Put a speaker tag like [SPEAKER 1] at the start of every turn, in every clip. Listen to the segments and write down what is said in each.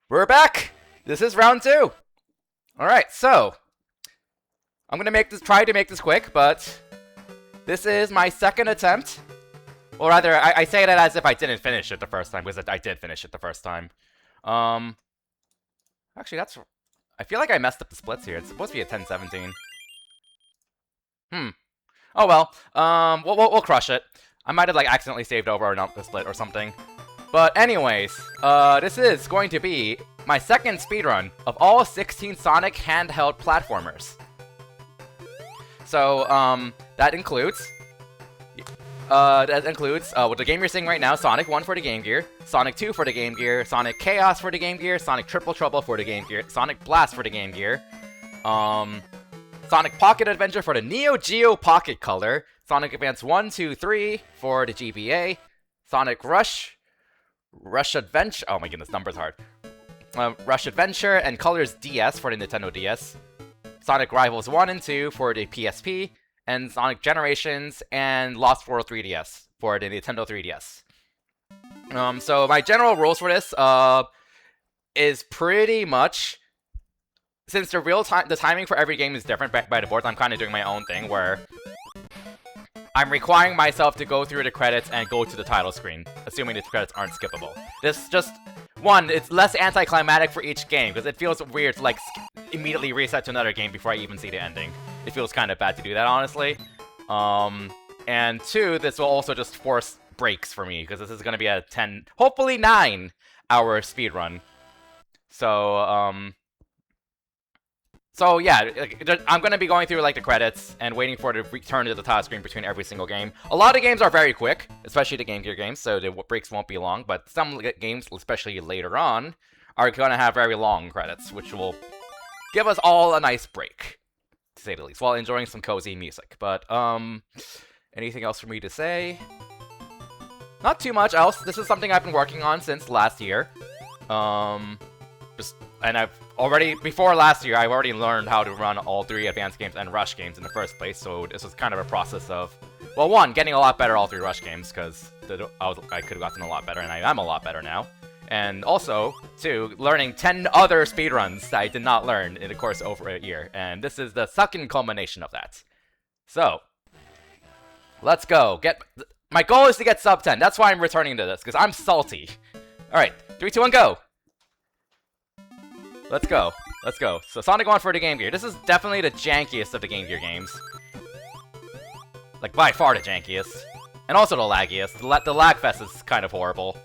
[SPEAKER 1] We're back! This is round 2! Alright, so I'm gonna try to make this quick, but this is my second attempt. Or rather, I say that as if I didn't finish it the first time, because I did finish it the first time. Actually, I feel like I messed up the splits here. It's supposed to be a 10-17. Oh well. We'll crush it. I might have like accidentally saved over or not the split or something. But anyways, this is going to be my second speedrun of all 16 Sonic Handheld platformers. So, that includes what the game you're seeing right now, Sonic 1 for the Game Gear, Sonic 2 for the Game Gear, Sonic Chaos for the Game Gear, Sonic Triple Trouble for the Game Gear, Sonic Blast for the Game Gear, Sonic Pocket Adventure for the Neo Geo Pocket Color, Sonic Advance 2, 3 for the GBA, Sonic Rush Adventure, oh my goodness, numbers hard, Rush Adventure and Colors DS for the Nintendo DS, Sonic Rivals 1 and 2 for the PSP, and Sonic Generations and Lost World 3DS for the Nintendo 3DS. So my general rules for this is pretty much, since the timing for every game is different by the boards, I'm kind of doing my own thing where I'm requiring myself to go through the credits and go to the title screen, assuming the credits aren't skippable. This just, one, it's less anticlimactic for each game, because it feels weird to like immediately reset to another game before I even see the ending. It feels kind of bad to do that, honestly. And two, this will also just force breaks for me, because this is going to be a 10, hopefully 9-hour speedrun. So yeah, I'm going to be going through like the credits and waiting for it to return to the title screen between every single game. A lot of games are very quick, especially the Game Gear games, so the breaks won't be long, but some games, especially later on, are going to have very long credits, which will give us all a nice break, to say the least, while enjoying some cozy music. But, anything else for me to say? Not too much else. This is something I've been working on since last year. And before last year, I've already learned how to run all 3 advanced games and Rush games in the first place, so this was kind of a process of, well, one, getting a lot better at all 3 Rush games, because I could have gotten a lot better, and I am a lot better now. And also, 2, learning 10 other speedruns that I did not learn in the course of over a year, and this is the second culmination of that. So, let's go. My goal is to get sub 10, that's why I'm returning to this, because I'm salty. Alright, 3, 2, 1, go! Let's go. Let's go. So Sonic 1 for the Game Gear. This is definitely the jankiest of the Game Gear games. Like, by far the jankiest. And also the laggiest. The lag fest is kind of horrible.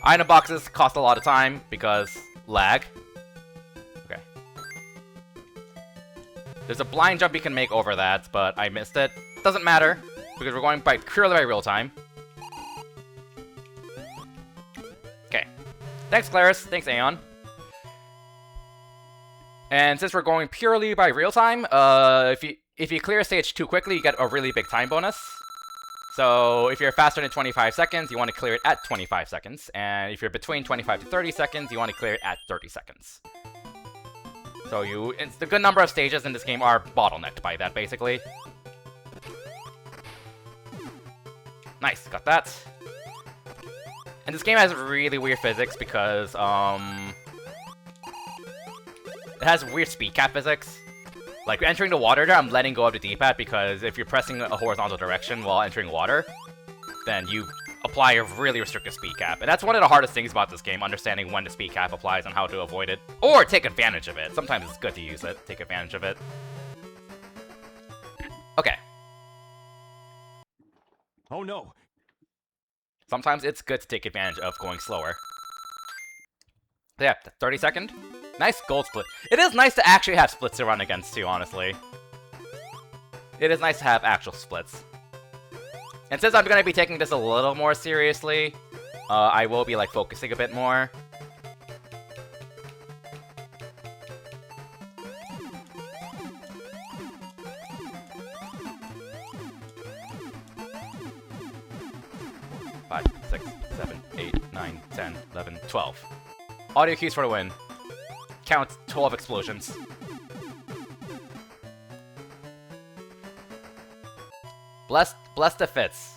[SPEAKER 1] Item boxes cost a lot of time because lag. Okay. There's a blind jump you can make over that, but I missed it. Doesn't matter, because we're going purely by real time. Thanks, Claris. Thanks, Aeon. And since we're going purely by real time, if you clear stage 2 quickly, you get a really big time bonus. So if you're faster than 25 seconds, you want to clear it at 25 seconds. And if you're between 25 to 30 seconds, you want to clear it at 30 seconds. So the good number of stages in this game are bottlenecked by that, basically. Nice, got that. And this game has really weird physics because, it has weird speed cap physics. Like, entering the water there, I'm letting go of the D-pad because if you're pressing a horizontal direction while entering water, then you apply a really restrictive speed cap. And that's one of the hardest things about this game, understanding when the speed cap applies and how to avoid it. Or take advantage of it. Sometimes it's good to use it, take advantage of it. Okay.
[SPEAKER 2] Oh no!
[SPEAKER 1] Sometimes it's good to take advantage of going slower. Yeah, 30 second. Nice gold split. It is nice to actually have splits to run against too, honestly. It is nice to have actual splits. And since I'm going to be taking this a little more seriously, I will be like focusing a bit more. 5, 6, 7, 8, 9, 10, 11, 12. Audio cues for the win. Count 12 explosions. Bless the fits.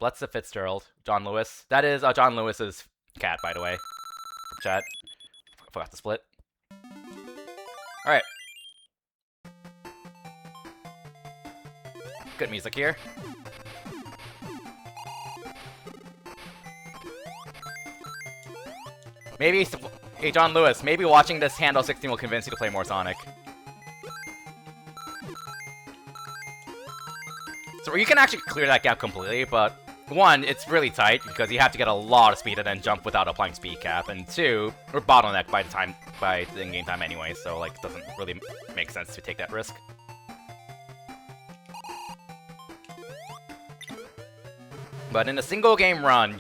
[SPEAKER 1] Blitz Fitzgerald. John Lewis. That is John Lewis's cat, by the way. Chat. Forgot to split. Alright. Good music here. Maybe, hey John Lewis, maybe watching this Handheld 16 will convince you to play more Sonic. So you can actually clear that gap completely, but one, it's really tight because you have to get a lot of speed and then jump without applying speed cap, and two, we're bottlenecked by the in-game time anyway, so like it doesn't really make sense to take that risk. But in a single game run,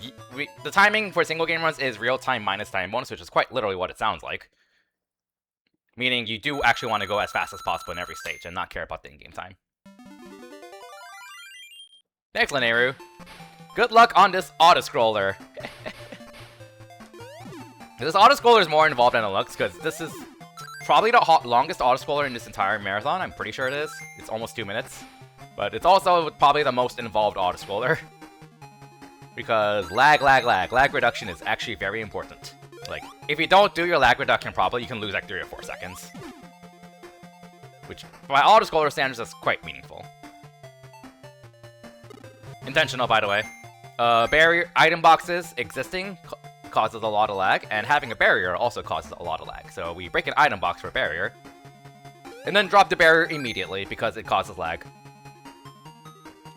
[SPEAKER 1] the timing for single game runs is real time minus time bonus, which is quite literally what it sounds like. Meaning you do actually want to go as fast as possible in every stage and not care about the in-game time. Excellent, Eru. Good luck on this auto-scroller. This auto-scroller is more involved than it looks, because this is probably the longest auto-scroller in this entire marathon. I'm pretty sure it is. It's almost 2 minutes. But it's also probably the most involved auto-scroller. Because lag reduction is actually very important. Like, if you don't do your lag reduction properly, you can lose like 3 or 4 seconds. Which, by auto-scroller standards, is quite meaningful. Intentional, by the way. Barrier item boxes existing causes a lot of lag, and having a barrier also causes a lot of lag. So we break an item box for a barrier, and then drop the barrier immediately because it causes lag.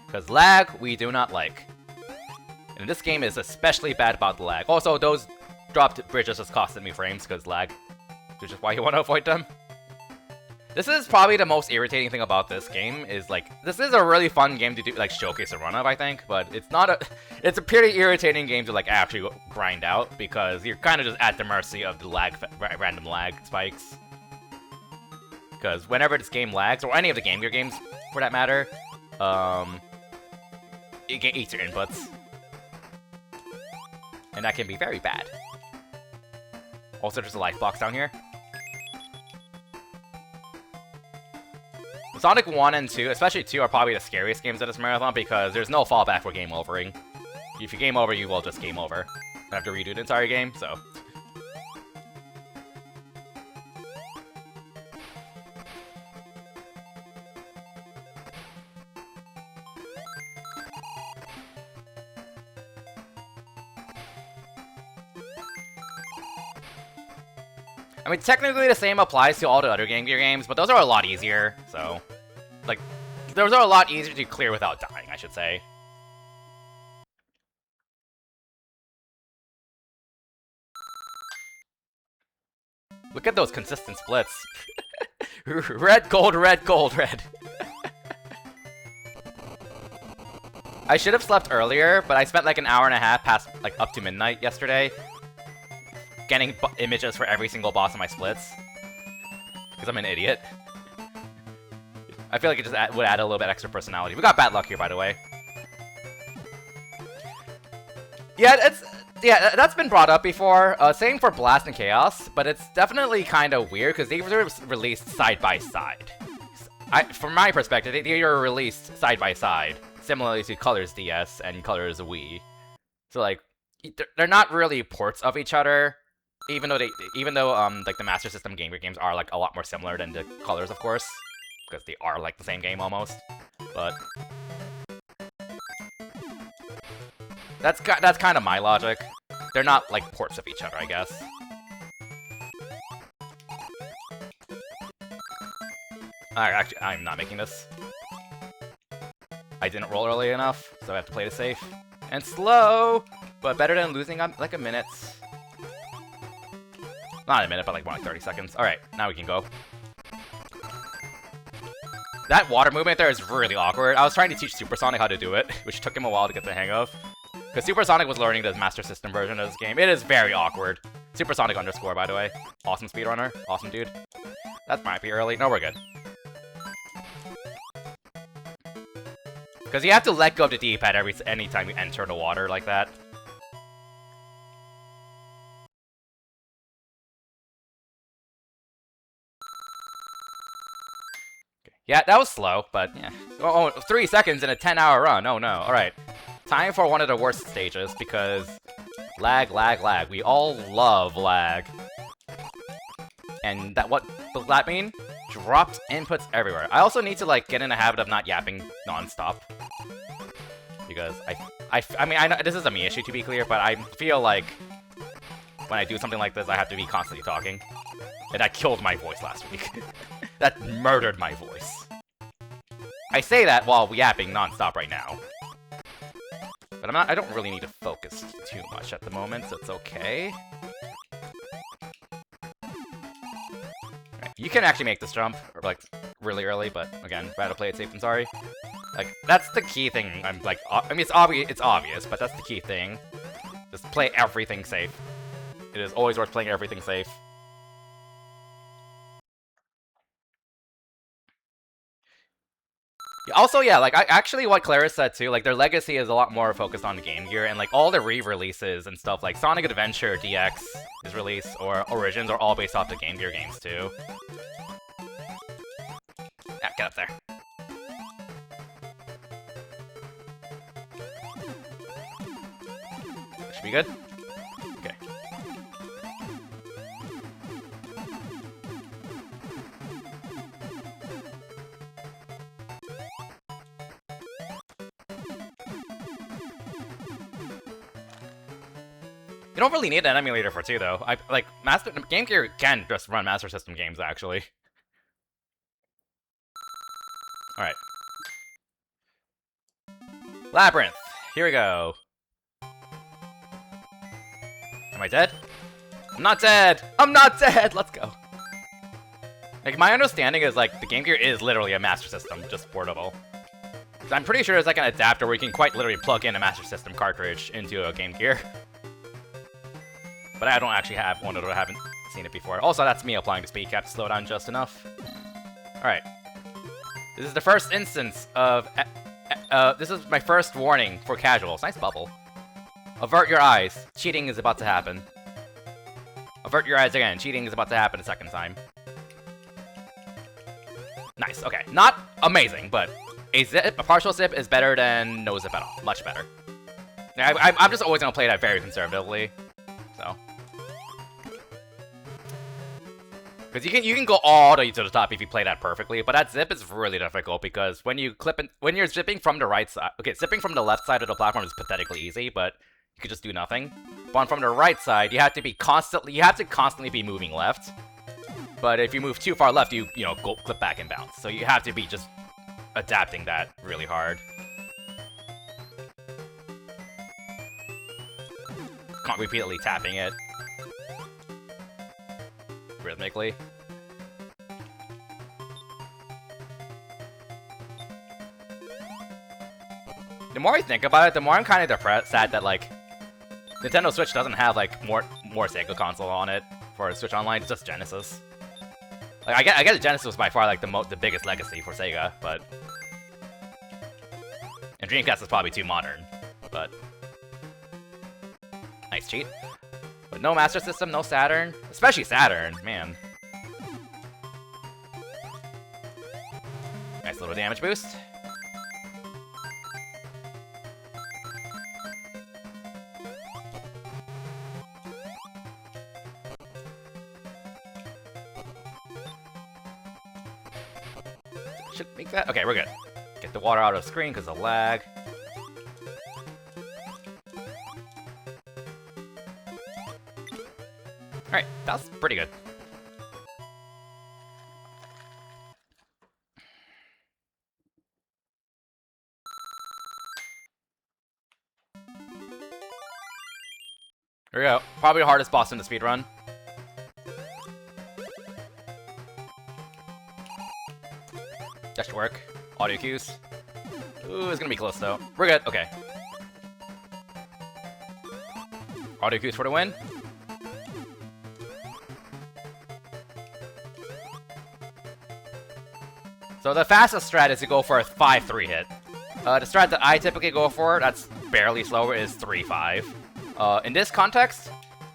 [SPEAKER 1] Because lag, we do not like. And this game is especially bad about the lag. Also, those dropped bridges just costed me frames because lag, which is why you want to avoid them. This is probably the most irritating thing about this game, is like, this is a really fun game to do, like, showcase a run of, I think, but it's not a, it's a pretty irritating game to, like, actually grind out, because you're kind of just at the mercy of the lag, random lag spikes. Because whenever this game lags, or any of the Game Gear games, for that matter, it eats your inputs. And that can be very bad. Also, there's a life box down here. Sonic 1 and 2, especially 2, are probably the scariest games of this marathon because there's no fallback for game overing. If you game over, you will just game over. You have to redo the entire game, so. I mean, technically the same applies to all the other Game Gear games, but those are a lot easier, so. Like, those are a lot easier to clear without dying, I should say. Look at those consistent splits. Red, gold, red, gold, red. I should have slept earlier, but I spent like an hour and a half past, like, up to midnight yesterday getting images for every single boss in my splits. Because I'm an idiot. I feel like it just would add a little bit extra personality. We got bad luck here, by the way. Yeah, that's been brought up before. Same for Blast and Chaos, but it's definitely kind of weird because they were released side by side. From my perspective, they were released side by side, similarly to Colors DS and Colors Wii. So like, they're not really ports of each other, even though like the Master System Game Gear games are like a lot more similar than the Colors, of course. Because they are like the same game almost, but that's kind of my logic. They're not like ports of each other, I guess. Actually, I'm not making this. I didn't roll early enough, so I have to play it safe and slow, but better than losing like a minute. Not a minute, but like more like 30 seconds. All right, now we can go. That water movement there is really awkward. I was trying to teach Supersonic how to do it, which took him a while to get the hang of. Because Supersonic was learning the Master System version of this game. It is very awkward. Supersonic _, by the way. Awesome speedrunner. Awesome dude. That might be early. No, we're good. Because you have to let go of the D-pad anytime you enter the water like that. Yeah, that was slow, but yeah. Oh, 3 seconds in a 10-hour run. Oh no. Alright. time for one of the worst stages, because lag, lag, lag. We all love lag. And what does that mean? Dropped inputs everywhere. I also need to, like, get in a habit of not yapping non-stop. Because I mean, I know this is a me issue, to be clear, but I feel like when I do something like this, I have to be constantly talking. And that killed my voice last week. That murdered my voice. I say that while yapping non-stop right now. But I don't really need to focus too much at the moment, so it's okay. Right, you can actually make this jump, like, really early, but again, rather play it safe than sorry. Like, that's the key thing. I'm like, I mean, it's obvious, but that's the key thing. Just play everything safe. It is always worth playing everything safe. Also, yeah, like, actually what Clara said too, like, their legacy is a lot more focused on the Game Gear, and, like, all the re-releases and stuff, like Sonic Adventure DX is released, or Origins, are all based off the Game Gear games too. Yeah, get up there. Should be good? Okay. You don't really need an emulator for 2, though. Game Gear can just run Master System games, actually. Alright. Labyrinth. Here we go. Am I dead? I'm not dead! I'm not dead! Let's go. Like, my understanding is, like, the Game Gear is literally a Master System, just portable. I'm pretty sure there's, like, an adapter where you can quite literally plug in a Master System cartridge into a Game Gear. But I don't actually have one, or I haven't seen it before. Also, that's me applying the speed cap to slow down just enough. Alright. This is the first instance of... this is my first warning for casuals. Nice bubble. Avert your eyes. Cheating is about to happen. Avert your eyes again. Cheating is about to happen a second time. Nice, okay. Not amazing, but a partial zip is better than no zip at all. Much better. I'm just always going to play that very conservatively. So. Because you can go all the way to the top if you play that perfectly, but that zip is really difficult because when you're zipping from the right side, okay, zipping from the left side of the platform is pathetically easy, but you could just do nothing. But from the right side, you have to constantly be moving left. But if you move too far left, you know, go clip back and bounce. So you have to be just adapting that really hard. Not repeatedly tapping it rhythmically. The more I think about it, the more I'm kind of sad that, like, Nintendo Switch doesn't have, like, more Sega console on it for Switch Online. It's just Genesis. Like, I get the Genesis was by far, like, the biggest legacy for Sega, but... And Dreamcast is probably too modern, but... Nice cheat. But no Master System, no Saturn. Especially Saturn, man. Nice little damage boost. Should make that. Okay, we're good. Get the water out of the screen because of lag. Alright, that was pretty good. Here we go. Probably the hardest boss in the speedrun. That should work. Audio cues. Ooh, it's gonna be close though. We're good. Okay. Audio cues for the win. So the fastest strat is to go for a 5-3 hit. The strat that I typically go for, that's barely slower, is 3-5. In this context,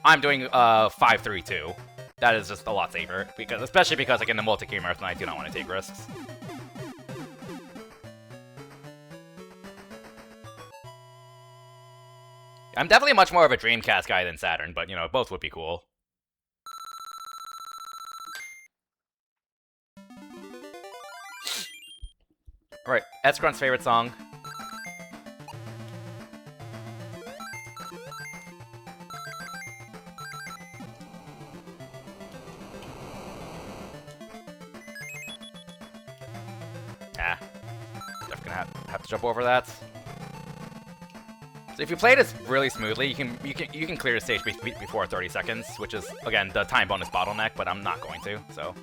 [SPEAKER 1] I'm doing 5-3-2. That is just a lot safer, especially because like in the multi-game marathon, I do not want to take risks. I'm definitely much more of a Dreamcast guy than Saturn, but, you know, both would be cool. Alright, Escrunt's favorite song. Ah. Definitely gonna have to jump over that. So if you play this really smoothly, you can clear the stage before 30 seconds, which is, again, the time bonus bottleneck, but I'm not going to, so...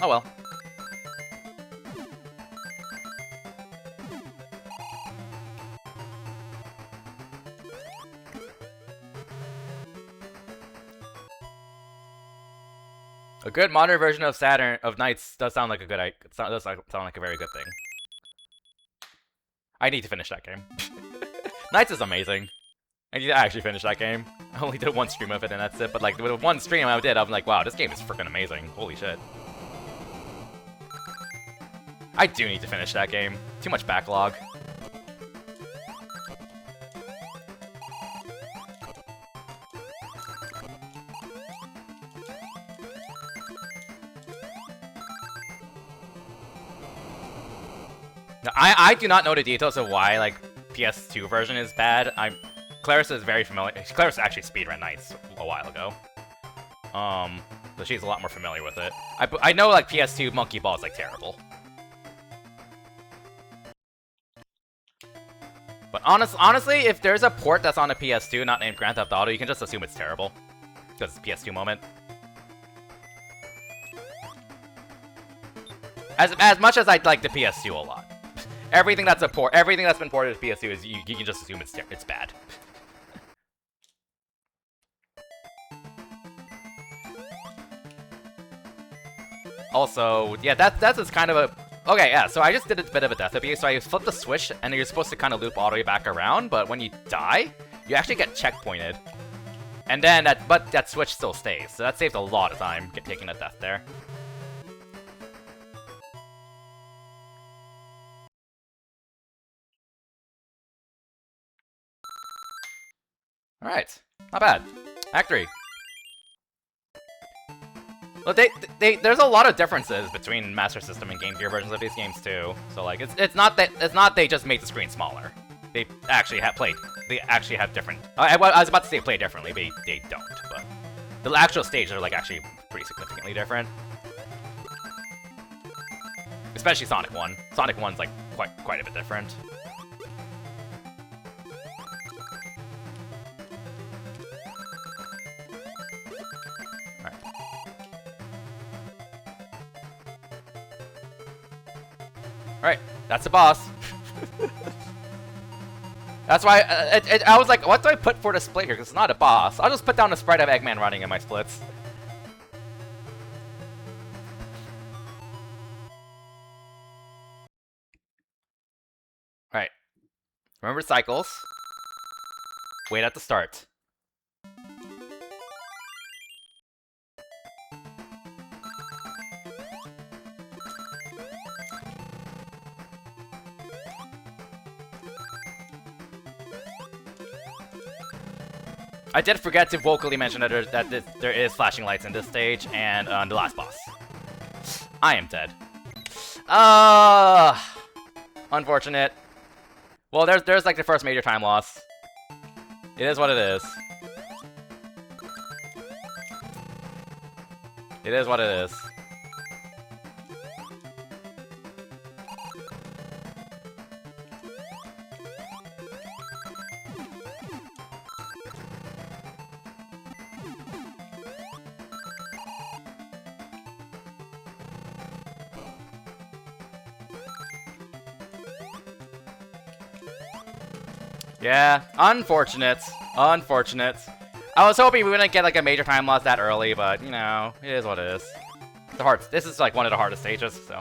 [SPEAKER 1] Oh well. A good modern version of Saturn of Knights does sound like a good. Does sound like a very good thing. I need to finish that game. Knights is amazing. I need to actually finish that game. I only did one stream of it and that's it. But like with one stream I did, I'm like, wow, this game is freaking amazing. Holy shit. I do need to finish that game. Too much backlog. Now, I do not know the details of why, like, PS2 version is bad. Clarissa is very familiar. Clarissa actually speedrun Knights a while ago. So she's a lot more familiar with it. I know, like, PS2 Monkey Ball is, like, terrible. But honestly, if there's a port that's on a PS2 not named Grand Theft Auto, you can just assume it's terrible. Because it's a PS2 moment. As much as I'd like the PS2 a lot. Everything that's been ported to PS2 is you can just assume it's bad. Also, yeah, that's just kind of a... Okay, yeah, so I just did a bit of a death abuse, so I flipped the switch, and you're supposed to kind of loop all the way back around, but when you die, you actually get checkpointed. And then, that switch still stays, so that saves a lot of time taking a death there. Alright, not bad. Act 3. Well, there's a lot of differences between Master System and Game Gear versions of these games too. So like, it's not they just make the screen smaller. They actually have different. I was about to say play differently, but they don't. But the actual stages are like actually pretty significantly different. Especially Sonic 1. Sonic 1's like quite a bit different. Alright, that's the boss. That's why I was like, what do I put for the split here? Because it's not a boss. I'll just put down a sprite of Eggman running in my splits. Alright. Remember cycles. Wait at the start. I did forget to vocally mention that there is flashing lights in this stage and the last boss. I am dead. Unfortunate. Well, there's like the first major time loss. It is what it is. It is what it is. Yeah, unfortunate. Unfortunate. I was hoping we wouldn't get like a major time loss that early, but you know, it is what it is. This is like one of the hardest stages, so.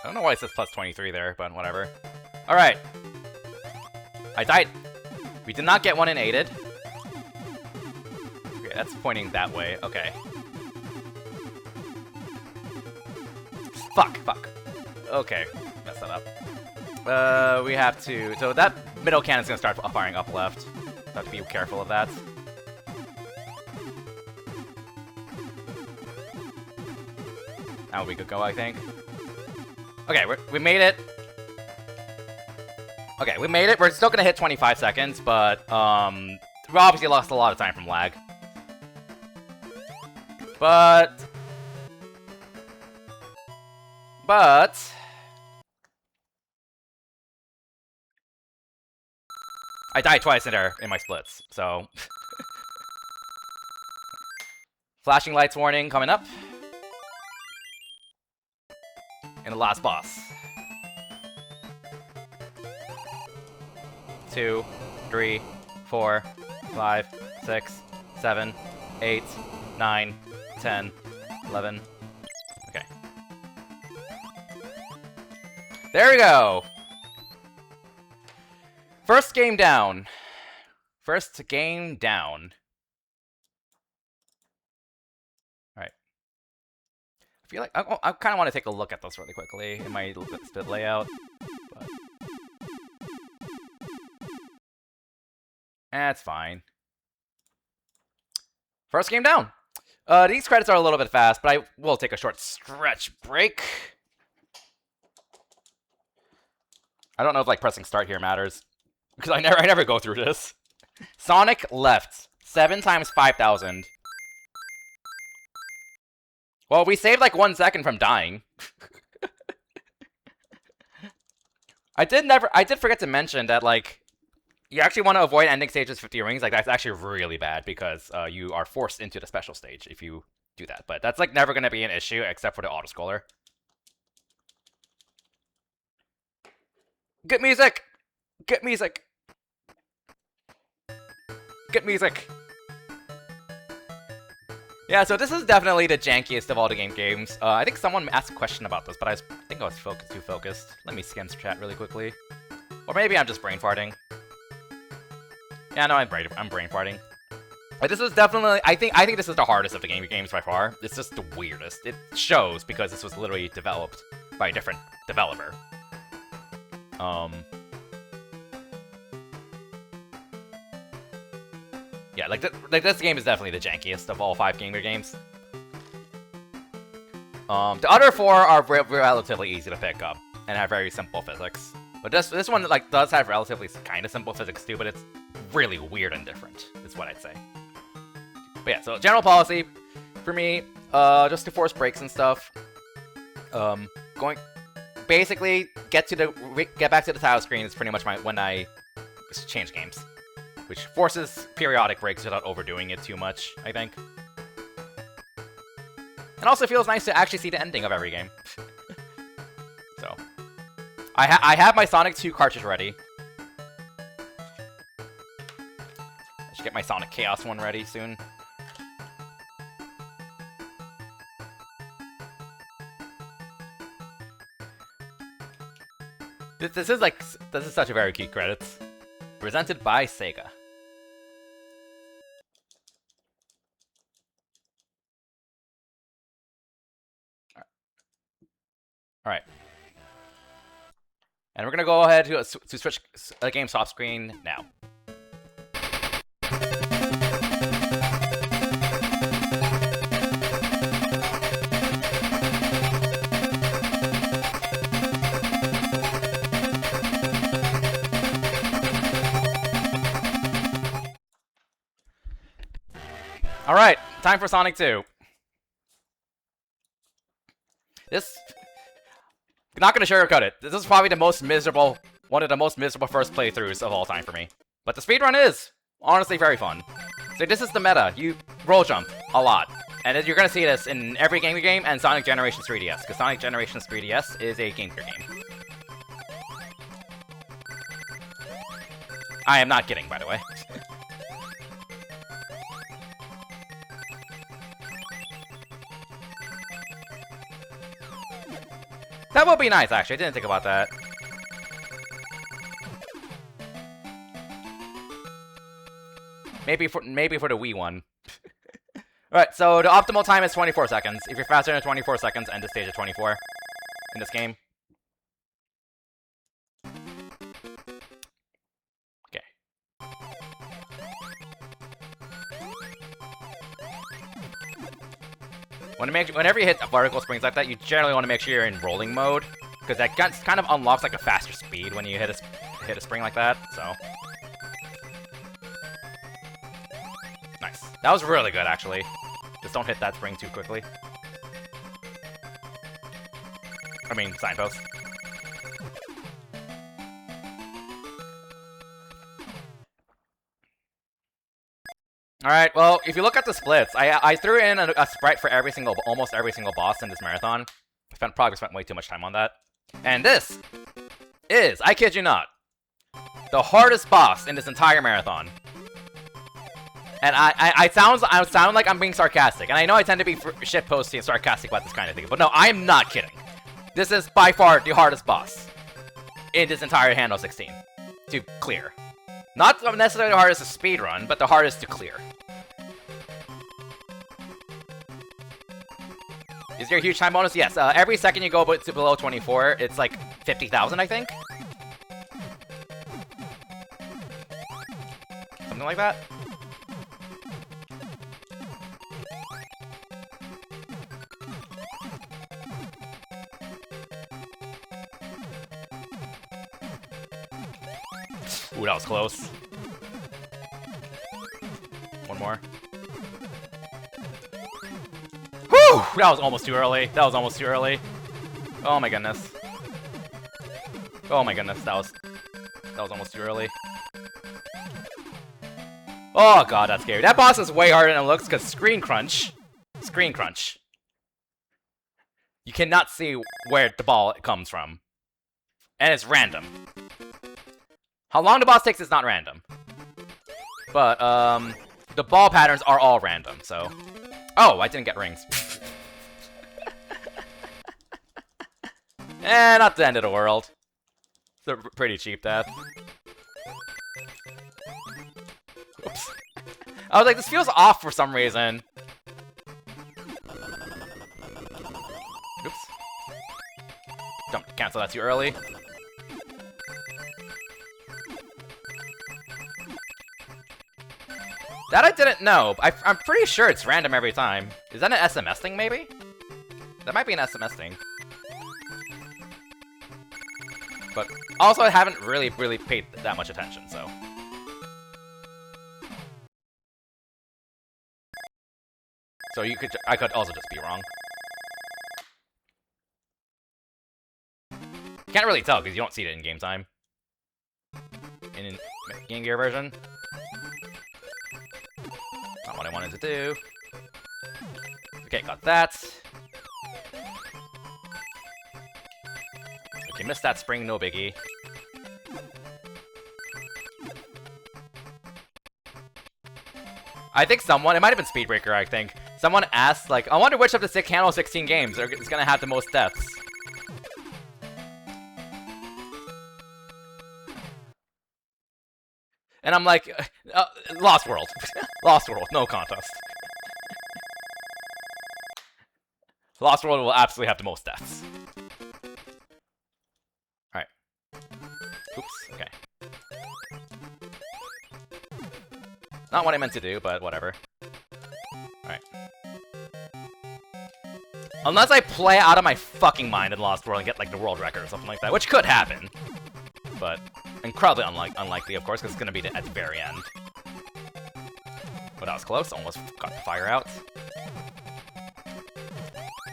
[SPEAKER 1] I don't know why it says plus 23 there, but whatever. Alright. I died. We did not get one in aided. Wait, that's pointing that way. Okay. Fuck. Okay, messed that up. We have to... So that middle cannon's gonna start firing up left. Have to be careful of that. Now we could go, I think. Okay, we made it. Okay, we made it. We're still gonna hit 25 seconds, but we obviously lost a lot of time from lag. But I died twice in my splits, so flashing lights warning coming up. And the last boss. 2, 3, 4, 5, 6, 7, 8, 9, 10, 11. Okay. There we go! First game down. First game down. Alright. I feel like I kind of want to take a look at this really quickly in my split layout. But that's fine. First game down. These credits are a little bit fast, but I will take a short stretch break. I don't know if like pressing start here matters, because I never go through this. Sonic left 7 times 5,000. Well, we saved like 1 second from dying. I did forget to mention that like you actually want to avoid ending stages 50 rings. Like that's actually really bad because you are forced into the special stage if you do that. But that's like never going to be an issue except for the autoscroller. Get music! Get music! Get music! Yeah, so this is definitely the jankiest of all the games. I think someone asked a question about this, but I think I was too focused. Let me skim chat really quickly. Or maybe I'm just brain farting. Yeah, no, I'm brain farting. But this is definitely, I think this is the hardest of the games by far. It's just the weirdest. It shows because this was literally developed by a different developer. Yeah, like this game is definitely the jankiest of all 5 games. The other 4 are relatively easy to pick up and have very simple physics. But this one like does have relatively kind of simple physics too, but it's really weird and different. Is what I'd say. But yeah, so general policy for me, just to force breaks and stuff. Basically get back to the title screen is pretty much when I change games. Which forces periodic breaks without overdoing it too much, I think. And also feels nice to actually see the ending of every game. So, I have my Sonic 2 cartridge ready. I should get my Sonic Chaos one ready soon. This is such a very cute credits. Presented by Sega. Alright. And we're gonna go ahead to switch game soft screen now. Alright, time for Sonic 2. Not gonna sugarcoat it. This is probably one of the most miserable first playthroughs of all time for me. But the speedrun is honestly very fun. So this is the meta. You roll jump a lot. And you're gonna see this in every Game Gear game and Sonic Generations 3DS, because Sonic Generations 3DS is a Game Gear game. I am not kidding, by the way. That would be nice, actually. I didn't think about that. Maybe for the Wii one. Alright, so the optimal time is 24 seconds. If you're faster than 24 seconds, end the stage at 24 in this game. Okay. Whenever you hit vertical springs like that, you generally want to make sure you're in rolling mode, because that kind of unlocks like a faster speed when you hit a spring like that, so. Nice. That was really good, actually. Just don't hit that spring too quickly. I mean, signpost. Alright, well, if you look at the splits, I threw in a sprite for almost every single boss in this marathon. Probably spent way too much time on that. And this is, I kid you not, the hardest boss in this entire marathon. And I sound like I'm being sarcastic, and I know I tend to be shitposty and sarcastic about this kind of thing, but no, I am not kidding. This is by far the hardest boss in this entire Handheld 16 to clear. Not necessarily the hardest to speedrun, but the hardest to clear. Is there a huge time bonus? Yes. Every second you go below 24, it's like 50,000, I think. Something like that. Ooh, that was close. One more. Whew! That was almost too early. That was almost too early. Oh my goodness. Oh my goodness, that was almost too early. Oh god, that's scary. That boss is way harder than it looks because screen crunch. Screen crunch. You cannot see where the ball comes from. And it's random. How long the boss takes is not random. But, the ball patterns are all random, so. Oh, I didn't get rings. Not the end of the world. It's a pretty cheap death. Oops. I was like, this feels off for some reason. Oops. Don't cancel that too early. That I didn't know. I'm pretty sure it's random every time. Is that an SMS thing, maybe? That might be an SMS thing. But also, I haven't really paid that much attention, so. So I could also just be wrong. Can't really tell because you don't see it in game time. In Game Gear version. Not what I wanted to do. Okay, got that. Okay, missed that spring, no biggie. I think someone, it might have been Speedbreaker, I think. Someone asked, like, I wonder which of the Handheld 16 games is gonna have the most deaths. And I'm like, Lost World. Lost World, no contest. Lost World will absolutely have the most deaths. Alright. Oops, okay. Not what I meant to do, but whatever. Alright. Unless I play out of my fucking mind in Lost World and get, like, the world record or something like that, which could happen. But incredibly unlikely, of course, because it's gonna be at the very end. But that was close, almost got the fire out.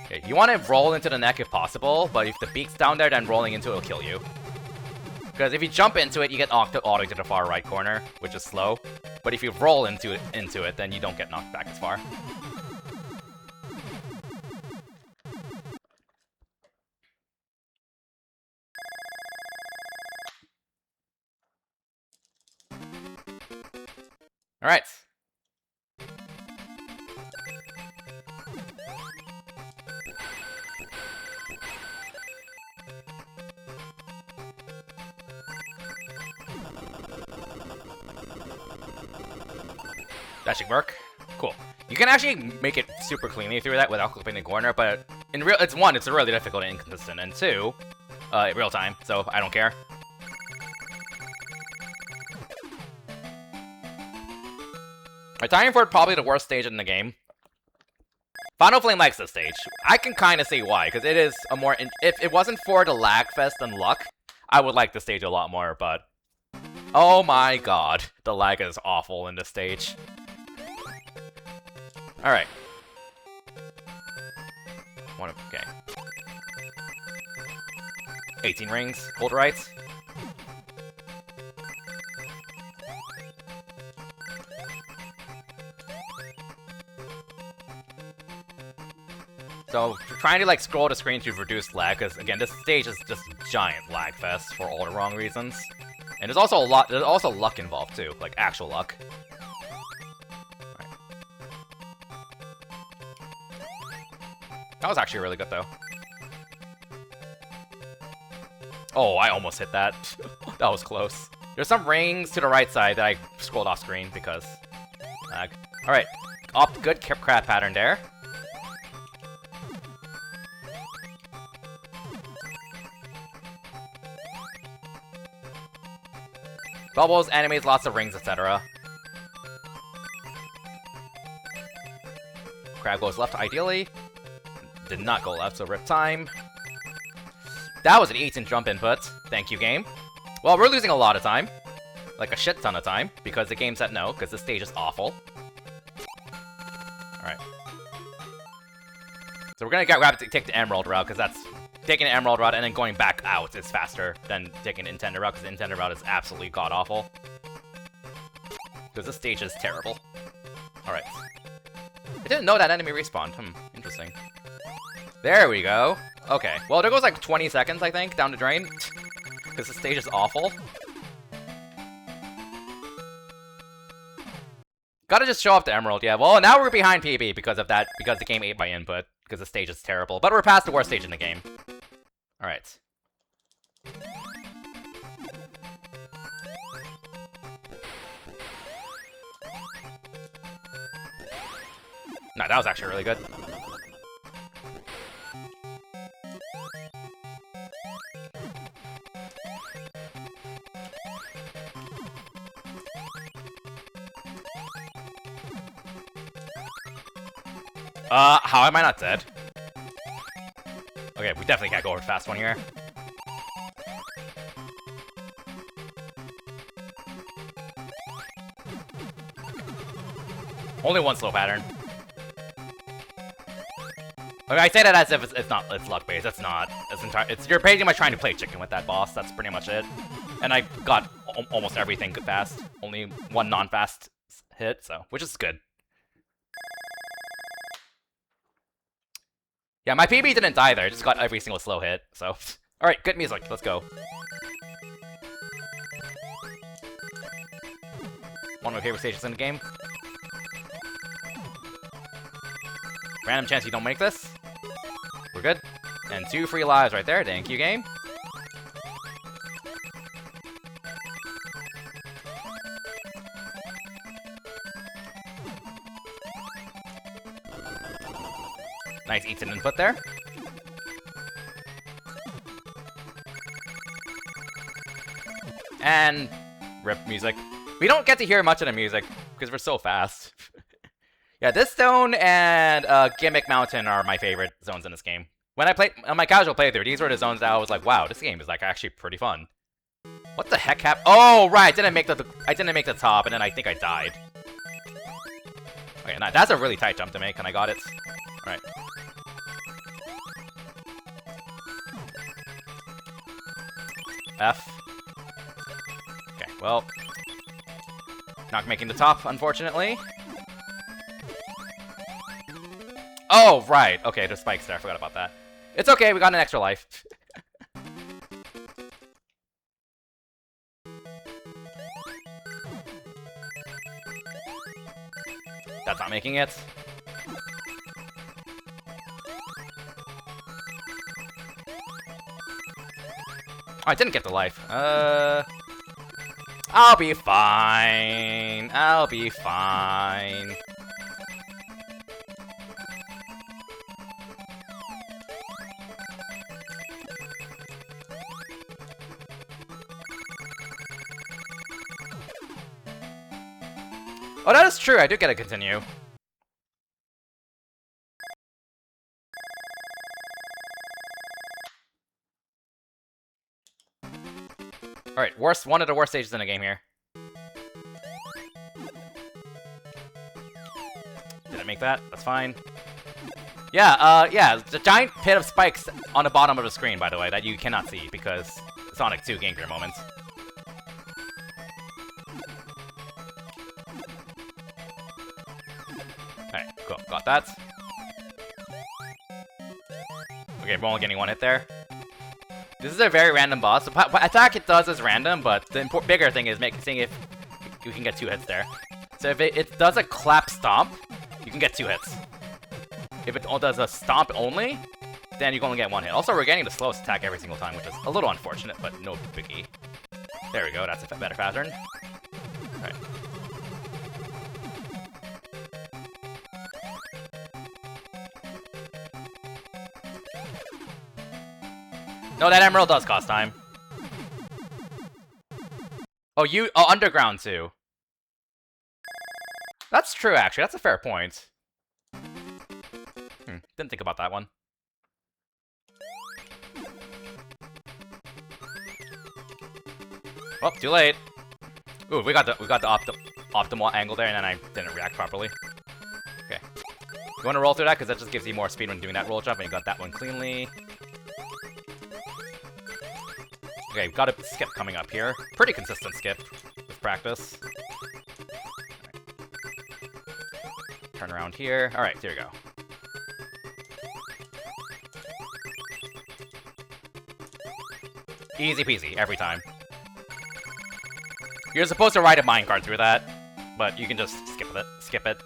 [SPEAKER 1] Okay, you want to roll into the neck if possible, but if the beak's down there, then rolling into it will kill you. Because if you jump into it, you get knocked auto to the far right corner, which is slow. But if you roll into it, then you don't get knocked back as far. Alright. That should work. Cool. You can actually make it super cleanly through that without clipping the corner, but in real, it's really difficult and inconsistent, and 2, real time, so I don't care. Italian Ford probably the worst stage in the game. Final Flame likes this stage. I can kind of see why, because it is a more... if it wasn't for the lag fest and luck, I would like the stage a lot more, but... oh my god, the lag is awful in this stage. Alright. Okay. 18 rings, hold right. So, trying to like scroll the screen to reduce lag, because again, this stage is just a giant lag fest for all the wrong reasons. And there's also luck involved too, like actual luck. Right. That was actually really good though. Oh, I almost hit that. That was close. There's some rings to the right side that I scrolled off screen because lag. Alright, good crab pattern there. Bubbles, enemies, lots of rings, etc. Crab goes left, ideally. Did not go left, so rip time. That was an 18 jump input. Thank you, game. Well, we're losing a lot of time. Like a shit ton of time, because the game said no, because this stage is awful. Alright. So we're gonna take the Emerald route, because that's... taking the Emerald route and then going back out is faster than taking the intended route, because the intended route is absolutely god-awful. Because this stage is terrible. Alright. I didn't know that enemy respawned. Interesting. There we go. Okay. Well, there goes like 20 seconds, I think, down the drain. Because the stage is awful. Gotta just show off the Emerald, yeah. Well, now we're behind PB because of that, because the game ate my input. Because the stage is terrible. But we're past the worst stage in the game. Alright. No, that was actually really good. How am I not dead? Okay, we definitely can't go over fast one here. Only one slow pattern. Okay, I say that as if it's luck based. It's not. You're pretty much trying to play chicken with that boss. That's pretty much it. And I got almost everything fast. Only one non-fast hit, so which is good. Yeah, my PB didn't die there. I just got every single slow hit. So, all right, good music. Let's go. One of my favorite stages in the game. Random chance you don't make this. We're good. And 2 free lives right there. Thank you, game. Nice eats an input there. And rip music. We don't get to hear much of the music because we're so fast. Yeah, this zone and Gimmick Mountain are my favorite zones in this game. When I played on my casual playthrough, these were the zones that I was like, wow, this game is like actually pretty fun. What the heck happened? Oh, right, I didn't make the top, and then I think I died. Okay, now that's a really tight jump to make, and I got it. All right. F. Okay, well, not making the top, unfortunately. Oh, right. Okay, there's spikes there. I forgot about that. It's okay, we got an extra life. That's not making it. Oh, I didn't get the life. I'll be fine. I'll be fine. Oh, that is true. I do get to continue. Alright, one of the worst stages in the game here. Did I make that? That's fine. Yeah, yeah, the giant pit of spikes on the bottom of the screen, by the way, that you cannot see because Sonic 2 Game Gear moments. Alright, cool. Got that. Okay, we're only getting one hit there. This is a very random boss. The attack it does is random, but the bigger thing is seeing if you can get 2 hits there. So if it does a clap stomp, you can get 2 hits. If it does a stomp only, then you can only get 1 hit. Also, we're getting the slowest attack every single time, which is a little unfortunate, but no biggie. There we go, that's a better pattern. Alright. No, that emerald does cost time. Oh, underground too. That's true, actually. That's a fair point. Didn't think about that one. Oh, too late. Ooh, we got the optimal angle there, and then I didn't react properly. Okay. You want to roll through that, because that just gives you more speed when doing that roll jump, and you got that one cleanly. Okay, we've got a skip coming up here. Pretty consistent skip with practice. Right. Turn around here. Alright, here we go. Easy peasy, every time. You're supposed to ride a minecart through that, but you can just skip it.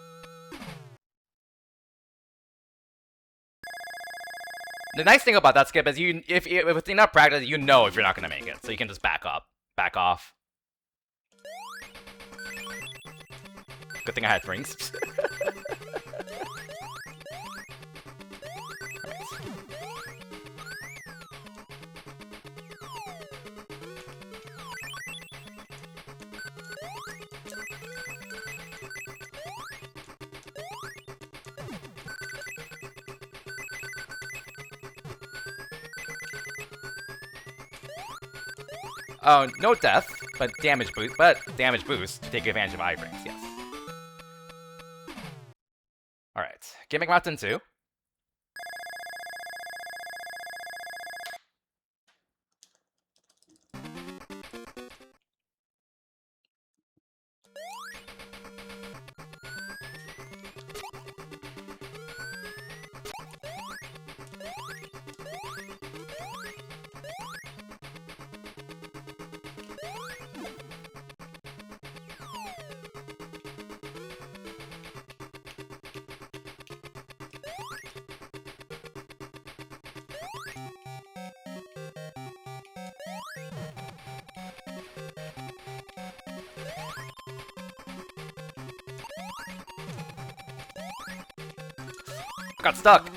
[SPEAKER 1] The nice thing about that skip is if with enough practice, you know if you're not gonna make it, so you can just back off. Good thing I had rings. Oh, no death, but damage boost to take advantage of iframes, yes. Alright, Gimmick Mountain 2.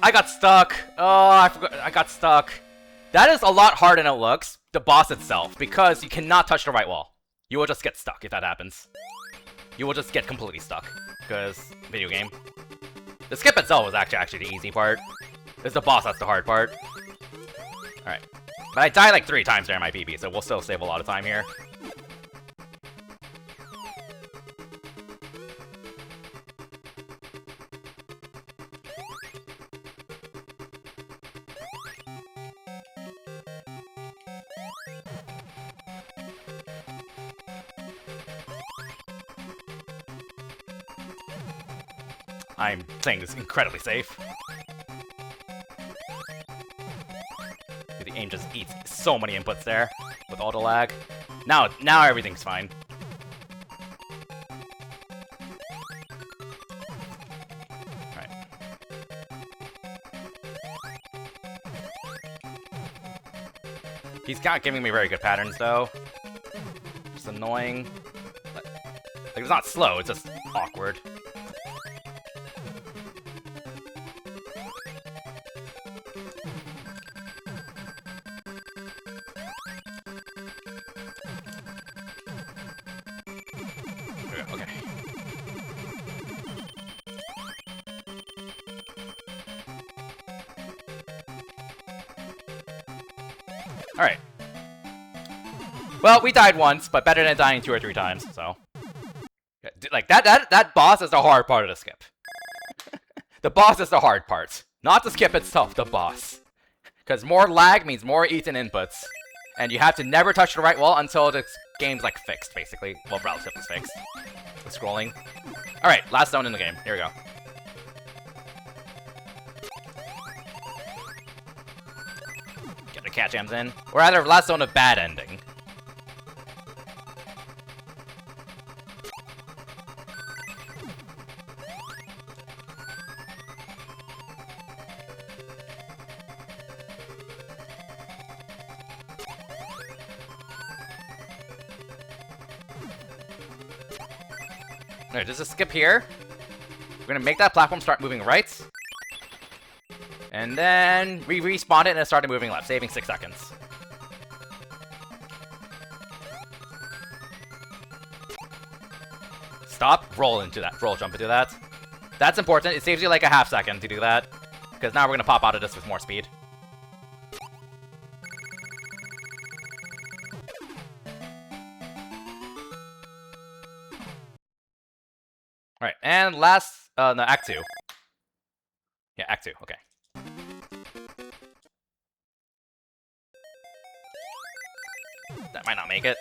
[SPEAKER 1] I got stuck! Oh, I forgot. I got stuck. That is a lot harder than it looks, the boss itself, because you cannot touch the right wall. You will just get stuck if that happens. You will just get completely stuck, because video game. The skip itself was actually the easy part. It's the boss that's the hard part. Alright. But I died like 3 times during my PB, so we'll still save a lot of time here. I'm saying this is incredibly safe. The aim just eats so many inputs there with auto lag. Now everything's fine. Alright. He's not giving me very good patterns though. Just annoying. Like, it's not slow, it's just awkward. Okay. Alright. Well, we died once, but better than dying 2 or 3 times, so. Like, that boss is the hard part of the skip. The boss is the hard part. Not the skip itself, the boss. Because more lag means more eaten inputs. And you have to never touch the right wall until the game's, like, fixed, basically. Well, relatively fixed. The scrolling. Alright, last zone in the game. Here we go. Get the cat jams in. Or rather, last zone of bad ending. Alright, just a skip here. We're gonna make that platform start moving right. And then we respawned it and it started moving left, saving 6 seconds. Stop, roll into that, roll jump into that. That's important, it saves you like a half second to do that. Because now we're gonna pop out of this with more speed. Alright, and last, no, Act 2. Yeah, Act 2, okay. That might not make it.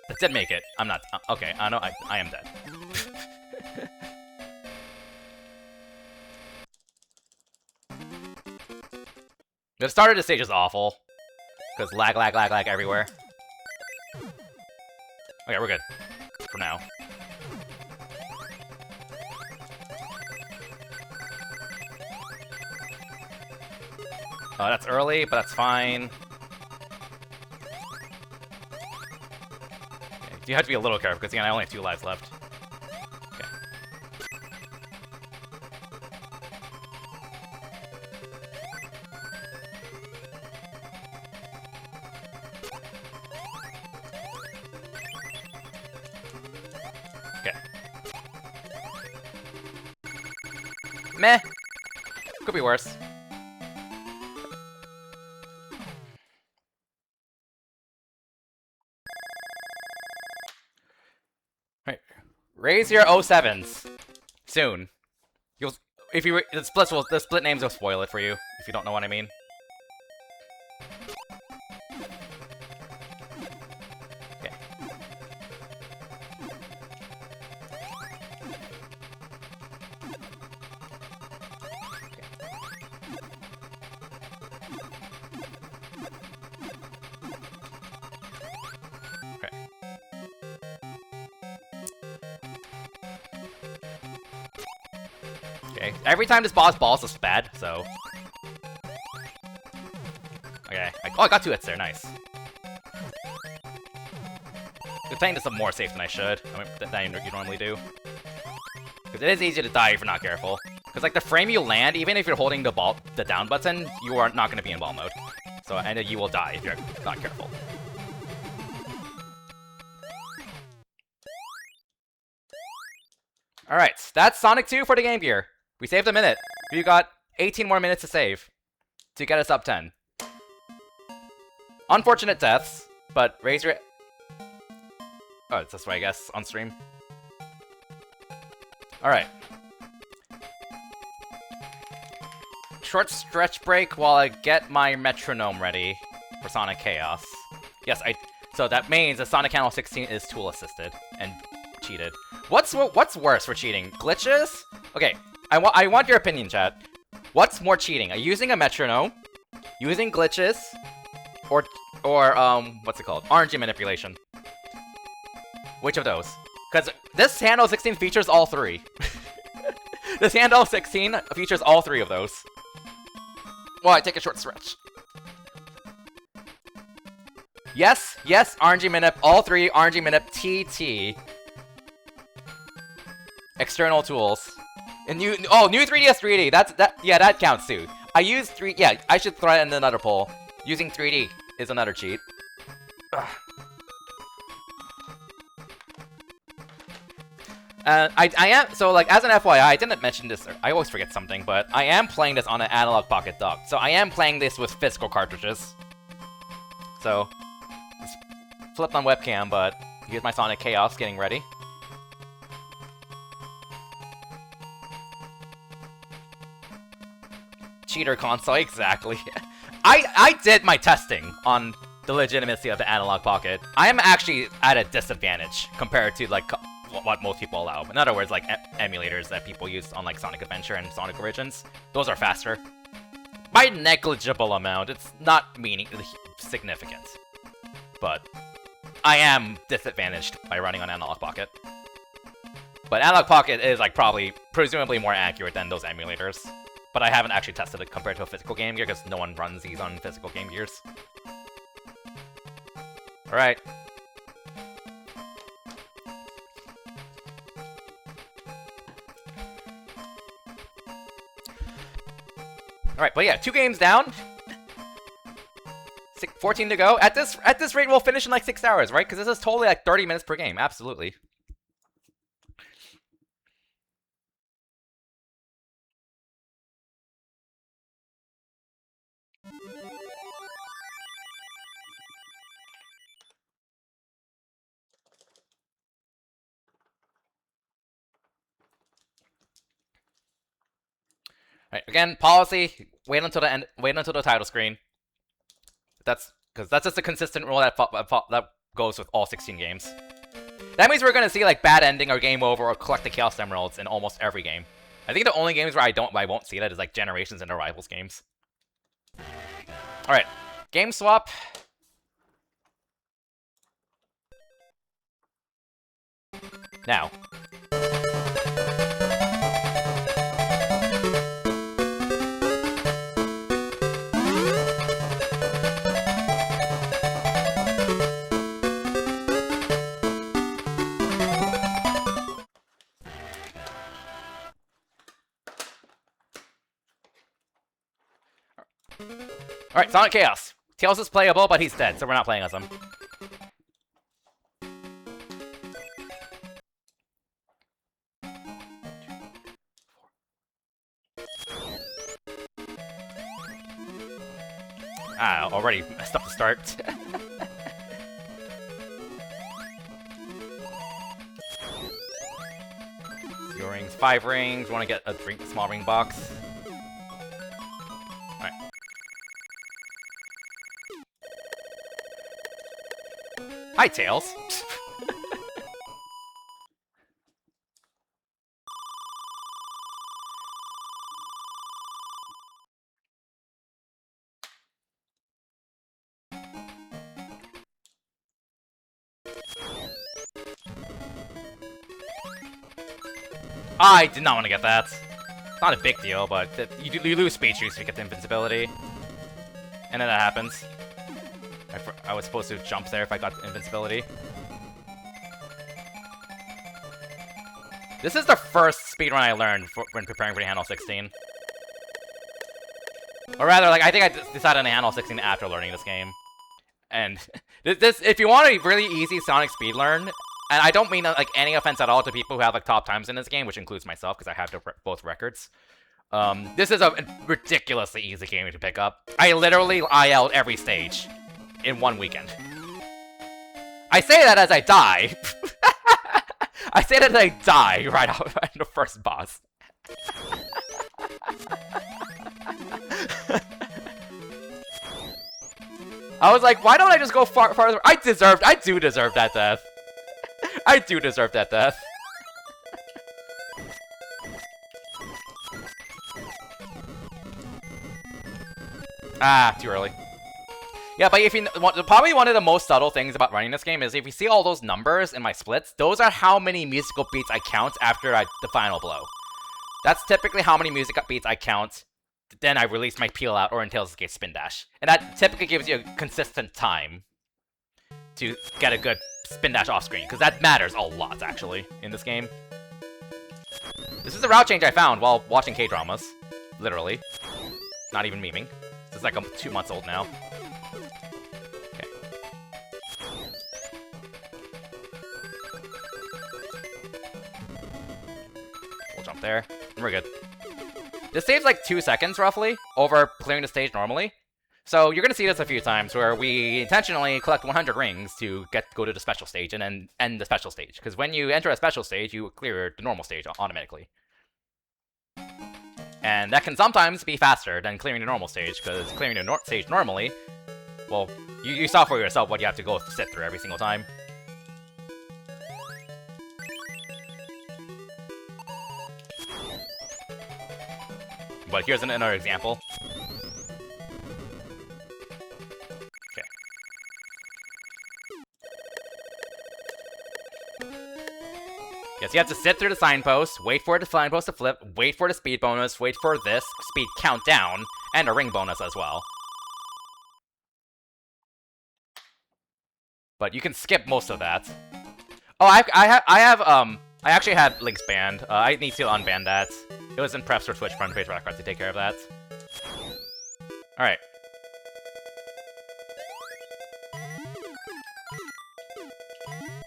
[SPEAKER 1] That did make it. I'm not, okay, I know, I am dead. The start of the stage is awful. Because lag everywhere. Okay, we're good. For now. Oh, that's early, but that's fine. Okay, you have to be a little careful, because again, I only have 2 lives left. Okay. Okay. Meh. Could be worse. Raise your 07s soon. You'll, if you the split names will spoil it for you if you don't know what I mean. Okay. Okay, every time this boss balls is bad, so... Okay, oh, I got 2 hits there, nice. I'm playing this up more safe than I should, than you normally do. Because it is easy to die if you're not careful. Because, like, the frame you land, even if you're holding the down button, you are not going to be in ball mode. So, and you will die if you're not careful. Alright, that's Sonic 2 for the Game Gear. We saved a minute. We got 18 more minutes to save to get us up 10. Unfortunate deaths, but raise your... Oh, it's this way, I guess, on stream. Alright. Short stretch break while I get my metronome ready for Sonic Chaos. Yes, so that means that Sonic Handheld 16 is tool-assisted and cheated. What's worse for cheating? Glitches? Okay. I want your opinion, chat. What's more cheating? Using a metronome, using glitches, or what's it called? RNG manipulation. Which of those? Because this Handheld 16 features all 3. This Handheld 16 features all 3 of those. Well, I take a short stretch. Yes, RNG manip, all 3, RNG manip, TT. External tools. And new 3DS 3D. That counts too. I use I should throw it in another poll. Using 3D is another cheat. Ugh. I am, so like, as an FYI, I didn't mention this, I always forget something, but I am playing this on an analog pocket dock. So I am playing this with physical cartridges. so it's flipped on webcam, but here's my Sonic Chaos getting ready. Cheater console, exactly. I did my testing on the legitimacy of the Analog Pocket. I am actually at a disadvantage compared to like what most people allow. In other words, like emulators that people use on like Sonic Adventure and Sonic Origins. Those are faster. By negligible amount, it's not significant. But I am disadvantaged by running on Analog Pocket. But Analog Pocket is like presumably more accurate than those emulators. But I haven't actually tested it compared to a physical Game Gear because no one runs these on physical Game Gears. Alright. Alright, but yeah, 2 games down. 14 to go. At this rate, we'll finish in like 6 hours, right? Because this is totally like 30 minutes per game. Absolutely. Alright, again, policy, wait until the end, wait until the title screen. That's just a consistent rule that goes with all 16 games. That means we're gonna see like bad ending or game over or collect the Chaos Emeralds in almost every game. I think the only games where I won't see that is like Generations and the Rivals games. Alright, game swap. Now. Alright, Sonic Chaos. Tails is playable, but he's dead, so we're not playing as him. Ah, already messed up the start. Zero rings, 5 rings. Want to get a small ring box. Alright. Hi, Tails. I did not want to get that. It's not a big deal, but you lose speed juice if you get the invincibility. And then that happens. I was supposed to jump there if I got the invincibility. This is the first speedrun I learned when preparing for the Handheld 16. Or rather, like, I think I decided on the Handheld 16 after learning this game. And if you want a really easy Sonic speed learn, and I don't mean like any offense at all to people who have like top times in this game, which includes myself because I have both records. This is a ridiculously easy game to pick up. I literally IL'd every stage in 1 weekend. I say that as I die. I say that as I die right out in the first boss. I was like, why don't I just go farther? I do deserve that death. I do deserve that death. Ah, too early. Yeah, but if you probably one of the most subtle things about running this game is if you see all those numbers in my splits, those are how many musical beats I count after the final blow. That's typically how many music beats I count. Then I release my peel out or in Tails' Escape Spin Dash. And that typically gives you a consistent time to get a good spin dash off screen, because that matters a lot, actually, in this game. This is a route change I found while watching K-dramas. Literally. Not even memeing. This is like 2 months old now. Okay. We'll jump there, and we're good. This saves like 2 seconds, roughly, over clearing the stage normally. So you're gonna see this a few times where we intentionally collect 100 rings to go to the special stage and then end the special stage. Because when you enter a special stage, you clear the normal stage automatically. And that can sometimes be faster than clearing the normal stage, because clearing the stage normally, well, you saw for yourself what you have to go sit through every single time. But here's another example. Okay. Yes, you have to sit through the signpost, wait for the signpost to flip, wait for the speed bonus, wait for this speed countdown, and a ring bonus as well. But you can skip most of that. Oh, I actually had links banned. I need to unban that. It was in preps for Twitch front page record to take care of that. Alright.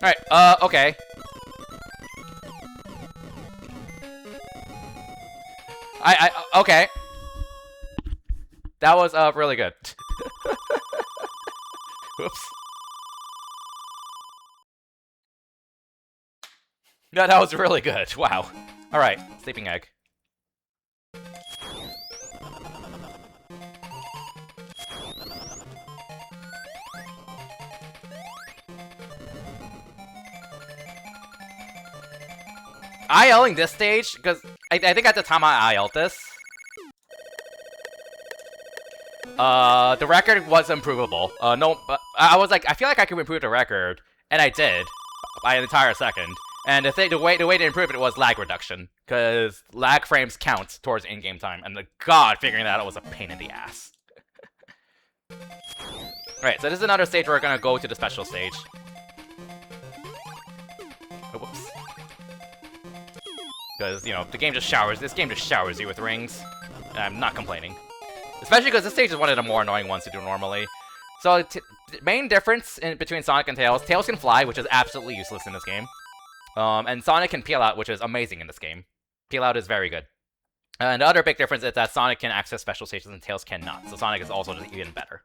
[SPEAKER 1] Alright, okay. Okay. That was, really good. Whoops. No, that was really good. Wow. Alright, sleeping egg. ILing this stage, because I think at the time I IL'd this, the record was improvable. No, I was like, I feel like I could improve the record, and I did, by an entire second. And the way to improve it was lag reduction, because lag frames count towards in-game time, and God, figuring that out was a pain in the ass. Alright, so this is another stage where we're gonna go to the special stage. Oh, whoops. Because, you know, this game just showers you with rings, and I'm not complaining. Especially because this stage is one of the more annoying ones to do normally. So, the main difference between Sonic and Tails, Tails can fly, which is absolutely useless in this game. And Sonic can peel out, which is amazing in this game. Peel out is very good. And the other big difference is that Sonic can access special stages and Tails cannot, so Sonic is also just even better.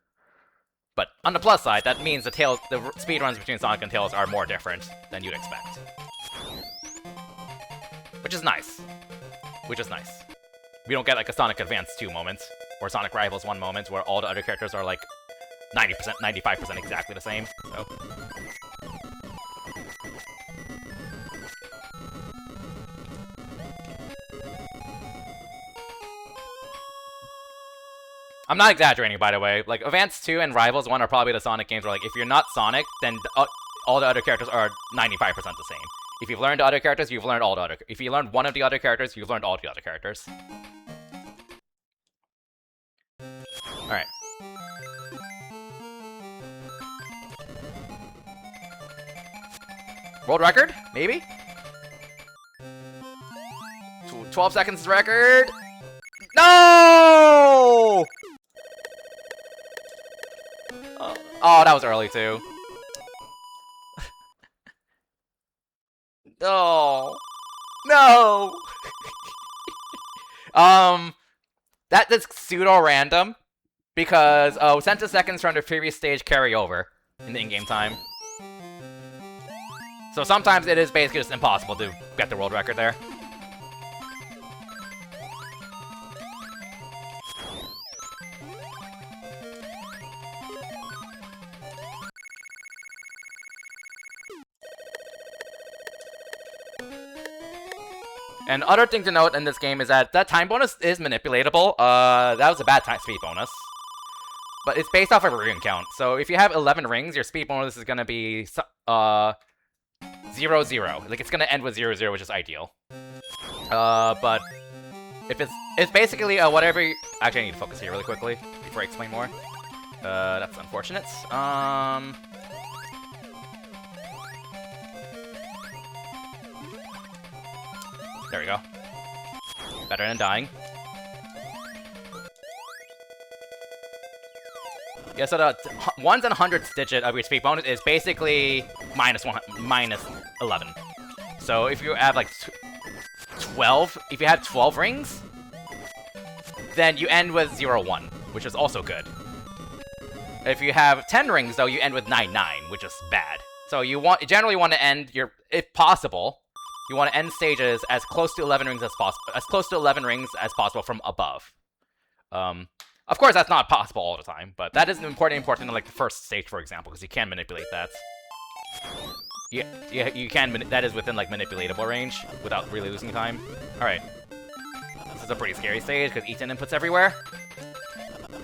[SPEAKER 1] But on the plus side, that means the speedruns between Sonic and Tails are more different than you'd expect. Which is nice. We don't get like a Sonic Advance2 moment, or Sonic Rivals 1 moment, where all the other characters are like 90%, 95% exactly the same, so... I'm not exaggerating, by the way. Like, Advance2 and Rivals 1 are probably the Sonic games where, like, if you're not Sonic, then all the other characters are 95% the same. If you've learned the other characters, you've learned all the other... If you learned one of the other characters, you've learned all the other characters. Alright. World record? Maybe? 12 seconds record? No! Oh, that was early, too. No. No! That's pseudo-random, because, census seconds from the previous stage carry over in the in-game time. So sometimes it is basically just impossible to get the world record there. And other thing to note in this game is that time bonus is manipulatable. That was a bad speed bonus. But it's based off of a ring count. So if you have 11 rings, your speed bonus is gonna be 0, 0. Like, it's gonna end with 0, 0, which is ideal. But if it's basically whatever you... Actually, I need to focus here really quickly before I explain more. That's unfortunate. There we go. Better than dying. Yeah, so the 1s and 100th digit of your speed bonus is basically minus 11. So if you have like 12, if you have 12 rings, then you end with 0, 1, which is also good. If you have 10 rings, though, you end with 9-9, which is bad. So you generally want to end if possible, you want to end stages as close to 11 rings as possible, from above. Of course, that's not possible all the time, but that is important in like the first stage, for example, because you can manipulate that. You can. That is within like manipulatable range without really losing time. All right, this is a pretty scary stage because Eaton inputs everywhere,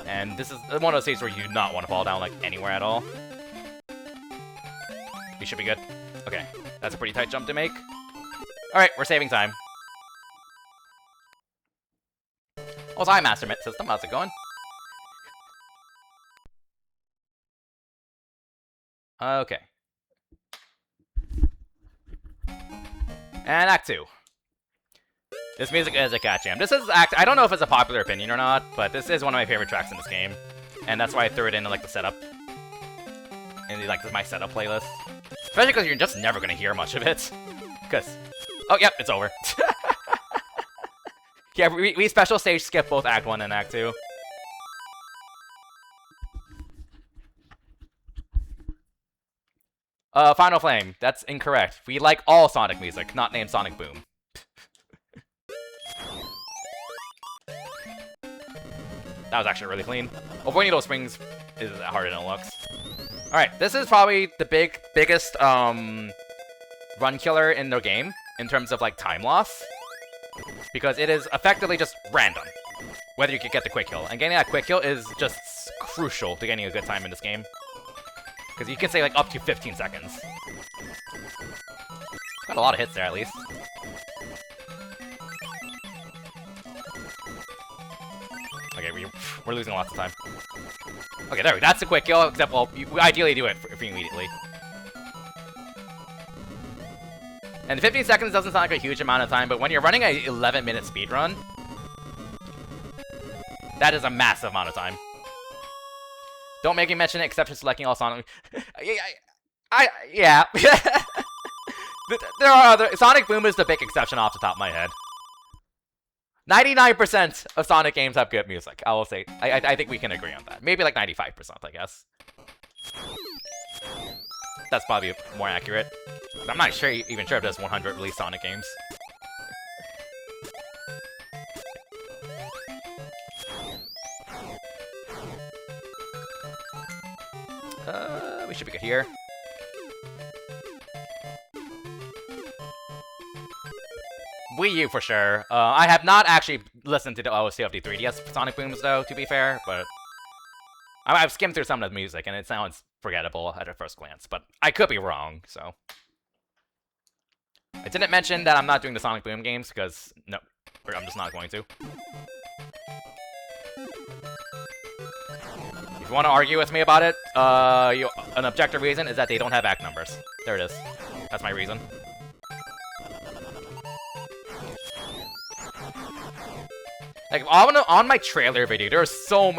[SPEAKER 1] and this is one of those stages where you do not want to fall down like anywhere at all. We should be good. Okay, that's a pretty tight jump to make. All right, we're saving time. Also, hi, Master Mint System. How's it going? Okay. And Act 2. This music is a cat jam. This is I don't know if it's a popular opinion or not, but this is one of my favorite tracks in this game. And that's why I threw it into like the setup. In like my setup playlist. Especially because you're just never gonna hear much of it. Because oh yep, it's over. Yeah, we special stage skip both Act 1 and Act 2. Final Flame. That's incorrect. We like all Sonic music, not named Sonic Boom. That was actually really clean. Avoiding those swings is harder than it looks. Alright, this is probably the biggest, run killer in the game, in terms of, like, time loss. Because it is effectively just random, whether you can get the quick kill. And getting that quick kill is just crucial to getting a good time in this game. Because you can say, like, up to 15 seconds. Got a lot of hits there, at least. Okay, we're losing lots of time. Okay, there we go. That's a quick kill, except, well, you ideally do it for immediately. And 15 seconds doesn't sound like a huge amount of time, but when you're running an 11-minute speedrun, that is a massive amount of time. Don't make me mention it, except for selecting all Sonic. Yeah. There are other. Sonic Boom is the big exception off the top of my head. 99% of Sonic games have good music. I will say. I think we can agree on that. Maybe like 95%, I guess. That's probably more accurate. I'm not even sure if there's 100 released Sonic games. We should be good here. Wii U for sure. I have not actually listened to the OST of the 3DS Sonic Booms though, to be fair, but I've skimmed through some of the music and it sounds forgettable at a first glance, but I could be wrong, so. I didn't mention that I'm not doing the Sonic Boom games because, no, I'm just not going to. If you want to argue with me about it, an objective reason is that they don't have act numbers. There it is. That's my reason. Like, on my trailer video, there were so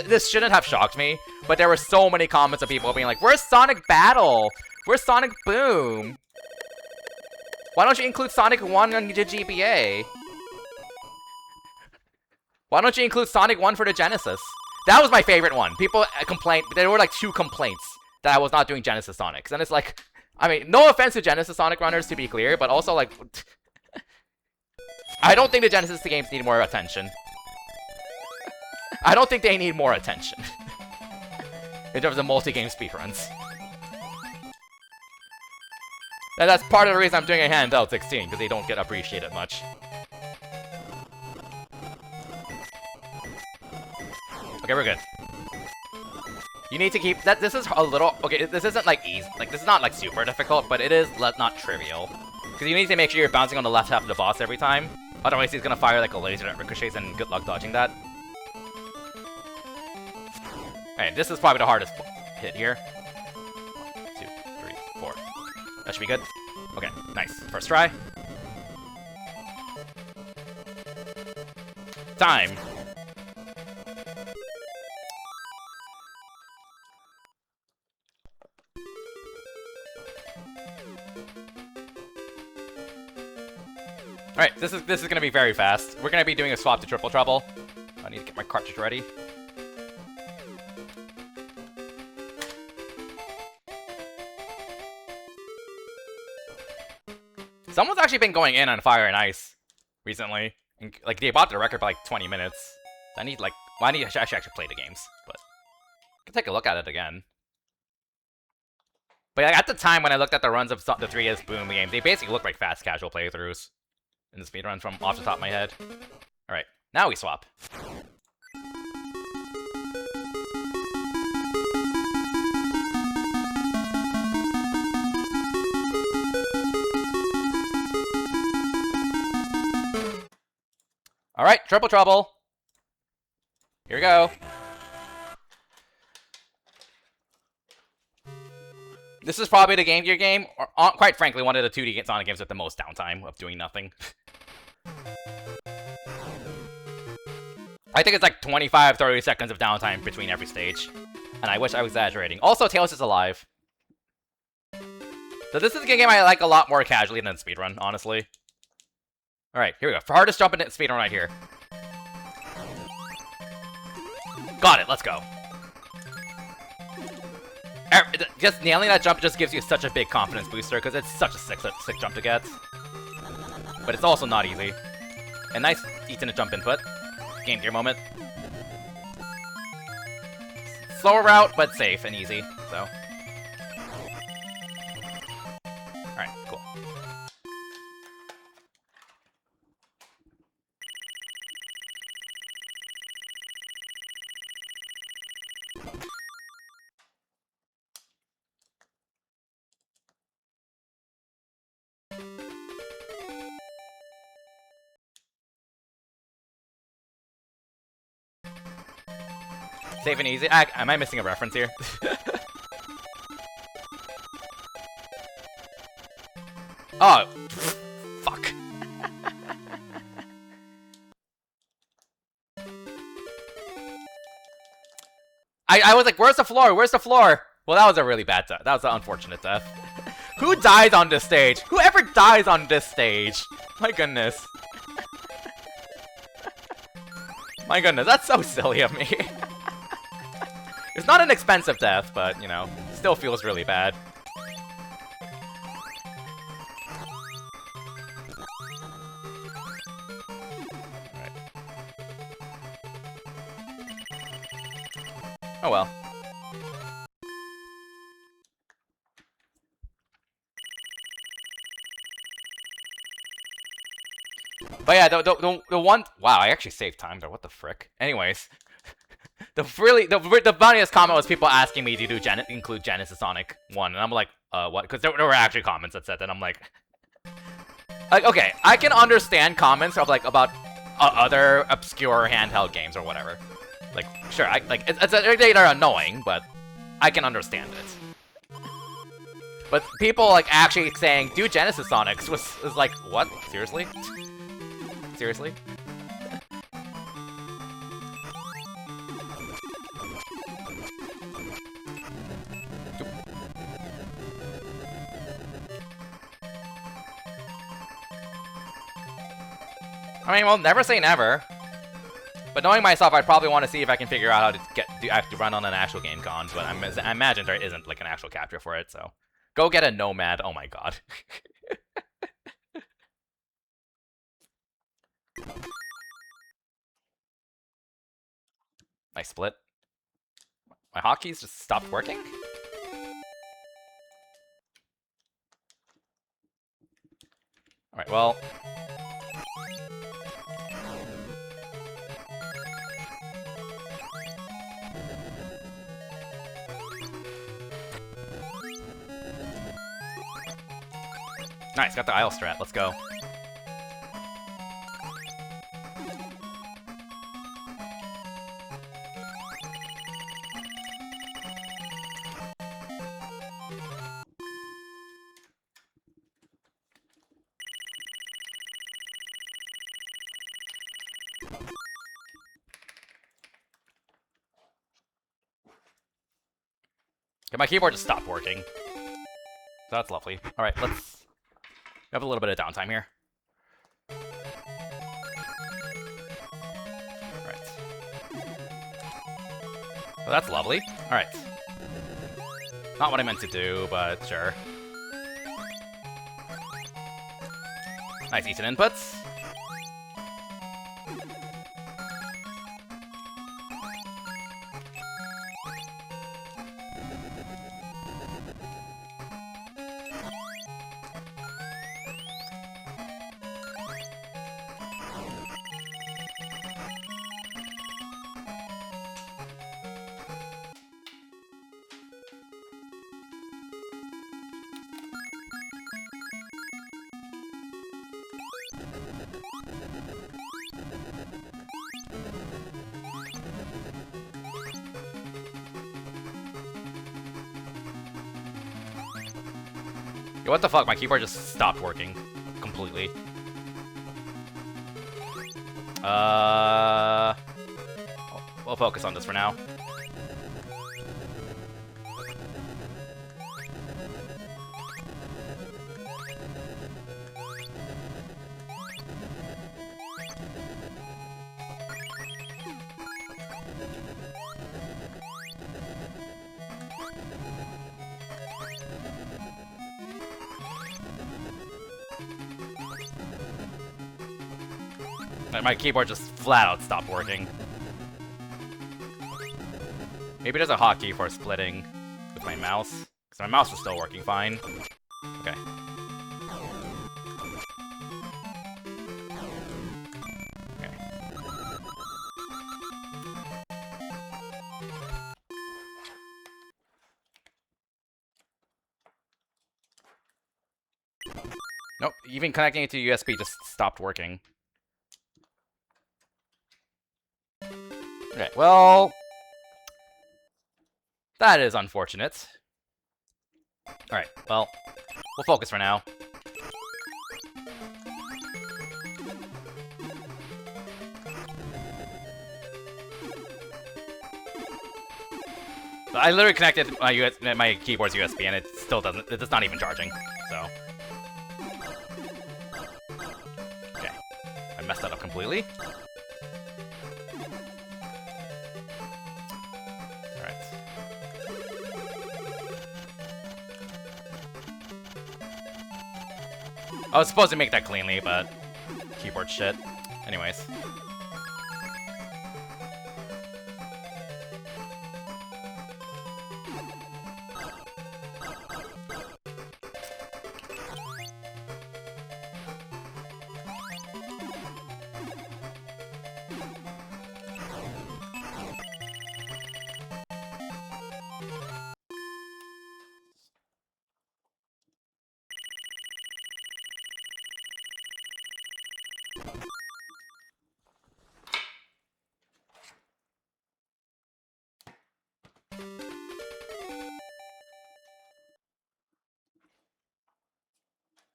[SPEAKER 1] this shouldn't have shocked me, but there were so many comments of people being like, where's Sonic Battle? Where's Sonic Boom? Why don't you include Sonic 1 on the GBA? Why don't you include Sonic 1 for the Genesis? That was my favorite one. People complained, there were like 2 complaints that I was not doing Genesis Sonics. And it's like, I mean, no offense to Genesis Sonic runners, to be clear, but also like, I don't think the Genesis games need more attention. I don't think they need more attention. In terms of multi-game speedruns. And that's part of the reason I'm doing a handheld 16, because they don't get appreciated much. Okay, we're good. You need to keep that. This is a little okay. This isn't like easy. Like this is not like super difficult, but it is not trivial. Because you need to make sure you're bouncing on the left half of the boss every time. Otherwise, he's gonna fire like a laser that ricochets, and good luck dodging that. Alright, this is probably the hardest hit here. 1, 2, 3, 4. That should be good. Okay, nice. First try. Time. Alright, this is gonna be very fast. We're gonna be doing a swap to Triple Trouble. I need to get my cartridge ready. Someone's actually been going in on Fire and Ice recently. And, like, they bought the record by like 20 minutes. I need, like, well, I should actually play the games, but I can take a look at it again. But like, at the time when I looked at the runs of the 3DS Boom games, they basically looked like fast casual playthroughs in the speedrun from off the top of my head. Alright, now we swap. Alright, Triple Trouble. Here we go. This is probably the Game Gear game, or quite frankly, one of the 2D Sonic games with the most downtime of doing nothing. I think it's like 25-30 seconds of downtime between every stage. And I wish I was exaggerating. Also, Tails is alive. So this is a game I like a lot more casually than speedrun, honestly. Alright, here we go. For hardest jump in speedrun right here. Got it, let's go. Just nailing that jump just gives you such a big confidence booster, because it's such a sick jump to get. But it's also not easy. A nice decent jump input. Game Gear moment. Slower route, but safe and easy, so. Alright, cool. Safe and easy. Am I missing a reference here? Oh, fuck. I was like, where's the floor? Where's the floor? Well, that was a really bad death. That was an unfortunate death. Who dies on this stage? Whoever dies on this stage? My goodness. My goodness, that's so silly of me. It's not an expensive death, but, you know, still feels really bad. Right. Oh well. But yeah, the one... Wow, I actually saved time there. What the frick? Anyways. The funniest comment was people asking me to do include Genesis Sonic 1, and I'm like, what? Because there were actually comments that said that. I'm like, okay, I can understand comments of like about other obscure handheld games or whatever. Like, sure, they're annoying, but I can understand it. But people like actually saying do Genesis Sonics was like, what? Seriously? Seriously? I mean, well, never say never. But knowing myself, I'd probably want to see if I can figure out how to I have to run on an actual game con, but I imagine there isn't like an actual capture for it, so. Go get a Nomad, oh my god. Nice split. My hotkeys just stopped working? Alright, well. Nice, got the aisle strat, let's go. Okay, my keyboard just stopped working. So that's lovely. Alright, let's... We have a little bit of downtime here. Alright. Oh, that's lovely. Alright. Not what I meant to do, but sure. Nice decent inputs. Yo, what the fuck? My keyboard just stopped working completely. We'll focus on this for now. My keyboard just flat out stopped working. Maybe there's a hotkey for splitting with my mouse, because my mouse was still working fine. Okay. Okay. Nope, even connecting it to USB just stopped working. Okay, well, that is unfortunate. Alright, well, we'll focus for now. I literally connected my keyboard's USB and it still doesn't, it's not even charging, so. Okay, I messed that up completely. I was supposed to make that cleanly, but keyboard shit. Anyways.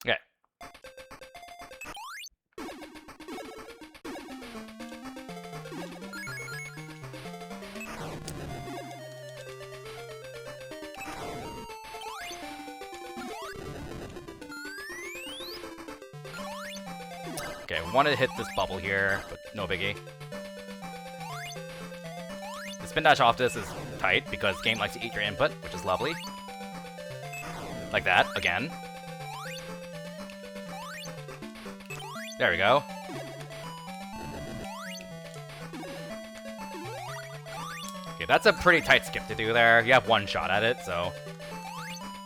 [SPEAKER 1] Okay. Okay, wanted to hit this bubble here, but no biggie. The spin dash off this is tight because the game likes to eat your input, which is lovely. Like that, again. There we go. Okay, that's a pretty tight skip to do there. You have one shot at it, so...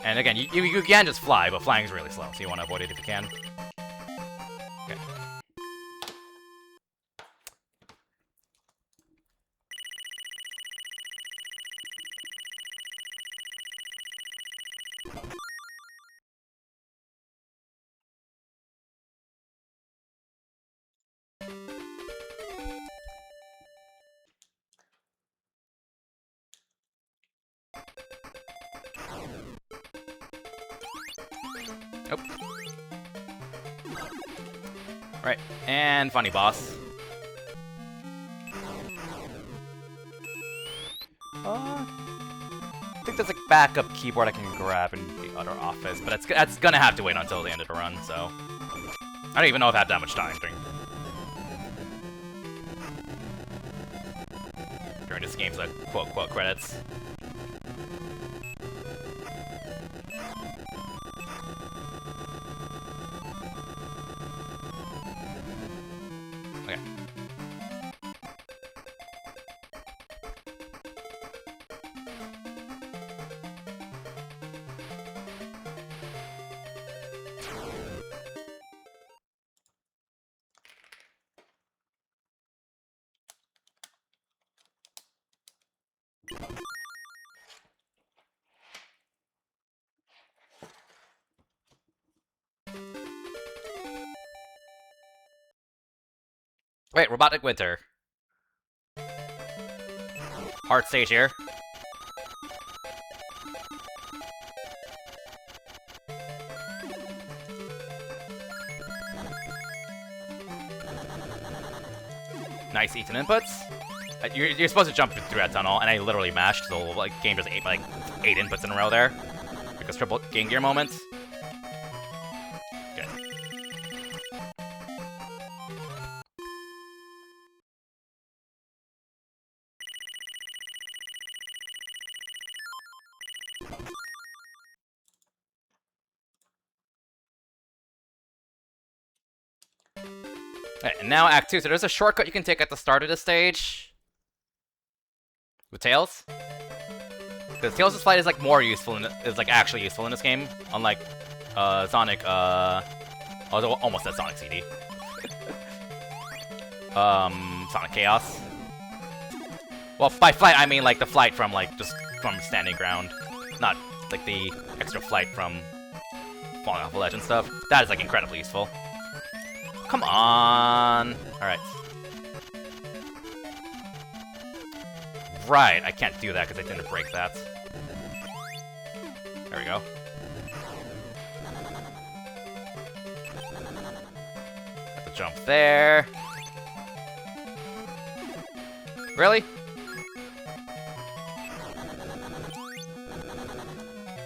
[SPEAKER 1] And again, you can just fly, but flying is really slow, so you want to avoid it if you can. Okay. Nope. Right, and funny boss. I think there's a backup keyboard I can grab in the other office, but that's gonna have to wait until the end of the run, so... I don't even know if I have that much time during this game's quote-quote credits. Wait, Robotic Winter. Hard stage here. Nice Eaton inputs. You're supposed to jump through that tunnel, and I literally mashed, so like game just ate like 8 inputs in a row there. Because triple Game Gear moments. Good. Alright, and now Act 2. So there's a shortcut you can take at the start of the stage. With Tails. Because Tails' flight is like more useful, is like actually useful in this game. Unlike Sonic, I was almost at Sonic CD. Sonic Chaos. Well, by flight, I mean like the flight from like just from standing ground. Not like the extra flight from falling off a ledge and stuff. That is like incredibly useful. Come on! Alright. Right, I can't do that because I didn't break that. There we go. Have to jump there. Really?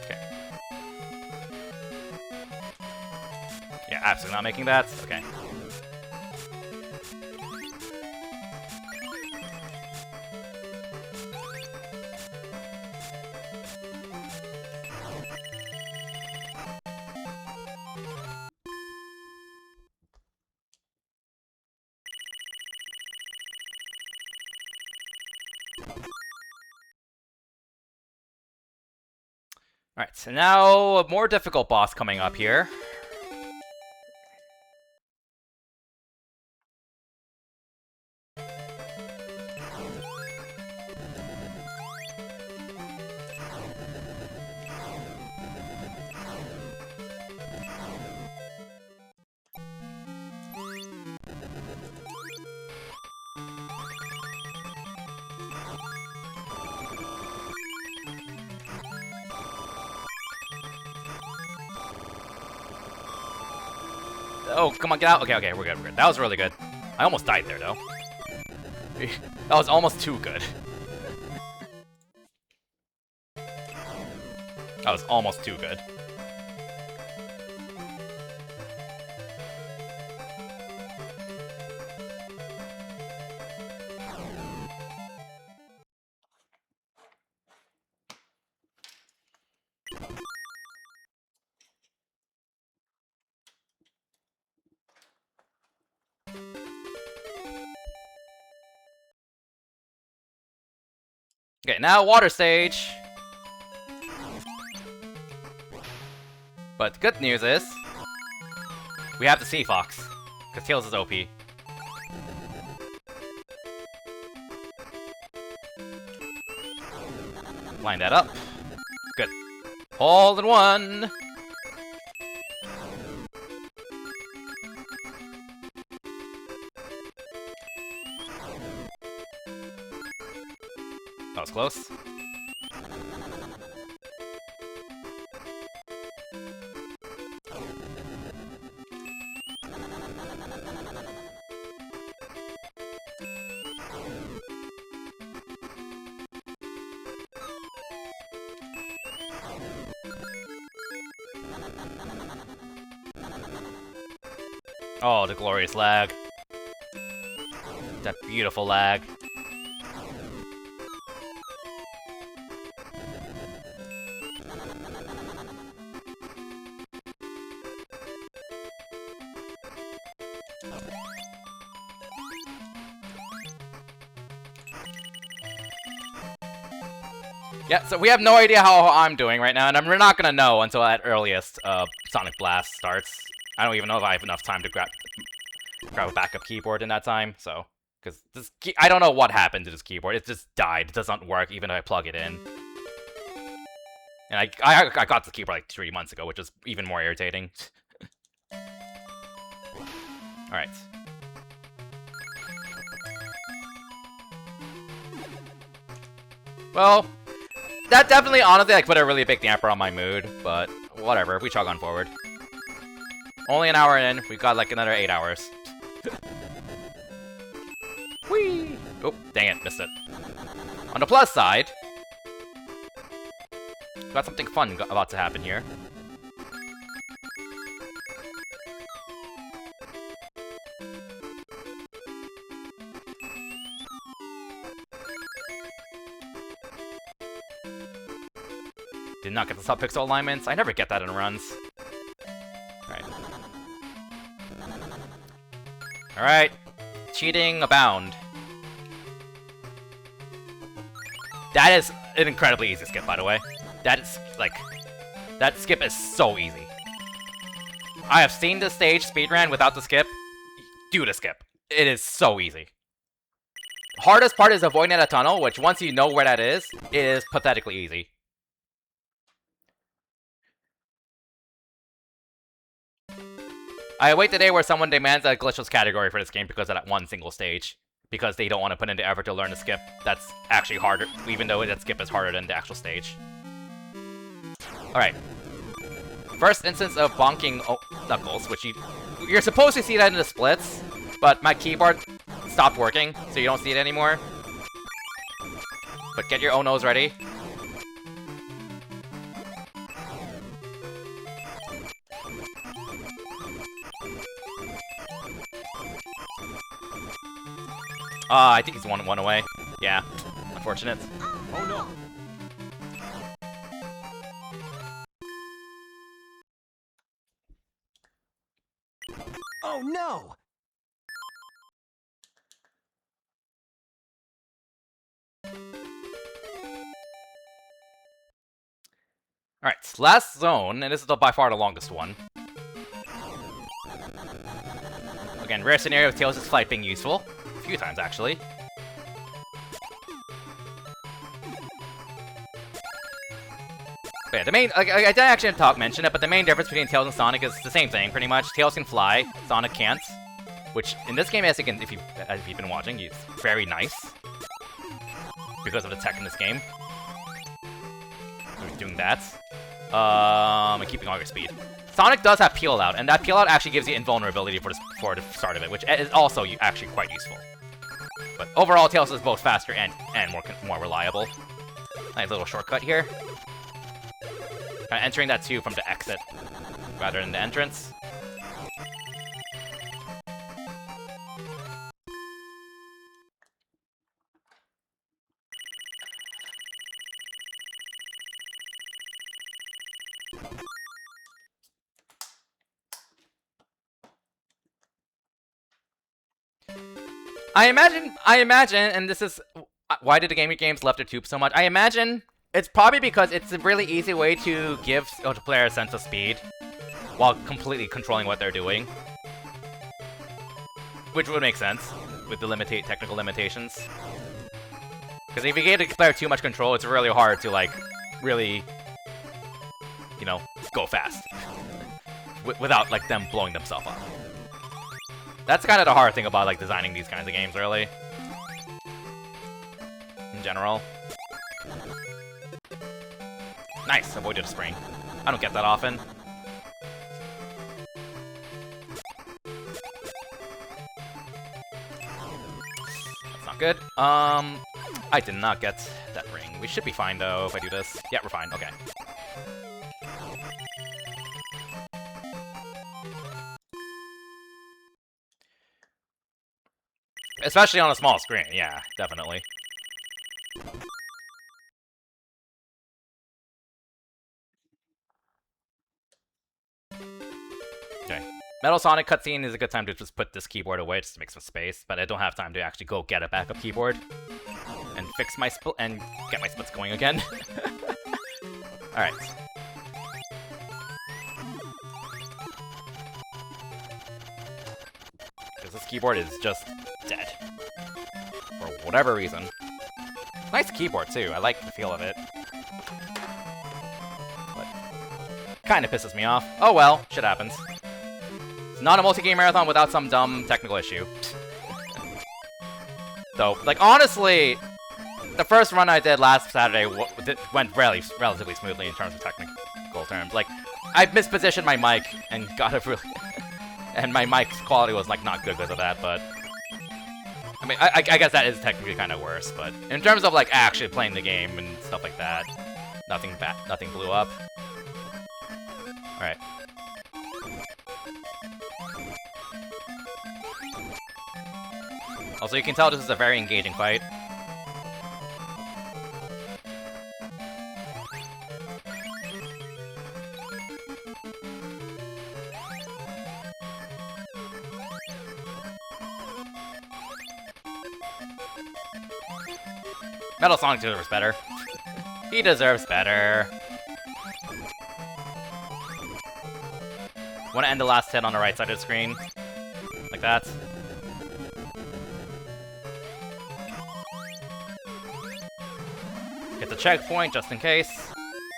[SPEAKER 1] Okay. Yeah, absolutely not making that. Okay. Alright, so now a more difficult boss coming up here. Oh, come on, get out. Okay, okay, we're good, we're good. That was really good. I almost died there, though. That was almost too good. That was almost too good. Okay, now water stage. But the good news is, we have the Sea Fox, because Tails is OP. Line that up. Good. All in one! That was close. Oh, the glorious lag. That beautiful lag. Yeah, so we have no idea how I'm doing right now, and we're not gonna know until at earliest Sonic Blast starts. I don't even know if I have enough time to grab a backup keyboard in that time, so Because I don't know what happened to this keyboard. It just died. It doesn't work even if I plug it in. And I got this keyboard like 3 months ago, which is even more irritating. Alright. Well, that definitely, honestly, like, put a really big damper on my mood, but whatever, we chug on forward. Only an hour in, we've got like another 8 hours. Whee! Oh, dang it, missed it. On the plus side, got something fun about to happen here. Did not get the sub-pixel alignments. I never get that in runs. Alright. Alright. Cheating abound. That is an incredibly easy skip, by the way. That is, like... That skip is so easy. I have seen this stage speedrun without the skip. Do the skip. It is so easy. Hardest part is avoiding that tunnel, which once you know where that is, it is pathetically easy. I await the day where someone demands a glitchless category for this game because of that one single stage. Because they don't want to put in the effort to learn the skip. That's actually harder, even though that skip is harder than the actual stage. Alright. First instance of bonking Knuckles, which you're supposed to see that in the splits, but my keyboard stopped working, so you don't see it anymore. But get your oh-nos ready. I think he's one away. Yeah, unfortunate.
[SPEAKER 2] Oh no! Oh no!
[SPEAKER 1] Alright, last zone, and this is by far the longest one. Again, rare scenario of Tails' flight being useful. A few times, actually. But yeah, the main... I didn't actually mention it, but the main difference between Tails and Sonic is the same thing, pretty much. Tails can fly, Sonic can't. Which, in this game, as if you've been watching, it's very nice. Because of the tech in this game. Who's doing that? And keeping all your speed. Sonic does have peel out, and that peel out actually gives you invulnerability for the start of it, which is also actually quite useful. But overall, Tails is both faster and more reliable. Nice little shortcut here. Entering that too from the exit rather than the entrance. I imagine, and this is why did the gaming games love their tube so much? I imagine it's probably because it's a really easy way to give the player a sense of speed while completely controlling what they're doing, which would make sense with the technical limitations. Because if you give the player too much control, it's really hard to like really, you know, go fast without like them blowing themselves up. That's kind of the hard thing about, like, designing these kinds of games, really. In general. Nice, avoided a spring. I don't get that often. That's not good. I did not get that ring. We should be fine, though, if I do this. Yeah, we're fine. Okay. Especially on a small screen, yeah, definitely. Okay. Metal Sonic cutscene is a good time to just put this keyboard away just to make some space, but I don't have time to actually go get a backup keyboard and fix my and get my splits going again. Alright. Because this keyboard is just dead. for whatever reason. Nice keyboard, too. I like the feel of it. But kind of pisses me off. Oh well, shit happens. It's not a multi-game marathon without some dumb technical issue. So, like, honestly, the first run I did last Saturday went relatively smoothly in terms of technical terms. Like, I mispositioned my mic and got a really... and my mic's quality was, like, not good because of that, but... I mean, I guess that is technically kind of worse, but in terms of, like, actually playing the game and stuff like that, nothing blew up. Alright. Also, you can tell this is a very engaging fight. Metal Sonic deserves better. He deserves better. Want to end the last hit on the right side of the screen. Like that. Get the checkpoint just in case.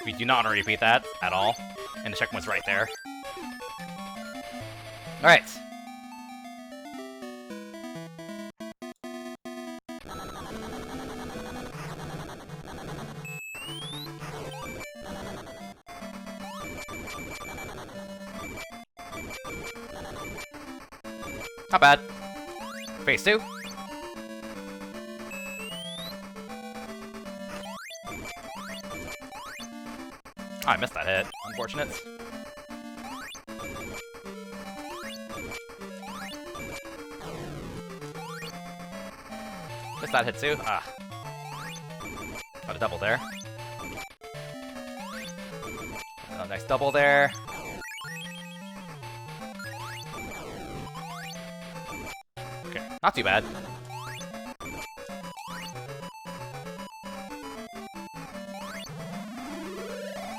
[SPEAKER 1] We do not want to repeat that at all. And the checkpoint's right there. Alright. Not bad. Phase 2. Oh, I missed that hit. Unfortunate. Missed that hit too. Ah. Got a double there. Nice double there. Okay, not too bad.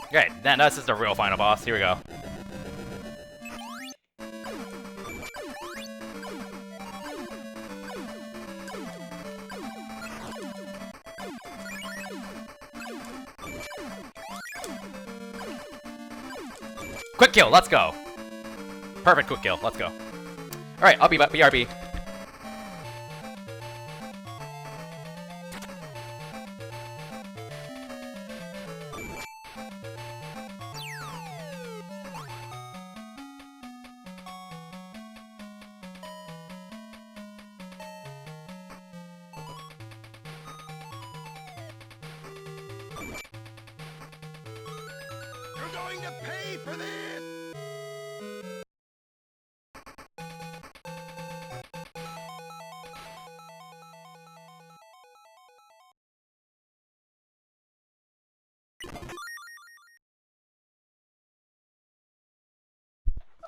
[SPEAKER 1] Okay, then this is the real final boss. Here we go. Quick kill, let's go. Perfect quick kill, let's go. Alright, I'll be BRB.
[SPEAKER 2] You're going to pay for this!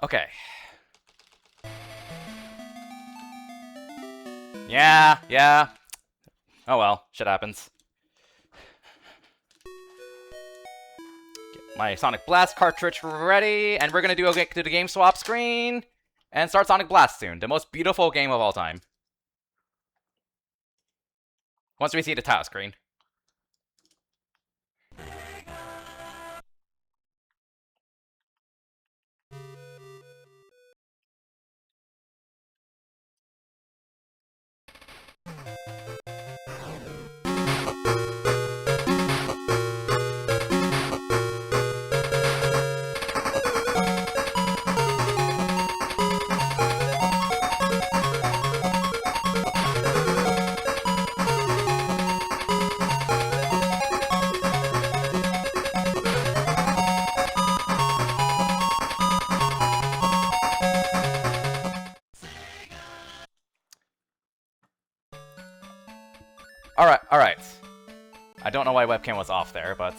[SPEAKER 1] Okay. Yeah. Oh well, shit happens. Get my Sonic Blast cartridge ready, and we're gonna do the game swap screen and start Sonic Blast soon. The most beautiful game of all time. Once we see the title screen. Alright. I don't know why webcam was off there, but...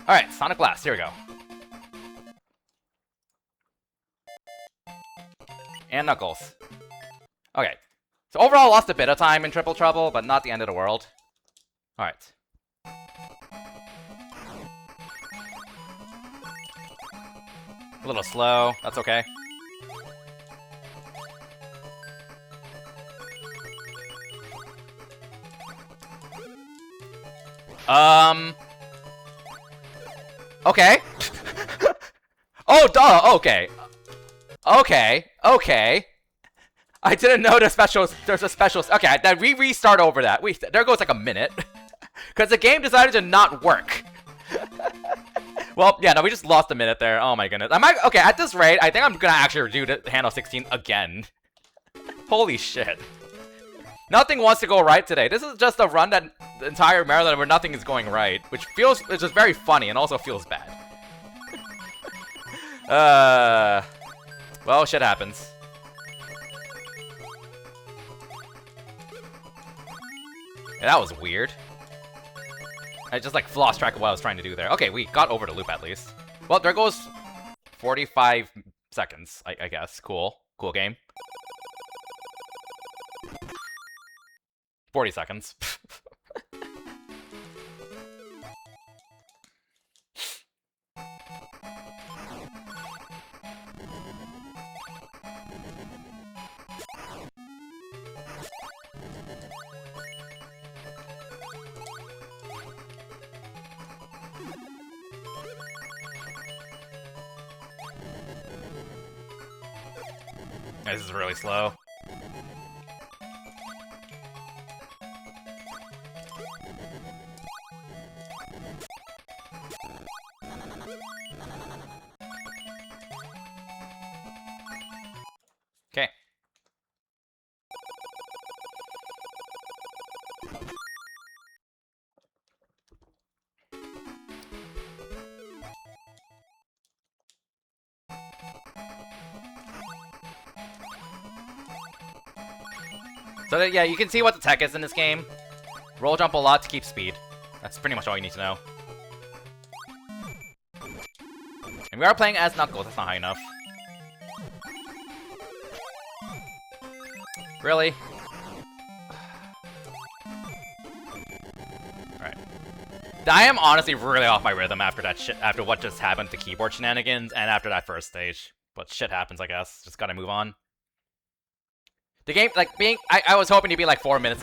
[SPEAKER 1] Alright, Sonic Blast, here we go. And Knuckles. Okay. So overall, lost a bit of time in Triple Trouble, but not the end of the world. Alright. A little slow, that's okay. Okay. Oh, duh. Okay. Okay. I didn't know there's a special. Okay, then we restart over that. There goes like a minute. Because the game decided to not work. Well, yeah, no, we just lost a minute there. Oh my goodness. Okay, at this rate, I think I'm gonna actually do the Handle 16 again. Holy shit. Nothing wants to go right today. This is just a run that the entire marathon where nothing is going right. Which is just very funny and also feels bad. Well, shit happens. Yeah, that was weird. I just like lost track of what I was trying to do there. Okay, we got over the loop at least. Well, there goes 45 seconds, I guess. Cool. Cool game. 40 seconds. This is really slow. Okay. So yeah, you can see what the tech is in this game. Roll jump a lot to keep speed. That's pretty much all you need to know. And we are playing as Knuckles, that's not high enough. Really? Alright. I am honestly really off my rhythm after that shit, after what just happened to keyboard shenanigans and after that first stage. But shit happens, I guess. Just gotta move on. The game, like, I was hoping to be like 5 minutes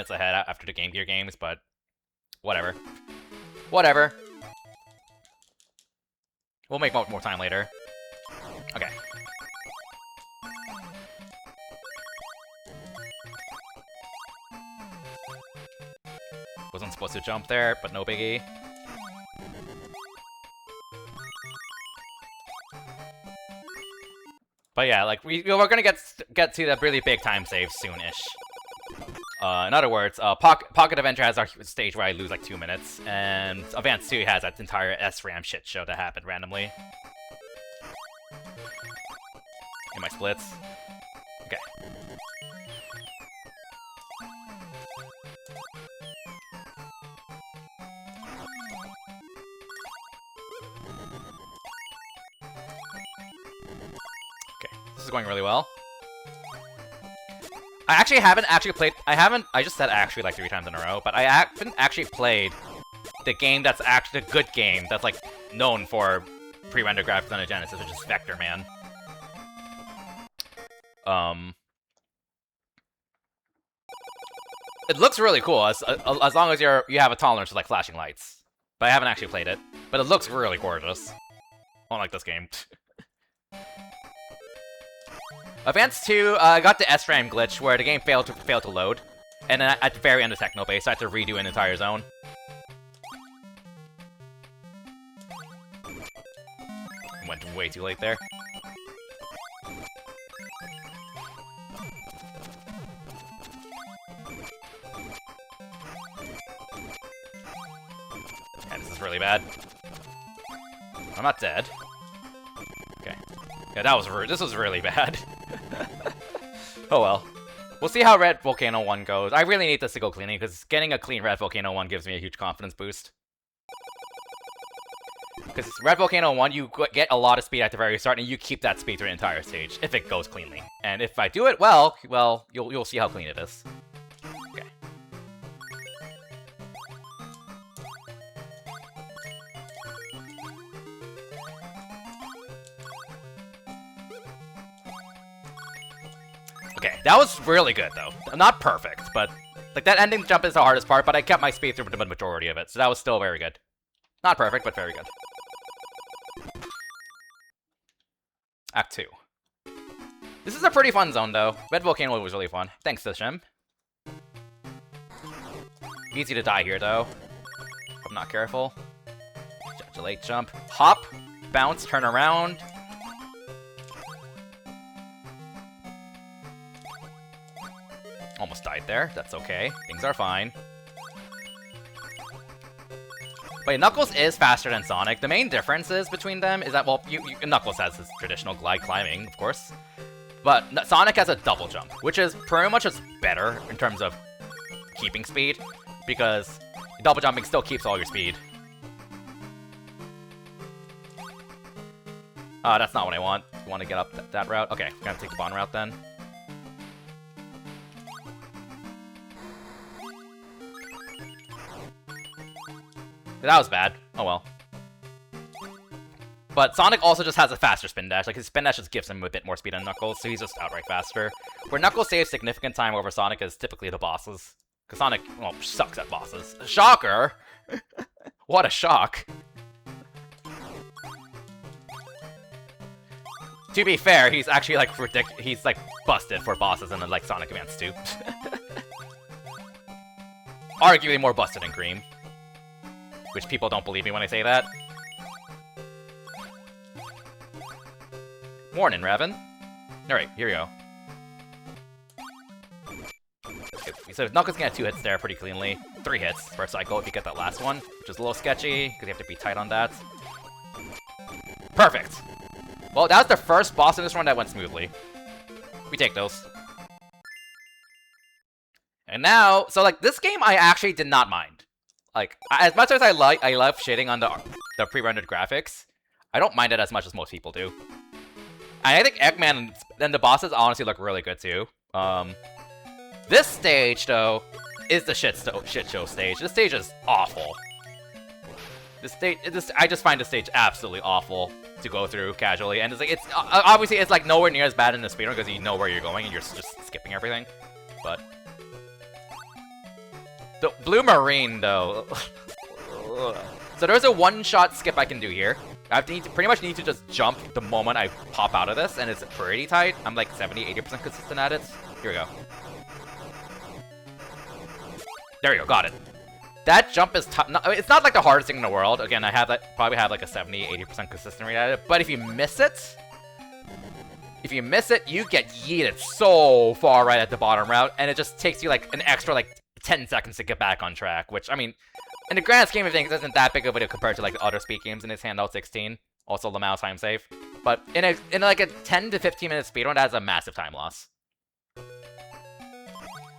[SPEAKER 1] ahead after the Game Gear games, but whatever. Whatever. We'll make more time later. Okay. Wasn't supposed to jump there, but no biggie. But yeah, like we're gonna get to the really big time save soonish. In other words, Pocket Adventure has our stage where I lose like 2 minutes, and Advance 2 has that entire SRAM shit show that happened randomly. In my splits. Okay. This is going really well. I just said actually like 3 times in a row, but I haven't actually played the game that's actually a good game that's like known for pre-rendered graphics on a Genesis, which is Vector Man. It looks really cool as long as you have a tolerance to like flashing lights. But I haven't actually played it. But it looks really gorgeous. Unlike this game. Advance 2 got the SRAM glitch where the game failed to load, and then at the very end of Techno Base, I had to redo an entire zone. Went way too late there. Yeah, this is really bad. I'm not dead. Okay. Yeah, this was really bad. Oh well. We'll see how Red Volcano 1 goes. I really need this to go cleanly, because getting a clean Red Volcano 1 gives me a huge confidence boost. Because Red Volcano 1, you get a lot of speed at the very start, and you keep that speed through the entire stage, if it goes cleanly. And if I do it well, you'll see how clean it is. Okay. Okay, that was really good, though. Not perfect, but Like, that ending jump is the hardest part, but I kept my speed through the majority of it, so that was still very good. Not perfect, but very good. Act 2. This is a pretty fun zone, though. Red Volcano was really fun. Thanks to Shim. Easy to die here, though. If I'm not careful. Late jump. Hop. Bounce. Turn around. Almost died there. That's okay. Things are fine. But Knuckles is faster than Sonic. The main differences between them is that, well, Knuckles has his traditional glide climbing, of course. But Sonic has a double jump, which is pretty much just better in terms of keeping speed, because double jumping still keeps all your speed. That's not what I want. You want to get up that route? Okay, I'm gonna take the bottom route then. That was bad. Oh well. But Sonic also just has a faster spin dash. Like, his spin dash just gives him a bit more speed than Knuckles, so he's just outright faster. Where Knuckles saves significant time over Sonic is typically the bosses. Because Sonic, well, sucks at bosses. Shocker! What a shock. To be fair, he's actually, like, he's, like, busted for bosses in, like, Sonic Advance2. Arguably more busted than Cream. Which people don't believe me when I say that. Morning, Raven. Alright, here we go. Okay, so Knuckles can get 2 hits there pretty cleanly. 3 hits per cycle if you get that last one, which is a little sketchy, because you have to be tight on that. Perfect! Well, that was the first boss in this run that went smoothly. We take those. And now, so like, this game I actually did not mind. Like, as much as I love shitting on the pre-rendered graphics, I don't mind it as much as most people do. And I think Eggman and the bosses honestly look really good too. This stage, though, is the shit show stage. This stage is awful. I just find this stage absolutely awful to go through casually, and it's obviously it's like nowhere near as bad in the speedrun because you know where you're going and you're just skipping everything. But the Blue Marine, though. So there's a one-shot skip I can do here. I pretty much need to just jump the moment I pop out of this, and it's pretty tight. I'm like 70-80% consistent at it. Here we go. There we go, got it. That jump is tough. It's not like the hardest thing in the world. Again, I probably have like a 70-80% consistent rate at it. But if you miss it, you get yeeted so far right at the bottom route, and it just takes you like an extra like 10 seconds to get back on track. Which, I mean, in the grand scheme of things, isn't that big of a deal compared to like the other speed games in this Handheld 16. Also, Lamau time save. But in like a 10 to 15 minute speedrun, that's a massive time loss.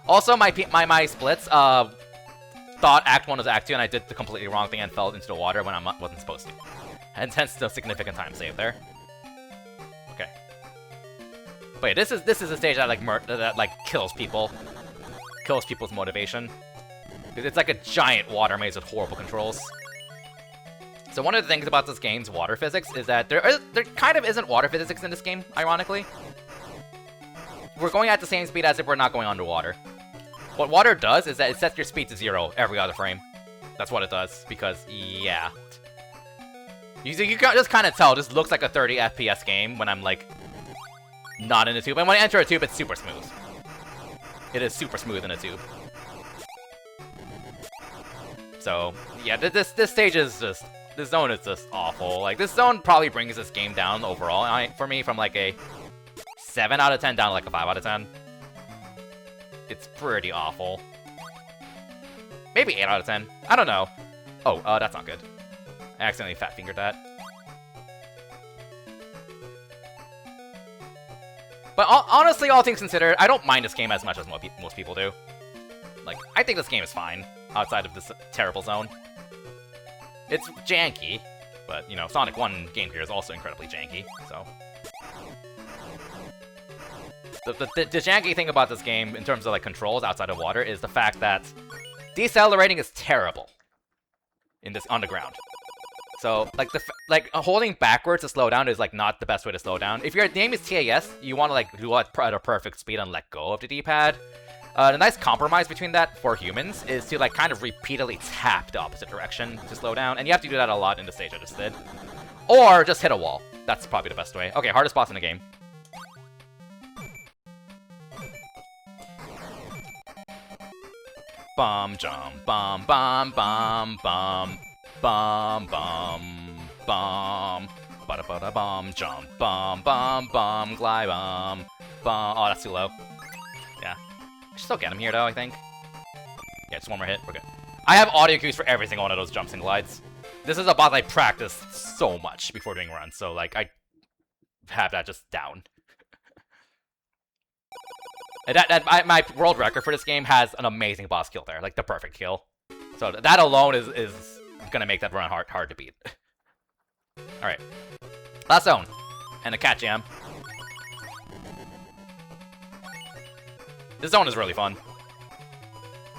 [SPEAKER 1] Also, my splits, thought Act 1 was Act 2, and I did the completely wrong thing and fell into the water when I wasn't supposed to. And hence the significant time save there. Okay. But yeah, this is a stage that like kills people. Kills people's motivation. Because it's like a giant water maze with horrible controls. So one of the things about this game's water physics is that there kind of isn't water physics in this game, ironically. We're going at the same speed as if we're not going underwater. What water does is that it sets your speed to 0 every other frame. That's what it does, because, yeah. You can just kind of tell, this looks like a 30 FPS game when I'm, like, not in a tube. And when I enter a tube, it's super smooth. It is super smooth in a tube. So, yeah, this stage is just... This zone is just awful. Like, this zone probably brings this game down overall for me from, like, a 7 out of 10 down to, like, a 5 out of 10. It's pretty awful. Maybe 8 out of 10. I don't know. Oh, that's not good. I accidentally fat-fingered that. But honestly, all things considered, I don't mind this game as much as most people do. Like, I think this game is fine, outside of this terrible zone. It's janky, but, you know, Sonic 1 Game Gear is also incredibly janky, so... The janky thing about this game, in terms of, like, controls outside of water, is the fact that decelerating is terrible on the ground. So, like, holding backwards to slow down is, like, not the best way to slow down. If your name is TAS, you want to, like, do it at a perfect speed and let go of the D-pad. The nice compromise between that for humans is to like kind of repeatedly tap the opposite direction to slow down, and you have to do that a lot in the stage I just did. Or just hit a wall. That's probably the best way. Okay, hardest boss in the game. Bum jump bum bum bum bum bum bum bum bada bada bum jump bum bum bum glide bum bum. Oh, that's too low. Yeah, I should still get him here though. I think. Yeah, just one more hit. We're good. I have audio cues for every single one of those jumps and glides. This is a boss I practiced so much before doing runs, so like I have that just down. And my world record for this game has an amazing boss kill there, like the perfect kill. So that alone is gonna make that run hard to beat. All right, last zone, and a cat jam. This zone is really fun.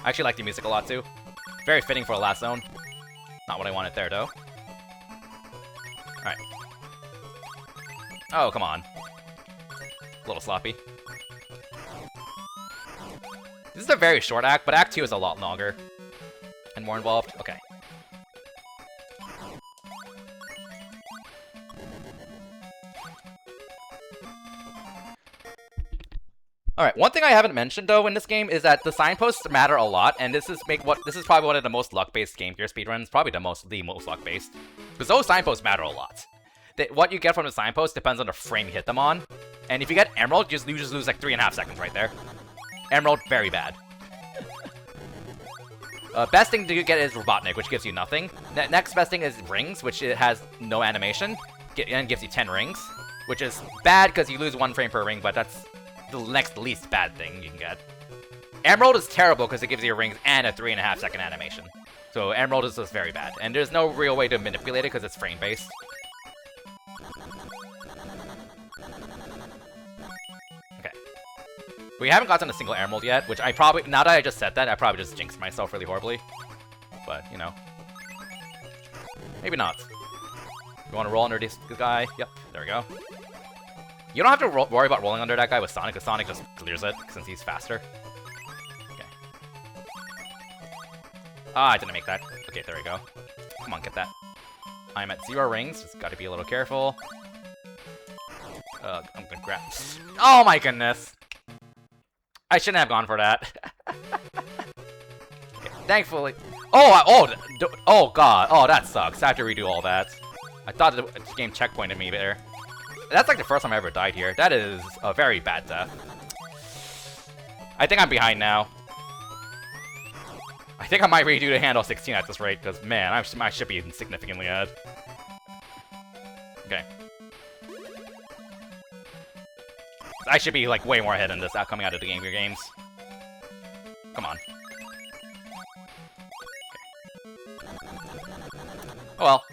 [SPEAKER 1] I actually like the music a lot too. Very fitting for a last zone. Not what I wanted there though. All right. Oh, come on. A little sloppy. This is a very short act, but Act 2 is a lot longer and more involved. Okay. Alright, one thing I haven't mentioned though in this game is that the signposts matter a lot, and this is probably one of the most luck-based Game Gear speedruns, probably the most luck-based. Because those signposts matter a lot. What you get from the signpost depends on the frame you hit them on. And if you get Emerald, you just lose like 3.5 seconds right there. Emerald, very bad. Best thing to get is Robotnik, which gives you nothing. Next best thing is Rings, which it has no animation, and gives you 10 rings. Which is bad because you lose 1 frame per ring, but that's the next least bad thing you can get. Emerald is terrible because it gives you rings and a 3.5 second animation. So Emerald is just very bad. And there's no real way to manipulate it because it's frame-based. We haven't gotten a single Emerald yet, which I probably, now that I just said that, I probably just jinxed myself really horribly. But, you know. Maybe not. You want to roll under this guy? Yep, there we go. You don't have to worry about rolling under that guy with Sonic, because Sonic just clears it, since he's faster. Okay. Ah, I didn't make that. Okay, there we go. Come on, get that. I'm at 0 rings, just gotta be a little careful. I'm gonna grab... Oh my goodness! I shouldn't have gone for that. Okay, thankfully. Oh god. Oh, that sucks. I have to redo all that. I thought the game checkpointed me there. That's like the first time I ever died here. That is a very bad death. I think I'm behind now. I think I might redo the handle 16 at this rate, because man, I should be significantly ahead. Okay. I should be like way more ahead in this coming out of the Game Gear games. Come on. Okay. Oh well.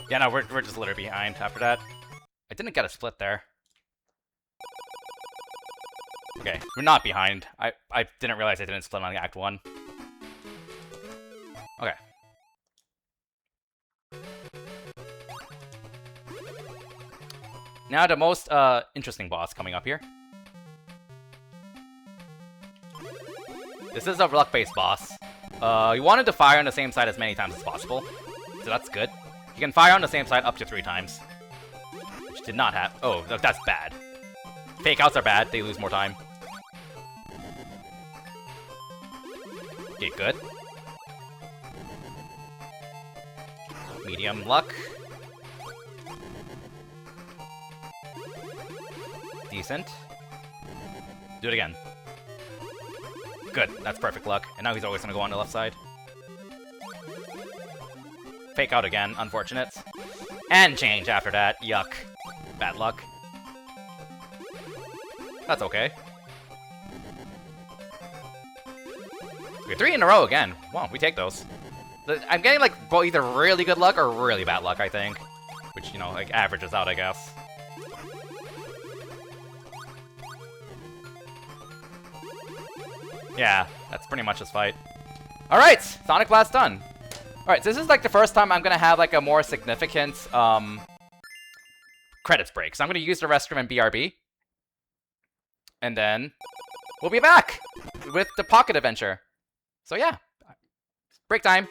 [SPEAKER 1] Yeah, no, we're just literally behind after that. I didn't get a split there. Okay, we're not behind. I didn't realize I didn't split on Act 1. Okay. Now the most interesting boss coming up here. This is a luck-based boss. You wanted to fire on the same side as many times as possible, so that's good. You can fire on the same side up to 3 times. Which did not happen. Oh, that's bad. Fake outs are bad, they lose more time. Okay, good. Medium luck. Decent. Do it again. Good, that's perfect luck. And now he's always gonna go on the left side. fake out again. Unfortunate. And change after that. Yuck. Bad luck. That's okay. Okay, 3 in a row again. Wow, we take those. I'm getting, like, either really good luck or really bad luck, I think. Which, you know, like, averages out, I guess. Yeah, that's pretty much this fight. Alright, Sonic Blast done. Alright, so this is, like, the first time I'm gonna have, like, a more significant, credits break. So I'm gonna use the restroom and BRB. And then we'll be back with the Pocket Adventure. So yeah, break time.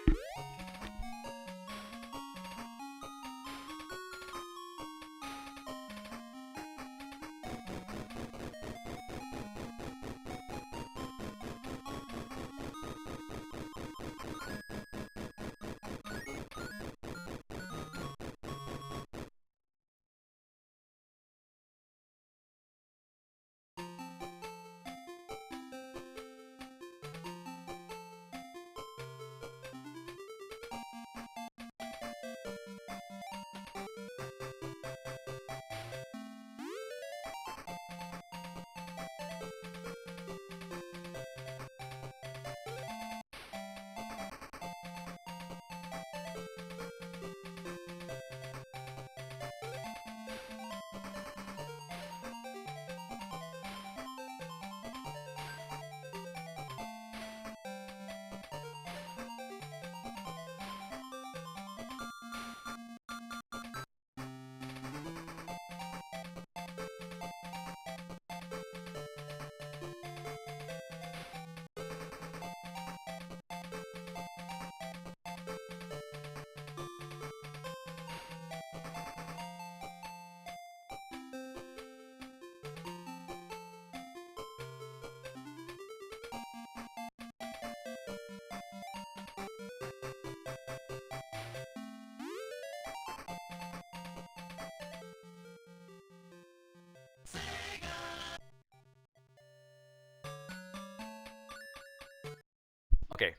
[SPEAKER 1] Okay.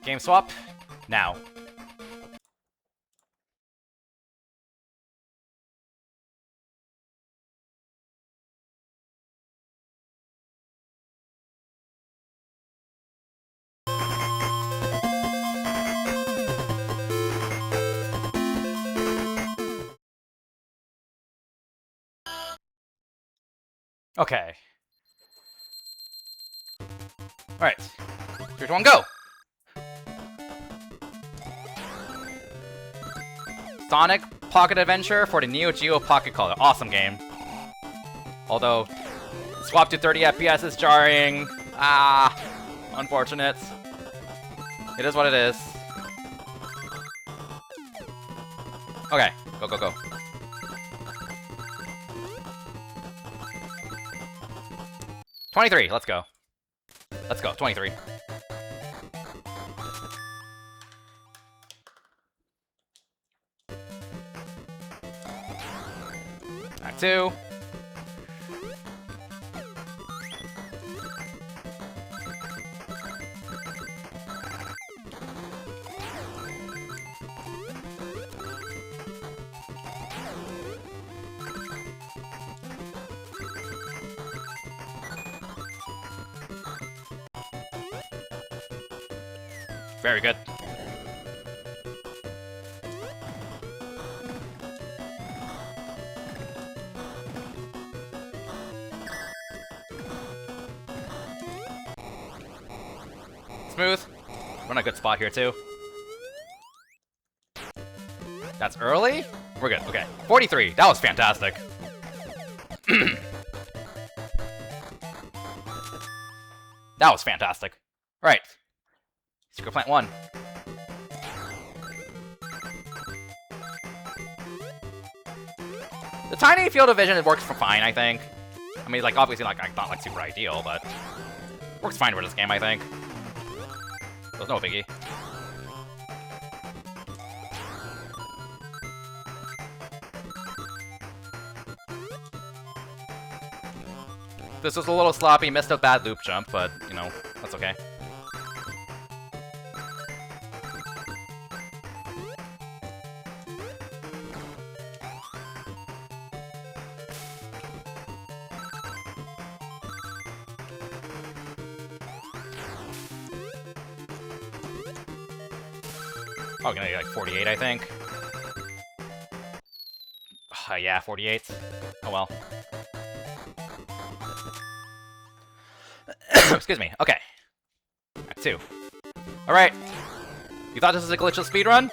[SPEAKER 1] Game swap, now. Okay. Alright. 3, 2, 1, go! Sonic Pocket Adventure for the Neo Geo Pocket Color. Awesome game. Although, swap to 30 FPS is jarring. Ah, unfortunate. It is what it is. Okay, go, go, go. $23, let's go. Let's go, 23. Act 2. Very good. Smooth. We're in a good spot here, too. That's early? We're good. Okay. 43. That was fantastic. That was fantastic. All right. Secret Plant 1. The tiny field of vision works fine, I think. I mean, like, obviously, like, not, like, super ideal, but works fine for this game, I think. There's no biggie. This was a little sloppy, missed a bad loop jump, but, you know, that's okay. Oh, gonna get like 48, I think. Yeah, 48. Oh well. Excuse me. Okay. Act 2. Alright. You thought this was a glitchless speedrun?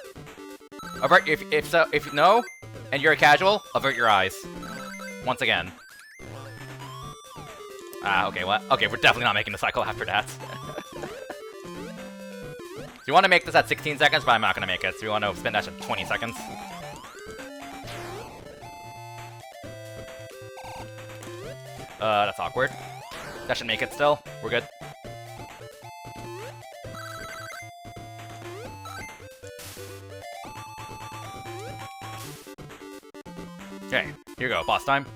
[SPEAKER 1] Avert, if no, and you're a casual, avert your eyes. Once again. Okay, what? Okay, we're definitely not making the cycle after that. So you want to make this at 16 seconds, but I'm not going to make it, so we want to spin that at 20 seconds. That's awkward. That should make it still. We're good. Okay, here we go, boss time.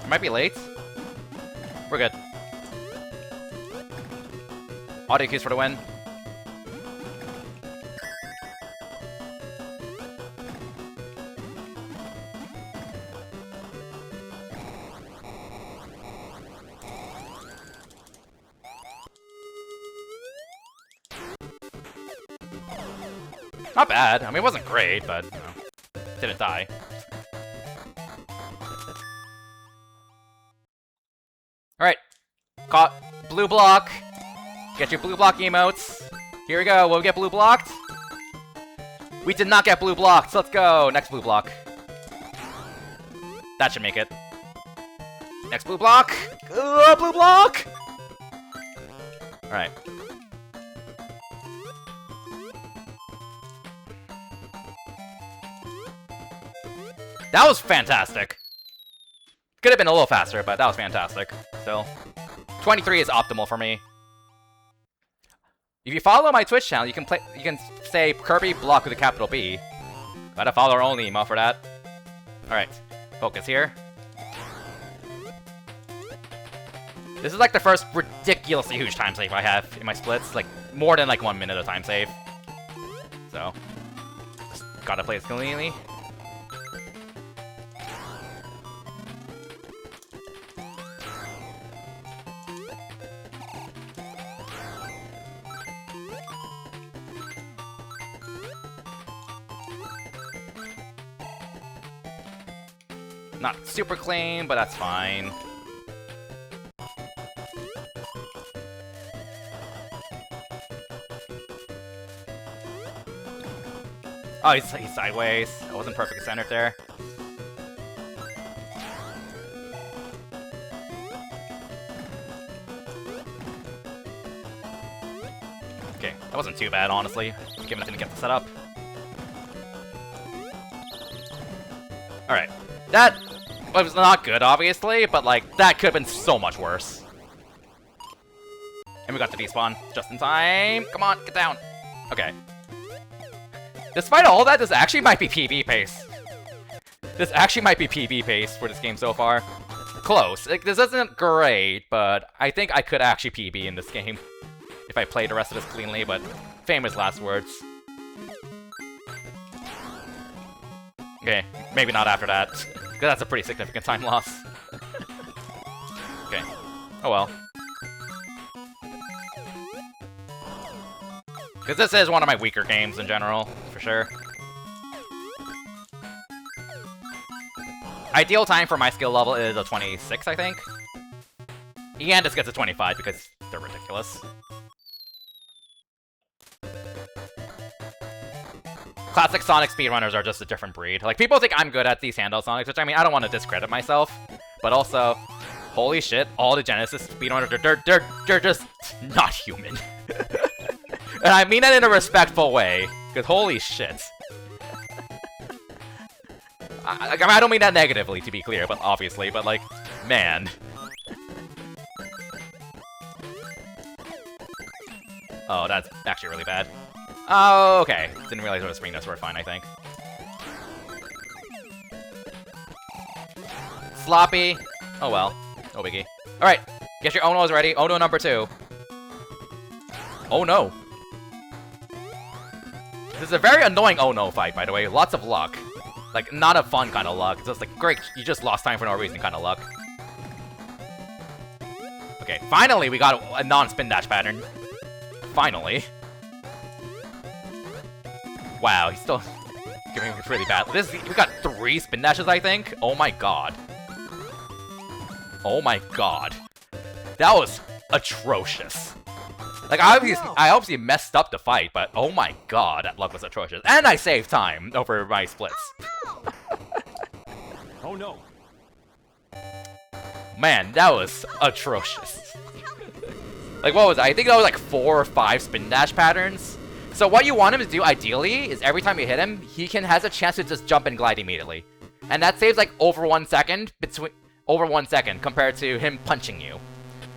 [SPEAKER 1] I might be late. We're good. Audio cues for the win. Not bad. I mean, it wasn't great, but, you know, didn't die. Alright. Caught blue block. Get your blue block emotes. Here we go. Will we get blue blocked? We did not get blue blocked. So let's go. Next blue block. That should make it. Next blue block. Blue block! Alright. That was fantastic. Could have been a little faster, but that was fantastic. Still, 23 is optimal for me. If you follow my Twitch channel, you can say Kirby block with a capital B. Got a follower only email for that. All right, focus here. This is like the first ridiculously huge time save I have in my splits, like more than like 1 minute of time save. So, just gotta play this cleanly. Not super clean, but that's fine. Oh, he's sideways. I wasn't perfectly centered there. Okay, that wasn't too bad, honestly, given I didn't get the setup. Alright, that was not good, obviously, but, like, that could have been so much worse. And we got the despawn just in time. Come on, get down. Okay. Despite all that, this actually might be PB pace. This actually might be PB pace for this game so far. Close. Like, this isn't great, but I think I could actually PB in this game if I play the rest of this cleanly, but famous last words. Okay, maybe not after that, because that's a pretty significant time loss. Okay. Oh well. Because this is one of my weaker games in general, for sure. Ideal time for my skill level is a 26, I think. And this gets a 25 because they're ridiculous. Classic Sonic speedrunners are just a different breed. Like, people think I'm good at these handheld Sonics, which, I mean, I don't want to discredit myself. But also, holy shit, all the Genesis speedrunners, they're just not human. And I mean that in a respectful way, because holy shit. I mean, I don't mean that negatively, to be clear, but obviously, but like, man. Oh, that's actually really bad. Oh, okay. Didn't realize it was spring dust. We're fine, I think. Sloppy. Oh well. No biggie. Alright. Get your Onos ready. Ono number 2. Oh no. This is a very annoying Ono fight, by the way. Lots of luck. Like, not a fun kind of luck. It's just like, great, you just lost time for no reason kind of luck. Okay, finally we got a non-spin dash pattern. Finally. Wow, he's still giving me really bad. We got 3 spin dashes, I think. Oh my god. Oh my god. That was atrocious. Like, I obviously messed up the fight, but oh my god, that luck was atrocious. And I saved time over my splits.
[SPEAKER 2] Oh no.
[SPEAKER 1] Man, that was atrocious. Like, what was it? I think that was like 4 or 5 spin dash patterns. So what you want him to do, ideally, is every time you hit him, has a chance to just jump and glide immediately. And that saves like over 1 second compared to him punching you.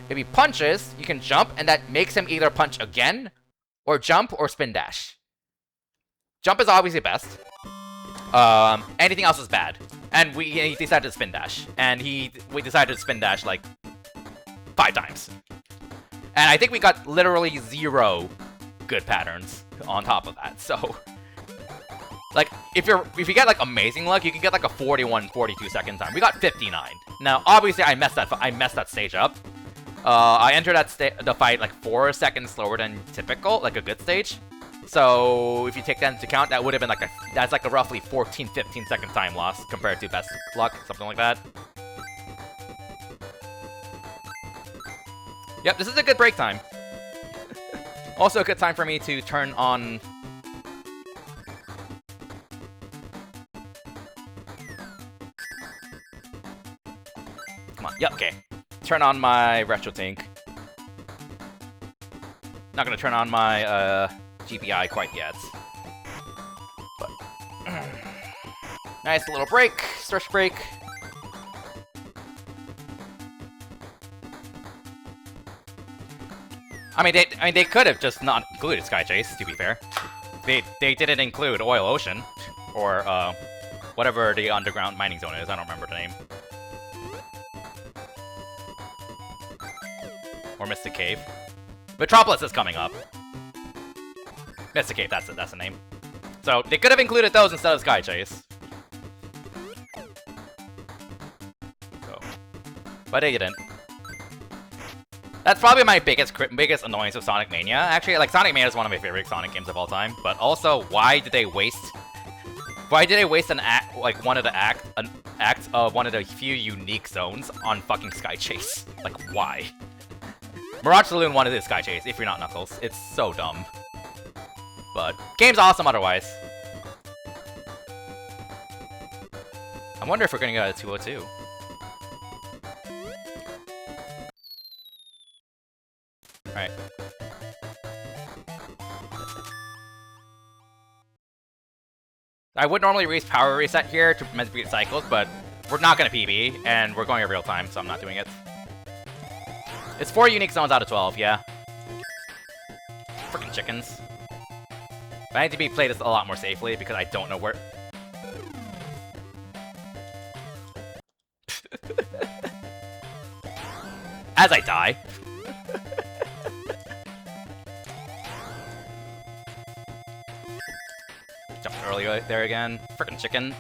[SPEAKER 1] If he punches, you can jump, and that makes him either punch again, or jump, or spin dash. Jump is obviously best. Anything else is bad. And he decided to spin dash. And we decided to spin dash like 5 times. And I think we got literally 0 good patterns on top of that. So, like, if you get like amazing luck, you can get like a 41, 42 second time. We got 59. Now, obviously, I messed that stage up. I entered the fight like 4 seconds slower than typical, like a good stage. So if you take that into account, that would have been like that's like a roughly 14, 15 second time loss compared to best luck, something like that. Yep, this is a good break time. Also a good time for me to turn on... Come on, yep, okay. Turn on my Retro Tank. Not gonna turn on my GPI quite yet. But nice little break, stretch break. I mean, they could have just not included Sky Chase. To be fair, they didn't include Oil Ocean or whatever the underground mining zone is. I don't remember the name. Or Mystic Cave. Metropolis is coming up. Mystic Cave, that's the name. So they could have included those instead of Sky Chase. So, but they didn't. That's probably my biggest annoyance with Sonic Mania. Actually, like, Sonic Mania is one of my favorite Sonic games of all time. But also, why did they waste an act, like one of the few unique zones on fucking Sky Chase? Like, why? Mirage Saloon wanted this Sky Chase, if you're not Knuckles. It's so dumb. But, game's awesome otherwise. I wonder if we're gonna get a 202. Alright. I would normally power reset here to beat cycles, but we're not gonna PB, and we're going in real time, so I'm not doing it. It's 4 unique zones out of 12, yeah. Freaking chickens. But I need to play this a lot more safely because I don't know where... As I die. Jumped early there again. Freaking chicken.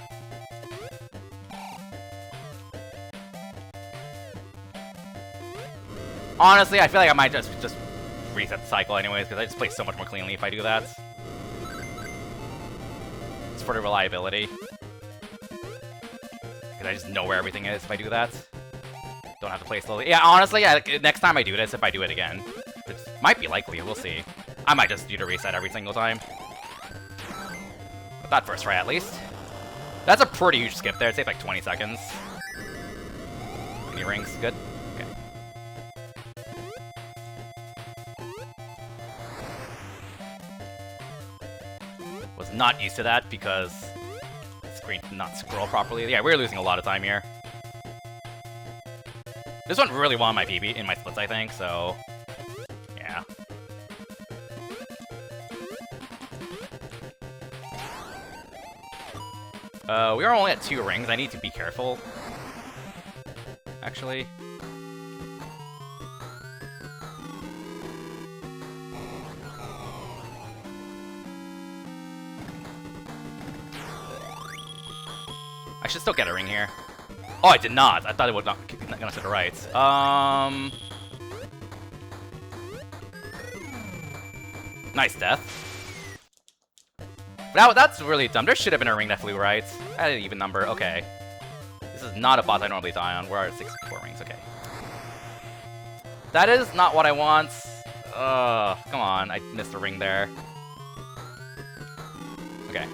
[SPEAKER 1] Honestly, I feel like I might just reset the cycle anyways, because I just play so much more cleanly if I do that. It's for the reliability. Because I just know where everything is if I do that. Don't have to play slowly. Yeah, honestly, yeah, next time I do this, if I do it again, which might be likely, we'll see. I might just do the reset every single time. But that first try, at least. That's a pretty huge skip there. It takes like 20 seconds. How many rings? Good. Was not used to that because the screen did not scroll properly. Yeah, we're losing a lot of time here. This one really won my PB in my splits, I think, so yeah. We are only at 2 rings. I need to be careful. Actually. I should still get a ring here. Oh, I did not. I thought it would not gonna set it right. Nice death. But that's really dumb. There should have been a ring that flew right. I had an even number. Okay. This is not a boss I normally die on. We're at 64 rings. Okay. That is not what I want. Come on. I missed a ring there. Okay.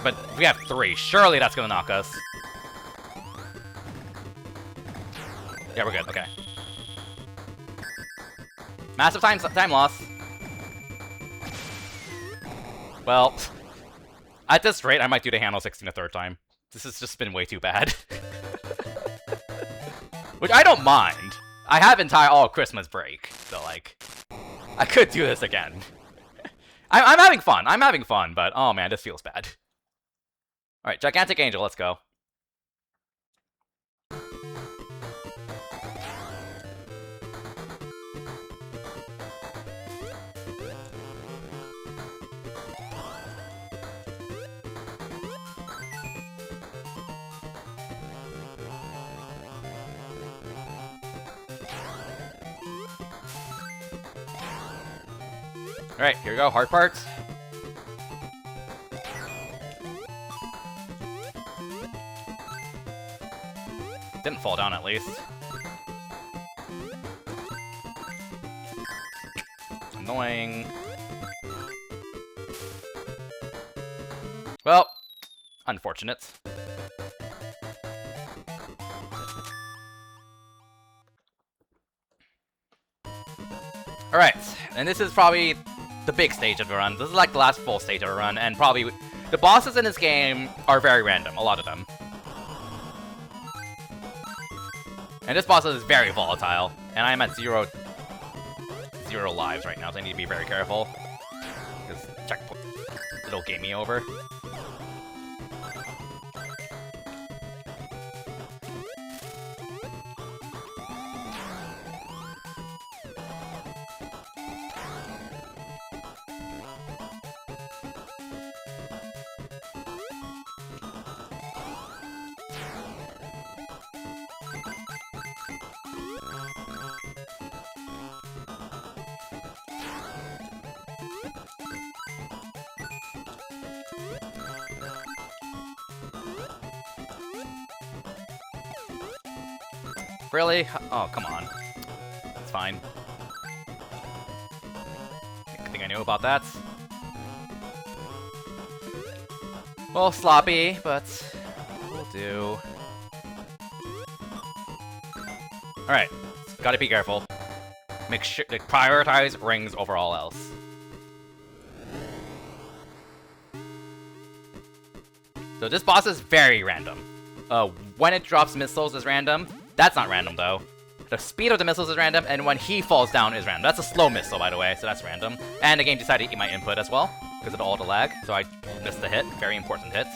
[SPEAKER 1] But we have 3. Surely that's gonna knock us. Yeah, we're good. Okay. Massive time loss. Well, at this rate, I might do the handle 16 a third time. This has just been way too bad. Which I don't mind. I have all Christmas break, so like, I could do this again. I'm having fun. I'm having fun, but oh man, this feels bad. All right, Gigantic Angel, let's go. Alright, here we go, hard parts. Didn't fall down at least. Annoying. Well, unfortunate. Alright, and this is probably the big stage of the run. This is like the last full stage of the run, and probably the bosses in this game are very random, a lot of them. And this boss is very volatile, and I'm at zero lives right now, so I need to be very careful. Because checkpoint, it'll game me over. Really? Oh, come on. That's fine. I think I knew about that. Well, sloppy, but will do. Alright, gotta be careful. Make sure to prioritize rings over all else. So this boss is very random. When it drops missiles is random. That's not random though. The speed of the missiles is random, and when he falls down is random. That's a slow missile, by the way, so that's random. And the game decided to eat my input as well, because of all the lag, so I missed the hit. Very important hit.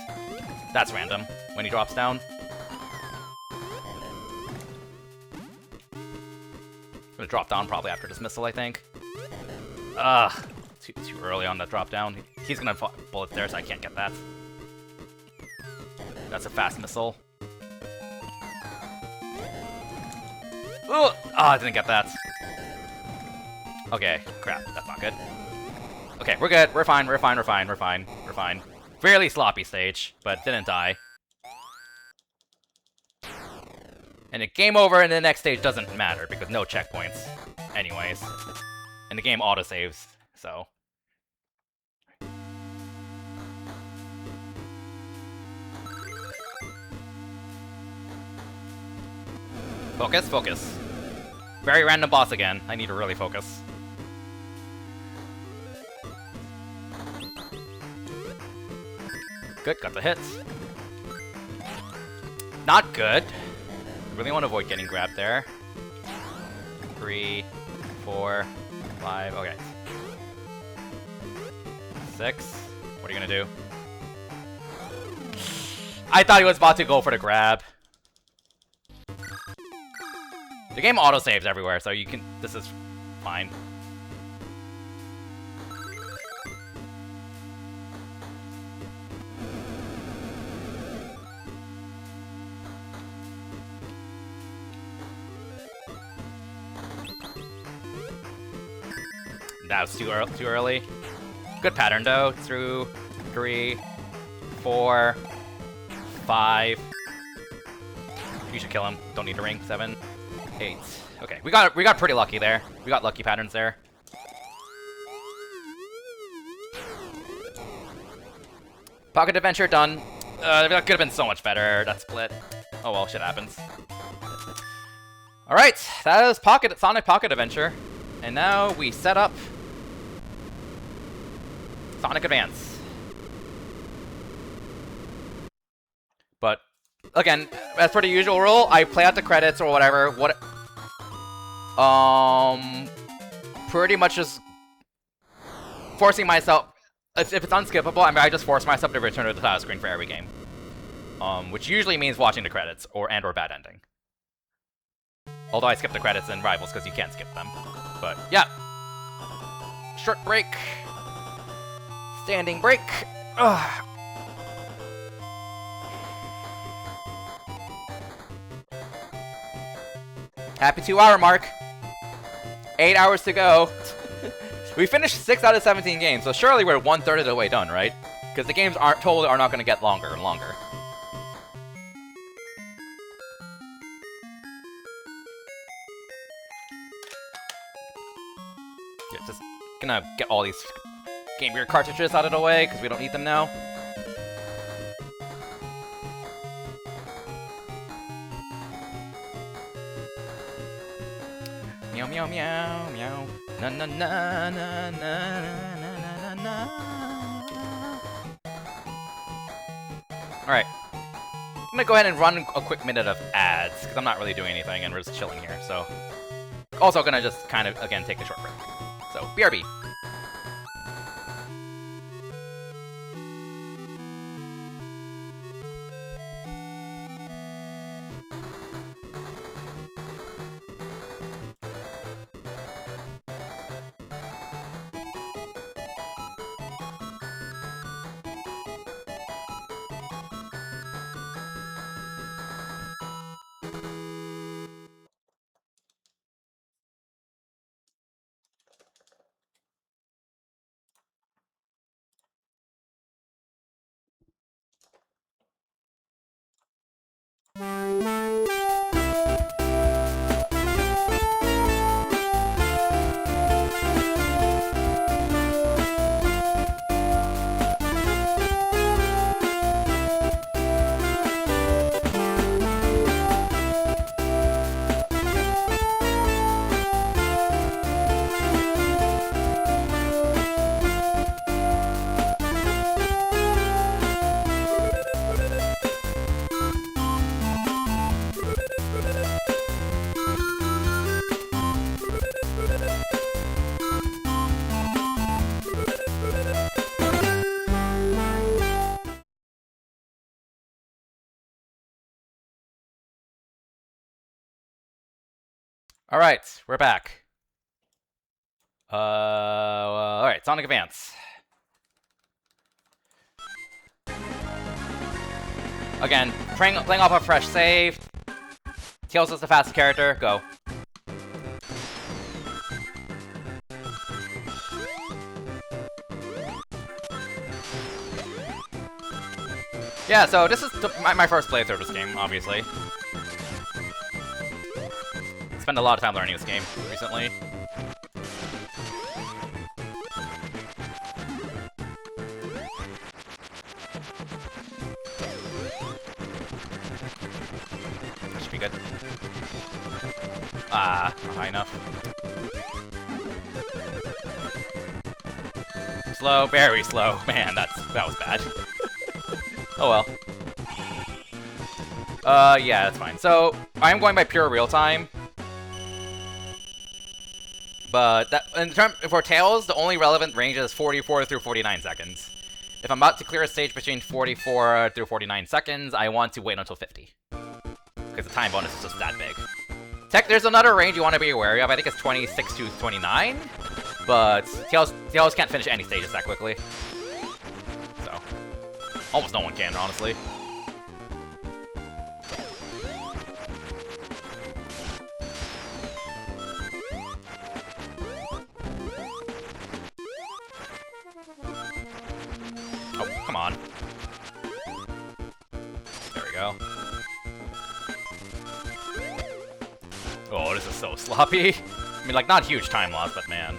[SPEAKER 1] That's random, when he drops down. Gonna drop down probably after this missile, I think. Too early on that drop down. He's gonna bullet there, so I can't get that. That's a fast missile. Ooh! I didn't get that. Okay, crap, that's not good. Okay, we're good, we're fine, we're fine, we're fine, we're fine, we're fine. Fairly sloppy stage, but didn't die. And the game over in the next stage doesn't matter, because no checkpoints. Anyways. And the game autosaves, so. Focus, focus. Very random boss again. I need to really focus. Good, got the hits. Not good. I really want to avoid getting grabbed there. 3, 4, 5, okay. 6. What are you gonna do? I thought he was about to go for the grab. The game autosaves everywhere, so you can. This is fine. that was too early. Good pattern though. 2, 3, 4, 5. You should kill him. Don't need a ring. 7, 8. Okay, we got pretty lucky there. We got lucky patterns there. Pocket Adventure done. That could have been so much better. That split. Oh well, shit happens. All right, that is Sonic Pocket Adventure, and now we set up Sonic Advance. But again, as per the usual rule, I play out the credits or whatever. Pretty much just forcing myself. If it's unskippable, I mean, I just force myself to return to the title screen for every game. Which usually means watching the credits or bad ending. Although I skip the credits in Rivals because you can't skip them. But yeah. Short break. Standing break. Ugh. Happy 2-hour mark. 8 hours to go. We finished 6 out of 17 games, so surely we're 1/3 of the way done, right? Because the games are not going to get longer and longer. Yeah, just gonna get all these Game Gear cartridges out of the way because we don't need them now. Meow meow meow meow. Na na na na na na na na. Alright. I'm gonna go ahead and run a quick minute of ads, because I'm not really doing anything and we're just chilling here, so. Also gonna just kind of, again, take a short break. So, BRB. Alright, we're back. Alright, Sonic Advance. Again, playing off a fresh save. Tails is the fastest character, go. Yeah, so this is my first playthrough of this game, obviously. Spent a lot of time learning this game recently. Should be good. Not high enough. Slow, very slow. Man, that was bad. Oh well. Yeah, that's fine. So, I'm going by pure real time. But for Tails, the only relevant range is 44 through 49 seconds. If I'm about to clear a stage between 44 through 49 seconds, I want to wait until 50. Because the time bonus is just that big. There's another range you want to be aware of. I think it's 26 to 29. But Tails can't finish any stages that quickly. So, almost no one can, honestly. sloppy. I mean, like, not huge time loss, but man.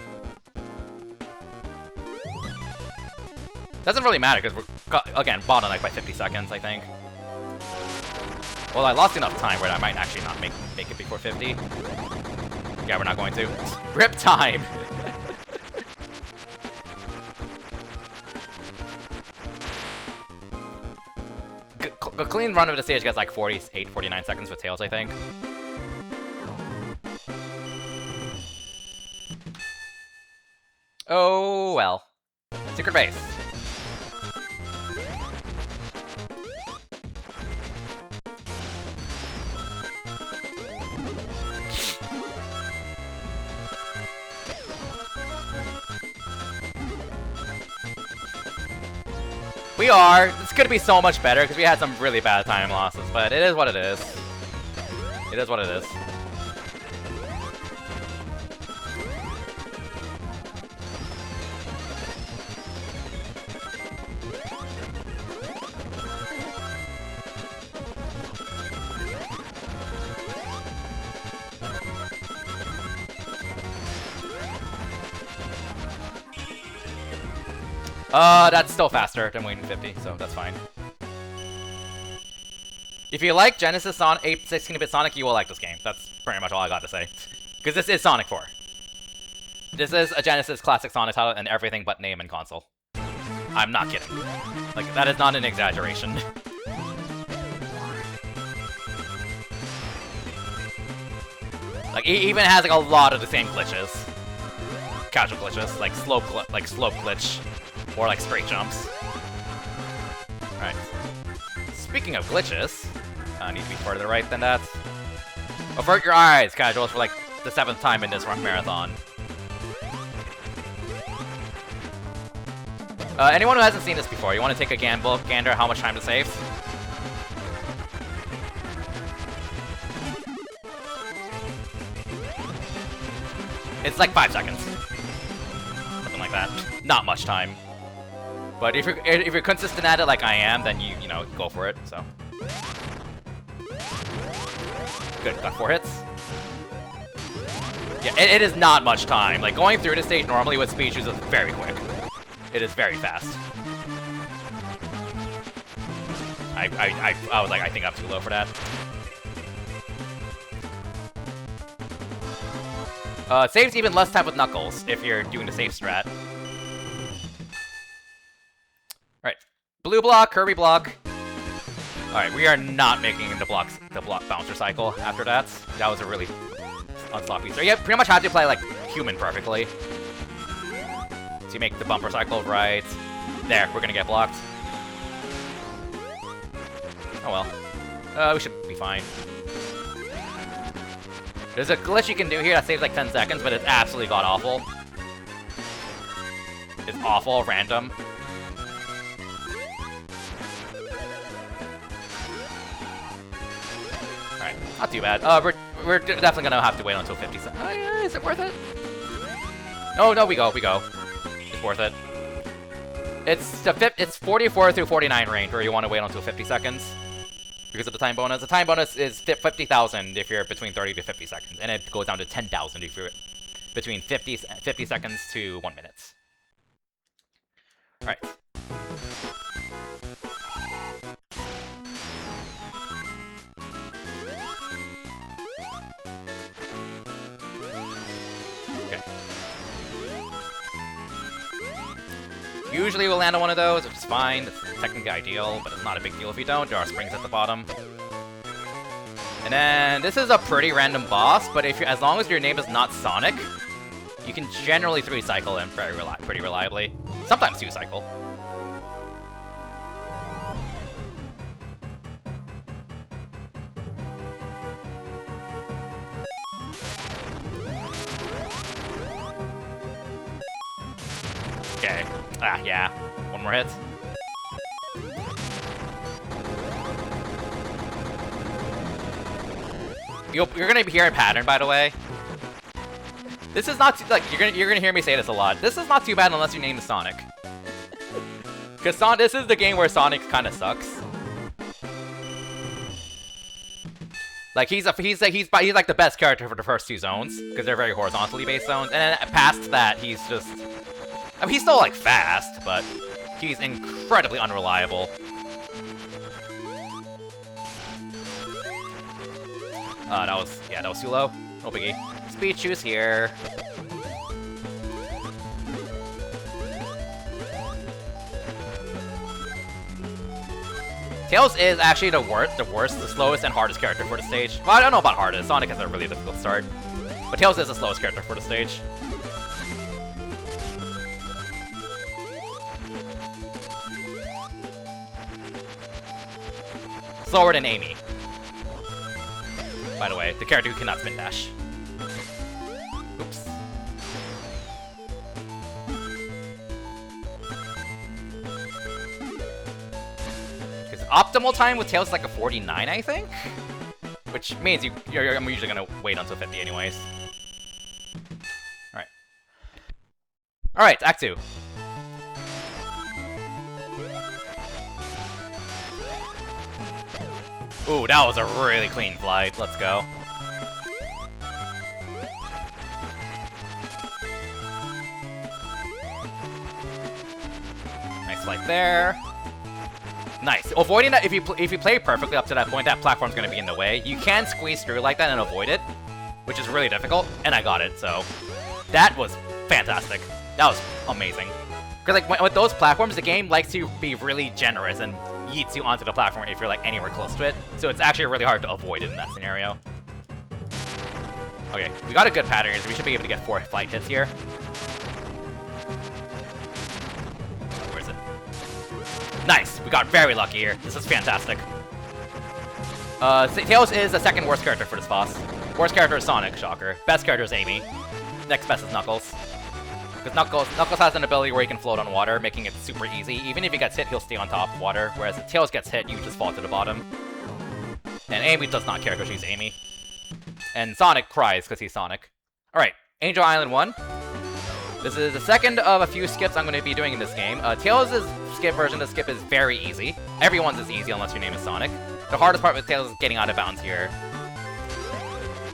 [SPEAKER 1] Doesn't really matter, because we're, again, bottlenecked by 50 seconds, I think. Well, I lost enough time where I might actually not make it before 50. Yeah, we're not going to. Rip time! A clean run of the stage gets like 48, 49 seconds with Tails, I think. Oh, well. Secret base. We are. It's gonna be so much better because we had some really bad time losses, but it is what it is. It is what it is. That's still faster than waiting 50, so that's fine. If you like Genesis 16-bit Sonic, you will like this game. That's pretty much all I got to say. Because this is Sonic 4. This is a Genesis classic Sonic title and everything but name and console. I'm not kidding. Like, that is not an exaggeration. Like, it even has like a lot of the same glitches. Casual glitches, like slope glitch. Or like straight jumps. Alright. Speaking of glitches, I need to be further right than that. Avert your eyes, casuals, for like the 7th time in this marathon. Anyone who hasn't seen this before, you want to take a gander how much time to save? It's like 5 seconds. Something like that. Not much time. But if you're consistent at it like I am, then you know, go for it, so. Good, got 4 hits. Yeah, it is not much time. Like, going through this stage normally with speed shoes is very quick. It is very fast. I was like, I think I'm too low for that. Saves even less time with Knuckles if you're doing the safe strat. Alright. Blue block, Kirby block. Alright, we are not making the block bouncer cycle after that. That was a really unsloppy start. Yeah, pretty much had to play like human perfectly. So you make the bumper cycle right. There, we're gonna get blocked. Oh well. We should be fine. There's a glitch you can do here that saves like 10 seconds, but it's absolutely god-awful. It's awful, random. Alright, not too bad. We're definitely gonna have to wait until 50 seconds. Is it worth it? No, we go. It's worth it. It's 44 through 49 range where you want to wait until 50 seconds. Because of the time bonus. The time bonus is 50,000 if you're between 30 to 50 seconds, and it goes down to 10,000 if you're between 50 seconds to 1 minute. Alright. Okay. Usually we'll land on one of those, which is fine. It's technically ideal, but it's not a big deal if you don't. There are springs at the bottom. And then this is a pretty random boss, but if as long as your name is not Sonic, you can generally 3-cycle him pretty reliably. Sometimes 2-cycle. Okay. Yeah. One more hit. You're gonna hear a pattern, by the way. This is not like you're gonna hear me say this a lot. This is not too bad unless your name is Sonic. Cause this is the game where Sonic kind of sucks. Like he's like the best character for the first 2 zones because they're very horizontally based zones, and then past that he's just, I mean, he's still like fast, but he's incredibly unreliable. That was too low. No biggie. Speed choose here. Tails is actually the slowest and hardest character for the stage. Well, I don't know about hardest. Sonic has a really difficult start. But Tails is the slowest character for the stage. Slower than Amy. By the way, the character who cannot spin dash. Oops. Because optimal time with Tails is like a 49, I think? Which means I'm usually gonna wait until 50 anyways. Alright. Alright, Act 2. Ooh, that was a really clean flight. Let's go. Nice flight there. Nice. Avoiding that, if you play perfectly up to that point, that platform's gonna be in the way. You can squeeze through like that and avoid it, which is really difficult, and I got it, so that was fantastic. That was amazing. Because like with those platforms, the game likes to be really generous and yeets you onto the platform if you're like anywhere close to it. So it's actually really hard to avoid it in that scenario. Okay, we got a good pattern here, so we should be able to get 4 flight hits here. Where is it? Nice! We got very lucky here. This is fantastic. Tails is the second worst character for this boss. Worst character is Sonic, shocker. Best character is Amy. Next best is Knuckles. Because Knuckles has an ability where he can float on water, making it super easy. Even if he gets hit, he'll stay on top of water, whereas if Tails gets hit, you just fall to the bottom. And Amy does not care because she's Amy. And Sonic cries because he's Sonic. Alright, Angel Island 1. This is the second of a few skips I'm going to be doing in this game. Tails' skip version of the skip is very easy. Everyone's is easy unless your name is Sonic. The hardest part with Tails is getting out of bounds here,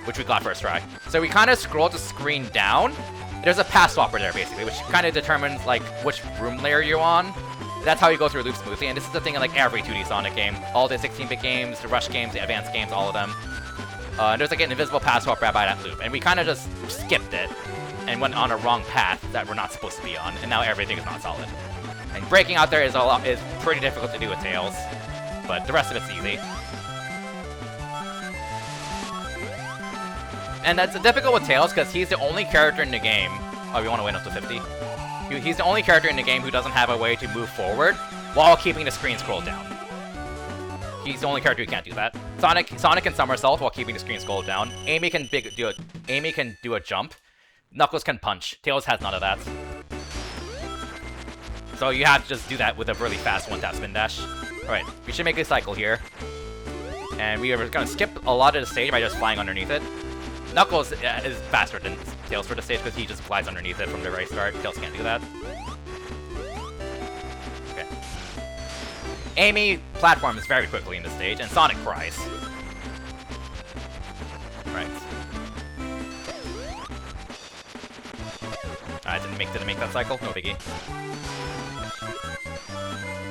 [SPEAKER 1] which we got first try. So we kind of scroll the screen down. There's a path swapper there, basically, which kind of determines, like, which room layer you're on. That's how you go through loops smoothly, and this is the thing in, like, every 2D Sonic game. All the 16-bit games, the Rush games, the Advance games, all of them. There's, like, an invisible path swapper right by that loop, and we kind of just skipped it and went on a wrong path that we're not supposed to be on, and now everything is not solid. And breaking out there is pretty difficult to do with Tails, but the rest of it's easy. And that's difficult with Tails because he's the only character in the game. Oh, we want to wait up to 50. He's the only character in the game who doesn't have a way to move forward while keeping the screen scrolled down. He's the only character who can't do that. Sonic can somersault while keeping the screen scrolled down. Amy can do a jump. Knuckles can punch. Tails has none of that. So you have to just do that with a really fast one-tap spin dash. Alright, we should make a cycle here. And we are going to skip a lot of the stage by just flying underneath it. Knuckles is faster than Tails for the stage because he just flies underneath it from the very start. Tails can't do that. Okay. Amy platforms very quickly in the stage, and Sonic cries. Right. I didn't make that cycle. No biggie.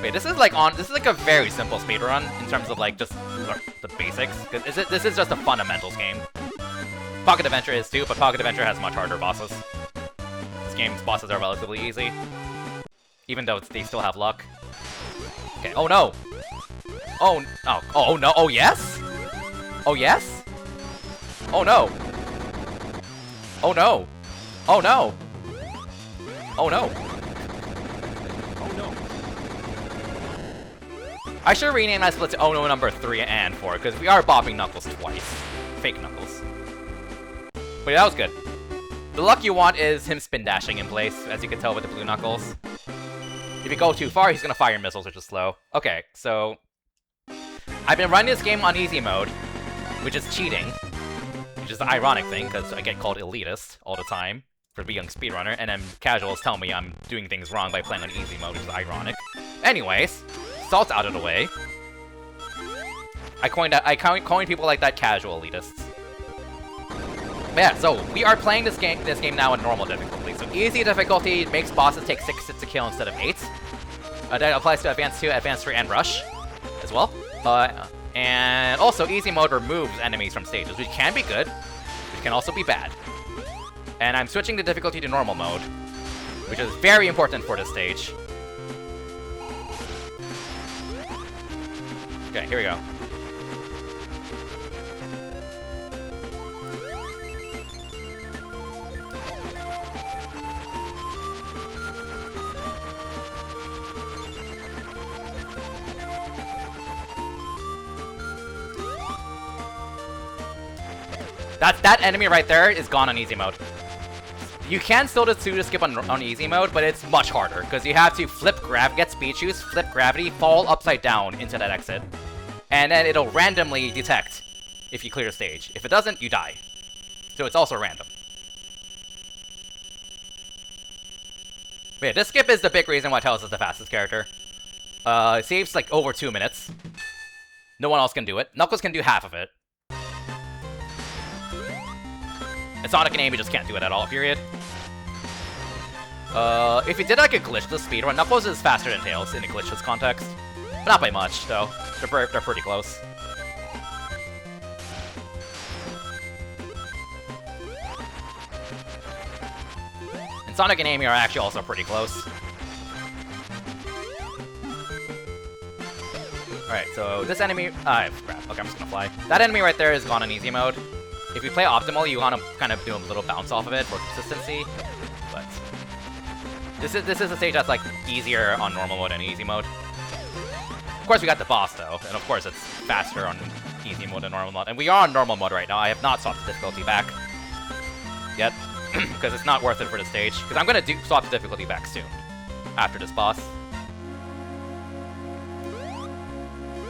[SPEAKER 1] Wait, this is like a very simple speedrun in terms of like just the basics. Because this is just a fundamentals game. Pocket Adventure is too, but Pocket Adventure has much harder bosses. This game's bosses are relatively easy, even though they still have luck. Okay. Oh no. Oh no. Oh yes. Oh yes. Oh no. Oh no. Oh no. Oh no.
[SPEAKER 2] Oh no.
[SPEAKER 1] I should rename that split to Oh no number 3 and 4 because we are bopping Knuckles twice. Fake Knuckles. But yeah, that was good. The luck you want is him spin dashing in place, as you can tell with the blue Knuckles. If you go too far, he's gonna fire missiles, which is slow. Okay, so I've been running this game on easy mode, which is cheating, which is the ironic thing, because I get called elitist all the time for being a speedrunner, and then casuals tell me I'm doing things wrong by playing on easy mode, which is ironic. Anyways, Salt's out of the way. I coined people like that casual elitists. But yeah, so we are playing this game now in normal difficulty. So easy difficulty makes bosses take 6 hits to kill instead of 8. That applies to Advance 2, Advance 3, and Rush as well. And also easy mode removes enemies from stages, which can be good, which can also be bad. And I'm switching the difficulty to normal mode, which is very important for this stage. Okay, here we go. That enemy right there is gone on easy mode. You can still do skip on easy mode, but it's much harder, because you have to get speed juice, flip gravity, fall upside down into that exit. And then it'll randomly detect if you clear the stage. If it doesn't, you die. So it's also random. But yeah, this skip is the big reason why Tails is the fastest character. It saves like over 2 minutes. No one else can do it. Knuckles can do half of it. And Sonic and Amy just can't do it at all, period. If you did like a glitchless speedrun, Knuckles is faster than Tails in a glitchless context. But not by much, though. They're pretty close. And Sonic and Amy are actually also pretty close. Alright, so this enemy... crap. Okay, I'm just gonna fly. That enemy right there is gone on easy mode. If you play optimally, you want to kind of do a little bounce off of it for consistency. But this is a stage that's like easier on normal mode and easy mode. Of course, we got the boss though, and of course it's faster on easy mode and normal mode. And we are on normal mode right now. I have not swapped the difficulty back yet, because it's not worth it for the stage. Because I'm gonna swap the difficulty back soon after this boss.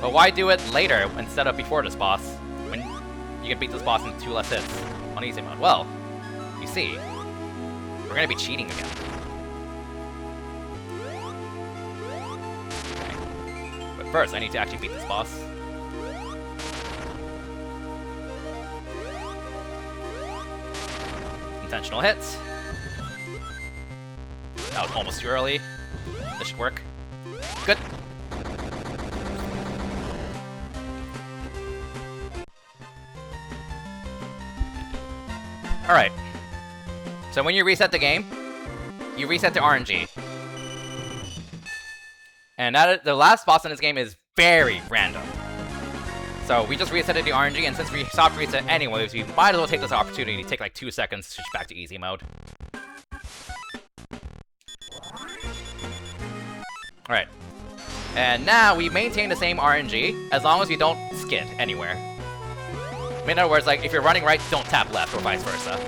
[SPEAKER 1] But why do it later instead of before this boss? When you can beat this boss in 2 less hits on easy mode. Well, you see, we're gonna be cheating again. Okay. But first, I need to actually beat this boss. Intentional hits. That was almost too early. This should work. Good. Alright. So when you reset the game, you reset to RNG. And the last boss in this game is very random. So we just resetted the RNG, and since we stopped reset anyways, we might as well take this opportunity to take like 2 seconds to switch back to easy mode. Alright. And now we maintain the same RNG as long as we don't skid anywhere. In other words, like, if you're running right, don't tap left, or vice versa.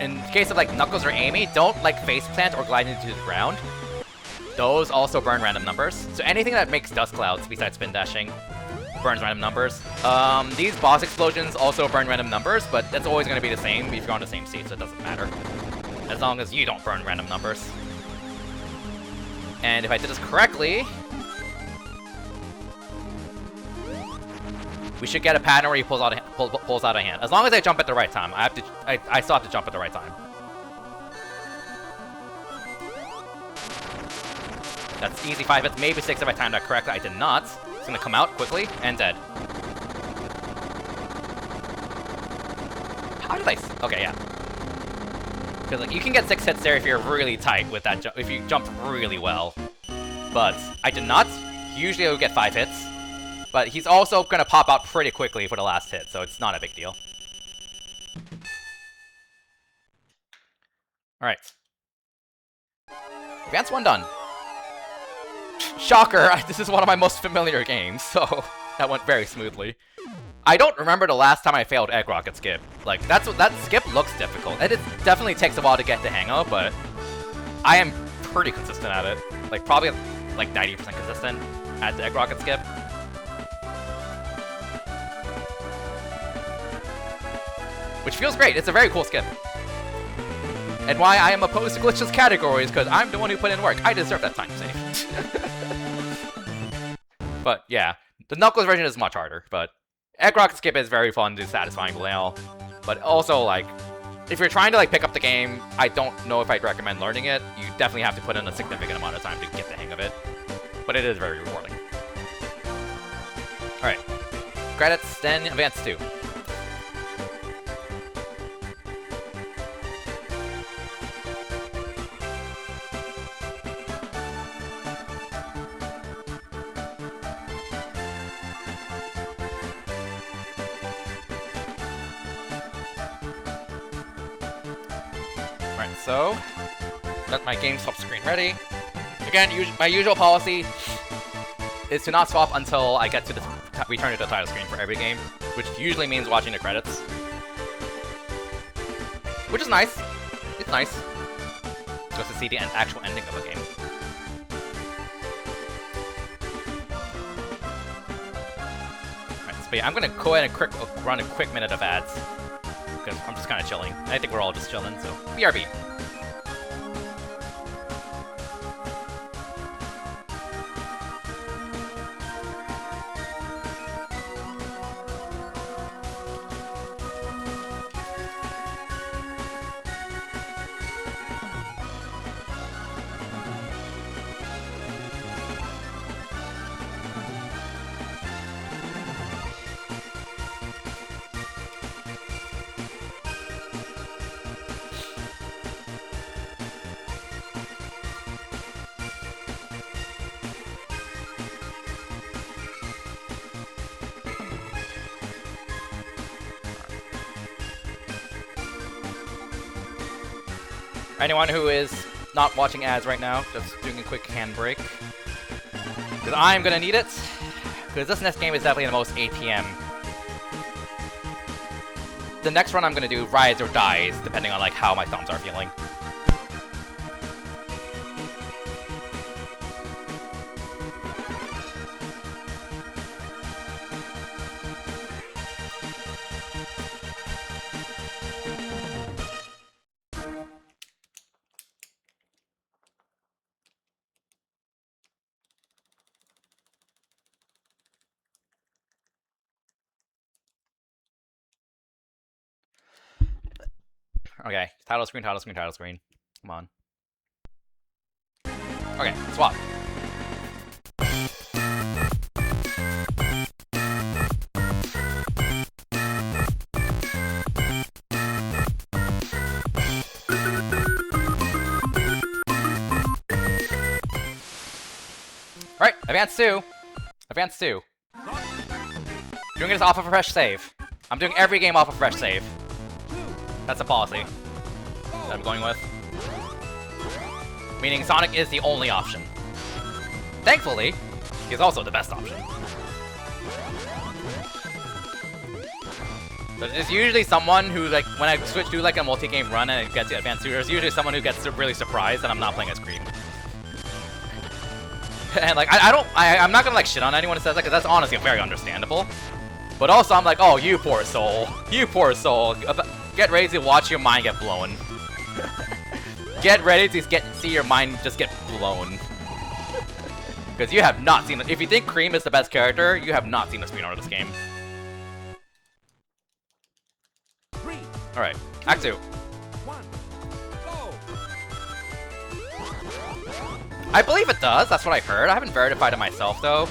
[SPEAKER 1] In the case of, like, Knuckles or Amy, don't, like, face plant or glide into the ground. Those also burn random numbers. So anything that makes dust clouds, besides spin dashing, burns random numbers. These boss explosions also burn random numbers, but that's always going to be the same if you're on the same seat, so it doesn't matter. As long as you don't burn random numbers. And if I did this correctly... we should get a pattern where he pulls out a hand. As long as I jump at the right time. I still have to jump at the right time. That's easy 5 hits, maybe 6 if I timed that correctly. I did not. It's gonna come out quickly and dead. How did I? Okay, yeah. Because like you can get 6 hits there if you're really tight with that. If you jump really well. But I did not. Usually I would get 5 hits. But he's also going to pop out pretty quickly for the last hit, so it's not a big deal. Alright. Advance 1 done. Shocker, this is one of my most familiar games, so that went very smoothly. I don't remember the last time I failed Egg Rocket Skip. Like, that skip looks difficult. It definitely takes a while to get the hang of, but I am pretty consistent at it. Like, probably like 90% consistent at the Egg Rocket Skip. Which feels great. It's a very cool skip. And why I am opposed to glitchless categories, because I'm the one who put in work. I deserve that time save. But yeah, The Knuckles version is much harder, but Egg Rock Skip is very fun and satisfying to nail. But also, like, if you're trying to like pick up the game, I don't know if I'd recommend learning it. You definitely have to put in a significant amount of time to get the hang of it. But it is very rewarding. Alright. Credits, then Advance 2. Alright, so got my game swap screen ready. Again, my usual policy is to not swap until I get to the return to the title screen for every game, which usually means watching the credits. Which is nice. It's nice. Just to see the actual ending of a game. Alright, so yeah, I'm gonna go ahead and run a quick minute of ads. Because I'm just kind of chilling. I think we're all just chilling, so BRB. Anyone who is not watching ads right now, just doing a quick handbrake. Because I'm gonna need it. Because this next game is definitely the most APM. The next run I'm gonna do rides or dies, depending on like how my thumbs are feeling. Okay, title screen, title screen, title screen. Come on. Okay, swap. Alright, Advance 2. Advance 2. Doing this off of a fresh save. I'm doing every game off of fresh save. That's a policy that I'm going with. Meaning Sonic is the only option. Thankfully, he's also the best option. So there's usually someone who, like, when I switch to like a multi-game run and it gets to Advance 2, there's usually someone who gets really surprised that I'm not playing as Cream. And like, I'm not gonna like shit on anyone who says that, because that's honestly very understandable. But also I'm like, oh, you poor soul. You poor soul. Get ready to watch your mind get blown. Get ready to see your mind just get blown. Because you have not seen it. If you think Cream is the best character, you have not seen the speedrun of this game. Alright, Act 2. I believe it does, that's what I heard. I haven't verified it myself, though.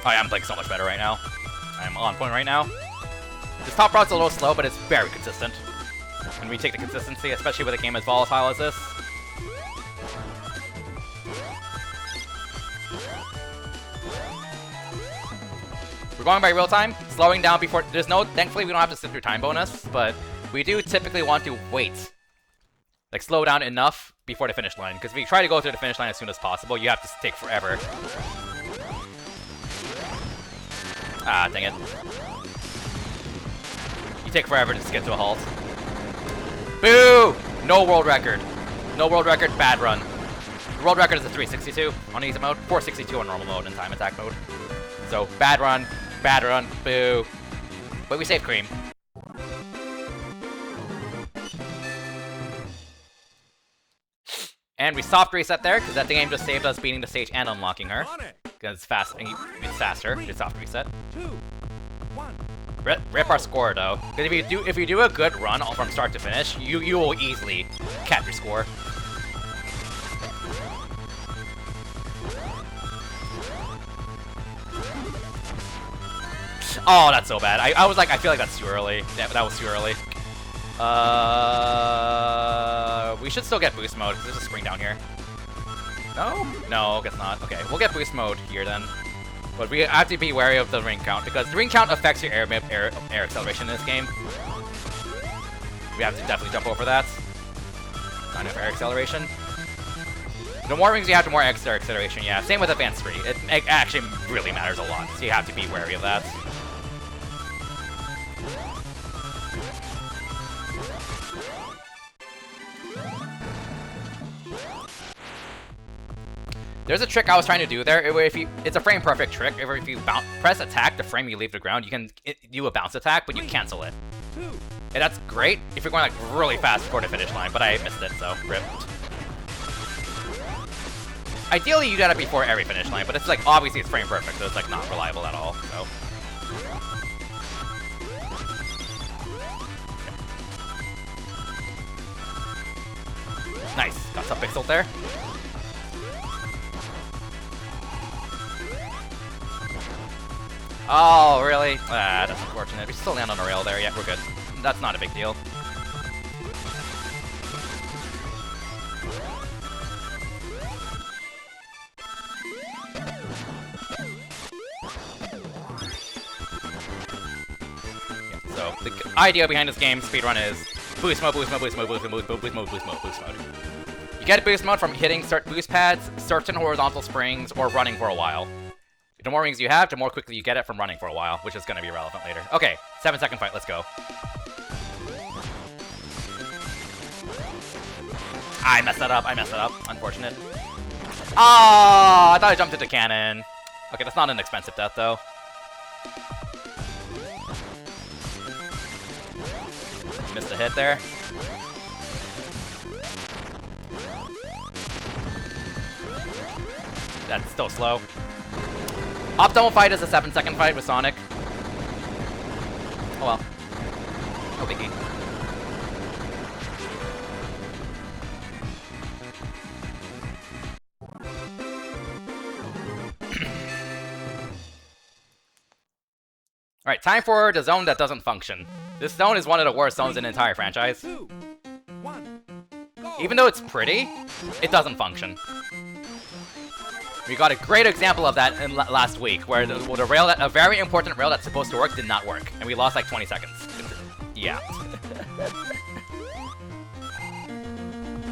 [SPEAKER 1] Oh yeah, I'm playing so much better right now. I'm on point right now. This top rout's a little slow, but it's very consistent. When we take the consistency, especially with a game as volatile as this. We're going by real time, slowing down before. Thankfully, we don't have to sit through time bonus, but we do typically want to wait. Like, slow down enough before the finish line. Because if you try to go through the finish line as soon as possible, you have to take forever. Ah, dang it. You take forever to just get to a halt. Boo! No world record. No world record, bad run. The world record is a 362 on easy mode, 462 on normal mode and time attack mode. So, bad run, boo. but we saved Cream. And we soft reset there, because that game just saved us beating the stage and unlocking her. Because it's fast, it's faster. It's soft reset.
[SPEAKER 2] 2, 1.
[SPEAKER 1] Rip our score though, because if you do a good run from start to finish, you will easily cap your score. Oh, that's so bad. I was like, I feel like that's too early. That was too early. We should still get boost mode, because there's a spring down here. No? No, guess not. Okay, we'll get boost mode here then. But we have to be wary of the ring count, because the ring count affects your air acceleration in this game. We have to definitely jump over that. Not enough air acceleration. The more rings you have, the more air acceleration, yeah. Same with Advance 3. It actually really matters a lot, so you have to be wary of that. There's a trick I was trying to do there. It's a frame perfect trick. If you press attack, the frame you leave the ground, you can do a bounce attack, but you cancel it. And that's great if you're going like really fast before the finish line, but I missed it, so rip. Ideally, you do that before every finish line, but it's like obviously it's frame perfect, so it's like not reliable at all. So. Nice, got some pixel there. Oh, really? Ah, that's unfortunate. We still land on a rail there. Yeah, we're good. That's not a big deal. Yeah, so, the idea behind this game, speedrun, is boost mode, boost mode, boost mode, boost mode, boost mode, boost mode, boost mode, boost mode. You get boost mode from hitting certain boost pads, certain horizontal springs, or running for a while. The more rings you have, the more quickly you get it from running for a while, which is going to be relevant later. Okay, 7-second fight, let's go. I messed that up, unfortunate. Oh, I thought I jumped into cannon. Okay, that's not an expensive death, though. Missed a hit there. That's still slow. Optimal fight is a 7-second fight with Sonic. Oh well. No biggie. Alright, time for the zone that doesn't function. This zone is one of the worst zones in the entire franchise.
[SPEAKER 2] 2, 1, go.
[SPEAKER 1] Even though it's pretty, it doesn't function. We got a great example of that in last week, where the rail a very important rail that's supposed to work did not work, and we lost like 20 seconds. Yeah.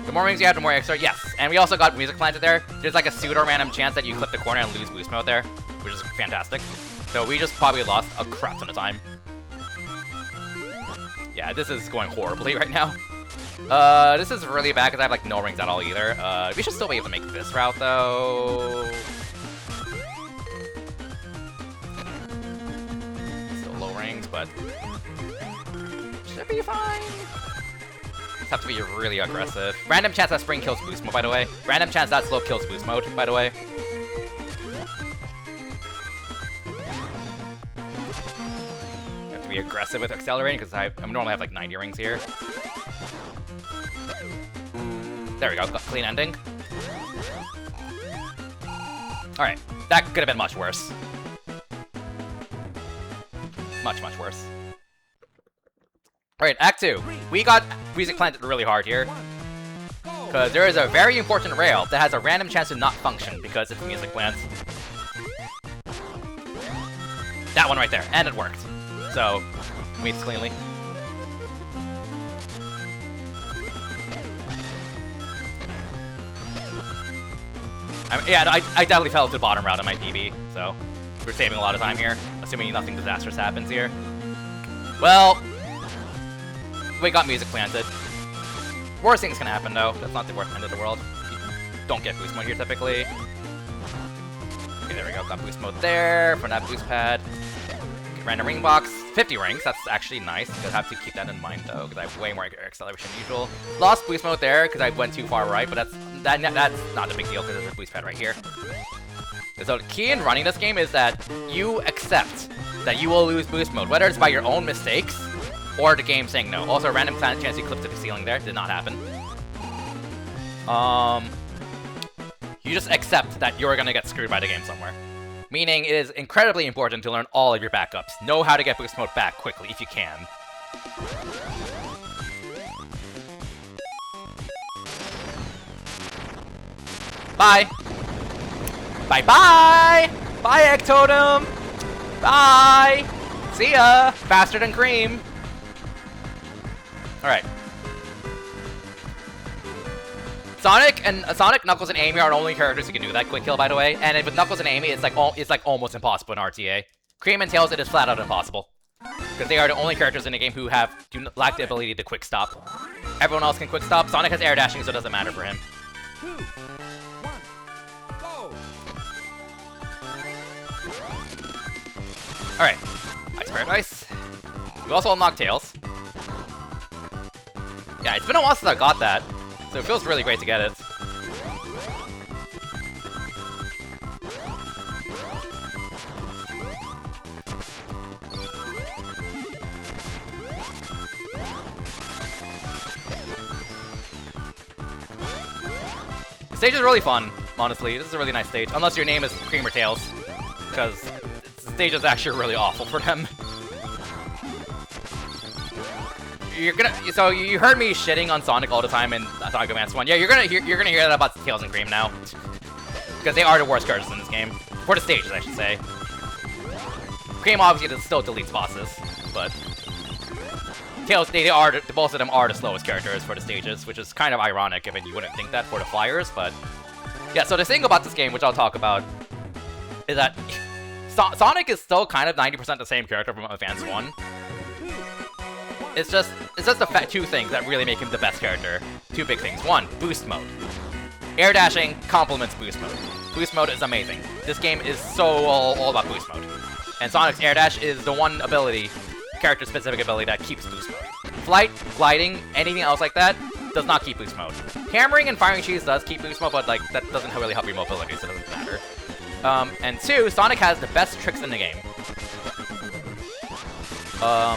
[SPEAKER 1] The more rings you have, the more extra. Yes, and we also got music planted there. There's like a pseudo-random chance that you clip the corner and lose boost mode there, which is fantastic. So we just probably lost a crap ton of time. Yeah, this is going horribly right now. This is really bad because I have like no rings at all either. We should still be able to make this route though. Still low rings, but should be fine. Just have to be really aggressive. Random chance that spring kills boost mode, by the way. Random chance that slope kills boost mode, by the way. You have to be aggressive with accelerating because I normally have like 90 rings here. There we go, got clean ending. Alright, that could have been much worse. Much, much worse. Alright, Act 2. We got music planted really hard here. Because there is a very important rail that has a random chance to not function because it's music plant. That one right there, and it worked. So, meets cleanly. Yeah, I definitely fell to the bottom route on my PB, so we're saving a lot of time here, assuming nothing disastrous happens here. Well, we got music planted. Worst things can happen, though. That's not the worst end of the world. You don't get boost mode here, typically. Okay, there we go. Got boost mode there for that boost pad. Random ring box. 50 rings. That's actually nice. Gonna have to keep that in mind though, because I have way more acceleration than usual. Lost boost mode there because I went too far right, but that's not a big deal because there's a boost pad right here. So the key in running this game is that you accept that you will lose boost mode, whether it's by your own mistakes or the game saying no. Also, a random chance you clip to the ceiling there did not happen. You just accept that you're gonna get screwed by the game somewhere. Meaning, it is incredibly important to learn all of your backups. Know how to get boost mode back quickly if you can. Bye! Bye-bye! Bye, Egg Totem! Bye! See ya! Faster than cream! Alright. Sonic, Knuckles, and Amy are the only characters who can do that quick kill, by the way. And with Knuckles and Amy, it's like almost impossible in RTA. Cream and Tails, it is flat out impossible. Because they are the only characters in the game who lack the ability to quick stop. Everyone else can quick stop. Sonic has air dashing, so it doesn't matter for him.
[SPEAKER 2] 2, 1, go!
[SPEAKER 1] Alright. Ice Paradise. We also unlock Tails. Yeah, it's been a while since I got that. So it feels really great to get it. The stage is really fun, honestly. This is a really nice stage. Unless your name is Cream or Tails. Because the stage is actually really awful for them. So you heard me shitting on Sonic all the time in Sonic Advance2. Yeah, you're gonna hear that about Tails and Cream now, because they are the worst characters in this game for the stages, I should say. Cream obviously still deletes bosses, but Tails, both of them are the slowest characters for the stages, which is kind of ironic given you wouldn't think that for the flyers. But yeah, so the thing about this game, which I'll talk about, is that Sonic is still kind of 90% the same character from Advance1. It's just the two things that really make him the best character. Two big things. One, boost mode. Air dashing complements boost mode. Boost mode is amazing. This game is so all about boost mode. And Sonic's air dash is the one ability, character-specific ability, that keeps boost mode. Flight, gliding, anything else like that does not keep boost mode. Hammering and firing cheese does keep boost mode, but like that doesn't really help your mobility, so it doesn't matter. And two, Sonic has the best tricks in the game. I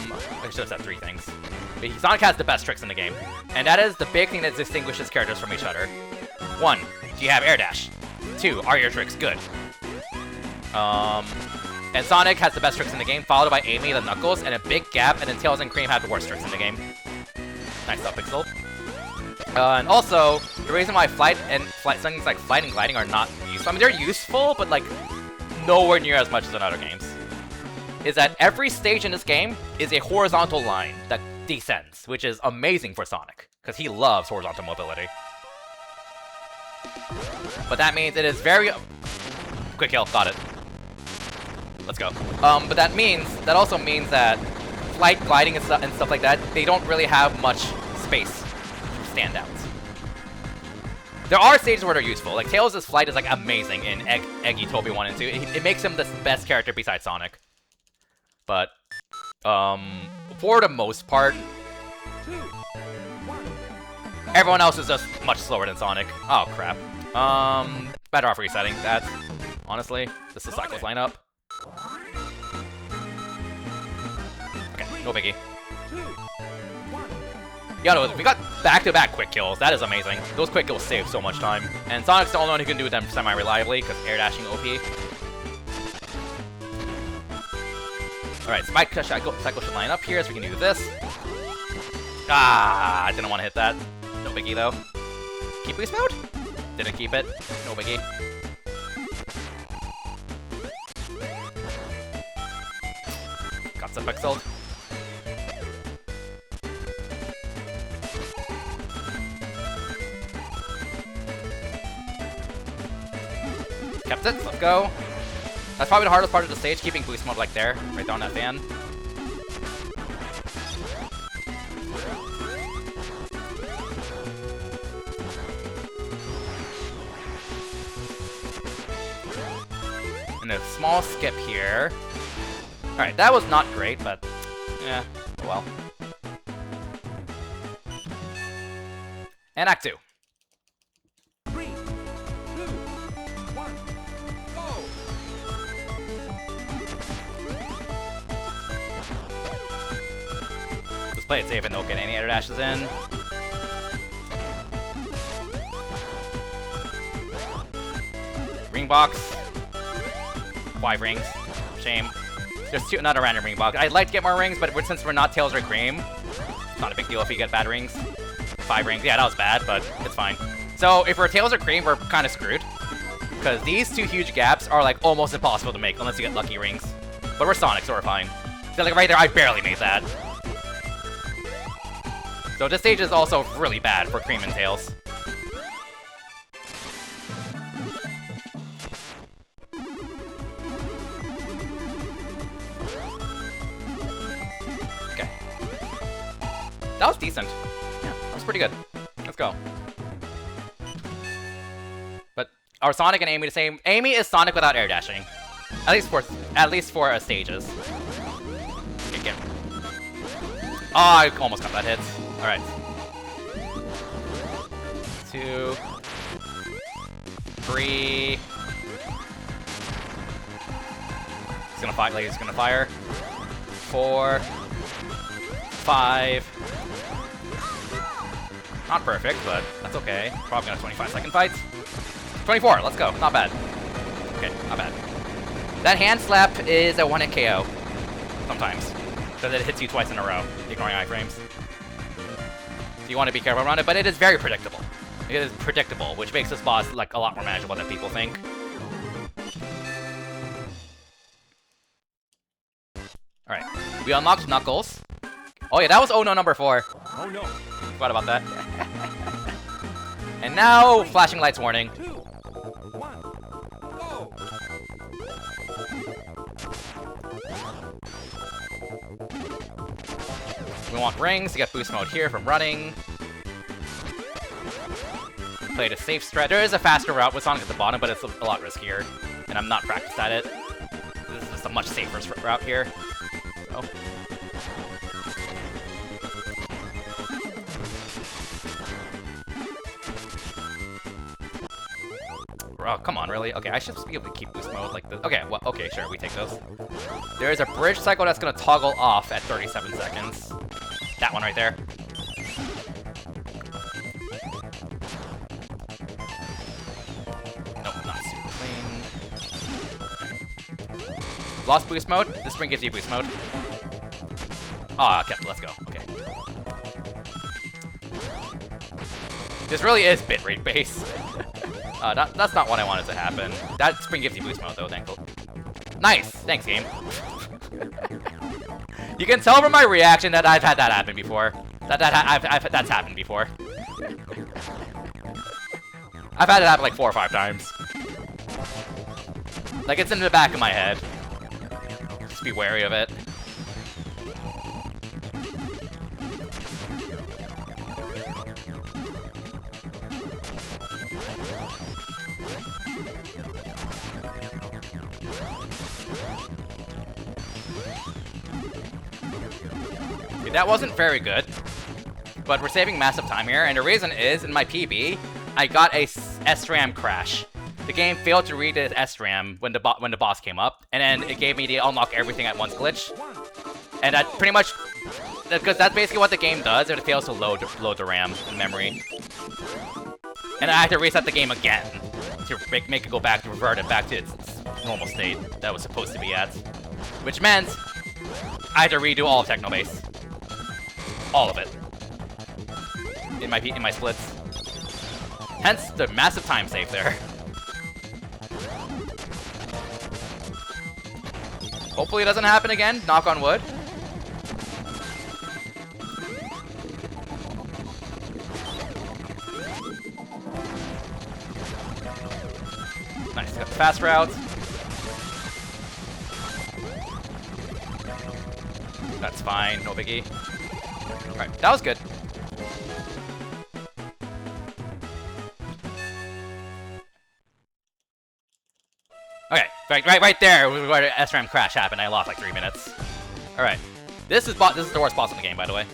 [SPEAKER 1] should have said three things. But Sonic has the best tricks in the game, and that is the big thing that distinguishes characters from each other. One, do you have air dash? Two, are your tricks good? And Sonic has the best tricks in the game, followed by Amy, then Knuckles, and a big gap, and then Tails and Cream have the worst tricks in the game. Nice stuff, Pixel. And also, the reason why things like flight and gliding are not useful, I mean, they're useful, but like, nowhere near as much as in other games, is that every stage in this game is a horizontal line that descends, which is amazing for Sonic, because he loves horizontal mobility. But that means it is very... Quick kill, got it. Let's go. But that also means that flight, gliding, and stuff like that, they don't really have much space to stand out. There are stages where they're useful. Like, Tails' flight is, like, amazing in Eggy, Toby 1 and 2. It makes him the best character besides Sonic. But, for the most part, everyone else is just much slower than Sonic. Oh, crap. Better off resetting that, honestly. This is Cycle's lineup. Okay, no biggie. Yeah, no, we got back-to-back quick kills. That is amazing. Those quick kills save so much time. And Sonic's the only one who can do them semi-reliably, because air dashing OP. Alright, Cycle should line up here, so we can do this. Ah, I didn't want to hit that. No biggie, though. Keep boost mode? Didn't keep it. No biggie. Got some pixeled. Kept it, let's go. That's probably the hardest part of the stage, keeping boost mode like there, right down that fan. And a small skip here. Alright, that was not great, but Yeah, well. And Act 2.
[SPEAKER 2] 3, 2, 1, go!
[SPEAKER 1] Just play it safe and don't get any air dashes in. Ring box. 5 rings. Shame. There's another random ring box. I'd like to get more rings, but since we're not Tails or Cream, it's not a big deal if you get bad rings. 5 rings. Yeah, that was bad, but it's fine. So if we're Tails or Cream, we're kind of screwed. Because these 2 huge gaps are like almost impossible to make unless you get lucky rings. But we're Sonic, so we're fine. So like right there, I barely made that. So this stage is also really bad for Cream and Tails. Okay. That was decent. Yeah, that was pretty good. Let's go. But are Sonic and Amy the same? Amy is Sonic without air dashing. At least for stages. Okay, oh, I almost got that hit. Alright. 2, 3. He's gonna fire. Like he's gonna fire. 4, 5. Not perfect, but that's okay. Probably gonna 25-second fights. 24. Let's go. Not bad. Okay, not bad. That hand slap is a 1-hit KO. Sometimes. Because it hits you twice in a row, ignoring iframes. So you want to be careful around it, but it is very predictable. It is predictable, which makes this boss like a lot more manageable than people think. Alright. We unlocked Knuckles. Oh yeah, that was Oh No number 4.
[SPEAKER 2] Oh no.
[SPEAKER 1] Forgot about that. And now, flashing lights warning.
[SPEAKER 2] 2, 1, go!
[SPEAKER 1] We want rings to get boost mode here from running. Play the safe strat. There is a faster route with Sonic at the bottom, but it's a lot riskier. And I'm not practiced at it. This is just a much safer route here. So. Oh, come on, really? Okay, I should be able to keep boost mode like this. Okay, well, okay, sure, we take those. There is a bridge cycle that's gonna toggle off at 37 seconds. That one right there. Nope, not super clean. Lost boost mode. This spring gives you boost mode. Ah, okay, let's go. Okay. This really is bitrate base. That's not what I wanted to happen. That spring gives you boost mode, though, thankfully. Nice! Thanks, game. You can tell from my reaction that I've had that happen before. That's happened before. I've had it happen like 4 or 5 times. Like, it's in the back of my head. Just be wary of it. That wasn't very good, but we're saving massive time here, and the reason is, in my PB, I got a SRAM crash. The game failed to read the SRAM when the boss came up, and then it gave me the unlock everything at once glitch. And that pretty much, because that's basically what the game does, it fails to load the RAM in memory. And I had to reset the game again to make it go back, to revert it back to its normal state that it was supposed to be at. Which meant I had to redo all of Technobase. All of it. In my splits. Hence the massive time save there. Hopefully it doesn't happen again, knock on wood. Nice, got the fast route. That's fine, no biggie. Alright, that was good. Okay, right there where the SRAM crash happened. I lost like 3 minutes. Alright. This is the worst boss in the game, by the way.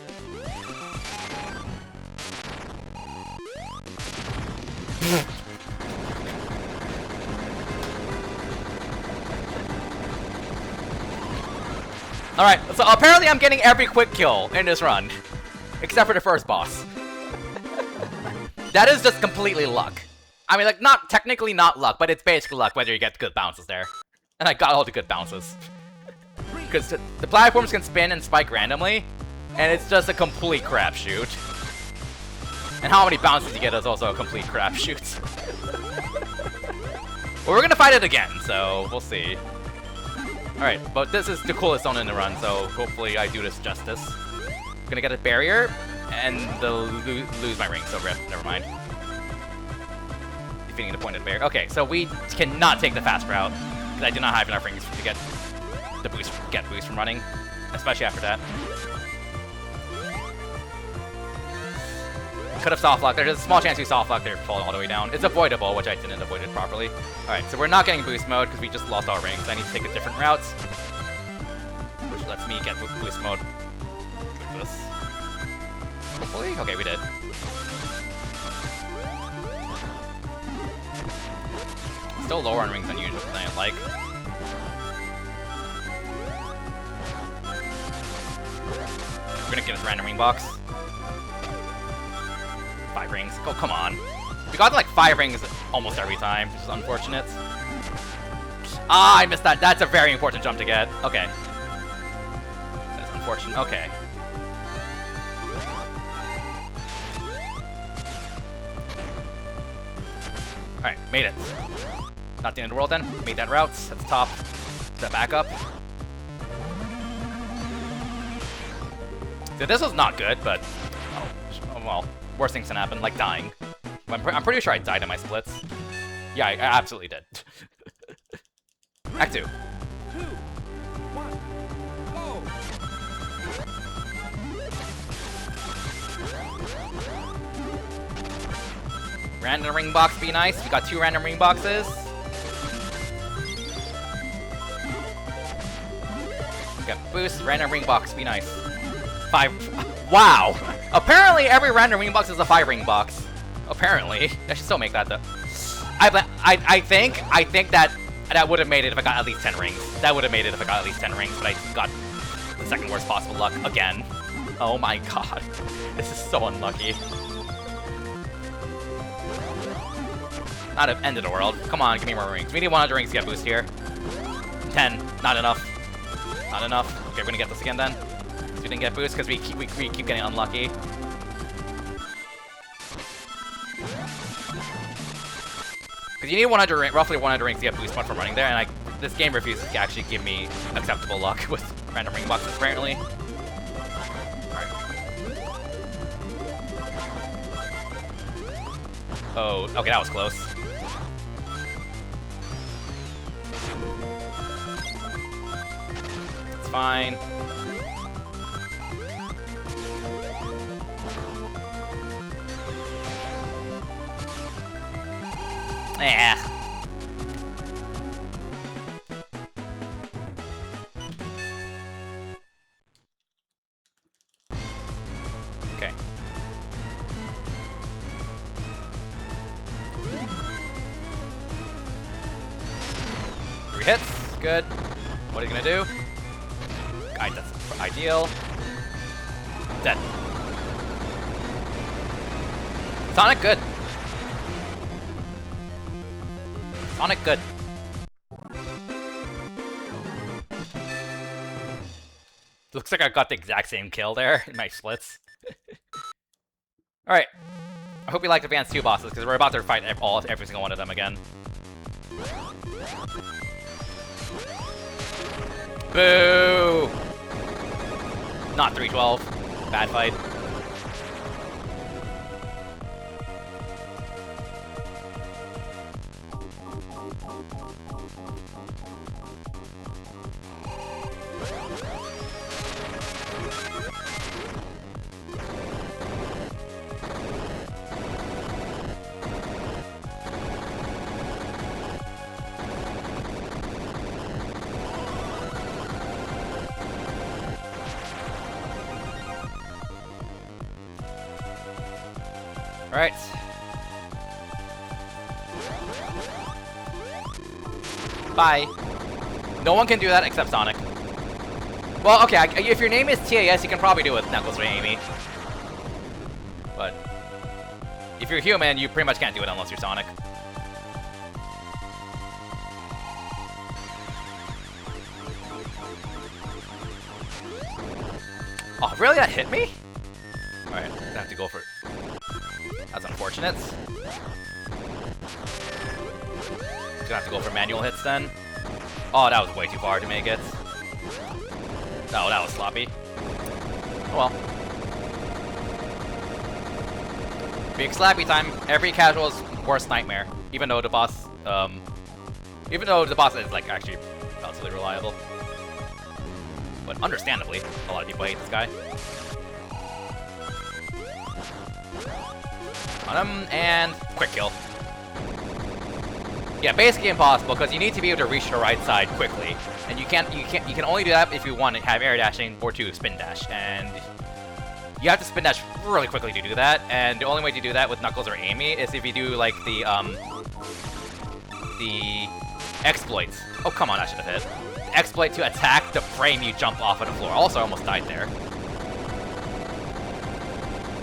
[SPEAKER 1] Alright, so apparently I'm getting every quick kill in this run. Except for the first boss. That is just completely luck. I mean, like, technically not luck, but it's basically luck whether you get good bounces there. And I got all the good bounces. Because the platforms can spin and spike randomly, and it's just a complete crapshoot. And how many bounces you get is also a complete crapshoot. Well, we're gonna fight it again, so we'll see. Alright, but this is the coolest zone in the run, so hopefully I do this justice. I'm gonna get a barrier, and lose my ring, so never mind. Defeating the pointed barrier. Okay, so we cannot take the fast route, because I do not have enough rings to get boost from running, especially after that. Could have soft locked. There's a small chance we soft locked there, falling all the way down. It's avoidable, which I didn't avoid it properly. Alright, so we're not getting boost mode because we just lost all rings. I need to take a different route, which lets me get boost mode. Like this. Hopefully? Okay, we did. Still lower on rings than usual than I like. We're gonna get this random ring box. 5 rings. Oh, come on. We got like 5 rings almost every time, which is unfortunate. Ah, I missed that. That's a very important jump to get. Okay. That's unfortunate. Okay. Alright, made it. Not the end of the world then. Made that route. That's top. That back up. So this was not good, but oh well. Worst things can happen, like dying. I'm pretty sure I died in my splits. Yeah, I absolutely did. Act 2. 2,
[SPEAKER 2] 1, go!
[SPEAKER 1] Random ring box be nice. We got 2 random ring boxes. Got boost, random ring box be nice. 5. Wow! Apparently every random ring box is a 5 ring box. Apparently. I should still make that though. I think that would have made it if I got at least 10 rings. That would have made it if I got at least 10 rings, but I got the second worst possible luck again. Oh my god. This is so unlucky. Not an end of the world. Come on, give me more rings. We need 100 rings to get boost here. 10. Not enough. Not enough. Okay, we're gonna get this again then. We didn't get boost because we keep getting unlucky. Because you need roughly 100 rings to get boost from running there, and this game refuses to actually give me acceptable luck with random ring boxes apparently. Alright. Oh, okay, that was close. It's fine. Yeah. Okay. 3 hits. Good. What are you gonna do? Guide, that's ideal. Dead. Sonic, good. Sonic, good. Looks like I got the exact same kill there in my splits. Alright. I hope you liked Advance 2 bosses, because we're about to fight every single one of them again. Boo! Not 312. Bad fight. Alright. Bye. No one can do that except Sonic. Well, okay, if your name is TAS, you can probably do it with Knuckles or Amy. But if you're human, you pretty much can't do it unless you're Sonic. Oh, really? That hit me? Alright, I'm gonna have to go for it. That's unfortunate. Gonna have to go for manual hits then. Oh, that was way too far to make it. Oh, that was sloppy. Oh well. Big slappy time. Every casual's worst nightmare. Even though the boss, is like actually relatively reliable. But understandably, a lot of people hate this guy. On him, and quick kill. Yeah, basically impossible because you need to be able to reach the right side quickly, and you can only do that if you want to have air dashing or to spin dash, and you have to spin dash really quickly to do that. And the only way to do that with Knuckles or Amy is if you do like the exploits. Oh come on, I should have hit. The exploit to attack the frame you jump off of the floor. Also, I almost died there.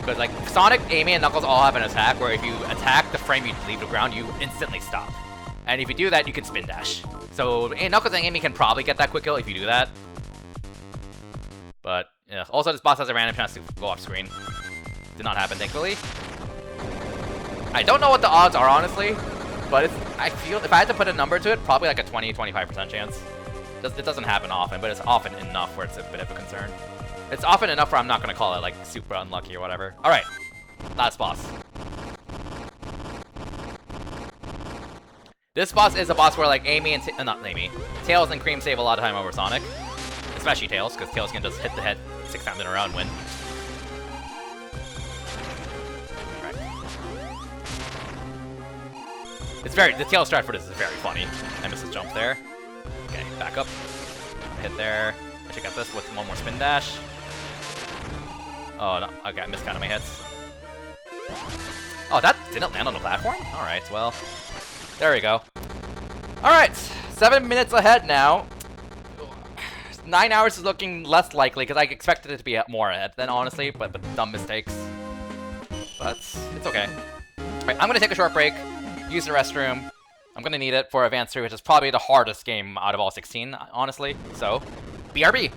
[SPEAKER 1] Because like Sonic, Amy, and Knuckles all have an attack where if you attack the frame you leave the ground, you instantly stop. And if you do that, you can spin dash. So Knuckles and Amy can probably get that quick kill if you do that. But yeah, also this boss has a random chance to go off screen. Did not happen, thankfully. I don't know what the odds are, honestly, but I feel if I had to put a number to it, probably like a 20-25% chance. It doesn't happen often, but it's often enough where it's a bit of a concern. It's often enough where I'm not going to call it like super unlucky or whatever. All right, last boss. This boss is a boss where like Amy and not Amy, Tails and Cream save a lot of time over Sonic, especially Tails, because Tails can just hit the head 6 times in a row and win. Right. The Tails strat for this is very funny. I missed his jump there. Okay, back up, hit there. I should get this with one more spin dash. Oh no, okay, I missed kind of my hits. Oh, that didn't land on the platform? Alright, well, there we go. Alright, 7 minutes ahead now. 9 hours is looking less likely, because I expected it to be more ahead than honestly, but dumb mistakes. But it's okay. Alright, I'm gonna take a short break, use the restroom. I'm gonna need it for Advance 3, which is probably the hardest game out of all 16, honestly. So, BRB!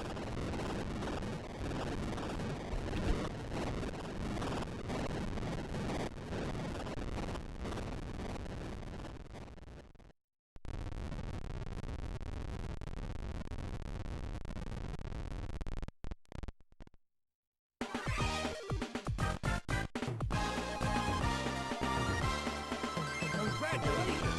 [SPEAKER 2] Congratulations!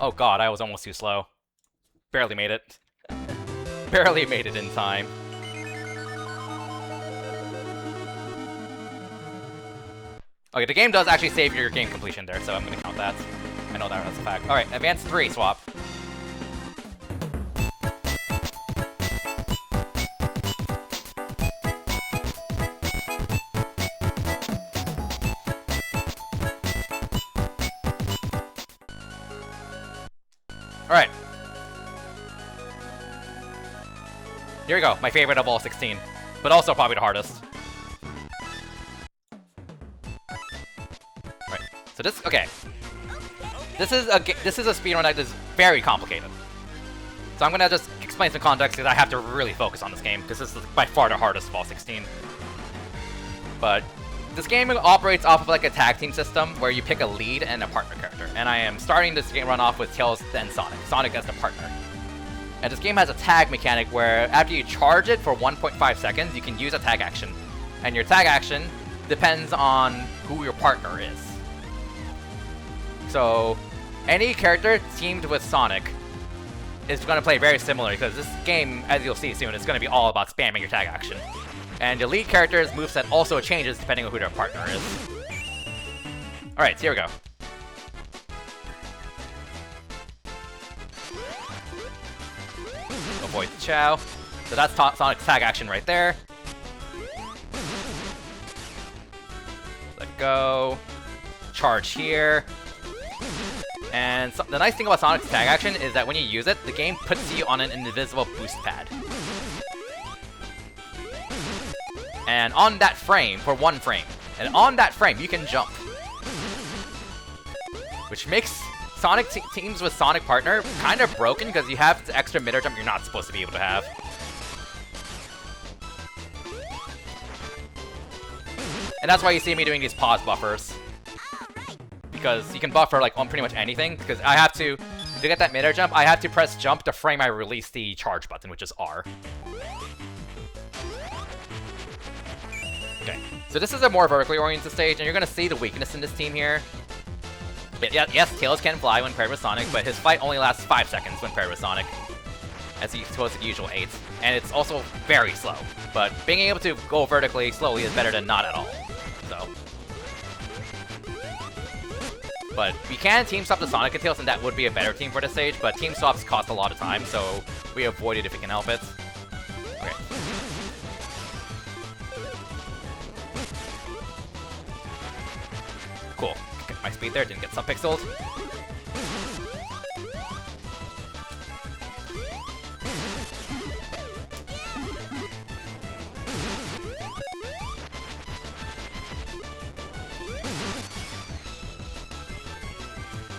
[SPEAKER 1] Oh god, I was almost too slow. Barely made it. Barely made it in time. Okay, the game does actually save your game completion there, so I'm gonna count that. I know that as a fact. Alright, Advance 3 swap. Alright. Here we go, my favorite of all 16. But also probably the hardest. Alright, so this, okay. This is a speedrun that is very complicated. So I'm gonna just explain some context because I have to really focus on this game, because this is by far the hardest of all 16. But this game operates off of like a tag team system where you pick a lead and a partner character. And I am starting this game run off with Tails then Sonic. Sonic as the partner. And this game has a tag mechanic where after you charge it for 1.5 seconds, you can use a tag action. And your tag action depends on who your partner is. So any character teamed with Sonic is going to play very similar, because this game, as you'll see soon, is going to be all about spamming your tag action. And the lead character's moveset also changes depending on who their partner is. Alright, so here we go. Avoid the Chow. So that's Sonic's tag action right there. Let go. Charge here. And so, the nice thing about Sonic's tag action is that when you use it, the game puts you on an invisible boost pad. And on that frame, for one frame, and on that frame, you can jump. Which makes Sonic teams with Sonic partner kind of broken, because you have the extra mid-air jump you're not supposed to be able to have. And that's why you see me doing these pause buffers. Because you can buffer like on pretty much anything, because I have to get that mid-air jump, I have to press jump the frame I release the charge button, which is R. Okay, so this is a more vertically oriented stage, and you're going to see the weakness in this team here. Yes, Tails can fly when paired with Sonic, but his flight only lasts 5 seconds when paired with Sonic, as opposed to the usual 8. And it's also very slow, but being able to go vertically slowly is better than not at all. So, but we can team swap the Sonic and Tails, and that would be a better team for this stage, but team swaps cost a lot of time, so we avoid it if we can help it. Okay. Cool. Get my speed there, didn't get subpixeled.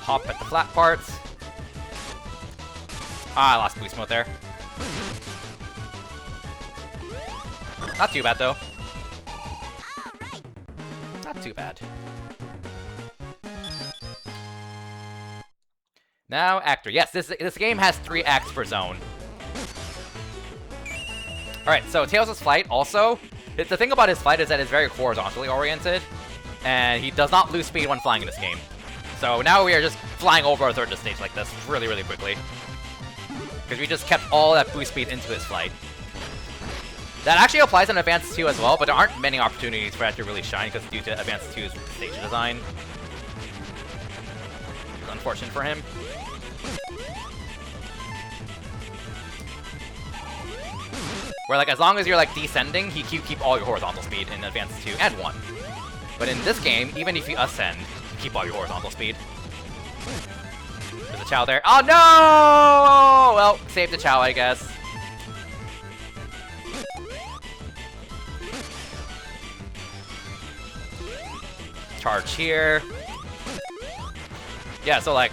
[SPEAKER 1] Hop at the flat parts. Ah, I lost boost mode there. Not too bad though. Not too bad. Now, actor. Yes, this game has 3 acts per zone. Alright, so Tails' flight also, the thing about his flight is that it's very horizontally oriented, and he does not lose speed when flying in this game. So now we are just flying over a third of the stage like this, really, really quickly. Because we just kept all that boost speed into his flight. That actually applies in Advance 2 as well, but there aren't many opportunities for that to really shine, because due to Advance 2's stage design. It's unfortunate for him. Where, like, as long as you're, like, descending, you keep all your horizontal speed in Advance 2 and 1. But in this game, even if you ascend, you keep all your horizontal speed. There's a Chow there. Oh, no! Well, save the Chow, I guess. Charge here. Yeah, so, like,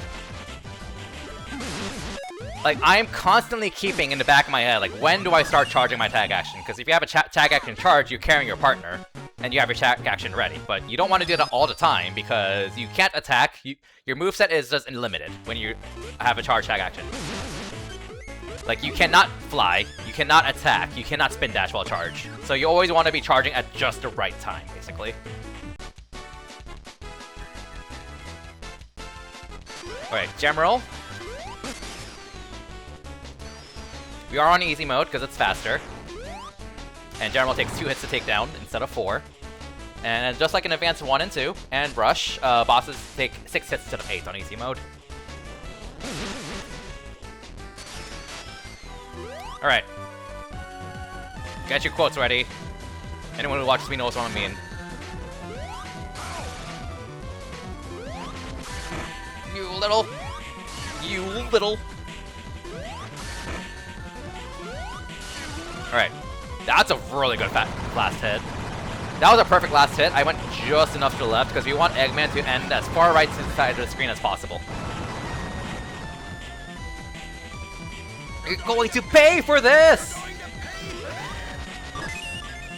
[SPEAKER 1] I'm constantly keeping in the back of my head, like, when do I start charging my tag action? Because if you have a tag action charge, you're carrying your partner, and you have your tag action ready. But you don't want to do that all the time, because you can't attack. Your moveset is just unlimited when you have a charge tag action. Like, you cannot fly, you cannot attack, you cannot spin dash while charge. So you always want to be charging at just the right time, basically. Alright, gem roll. We are on easy mode because it's faster. And General takes 2 hits to take down instead of 4. And just like in Advance 1 and 2 and Rush, bosses take 6 hits instead of 8 on easy mode. Alright. Get your quotes ready. Anyone who watches me knows what I mean. You little. Alright. That's a really good last hit. That was a perfect last hit. I went just enough to the left because we want Eggman to end as far right to the side of the screen as possible. You're going to pay for this!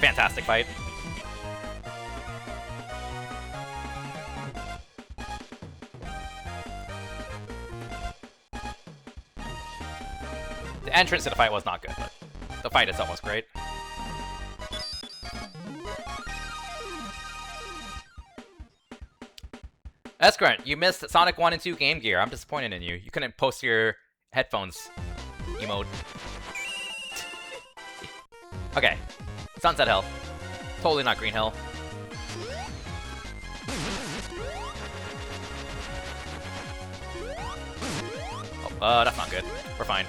[SPEAKER 1] Fantastic fight. The entrance to the fight was not good, but the fight itself was great. Escrant, you missed Sonic 1 and 2 Game Gear. I'm disappointed in you. You couldn't post your headphones emote. Okay. Sunset Hill. Totally not Green Hill. Oh, that's not good. We're fine.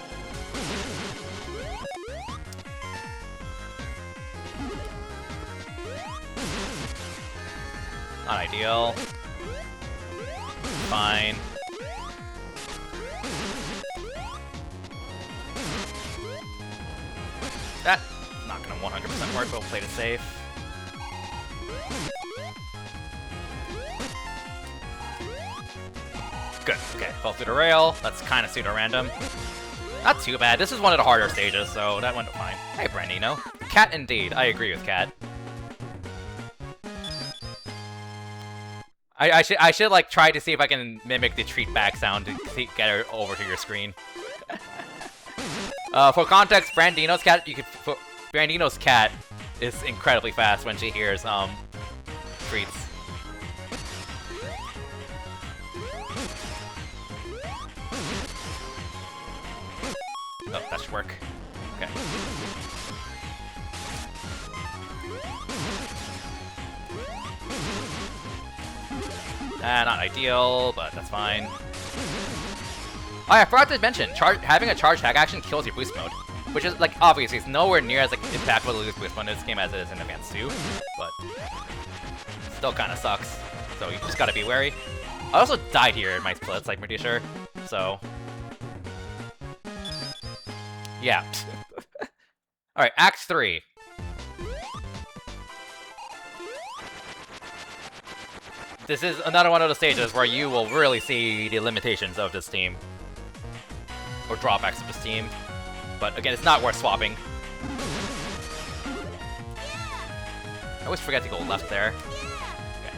[SPEAKER 1] Not ideal. Fine. That not gonna 100% work, but we'll play it safe. Good. Okay, fell through the rail. That's kind of pseudo-random. Not too bad. This is one of the harder stages, so that went fine. Hey, Brandino. Cat indeed. I agree with Cat. I should like try to see if I can mimic the treat back sound to get her over to your screen. For context, Brandino's cat is incredibly fast when she hears treats. Oh, that should work. Okay. Not ideal, but that's fine. Oh, yeah, I forgot to mention, having a charge tag action kills your boost mode. Which is, like, obviously, it's nowhere near as, like, impactful to lose boost mode in this game as it is in Advance 2. But still kind of sucks. So you just gotta be wary. I also died here in my splits, like, pretty sure. So yeah. Alright, Act 3. This is another one of the stages where you will really see the limitations of this team. Or drawbacks of this team. But again, it's not worth swapping. I always forget to go left there. Okay.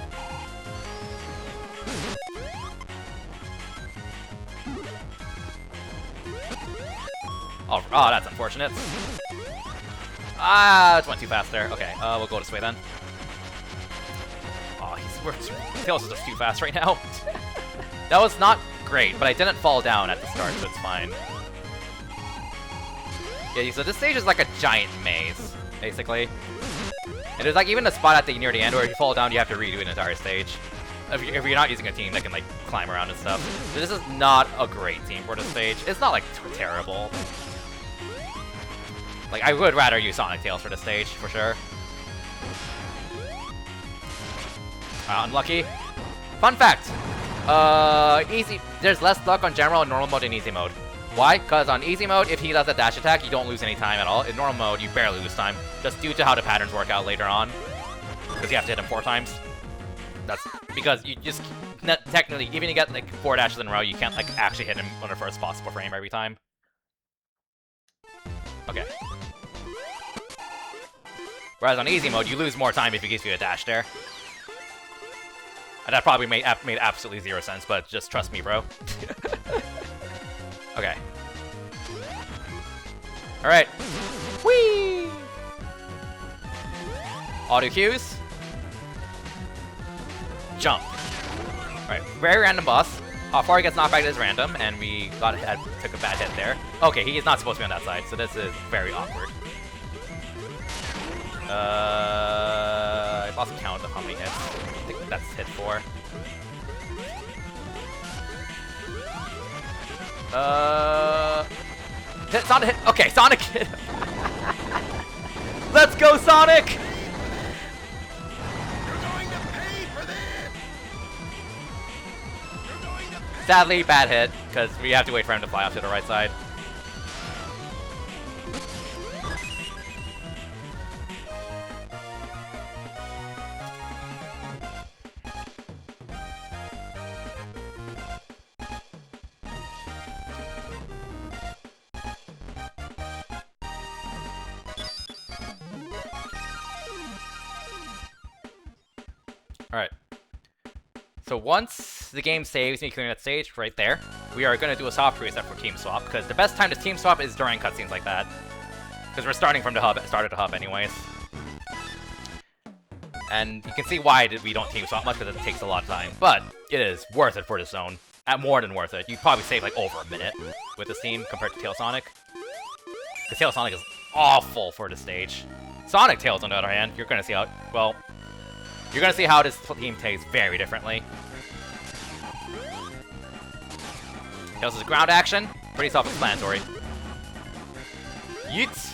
[SPEAKER 1] Oh, that's unfortunate. Ah, it went too fast there. Okay, we'll go this way then. Tails is just too fast right now. That was not great, but I didn't fall down at the start, so it's fine. Yeah, so this stage is like a giant maze, basically. And there's like even a spot near the end where if you fall down, you have to redo an entire stage. If you're not using a team that can like climb around and stuff. So this is not a great team for this stage. It's not like terrible. Like I would rather use Sonic Tails for this stage, for sure. Unlucky. Fun fact. Easy. There's less luck on general and normal mode than easy mode. Why? Because on easy mode, if he does a dash attack, you don't lose any time at all. In normal mode, you barely lose time. Just due to how the patterns work out later on. Because you have to hit him 4 times. That's because you just technically, even if you get like 4 dashes in a row, you can't like actually hit him on the first possible frame every time. Okay. Whereas on easy mode, you lose more time if he gives you a dash there. And that probably made absolutely 0 sense, but just trust me, bro. Okay. Alright. Whee! Auto cues. Jump. Alright, very random boss. How far he gets knocked back is random, and we took a bad hit there. Okay, he is not supposed to be on that side, so this is very awkward. I lost count of how many hits. I think that's hit 4. It's not a hit. Okay, Sonic hit. Let's go, Sonic!
[SPEAKER 2] You're going to pay for this! You're going to pay.
[SPEAKER 1] Sadly, bad hit, because we have to wait for him to fly off to the right side. Alright. So once the game saves me clearing that stage right there, we are going to do a soft reset for team swap, because the best time to team swap is during cutscenes like that. Because we're starting from the hub, started the hub anyways. And you can see why we don't team swap much, because it takes a lot of time. But it is worth it for the zone. More than worth it. You'd probably save like over a minute with this team compared to Tail Sonic. Because Tail Sonic is awful for the stage. Sonic Tails, on the other hand, you're going to see how, well, you're going to see how this team plays very differently. Tails' ground action, pretty self-explanatory. Yeet!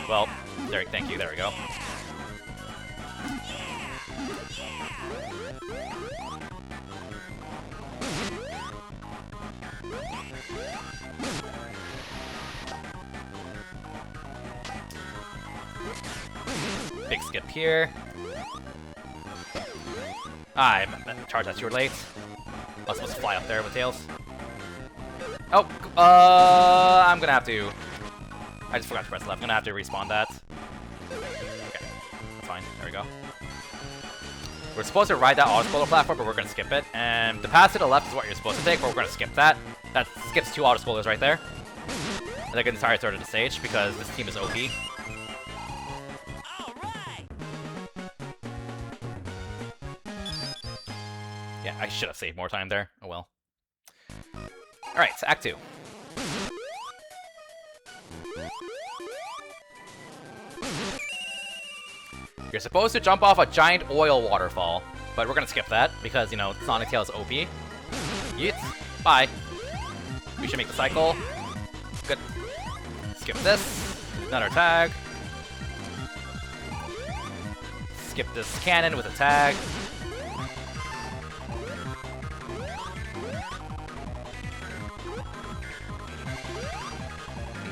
[SPEAKER 1] Well, there, thank you, there we go. Big skip here. I charged that too late. I was supposed to fly up there with Tails. Oh, I'm gonna have to... I just forgot to press left. I'm gonna have to respawn that. Okay, fine. There we go. We're supposed to ride that autoscroller platform, but we're gonna skip it. And the path to the left is what you're supposed to take, but we're gonna skip that. That skips 2 autoscrollers right there. And like an entire third of the stage, because this team is OP. Yeah, I should have saved more time there. Oh well. Alright, so Act 2. You're supposed to jump off a giant oil waterfall, but we're gonna skip that, because, you know, Sonic Tail is OP. Yeet. Bye. We should make the cycle. Good. Skip this. Another tag. Skip this cannon with a tag.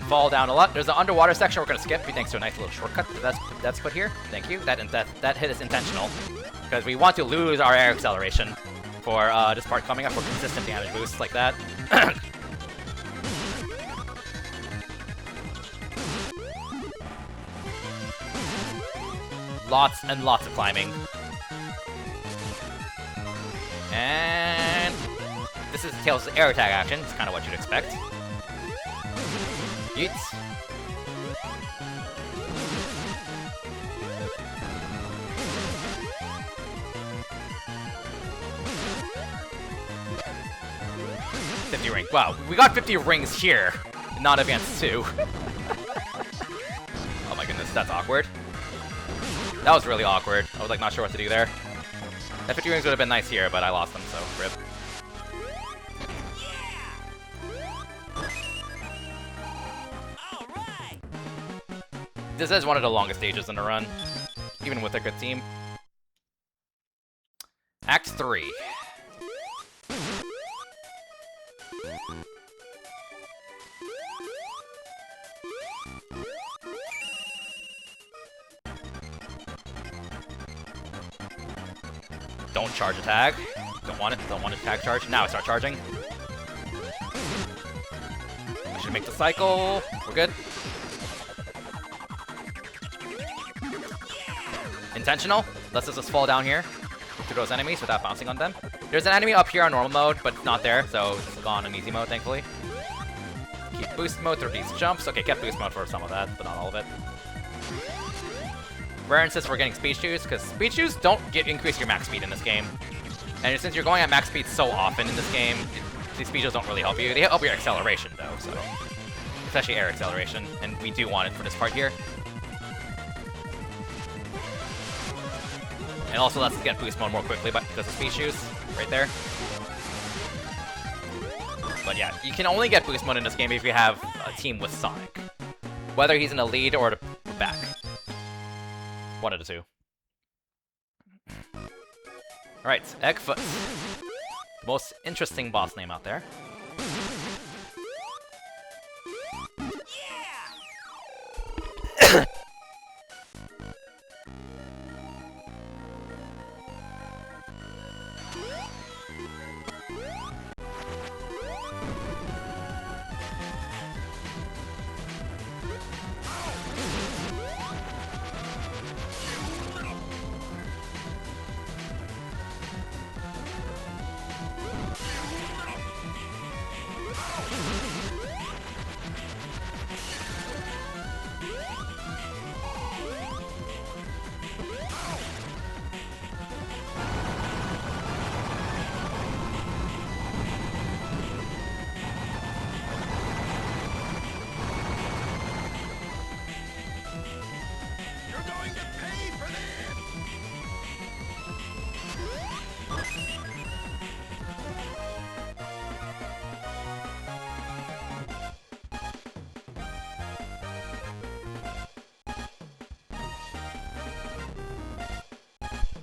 [SPEAKER 1] Fall down a lot. There's an underwater section we're gonna skip thanks to a nice little shortcut that's put here. Thank you. That hit is intentional because we want to lose our air acceleration for this part coming up for consistent damage boosts like that. Lots and lots of climbing. And this is Tails' air attack action. It's kind of what you'd expect. Yeet. $50 rings. Wow, we got 50 rings here, not Advance 2. Oh my goodness, that's awkward. That was really awkward. I was like not sure what to do there. That 50 rings would have been nice here, but I lost them, so rip. This is one of the longest stages in the run, even with a good team. Act 3. Don't charge a tag. Don't want it. Don't want a tag charge. Now I start charging. I should make the cycle. We're good. Intentional. Let's just fall down here to those enemies without bouncing on them. There's an enemy up here on normal mode, but it's not there, so it's gone in easy mode, thankfully. Keep boost mode through these jumps. Okay, kept boost mode for some of that, but not all of it. Rare insists we're getting speed shoes, because speed shoes don't increase your max speed in this game. And since you're going at max speed so often in this game, these speed don't really help you. They help your acceleration though, so especially air acceleration, and we do want it for this part here. And also lets us get boost mode more quickly because of speed shoes right there. But yeah, you can only get boost mode in this game if you have a team with Sonic, whether he's in the lead or the back. One of the two. Alright, Eggfoot. The most interesting boss name out there.
[SPEAKER 2] You're going to pay for this!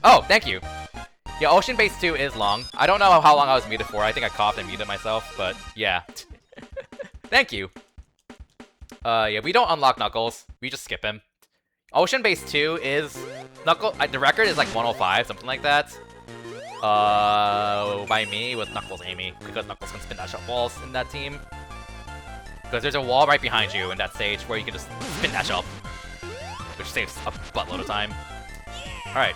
[SPEAKER 1] Oh, thank you. Yeah, Ocean Base 2 is long. I don't know how long I was muted for. I think I coughed and muted myself, but yeah. Thank you. Yeah, we don't unlock Knuckles. We just skip him. Ocean Base 2 is... the record is like 105, something like that. By me, with Knuckles Amy, because Knuckles can spin dash up walls in that team. Because there's a wall right behind you in that stage where you can just spin dash up, which saves a buttload of time. Alright.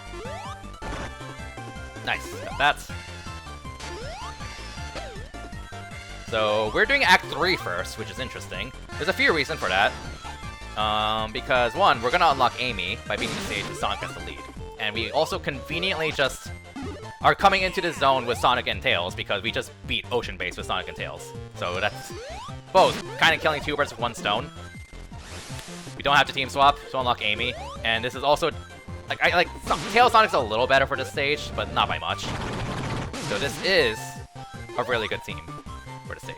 [SPEAKER 1] Nice, got that. So, we're doing Act 3 first, which is interesting. There's a few reasons for that. Because one, we're gonna unlock Amy by beating the stage with Sonic as the lead. And we also conveniently just are coming into the zone with Sonic and Tails because we just beat Ocean Base with Sonic and Tails. So that's both kind of killing two birds with one stone. We don't have to team swap to unlock Amy, and this is also Tails Sonic's a little better for this stage, but not by much. So this is a really good team for the stage.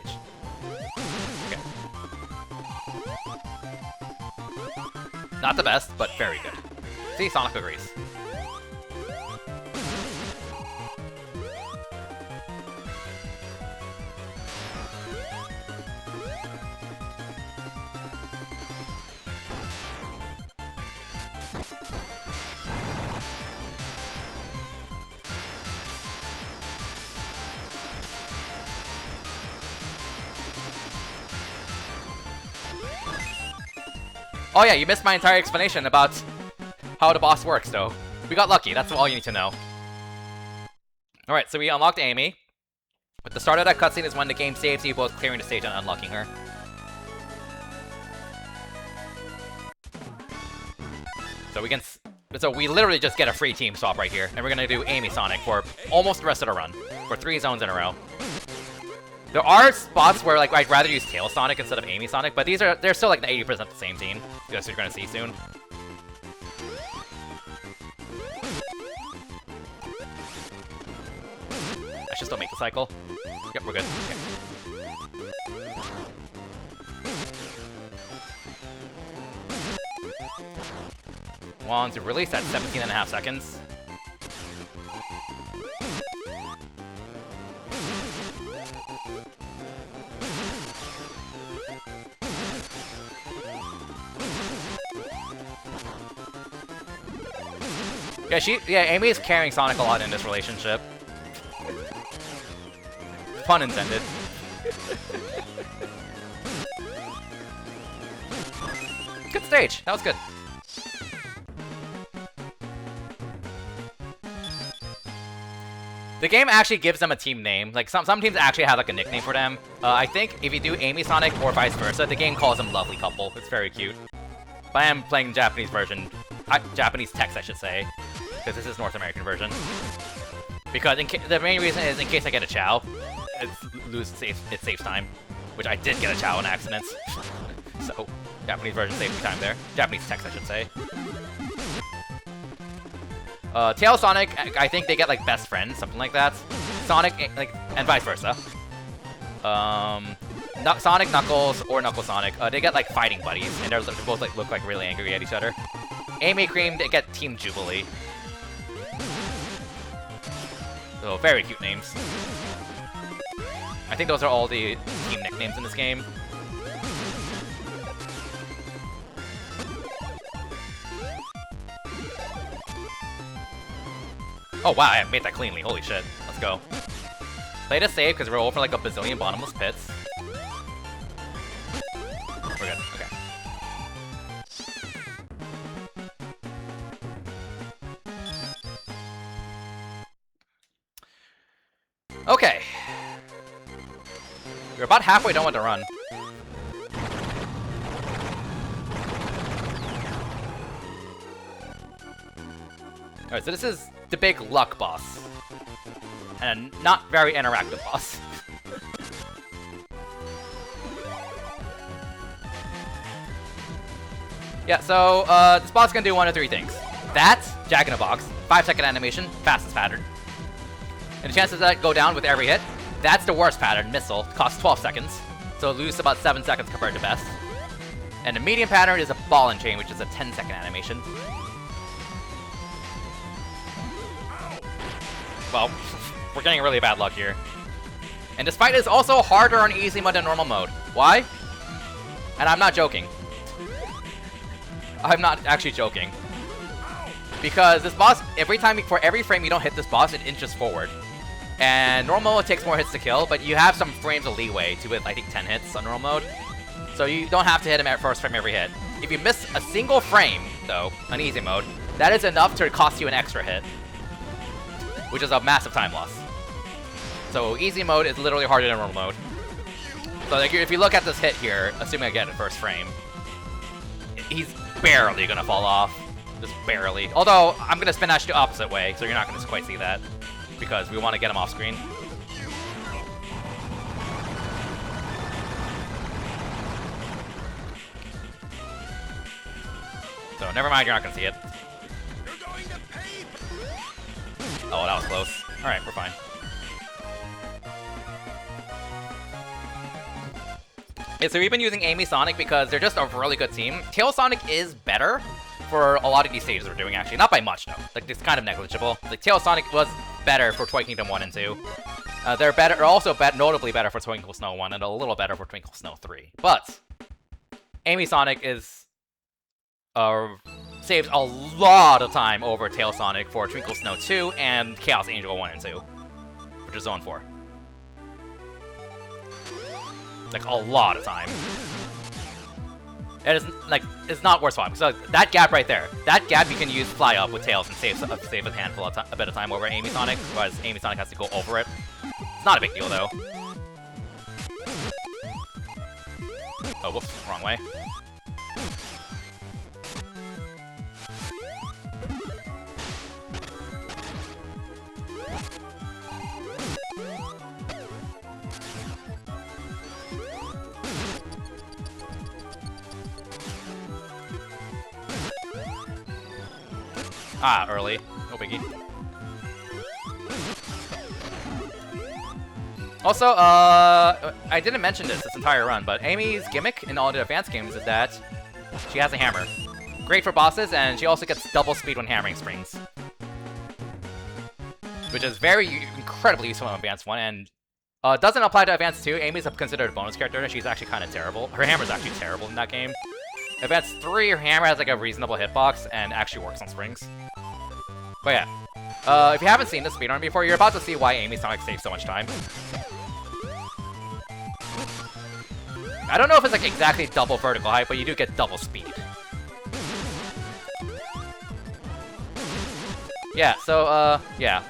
[SPEAKER 1] Okay. Not the best, but very good. See, Sonic agrees. Oh yeah, you missed my entire explanation about how the boss works, though. We got lucky, that's all you need to know. Alright, so we unlocked Amy. But the start of that cutscene is when the game saves you both clearing the stage and unlocking her. So we literally just get a free team swap right here, and we're gonna do Amy Sonic for almost the rest of the run, for 3 zones in a row. There are spots where like I'd rather use Tails Sonic instead of Amy Sonic, but they're still like 80% the same team. That's what you're gonna see soon. I should still make the cycle. Yep, we're good. Okay. Want to release at 17.5 seconds. Yeah, Amy is carrying Sonic a lot in this relationship. Pun intended. Good stage. That was good. The game actually gives them a team name. Like some teams actually have like a nickname for them. I think if you do Amy Sonic or vice versa, the game calls them Lovely Couple. It's very cute. But I am playing Japanese version. Japanese text, I should say. Because this is North American version. Because the main reason is in case I get a Chow, it saves time. Which I did get a Chow on accident. So, Japanese version saved me time there. Japanese text, I should say. Tail Sonic, I think they get like best friends, something like that. Sonic, like, and vice versa. Sonic Knuckles or Knuckles Sonic, they get like fighting buddies, and they both like look like really angry at each other. Amy Cream, they get Team Jubilee. So very cute names. I think those are all the team nicknames in this game. Oh wow, I made that cleanly. Holy shit. Let's go. Play to save because we're over like a bazillion bottomless pits. We're good. Okay. Okay. We're about halfway done with the run. Alright, so this is the big luck boss. And a not very interactive boss. Yeah, so this boss is gonna do one of three things. That, Jack in a Box, 5-second animation, fastest pattern. And the chances that go down with every hit, that's the worst pattern, Missile, costs 12 seconds. So lose about 7 seconds compared to best. And the medium pattern is a Ball and Chain, which is a 10-second animation. Well, we're getting really bad luck here. And this fight is also harder on easy mode than normal mode. Why? And I'm not joking. I'm not actually joking. Because this boss, for every frame you don't hit this boss, it inches forward. And normal mode takes more hits to kill, but you have some frames of leeway to hit, I think, 10 hits on normal mode. So you don't have to hit him at first frame every hit. If you miss a single frame, though, on easy mode, that is enough to cost you an extra hit. Which is a massive time loss. So easy mode is literally harder than normal mode. So like, if you look at this hit here, assuming I get it first frame, he's barely gonna fall off. Just barely. Although, I'm gonna spin dash the opposite way, so you're not gonna quite see that. Because we want to get him off screen. So never mind, you're not gonna see it.
[SPEAKER 2] You're going to pay for
[SPEAKER 1] Oh, that was close. Alright, we're fine. Yeah, so we've been using Amy Sonic because they're just a really good team. Tail Sonic is better for a lot of these stages we're doing, actually. Not by much, though. Like, it's kind of negligible. Like, Tail Sonic was better for Toy Kingdom 1 and 2. They're also notably better for Twinkle Snow 1 and a little better for Twinkle Snow 3. But Amy Sonic is saves a lot of time over Tail Sonic for Twinkle Snow 2 and Chaos Angel 1 and 2, which is Zone 4. Like, a lot of time. It is, like, it's not worth swapping. So, that gap right there, that gap you can use Fly Up with Tails and save a handful of a bit of time over Amy Sonic, whereas Amy Sonic has to go over it. It's not a big deal, though. Oh, whoops, wrong way. Ah, early. No biggie. Also, I didn't mention this entire run, but Amy's gimmick in all the advanced games is that she has a hammer. Great for bosses, and she also gets double speed when hammering springs. Which is incredibly useful in Advance 1, and doesn't apply to Advance 2. Amy's considered a bonus character, and she's actually kind of terrible. Her hammer's actually terrible in that game. Advance 3, her hammer has like a reasonable hitbox, and actually works on springs. But yeah, if you haven't seen this speedrun before, you're about to see why Amy Sonic saves so much time. I don't know if it's like exactly double vertical height, but you do get double speed. Yeah, so, yeah.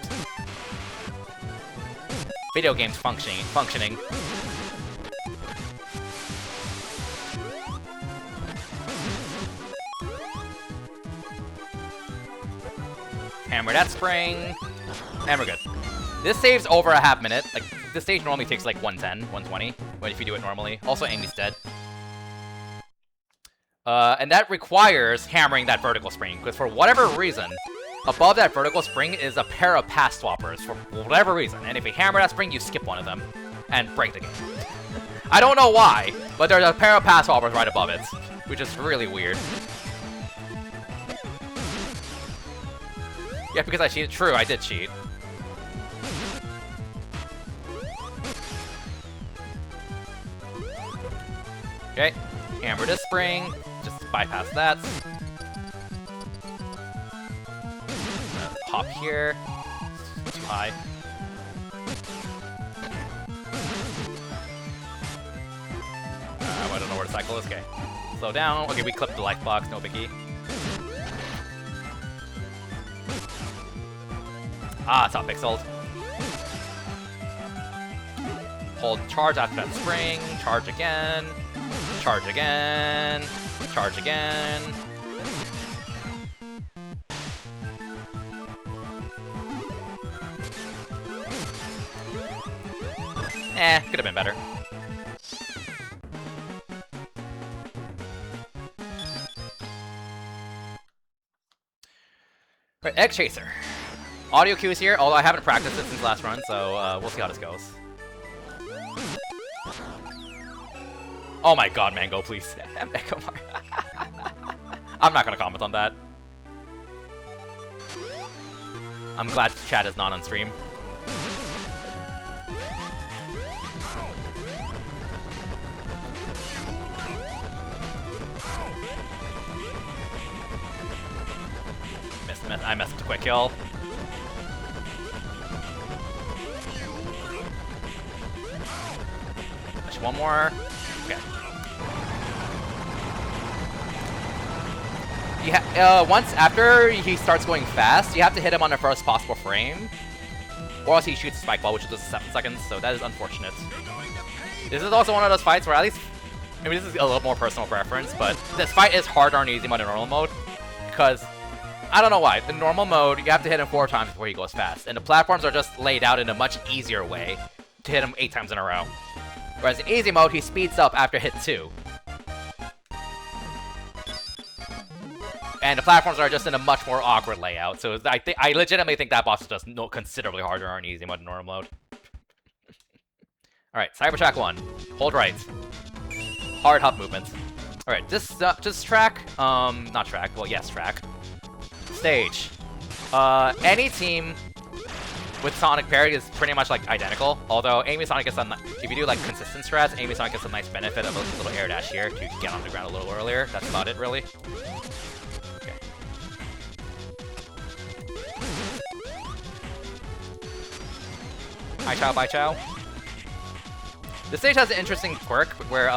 [SPEAKER 1] Video games functioning. Hammer that spring, and we're good. This saves over a half minute. Like, this stage normally takes like 110, 120, but if you do it normally. Also, Amy's dead. And that requires hammering that vertical spring, because for whatever reason, above that vertical spring is a pair of pass swappers, for whatever reason. And if you hammer that spring, you skip one of them, and break the game. I don't know why, but there's a pair of pass swappers right above it, which is really weird. Yeah, because I cheated. True, I did cheat. Okay, hammer this spring, just bypass that. Hop here, too high. I don't know where to cycle this. Okay, slow down. Okay, we clipped the life box, no biggie. Ah, it's not pixeled. Hold charge after that spring, charge again. Charge again. Charge again. Could have been better. Right, Egg Chaser. Audio cues here, although I haven't practiced it since last run, so we'll see how this goes. Oh my god, Mango, please. I'm not gonna comment on that. I'm glad chat is not on stream. I messed with a quick kill. Just one more. Okay. Yeah, once after he starts going fast, you have to hit him on the first possible frame, or else he shoots a spike ball, which does 7 seconds, so that is unfortunate. This is also one of those fights where at least, maybe this is a little more personal preference, but this fight is harder on easy mode and normal mode, because, I don't know why, in normal mode, you have to hit him 4 times before he goes fast, and the platforms are just laid out in a much easier way to hit him 8 times in a row. Whereas in easy mode, he speeds up after hit 2. And the platforms are just in a much more awkward layout, so I legitimately think that boss is just considerably harder on easy mode and normal mode. Alright, Cybertrack 1. Hold right. Hard hop movements. Alright, this track, not track, well yes, track. Stage. Any team with Sonic parry is pretty much like identical, although Amy Sonic gets a, if you do like consistent strats, Amy Sonic gets a nice benefit of a little air dash here to get on the ground a little earlier. That's about it, really. Okay. Hi Chow, bye Chow. This stage has an interesting quirk where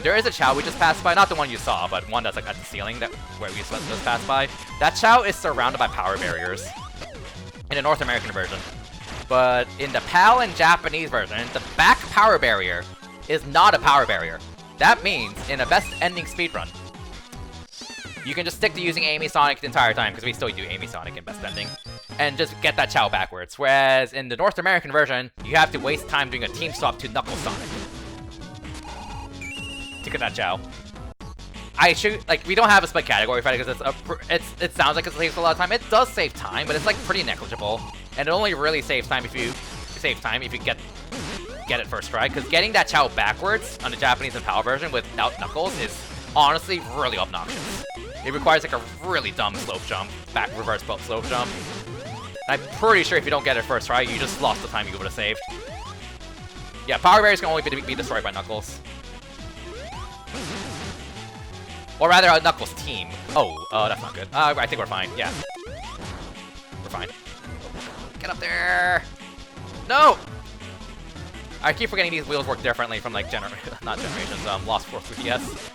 [SPEAKER 1] there is a Chow we just passed by, not the one you saw, but one that's like at the ceiling that where we just passed by. That Chow is surrounded by power barriers in the North American version. But in the PAL and Japanese version, the back power barrier is not a power barrier. That means in a best ending speedrun, you can just stick to using Amy Sonic the entire time, because we still do Amy Sonic in best ending, and just get that Chow backwards. Whereas in the North American version, you have to waste time doing a team swap to Knuckle Sonic to get that Chow. We don't have a split category fight because it sounds like it saves a lot of time. It does save time, but it's like pretty negligible. And it only really saves time if you get it first try. Because getting that Chow backwards on the Japanese and PAL version without Knuckles is honestly really obnoxious. It requires like a really dumb slope jump, back reverse slope jump. And I'm pretty sure if you don't get it first try, you just lost the time you would have saved. Yeah, power barriers can only be destroyed by Knuckles. Or rather, a Knuckles team. Oh, that's not good. I think we're fine. Yeah. We're fine. Get up there! No! I keep forgetting these wheels work differently from, like, not generations, Lost 4 3DS.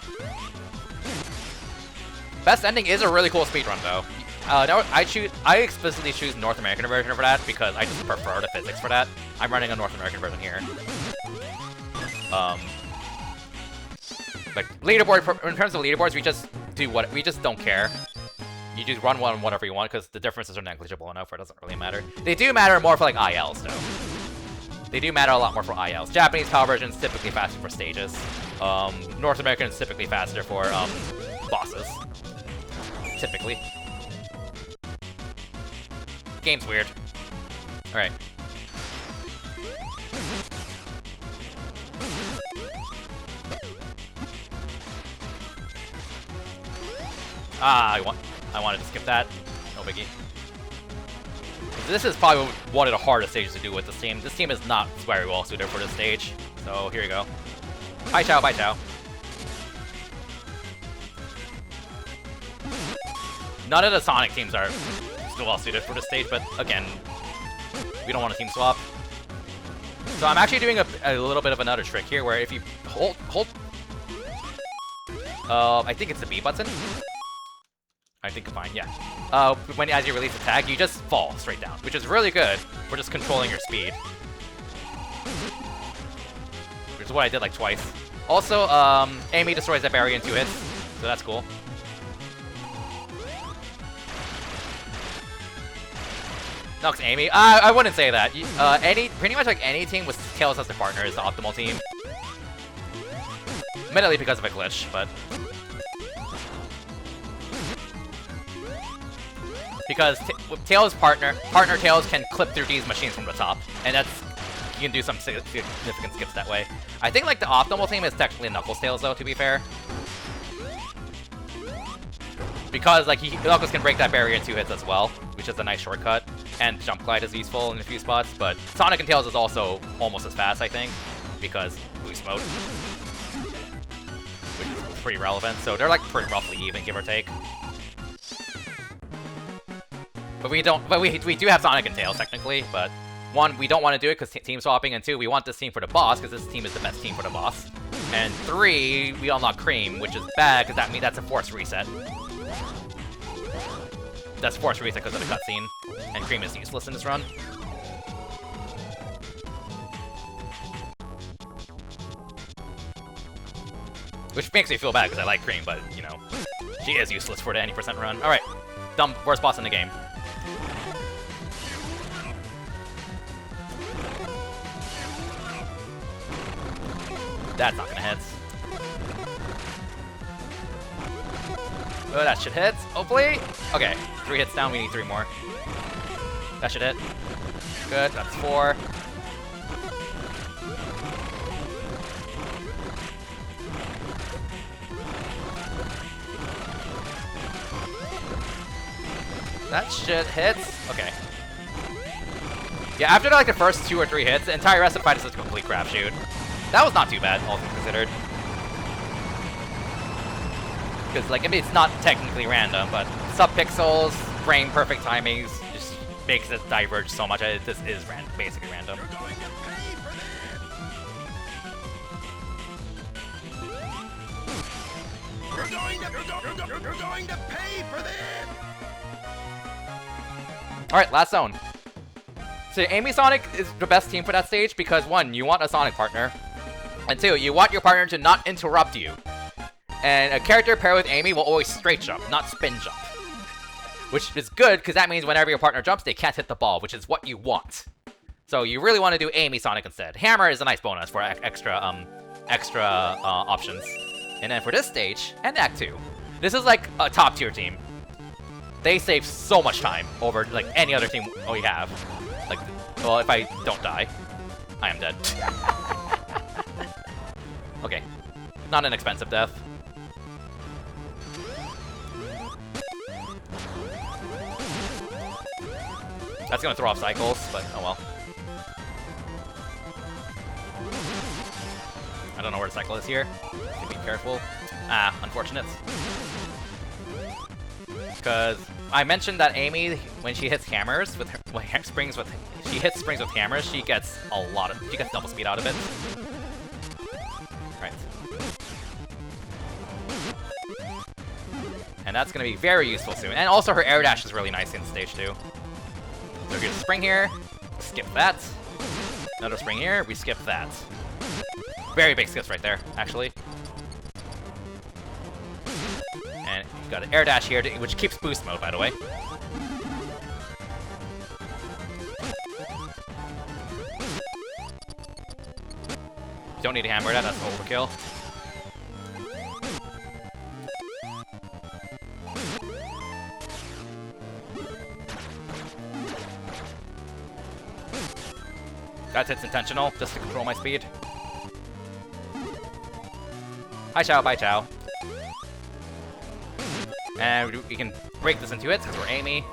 [SPEAKER 1] Best ending is a really cool speedrun, though. I explicitly choose North American version for that, because I just prefer the physics for that. I'm running a North American version here. Like, leaderboard, in terms of leaderboards, we just don't care. You just run one whatever you want, because the differences are negligible enough where it doesn't really matter. They do matter more for, like, ILs, though. They do matter a lot more for ILs. Japanese PAL versions typically faster for stages. North American is typically faster for, bosses. Typically. Game's weird. Alright. I wanted to skip that. No biggie. This is probably one of the hardest stages to do with this team. This team is not very well suited for this stage. So here you go. Bye Chow, bye Chow. None of the Sonic teams are still well suited for this stage, but again, we don't want a team swap. So I'm actually doing a little bit of another trick here, where if you hold, I think it's the B button. I think fine, yeah. As you release the tag, you just fall straight down, which is really good for just controlling your speed. Which is what I did like twice. Also, Amy destroys that barrier in 2 hits, so that's cool. Knocks Amy. I wouldn't say that. Pretty much like any team with Tails as their partner is the optimal team. Admittedly because of a glitch, but because with Tails' partner Tails can clip through these machines from the top, and that's, you can do some significant skips that way. I think like the optimal team is technically Knuckles Tails though, to be fair, because like Knuckles can break that barrier in 2 hits as well, which is a nice shortcut, and Jump Glide is useful in a few spots. But Sonic and Tails is also almost as fast, I think, because boost mode, which is pretty relevant. So they're like pretty roughly even, give or take. But we do have Sonic and Tails technically, but 1, we don't want to do it because team swapping, and 2, we want this team for the boss because this team is the best team for the boss. And 3, we unlock Cream, which is bad because that means that's a forced reset. That's forced reset because of the cutscene, and Cream is useless in this run. Which makes me feel bad because I like Cream, but you know, she is useless for the any % run. All right, worst boss in the game. That's not gonna hit. Oh, that should hit, hopefully. Okay, 3 hits down, we need 3 more. That should hit. Good, that's 4. That shit hits. Okay. Yeah, after like the first 2 or 3 hits, the entire rest of the fight is just a complete crapshoot. That was not too bad, all things considered. Because, like, I mean, it's not technically random, but sub-pixels, frame perfect timings, just makes it diverge so much. This is basically random.
[SPEAKER 2] You're going to pay for this!
[SPEAKER 1] Alright, last zone. So Amy Sonic is the best team for that stage because 1, you want a Sonic partner, and 2, you want your partner to not interrupt you. And a character paired with Amy will always straight jump, not spin jump. Which is good, because that means whenever your partner jumps, they can't hit the ball, which is what you want. So you really want to do Amy Sonic instead. Hammer is a nice bonus for extra options. And then for this stage, and Act 2, this is like a top tier team. They save so much time over like any other team we have. Like, well, if I don't die, I am dead. Okay, not an expensive death. That's gonna throw off cycles, but oh well. I don't know where the cycle is here. Should be careful. Ah, unfortunate. Because I mentioned that Amy, when she hits hammers with springs with hammers, she gets double speed out of it. Right. And that's gonna be very useful soon. And also her air dash is really nice in stage 2. So here's a spring here, skip that. Another spring here, we skip that. Very big skips right there, actually. And Got an air dash here, which keeps boost mode, by the way. Don't need to hammer that, that's overkill. That's it's intentional, just to control my speed. Hi Chow, bye Chow. And we can break this into hits because we're Amy.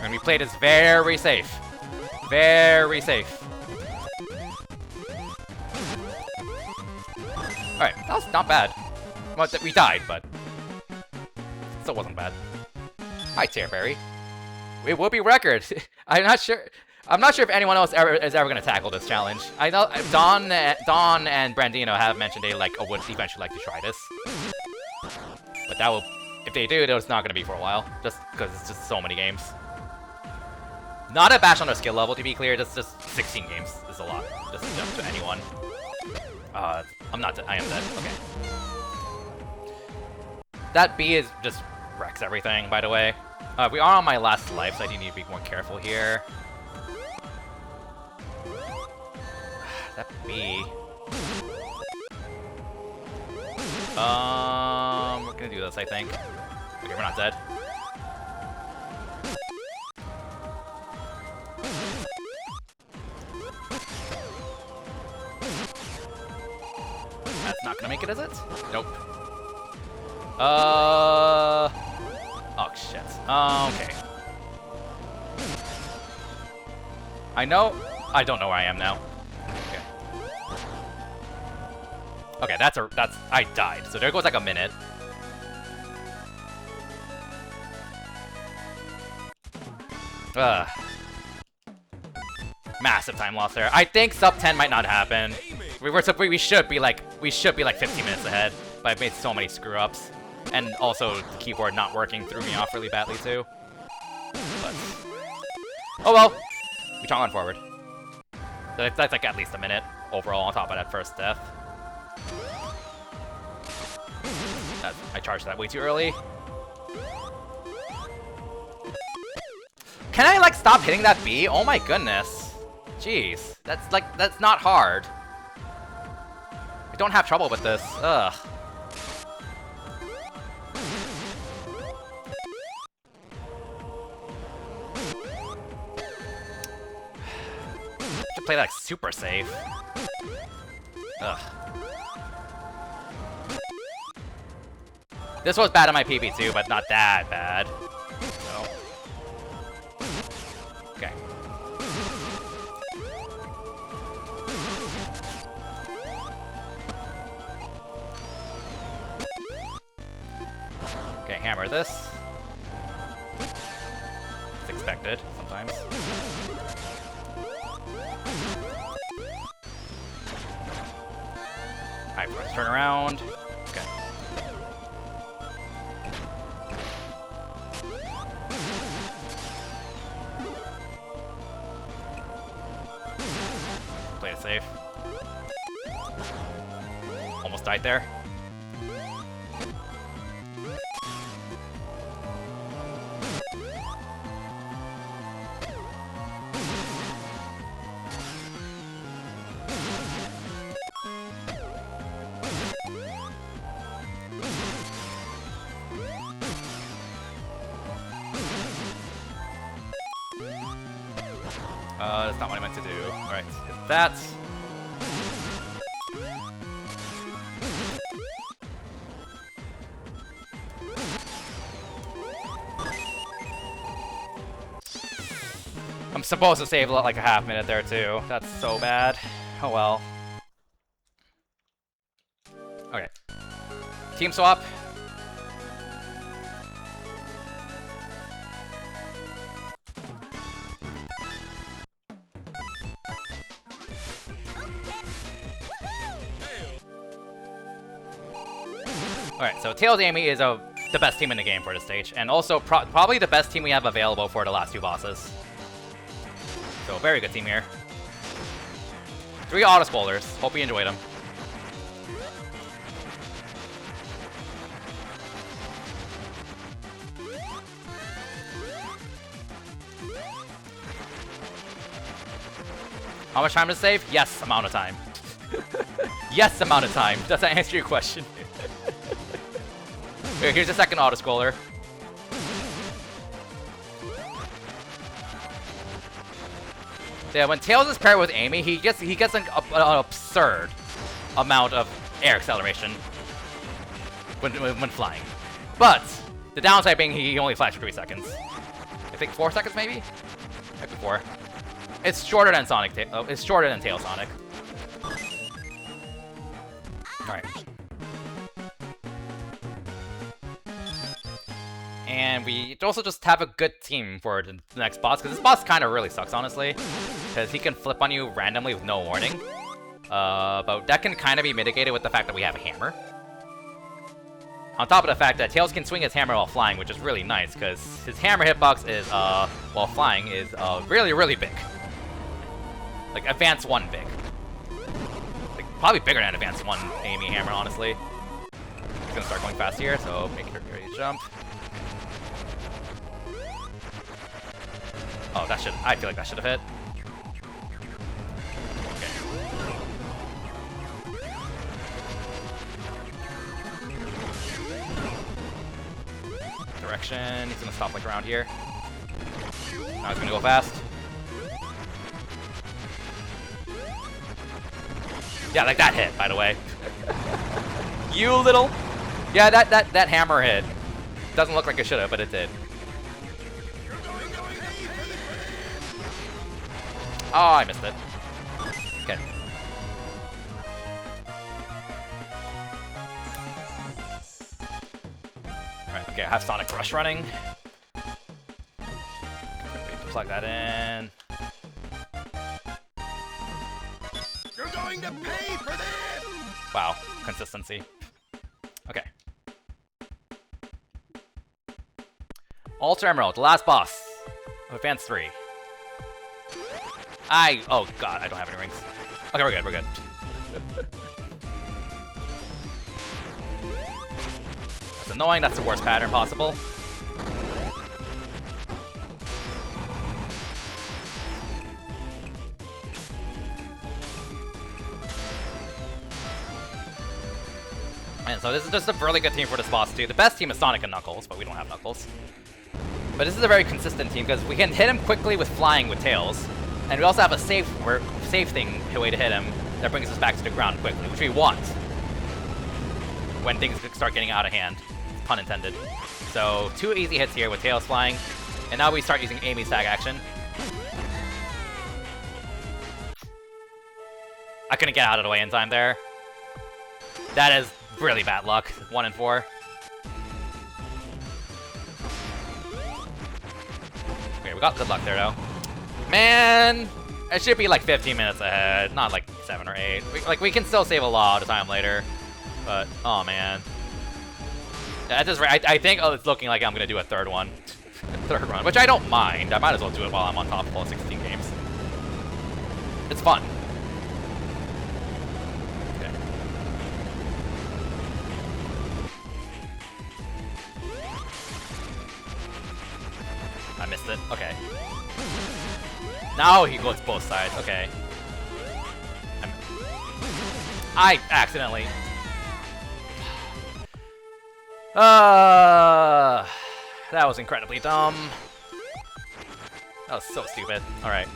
[SPEAKER 1] And we play this very safe. Very safe. Alright, that was not bad. Well, we died, but still wasn't bad. Hi, Tearberry. It will be record. I'm not sure if anyone else is ever gonna tackle this challenge. I know Dawn and Brandino have mentioned they would eventually like to try this, but that will, if they do, it's not gonna be for a while, just because it's just so many games. Not a bash on their skill level, to be clear. Just 16 games is a lot. Just to jump to anyone. I'm not dead. I am dead. Okay. That B is just wrecks everything, by the way. We are on my last life, so I do need to be more careful here. That B. We're gonna do this, I think. Okay, we're not dead. That's not gonna make it, is it? Nope. Oh shit. Okay. I don't know where I am now. Okay. Okay, I died. So there goes like a minute. Massive time loss there. I think sub 10 might not happen. We should be like 15 minutes ahead, but I've made so many screw ups. And also, the keyboard not working threw me off really badly, too. But... oh well! We chong on forward. That's like at least a minute overall on top of that first death. I charged that way too early. Can I, like, stop hitting that B? Oh my goodness. Jeez. That's not hard. I don't have trouble with this. Ugh. Play like super safe. Ugh. This was bad on my PB too, but not that bad. So. Okay. Okay, hammer this. It's expected sometimes. Alright, let's turn around. Okay. Play it safe. Almost died there. That's not what I meant to do. Alright, hit that. I'm supposed to save like a half minute there too. That's so bad. Oh well. Okay. Team swap. Alright, so Tails Amy is the best team in the game for this stage, and also probably the best team we have available for the last two bosses. So, very good team here. 3 auto scrollers. Hope you enjoyed them. How much time to save? Yes, amount of time. Yes, amount of time. Does that answer your question? Here, here's the second auto scroller. Yeah, when Tails is paired with Amy, he gets an absurd amount of air acceleration when flying. But the downside being he only flies for 3 seconds. I think 4 seconds maybe? Maybe 4. It's shorter than Sonic. It's shorter than Tail Sonic. All right. And we also just have a good team for the next boss, because this boss kind of really sucks, honestly. Because he can flip on you randomly with no warning. But that can kind of be mitigated with the fact that we have a hammer. On top of the fact that Tails can swing his hammer while flying, which is really nice, because his hammer hitbox is, while flying, is really, really big. Like, Advance 1 big. Like, probably bigger than Advance 1 Amy hammer, honestly. He's gonna start going fast here, so make sure you jump. Oh, that should... I feel like that should have hit. Okay. Direction. He's gonna stop, like, around here. Now he's gonna go fast. Yeah, like that hit, by the way. You little... Yeah, that hammer hit. Doesn't look like it should have, but it did. Oh, I missed it. Okay. Alright, okay, I have Sonic Rush running. Plug that in.
[SPEAKER 2] You're going to pay for this!
[SPEAKER 1] Wow, consistency. Okay. Ultra Emerald, the last boss of Advance 3. Oh god, I don't have any rings. Okay, we're good, we're good. That's annoying, that's the worst pattern possible. And so this is just a really good team for this boss too. The best team is Sonic and Knuckles, but we don't have Knuckles. But this is a very consistent team because we can hit him quickly with flying with Tails. And we also have a safe thing way to hit him that brings us back to the ground quickly, which we want when things start getting out of hand, pun intended. So 2 easy hits here with Tails flying, and now we start using Amy's tag action. I couldn't get out of the way in time there. That is really bad luck. 1 and 4. Okay, we got good luck there though. Man, it should be like 15 minutes ahead, not like 7 or 8. We can still save a lot of time later, but oh man. At this rate, I think it's looking like I'm gonna do a third one, third run, which I don't mind. I might as well do it while I'm on top of all 16 games. It's fun. Okay. I missed it. Okay. Now he goes both sides. Okay. I accidentally. That was incredibly dumb. That was so stupid. Alright.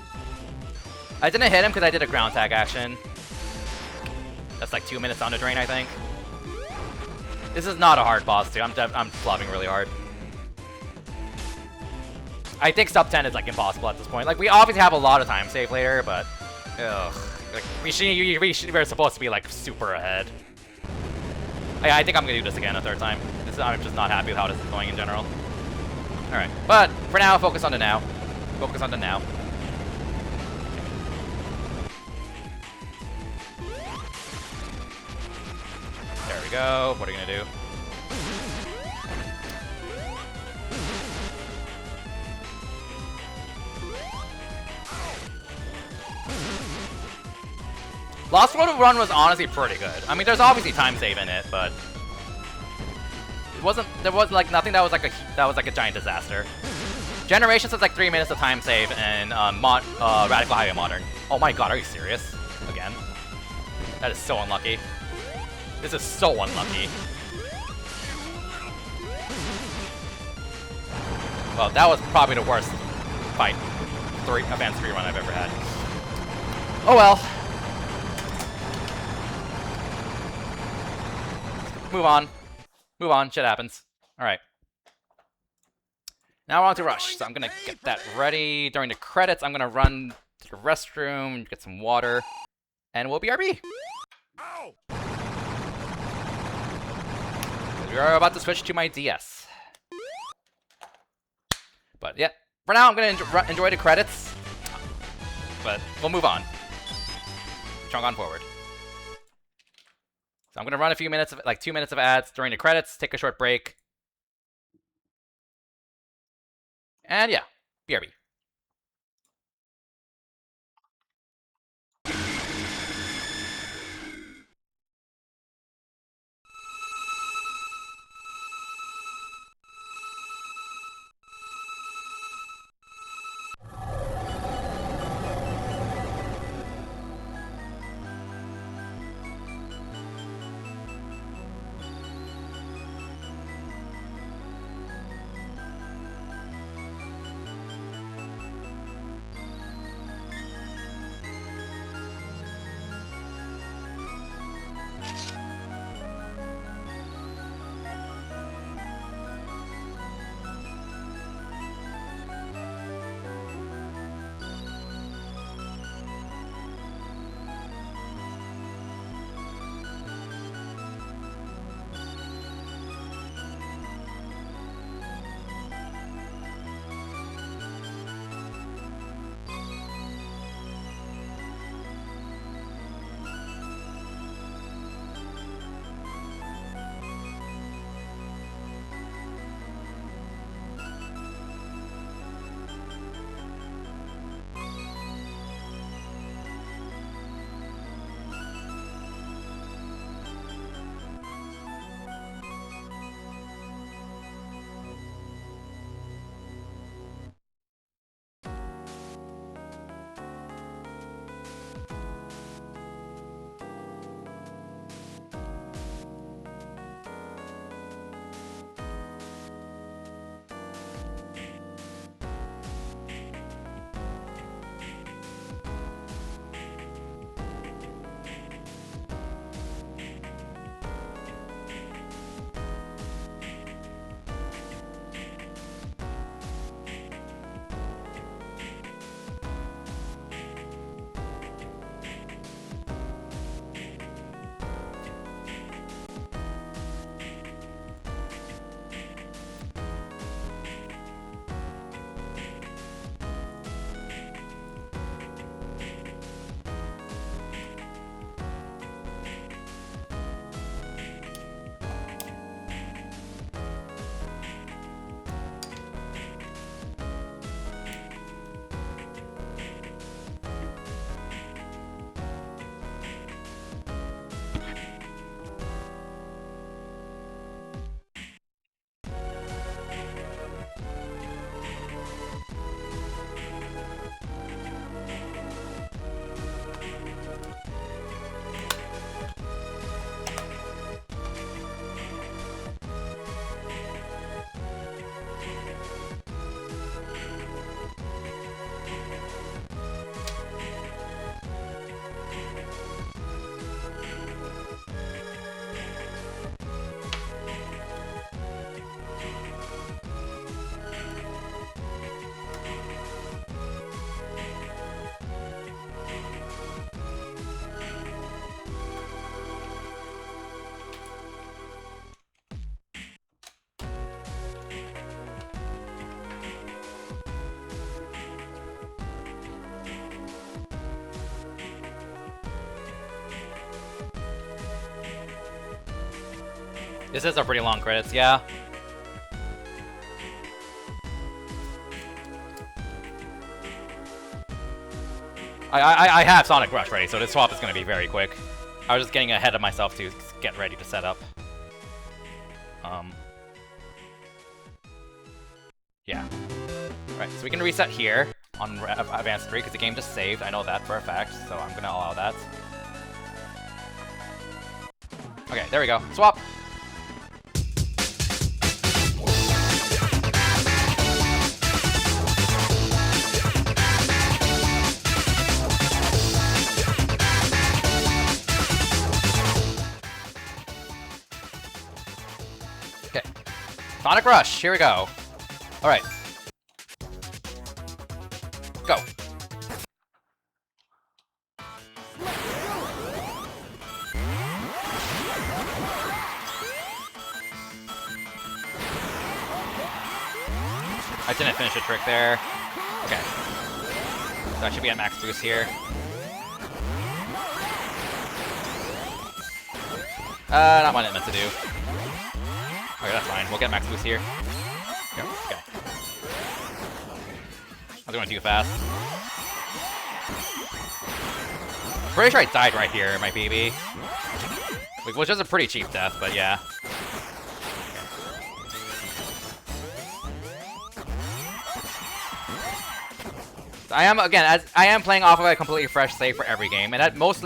[SPEAKER 1] I didn't hit him because I did a ground tag action. That's like 2 minutes on the drain, I think. This is not a hard boss, too. I'm flopping really hard. I think sub 10 is like impossible at this point. Like, we obviously have a lot of time save later, but ugh. Like, we're supposed to be like super ahead. I think I'm gonna do this again a third time. I'm just not happy with how this is going in general. All right, but for now, focus on the now. Focus on the now. There we go. What are you gonna do? Lost World Run was honestly pretty good. I mean, there's obviously time save in it, but there was like nothing that was like a giant disaster. Generations has like 3 minutes of time save, and Radical Highway Modern. Oh my god, are you serious? Again? That is so unlucky. This is so unlucky. Well, that was probably the worst fight Advance 3 run I've ever had. Oh well. Move on. Move on. Shit happens. Alright. Now we're on to Rush. So I'm gonna get that ready. During the credits, I'm gonna run to the restroom, get some water, and we'll BRB.
[SPEAKER 2] Ow!
[SPEAKER 1] We are about to switch to my DS. But yeah, for now I'm gonna enjoy the credits. But we'll move on. Chunk on forward. So I'm gonna run a few minutes of, like 2 minutes of ads during the credits, take a short break. And yeah, BRB. This is a pretty long credits, yeah. I have Sonic Rush ready, so this swap is gonna be very quick. I was just getting ahead of myself to get ready to set up. Yeah. Alright, so we can reset here on Advance 3, because the game just saved. I know that for a fact, so I'm gonna allow that. Okay, there we go. Swap! Okay. Sonic Rush, here we go. Alright. Go. I didn't finish the trick there. Okay. So I should be at max boost here. Not what I meant to do. Okay, that's fine. We'll get max boost here. Go. Okay. I was going too fast. Pretty sure I died right here, my baby. Which is a pretty cheap death, but yeah. I am playing off of a completely fresh save for every game, and that has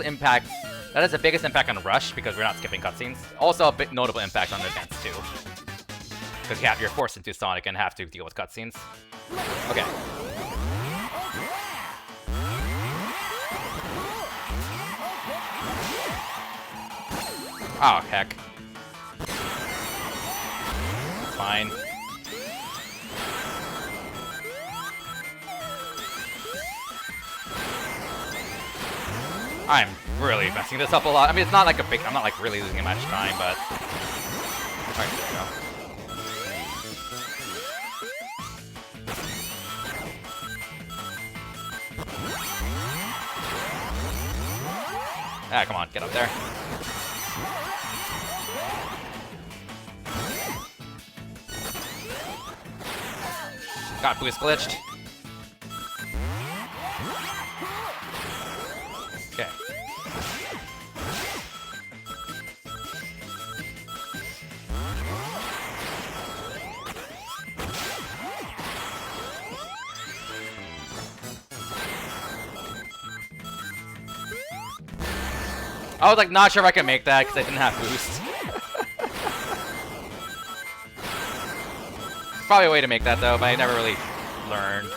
[SPEAKER 1] the biggest impact on Rush because we're not skipping cutscenes. Also a bit notable impact on Advance 2. Because you're forced into Sonic and have to deal with cutscenes. Okay. Oh, heck. It's fine. I'm really messing this up a lot. I mean, it's not like I'm not like really losing much time, but... Alright, there we go. Ah, come on, get up there. Got boost glitched. Okay. I was like not sure if I could make that because I didn't have boost. Probably a way to make that though, but I never really learned.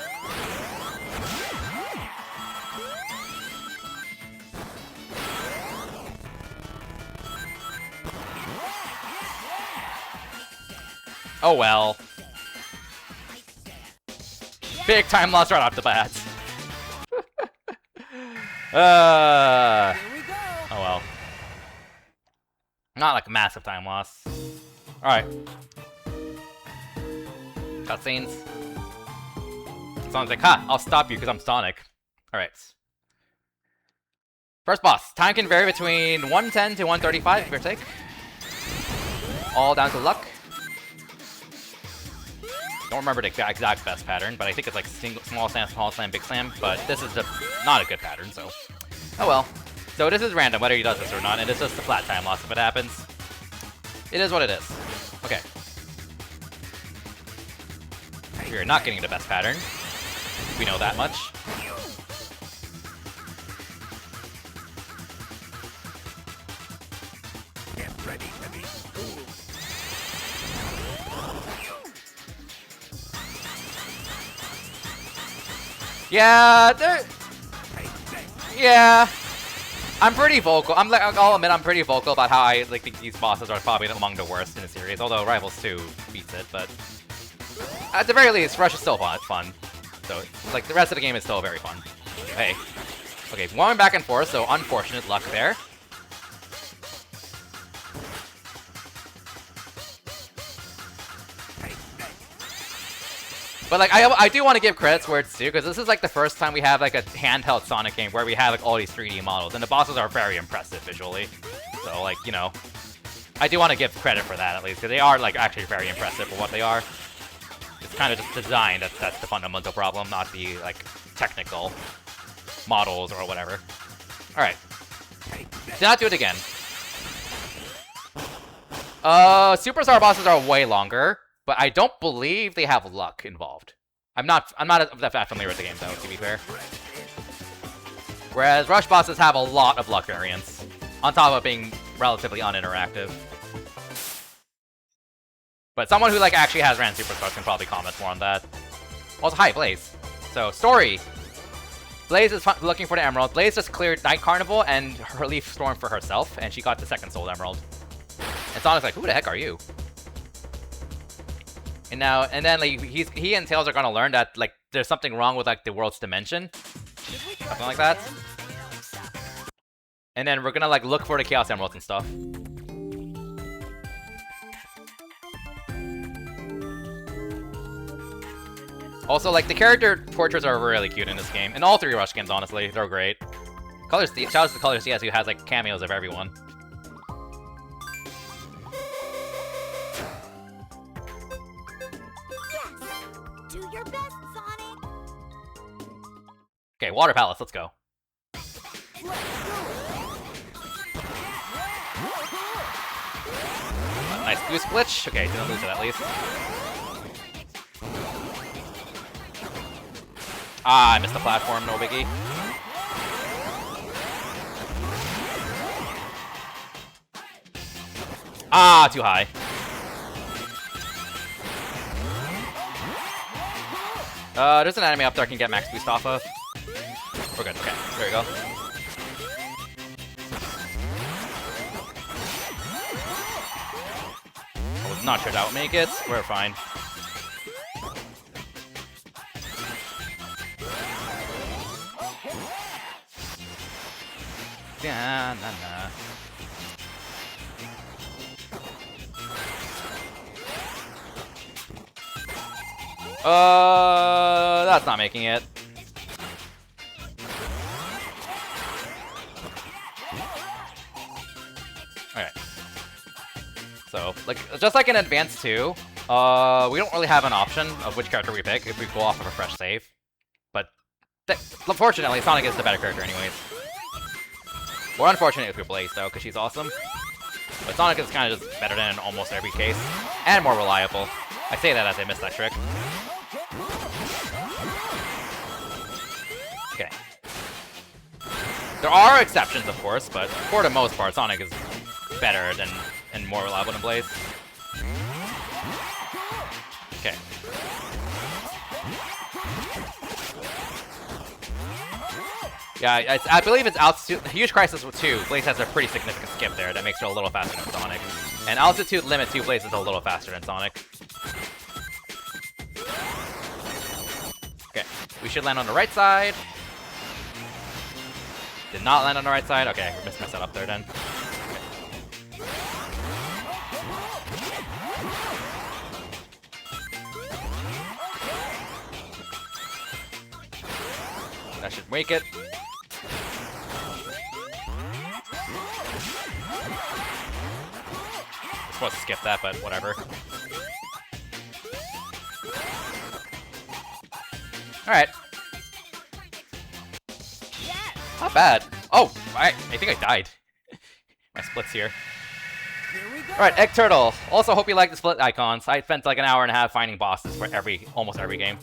[SPEAKER 1] Oh well. Big time loss right off the bat. Oh well. Not like a massive time loss. Alright. Cutscenes. Sonic's like, ha, I'll stop you because I'm Sonic. Alright. First boss. Time can vary between 110 to 135, give or take. All down to luck. Don't remember the exact best pattern, but I think it's like small slam, big slam, but this is not a good pattern, so... Oh well. So this is random, whether he does this or not, and it's just a flat time loss if it happens. It is what it is. Okay. We're not getting the best pattern. We know that much.
[SPEAKER 2] Get ready to be schooled.
[SPEAKER 1] Yeah, yeah. I'm pretty vocal. I'll admit I'm pretty vocal about how I think these bosses are probably among the worst in the series. Although Rivals 2 beats it, but at the very least, Rush is still fun. It's fun. So like the rest of the game is still very fun. Hey, okay, going back and forth. So unfortunate luck there. But like I do want to give credits where it's due, because this is like the first time we have like a handheld Sonic game where we have like all these 3D models, and the bosses are very impressive visually. So like, you know, I do want to give credit for that at least, because they are like actually very impressive for what they are. It's kind of just design that's the fundamental problem, not the like technical models or whatever. Alright. Do not do it again. Superstar bosses are way longer, but I don't believe they have luck involved. I'm not that familiar with the game though, to be fair. Whereas Rush bosses have a lot of luck variants, on top of being relatively uninteractive. But someone who like actually has ran Superstars can probably comment more on that. Also, hi, Blaze. So, story. Blaze is looking for the emerald. Blaze just cleared Night Carnival and her Leaf Storm for herself, and she got the second soul emerald. And Sonic's like, who the heck are you? And then like he and Tails are gonna learn that like there's something wrong with like the world's dimension, something like that. And then we're gonna like look for the Chaos Emeralds and stuff. Also, like the character portraits are really cute in this game, and all three Rush games, honestly, they're great. Colors, shout out to Colors DS, who has like cameos of everyone.
[SPEAKER 3] Do your best, Sonic.
[SPEAKER 1] Okay, Water Palace, let's go. Nice goose glitch. Okay, didn't lose it at least. Ah, I missed the platform, no biggie. Ah, too high. There's an enemy up there I can get max boost off of. We're good, okay, there we go. I was not sure that would make it. We're fine. Yeah, nah. That's not making it. Alright. So, like, just like in Advance 2, we don't really have an option of which character we pick if we go off of a fresh save. But, unfortunately, Sonic is the better character anyways. More unfortunate if we Blaze, though, because she's awesome. But Sonic is kind of just better than in almost every case. And more reliable. I say that as I missed that trick. Okay. There are exceptions, of course, but for the most part, Sonic is better than and more reliable than Blaze. Okay. Yeah, I believe it's Altitude. Huge Crisis with 2. Blaze has a pretty significant skip there that makes her a little faster than Sonic. And Altitude Limit 2 Blaze is a little faster than Sonic. Okay, we should land on the right side. Did not land on the right side. Okay, we messed that up there then. Okay. That should make it. I'm supposed to skip that, but whatever. Alright. Not bad. Oh, I think I died. My split's here. Alright, Egg Turtle. Also hope you like the split icons. I spent like an hour and a half finding bosses for almost every game.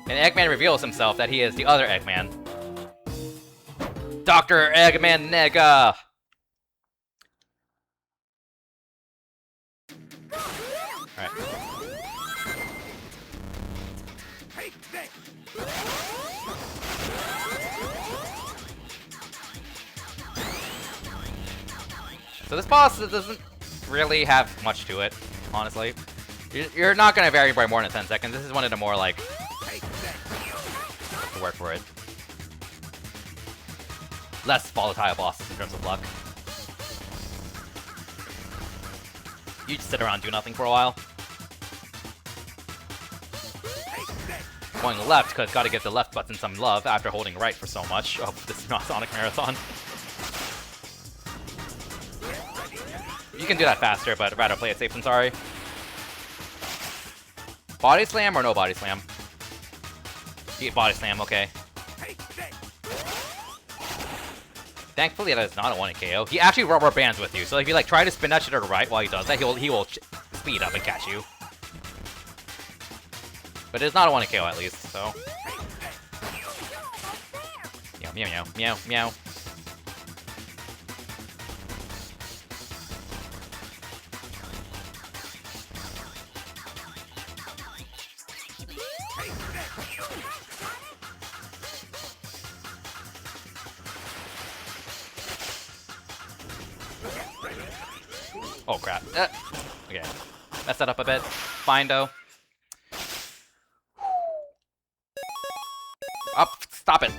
[SPEAKER 1] And Eggman reveals himself that he is the other Eggman. Dr. Eggman Nega! Alright. So this boss doesn't really have much to it, honestly. You're not gonna vary by more than 10 seconds. This is one of the more, like, to work for it. Less volatile bosses in terms of luck. You just sit around and do nothing for a while. Going left, because gotta give the left button some love after holding right for so much of this Sonic Marathon. You can do that faster, but I'd rather play it safe than sorry. Body slam or no body slam? Body slam, okay. Thankfully, that is not a 1-hit KO. He actually rubber bands with you, so if you like try to spin that shit to the right while he does that, he will speed up and catch you. But it's not a 1-hit KO at least, so. Meow, meow, meow, meow, meow. Oh crap. Okay. Messed that up a bit. Fine though. Up! Stop it!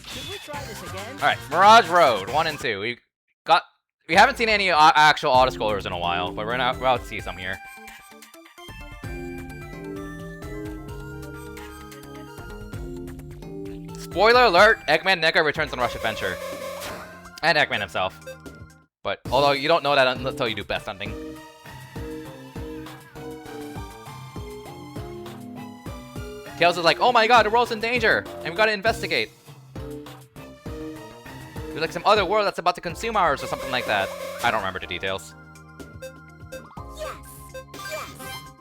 [SPEAKER 4] Should we try this again?
[SPEAKER 1] Alright, Mirage Road 1 and 2. We haven't seen any actual auto-scrollers in a while, but we're about to see some here. Spoiler alert, Eggman NECA returns on Rush Adventure. And Eggman himself. But, although you don't know that until you do best hunting. Tails is like, oh my god, the world's in danger, and we gotta investigate. There's like some other world that's about to consume ours or something like that. I don't remember the details.
[SPEAKER 3] Yes! Yes!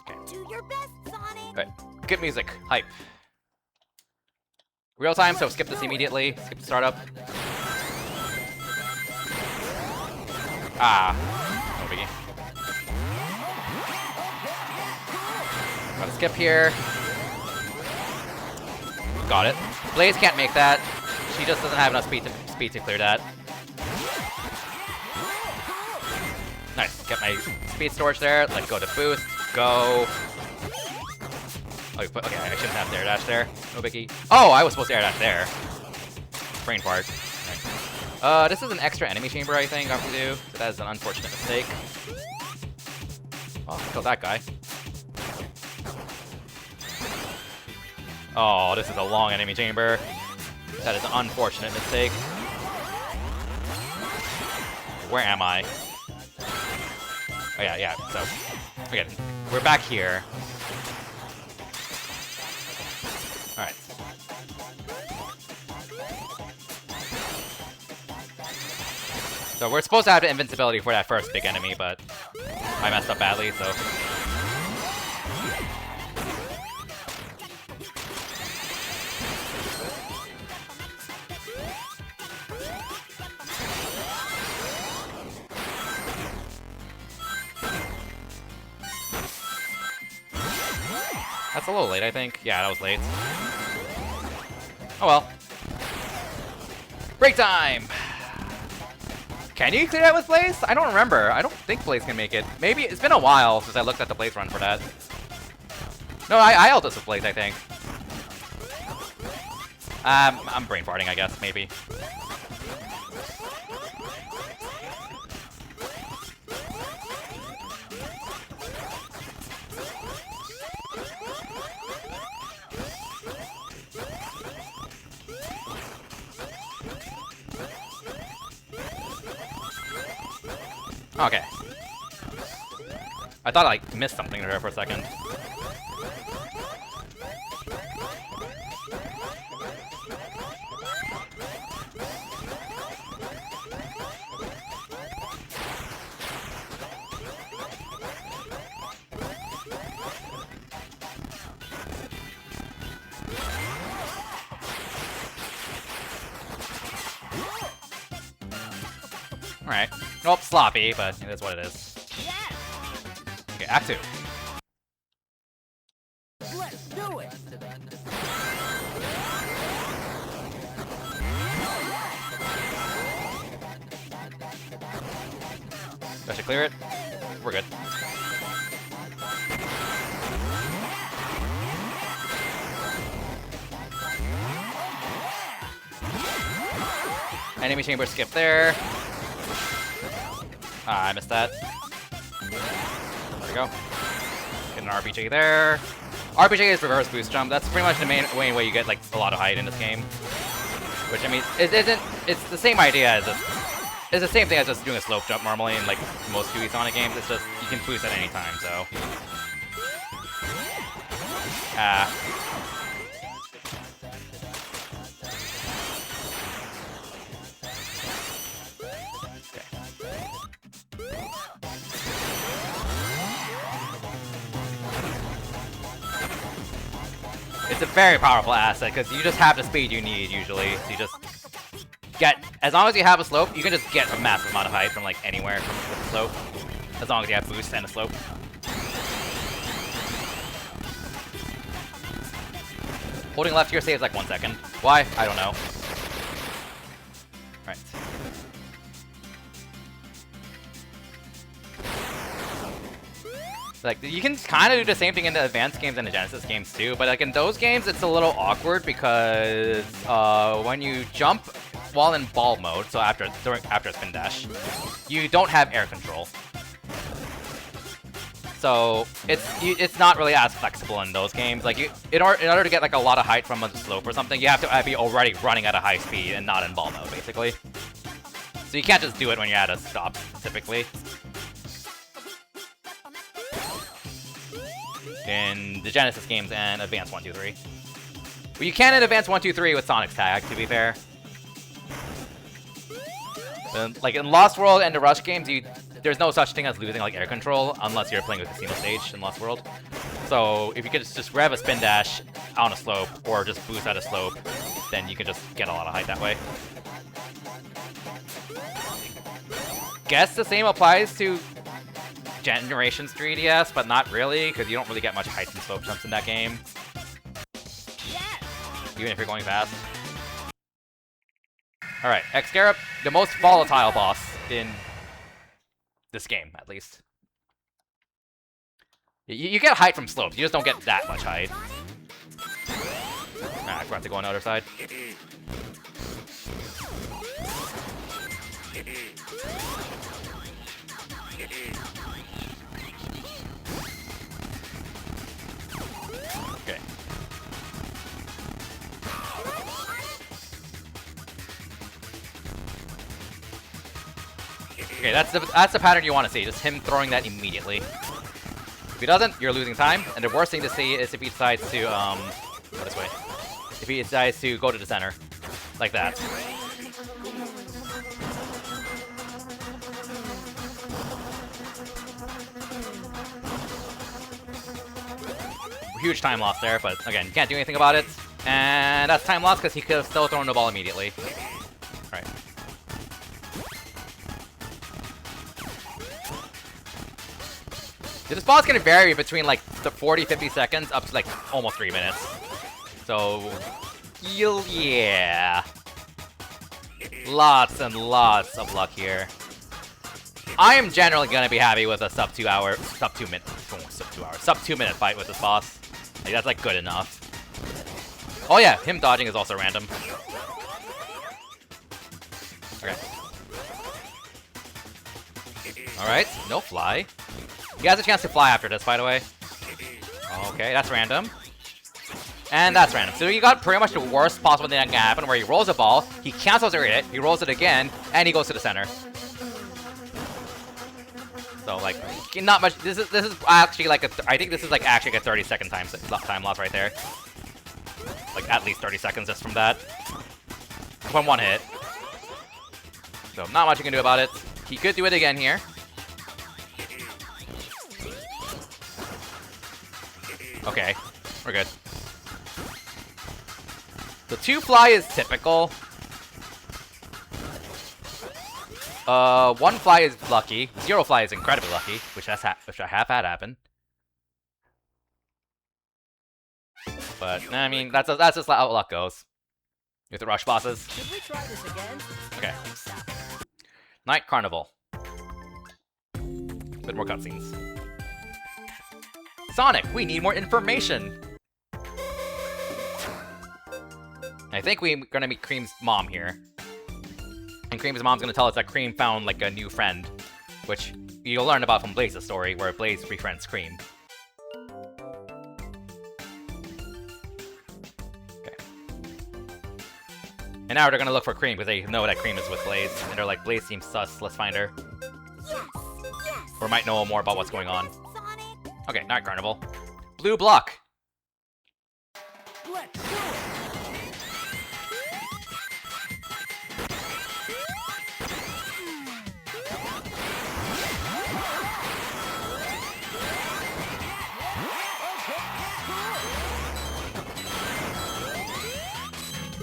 [SPEAKER 1] Okay.
[SPEAKER 3] Do your best, Sonic!
[SPEAKER 1] Alright, good music. Hype. Real time, so skip this immediately. Skip the startup. Ah. No biggie. Gotta skip here. Got it. Blaze can't make that. She just doesn't have enough speed to clear that. Nice. Get my speed storage there. Let's go to boost. Go. Oh, okay, I shouldn't have air dash there. No biggie. Oh, I was supposed to air dash there. Brain fart. Right. This is an extra enemy chamber, I think, I have to do. So that is an unfortunate mistake. Oh, kill that guy. Oh, this is a long enemy chamber. That is an unfortunate mistake. Where am I? Oh yeah, so again, we're back here. Alright. So we're supposed to have the invincibility for that first big enemy, but I messed up badly, so. That's a little late, I think. Yeah, that was late. Oh well. Break time! Can you clear that with Blaze? I don't remember. I don't think Blaze can make it. Maybe it's been a while since I looked at the Blaze run for that. No, I held this with Blaze, I think. I'm brain farting, I guess, maybe. Okay. I thought I missed something there for a second. Alright. Nope, sloppy, but it is what it is.
[SPEAKER 4] Yeah!
[SPEAKER 1] Okay, Act 2.
[SPEAKER 4] Let's do it!
[SPEAKER 1] That should clear it. We're good. Enemy chamber skip there. Ah, I missed that. There we go. Get an RPG there. RPG is reverse boost jump. That's pretty much the main way you get like a lot of height in this game. Which I mean, it isn't. It's the same idea as this. it's the same thing as just doing a slope jump normally in like most 2D Sonic games. It's just you can boost at any time, so. It's a very powerful asset because you just have the speed you need usually. So you just get, as long as you have a slope, you can just get a massive amount of height from like anywhere with the slope. As long as you have boost and a slope. Holding left here saves like 1 second. Why? I don't know. Right. Like, you can kind of do the same thing in the Advance games and the Genesis games too, but like in those games, it's a little awkward because when you jump while in ball mode, so after spin dash, you don't have air control. So it's not really as flexible in those games. Like in order to get like a lot of height from a slope or something, you have to be already running at a high speed and not in ball mode, basically. So you can't just do it when you're at a stop, typically. In the Genesis games and Advance 1, 2, 3. Well, you can in Advance 1, 2, 3 with Sonic's tag, to be fair. Like in Lost World and the Rush games, there's no such thing as losing like air control unless you're playing a casino stage in Lost World. So if you could just grab a spin dash on a slope or just boost at a slope, then you can just get a lot of height that way. Guess the same applies to Generations 3DS, but not really, because you don't really get much height and slope jumps in that game. Even if you're going fast. Alright, X-Scarab, the most volatile boss in this game, at least. You get height from slopes, you just don't get that much height. I forgot to go on the other side. Okay. Okay, that's the pattern you want to see. Just him throwing that immediately. If he doesn't, you're losing time. And the worst thing to see is if he decides to go this way. If he decides to go to the center, like that. Huge time loss there, but again, you can't do anything about it. And that's time loss because he could have still thrown the ball immediately. Right. This boss can vary between like the 40-50 seconds up to like almost 3 minutes. So, yeah. Lots and lots of luck here. I am generally gonna be happy with a sub 2 minute fight with this boss. Like, that's like good enough. Oh yeah, him dodging is also random. Okay. Alright, no fly. He has a chance to fly after this, by the way. Okay, that's random. And that's random. So you got pretty much the worst possible thing that can happen, where he rolls a ball, he cancels it, he rolls it again, and he goes to the center. So like, not much. This is actually like I think this is like actually like a 30-second time loss right there. Like at least 30 seconds just from that. From one hit. So not much you can do about it. He could do it again here. Okay, we're good. So 2 fly is typical. 1 fly is lucky. 0 fly is incredibly lucky, which I have had happen. But I mean, that's just how luck goes with the rush bosses.
[SPEAKER 4] Should we try this again?
[SPEAKER 1] Okay. Night Carnival. Bit more cutscenes. Sonic, we need more information. I think we're gonna meet Cream's mom here. And Cream's mom's gonna tell us that Cream found like a new friend, which you'll learn about from Blaze's story, where Blaze befriends Cream. Okay. And now they're gonna look for Cream because they know that Cream is with Blaze. And they're like, Blaze seems sus, let's find her.
[SPEAKER 3] Yes, yes.
[SPEAKER 1] Or might know more about what's going on.
[SPEAKER 3] Best Sonic.
[SPEAKER 1] Okay, not Carnival. Blue block.
[SPEAKER 4] Let's do it.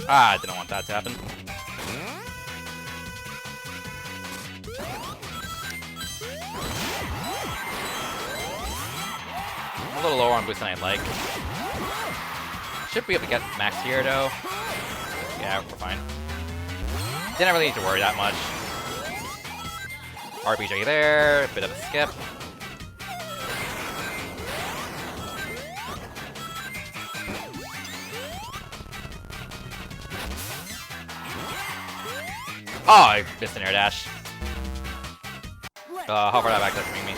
[SPEAKER 1] Ah, I didn't want that to happen. I'm a little lower on boost than I'd like. Should be able to get max here though. Yeah, we're fine. Didn't really need to worry that much. RBJ there, bit of a skip. Oh, I missed an air dash. How far that back doesn't bring me.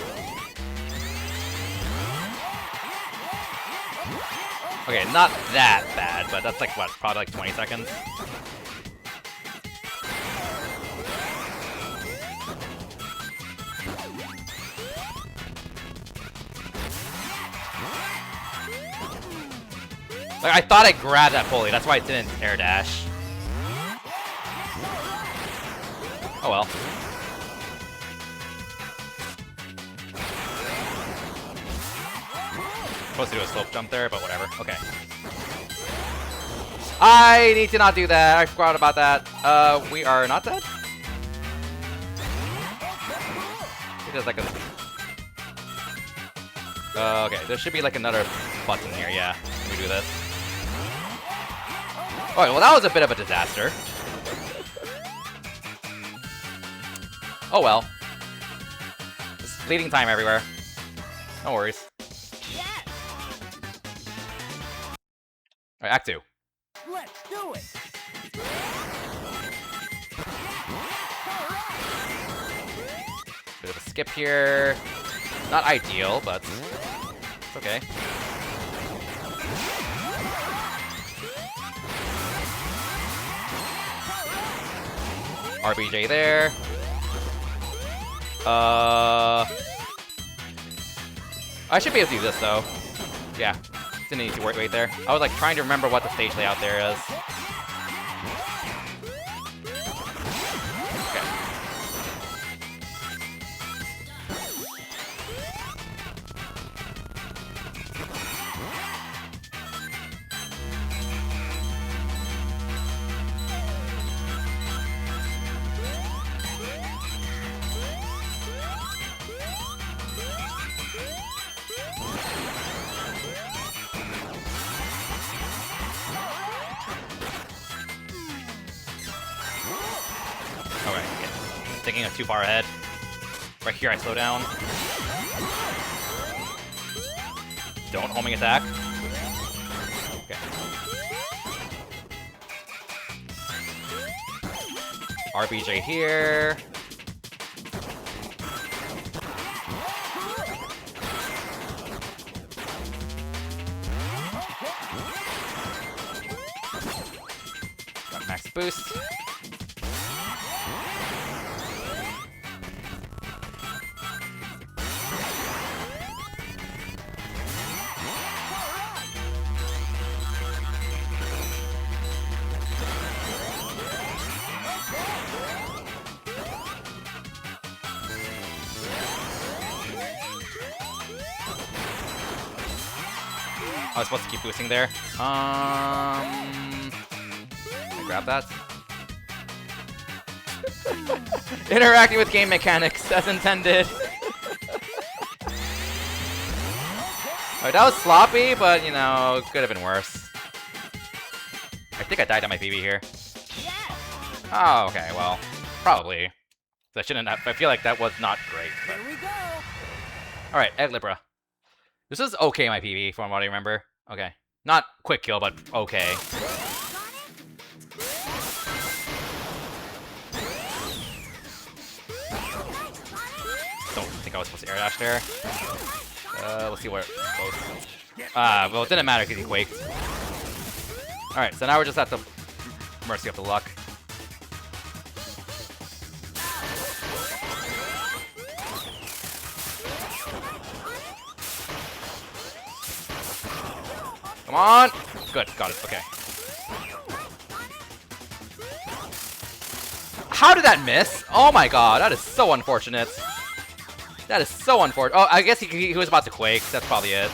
[SPEAKER 1] Okay, not that bad, but that's like, what, probably like 20 seconds? Like, I thought I grabbed that pulley, that's why I didn't air dash. Oh well. Supposed to do a slope jump there, but whatever. Okay. I need to not do that. I forgot about that. We are not dead? I think there's like a... okay, there should be like another button here, yeah. Let me do this. Alright, well that was a bit of a disaster. Oh well. Just bleeding time everywhere. No worries.
[SPEAKER 3] Yes.
[SPEAKER 1] Alright, Act 2.
[SPEAKER 4] Let's do it.
[SPEAKER 1] Bit of a skip here. Not ideal, but it's okay. RBJ there. I should be able to do this though. Yeah, didn't need to wait there. I was like trying to remember what the stage layout there is. Okay. Alright, yeah. Thinking of too far ahead. Right here I slow down. Don't homing attack. Okay. RBJ here. Got max boost. I was supposed to keep boosting there. Can I grab that? Interacting with game mechanics as intended. Alright, that was sloppy, but you know, could have been worse. I think I died on my PB here.
[SPEAKER 3] Yes.
[SPEAKER 1] Oh, okay, well, probably. So I shouldn't have, I feel like that was not great. But...
[SPEAKER 4] Here we go.
[SPEAKER 1] Alright, Egg Libra. This is okay, my PB, from what I remember. Okay. Not quick kill, but okay. Don't think I was supposed to air dash there. Let's see where it goes. Well, it didn't matter because he quaked. Alright, so now we're just at the mercy of the luck. Come on! Good, got it, okay. How did that miss? Oh my god, that is so unfortunate. That is so unfortunate. Oh, I guess he was about to quake. That's probably it.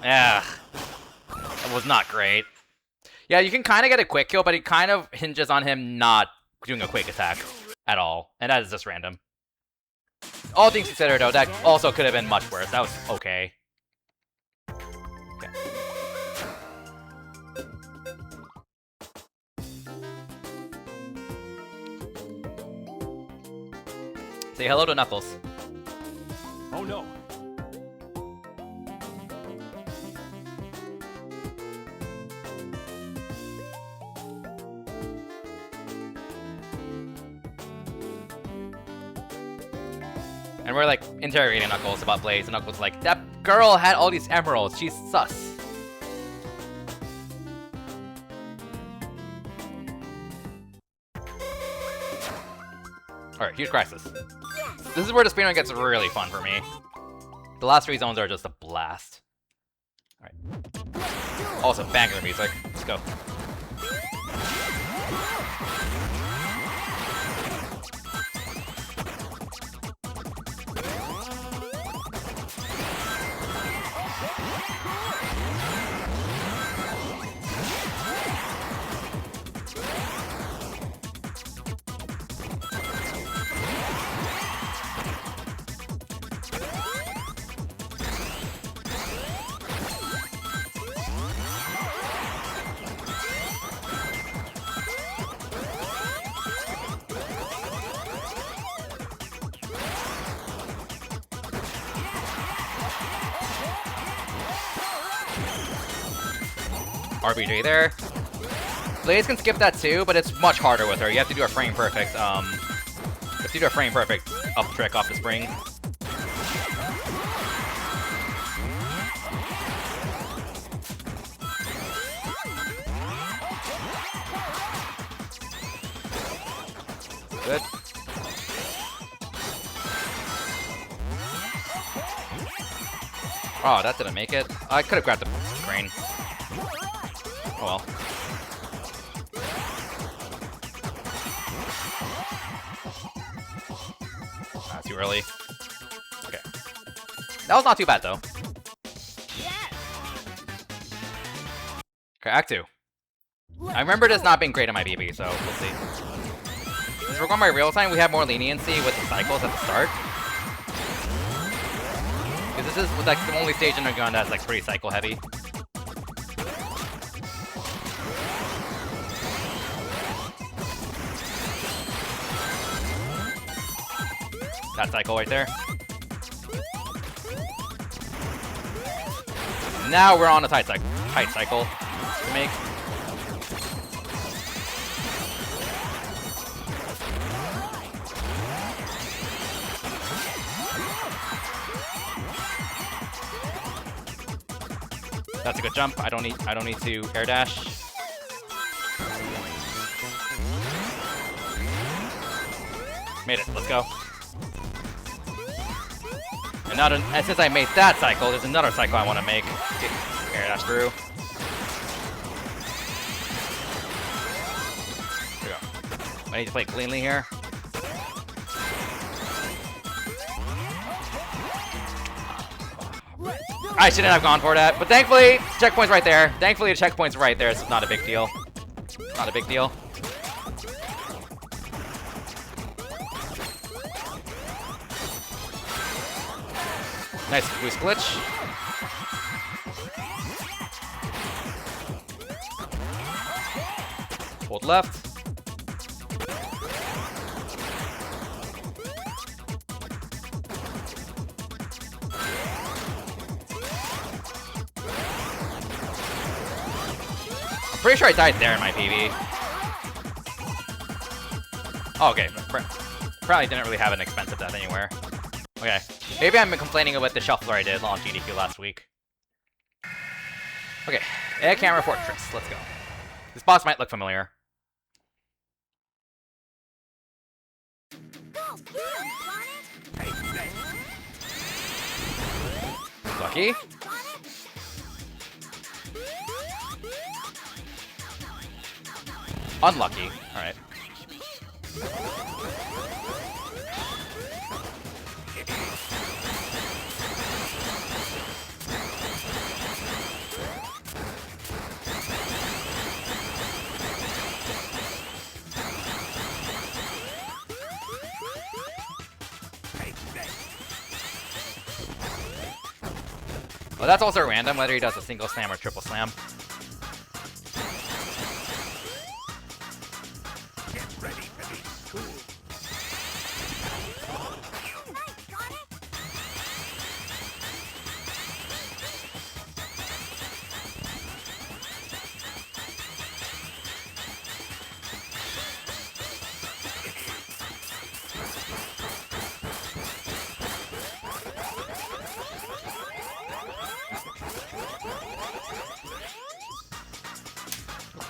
[SPEAKER 1] Yeah. That was not great. Yeah, you can kind of get a quick kill, but it kind of hinges on him not doing a quake attack at all. And that is just random. All things considered, though, that also could have been much worse. That was okay. Okay. Say hello to Knuckles.
[SPEAKER 2] Oh no.
[SPEAKER 1] And we're like interrogating Knuckles about Blaze, and Knuckles like, that girl had all these emeralds, she's sus. Alright, huge crisis. This is where the speedrun gets really fun for me. The last 3 zones are just a blast. Alright. Also, banger music. Let's go. RBJ there. Blaze can skip that too, but it's much harder with her. You have to do a frame perfect, you have to do a frame perfect up trick off the spring. Good. Oh, that didn't make it. I could have grabbed the screen. Oh well. Too early. Okay. That was not too bad though. Okay, Act 2. I remember this not being great in my BB, so we'll see. Since we're going by real time, we have more leniency with the cycles at the start. Because this is like the only stage in the gun that's like pretty cycle heavy. That cycle right there. Now we're on a tight cycle to make. That's a good jump. I don't need to air dash. Made it. Let's go. And since I made that cycle, there's another cycle I want to make. Get air dash through. There we go. I need to play cleanly here. I shouldn't have gone for that, but thankfully, checkpoint's right there. Thankfully, the checkpoint's right there. It's not a big deal. Not a big deal. Nice boost glitch. Hold left. I'm pretty sure I died there in my PB. Oh, okay. Probably didn't really have an expensive death anywhere. Okay. Maybe I'm complaining about the shuffler I did on GDQ last week. Okay. Air Camera Fortress. Let's go. This boss might look familiar. Lucky. Unlucky. Alright. Well, that's also random, whether he does a single slam or triple slam.
[SPEAKER 2] Get ready for the cool.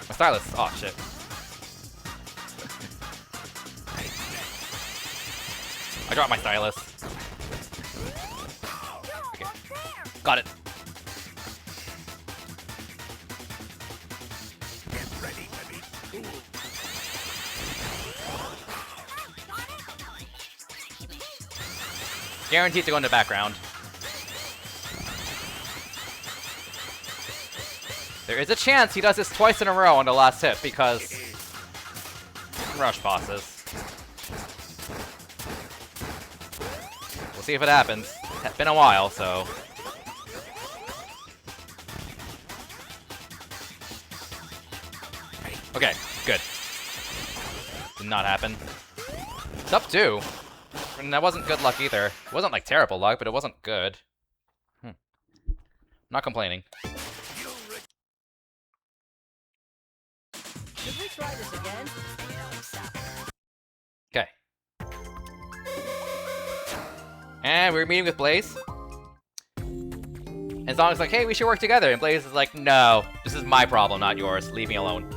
[SPEAKER 1] My stylus. Oh, shit. I dropped my stylus. Okay. Got it.
[SPEAKER 2] Get ready for the cool.
[SPEAKER 1] Guaranteed to go in the background. There is a chance he does this twice in a row on the last hit because rush bosses. We'll see if it happens. It's been a while, so. Okay, good. Did not happen. It's up 2. And that wasn't good luck either. It wasn't like terrible luck, but it wasn't good. Not complaining.
[SPEAKER 4] Should we try this again?
[SPEAKER 1] Okay. And we're meeting with Blaze. And Sonic's like, hey, we should work together. And Blaze is like, no, this is my problem, not yours. Leave me alone.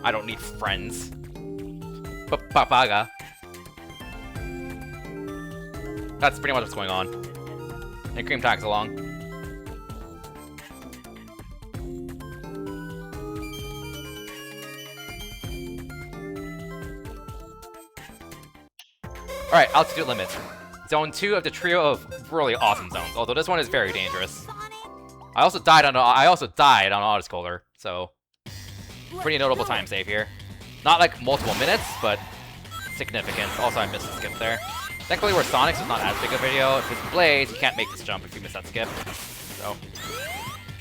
[SPEAKER 1] I don't need friends. Papaga. That's pretty much what's going on. And Cream tags along. Alright, altitude limit. Zone 2 of the trio of really awesome zones, although this one is very dangerous. I also died on autoscaler, so pretty notable time save here. Not like multiple minutes, but significant. Also, I missed a skip there. Thankfully, we're Sonic, so it's not as big a video. If it's Blaze, you can't make this jump if you miss that skip. So,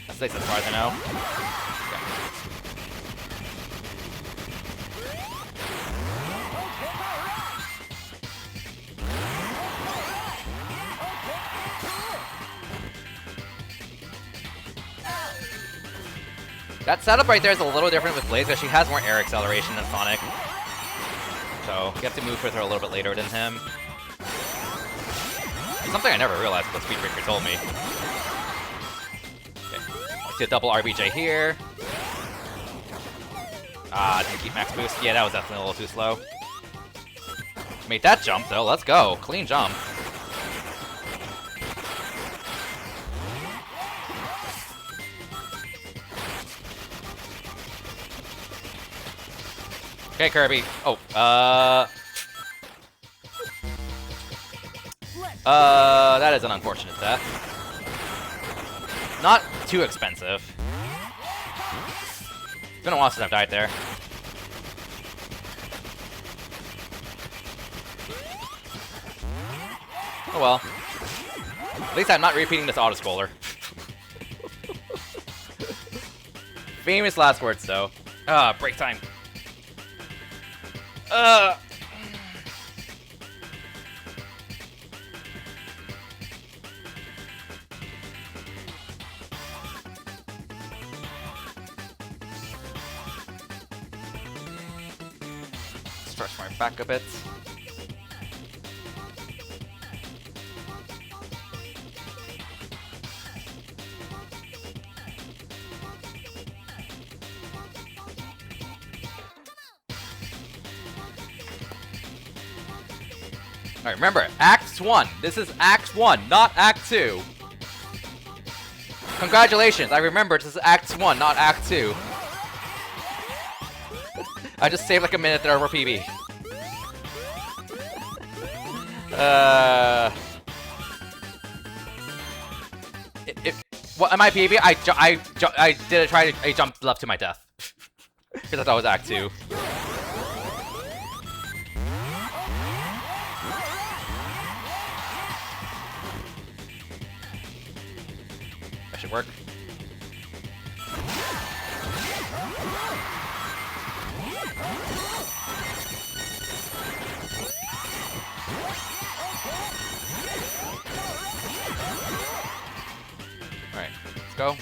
[SPEAKER 1] that's at least as far as I know. That setup right there is a little different with Blaze, because she has more air acceleration than Sonic. So, you have to move with her a little bit later than him. Something I never realized what Speedrunner told me. Okay, let's do a double RBJ here. Didn't keep max boost. Yeah, that was definitely a little too slow. Made that jump, though. Let's go. Clean jump. Okay, Kirby. Oh, that is an unfortunate death. Not too expensive. It's been a while since I've died there. Oh well. At least I'm not repeating this autoscroller. Famous last words, though. Break time. Stretch my back a bit. Alright, remember, Act 1. This is Act 1, not Act 2. Congratulations, I remembered this is Act 1, not Act 2. I just saved like a minute there over PB. What am I PB? I did I jumped left to my death. Because I thought it was Act 2. That should work. Alright, let's go.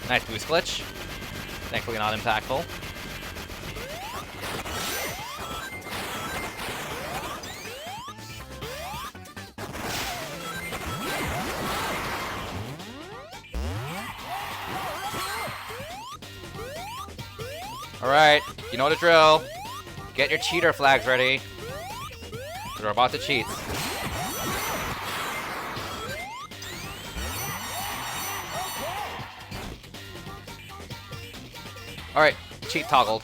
[SPEAKER 1] Nice boost glitch. Thankfully not impactful. Alright, you know the drill. Get your cheater flags ready. We're about to cheat. Alright, cheat toggled.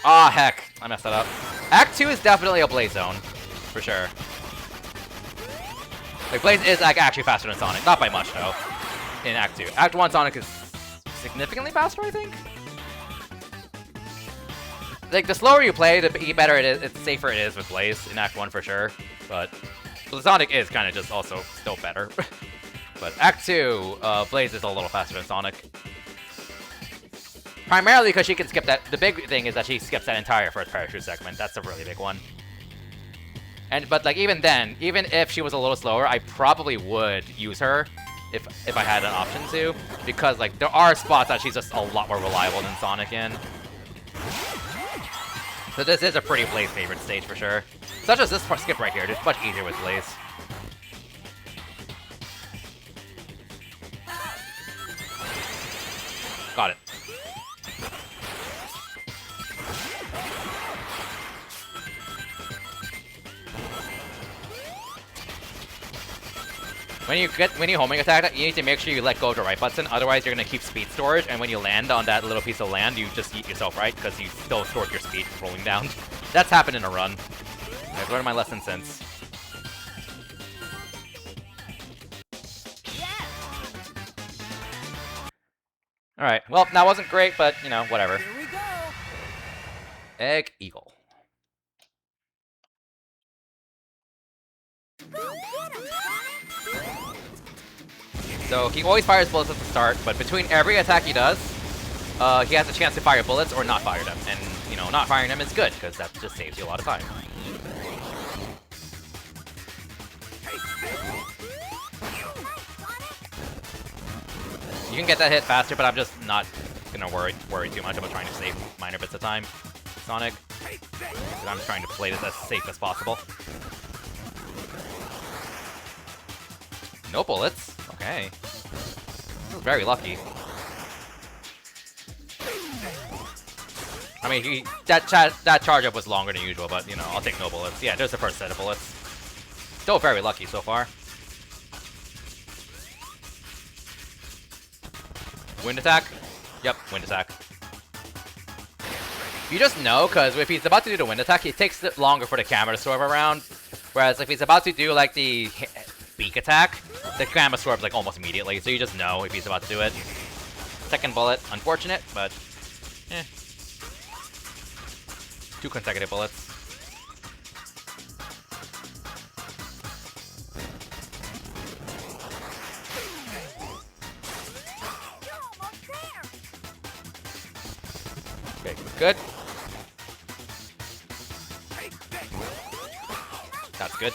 [SPEAKER 1] Ah, heck. I messed that up. Act 2 is definitely a Blaze zone. For sure. Like, Blaze is like actually faster than Sonic. Not by much, though. In Act 2. Act 1 Sonic is significantly faster, I think? Like, the slower you play, the better it is. The safer it is with Blaze in Act 1 for sure. But Sonic is kind of just also still better. But Act 2, Blaze is a little faster than Sonic. Primarily because she can skip that. The big thing is that she skips that entire first parachute segment. That's a really big one. But like even then, even if she was a little slower, I probably would use her if I had an option to, because like there are spots that she's just a lot more reliable than Sonic in. So this is a pretty Blaze favorite stage for sure. Such as this skip right here. It's much easier with Blaze. Got it. When you homing attack, you need to make sure you let go of the right button, otherwise you're gonna keep speed storage, and when you land on that little piece of land, you just eat yourself, right? Because you still stored your speed rolling down. That's happened in a run. I've learned my lesson since. Alright, well, that wasn't great, but, you know, whatever.
[SPEAKER 4] Here we go.
[SPEAKER 1] Egg Eagle. So he always fires bullets at the start, but between every attack he does, he has a chance to fire bullets or not fire them. And, you know, not firing them is good, because that just saves you a lot of time. You can get that hit faster, but I'm just not gonna worry too much. I'm trying to save minor bits of time. Sonic. And I'm trying to play this as safe as possible. No bullets. Okay. This is very lucky. I mean, that charge up was longer than usual, but, you know, I'll take no bullets. Yeah, there's the first set of bullets. Still very lucky so far. Wind attack? Yep, wind attack. You just know, because if he's about to do the wind attack, it takes longer for the camera to swerve around. Whereas if he's about to do, like, the beak attack, the camera swerves, like, almost immediately. So you just know if he's about to do it. Second bullet, unfortunate, but, eh. 2 consecutive bullets. Okay, good. That's good.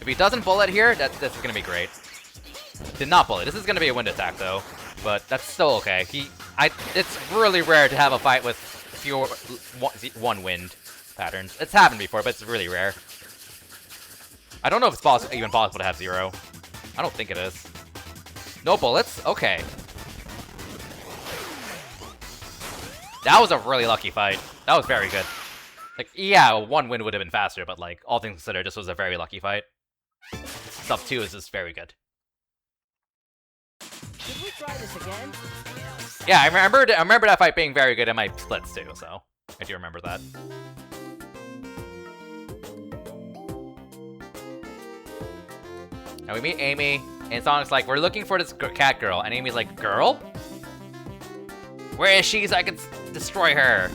[SPEAKER 1] If he doesn't bullet here, this is gonna be great. Did not bullet. This is gonna be a wind attack though, but that's still okay. It's really rare to have a fight with fewer one wind patterns. It's happened before, but it's really rare. I don't know if it's even possible to have 0. I don't think it is. No bullets? Okay. That was a really lucky fight. That was very good. Like, yeah, 1 win would have been faster, but like, all things considered, this was a very lucky fight. sub 2 is just very good.
[SPEAKER 4] Should we try this again?
[SPEAKER 1] Yeah, I remember that fight being very good in my splits too, so I do remember that. And we meet Amy, and Sonic's like, we're looking for this cat girl, and Amy's like, girl? Where is she so I can destroy her?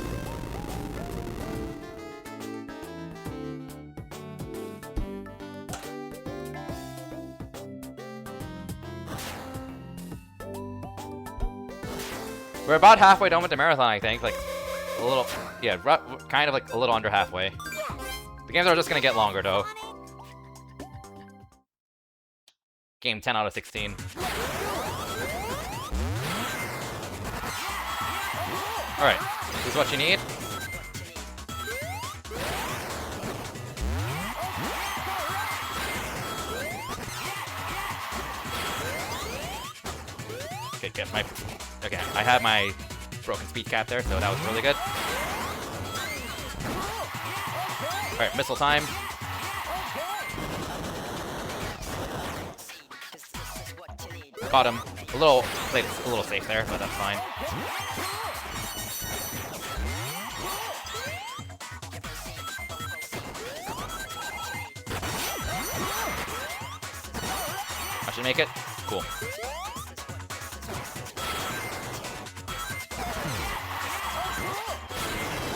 [SPEAKER 1] We're about halfway done with the marathon, I think. Like, a little, yeah, kind of like a little under halfway. The games are just gonna get longer, though. Game 10 out of 16. Alright, this is what you need. Okay, get my... Okay, I had my broken speed cap there, so that was really good. Alright, missile time. Got him. Played a little safe there, but that's fine. I should make it. Cool.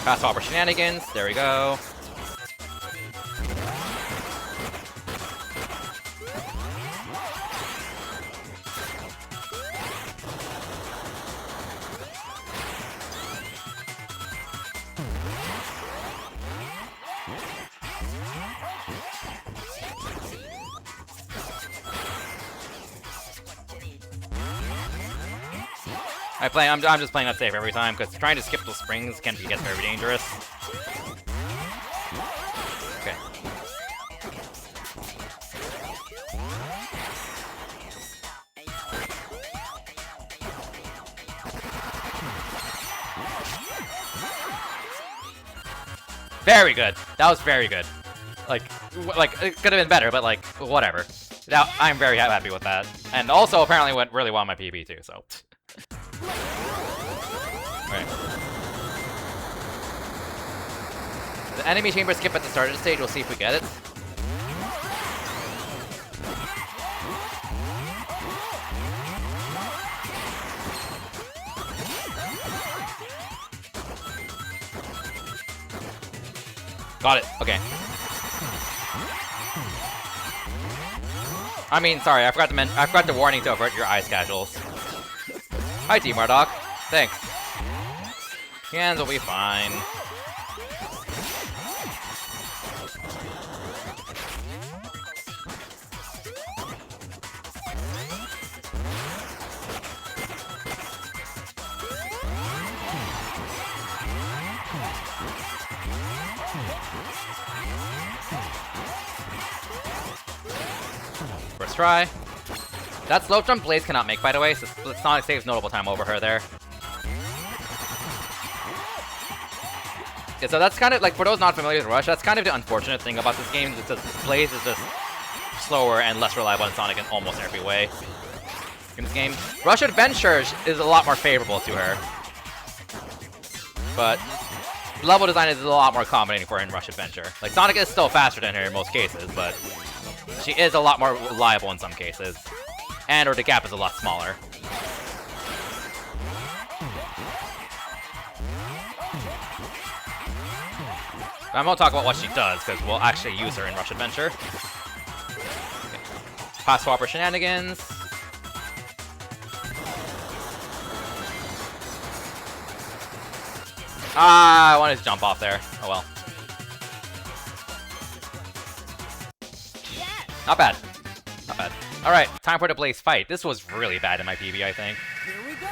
[SPEAKER 1] Fast hopper shenanigans. There we go. I'm just playing that safe every time, because trying to skip those springs can get very dangerous. Okay. Very good. That was very good. Like it could have been better, but like, whatever. Now, I'm very happy with that. And also, apparently went really well on my PB too, so... Alright. The enemy chamber skip at the start of the stage, we'll see if we get it. Got it, okay. I mean, sorry, I forgot the warning to avert your eye schedules. Hi, Team Murdoch. Thanks. Hands will be fine. First try. That slow jump Blaze cannot make, by the way, so Sonic saves notable time over her there. Yeah, so that's kind of, like, for those not familiar with Rush, that's kind of the unfortunate thing about this game, is that Blaze is just slower and less reliable than Sonic in almost every way in this game. Rush Adventure is a lot more favorable to her. But level design is a lot more accommodating for her in Rush Adventure. Like, Sonic is still faster than her in most cases, but she is a lot more reliable in some cases. And or the gap is a lot smaller. I won't talk about what she does, because we'll actually use her in Rush Adventure. Okay. Pass swapper shenanigans. Ah, I wanted to jump off there. Oh well.
[SPEAKER 3] Yes.
[SPEAKER 1] Not bad. Not bad. Alright, time for the Blaze fight. This was really bad in my PB, I think.
[SPEAKER 4] Here we go.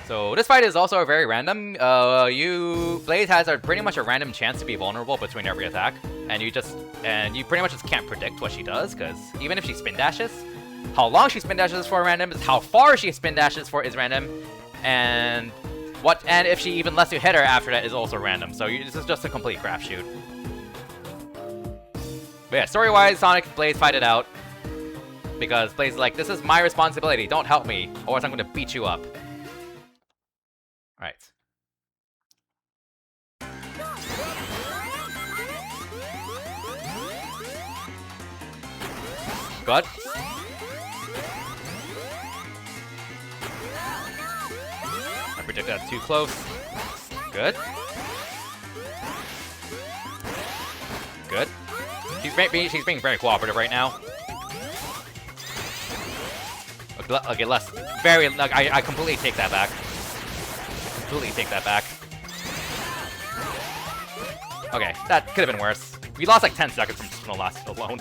[SPEAKER 1] So this fight is also very random. Blaze has pretty much a random chance to be vulnerable between every attack, and you pretty much just can't predict what she does, because even if she spin dashes, how long she spin dashes for random, how far she spin dashes for is random, and if she even lets you hit her after that is also random. So this is just a complete crapshoot. But yeah, story-wise, Sonic and Blaze fight it out. Because Blaze is like, this is my responsibility, don't help me, or else I'm gonna beat you up. Alright. Good. I predicted that too close. Good. Good. She's being very cooperative right now. Okay, less. Very. Like, I completely take that back. Completely take that back. Okay, that could have been worse. We lost like 10 seconds from the last alone.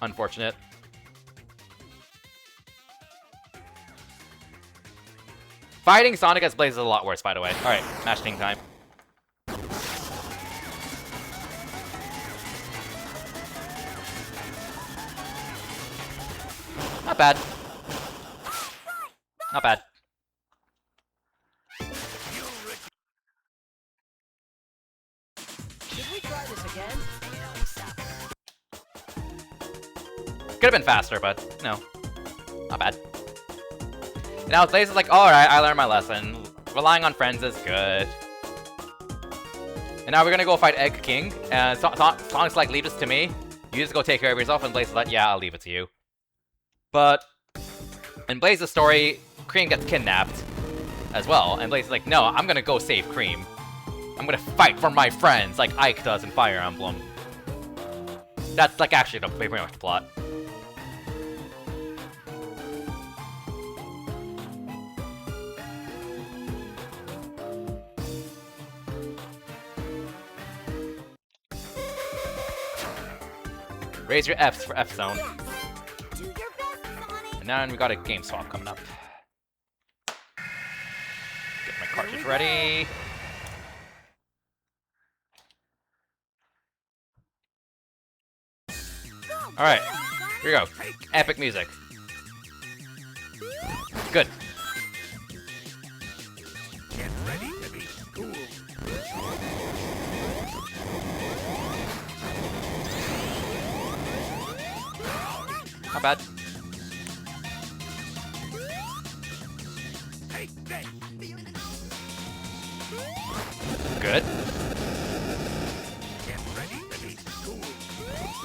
[SPEAKER 1] Unfortunate. Fighting Sonic as Blaze is a lot worse, by the way. Alright, match team time. Not bad. Not bad.
[SPEAKER 4] Should we try this again?
[SPEAKER 1] Could have been faster, but no. Not bad. Now Blaze is like, alright, I learned my lesson. Relying on friends is good. And now we're gonna go fight Egg King. And Sonic's like, leave this to me. You just go take care of yourself. And Blaze is like, yeah, I'll leave it to you. But in Blaze's story, Cream gets kidnapped as well. And Blaze is like, no, I'm gonna go save Cream. I'm gonna fight for my friends like Ike does in Fire Emblem. That's like actually the pretty much the plot. Raise your Fs for F zone.
[SPEAKER 3] Do your best, Sonic.
[SPEAKER 1] And then we got a game swap coming up. Get my cartridge ready. Alright, here we go. Epic music. Good.
[SPEAKER 2] Get ready to be cool.
[SPEAKER 1] Not bad.
[SPEAKER 2] Hey, hey.
[SPEAKER 1] Good.
[SPEAKER 2] Get ready to be cool.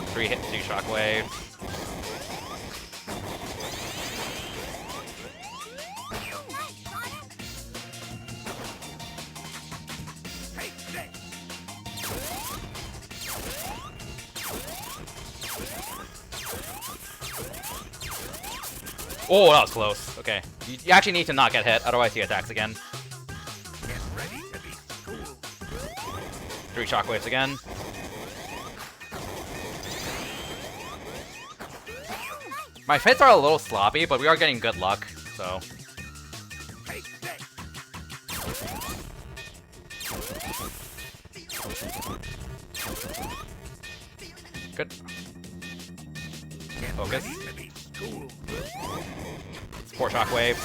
[SPEAKER 1] 3 hits, 2 shockwave.
[SPEAKER 2] Hey, hey.
[SPEAKER 1] Oh, that was close. Okay. You actually need to not get hit, otherwise he attacks again.
[SPEAKER 2] Get ready to be cool.
[SPEAKER 1] 3 shockwaves again. My hits are a little sloppy, but we are getting good luck, so.
[SPEAKER 2] Hey, hey.
[SPEAKER 1] Good.
[SPEAKER 2] Get
[SPEAKER 1] Focus.
[SPEAKER 2] ready to be cool.
[SPEAKER 1] 4 shockwaves.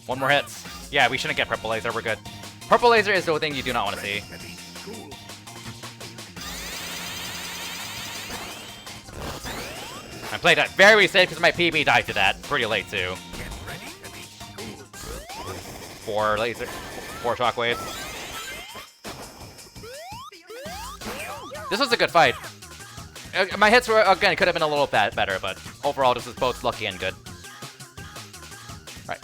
[SPEAKER 1] 1 more hits. Yeah, we shouldn't get purple laser, we're good. Purple laser is the thing you do not want to see.
[SPEAKER 2] To be cool.
[SPEAKER 1] I played that very safe because my PB died to that. Pretty late too.
[SPEAKER 2] Get ready to be cool.
[SPEAKER 1] 4 laser, 4 shockwaves. This was a good fight. My hits were, again, could have been a little better, but overall this was both lucky and good. Right.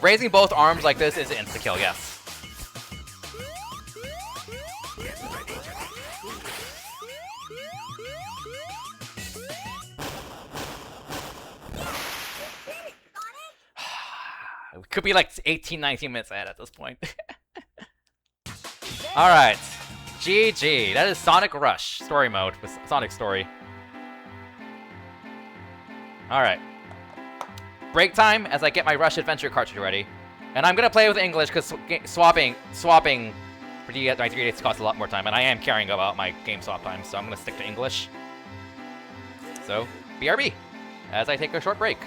[SPEAKER 1] Raising both arms like this is insta-kill, yes.
[SPEAKER 2] Get ready to be cool.
[SPEAKER 1] It could be like 18, 19 minutes ahead at this point. Alright. GG. That is Sonic Rush story mode with Sonic Story. Alright. Break time as I get my Rush Adventure cartridge ready. And I'm gonna play with English because swapping My 3 days cost a lot more time, and I am caring about my game swap time, so I'm gonna stick to English. So, BRB, as I take a short break.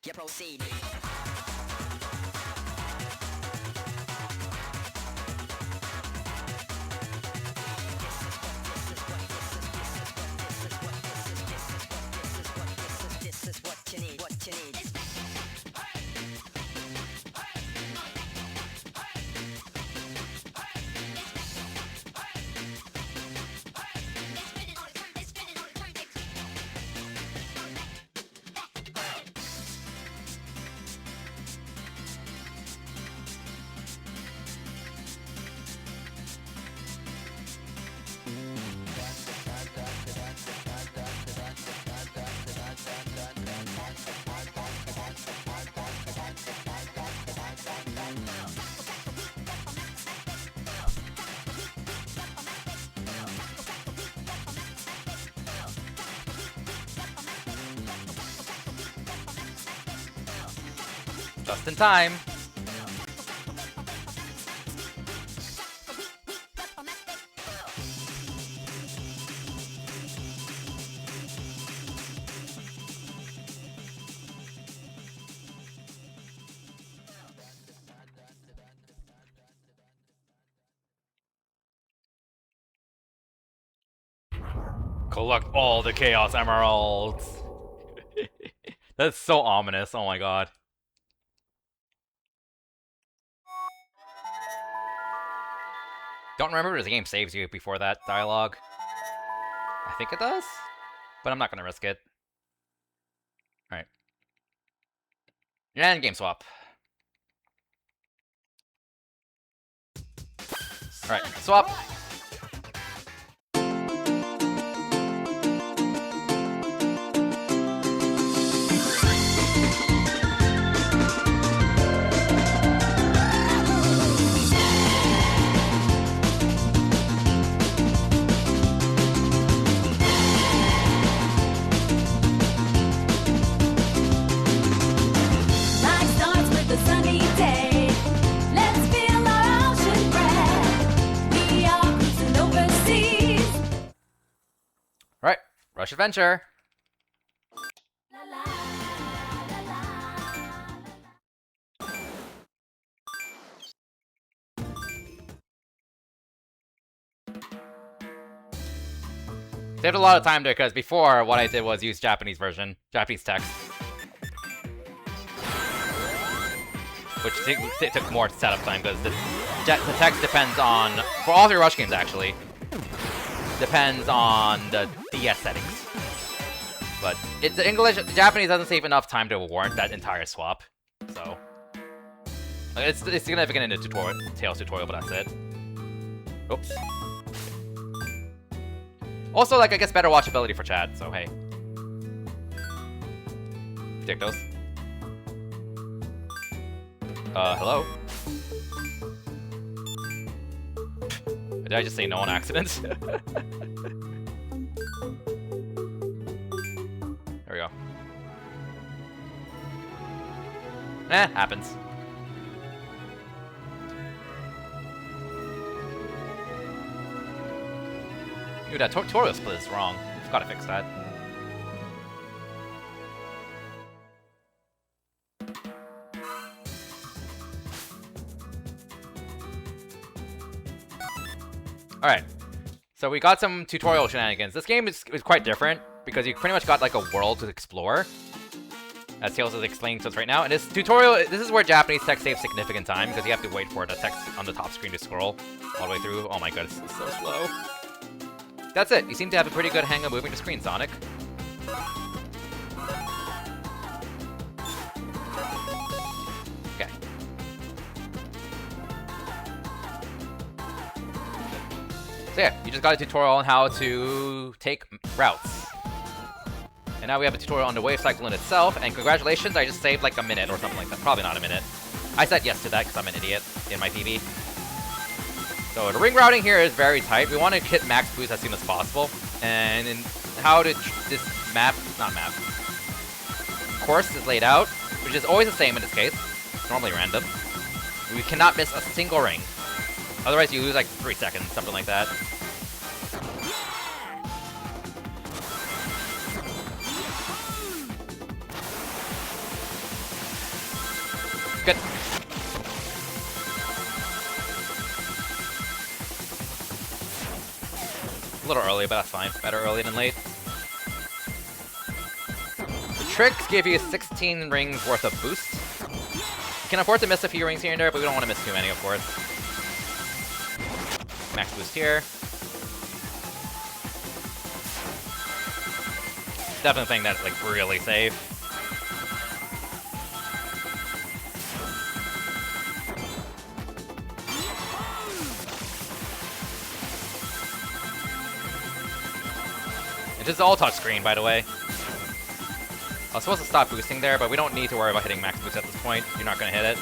[SPEAKER 4] You proceed. This is what you need. What you need.
[SPEAKER 1] Just in time. Collect all the Chaos Emeralds. That's so ominous. Oh my god. Don't remember if the game saves you before that dialogue. I think it does, but I'm not gonna risk it. Alright. And game swap. Alright, swap. Alright, Rush Adventure. Saved a lot of time there, because before what I did was use Japanese version, Japanese text. which took more setup time because the text depends on, for all 3 Rush games actually, depends on the DS settings. But it's English, Japanese doesn't save enough time to warrant that entire swap, so it's significant in the Tails tutorial, but that's it. Oops. Also, like, I guess better watchability for chat, so hey. Ridiculous. Hello? Did I just say no on accident? There we go. Happens. Dude, that tutorial split is wrong. I've gotta fix that. Alright. So we got some tutorial shenanigans. This game is quite different because you pretty much got like a world to explore, as Tails is explaining to us right now. And this tutorial, this is where Japanese text saves significant time because you have to wait for the text on the top screen to scroll all the way through. Oh my god, it's so slow. That's it. You seem to have a pretty good hang of moving the screen, Sonic. Okay. So yeah, you just got a tutorial on how to take routes. And now we have a tutorial on the wave cycle in itself, and congratulations, I just saved like a minute or something like that. Probably not a minute. I said yes to that because I'm an idiot in my TV. So the ring routing here is very tight. We want to hit max boost as soon as possible. And in how to this course is laid out, which is always the same in this case. It's normally random. We cannot miss a single ring. Otherwise you lose like 3 seconds, something like that. Good. A little early, but that's fine. Better early than late. The tricks give you 16 rings worth of boost. You can afford to miss a few rings here and there, but we don't want to miss too many, of course. Max boost here. Definitely a thing that's like really safe. This is all touchscreen, by the way. I was supposed to stop boosting there, but we don't need to worry about hitting max boost at this point. You're not going to hit it.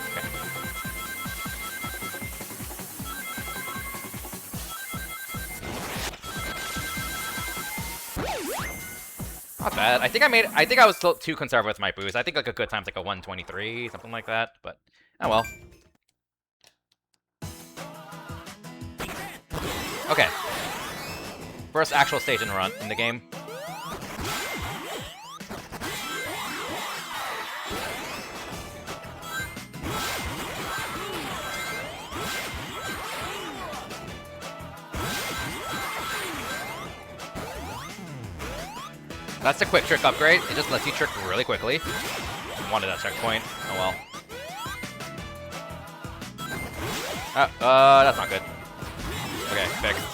[SPEAKER 1] Okay. Not bad. I think I was still too conservative with my boost. I think like a good time's like a 123, something like that. But oh well. Okay. First actual stage in the game. That's the quick trick upgrade. It just lets you trick really quickly. Wanted that checkpoint. Oh well. That's not good. Okay, fixed.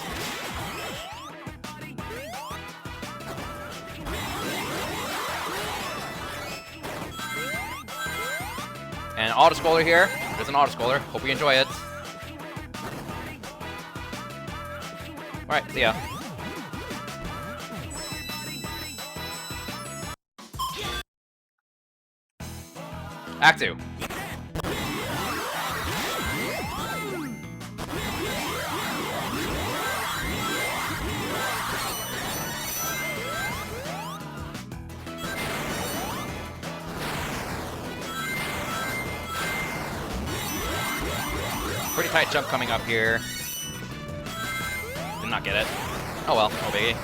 [SPEAKER 1] And auto-scroller here. There's an auto-scroller. Hope you enjoy it. Alright, see ya. Act 2. Pretty tight jump coming up here. Did not get it. Oh well, no biggie.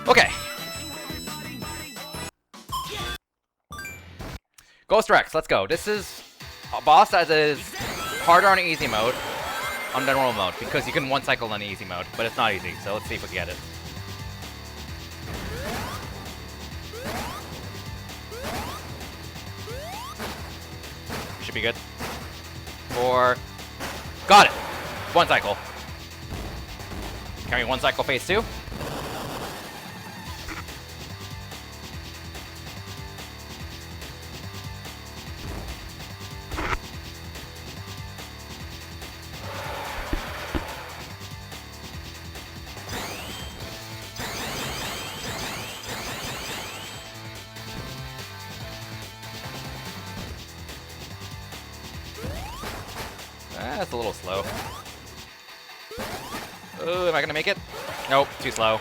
[SPEAKER 1] Okay. Ghost Rex, let's go. This is a boss that is harder on easy mode, on the normal mode, because you can one cycle on the easy mode, but it's not easy, so let's see if we can get it. Should be good. 4. Got it! One cycle. Can we one cycle phase 2? That's a little slow. Am I gonna make it? Nope, too slow.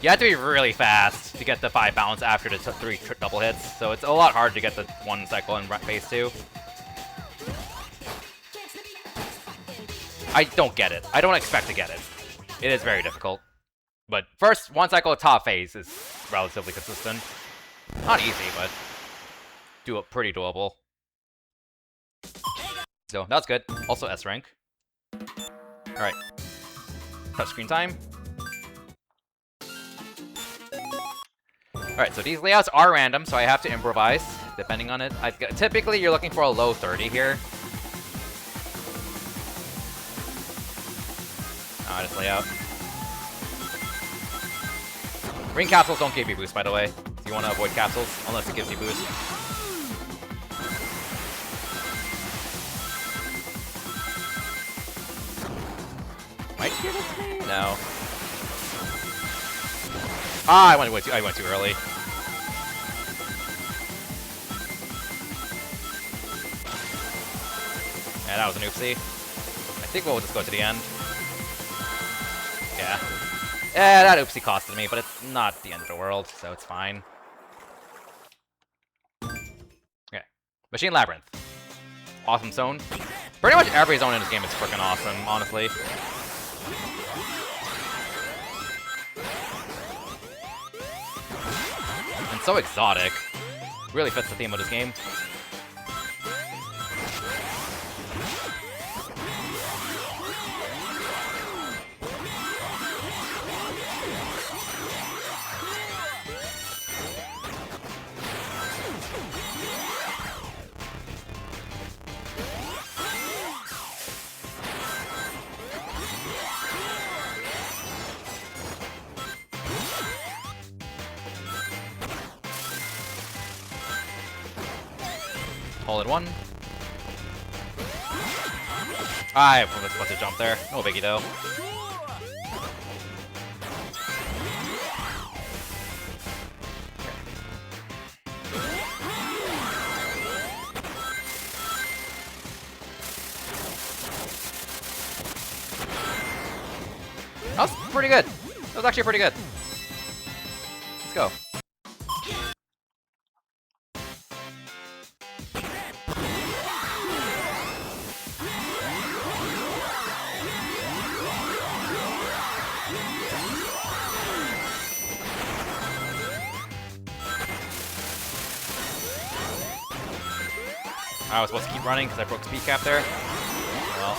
[SPEAKER 1] You have to be really fast to get the 5 bounce after the 3 double hits, so it's a lot harder to get the 1 cycle in phase 2. I don't get it. I don't expect to get it. It is very difficult. But first, 1 cycle of top phase is relatively consistent. Not easy, but pretty doable. So that's good. Also S rank. Alright. Touchscreen time. Alright, so these layouts are random, so I have to improvise, depending on it. Typically, you're looking for a low 30 here. This layout. Ring capsules don't give you boost, by the way. So you want to avoid capsules, unless it gives you boost. Might give it to me? No. Ah, I went too early. Yeah, that was an oopsie. I think we'll just go to the end. Yeah. Yeah, that oopsie costed me, but it's not the end of the world, so it's fine. Okay. Machine Labyrinth. Awesome zone. Pretty much every zone in this game is freaking awesome, honestly. And so exotic. Really fits the theme of this game. All in one. I was supposed to jump there. No biggie though. That was pretty good. That was actually pretty good. Let's go. I was supposed to keep running because I broke speed cap there. Well.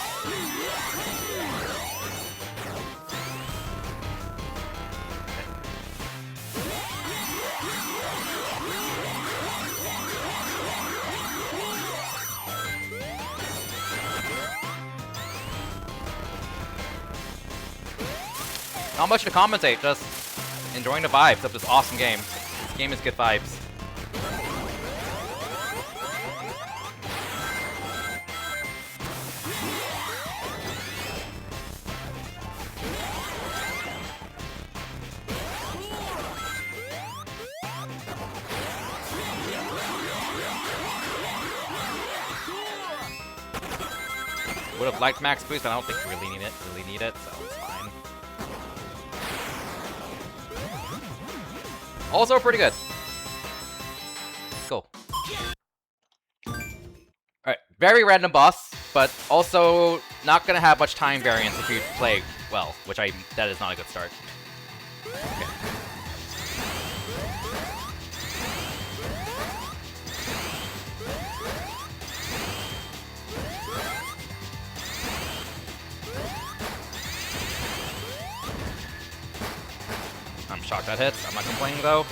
[SPEAKER 1] Not much to compensate, just enjoying the vibes of this awesome game. This game is good vibes. Would have liked max boost, but I don't think we really need it, so it's fine. Also pretty good. Let's go. Alright, very random boss, but also not gonna have much time variance if you play well, that is not a good start. I'm shocked that hits. I'm not complaining though.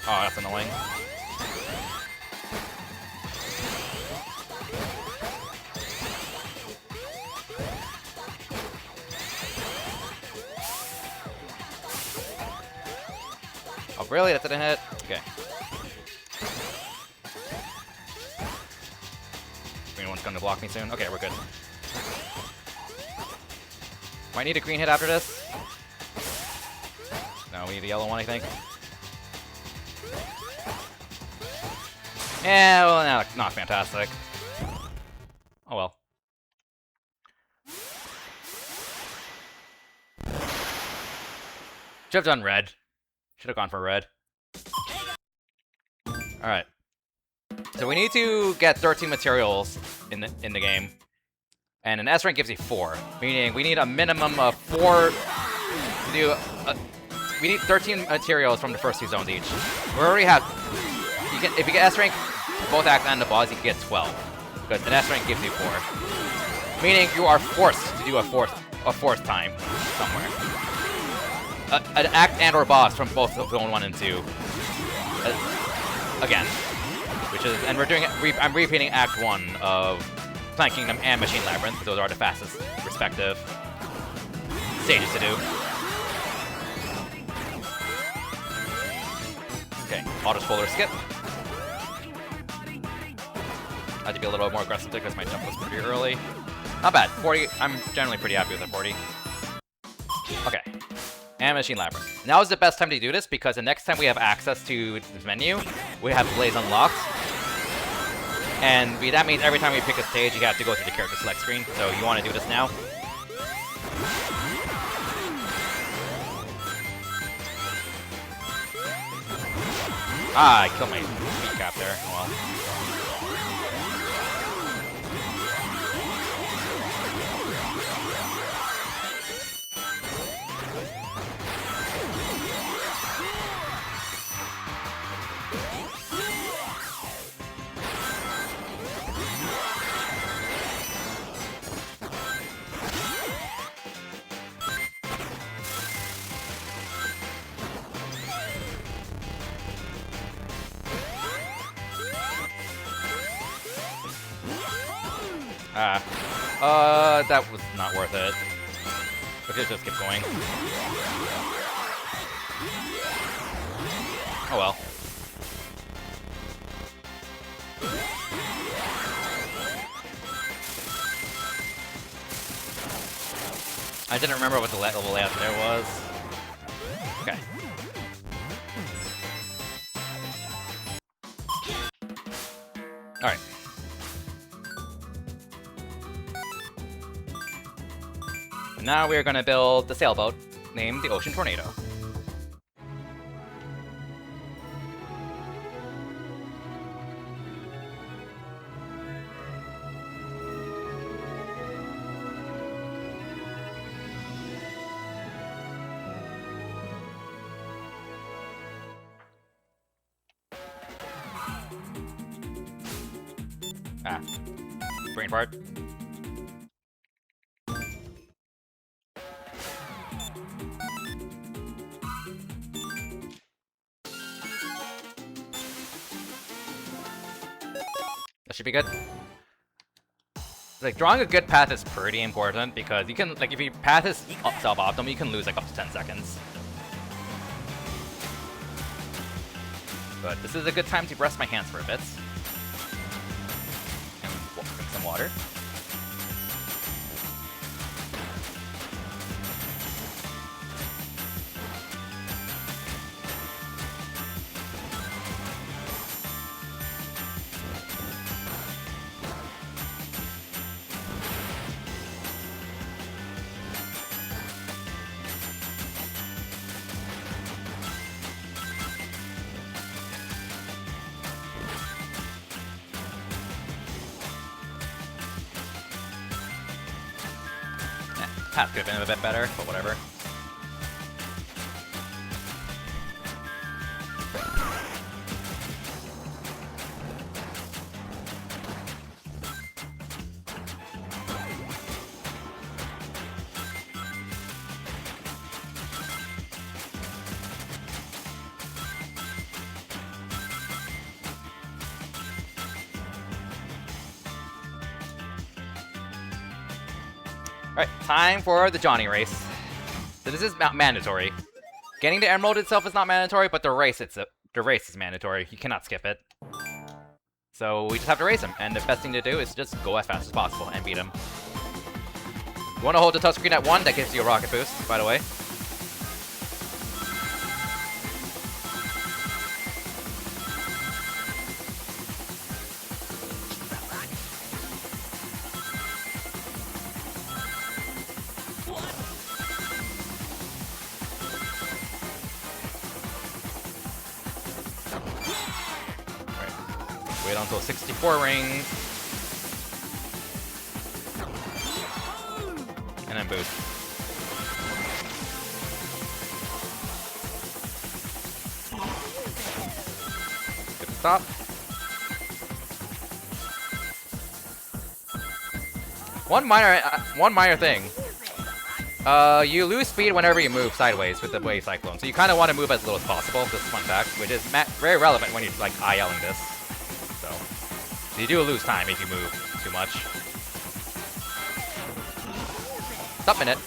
[SPEAKER 1] Oh, that's annoying. Oh, really? That didn't hit? Okay. Green one's gonna block me soon. Okay, we're good. Might need a green hit after this. No, we need a yellow one, I think. Yeah, well, no, not fantastic. Oh well. Should have done red. Should have gone for red. Alright. So we need to get 13 materials in the game. And an S rank gives you 4. Meaning we need a minimum of 4 to do we need 13 materials from the first 2 zones each. We already have if you get S rank both act and the boss, you can get 12. Because an S rank gives you 4. Meaning you are forced to do a fourth time somewhere. An act and or boss from both zone 1 and 2. Again. Which is, and we're doing it, I'm repeating Act 1 of Planet Kingdom and Machine Labyrinth, because those are the fastest respective stages to do. Okay, auto spoiler skip. I had to be a little more aggressive because my jump was pretty early. Not bad, 40, I'm generally pretty happy with the 40. Okay, and Machine Labyrinth. Now is the best time to do this, because the next time we have access to this menu, we have Blaze unlocked. And that means every time we pick a stage, you have to go through the character select screen. So you want to do this now. Ah, I killed my feet cap there. Oh well. That was not worth it. We could just keep going. Oh well. I didn't remember what the level layout there was. Okay. Alright. Now we are going to build the sailboat named the Ocean Tornado. Ah, brain fart. That should be good. Like, drawing a good path is pretty important because you can, like, if your path is self-optimal, you can lose, like, up to 10 seconds. But this is a good time to rest my hands for a bit. And drink some water. Path could have been a bit better, but whatever. Alright, time for the Johnny race. So this is mandatory. Getting the Emerald itself is not mandatory, but the race is mandatory. You cannot skip it. So we just have to race him, and the best thing to do is just go as fast as possible and beat him. You want to hold the touchscreen at 1, that gives you a rocket boost, by the way. Wait until 64 rings. And then boost. Good stop. One minor thing. You lose speed whenever you move sideways with the wave cyclone, so you kind of want to move as little as possible. This is fun fact, which is very relevant when you're like ILing this. So you do lose time if you move too much. Stop minute.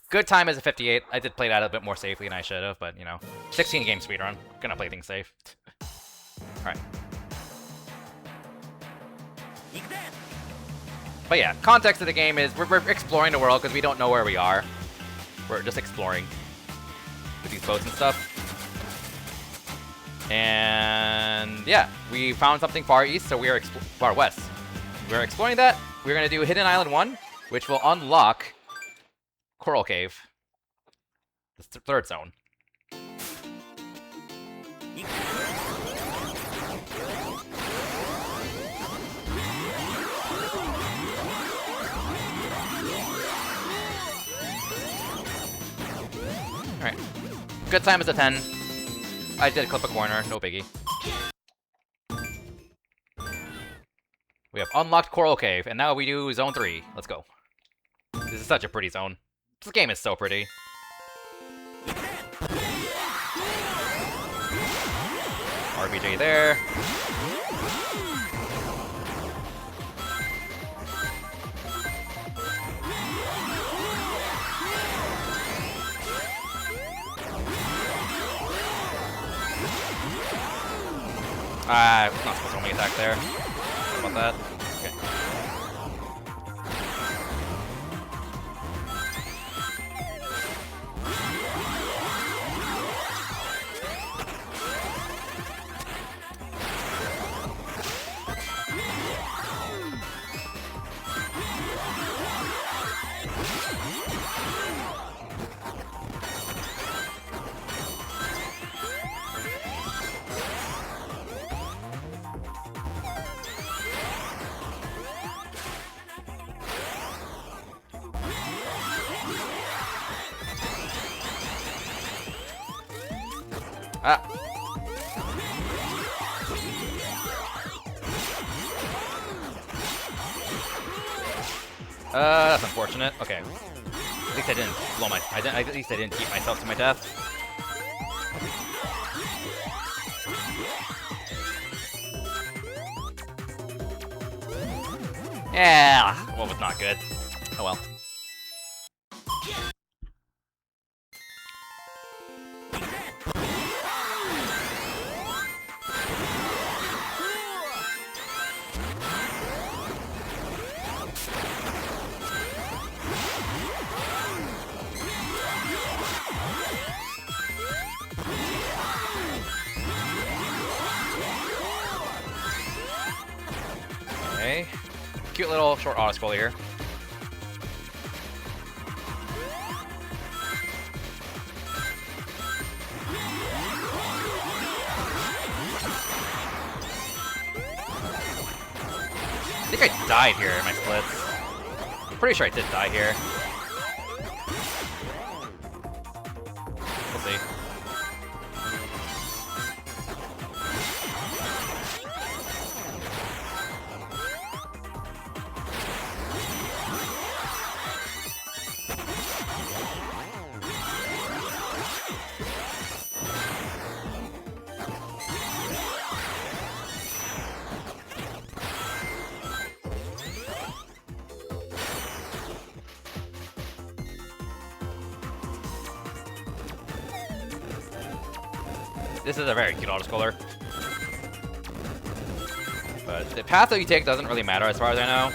[SPEAKER 1] Good time is a 58. I did play that a bit more safely than I should have, but you know, 16 game speedrun. Gonna play things safe. All right. But yeah, context of the game is we're exploring the world because we don't know where we are. We're just exploring with these boats and stuff. And yeah, we found something far east, so we are far west. We're exploring that. We're gonna do Hidden Island 1, which will unlock Coral Cave, the third zone. Alright. Good time is a 10. I did clip a corner, no biggie. We have unlocked Coral Cave, and now we do Zone 3. Let's go. This is such a pretty zone. This game is so pretty. RBJ there. I'm not supposed to only attack there. What about that? Okay. That's unfortunate. Okay. At least I didn't blow my. At least I didn't keep myself to my death. Yeah, what was not good. Oh well. Okay. Cute little short auto scroll here. I think I died here in my splits. Pretty sure I did die here. We'll see. This is a very cute autoscroller. But the path that you take doesn't really matter as far as I know.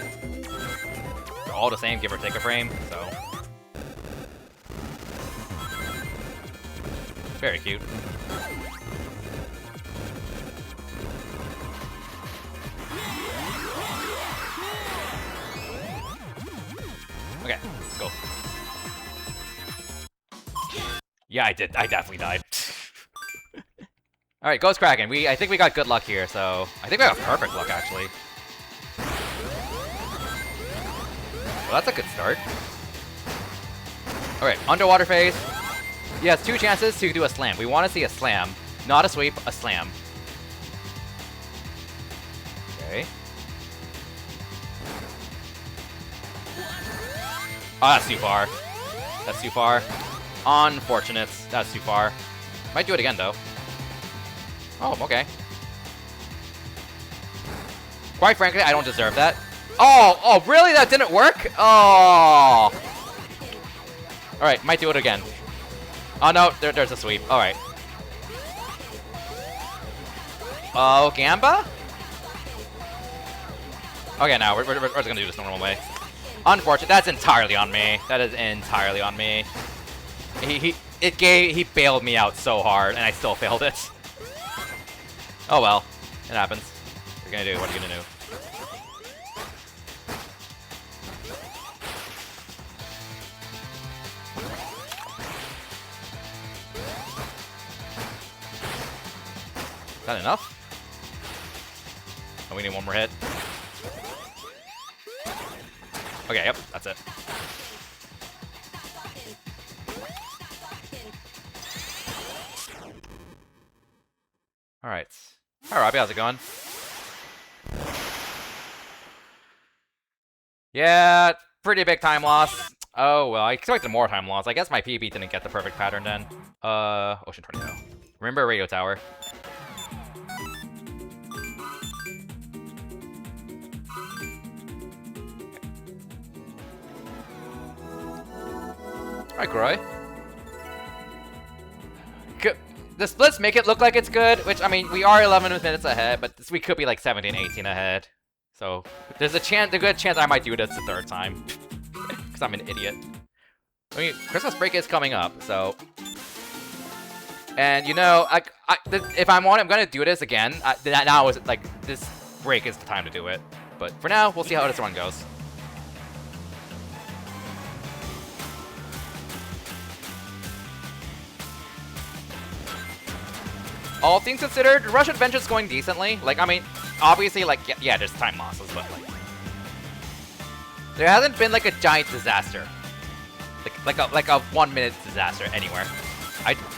[SPEAKER 1] They're all the same, give or take a frame, so. Very cute. Okay, let's go. Yeah, I did. I definitely died. Alright, Ghost Kraken. I think we got good luck here, so... I think we got perfect luck, actually. Well, that's a good start. Alright, underwater phase. He has 2 chances to do a slam. We want to see a slam. Not a sweep, a slam. Okay. Oh, that's too far. That's too far. Unfortunate. That's too far. Might do it again, though. Oh, okay. Quite frankly, I don't deserve that. Oh, really? That didn't work? Oh. Alright, might do it again. Oh, no, there's a sweep. Alright. Oh, Gamba? Okay, now we're just gonna do this the normal way. Unfortunate. That's entirely on me. That is entirely on me. He bailed me out so hard, and I still failed it. Oh well, it happens. What are you gonna do? What are you gonna do? Is that enough? Oh, we need one more hit. Okay, yep, that's it. Alright. Hi, Robbie, how's it going? Yeah, pretty big time loss. Oh, well, I expected more time loss. I guess my PB didn't get the perfect pattern then. Ocean Tornado. Remember Radio Tower. Alright, Groy. Good. The splits make it look like it's good, which, I mean, we are 11 minutes ahead, but we could be like 17, 18 ahead. So, there's a good chance I might do this the 3rd time. Because I'm an idiot. I mean, Christmas break is coming up, so... And, you know, if I'm gonna do this again, now is, like, this break is the time to do it. But for now, we'll see how this one goes. All things considered, Rush Adventure's going decently. Like, I mean, obviously, like, yeah, there's time losses, but, like... There hasn't been, like, a giant disaster. Like a 1-minute disaster anywhere.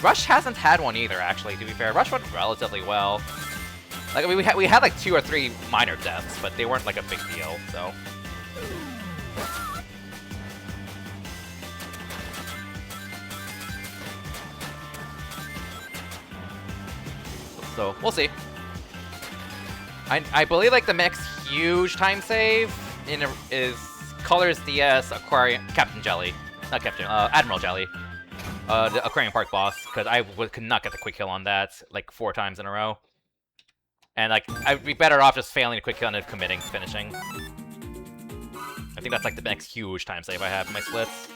[SPEAKER 1] Rush hasn't had one either, actually, to be fair. Rush went relatively well. Like, I mean, we had, like, 2 or 3 minor deaths, but they weren't, like, a big deal, so... So, we'll see. I believe, like, the next huge time save is Colors DS Aquarium... Captain Jelly. Not Captain... Admiral Jelly. The Aquarium Park boss, because I could not get the quick kill on that, like, 4 times in a row. And, like, I'd be better off just failing a quick kill and committing to finishing. I think that's, like, the next huge time save I have in my splits.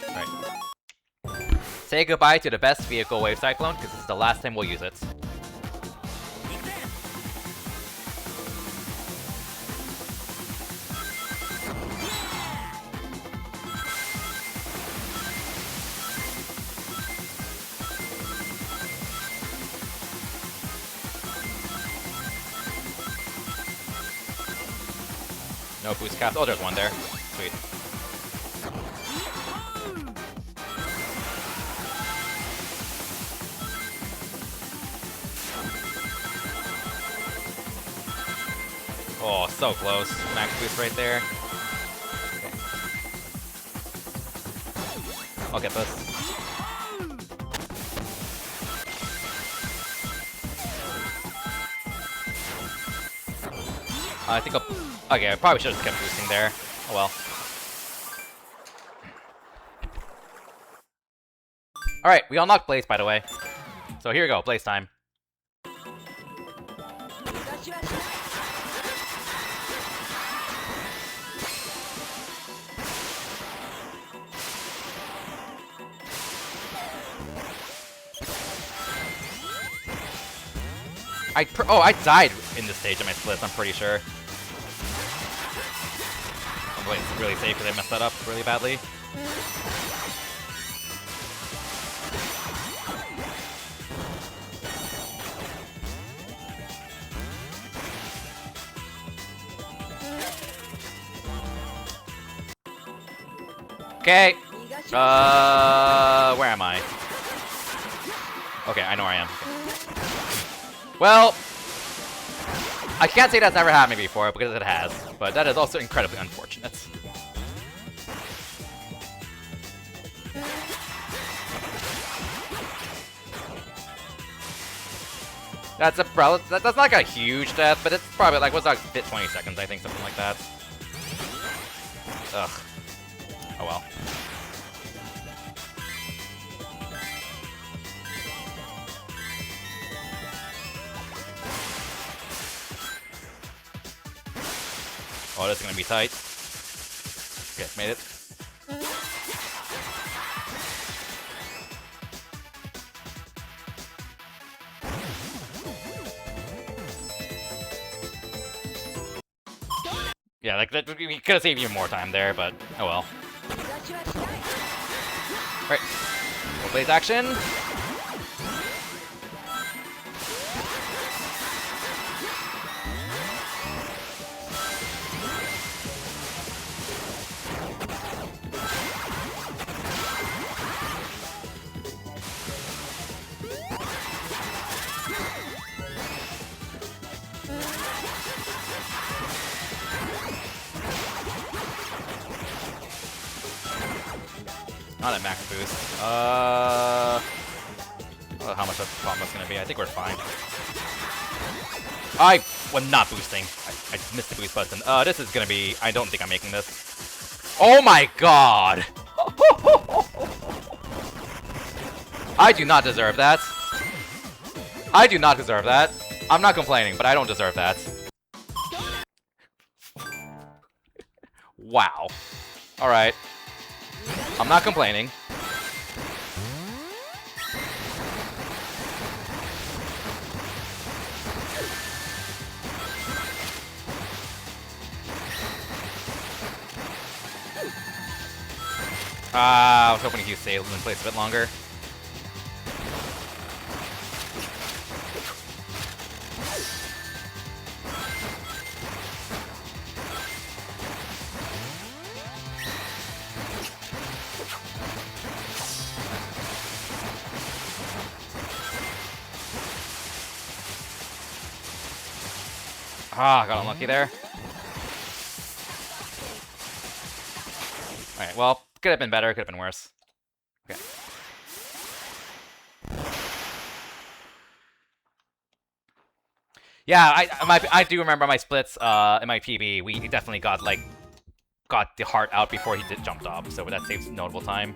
[SPEAKER 1] Alright. Say goodbye to the best vehicle, Wave Cyclone, because this is the last time we'll use it. No boost cast. Oh, there's one there. Sweet. Oh, so close. Max boost right there. Okay. I'll get this. I think I'll... Okay, I probably should have kept boosting there. Oh well. Alright, we unlocked Blaze, by the way. So here we go, Blaze time. I died in this stage of my splits, I'm pretty sure. I'm really safe because I messed that up really badly. Okay. Where am I? Okay, I know where I am. Well, I can't say that's never happened to me before, because it has, but that is also incredibly unfortunate. That's not like a huge death, but it's probably like, what's that, 20 seconds, I think, something like that. Ugh. Oh well. Oh, this is gonna be tight. Okay, made it. Yeah, like we could have saved even more time there, but oh well. Alright. Full Blaze action. Not at max boost. I don't know how much that combo's gonna be. I think we're fine. I was not boosting. I missed the boost button. This is gonna be... I don't think I'm making this. Oh my god! I do not deserve that. I do not deserve that. I'm not complaining, but I don't deserve that. Wow. Alright. I'm not complaining. I was hoping to use sails in place a bit longer. Ah, got unlucky there. Alright, well, could have been better, could have been worse. Okay. Yeah, I do remember my splits in my PB. We definitely got the heart out before he jumped off, so that saves notable time.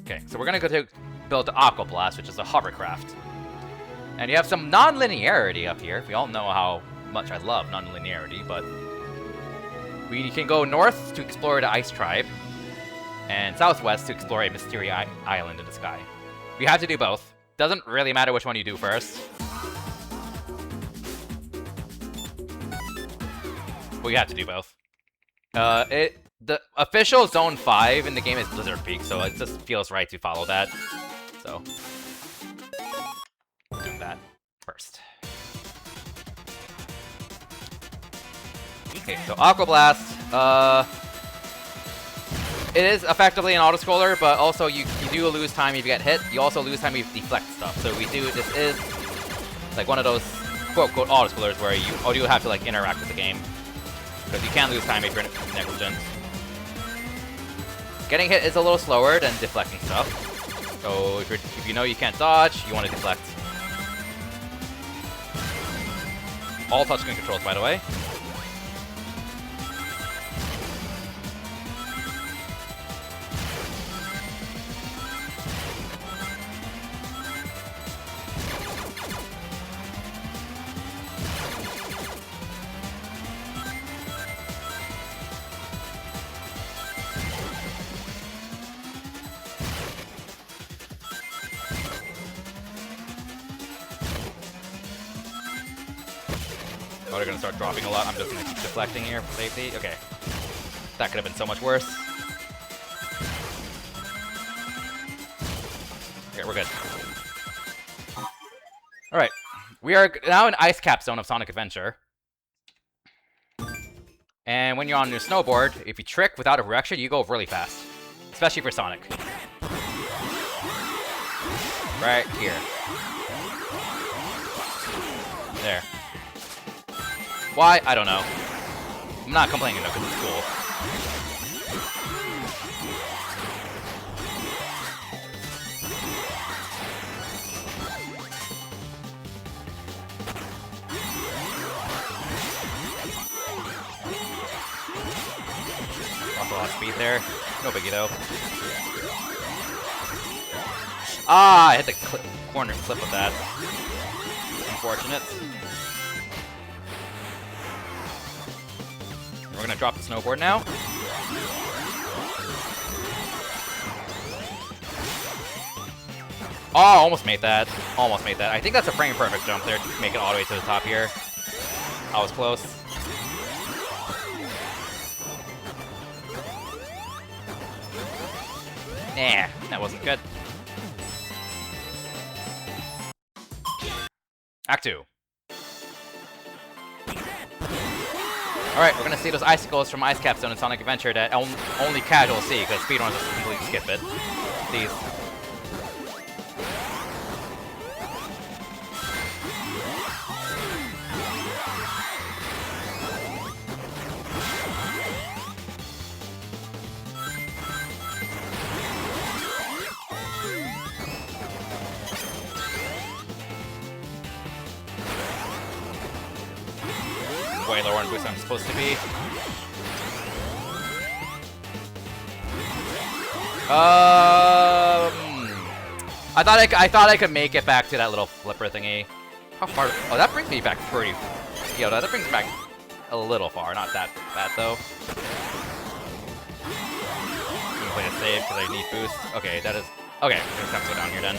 [SPEAKER 1] Okay, so we're gonna go to build the Aqua Blast, which is a hovercraft. And you have some non-linearity up here. We all know how much I love non-linearity, but we can go north to explore the Ice Tribe, and southwest to explore a mysterious island in the sky. You have to do both. Doesn't really matter which one you do first. But you have to do both. The official Zone 5 in the game is Blizzard Peak, so it just feels right to follow that. So, doing that first. Okay, so Aqua Blast. It is effectively an auto-scroller, but also you do lose time if you get hit. You also lose time if you deflect stuff. So this is like one of those quote-unquote auto-scrollers where you do have to like interact with the game. Because you can lose time if you're negligent. Getting hit is a little slower than deflecting stuff. So if you know you can't dodge, you want to deflect. All touchscreen controls, by the way. Oh, they're gonna start dropping a lot. I'm just gonna keep deflecting here for safety. Okay. That could have been so much worse. Okay, we're good. Alright. We are now in Ice Cap Zone of Sonic Adventure. And when you're on your snowboard, if you trick without a correction, you go really fast. Especially for Sonic. Right here. There. Why? I don't know. I'm not complaining though, because it's cool. Also a lot of speed there. No biggie though. Ah, I hit the corner clip of that. Unfortunate. We're gonna drop the snowboard now. Oh, almost made that. Almost made that. I think that's a frame perfect jump there to make it all the way to the top here. I was close. Nah, that wasn't good. Act 2. Alright, we're gonna see those icicles from Ice Cap Zone in Sonic Adventure that only casuals see, because speedrunners just completely skip it. These. Way lower on boost than I'm supposed to be. I thought I could make it back to that little flipper thingy. How far? Oh, that brings me back pretty. Yo, that brings me back a little far. Not that bad though. I'm gonna play a save because I need boost. Okay, that is. Okay, I'm gonna have to go down here then.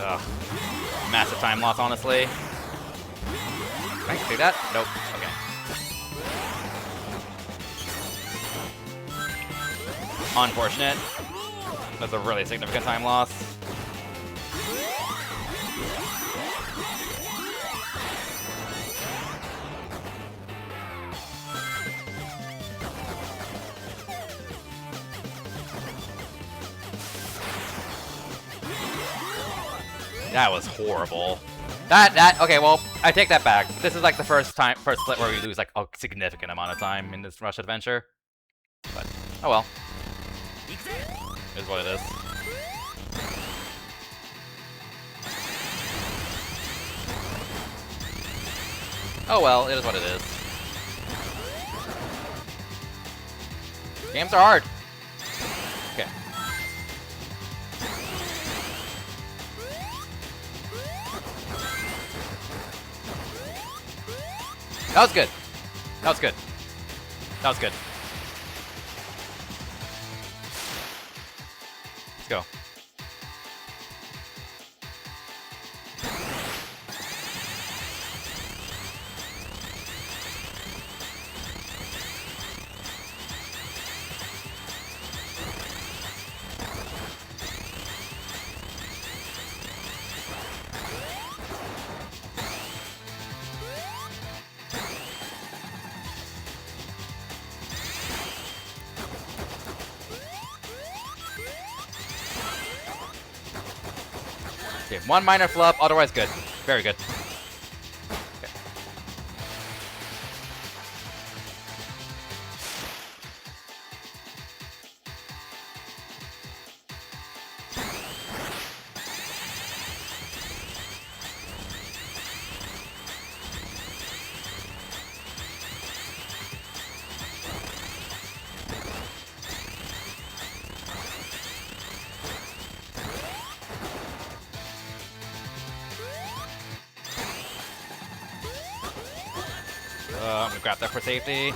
[SPEAKER 1] Ugh. Massive time loss, honestly. Can I do that? Nope. Okay. Unfortunate. That's a really significant time loss. That was horrible. Okay, well, I take that back. This is like the first split where we lose like a significant amount of time in this Rush adventure. But, oh well. It is what it is. Oh well, it is what it is. Games are hard. Okay. That was good. That was good. That was good. Let's go. Okay, one minor flub, otherwise good. Very good. Okay. I'm gonna grab that for safety.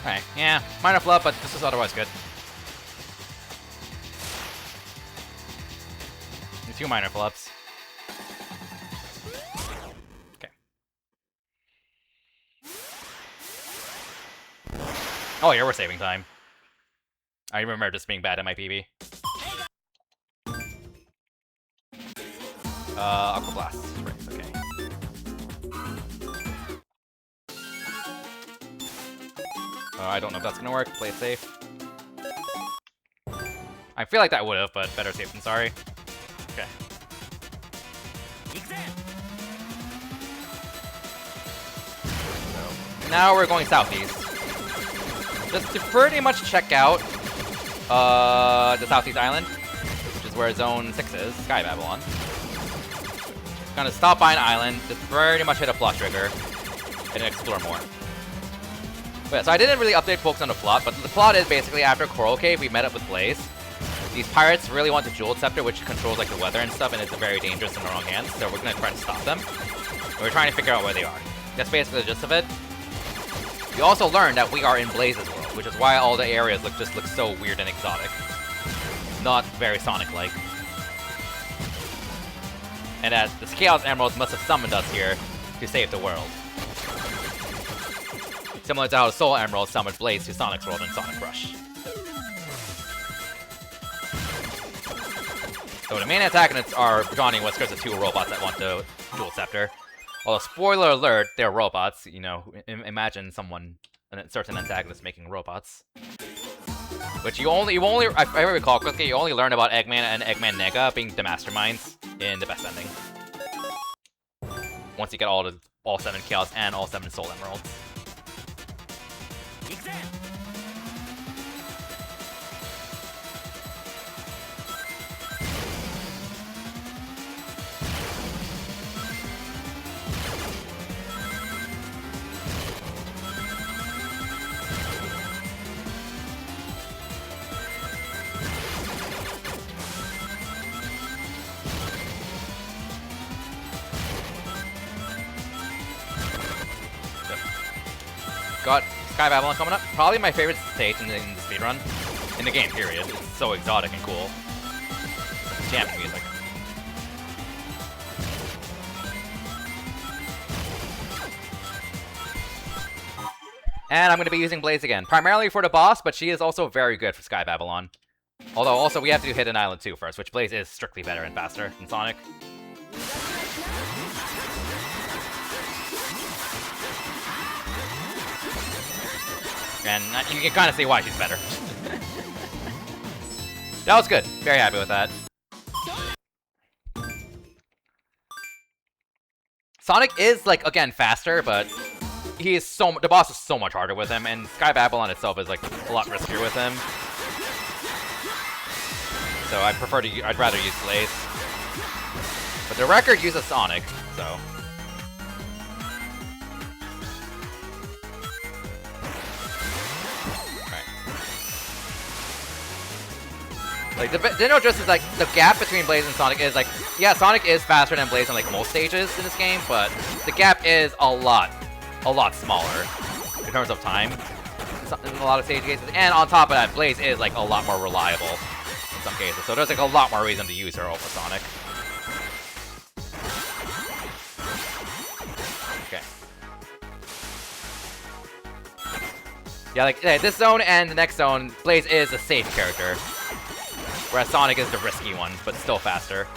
[SPEAKER 1] Alright, yeah, minor flub, but this is otherwise good. Two minor flubs. Okay. Oh yeah, we're saving time. I remember just being bad at my PB. Aqua Blast. Right, okay. I don't know if that's gonna work. Play it safe. I feel like that would've, but better safe than sorry. Okay. So, now we're going southeast. Just to pretty much check out the southeast island, which is where zone 6 is, Sky Babylon. Gonna stop by an island, just pretty much hit a plot trigger, and explore more. But yeah, so I didn't really update folks on the plot, but the plot is basically after Coral Cave, we met up with Blaze. These pirates really want the Jeweled Scepter, which controls like the weather and stuff, and it's very dangerous in the wrong hands, so we're gonna try to stop them. And we're trying to figure out where they are. That's basically the gist of it. We also learned that we are in Blaze's world, which is why all the areas just look so weird and exotic. Not very Sonic-like. And that the Chaos Emeralds must have summoned us here to save the world. Similar to how the Soul Emeralds summoned Blaze to Sonic's world in Sonic Rush. So the main antagonists are Johnny and Whiskers, the two robots that want the Jewel Scepter. Although, spoiler alert, they're robots. You know, imagine someone, a certain antagonist making robots. Which you only, if I recall quickly, you only learn about Eggman and Eggman Nega being the masterminds in the best ending. Once you get all 7 Chaos and all 7 Soul Emeralds. Got Sky Babylon coming up. Probably my favorite stage in the speedrun. In the game, period. It's so exotic and cool. Jamming music. And I'm going to be using Blaze again. Primarily for the boss, but she is also very good for Sky Babylon. Although, also, we have to do Hidden Island 2 first, which Blaze is strictly better and faster than Sonic. And you can kind of see why she's better. That was good. Very happy with that. Sonic is, like, again, faster, but he is the boss is so much harder with him, and Sky Babylon itself is, like, a lot riskier with him. So I'd rather use Blaze. But the record uses Sonic, so... Like, the general gist is, like, the gap between Blaze and Sonic is, like, yeah, Sonic is faster than Blaze on, like, most stages in this game, but the gap is a lot smaller in terms of time in a lot of stage cases. And on top of that, Blaze is, like, a lot more reliable in some cases. So there's, like, a lot more reason to use her over Sonic. Okay. Yeah, like, this zone and the next zone, Blaze is a safe character. Whereas Sonic is the risky one, but still faster.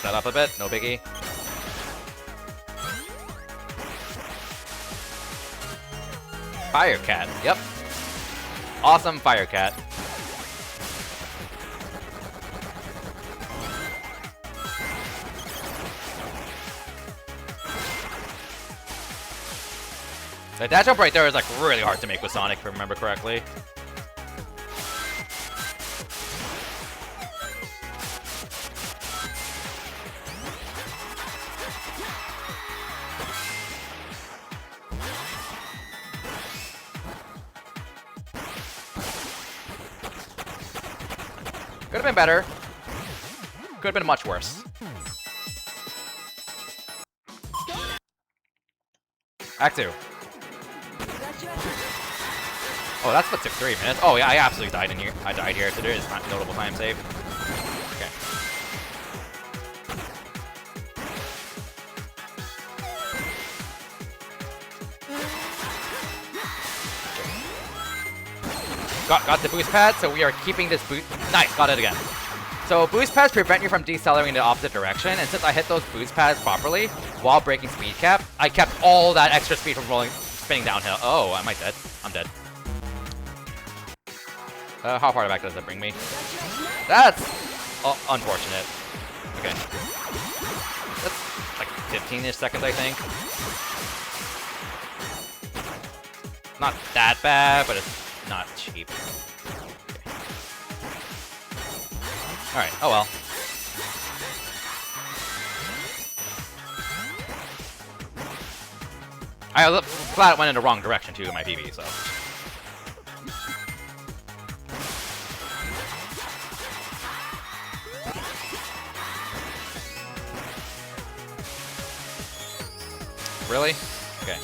[SPEAKER 1] that up a bit, no biggie. Fire Cat, yep. Awesome Fire Cat. The dash jump right there is like really hard to make with Sonic, if I remember correctly. Could have been better. Could have been much worse. Act 2. Oh, that's what took 3 minutes. Oh yeah, I absolutely died in here. I died here, so there is a notable time save. Okay. Got the boost pad, so we are keeping this boost. Nice, got it again. So boost pads prevent you from decelerating in the opposite direction, and since I hit those boost pads properly while breaking speed cap, I kept all that extra speed from spinning downhill. Oh, am I dead? I'm dead. How far back does that bring me? That's unfortunate. Okay. That's like 15-ish seconds, I think. Not that bad, but it's not cheap. Okay. Alright, oh well. I was glad it went in the wrong direction too in my PB, so. Really? Okay.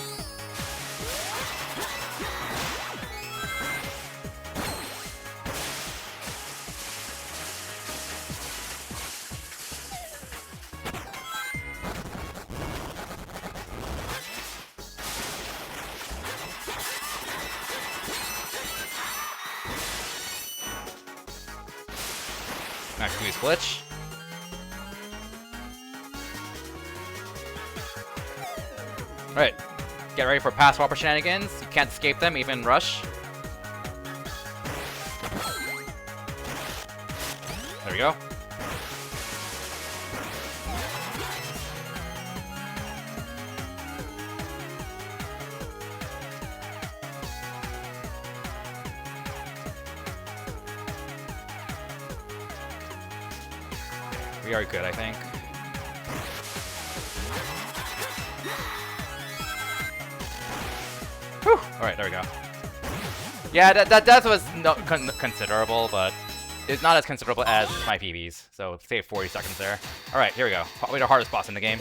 [SPEAKER 1] Max boost glitch. Alright. Get ready for pass swapper shenanigans. You can't escape them, even rush. There we go. We are good, I think. Whew! Alright, there we go. Yeah, that death was considerable, but it's not as considerable as my PBs, so save 40 seconds there. Alright, here we go. Probably the hardest boss in the game.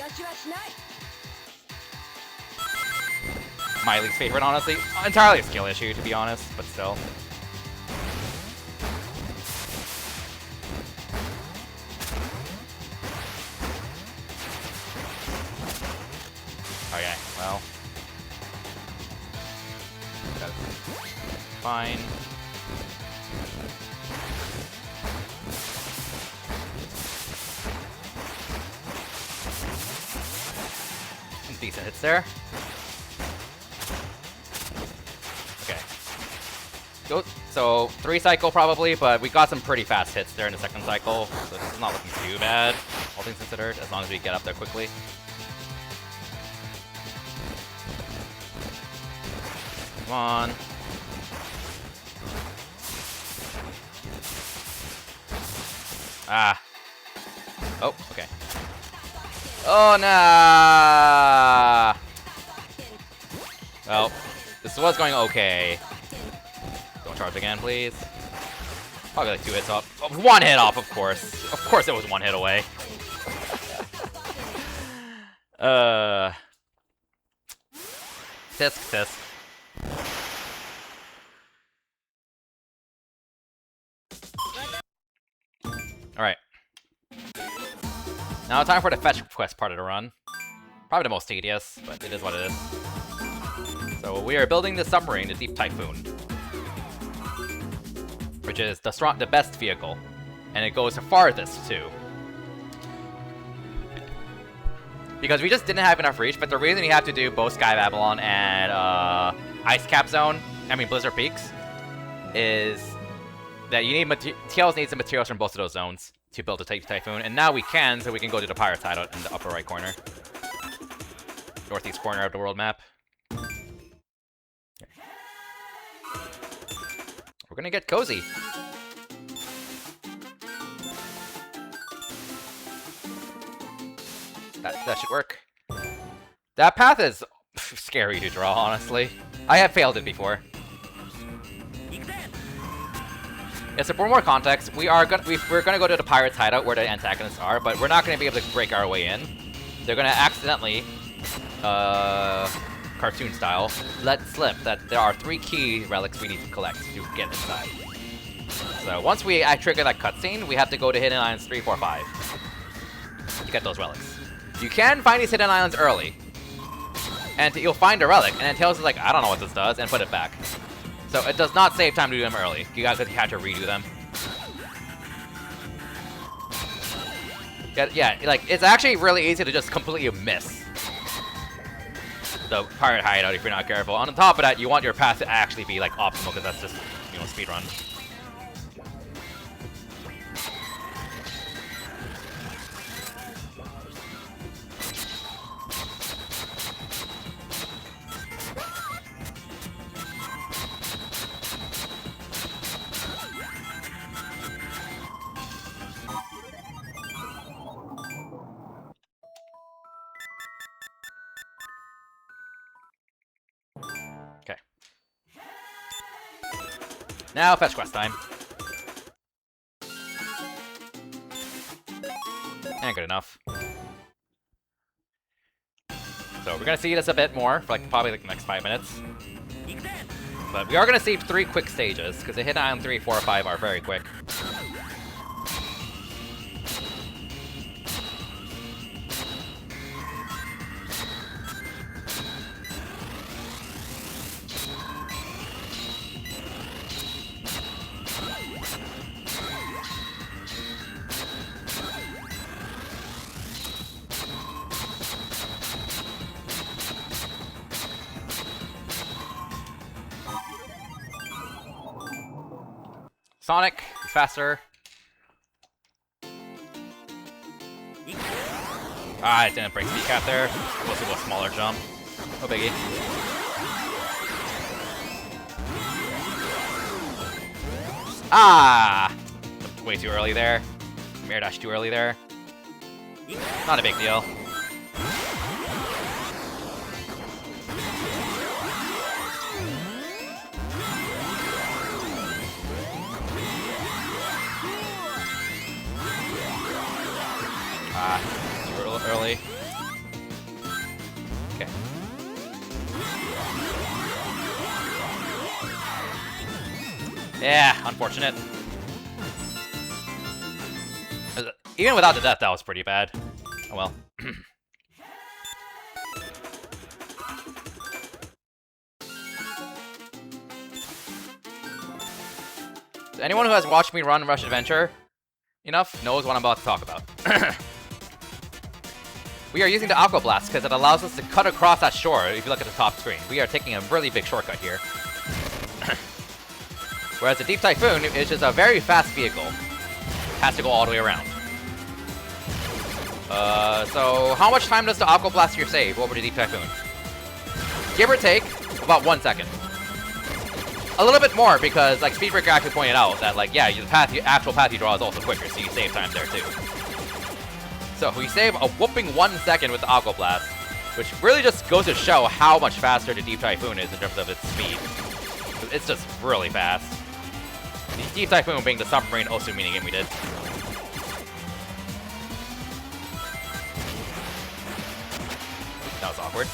[SPEAKER 1] My least favorite, honestly. Entirely a skill issue, to be honest, but still. Okay, well. That's fine. Some decent hits there. Okay. So 3 cycle probably, but we got some pretty fast hits there in the second cycle, so this is not looking too bad, all things considered, as long as we get up there quickly. Come on. Ah. Oh, okay. Oh, nah. Well, this was going okay. Don't charge again, please. Probably like 2 hits off. Oh, 1 hit off, of course. Of course it was 1 hit away. Tisk. Alright. Now time for the fetch quest part of the run. Probably the most tedious, but it is what it is. So we are building the submarine, the Deep Typhoon. Which is the best vehicle. And it goes the farthest, too. because we just didn't have enough reach. But the reason we have to do both Sky Babylon and Ice Cap Zone, Blizzard Peaks, is that you need Tails needs the materials from both of those zones to build a Typhoon, and now we can, so we can go to the Pirate's Hideout in the upper right corner, northeast corner of the world map. Okay. We're gonna get cozy. That should work. That path is scary to draw, honestly. I have failed it before. Yeah, so for more context, we're gonna go to the Pirate's Hideout where the antagonists are, but we're not gonna be able to break our way in. They're gonna accidentally, cartoon style, let slip that there are 3 key relics we need to collect to get inside. So once we trigger that cutscene, we have to go to Hidden Islands 3, 4, 5 to get those relics. You can find these Hidden Islands early, and you'll find a relic, and then Tails is like, I don't know what this does, and put it back. So it does not save time to do them early. You guys have to redo them. Yeah, like, it's actually really easy to just completely miss the Pirate Hideout if you're not careful. On top of that, you want your path to actually be, like, optimal, because that's just, you know, speedrun. Okay. Now fetch quest time. And good enough. So we're gonna see this a bit more for probably the next 5 minutes. But we are gonna see 3 quick stages, because the Hidden Island 3, 4, 5 are very quick. Sonic is faster. Ah, it didn't break the kneecap there. Supposed to do a smaller jump. No biggie. Ah! Way too early there. Mirror dash too early there. Not a big deal. Too early. Okay. Yeah, unfortunate. Even without the death, that was pretty bad. Oh well. Anyone who has watched me run Rush Adventure enough knows what I'm about to talk about. We are using the Aqua Blast because it allows us to cut across that shore if you look at the top screen. We are taking a really big shortcut here. Whereas the Deep Typhoon is just a very fast vehicle. Has to go all the way around. So how much time does the Aqua Blast here save over the Deep Typhoon? Give or take, about 1 second. A little bit more because, like, Speedbreaker actually pointed out that, like, yeah, the actual path you draw is also quicker, so you save time there too. So we save a whooping 1 second with the Aqua Blast, which really just goes to show how much faster the Deep Typhoon is in terms of its speed. It's just really fast. The Deep Typhoon being the submarine Osu minigame we did. That was awkward.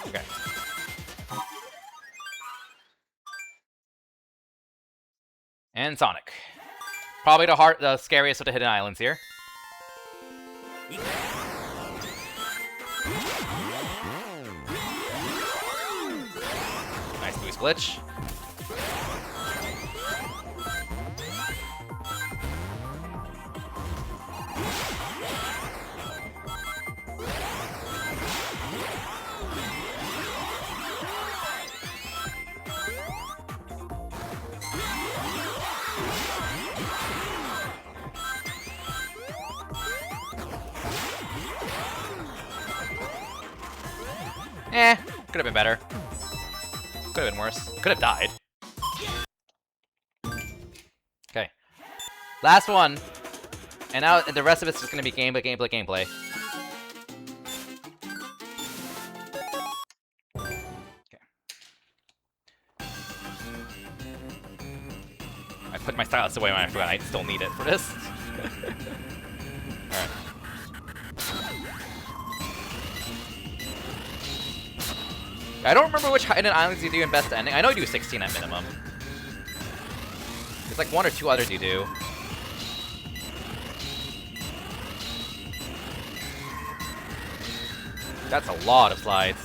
[SPEAKER 1] Okay. And Sonic. Probably the scariest of the Hidden Islands here. Nice boost glitch. Could have been better. Could have been worse. Could have died. Okay. Last one. And now the rest of it's just gonna be gameplay, gameplay, gameplay. Okay. I put my stylus away when I forgot I still need it for this. Alright. I don't remember which hidden islands you do in best ending. I know you do 16 at minimum. There's like 1 or 2 others you do. That's a lot of slides.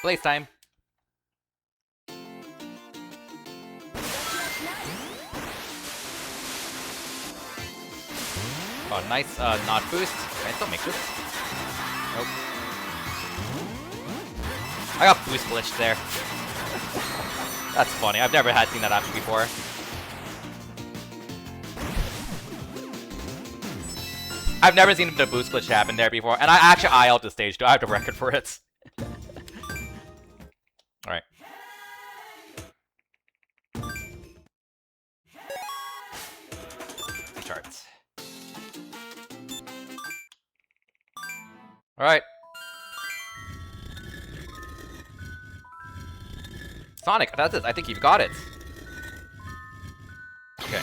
[SPEAKER 1] Blaze time. Oh, nice not boost. Can I still make this? Nope. I got boost glitched there. That's funny. I've never seen that happen before. I've never seen the boost glitch happen there before, and I IL'd the stage too. I have the record for it. Alright. Charts. Alright. Sonic, that's it. I think you've got it. Okay.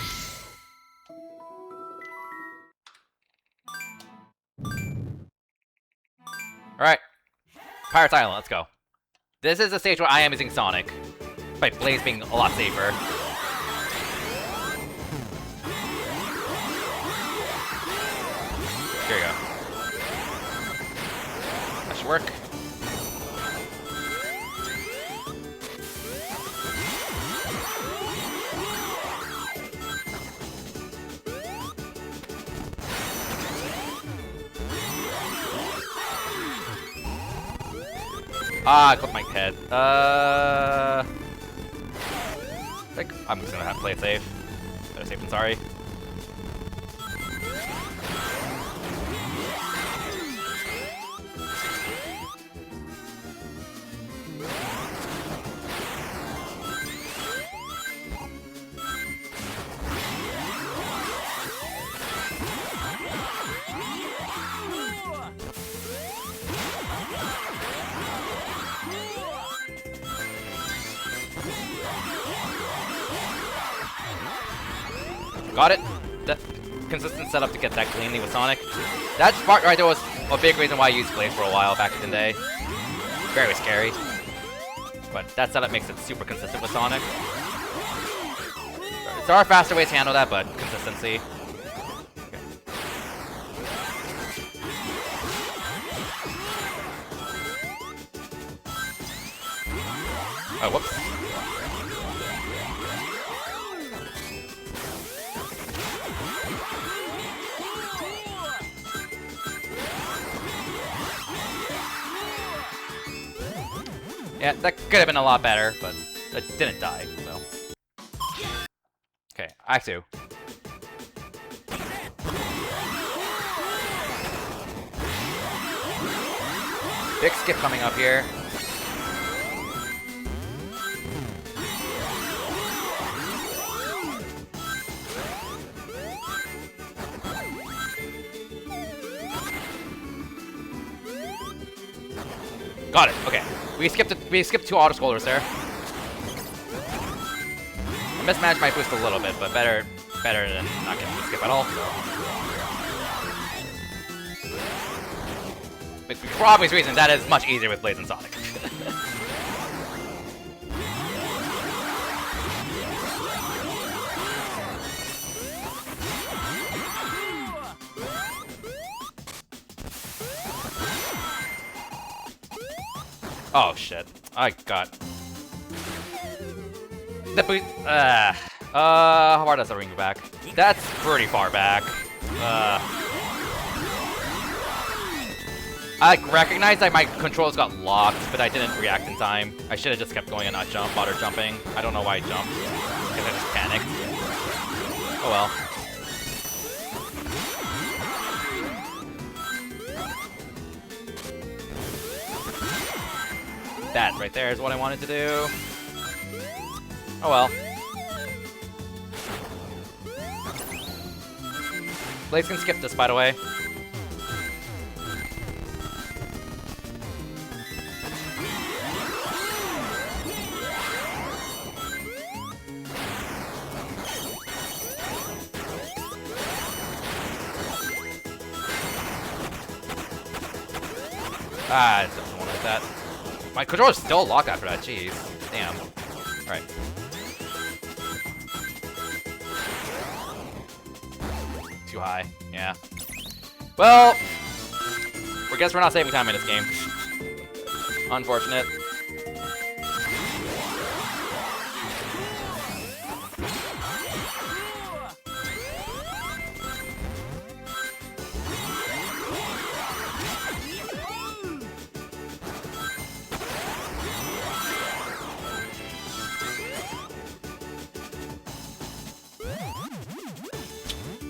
[SPEAKER 1] Alright. Pirates Island, let's go. This is a stage where I am using Sonic. By Blaze being a lot safer. Here you go. That should work. Ah, I clipped my head. I think I'm just gonna have to play it safe. Better safe than sorry. Got it. That consistent setup to get that cleanly with Sonic. That part right there was a big reason why I used Blaze for a while back in the day. Very scary. But that setup makes it super consistent with Sonic. There are faster ways to handle that, but consistency. Okay. Oh, whoops. Yeah, that could have been a lot better, but it didn't die, so. Okay, Act 2. Big skip coming up here. Got it, okay. We skipped 2 auto scrollers there. I mismatched my boost a little bit, but better than not getting the skip at all. But for obvious reasons, that is much easier with Blaze and Sonic. Oh shit. I got the boost. How far does the ring go back? That's pretty far back. I recognize that my controls got locked, but I didn't react in time. I should have just kept going and not auto jumping. I don't know why I jumped, because I just panicked. Oh well. That right there is what I wanted to do. Oh well. Blaze can skip this, by the way. Ah, it doesn't want like that. My controller's still locked after that, jeez. Damn. Alright. Too high, yeah. Well, I guess we're not saving time in this game. Unfortunate.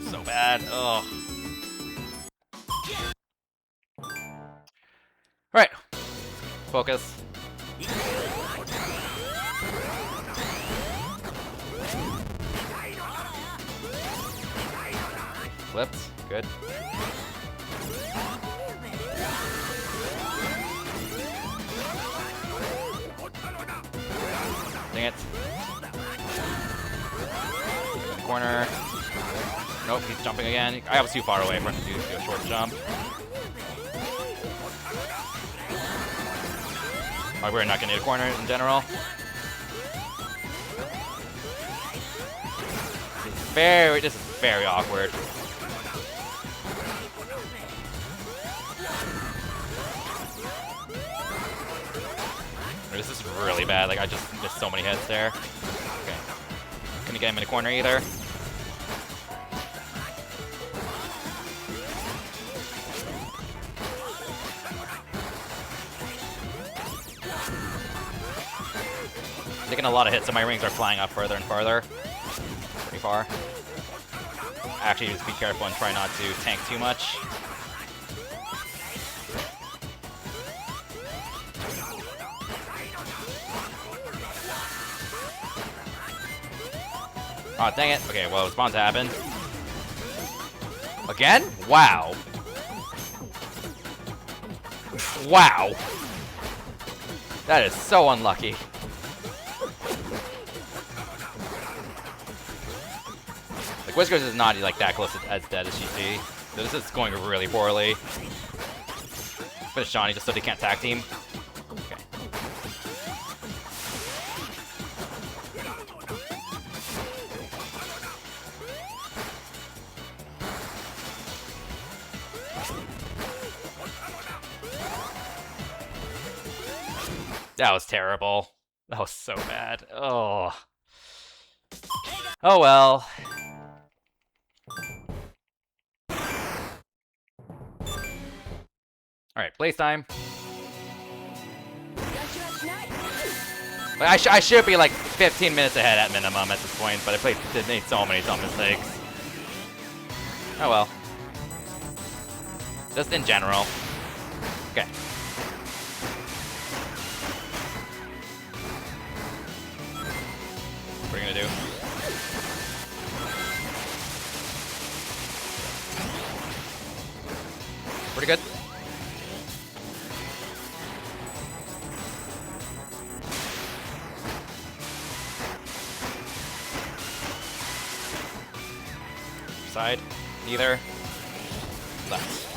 [SPEAKER 1] So bad. Ugh. Right. Focus. Flipped. Good. Dang it. Corner. Nope, he's jumping again. I was too far away for him to do a short jump. We're not gonna need a corner in general. This is very awkward. This is really bad. Like, I just missed so many hits there. Okay. Couldn't get him in the corner either. Taking a lot of hits, so my rings are flying up further and further. Pretty far. Actually, just be careful and try not to tank too much. Oh, dang it. Okay, well, it was bound to happen. Again? Wow. Wow. That is so unlucky. Like, Whiskers is not like that close to as dead as she see. So this is going really poorly. Finish Johnny just so they can't tag team. Okay. That was terrible. That was so bad. Oh. Oh well. Alright, place time. Like, I should be like 15 minutes ahead at minimum at this point, but I made so many dumb mistakes. Oh well. Just in general. Okay. What are you gonna do? Pretty good. Side. Neither. Left.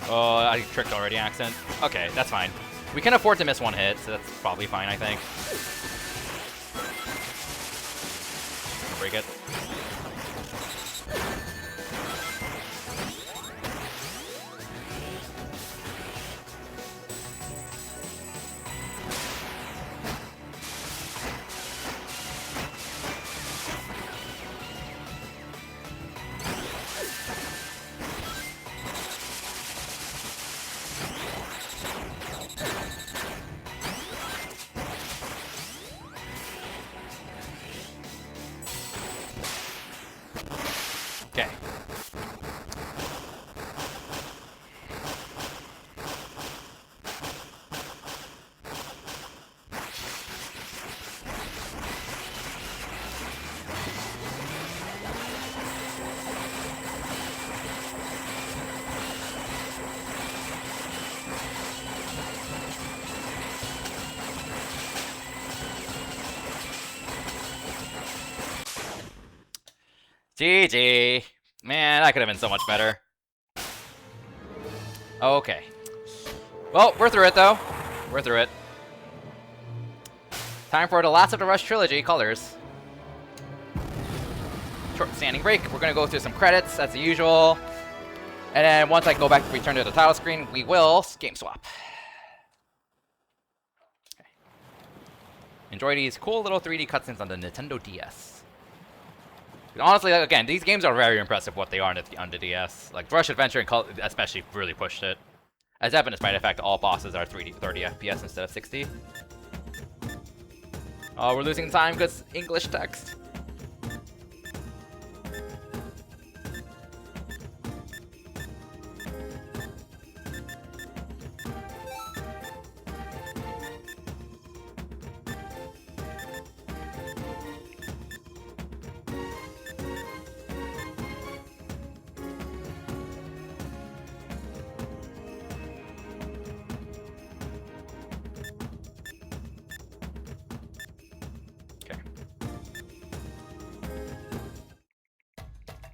[SPEAKER 1] Oh, I tricked already, accent. Okay, that's fine. We can afford to miss one hit, so that's probably fine, I think. Break it. GG. Man, that could have been so much better. Okay. Well, we're through it, though. We're through it. Time for the last of the Rush Trilogy, Colors. Short standing break. We're going to go through some credits, as usual. And then once I go back to return to the title screen, we will game swap. Okay. Enjoy these cool little 3D cutscenes on the Nintendo DS. Honestly, again, these games are very impressive what they are on the DS. Like, Rush Adventure and especially really pushed it. As evidenced by the fact that all bosses are 30 FPS instead of 60. Oh, we're losing time because English text.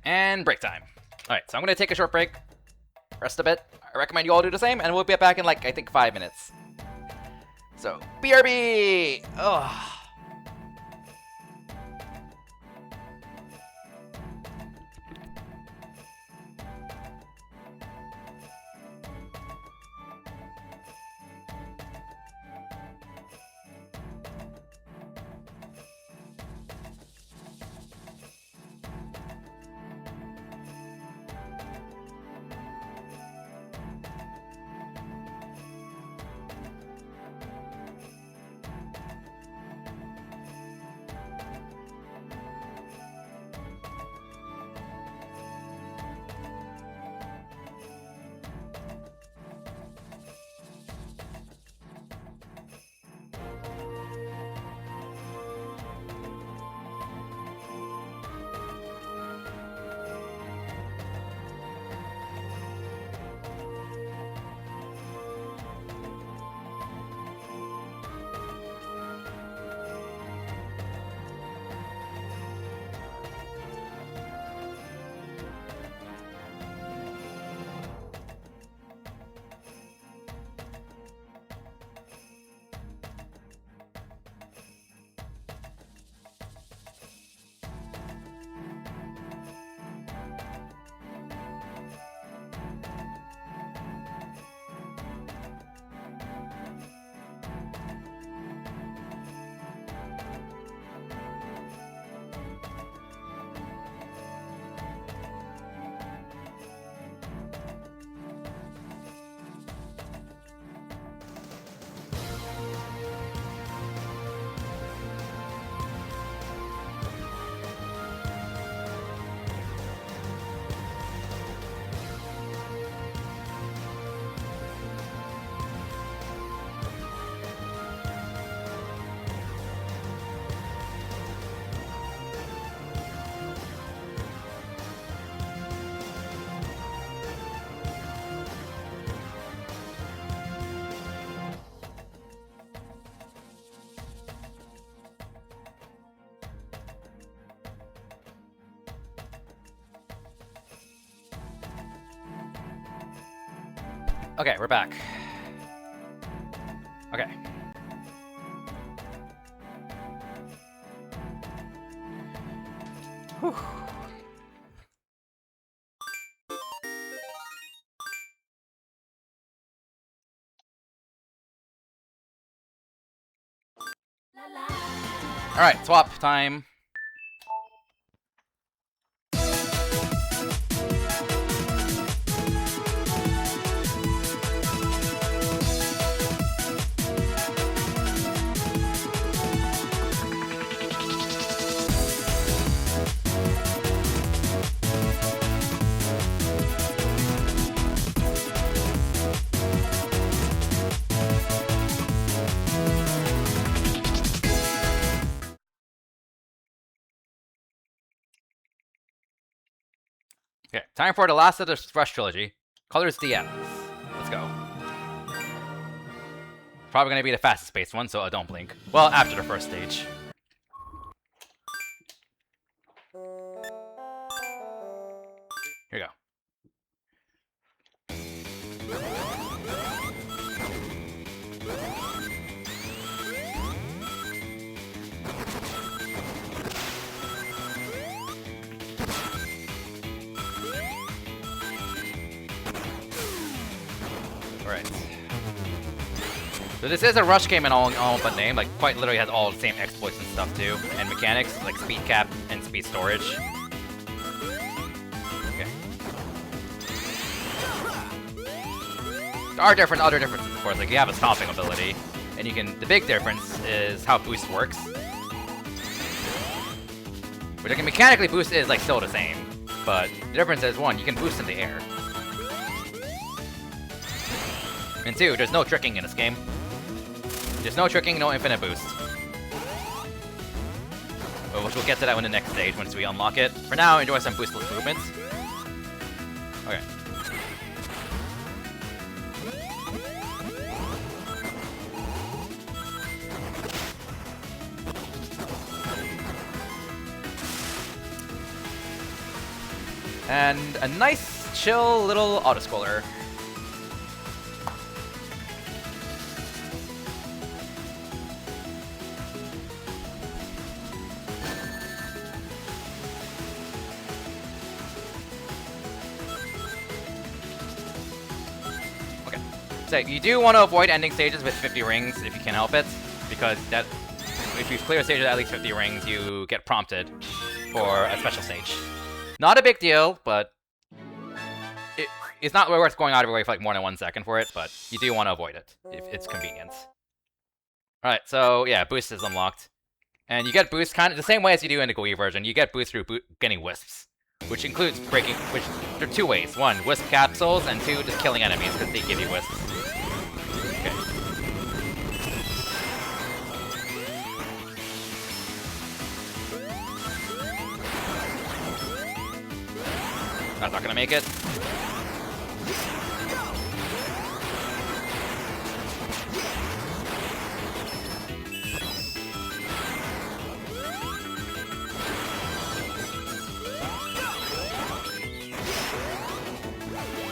[SPEAKER 1] And break time. Alright, so I'm gonna take a short break. Rest a bit. I recommend you all do the same, and we'll be back in like, I think 5 minutes. So, BRB! Ugh. Okay, we're back. Okay. Whew. All right, swap time. Okay, time for the last of the Rush Trilogy. Colors DX. Let's go. Probably gonna be the fastest paced one, so don't blink. Well, after the first stage. So this is a rush game in all but name, like quite literally has all the same exploits and stuff too, and mechanics like speed cap and speed storage. Okay. There are other differences, of course. Like you have a stomping ability, and you can. The big difference is how boost works. Which like mechanically boost is like still the same, but the difference is one, you can boost in the air. And two, there's no tricking in this game. There's no tricking, no infinite boost. Which we'll get to that in the next stage once we unlock it. For now, enjoy some boostless movements. Okay. And a nice, chill little autoscroller. So you do want to avoid ending stages with 50 rings if you can help it, because that if you clear a stage with at least 50 rings, you get prompted for a special stage. Not a big deal, but it's not worth going out of your way for like more than 1 second for it, but you do want to avoid it if it's convenient. Alright, so yeah, boost is unlocked. And you get boost kind of the same way as you do in the GUI version. You get boost through getting wisps, which includes breaking, which there are two ways. One, wisp capsules, and two, just killing enemies because they give you wisps. Okay. That's not gonna make it.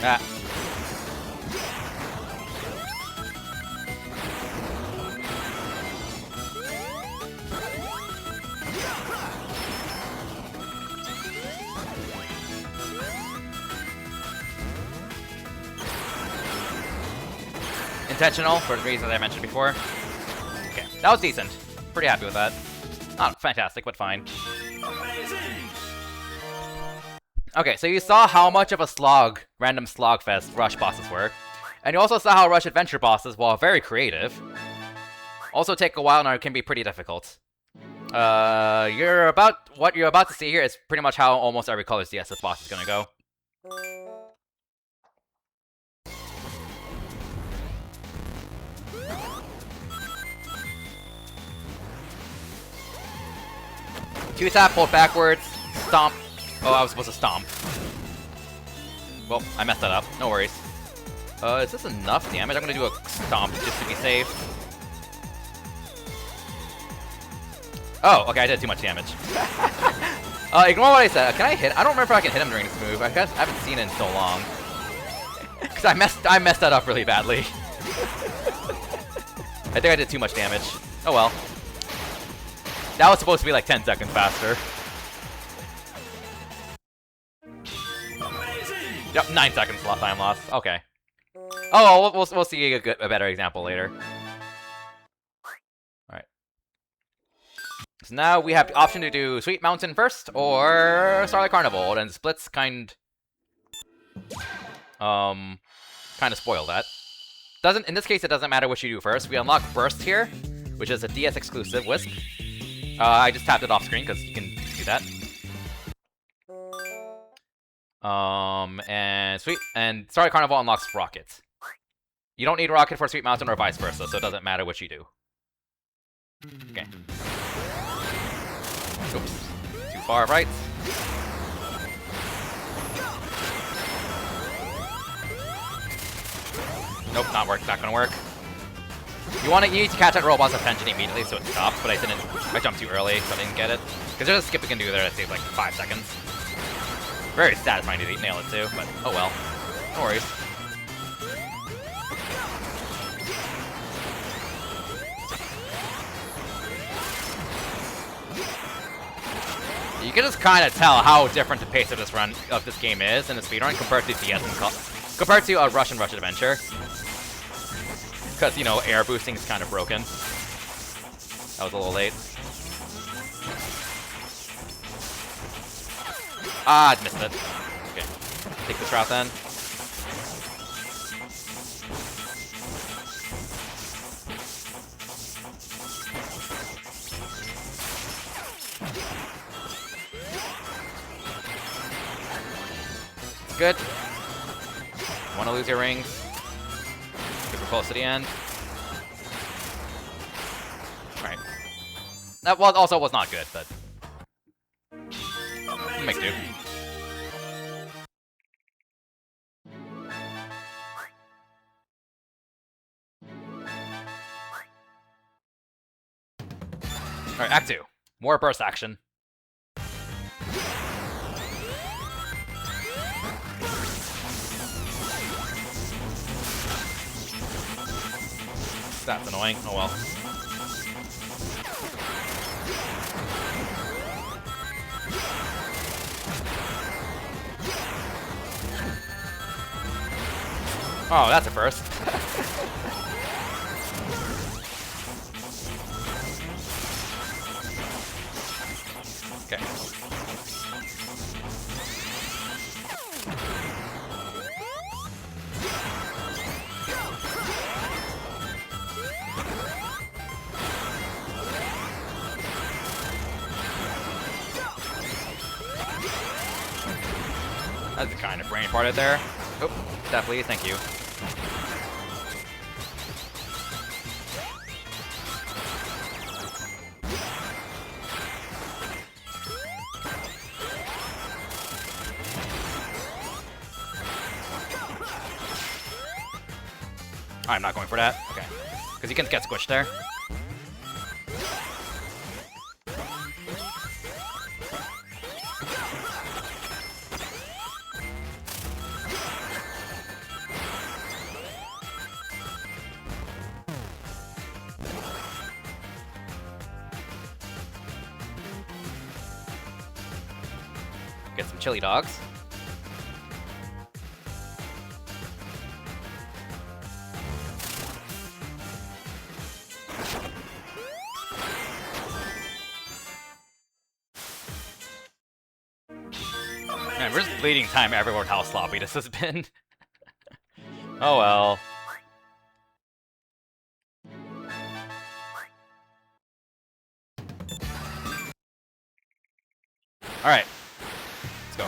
[SPEAKER 1] Ah. Intentional, for the reasons I mentioned before. Okay, that was decent. Pretty happy with that. Not fantastic, but fine. Okay, so you saw how much of a slog, random slogfest Rush bosses were. And you also saw how Rush Adventure bosses, while very creative, also take a while and can be pretty difficult. What you're about to see here is pretty much how almost every Colors DSS boss is gonna go. Q-tap, hold backwards, stomp. Oh, I was supposed to stomp. Well, I messed that up. No worries. Is this enough damage? I'm gonna do a stomp just to be safe. Oh, okay, I did too much damage. Ignore what I said. Can I hit? I don't remember if I can hit him during this move. I haven't seen it in so long. Because I messed that up really badly. I think I did too much damage. Oh well. That was supposed to be like 10 seconds faster. Yep, 9 seconds time loss. Okay. Oh, we'll see a better example later. Alright. So now we have the option to do Sweet Mountain first, or Starlight Carnival, and splits kind of spoil that. In this case, it doesn't matter what you do first. We unlock Burst here, which is a DS exclusive Wisp. I just tapped it off screen because you can do that. And Starlight Carnival unlocks Rocket. You don't need Rocket for Sweet Mountain or vice versa, so it doesn't matter what you do. Okay. Oops. Too far right. Nope, not gonna work. You need to catch that robot's attention immediately so it stops, but I jumped too early, so I didn't get it. Because there's a skip we can do there that saves like 5 seconds. Very satisfying to nail it too, but oh well. No worries. You can just kind of tell how different the pace of this game is in the speedrun compared to DS and compared to Rush and Rush Adventure. Because, you know, air boosting is kind of broken. That was a little late. Ah, I missed it. Okay. Take this route then. Good. Want to lose your rings. Super close to the end. Alright. That was also was not good, but we'll make do. Alright, Act 2. More burst action. That's annoying. Oh well. Oh, that's a first. Okay. That's kind of brain farted there. Oh, that please, thank you. I'm not going for that. Okay. Because you can get squished there. Get some chili dogs. Man, we're just bleeding time everywhere with how sloppy this has been. Oh well. Alright. Let's go.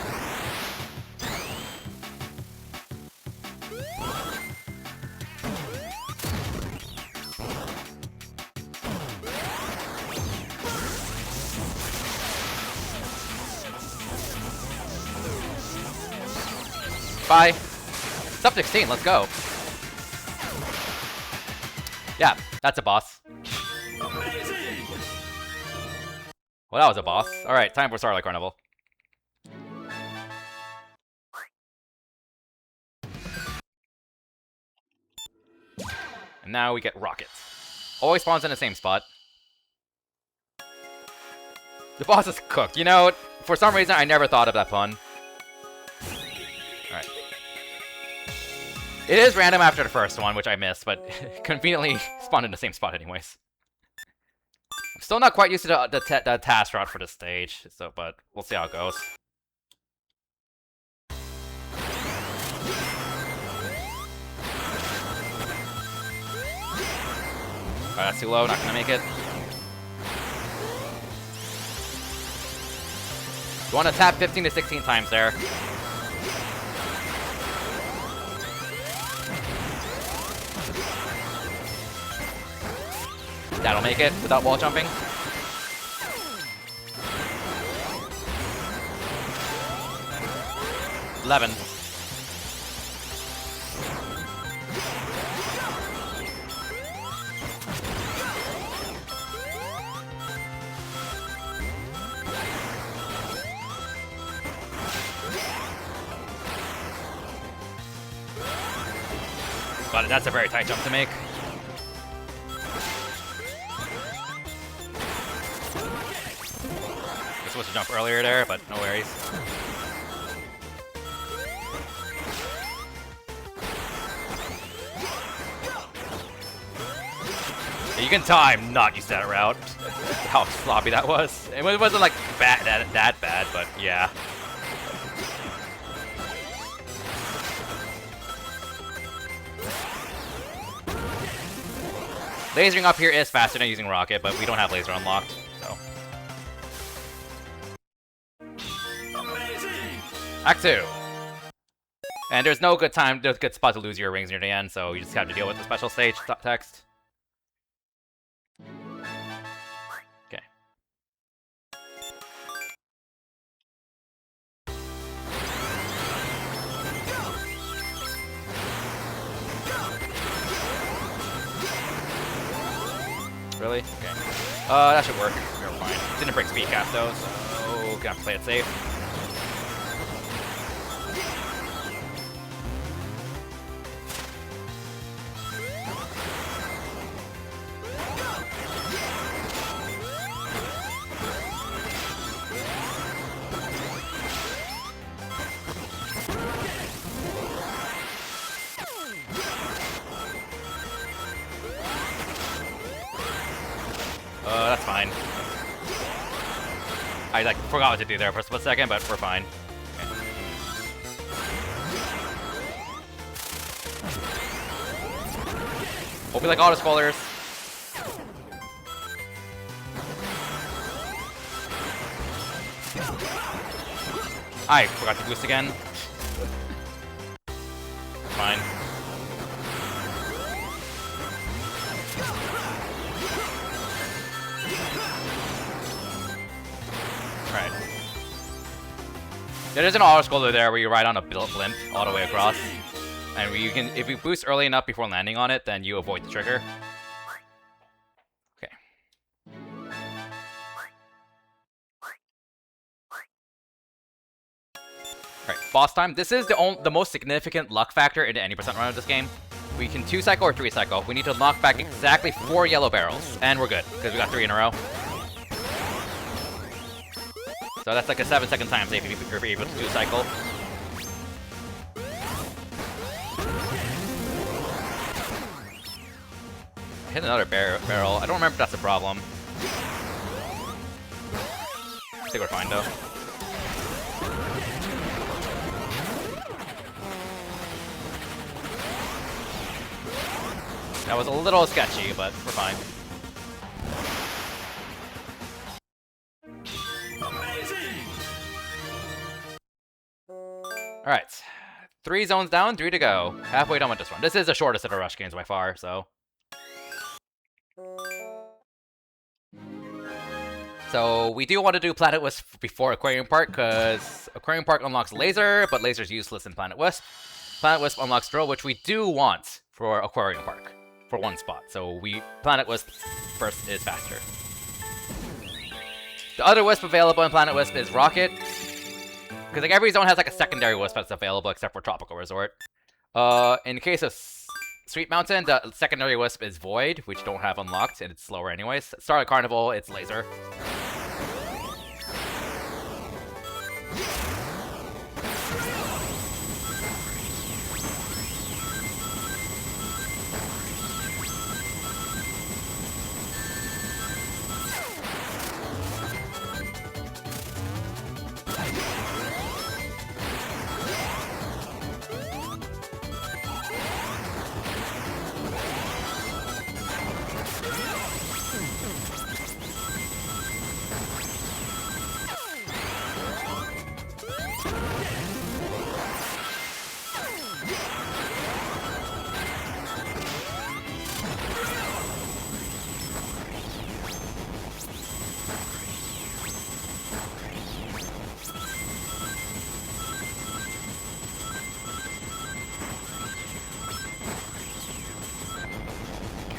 [SPEAKER 1] Bye. Sub 16, let's go. Yeah, that's a boss. Well, that was a boss. Alright, time for Starlight Carnival. And now we get Rocket. Always spawns in the same spot. The boss is cooked. You know, for some reason, I never thought of that pun. Alright. It is random after the first one, which I missed, but conveniently spawned in the same spot anyways. I'm still not quite used to the task route for this stage, so but we'll see how it goes. Alright, that's too low, not gonna make it. You wanna tap 15 to 16 times there. That'll make it without wall jumping. $11. But that's a very tight jump to make. Was supposed to jump earlier there, but no worries. You can tell I'm not used to that route. How sloppy that was. It wasn't like that bad, but yeah. Lasering up here is faster than using rocket, but we don't have laser unlocked, so. Act 2. And there's no good spot to lose your rings near the end, so you just have to deal with the special stage text. Okay. Really? Okay. That should work. Never mind. Didn't break speed cap though, so gonna have to play it safe. That's fine. I like forgot what to do there for a split second, but we're fine. Okay. Hope we like auto scrollers. I forgot to boost again. Fine. Right. There's an auto scroller there where you ride on a blimp all the way across. And you can, if you boost early enough before landing on it, then you avoid the trigger. Okay. Alright, boss time. This is the most significant luck factor in any percent run of this game. We can 2-cycle or 3-cycle. We need to knock back exactly 4 yellow barrels. And we're good, because we got 3 in a row. So that's like a 7-second time save if you're able to 2-cycle. I hit another barrel. I don't remember if that's a problem. I think we're fine though. That was a little sketchy, but we're fine. Alright. 3 zones down, 3 to go. Halfway done with this one. This is the shortest of the Rush games by far, so. So, we do want to do Planet Wisp before Aquarium Park, because Aquarium Park unlocks Laser, but Laser's useless in Planet Wisp. Planet Wisp unlocks Drill, which we do want for Aquarium Park, for 1 spot. So, Planet Wisp first is faster. The other Wisp available in Planet Wisp is Rocket. Because like every zone has like a secondary Wisp that's available except for Tropical Resort. In the case of Sweet Mountain, the secondary Wisp is Void, which don't have unlocked, and it's slower anyways. Starlight Carnival, it's Laser.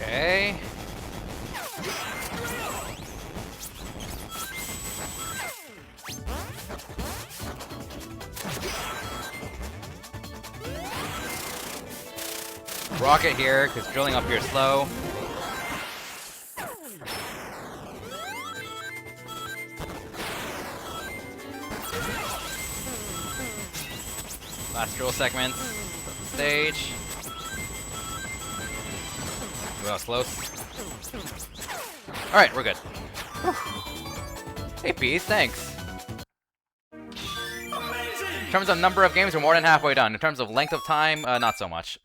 [SPEAKER 1] Okay. Rocket here, because drilling up here is slow. Last drill segment of the stage. That was close. Alright, we're good. Whew. Hey, Bees, thanks. In terms of number of games, we're more than halfway done. In terms of length of time, not so much.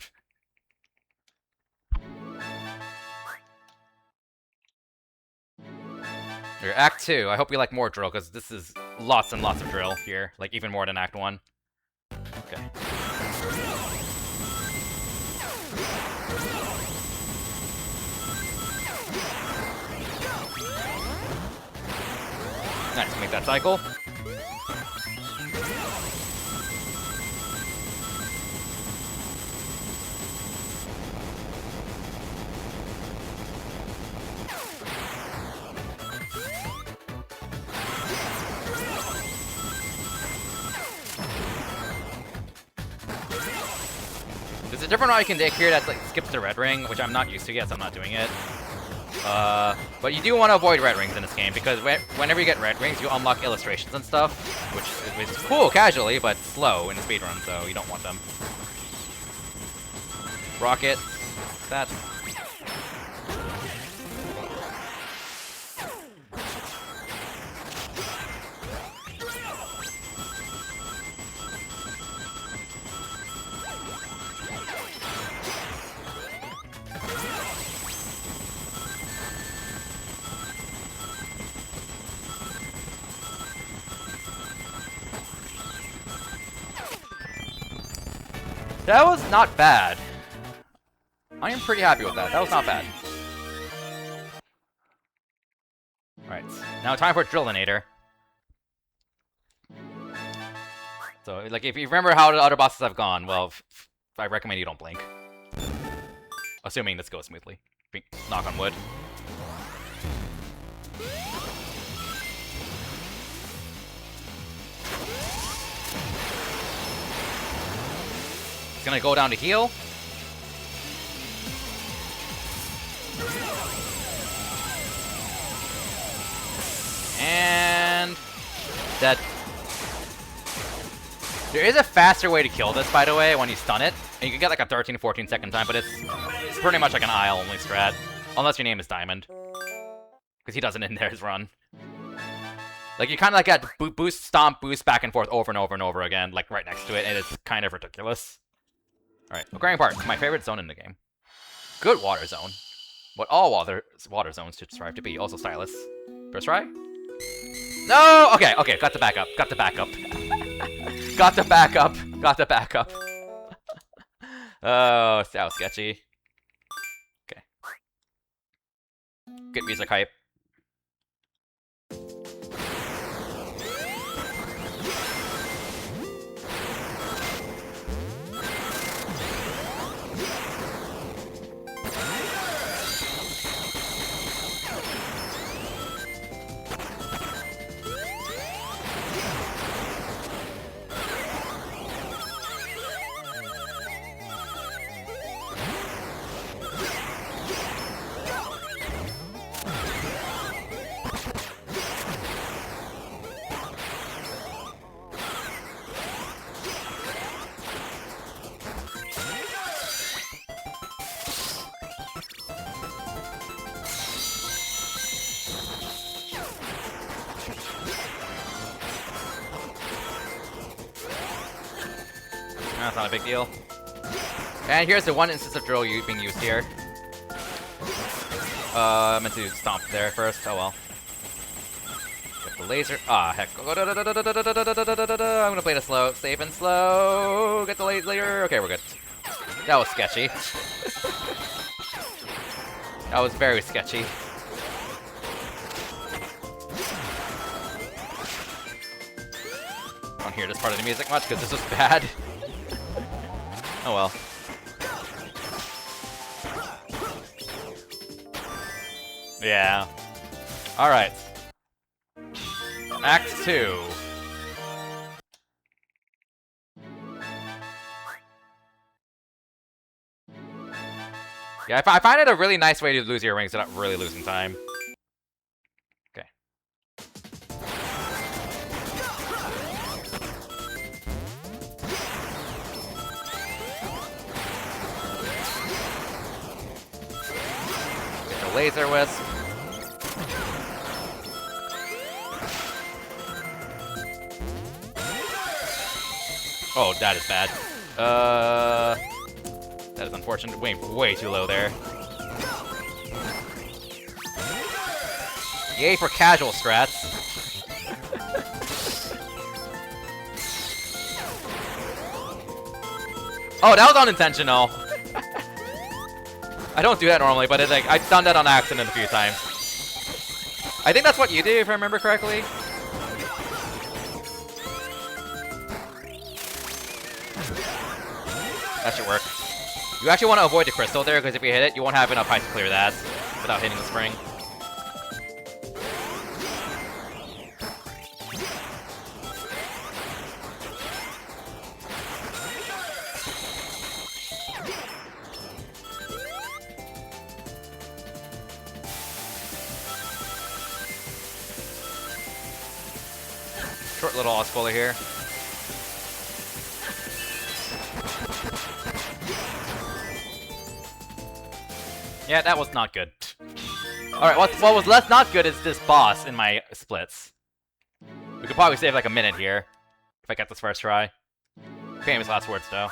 [SPEAKER 1] Your Act 2. I hope you like more drill, because this is lots and lots of drill here. Like, even more than Act 1. Okay. Nice, make that cycle. There's a different route you can take here that like skips the red ring, which I'm not used to yet, so I'm not doing it. But you do want to avoid red rings in this game, because whenever you get red rings, you unlock illustrations and stuff, which is cool casually, but slow in the speedrun, so you don't want them. Rocket. That. That was not bad. I am pretty happy with that. That was not bad. Alright, now time for Drillinator. So, like, if you remember how the other bosses have gone, well, I recommend you don't blink. Assuming this goes smoothly. Knock on wood. Gonna go down to heal. And dead. There is a faster way to kill this, by the way, when you stun it. And you can get like a 13-14 second time, but it's pretty much like an IL only strat. Unless your name is Diamond. Because he doesn't end his run. Like, you kind of like get boost, stomp, boost back and forth over and over and over again, like right next to it, and it's kind of ridiculous. Alright, Aquarium Park, my favorite zone in the game. Good water zone. What all water zones should strive to be. Also stylish. First try? No! Okay, okay, got the backup. Got the backup. Got the backup. Got the backup. Oh, that was sketchy. Okay. Good music hype. That's not a big deal. And here's the one instance of drill being used here. I meant to stomp there first. Oh well. Get the laser. Ah, heck. I'm gonna play it slow. Safe and slow. Get the laser. Okay, we're good. That was sketchy. That was very sketchy. I don't hear this part of the music much because this was bad. Oh well. Yeah. Alright. Act 2. Yeah, I find it a really nice way to lose your rings without really losing time. Okay. Laser Wisp. Oh, that is bad. That is unfortunate. Way too low there. Yay for casual strats. Oh, that was unintentional. I don't do that normally, but it's like I've done that on accident a few times. I think that's what you do, if I remember correctly. That should work. You actually want to avoid the crystal there, because if you hit it, you won't have enough height to clear that without hitting the spring. Short little Oscola here. Yeah, that was not good. Alright, what was not good is this boss in my splits. We could probably save like a minute here, if I get this first try. Famous last words, though.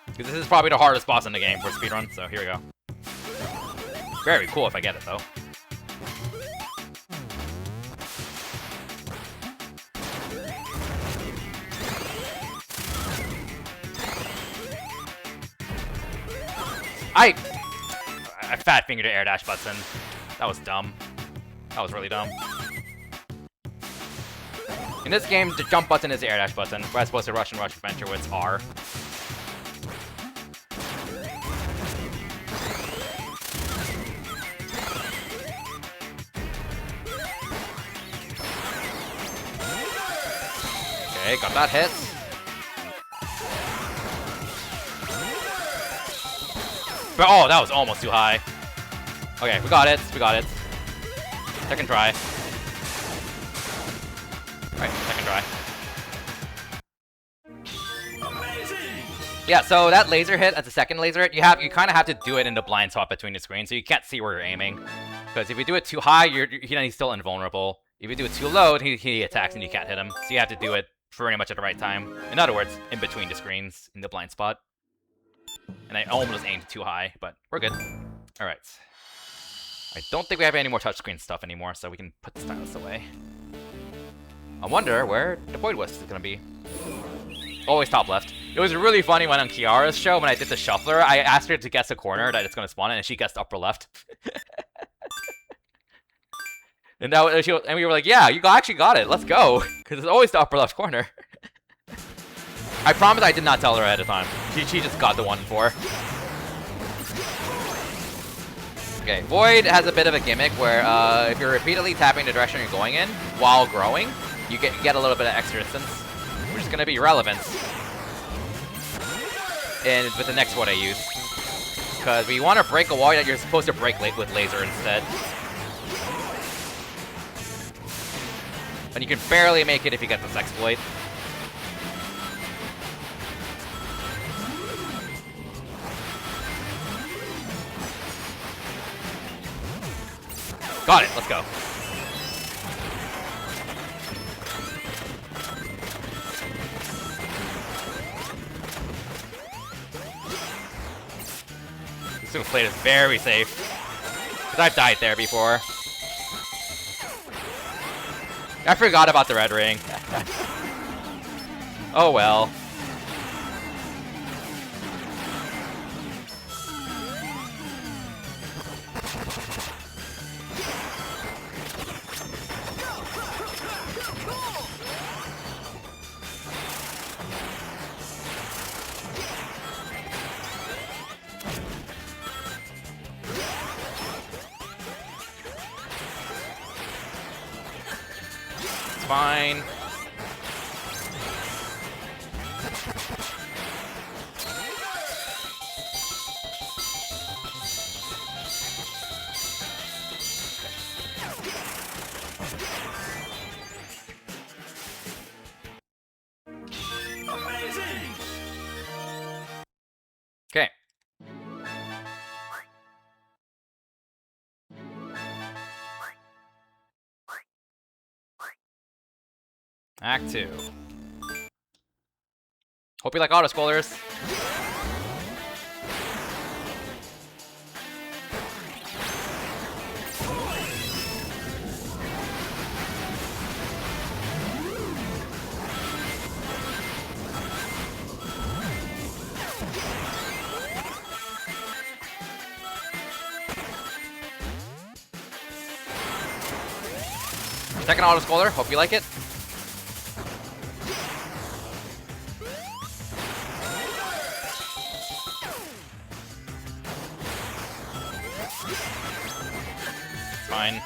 [SPEAKER 1] Because this is probably the hardest boss in the game for speedrun, so here we go. Very cool if I get it, though. I fat-fingered the air dash button. That was dumb. That was really dumb. In this game, the jump button is the air dash button, as opposed to Rush and Rush Adventure, where it's R. Okay, got that hit. But, oh, that was almost too high. Okay, we got it. We got it. Second try. Alright, second try. Yeah, so that laser hit, as a second laser hit, you kind of have to do it in the blind spot between the screens, so you can't see where you're aiming. Because if you do it too high, he's still invulnerable. If you do it too low, he attacks and you can't hit him. So you have to do it pretty much at the right time. In other words, in between the screens, in the blind spot. And I almost aimed too high, but we're good. Alright. I don't think we have any more touchscreen stuff anymore, so we can put the stylus away. I wonder where the Void Wisp is gonna be. Always top left. It was really funny when on Kiara's show, when I did the shuffler, I asked her to guess a corner that it's gonna spawn in, and she guessed upper left. And we were like, yeah, you actually got it, let's go! Because it's always the upper left corner. I promise I did not tell her ahead of time. She just got the 1 and 4. Okay, Void has a bit of a gimmick where if you're repeatedly tapping the direction you're going in while growing, you get a little bit of extra distance, which is going to be relevant with the next one I use. Because we want to break a wall that you're supposed to break with laser instead. And you can barely make it if you get this exploit. Got it, let's go. This little plate is very safe. Because I've died there before. I forgot about the red ring. Oh well. Fine. Act 2. Hope you like auto scrollers. Second auto scroller, hope you like it. Fine.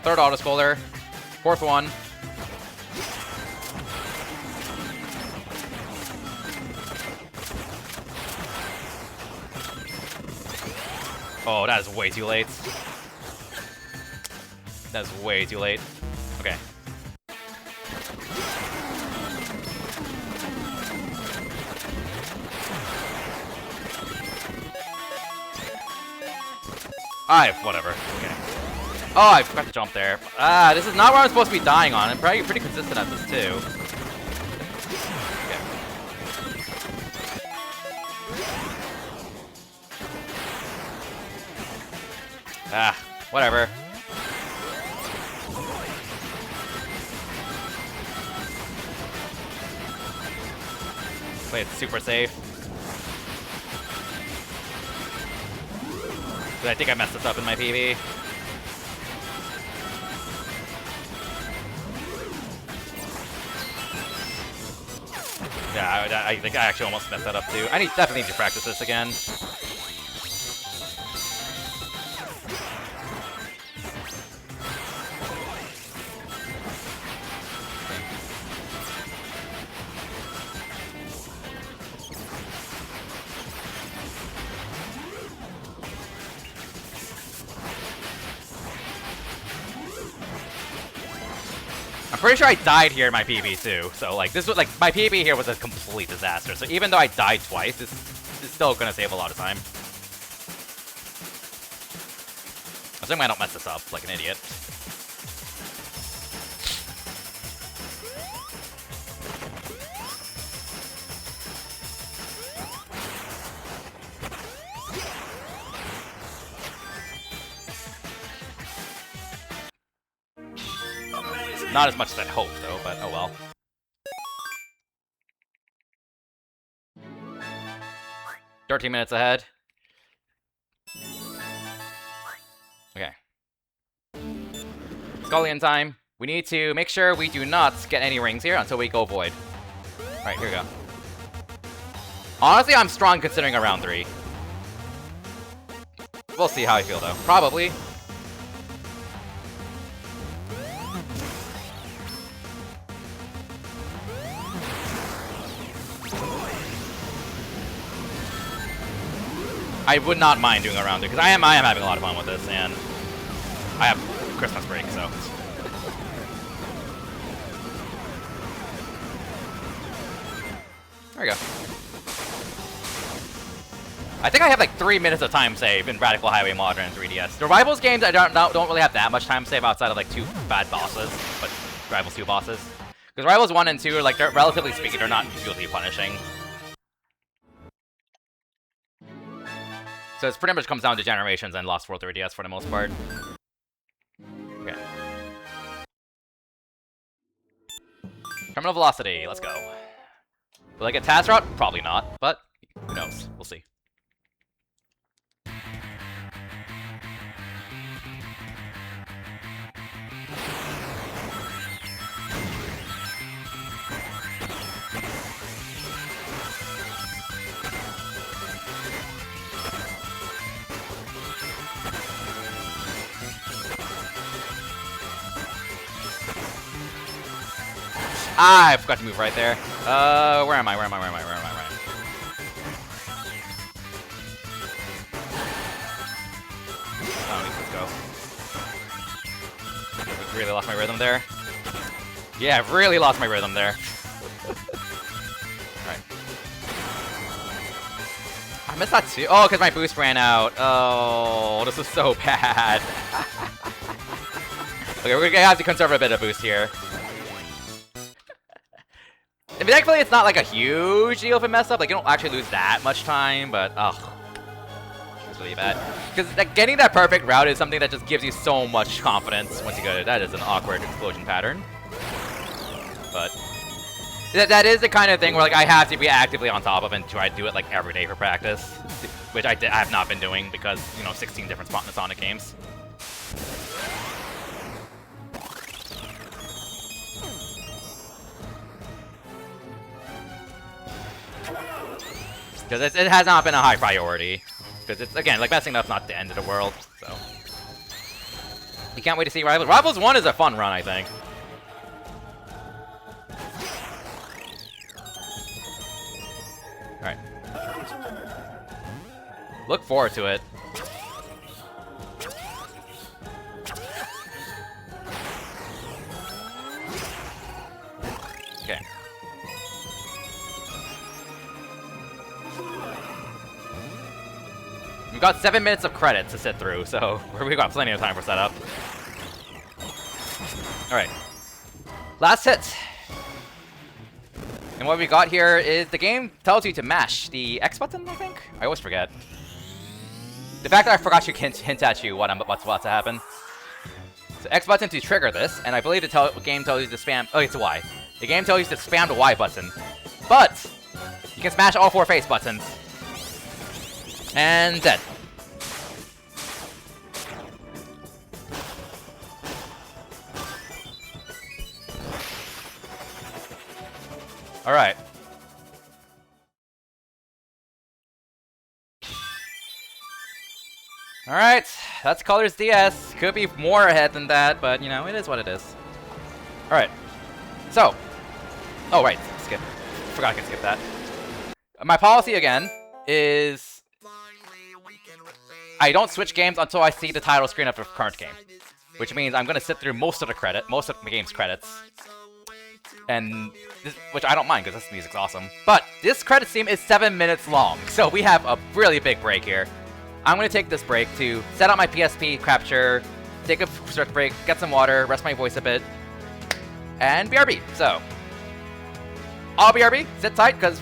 [SPEAKER 1] Third auto scroller. Fourth one. Oh, that is way too late. That's way too late. Okay. Whatever. Okay. Oh, I forgot to jump there. This is not where I'm supposed to be dying on. I'm probably pretty consistent at this too. Okay. Whatever. Play it super safe. But I think I messed this up in my PB. Yeah, I think I actually almost messed that up too. I definitely need to practice this again. I'm pretty sure I died here in my PB too, so like this was like my PB here was a complete disaster. So even though I died twice, this is still gonna save a lot of time. Assuming I don't mess this up like an idiot. Not as much as I'd hoped, though, but oh well. "13 minutes ahead. Okay. Scullion time. We need to make sure we do not get any rings here until we go void. Alright, here we go. Honestly, I'm strong considering a round 3. We'll see how I feel, though. Probably. I would not mind doing a round 2, because I am having a lot of fun with this, and I have Christmas break, so. There we go. I think I have like 3 minutes of time save in Radical Highway Modern and 3DS. The Rivals games I don't really have that much time save outside of like 2 bad bosses, but Rivals 2 bosses. Because Rivals 1 and 2 are like, they're, relatively speaking, they're not guilty punishing. So it pretty much comes down to Generations and Lost World 3DS for the most part. Okay. Terminal Velocity, let's go. Will I get Taz Route? Probably not, but who knows? We'll see. I forgot to move right there. Where am I? Let's go. Really lost my rhythm there. Yeah, I've really lost my rhythm there. Alright. I missed that too. Oh, because my boost ran out. Oh, this is so bad. Okay, we're gonna have to conserve a bit of boost here. And thankfully, it's not like a huge deal if it mess up. Like, you don't actually lose that much time, but ugh. It's really bad. Because like, getting that perfect route is something that just gives you so much confidence once you go to that. Is an awkward explosion pattern. But that is the kind of thing where like I have to be actively on top of and try to do it like every day for practice, which I have not been doing because, you know, 16 different Sonic games. Because it has not been a high priority. Because it's, again, like messing up's not the end of the world, so. You can't wait to see Rivals. Rivals 1 is a fun run, I think. Alright. Look forward to it. Okay. We've got 7 minutes of credits to sit through, so we've got plenty of time for setup. Alright. Last hit. And what we got here is the game tells you to mash the X button, I think? I always forget. The fact that I forgot to hint at you what's about to happen. So X button to trigger this, and I believe the game tells you to spam... Oh, it's a Y. The game tells you to spam the Y button. But you can smash all 4 face buttons. And dead. Alright. Alright, that's Colors DS. Could be more ahead than that, but, you know, it is what it is. Alright. So. Oh, right. Skip. Forgot I could skip that. My policy, again, is... I don't switch games until I see the title screen of the current game. Which means I'm going to sit through most of the game's credits. And this, which I don't mind because this music's awesome. But this credits theme is 7 minutes long, so we have a really big break here. I'm going to take this break to set up my PSP capture, take a short break, get some water, rest my voice a bit, and BRB. So, I'll BRB, sit tight, because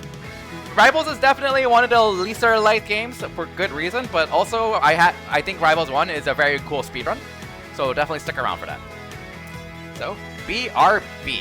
[SPEAKER 1] Rivals is definitely one of the lesser light games for good reason, but also I think Rivals 1 is a very cool speedrun, so definitely stick around for that. So, BRB.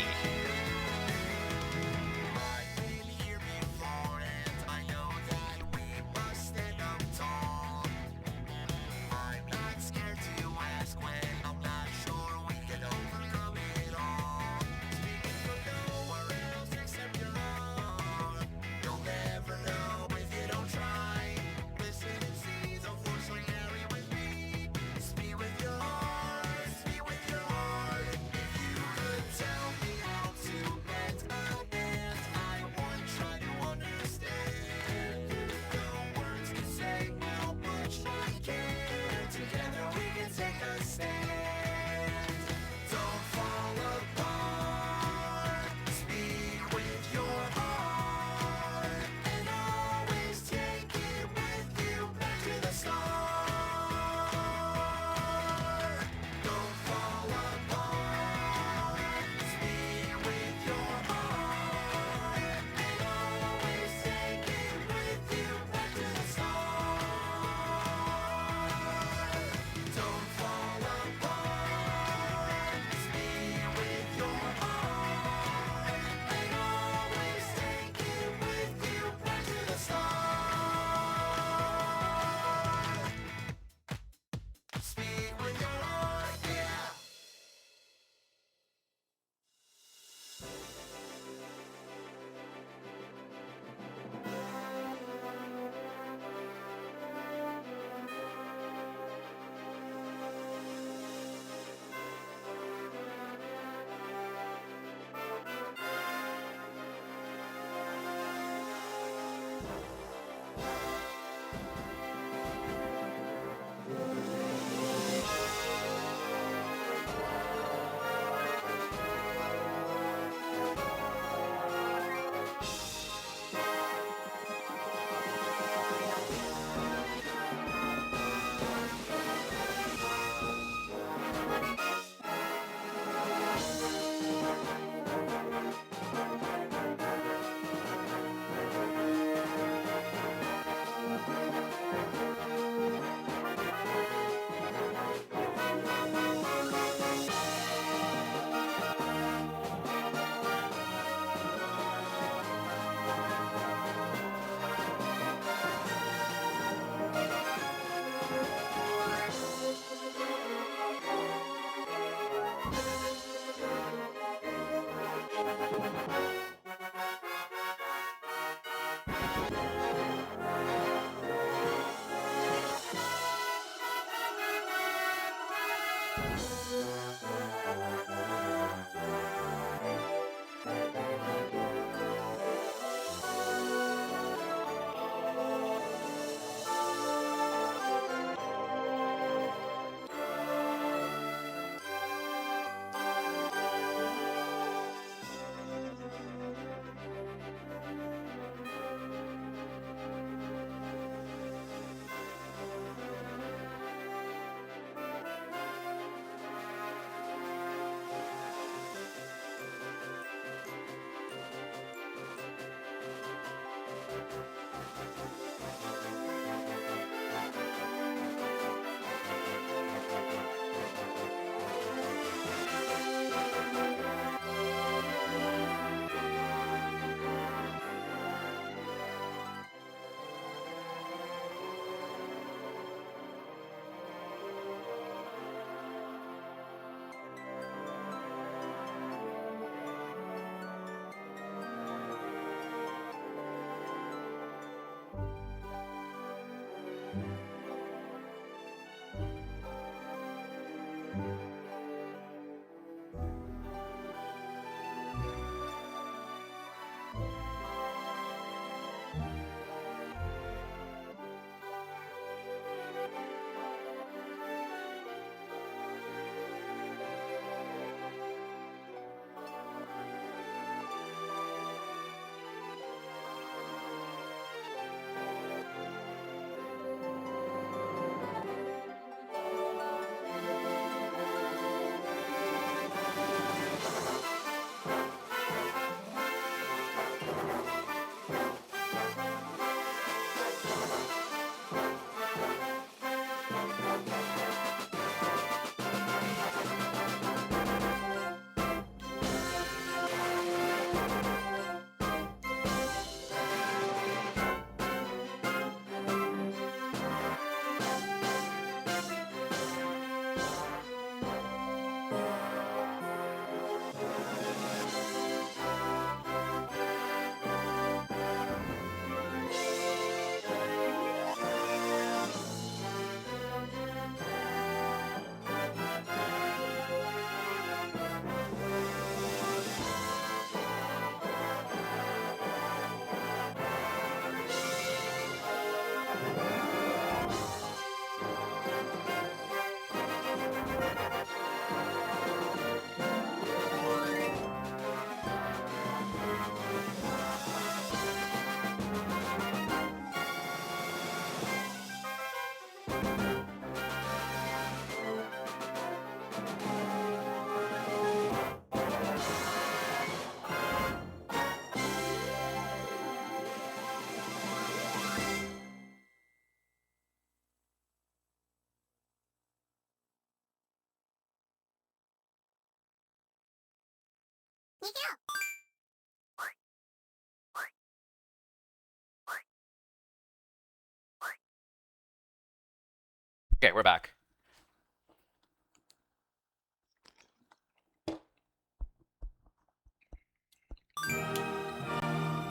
[SPEAKER 1] Okay, we're back.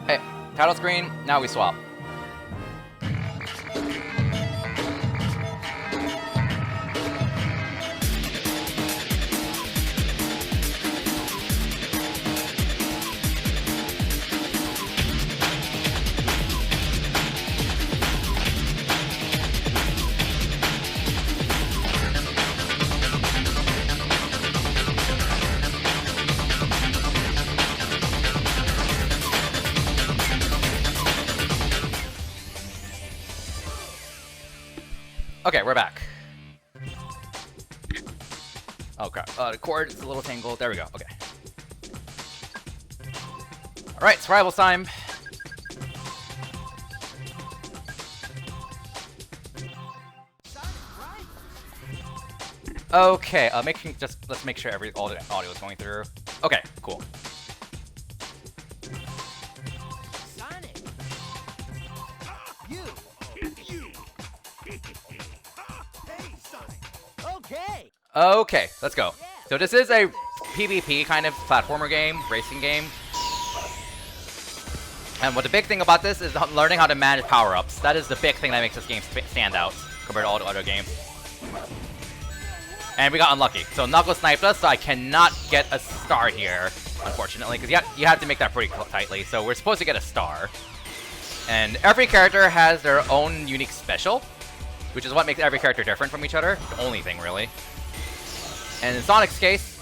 [SPEAKER 1] Hey, title screen, now we swap. Okay, we're back. Oh crap. The cord is a little tangled. There we go. Okay. Alright, it's rivals time. Okay, let's make sure all the audio is going through. Okay, cool.
[SPEAKER 2] Sonic! You! Hey, Sonic! Okay!
[SPEAKER 1] Okay, let's go. So this is a PvP kind of platformer game, racing game. And what the big thing about this is learning how to manage power-ups. That is the big thing that makes this game stand out compared to all the other games. And we got unlucky. So Knuckles sniped us, so I cannot get a star here, unfortunately, because you have to make that pretty tightly. So we're supposed to get a star. And every character has their own unique special, which is what makes every character different from each other. The only thing, really. And in Sonic's case,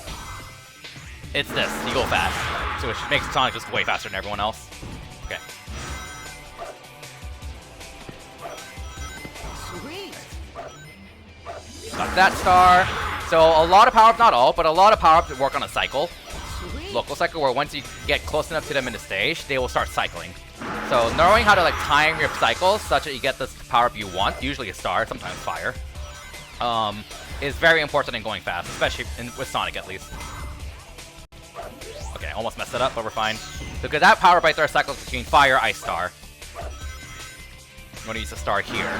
[SPEAKER 1] it's this. You go fast. So which makes Sonic just way faster than everyone else. Okay.
[SPEAKER 3] Sweet.
[SPEAKER 1] Got that star. So a lot of power-ups, not all, but a lot of power-ups work on a cycle.
[SPEAKER 3] Sweet.
[SPEAKER 1] Local cycle, where once you get close enough to them in the stage, they will start cycling. So knowing how to like time your cycles such that you get this power-up you want, usually a star, sometimes fire, is very important in going fast, especially with Sonic at least. Okay, almost messed it up, but we're fine. Because that power-up right there cycles between fire, ice, star. I'm going to use the star here.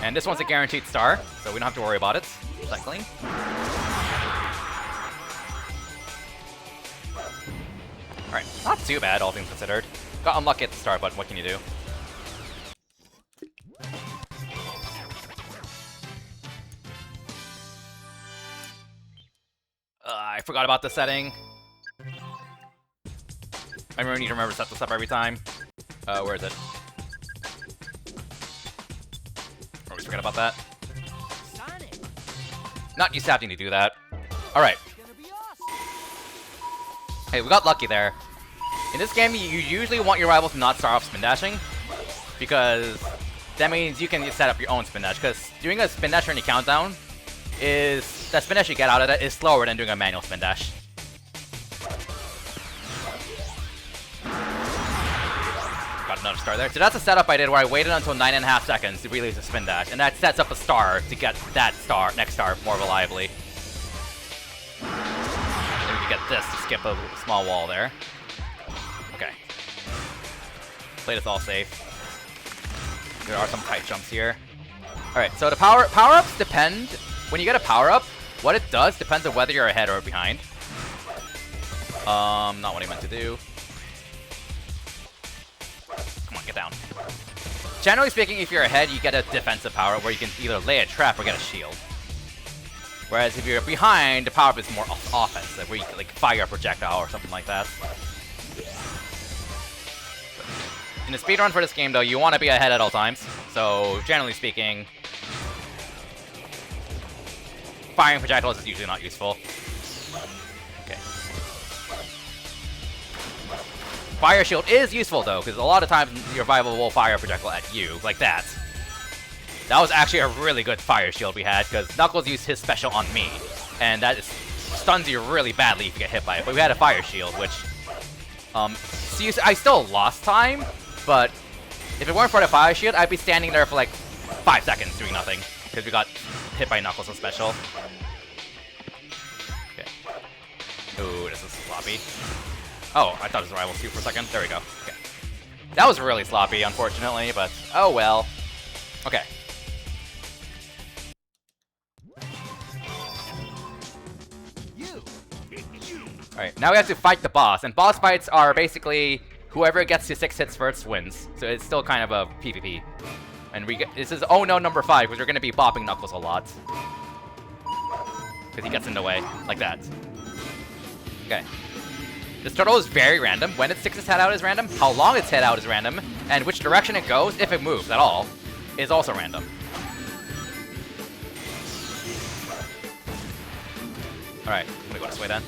[SPEAKER 1] And this one's a guaranteed star, so we don't have to worry about it. Cycling. Alright, not too bad, all things considered. Got unlucky at the start, but what can you do? I forgot about the setting. I really need to remember to set this up every time. Where is it? Always forget about that.
[SPEAKER 2] Sonic.
[SPEAKER 1] Not used to having to do that. Alright.
[SPEAKER 2] Gonna be awesome.
[SPEAKER 1] Hey, we got lucky there. In this game, you usually want your rivals to not start off spin dashing, because that means you can set up your own spin dash, because doing a spin dash during the countdown is... that spin dash you get out of that is slower than doing a manual spin dash. Got another star there. So that's a setup I did where I waited until 9.5 seconds to release a spin dash, and that sets up a star to get that star, next star, more reliably. Then we can get this to skip a small wall there. Okay. Play this all safe. There are some tight jumps here. Alright, so the power-ups depend... when you get a power-up, what it does depends on whether you're ahead or behind. Not what I meant to do. Come on, get down. Generally speaking, if you're ahead, you get a defensive power-up where you can either lay a trap or get a shield. Whereas if you're behind, the power-up is more offensive, where you can like fire a projectile or something like that. In the speedrun for this game, though, you want to be ahead at all times. So, generally speaking, firing projectiles is usually not useful. Okay. Fire shield is useful, though, because a lot of times your rival will fire a projectile at you, like that. That was actually a really good fire shield we had, because Knuckles used his special on me, and that stuns you really badly if you get hit by it. But we had a fire shield, which... so I still lost time, but if it weren't for the fire shield, I'd be standing there for like 5 seconds doing nothing, because we got hit by Knuckles with special. Okay. Ooh, this is sloppy. Oh, I thought it was Rival 2 for a second. There we go. Okay. That was really sloppy, unfortunately, but oh well. Okay. Alright, now we have to fight the boss, and boss fights are basically whoever gets to 6 hits first wins. So it's still kind of a PvP. And this is oh no number 5, because we're going to be bopping Knuckles a lot. Because he gets in the way, like that. Okay. This turtle is very random. When it sticks its head out is random, how long its head out is random, and which direction it goes, if it moves at all, is also random. Alright, I'm gonna go this way then.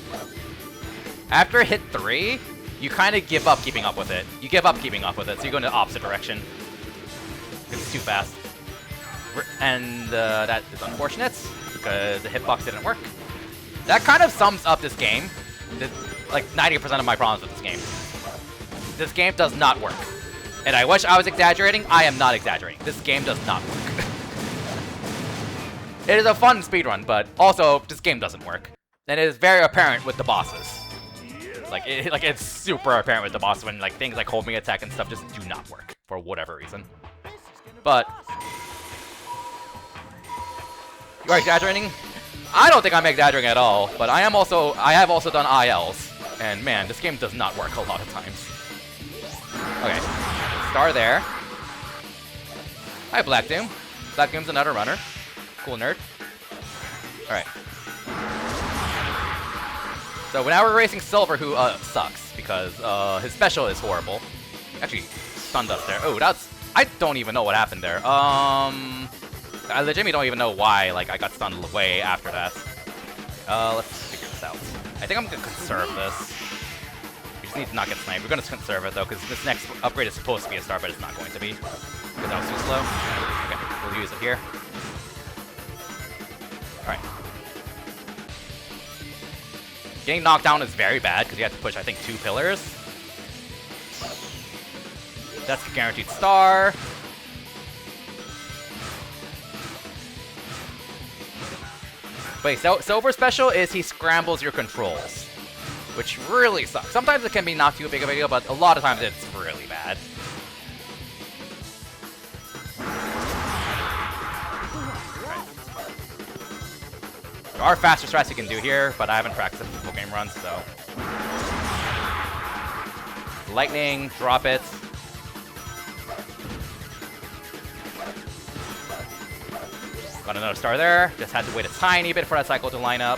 [SPEAKER 1] After hit 3, you kind of give up keeping up with it. You give up keeping up with it, so you go in the opposite direction. Because it's too fast. And that is unfortunate, because the hitbox didn't work. That kind of sums up this game. Like 90% of my problems with this game. This game does not work. And I wish I was exaggerating. I am not exaggerating. This game does not work. It is a fun speedrun, but also this game doesn't work. And it is very apparent with the bosses. Like it's super apparent with the bosses when like things like hold me attack and stuff just do not work for whatever reason. But You are exaggerating? I don't think I'm exaggerating at all, but I have also done ILs, and man, this game does not work a lot of times. Okay, star there. Hi, Black Doom. Black Doom's another runner. Cool nerd. Alright. So now we're racing Silver, who sucks, because his special is horrible. Actually, stunned us there. Oh, I don't even know what happened there. I legitimately don't even know why, like, I got stunned way after that. Let's figure this out. I think I'm gonna conserve this. We just need to not get sniped. We're gonna conserve it, though, because this next upgrade is supposed to be a star, but it's not going to be. Because that was too slow. Okay, we'll use it here. Alright. Getting knocked down is very bad, because you have to push, I think, 2 pillars. That's the guaranteed star. Wait, so Silver special is he scrambles your controls, which really sucks. Sometimes it can be not too big of a deal, but a lot of times it's really bad. There are faster strats you can do here, but I haven't practiced full game runs, so. Lightning, drop it. Got another star there. Just had to wait a tiny bit for that cycle to line up.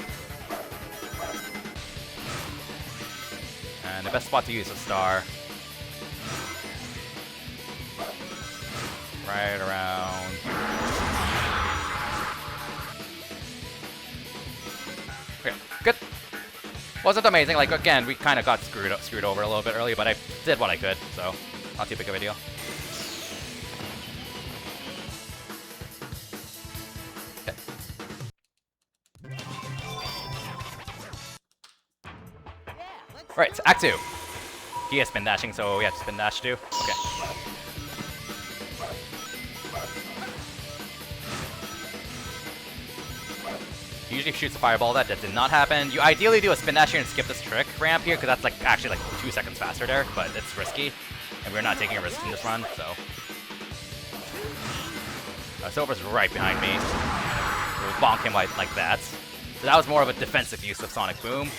[SPEAKER 1] And the best spot to use a star. Right around. Okay, good. Wasn't amazing. Like, again, we kind of got screwed over a little bit early, but I did what I could, so not too big of a deal. Alright, so Act 2. He has spin dashing, so we have to spin dash too. Okay. He usually shoots a fireball. That did not happen. You ideally do a spin dash here and skip this trick ramp here, because that's like actually like 2 seconds faster there, but it's risky. And we're not taking a risk in this run, so. Silver's right behind me. We'll bonk him like that. So that was more of a defensive use of Sonic Boom.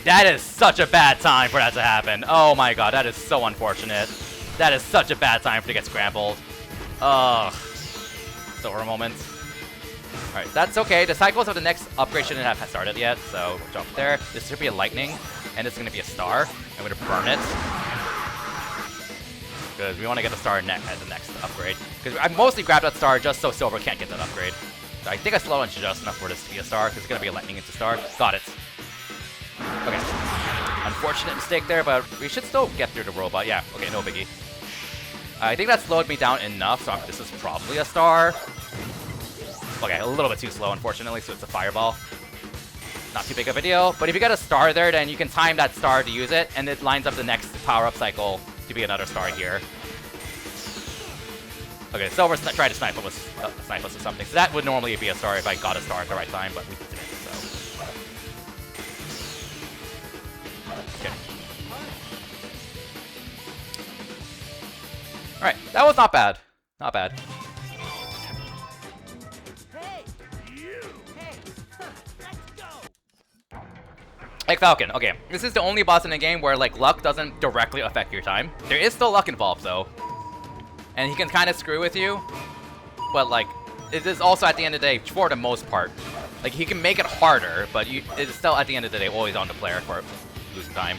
[SPEAKER 1] That is such a bad time for that to happen. Oh my god, that is so unfortunate. That is such a bad time for to get scrambled. Ugh. Silver moment. Alright, that's okay. The cycles of the next upgrade shouldn't have started yet, so we'll jump there. This should be a lightning, and it's going to be a star. I'm going to burn it. Because we want to get the star at the next upgrade. Because I mostly grabbed that star just so Silver can't get that upgrade. So I think I slowed down just enough for this to be a star, because it's going to be a lightning into star. Got it. Okay. Unfortunate mistake there, but we should still get through the robot. Yeah, okay, no biggie. I think that slowed me down enough, so this is probably a star. Okay, a little bit too slow, unfortunately, so it's a fireball. Not too big of a deal, but if you get a star there, then you can time that star to use it, and it lines up the next power-up cycle to be another star here. Okay, Silver tried to snipe us or something, so that would normally be a star if I got a star at the right time, but we didn't, so. Okay. Alright, that was not bad. Not bad. Like Falcon, okay. This is the only boss in the game where, like, luck doesn't directly affect your time. There is still luck involved, though. And he can kind of screw with you. But, like, it is also, at the end of the day, for the most part. Like, he can make it harder, but it's still, at the end of the day, always on the player for losing time.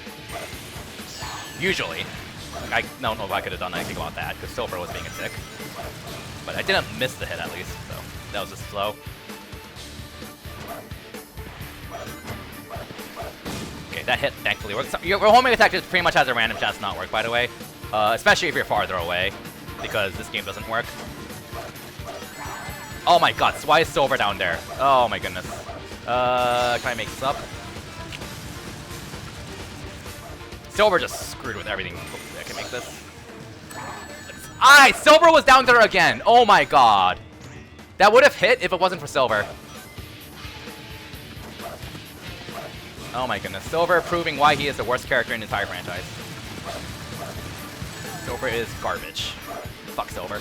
[SPEAKER 1] Usually. Like, I don't know if I could have done anything about that, because Silver was being a dick. But I didn't miss the hit, at least, so that was just slow. Okay, that hit thankfully works. Your homing attack just pretty much has a random chance to not work, by the way. Especially if you're farther away, because this game doesn't work. Oh my god, so why is Silver down there? Oh my goodness. Can I make this up? Silver just screwed with everything. Hopefully I can make this. Silver was down there again! Oh my god. That would have hit if it wasn't for Silver. Oh my goodness. Silver proving why he is the worst character in the entire franchise. Silver is garbage. Fuck Silver.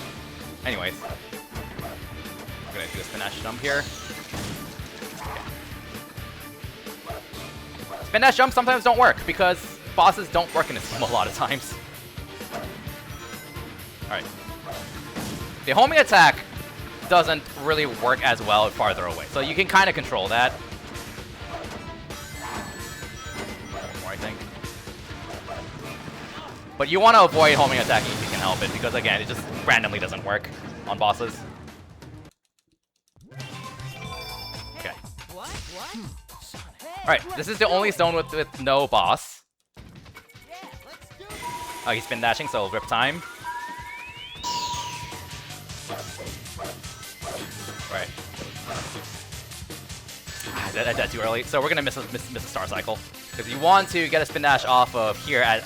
[SPEAKER 1] Anyways. I'm gonna do a spin dash jump here. Okay. Spin dash jumps sometimes don't work because bosses don't work in this game a lot of times. Alright. The homing attack doesn't really work as well farther away, so you can kind of control that. One more, I think. But you want to avoid homing attacking if you can help it, because again, it just randomly doesn't work on bosses. Okay. Alright, this is the only zone with no boss. Oh, he's spin dashing, so rip time. Right. I died too early, so we're gonna miss a star cycle. Because you want to get a spin dash off of here at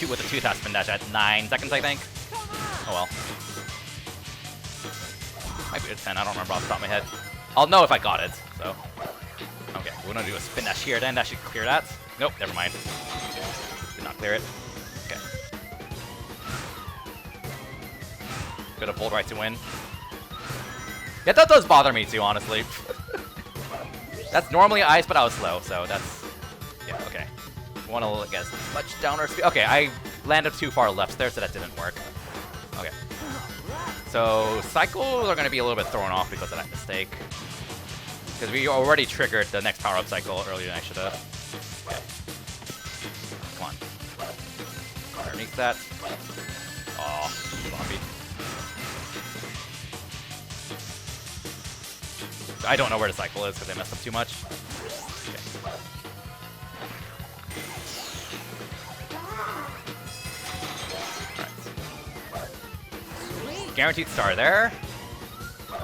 [SPEAKER 1] with a 2-tap spin dash at 9 seconds, I think. Oh well. Might be a 10, I don't remember off the top of my head. I'll know if I got it, so. Okay, we're gonna do a spin dash here then, that should clear that. Nope, never mind. Did not clear it. Okay. Good a bold right to win. Yeah, that does bother me too, honestly. That's normally ice, but I was slow, so that's... Yeah, okay. Want to get as much downer speed. Okay, I landed too far left there, so that didn't work. Okay. So, cycles are going to be a little bit thrown off because of that mistake. Because we already triggered the next power-up cycle earlier than I should have. Okay. Come on. Underneath that. Aw, sloppy. I don't know where the cycle is because I messed up too much. Okay. Alright. Guaranteed star there.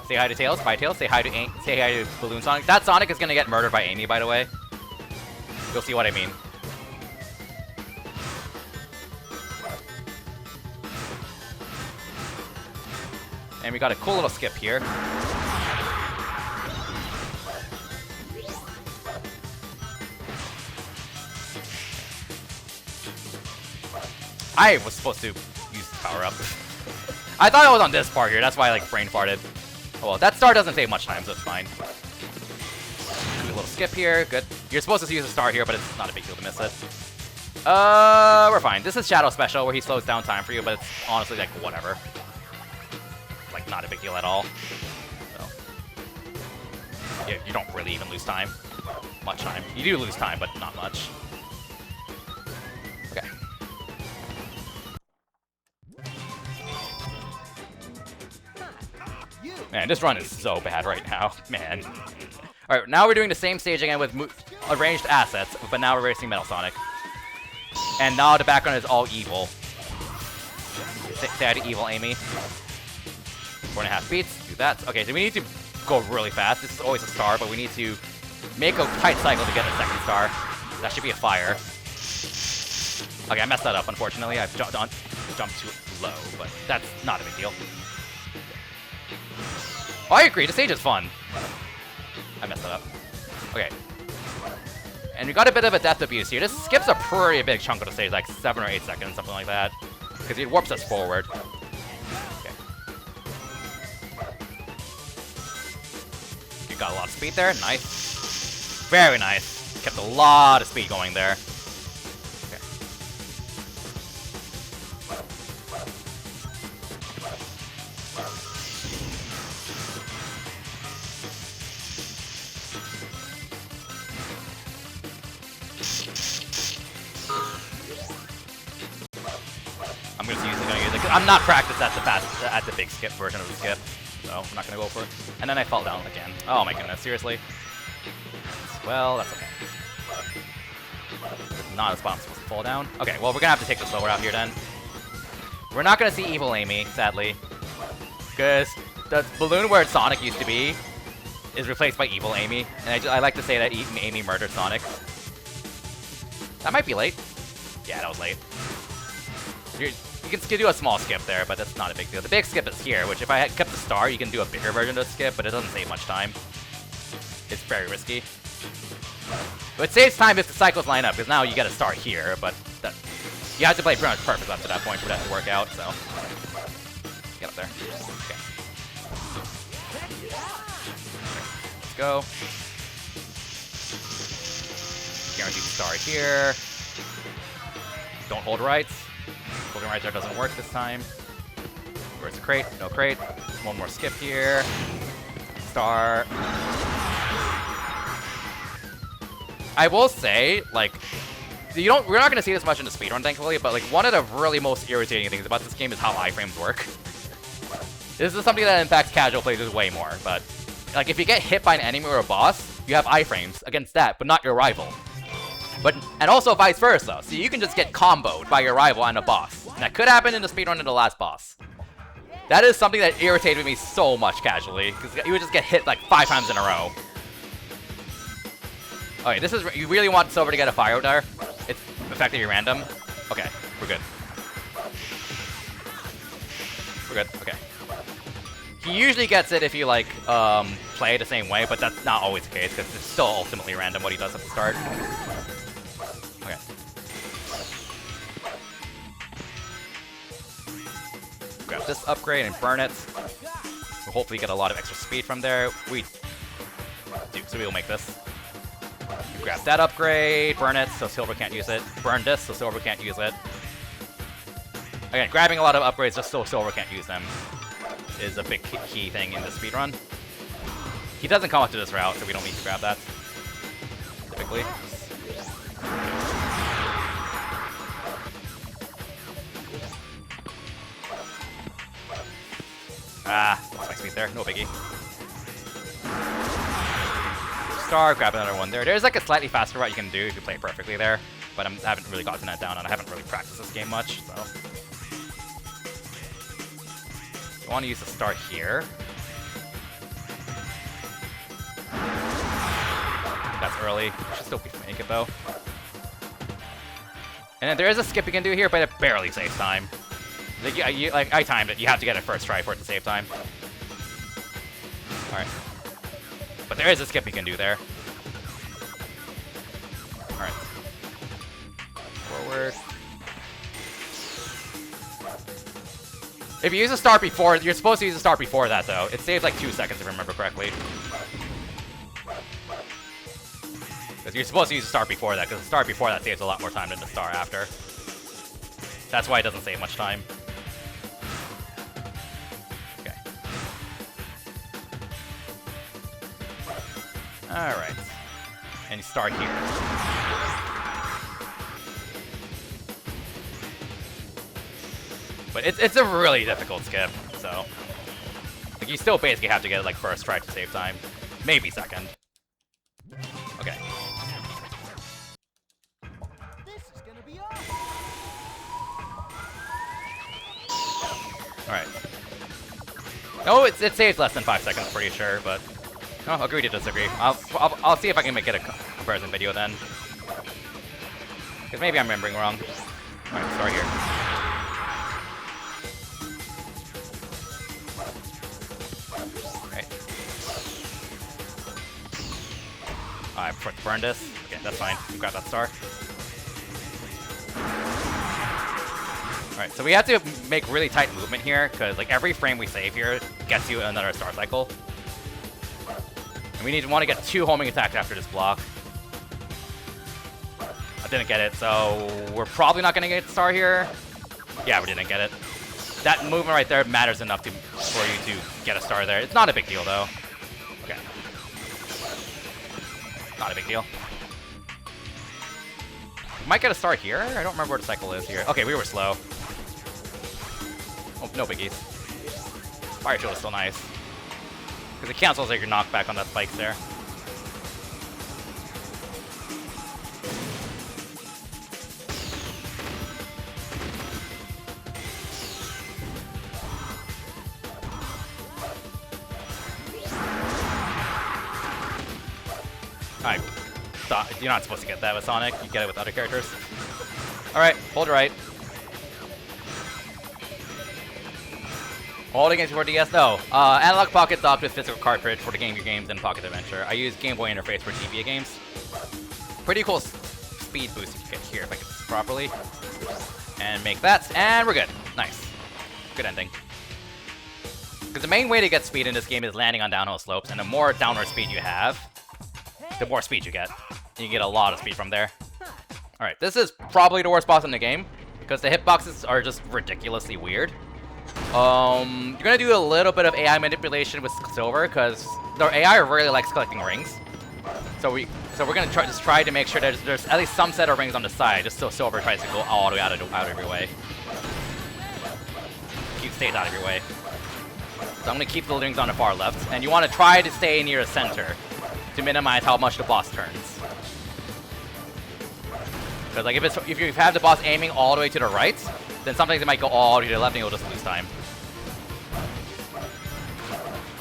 [SPEAKER 1] Say hi to Tails, bye Tails. Say hi to Balloon Sonic. That Sonic is gonna get murdered by Amy, by the way. You'll see what I mean. And we got a cool little skip here. I was supposed to use the power-up. I thought it was on this part here, that's why I like brain farted. Oh well, that star doesn't take much time, so it's fine. Do a little skip here, good. You're supposed to use a star here, but it's not a big deal to miss it. We're fine. This is Shadow Special, where he slows down time for you, but it's honestly like, whatever. Like, not a big deal at all. So. Yeah, you don't really even lose time. Much time. You do lose time, but not much. Okay. Man, this run is so bad right now. Man. Alright, now we're doing the same stage again with arranged assets, but now we're racing Metal Sonic. And now the background is all evil. Say hi to evil Amy. 4.5 beats, do that. Okay, so we need to go really fast. This is always a star, but we need to make a tight cycle to get a second star. That should be a fire. Okay, I messed that up, unfortunately. I've jumped too low, but that's not a big deal. Oh, I agree, the stage is fun. I messed that up. Okay. And we got a bit of a depth abuse here. This skips a pretty big chunk of the stage, like 7 or 8 seconds, something like that. Because it warps us forward. Okay. You got a lot of speed there, nice. Very nice. Kept a lot of speed going there. Okay. I'm gonna use it. I'm not practiced at the big skip version of the skip, so I'm not gonna go for it. And then I fell down again. Oh my goodness, seriously. Well, that's okay. It's not a spot I'm supposed to fall down. Okay, well we're gonna have to take the slower out here then. We're not gonna see evil Amy, sadly, because the balloon where Sonic used to be is replaced by evil Amy, and I like to say that Amy murdered Sonic. That might be late. Yeah, that was late. You can do a small skip there, but that's not a big deal. The big skip is here, which if I had kept the star, you can do a bigger version of the skip, but it doesn't save much time. It's very risky. But it saves time if the cycles line up, because now you get a star here, but that You have to play pretty much perfect up to that point for that to work out, so. Get up there. Okay. Let's go. Guaranteed star here. Don't hold right. Holding right there doesn't work this time. Where's the crate? No crate. One more skip here. Star. I will say, like, we're not gonna see this much in the speedrun, thankfully, but like one of the really most irritating things about this game is how iframes work. This is something that impacts casual players way more, but like if you get hit by an enemy or a boss, you have iframes against that, but not your rival. And also vice versa, so you can just get comboed by your rival and a boss. And that could happen in the speedrun in the last boss. That is something that irritated me so much casually, because you would just get hit like 5 times in a row. Okay, this is, you really want Silver to get a fire there? It's effectively random? Okay, we're good. We're good, okay. He usually gets it if you like, play the same way, but that's not always the case, because it's still ultimately random what he does at the start. Okay. Grab this upgrade and burn it. We'll hopefully get a lot of extra speed from there. We do, so we'll make this. Grab that upgrade, burn it so Silver can't use it. Burn this so Silver can't use it. Again, grabbing a lot of upgrades just so Silver can't use them is a big key thing in the speedrun. He doesn't come up to this route, so we don't need to grab that. Typically. Ah, lost my speed there. No biggie. Star, grab another one there. There's like a slightly faster route you can do if you play it perfectly there, but I haven't really gotten that down, and I haven't really practiced this game much, so. You want to use the star here. That's early. Should still be make it though. And then there is a skip you can do here, but it barely saves time. Like, I timed it. You have to get it first try for it to save time. Alright. But there is a skip you can do there. Alright. Forward. If you use a star before, you're supposed to use a star before that, though. It saves like 2 seconds, if I remember correctly. Because you're supposed to use a star before that, because the star before that saves a lot more time than the star after. That's why it doesn't save much time. Okay. Alright. And you start here. But it's a really difficult skip, so. Like, you still basically have to get it like first try to save time. Maybe second. Okay. Alright. No, it saves less than 5 seconds, pretty sure, but... Oh, agree to disagree. I'll see if I can get a comparison video then. Because maybe I'm remembering wrong. Alright, start here. Alright. Alright, burn this. Okay, that's fine. Grab that star. Alright, so we have to make really tight movement here, because like every frame we save here gets you another star cycle. And we want to get 2 homing attacks after this block. I didn't get it, so we're probably not going to get the star here. Yeah, we didn't get it. That movement right there matters enough for you to get a star there. It's not a big deal, though. Okay. Not a big deal. We might get a star here? I don't remember where the cycle is here. Okay, we were slow. Oh, no biggies. Fire shield is still nice. Because it cancels like your knockback on that spike there. Alright. You're not supposed to get that with Sonic. You get it with other characters. Alright, hold right. Holding it for DS? No. Analog Pocket stopped with physical cartridge for the Game Gear games and Pocket Adventure. I use Game Boy interface for GBA games. Pretty cool speed boost you can get here if I get this properly. And make that, and we're good. Nice. Good ending. Because the main way to get speed in this game is landing on downhill slopes, and the more downward speed you have, the more speed you get. You get a lot of speed from there. Alright, this is probably the worst boss in the game, because the hitboxes are just ridiculously weird. You're gonna do a little bit of AI manipulation with Silver, because the AI really likes collecting rings. So we're gonna try to make sure that there's at least some set of rings on the side, just so Silver tries to go all the way out of your way. Stays out of your way. So I'm gonna keep the rings on the far left, and you want to try to stay near the center to minimize how much the boss turns. Because like if you have the boss aiming all the way to the right, then sometimes it might go all the way to the left and you'll just lose time.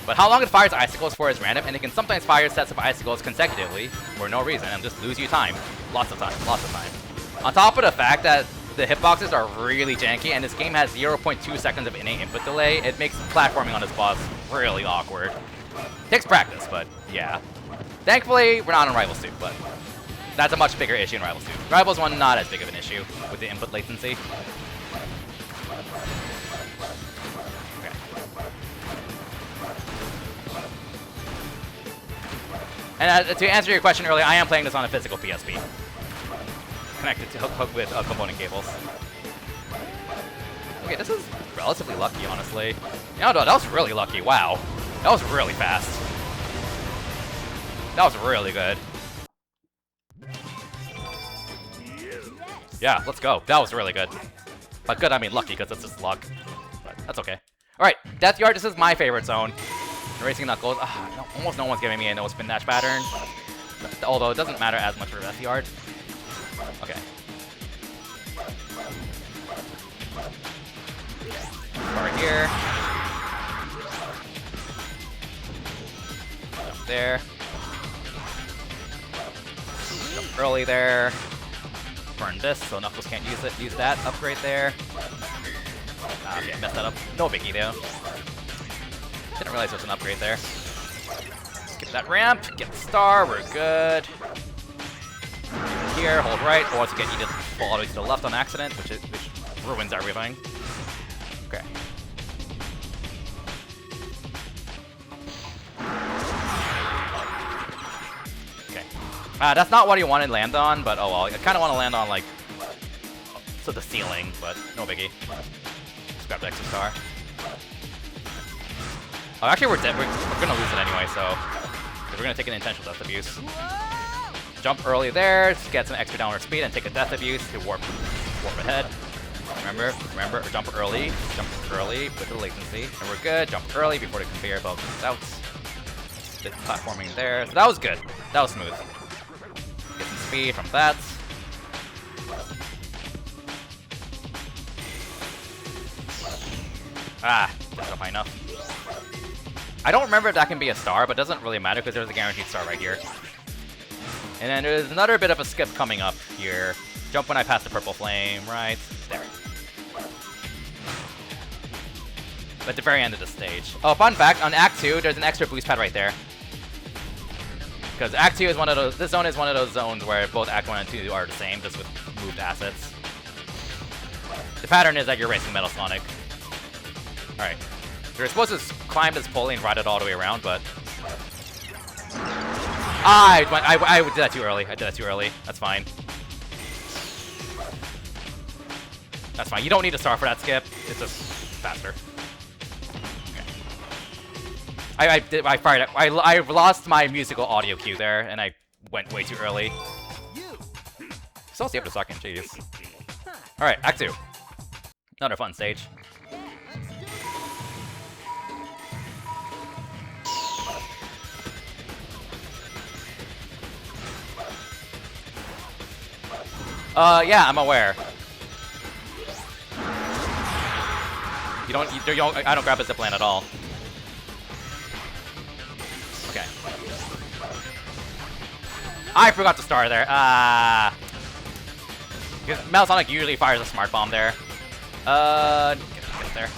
[SPEAKER 1] But how long it fires icicles for is random, and it can sometimes fire sets of icicles consecutively for no reason and just lose you time. Lots of time. On top of the fact that the hitboxes are really janky, and this game has 0.2 seconds of innate input delay, it makes platforming on this boss really awkward. Takes practice, but yeah. Thankfully, we're not on Rivals 2, but that's a much bigger issue in Rivals 2. Rivals 1, not as big of an issue with the input latency. Okay. And to answer your question earlier, I am playing this on a physical PSP. Connected to hook with component cables. Okay, this is relatively lucky, honestly. No, that was really lucky. Wow. That was really fast. That was really good. Yeah, let's go. That was really good. By good, I mean lucky, because it's just luck. But that's okay. Alright, Death Yard, this is my favorite zone. Racing Knuckles. Almost no one's giving me a no spin dash pattern. Although it doesn't matter as much for Death Yard. Okay. Right here. Jump there. Jump early there. Burn this so Knuckles can't use it. Use that upgrade there. Okay, messed that up. No biggie though. Didn't realize there was an upgrade there. Skip that ramp. Get the star. We're good. Here, hold right, or else you get eaten all the way to the left on accident, which ruins everything. Okay. Okay. That's not what you want to land on, but oh well. I kind of want to land on, like, to the ceiling, but no biggie. Just grab the extra star. Oh, actually, we're dead. We're gonna lose it anyway, so we're gonna take an intentional death abuse. Jump early there to get some extra downward speed and take a death abuse to warp ahead. Remember, jump early with the latency, and we're good. Jump early before the conveyor belt comes out. Did platforming there, so that was good. That was smooth. Get some speed from that. That's not high enough. I don't remember if that can be a star, but it doesn't really matter because there's a guaranteed star right here. And then there's another bit of a skip coming up here. Jump when I pass the purple flame, right there. At the very end of the stage. Oh, fun fact, on Act 2, there's an extra boost pad right there. Because Act 2 is one of those, this zone is one of those zones where both Act 1 and 2 are the same, just with moved assets. The pattern is that you're racing Metal Sonic. Alright. You're supposed to climb this pulley and ride it all the way around, but... I did that too early. That's fine. That's fine. You don't need a star for that skip. It's just faster. Okay. I fired it. I lost my musical audio cue there, and I went way too early. Still see up to second. Jeez. All right, Act 2. Another fun stage. Yeah, I'm aware. I don't grab a zipline at all. Okay. I forgot to star there. Because Metal Sonic usually fires a smart bomb there. Get there.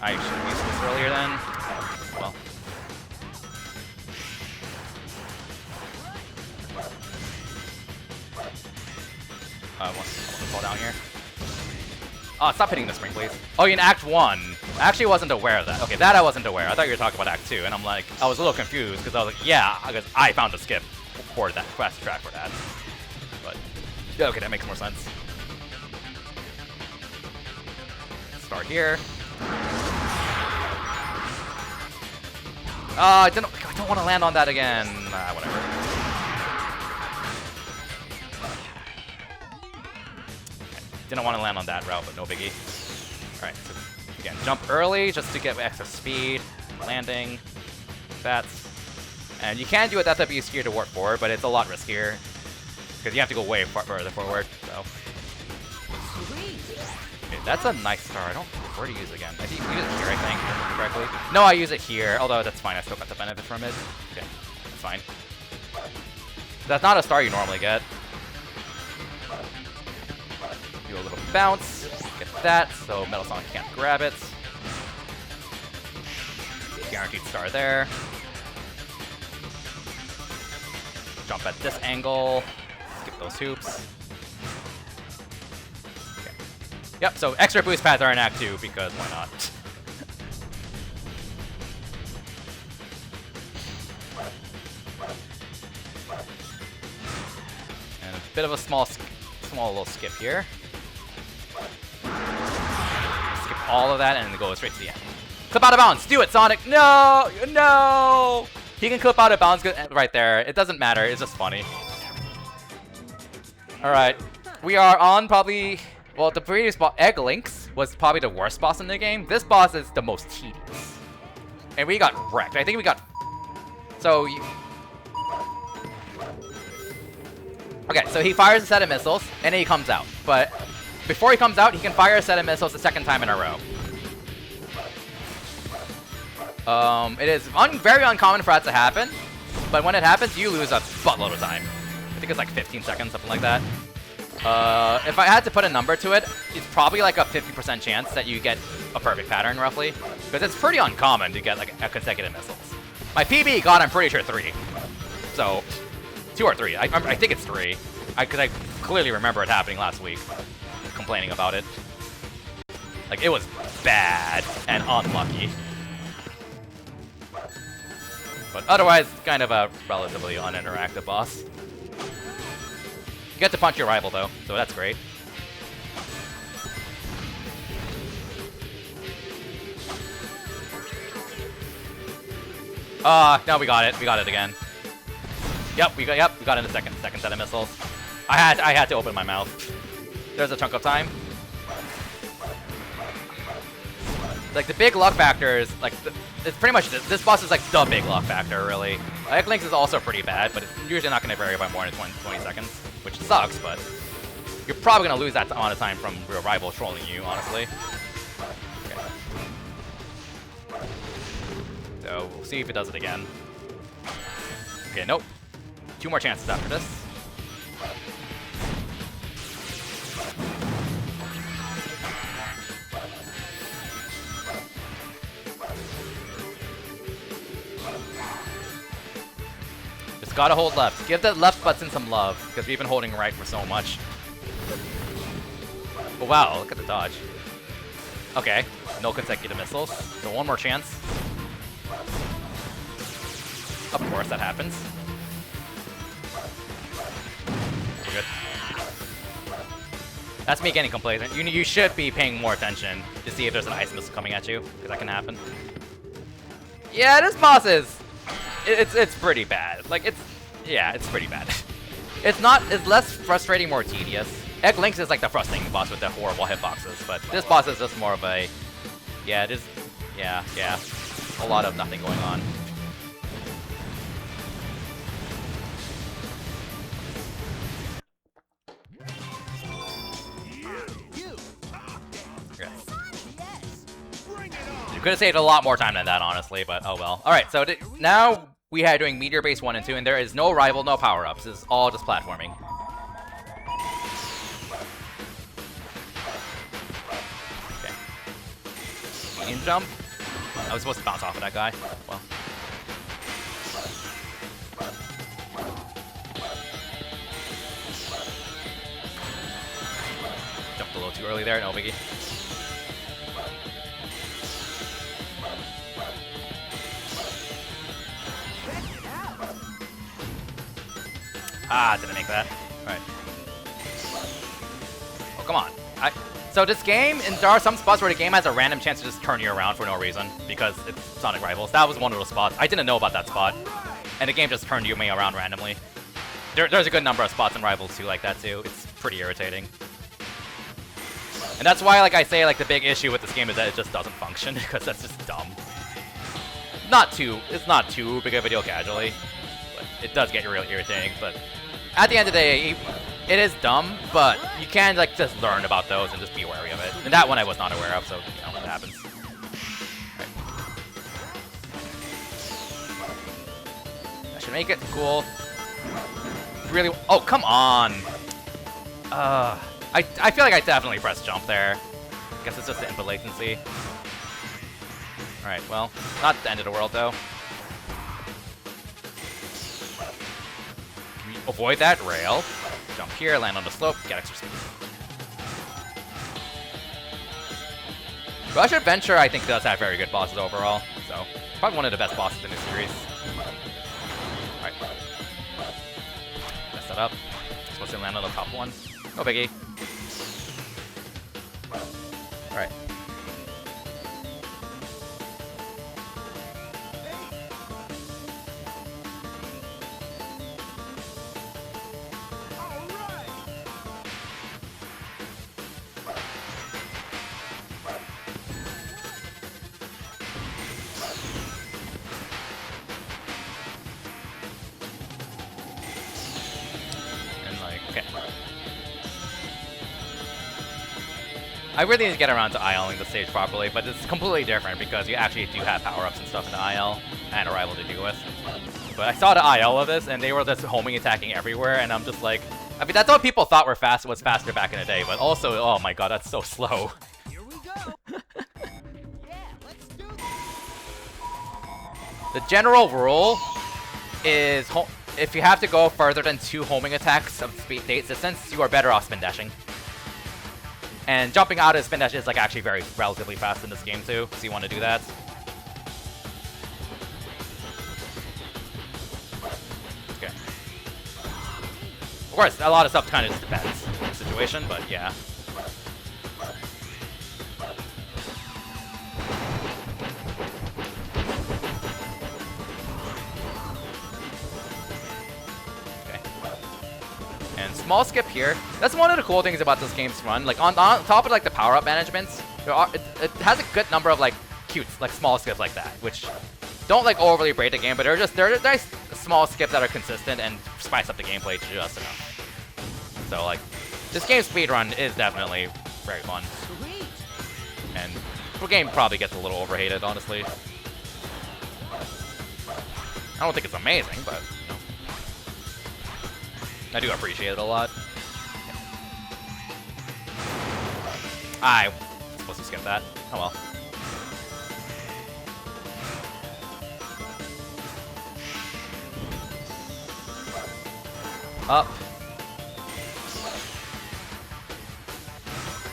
[SPEAKER 1] I should have used this earlier then. Well. I want to fall down here. Oh, stop hitting the spring, please. Oh, in Act 1. I actually wasn't aware of that. Okay, that I wasn't aware. I thought you were talking about Act 2, and I'm like, I was a little confused, because I was like, yeah, because I found a skip for that, fast track for that. But, yeah, okay, that makes more sense. Start here. I don't want to land on that again. Whatever. Didn't want to land on that route, but no biggie. Alright, so again, jump early just to get extra speed, landing, bats. And you can do it that W skier to warp forward, but it's a lot riskier. Because you have to go way further forward, so. Okay, that's a nice star. I don't know where to use it again. I use it here, I think, if I remember correctly. No, I use it here, although that's fine. I still got the benefit from it. Okay, that's fine. That's not a star you normally get. Do a little bounce, get that, so Metal Sonic can't grab it. Guaranteed star there. Jump at this angle, skip those hoops. Okay. Yep, so extra boost pads are in Act 2 because why not? And a bit of a small little skip here. Skip all of that and go straight to the end. Clip out of bounds. Do it, Sonic. No, no. He can clip out of bounds right there. It doesn't matter. It's just funny. All right, we are on probably. Well, the previous boss, Egg Lynx, was probably the worst boss in the game. This boss is the most tedious, and we got wrecked. I think we got. So. Okay, so he fires a set of missiles, and then he comes out. But before he comes out, he can fire a set of missiles the second time in a row. It is very uncommon for that to happen, but when it happens, you lose a buttload of time. I think it's like 15 seconds, something like that. If I had to put a number to it, it's probably like a 50% chance that you get a perfect pattern, roughly. Because it's pretty uncommon to get like a consecutive missiles. My PB got, I'm pretty sure, 3. So, 2 or 3. I think it's 3. Because I clearly remember it happening last week. Complaining about it. Like, it was bad and unlucky. But otherwise, kind of a relatively uninteractive boss. You get to punch your rival, though, so that's great. No, we got it. We got it again. Yep, we got it in the second set of missiles. I had to open my mouth. There's a chunk of time. Like, the big luck factor is, like, it's pretty much, this boss is, like, the big luck factor, really. Egg Lynx is also pretty bad, but it's usually not going to vary by more than 20 seconds, which sucks, but you're probably going to lose that amount of time from your rival trolling you, honestly. Okay. So, we'll see if it does it again. Okay, nope. 2 more chances after this. Just gotta hold left. Give the left button some love, because we've been holding right for so much. Oh wow, look at the dodge. Okay, no consecutive missiles. So 1 more chance. Of course, that happens. We're good. That's me getting complacent. You should be paying more attention to see if there's an ice missile coming at you, because that can happen. Yeah, this boss is... It's pretty bad. Like, it's pretty bad. It's less frustrating, more tedious. Egg Lynx is like the frustrating boss with the horrible hitboxes, but this boss is just more of a... Yeah, it is... Yeah. A lot of nothing going on. You could have saved a lot more time than that, honestly, but oh well. Alright, so now we are doing Meteor Base 1 and 2, and there is no rival, no power-ups. It's all just platforming. Okay. Medium jump. I was supposed to bounce off of that guy. Well. Too early there, no biggie. Ah, didn't make that. Alright. Oh, come on. So this game, and there are some spots where the game has a random chance to just turn you around for no reason, because it's Sonic Rivals. That was one of those spots. I didn't know about that spot, and the game just turned me around randomly. There's a good number of spots in Rivals too like that too. It's pretty irritating. And that's why, like I say, like the big issue with this game is that it just doesn't function, because that's just dumb. It's not too big of a deal casually, but it does get really irritating. But at the end of the day, it is dumb, but you can like just learn about those and just be wary of it. And that one I was not aware of, so you know what happens. Right. I should make it cool. Really? Oh, come on! I feel like I definitely pressed jump there. Guess it's just the input latency. Alright, well, not the end of the world though. Can we avoid that rail? Jump here, land on the slope, get extra speed. Rush Adventure, I think, does have very good bosses overall, so probably one of the best bosses in the series. Alright. Mess that up. Supposed to land on the top one. No biggie. Alright. I really need to get around to ILing the stage properly, but it's completely different because you actually do have power-ups and stuff in the IL and a rival to deal with. But I saw the IL of this, and they were just homing attacking everywhere, and I'm just like... I mean, that's what people thought was faster back in the day, but also, oh my god, that's so slow.
[SPEAKER 2] Here we go. Yeah, let's do this.
[SPEAKER 1] The general rule is if you have to go further than 2 homing attacks of speed date distance, you are better off spin dashing. And jumping out of spin dash is like actually relatively fast in this game too, so you want to do that. Okay. Of course, a lot of stuff kind of just depends on the situation, but yeah. Small skip here. That's one of the cool things about this game's run. Like on top of like the power-up managements, it has a good number of like cute, like small skips like that, which don't like overly break the game, but they're nice small skips that are consistent and spice up the gameplay just enough. So like this game's speedrun is definitely very fun.
[SPEAKER 2] Sweet.
[SPEAKER 1] And the game probably gets a little overhated, honestly. I don't think it's amazing, but you know. I do appreciate it a lot. I was supposed to skip that. Oh well. Up.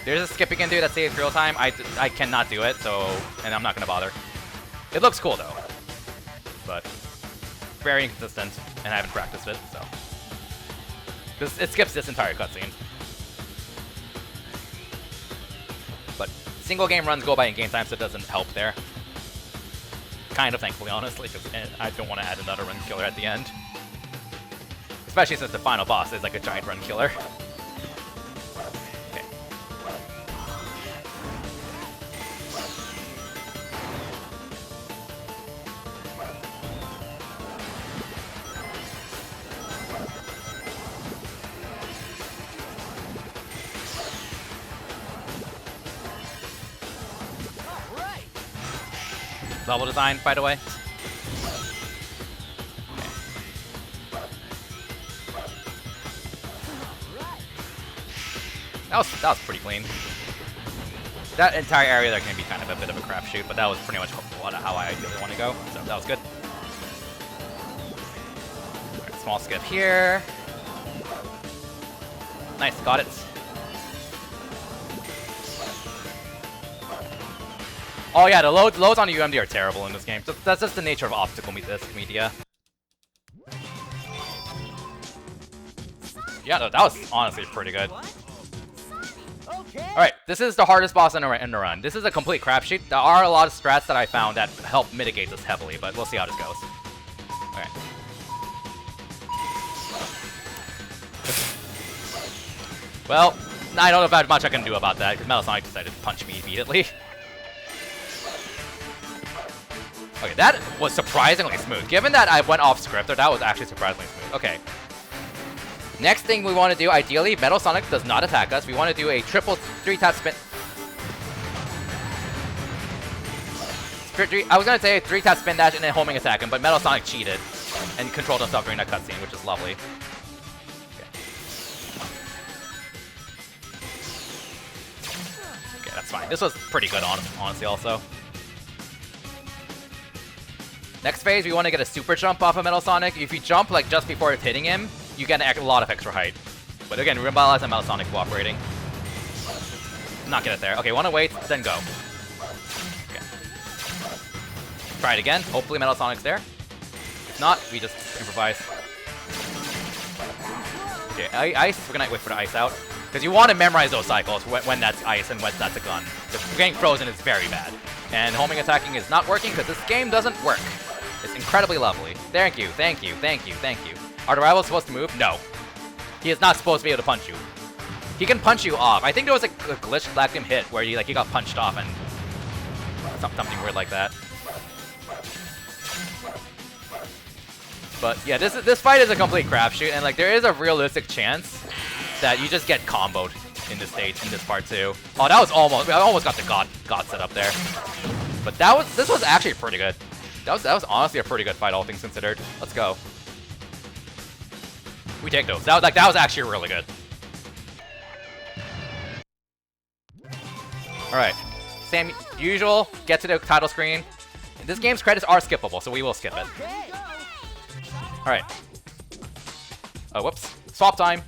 [SPEAKER 1] There's a skip you can do that saves real time. I cannot do it, so... And I'm not gonna bother. It looks cool, though. But... very inconsistent, and I haven't practiced it, so... Because it skips this entire cutscene. But single game runs go by in game time, so it doesn't help there. Kind of, thankfully, honestly, because I don't want to add another run killer at the end. Especially since the final boss is like a giant run killer. Okay. Level design, by the way. That was pretty clean. That entire area there can be kind of a bit of a crapshoot, but that was pretty much how I really want to go. So that was good. Right, small skip here. Nice, got it. Oh yeah, the loads on the UMD are terrible in this game. So that's just the nature of optical media. Yeah, that was honestly pretty good. Alright, this is the hardest boss in the run. This is a complete crapshoot. There are a lot of strats that I found that help mitigate this heavily, but we'll see how this goes. Alright. Well, I don't know about much I can do about that, because Metal Sonic decided to punch me immediately. Okay, that was surprisingly smooth. Given that I went off script, that was actually surprisingly smooth. Okay. Next thing we want to do, ideally, Metal Sonic does not attack us. We want to do a triple 3-tap spin. I was going to say a 3-tap spin dash and then homing attack him, but Metal Sonic cheated and controlled himself during that cutscene, which is lovely. Okay, that's fine. This was pretty good, honestly, also. Next phase, we want to get a super jump off of Metal Sonic. If you jump like just before it's hitting him, you get a lot of extra height. But again, realize that Metal Sonic cooperating. Not get it there. Okay, want to wait, then go. Okay. Try it again. Hopefully Metal Sonic's there. If not, we just improvise. Okay, ice. We're gonna wait for the ice out. Because you want to memorize those cycles when that's ice and when that's a gun. Because getting frozen is very bad. And homing attacking is not working because this game doesn't work. It's incredibly lovely. Thank you, thank you, thank you, thank you. Are the rivals supposed to move? No. He is not supposed to be able to punch you. He can punch you off. I think there was a glitch Black Team hit where he got punched off and something weird like that. But yeah, this fight is a complete crapshoot, and like there is a realistic chance that you just get comboed in this stage, in this part too. Oh, that was I almost got the God set up there. But this was actually pretty good. That was honestly a pretty good fight, all things considered. Let's go. We take those. That was actually really good. All right, same usual. Get to the title screen. This game's credits are skippable, so we will skip it. All right. Oh, whoops. Swap time.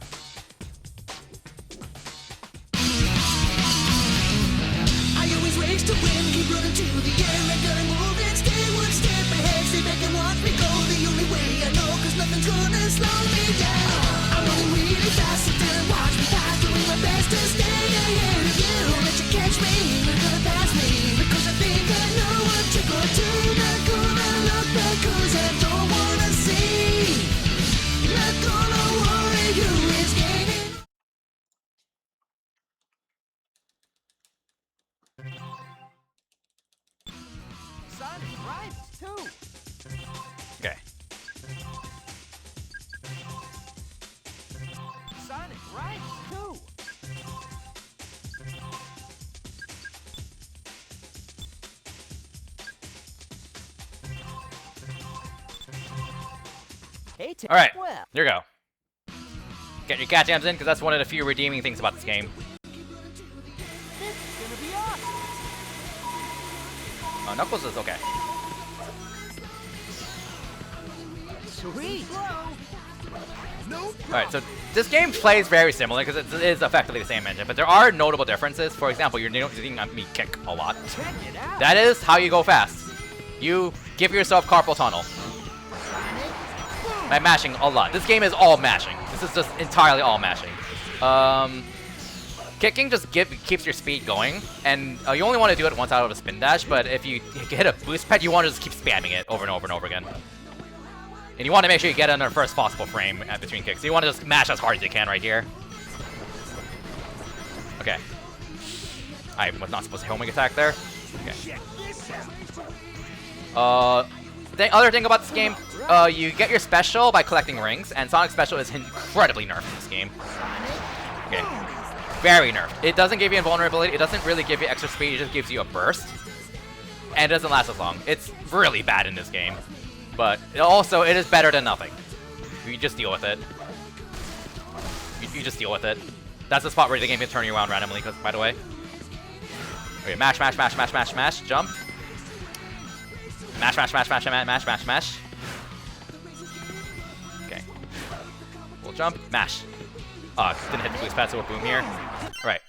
[SPEAKER 5] Race to win, keep running to the air, I gotta move and stay one step ahead, stay back and watch me go the only way I know, cause nothing's gonna slow me down. I'm running really fast, sit there and watch me pass, doing my best to stay ahead of you. Let you catch me, you're gonna pass me, because I think I know what you're gonna do. Not gonna look back, cause I don't wanna see. Not gonna worry you, it's gaining.
[SPEAKER 1] Okay.
[SPEAKER 2] Sonic Rise 2.
[SPEAKER 5] Hey,
[SPEAKER 1] All right.
[SPEAKER 5] well.
[SPEAKER 1] Here we go. Get your cat jams in, because that's one of the few redeeming things about this game. Oh, Knuckles is okay.
[SPEAKER 5] Sweet.
[SPEAKER 1] Alright, so this game plays very similar because it is effectively the same engine, but there are notable differences. For example, you're using me kick a lot. That is how you go fast. You give yourself carpal tunnel. By mashing a lot. This game is all mashing. This is just entirely all mashing. Kicking just keeps your speed going, and you only want to do it once out of a spin dash, but if you hit a boost pad, you want to just keep spamming it over and over and over again. And you want to make sure you get it in the first possible frame between kicks. So you want to just mash as hard as you can right here. Okay. I was not supposed to homing attack there. Okay. Other thing about this game, you get your special by collecting rings, and Sonic's special is incredibly nerfed in this game. Okay. Very nerfed. It doesn't give you invulnerability, it doesn't really give you extra speed, it just gives you a burst. And it doesn't last as long. It's really bad in this game. But also, it is better than nothing. You just deal with it. You just deal with it. That's the spot where the game can turn you around randomly, by the way. Okay, mash, mash, mash, mash, mash, mash, jump. Mash, mash, mash, mash, mash, mash, mash, mash. Okay. We'll jump, mash. Didn't hit the boost pad, so we'll boom here. Alright.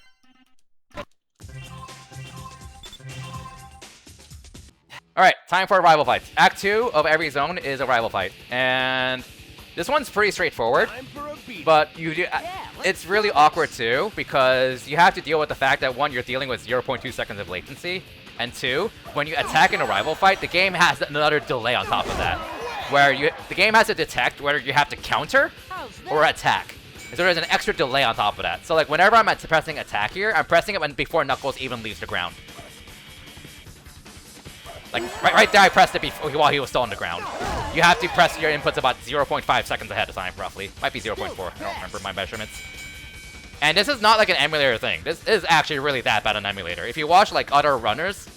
[SPEAKER 1] Alright, time for a rival fight. Act 2 of every zone is a rival fight. And this one's pretty straightforward.
[SPEAKER 2] Time for a beat.
[SPEAKER 1] But you do, it's really awkward too, because you have to deal with the fact that 1, you're dealing with 0.2 seconds of latency, and 2, when you attack in a rival fight, the game has another delay on top of that, where the game has to detect whether you have to counter or attack. So there's an extra delay on top of that. So like whenever I'm pressing attack here, I'm pressing it before Knuckles even leaves the ground. Like right there, I pressed it while he was still on the ground. You have to press your inputs about 0.5 seconds ahead of time, roughly. Might be 0.4. I don't remember my measurements. And this is not like an emulator thing. This is actually really that bad an emulator. If you watch like other runners,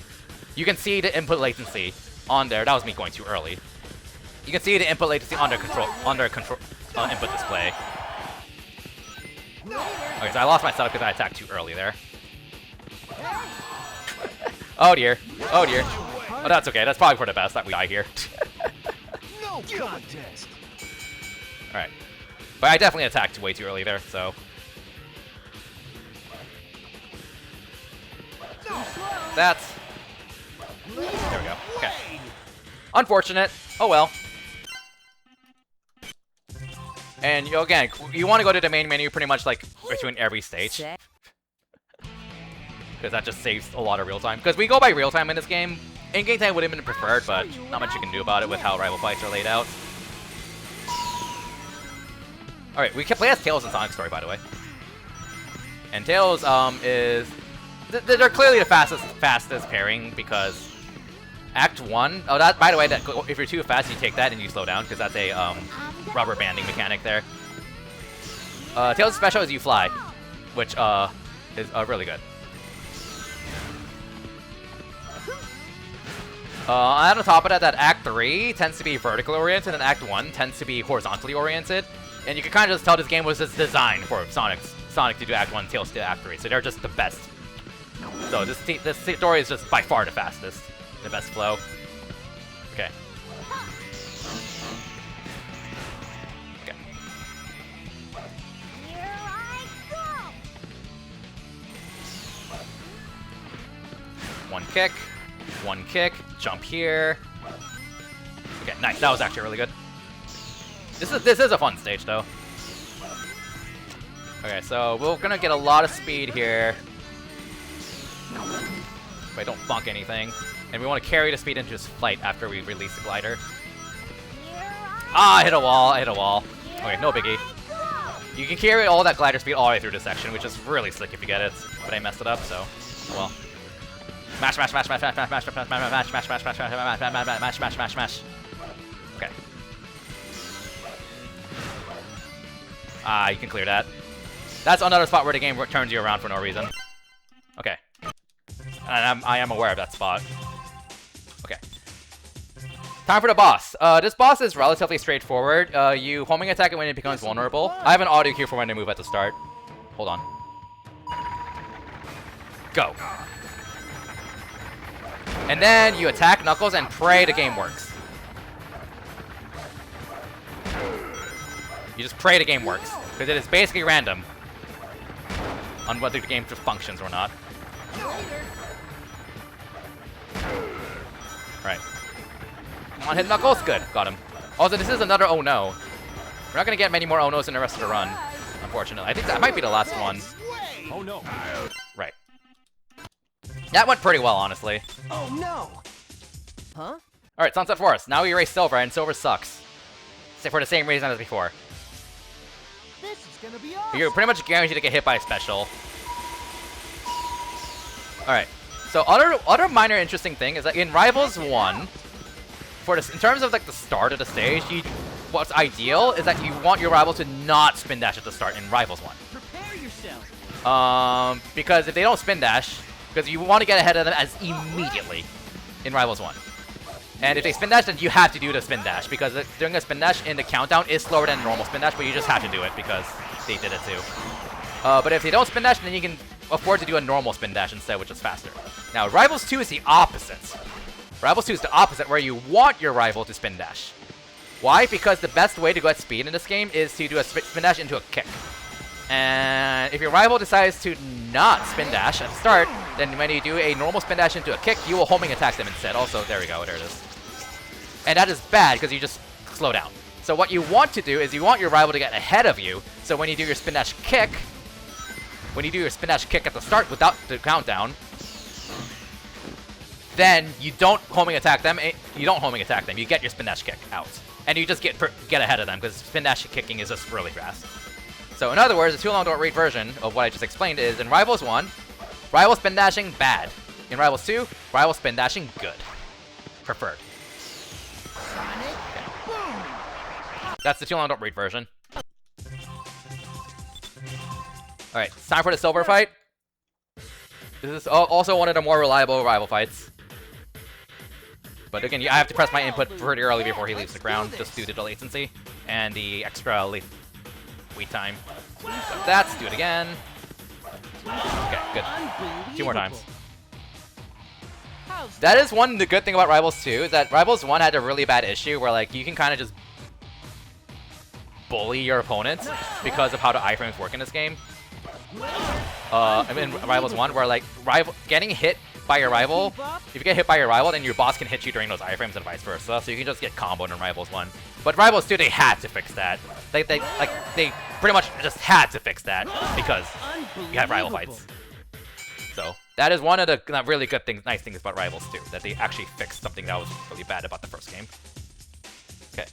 [SPEAKER 1] you can see the input latency on there. That was me going too early. You can see the input latency on their input display. Okay, so I lost my setup because I attacked too early there. Oh dear. Oh dear. Oh, that's okay. That's probably for the best that we die here.
[SPEAKER 2] No contest.
[SPEAKER 1] Alright. But I definitely attacked way too early there, so. That's. There we go. Okay. Unfortunate. Oh well. And again, you want to go to the main menu pretty much like between every stage. Because that just saves a lot of real time. Because we go by real time in this game. In-game time would have been preferred, but not much you can do about it with how rival fights are laid out. Alright, we can play as Tails in Sonic Story, by the way. And Tails is... They're clearly the fastest pairing because Act 1... Oh, that, by the way, that if you're too fast, you take that and you slow down because that's a rubber banding mechanic there. Tails' special is you fly, which is really good. On top of that, Act 3 tends to be vertically oriented and Act 1 tends to be horizontally oriented. And you can kind of just tell this game was just designed for Sonic to do Act 1, Tails to do Act 3. So they're just the best. So this story is just by far the fastest. The best flow. Okay. Okay.
[SPEAKER 3] Here I go.
[SPEAKER 1] One kick, jump here. Okay, nice. That was actually really good. This is a fun stage though. Okay, so we're gonna get a lot of speed here. Wait, don't bonk anything. And we want to carry the speed into his flight after we release the glider. Ah, I hit a wall. Okay, no biggie. You can carry all that glider speed all the way through this section, which is really slick if you get it. But I messed it up, so oh well. Mash. Okay. Ah, you can clear that. That's another spot where the game turns you around for no reason. Okay. And I am aware of that spot. Okay. Time for the boss. This boss is relatively straightforward. You homing attack it when it becomes vulnerable. I have an audio cue for when to move at the start. Hold on. Go. And then you attack Knuckles and pray the game works. You just pray the game works. Because it is basically random on whether the game just functions or not. Right. Come on, hit Knuckles. Good. Got him. Also, this is another oh no. We're not going to get many more oh no's in the rest of the run, unfortunately. I think that might be the last one.
[SPEAKER 2] Oh no.
[SPEAKER 1] Right. That went pretty well, honestly.
[SPEAKER 2] Oh no.
[SPEAKER 4] Huh?
[SPEAKER 1] Alright, Sunset Forest. Now we erase Silver, and Silver sucks. For the same reason as before.
[SPEAKER 2] This is gonna be awesome.
[SPEAKER 1] You're pretty much guaranteed to get hit by a special. Alright. So other minor interesting thing is that in Rivals 1, for this, in terms of like the start of the stage, what's ideal is that you want your rival to not spin dash at the start in Rivals 1.
[SPEAKER 2] Prepare yourself.
[SPEAKER 1] Because if they don't spin dash, because you want to get ahead of them as immediately in Rivals 1. And if they spin dash, then you have to do the spin dash, because doing a spin dash in the countdown is slower than normal spin dash, but you just have to do it because they did it too. But if they don't spin dash, then you can afford to do a normal spin dash instead, which is faster. Now, Rivals 2 is the opposite. Rivals 2 is the opposite, where you want your rival to spin dash. Why? Because the best way to get speed in this game is to do a spin dash into a kick. And if your rival decides to not spin dash at the start, then when you do a normal spin dash into a kick, you will homing attack them instead. Also, there we go, there it is. And that is bad because you just slow down. So what you want to do is you want your rival to get ahead of you. So when you do your spin dash kick, at the start without the countdown, then you don't homing attack them. You get your spin dash kick out, and you just get ahead of them because spin dash kicking is just really fast. So in other words, the too long don't read version of what I just explained is in Rivals 1, rival spin dashing bad. In Rivals 2, rival spin dashing good. Preferred.
[SPEAKER 2] Sonic, boom!
[SPEAKER 1] That's the too long don't read version. Alright, it's time for the silver fight. This is also one of the more reliable rival fights. But again, I have to press my input pretty early before he leaves the ground, just due to the latency and the extra wait time. So let's do it again. Okay, good. 2 more times. That is the good thing about Rivals 2, is that Rivals 1 had a really bad issue where like you can kind of just bully your opponents because of how the iframes work in this game. I mean Rivals 1 where like getting hit by your rival, if you get hit by your rival, then your boss can hit you during those iframes and vice versa, so you can just get comboed in Rivals 1. But Rivals 2, they had to fix that. They pretty much just had to fix that because you have rival fights. So that is one of the really good things, nice things about Rivals 2, that they actually fixed something that was really bad about the first game. Okay.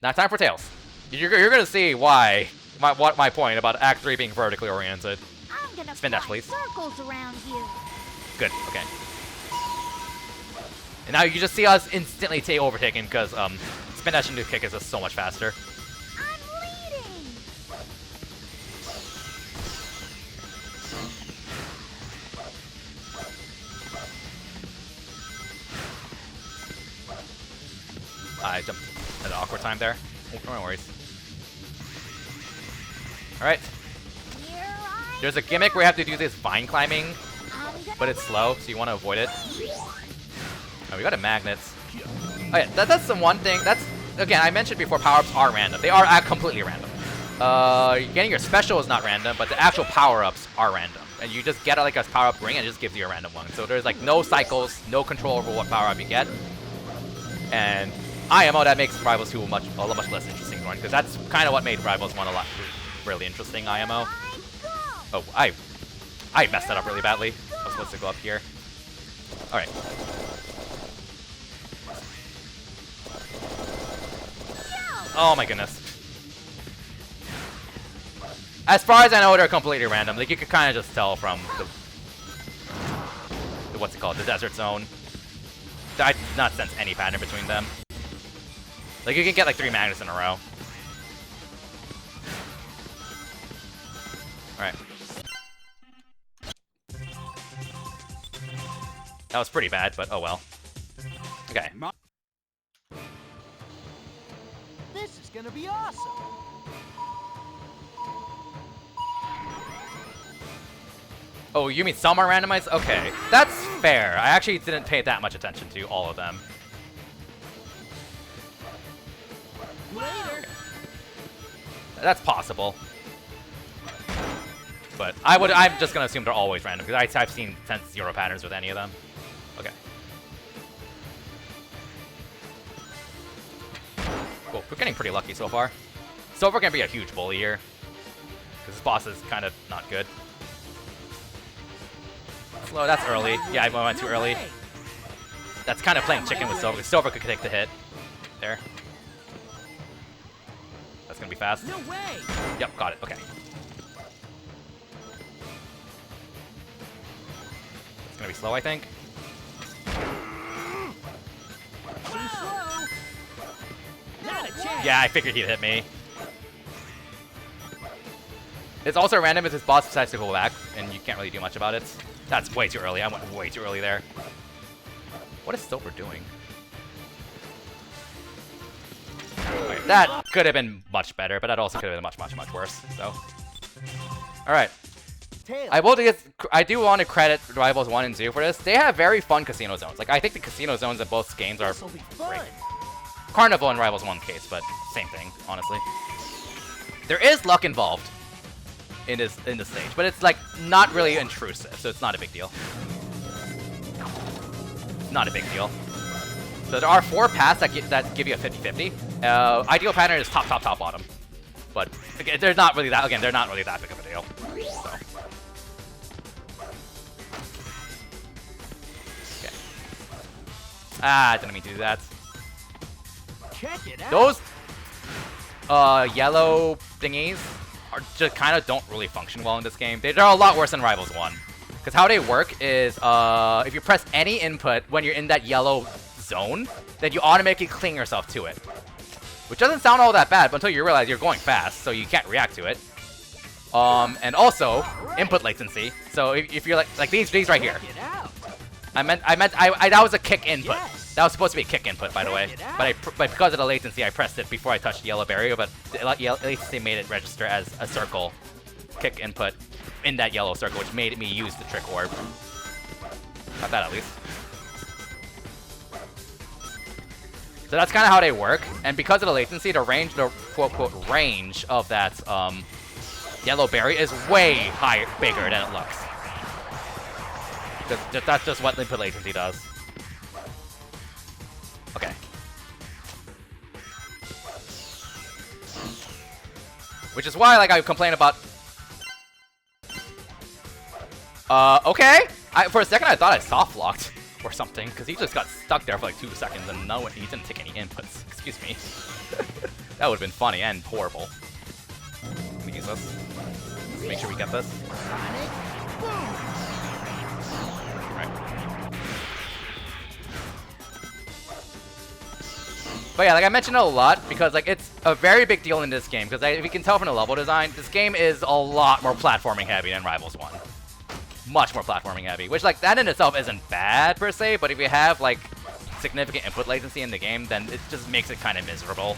[SPEAKER 1] Now time for Tails. You're gonna see why my point about Act 3 being vertically oriented.
[SPEAKER 3] I'm gonna
[SPEAKER 1] Spin dash,
[SPEAKER 3] fly
[SPEAKER 1] please.
[SPEAKER 3] circles around you.
[SPEAKER 1] Good. Okay. And now you just see us instantly overtaken because spin dash into kick is just so much faster.
[SPEAKER 3] I'm leading.
[SPEAKER 1] I jumped at an awkward time there. No worries. Alright.
[SPEAKER 3] Here I
[SPEAKER 1] There's a gimmick where you have to do this vine climbing,
[SPEAKER 3] I'm gonna
[SPEAKER 1] but it's slow, so you want to avoid it. Oh, we got a magnets. Oh yeah, that's the one thing. That's, again, I mentioned before, power-ups are random. They are completely random. Getting your special is not random, but the actual power-ups are random. And you just get like a power-up ring and it just gives you a random one. So there's like no cycles, no control over what power-up you get. And IMO, that makes Rivals 2 a much less interesting one, because that's kind of what made Rivals 1 a lot really interesting, IMO. Oh, I messed that up really badly. I was supposed to go up here. Alright. Oh my goodness. As far as I know, they're completely random. Like, you could kind of just tell from the what's it called? The desert zone. I did not sense any pattern between them. Like, you can get like 3 magnets in a row. Alright. That was pretty bad, but oh well. Okay.
[SPEAKER 2] This is gonna be awesome!
[SPEAKER 1] Oh, you mean some are randomized? Okay. That's fair. I actually didn't pay that much attention to all of them.
[SPEAKER 2] Later!
[SPEAKER 1] That's possible. But I'm just gonna assume they're always random, because I've seen 0 patterns with any of them. Okay. Cool. We're getting pretty lucky so far. Silver can be a huge bully here, because this boss is kind of not good. Slow, that's early. Yeah, I went too early. That's kind of playing chicken with Silver. Silver could take the hit. There. That's gonna be fast.
[SPEAKER 2] No way!
[SPEAKER 1] Yep, got it. Okay. It's gonna be slow, I think.
[SPEAKER 2] Too slow! Not a chance!
[SPEAKER 1] Yeah, I figured he'd hit me. It's also random if this boss decides to go back, and you can't really do much about it. That's way too early. I went way too early there. What is Silver doing? Okay, that could have been much better, but that also could have been much, much, much worse. So, all right. I do want to credit Rivals 1 and 2 for this. They have very fun casino zones. Like, I think the casino zones in both games are
[SPEAKER 2] This'll be fun!
[SPEAKER 1] great. Carnival and Rivals 1 case, but same thing, honestly. There is luck involved. in this stage, but it's like not really intrusive, so it's not a big deal. Not a big deal. So there are 4 paths that give you a 50-50. Ideal pattern is top, top, top, bottom. But again, they're not really that. Again, they're not really that big of a deal. So. Okay. Ah, I didn't mean to do that.
[SPEAKER 2] Check it out.
[SPEAKER 1] Those yellow thingies are just kind of don't really function well in this game. They're a lot worse than Rivals 1. Because how they work is if you press any input when you're in that yellow zone, then you automatically cling yourself to it. Which doesn't sound all that bad until you realize you're going fast, so you can't react to it. And also, input latency. So if you're like these right here.
[SPEAKER 2] Check it out.
[SPEAKER 1] That was a kick input.
[SPEAKER 2] Yes.
[SPEAKER 1] That was supposed to be a kick input, by the way.
[SPEAKER 2] Check it out.
[SPEAKER 1] But because of the latency, I pressed it before I touched the yellow barrier, but the latency made it register as a circle kick input in that yellow circle, which made me use the trick orb. Not that, at least. So that's kind of how they work, and because of the latency, the range, the quote-quote range of that yellow berry is way bigger than it looks. That's just what input latency does. Okay. Which is why, like, I complain about... okay! For a second, I thought I soft-locked or something, because he just got stuck there for like 2 seconds, and no, he didn't take any inputs. Excuse me. That would have been funny and horrible. Let me use this. Let's make sure we get this.
[SPEAKER 2] Sonic boom.
[SPEAKER 1] Right. But yeah, like I mentioned it a lot, because like it's a very big deal in this game, because if you can tell from the level design, this game is a lot more platforming heavy than Rivals 1. Much more platforming heavy, which like that in itself isn't bad per se, but if you have like significant input latency in the game, then it just makes it kind of miserable.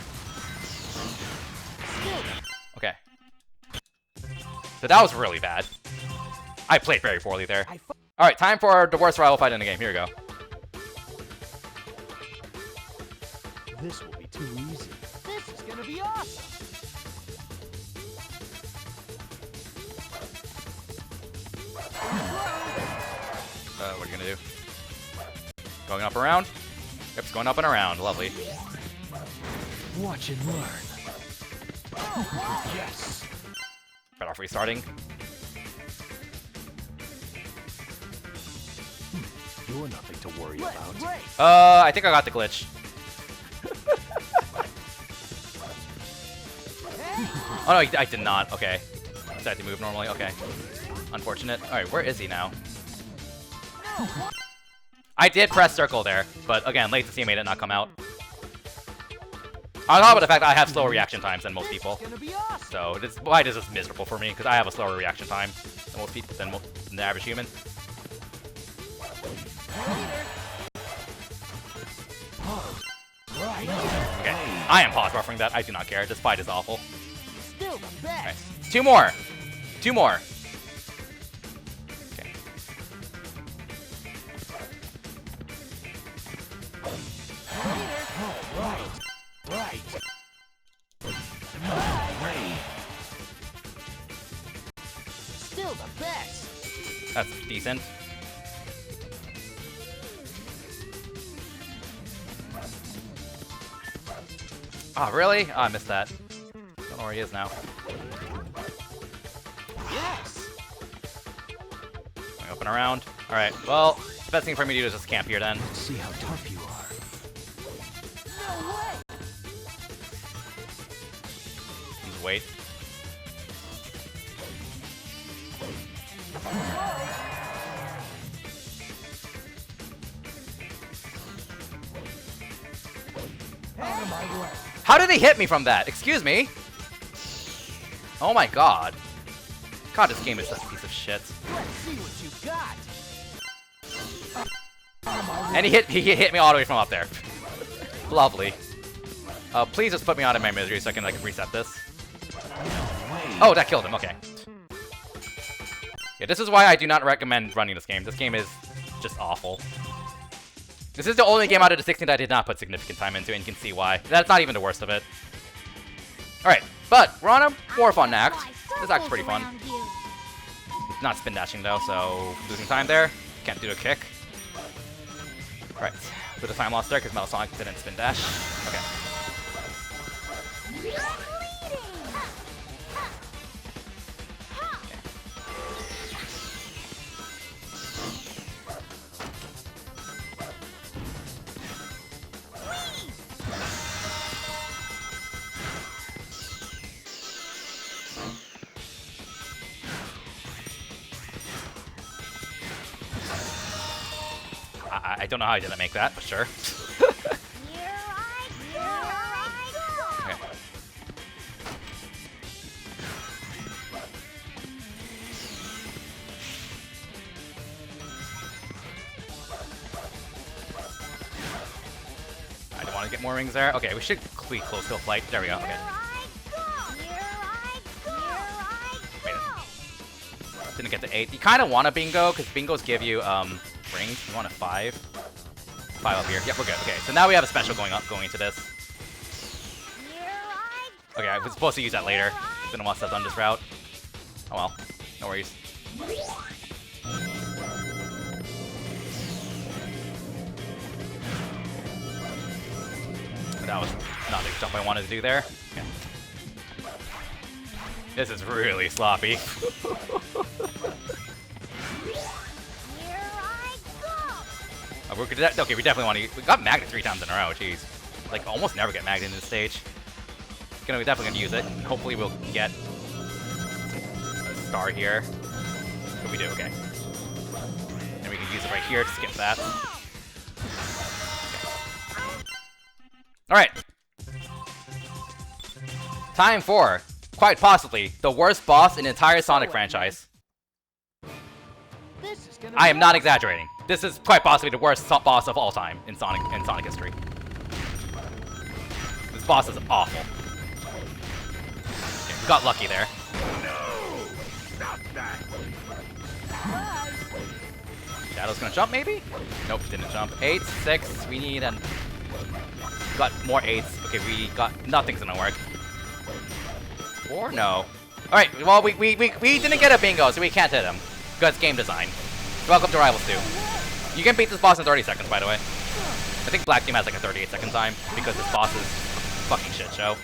[SPEAKER 1] Okay. So that was really bad. I played very poorly there. Alright, time for the worst rival fight in the game. Here we go.
[SPEAKER 2] This will be too easy. This is gonna be awesome.
[SPEAKER 1] What are you gonna do? Going up around? Yep, it's going up and around. Lovely.
[SPEAKER 2] Watch and learn. Yes.
[SPEAKER 1] Better off restarting.
[SPEAKER 2] You're nothing to worry about. Race.
[SPEAKER 1] I think I got the glitch. Oh no, I did not. Okay. Decided to move normally. Okay. Unfortunate. Alright, where is he now? I did press circle there, but again, latency made it not come out. On top of the fact that I have slower reaction times than most people.
[SPEAKER 2] Gonna be awesome.
[SPEAKER 1] So this why is this miserable for me, because I have a slower reaction time than most people than the average human.
[SPEAKER 2] Right.
[SPEAKER 1] Okay. I am pause buffering that. I do not care. This fight is awful.
[SPEAKER 2] Still the best.
[SPEAKER 1] Alright. 2 more. 2 more. Okay.
[SPEAKER 2] Right. Still the best.
[SPEAKER 1] That's decent. Oh, really? Oh, I missed that. Don't know where he is now.
[SPEAKER 2] Yes.
[SPEAKER 1] Going up and around. Alright, well, the best thing for me to do is just camp here then.
[SPEAKER 2] Let's see how tough you are. No way.
[SPEAKER 1] Just wait.
[SPEAKER 2] Out of my way.
[SPEAKER 1] How did he hit me from that? Excuse me? Oh my god. God, this game is such a piece of shit.
[SPEAKER 2] Let's see what you got.
[SPEAKER 1] And he hit me all the way from up there. Lovely. Please just put me out of my misery so I can like reset this. Oh, that killed him. Okay. Yeah, this is why I do not recommend running this game. This game is just awful. This is the only game out of the 16 that I did not put significant time into, and you can see why. That's not even the worst of it. Alright, but we're on a more fun act. This act's pretty fun.
[SPEAKER 3] Around you.
[SPEAKER 1] not spin dashing though, so losing time there. Can't do a kick. Right. Bit of time lost there because Metal Sonic didn't spin dash. Okay.
[SPEAKER 3] I'm leading.
[SPEAKER 1] I don't know how I didn't make that, but sure.
[SPEAKER 3] Here I go.
[SPEAKER 1] Okay. I don't want to get more rings there. Okay, we should clean close to a flight. There we go. Okay.
[SPEAKER 3] Here I go.
[SPEAKER 1] Wait. Didn't get to 8. You kind of want a bingo because bingos give you rings. You want a 5. 5 up here. Yep, we're good. Okay, so now we have a special going into this. Okay, I was supposed to use that later. It's been a while since I've done this route. Oh well, no worries. That was not the jump I wanted to do there. Okay. This is really sloppy. Okay, we definitely want to. We got magnet 3 times in a row. Jeez, like almost never get magnet in this stage. We're definitely gonna use it. And hopefully, we'll get a star here. What we do? Okay, and we can use it right here to skip that. Okay. All right. Time for quite possibly the worst boss in the entire Sonic franchise.
[SPEAKER 2] This is gonna
[SPEAKER 1] I
[SPEAKER 2] be
[SPEAKER 1] am not
[SPEAKER 2] awesome.
[SPEAKER 1] exaggerating. This is quite possibly the worst boss of all time in Sonic history. This boss is awful. Okay, we got lucky there. Shadow's gonna jump maybe? Nope, didn't jump. 8, 6. We need an. Got more 8s. Okay, we got nothing's gonna work. 4? No. All right. Well, we didn't get a bingo, so we can't hit him. Because game design. Welcome to Rivals 2. You can beat this boss in 30 seconds, by the way. I think Black Team has like a 38-second time because this boss is a fucking shit show.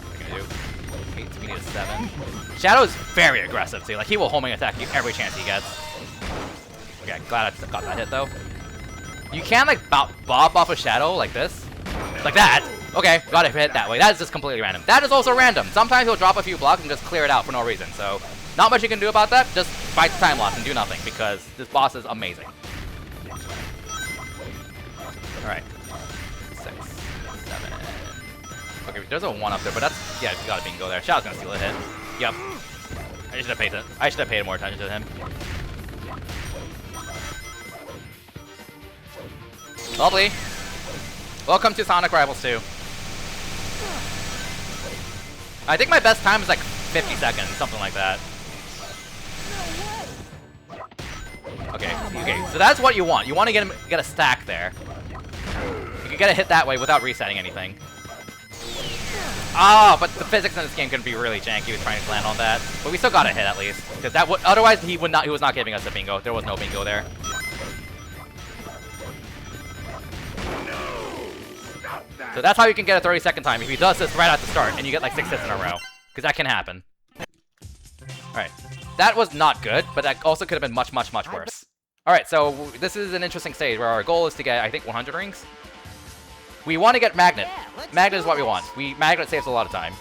[SPEAKER 1] What are we gonna do? 8, we need a 7. Shadow's very aggressive too. Like he will homing attack you every chance he gets. Okay, glad I got that hit though. You can like bob off a Shadow like this, like that. Okay, got it hit that way. That is just completely random. That is also random. Sometimes he'll drop a few blocks and just clear it out for no reason. So, not much you can do about that. Just fight the time loss and do nothing because this boss is amazing. Alright. 6, 7. Okay, there's a 1 up there, but that's, yeah, you got a bingo there. Shadow's gonna steal a hit. Yep. I should have paid it. I should have paid more attention to him. Lovely. Welcome to Sonic Rivals 2. I think my best time is like 50 seconds, something like that. Okay, so that's what you want. You want to get a stack there. You can get a hit that way without resetting anything. Ah, but the physics in this game can be really janky with trying to land on that. But we still got a hit at least, because that would otherwise he was not giving us a bingo. There was no bingo there. So that's how you can get a 30-second time if he does this right at the start and you get like 6 hits in a row. Because that can happen. Alright. That was not good, but that also could have been much, much, much worse. Alright, so this is an interesting stage where our goal is to get, I think, 100 rings. We want to get Magnet. Magnet is what we want. Magnet saves a lot of time.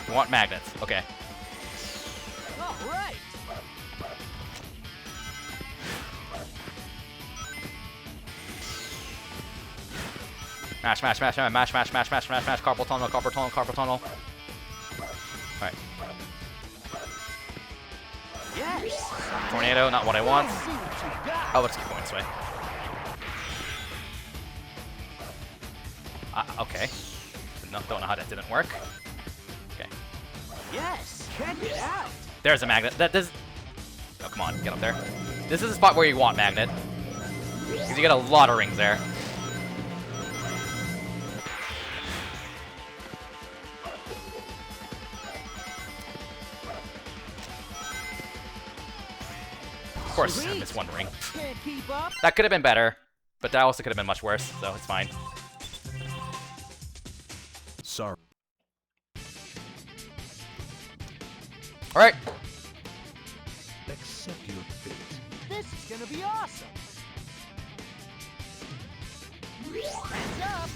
[SPEAKER 1] We want magnets. Okay.
[SPEAKER 2] All right.
[SPEAKER 1] Mash, mash, mash, mash, mash, mash, mash, mash, mash, mash, carpal tunnel, carpal tunnel, carpal tunnel. Alright.
[SPEAKER 2] Yes.
[SPEAKER 1] Tornado, not what I want.
[SPEAKER 2] See what you got.
[SPEAKER 1] Oh, let's keep going this way. Okay. No, don't know how that didn't work. Okay.
[SPEAKER 2] Yes. Check it out.
[SPEAKER 1] There's a magnet. Oh, come on, get up there. This is the spot where you want magnet. Because you get a lot of rings there. course, I missed one ring.
[SPEAKER 2] Can't keep up.
[SPEAKER 1] That could have been better, but that also could have been much worse, so it's fine.
[SPEAKER 2] Sorry.
[SPEAKER 1] Alright.
[SPEAKER 2] Accept your fate. This is gonna be awesome. Hands up.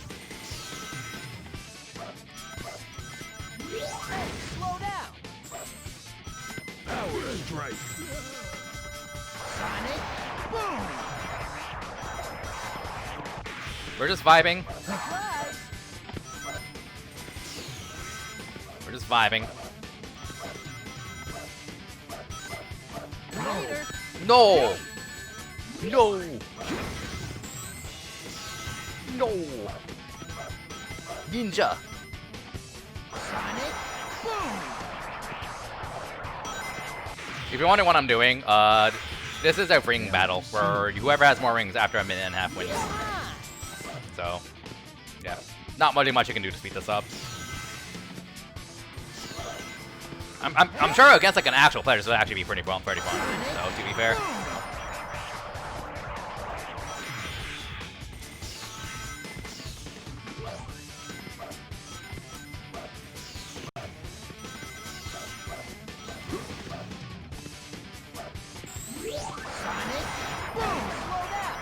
[SPEAKER 2] Hey, slow down. Power strike. Sonic boom.
[SPEAKER 1] We're just vibing.
[SPEAKER 2] Surprise.
[SPEAKER 1] We're just vibing.
[SPEAKER 2] Later.
[SPEAKER 1] No! No! No! Ninja!
[SPEAKER 2] Sonic boom.
[SPEAKER 1] If you're wondering what I'm doing, this is a ring battle where whoever has more rings after a minute and a half wins. So, yeah. Not really much you can do to speed this up. I'm sure against like an actual player this would actually be pretty fun. So, to be fair.
[SPEAKER 2] Sonic boom. Slow down.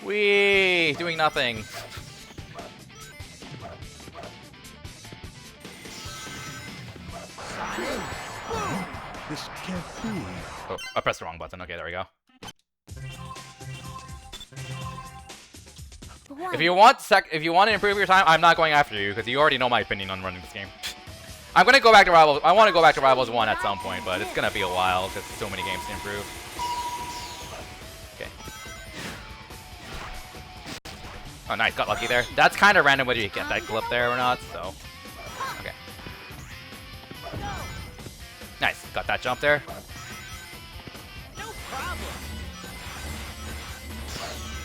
[SPEAKER 1] Whee! Doing nothing.
[SPEAKER 2] Sonic boom.
[SPEAKER 6] This can't be.
[SPEAKER 1] Oh, I pressed the wrong button. Okay, there we go. If you want to improve your time, I'm not going after you because you already know my opinion on running this game. I'm gonna go back to Rivals. I want to go back to Rivals 1 at some point, but it's gonna be a while because so many games to improve. Okay. Oh, nice, got lucky there. That's kind of random whether you get that clip there or not. So, okay. Nice, got that jump there.
[SPEAKER 2] No problem.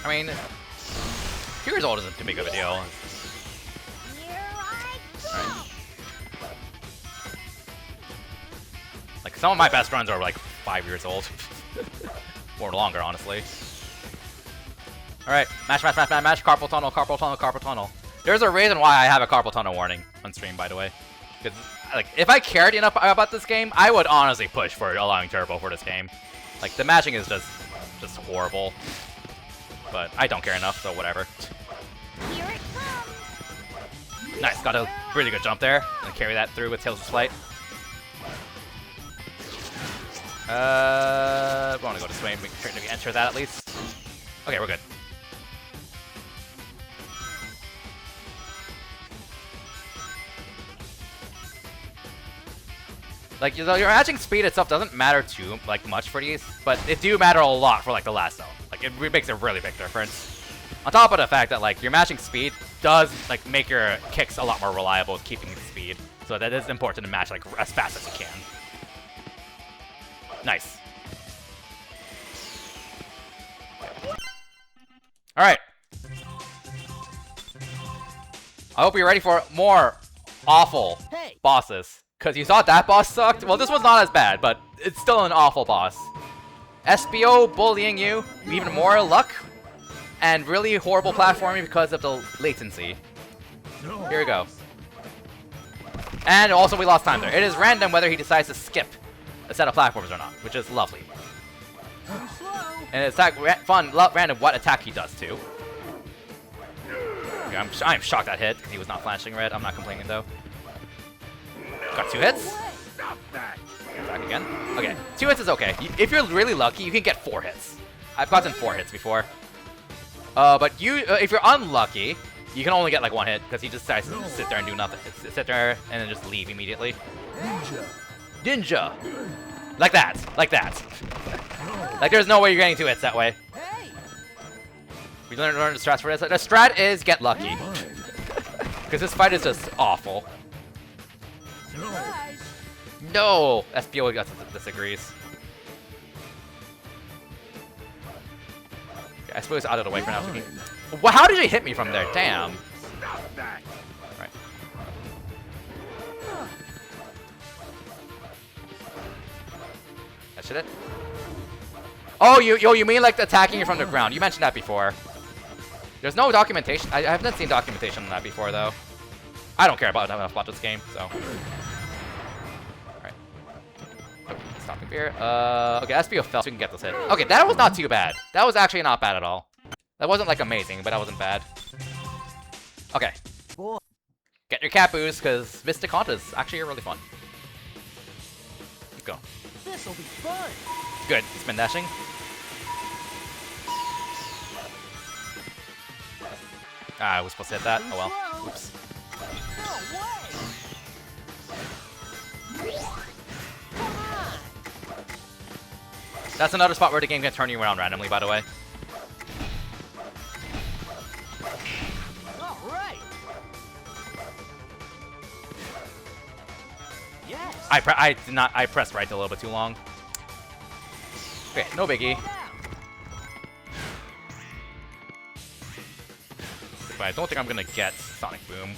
[SPEAKER 1] I mean, 2 years old isn't too big of a deal.
[SPEAKER 3] Here I go.
[SPEAKER 1] Alright. Like, some of my best runs are like 5 years old. Or longer, honestly. Alright, mash, carpal tunnel. There's a reason why I have a carpal tunnel warning on stream, by the way. Because, like, if I cared enough about this game, I would honestly push for allowing turbo for this game. Like, the matching is just horrible. But I don't care enough, so whatever.
[SPEAKER 3] Here it comes.
[SPEAKER 1] Nice, got a really good jump there. Gonna carry that through with Tales of Flight. I want to go to swing, make sure to enter that at least. Okay, we're good. Like, your matching speed itself doesn't matter too much for these, but it do matter a lot for like the last zone. Like, it makes a really big difference. On top of the fact that like your matching speed does like make your kicks a lot more reliable with keeping the speed, so that is important to match like as fast as you can. Nice. All right. I hope you're ready for more awful bosses. Because you thought that boss sucked? Well, this one's not as bad, but it's still an awful boss. SBO bullying you, even more luck, and really horrible platforming because of the latency. Here we go. And also we lost time there. It is random whether he decides to skip a set of platforms or not, which is lovely. And it's random what attack he does too. Okay, I'm shocked that hit. He was not flashing red. I'm not complaining though. Got 2 hits. Back again. Okay, 2 hits is okay. If you're really lucky, you can get 4 hits. I've gotten 4 hits before. But if you're unlucky, you can only get like 1 hit because he just decides to sit there and do nothing. Sit there and then just leave immediately. Ninja. Like that. Like that. Like there's no way you're getting 2 hits that way. We learn the strats for this. The strat is get lucky. Because this fight is just awful. No! SPO disagrees. Okay, I suppose out of the way for now. Well, how did you hit me from there? Damn. Alright. That should it? Oh, you mean like attacking you from the ground? You mentioned that before. There's no documentation. I haven't seen documentation on that before, though. I don't care about enough about this game, so. Alright. Stopping here. Okay, SPO fell so we can get this hit. Okay, that was not too bad. That was actually not bad at all. That wasn't like amazing, but that wasn't bad. Okay. Get your cat boost, because Mystic Haunt is actually really fun. Let's go.
[SPEAKER 2] This'll be fun.
[SPEAKER 1] Good. Spin dashing. Ah, I was supposed to hit that. Oh well. Oops.
[SPEAKER 2] No way. Come on.
[SPEAKER 1] That's another spot where the game can turn you around randomly, by the way.
[SPEAKER 2] All right. Yes.
[SPEAKER 1] I pressed right a little bit too long. Okay, no biggie. But I don't think I'm gonna get Sonic Boom.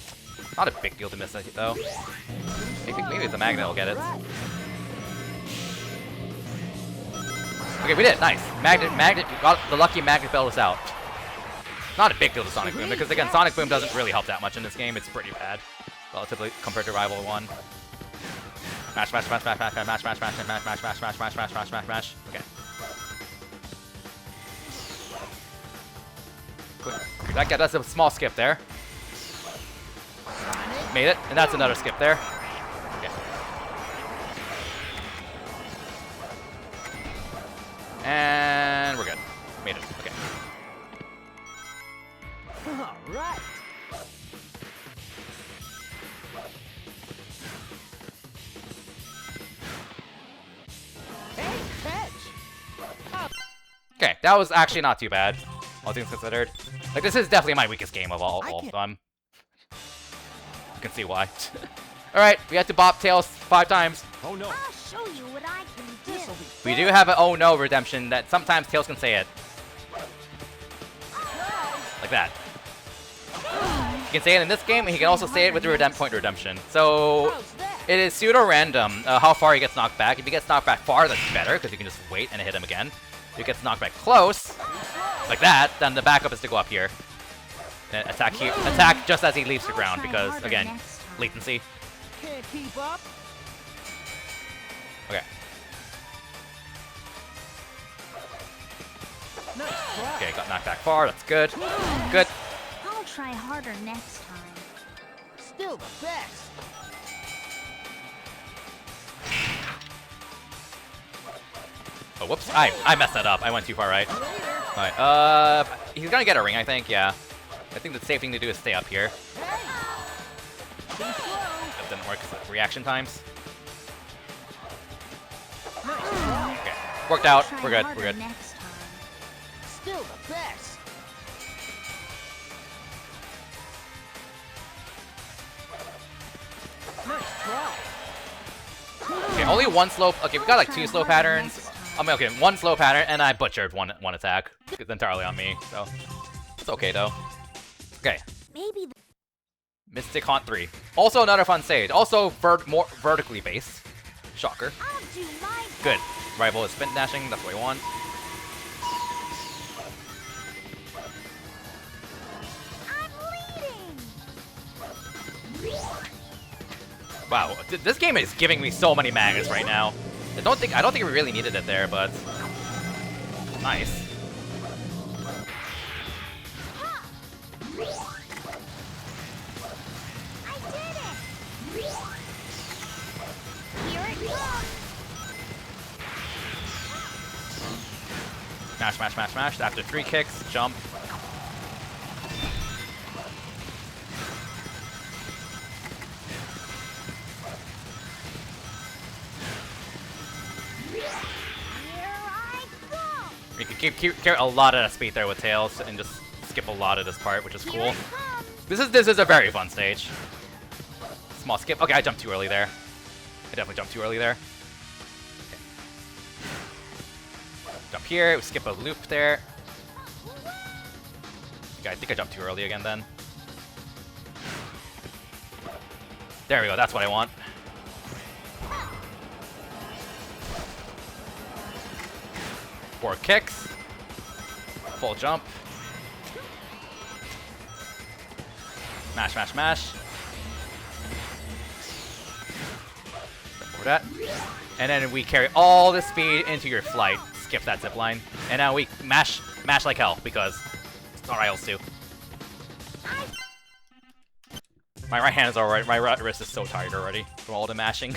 [SPEAKER 1] Not a big deal to miss it though. I think maybe the magnet will get it. Okay, we did it. Nice. Magnet. Got the lucky magnet belt us out. Not a big deal to Sonic Boom because again, Sonic Boom doesn't really help that much in this game. It's pretty bad, relatively compared to Rival 1. Mash, mash, mash, mash, mash, mash, mash, mash, mash, mash, mash, mash, mash, mash, mash, mash, mash. Okay. That got us a small skip there. Made it, and that's another skip there. Okay. And we're good. Made it. Okay.
[SPEAKER 2] All right. Hey, catch.
[SPEAKER 1] Okay, that was actually not too bad, all things considered. Like, this is definitely my weakest game of all of them. You can see why. Alright, we had to bop Tails 5 times.
[SPEAKER 2] Oh no.
[SPEAKER 3] I'll show you what I can do.
[SPEAKER 2] This'll be
[SPEAKER 1] We do have an oh no redemption that sometimes Tails can say it. Like that. He can say it in this game, and he can also say it with the point redemption. So,
[SPEAKER 2] How's that?
[SPEAKER 1] it is pseudo-random how far he gets knocked back. If he gets knocked back far, that's better, because you can just wait and hit him again. If he gets knocked back close, like that, then the backup is to go up here. And attack here, attack just as he leaves the ground, because, again, latency.
[SPEAKER 2] Can't keep up.
[SPEAKER 1] Okay.
[SPEAKER 2] Nice try.
[SPEAKER 1] Okay, got knocked back far, that's good. Good.
[SPEAKER 3] I'll try harder next time.
[SPEAKER 2] Still the best.
[SPEAKER 1] Oh, whoops. I messed that up. I went too far right.
[SPEAKER 2] Later.
[SPEAKER 1] Alright, he's gonna get a ring, I think, yeah. I think the safe thing to do is stay up here.
[SPEAKER 2] Hey. Too slow.
[SPEAKER 1] That didn't work because of reaction times.
[SPEAKER 2] Nice try.
[SPEAKER 1] Okay, worked out.
[SPEAKER 3] Try
[SPEAKER 1] We're good,
[SPEAKER 3] harder
[SPEAKER 1] we're good.
[SPEAKER 3] Next time.
[SPEAKER 2] Still the best. Nice try.
[SPEAKER 1] Okay, only one slow. Okay, we got like 2 slow patterns. I mean, okay, 1 slow pattern, and I butchered one attack. It's entirely on me, so it's okay though. Okay,
[SPEAKER 3] Maybe
[SPEAKER 1] Mystic Haunt 3. Also another fun stage. Also more vertically based. Shocker.
[SPEAKER 3] I'll do my
[SPEAKER 1] Good. Rival is spin dashing. That's what we want.
[SPEAKER 3] I'm leading.
[SPEAKER 1] Wow, this game is giving me so many magnets right now. I don't think we really needed it there, but nice.
[SPEAKER 3] I did it. Here it comes.
[SPEAKER 1] Smash, smash, smash, smash. After 3 kicks, jump.
[SPEAKER 3] Here I go.
[SPEAKER 1] You can keep a lot of speed there with Tails and just skip a lot of this part, which is
[SPEAKER 3] Here
[SPEAKER 1] cool.
[SPEAKER 3] it comes.
[SPEAKER 1] This is a very fun stage. Small skip. Okay, I jumped too early there. I definitely jumped too early there. Okay. Jump here. We skip a loop there. Okay, I think I jumped too early again then. There we go. That's what I want. 4 kicks. Full jump. Mash, mash, mash. Jump over that. And then we carry all the speed into your flight. Skip that zip line. And now we mash like hell because it's our rivals too. My right hand is alright. My right wrist is so tired already from all the mashing.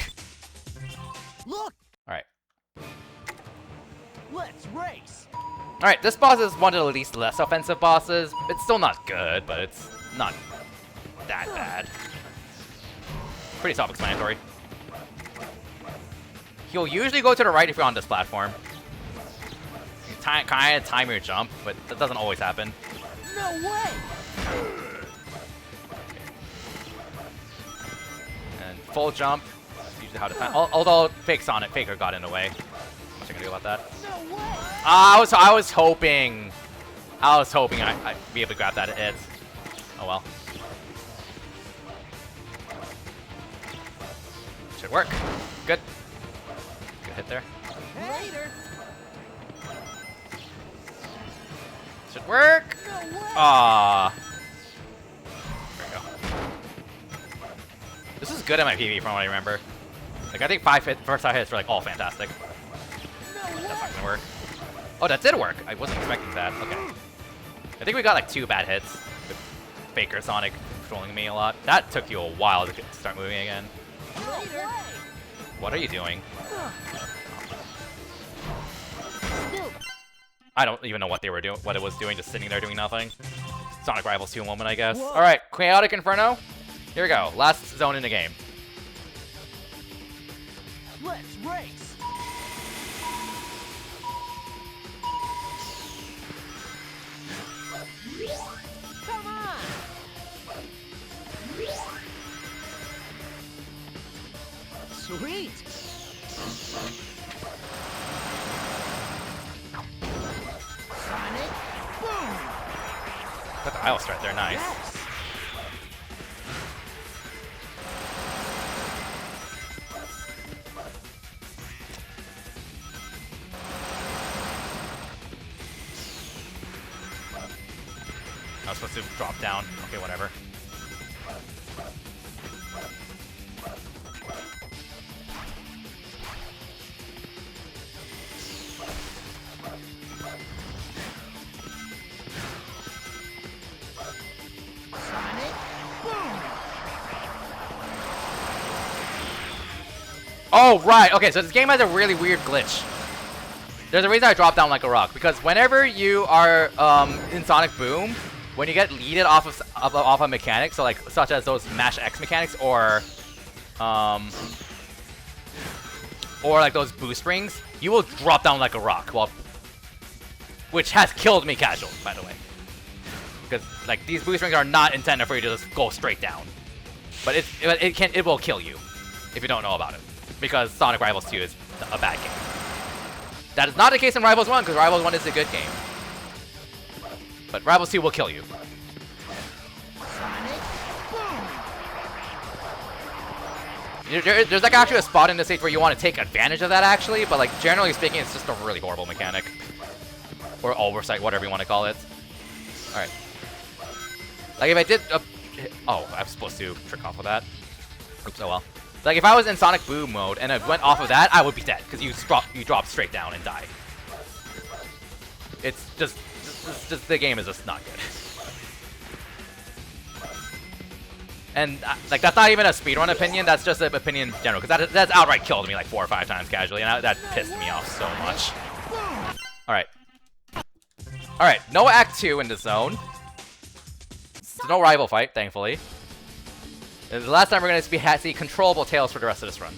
[SPEAKER 2] Look!
[SPEAKER 1] Alright.
[SPEAKER 2] Let's race!
[SPEAKER 1] Alright, this boss is one of the least less offensive bosses. It's still not good, but it's not that bad. Pretty self-explanatory. He'll usually go to the right if you're on this platform. You kind of time your jump, but that doesn't always happen.
[SPEAKER 2] No way!
[SPEAKER 1] And full jump. That's usually how to time. Although Faker got in the way. What's I gonna do about that?
[SPEAKER 2] No way!
[SPEAKER 1] I was hoping I'd be able to grab that hit. Oh well. Should work. Good. Good hit there.
[SPEAKER 2] Later!
[SPEAKER 1] Should work.
[SPEAKER 2] No way!
[SPEAKER 1] Ah. There we go. This is good at my PvP from what I remember. Like I think first 5 hits were like all fantastic. That's not gonna work. Oh, that did work. I wasn't expecting that. Okay. I think we got like 2 bad hits with Faker Sonic controlling me a lot. That took you a while to start moving again.
[SPEAKER 2] Later!
[SPEAKER 1] What are you doing? I don't even know what they were doing, what it was doing, just sitting there doing nothing. Sonic Rivals 2 moment, I guess.
[SPEAKER 2] Whoa.
[SPEAKER 1] All right, Chaotic Inferno. Here we go. Last zone in the game.
[SPEAKER 2] Let's race! Come on! Sweet! Sonic boom!
[SPEAKER 1] Got the aisle start there, nice.
[SPEAKER 2] Yes!
[SPEAKER 1] I was supposed to drop down. Okay, whatever.
[SPEAKER 2] Sonic boom!
[SPEAKER 1] Oh, right. Okay, so this game has a really weird glitch. There's a reason I drop down like a rock, because whenever you are in Sonic Boom, when you get leaded off of mechanics, so like such as those mash X mechanics or like those boost rings, you will drop down like a rock, which has killed me casual, by the way. Because like these boost rings are not intended for you to just go straight down, but it will kill you if you don't know about it, because Sonic Rivals 2 is a bad game. That is not the case in Rivals 1, because Rivals 1 is a good game. But Rivals 2 will kill you.
[SPEAKER 2] Sonic boom!
[SPEAKER 1] There's like actually a spot in this stage where you want to take advantage of that actually, but like generally speaking, it's just a really horrible mechanic. Or oversight, whatever you want to call it. Alright. Like if I did... oh, I was supposed to trick off of that. Oops, oh well. Like if I was in Sonic Boom mode and I went off of that, I would be dead, because you drop straight down and die. It's just the game is just not good. And like that's not even a speedrun opinion, that's just an opinion in general, because that's outright killed me like 4 or 5 times casually, and that pissed me off so much. Alright. Alright, no Act 2 in this zone. There's no rival fight, thankfully. This is the last time we're going to see controllable tails for the rest of this run.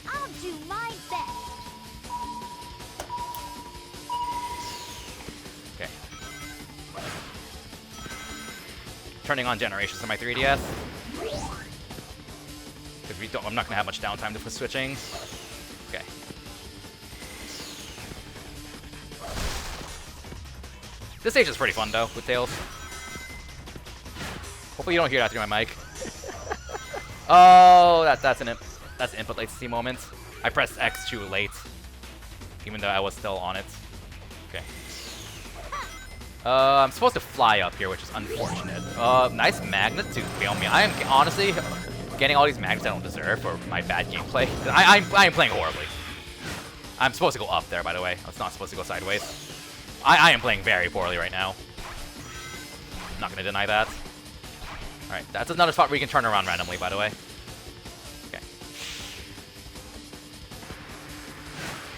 [SPEAKER 3] I'll do my best.
[SPEAKER 1] Okay. Turning on generations on my 3DS. Because I'm not going to have much downtime for switching. Okay. This stage is pretty fun though, with tails. Hopefully you don't hear that through my mic. Oh, that's an input latency moment. I pressed X too late, even though I was still on it. Okay. I'm supposed to fly up here, which is unfortunate. Nice magnet to fail me. I am honestly getting all these magnets I don't deserve for my bad gameplay. I am playing horribly. I'm supposed to go up there, by the way. I was not supposed to go sideways. I am playing very poorly right now. Not gonna deny that. Alright, that's another spot where you can turn around randomly, by the way. Okay.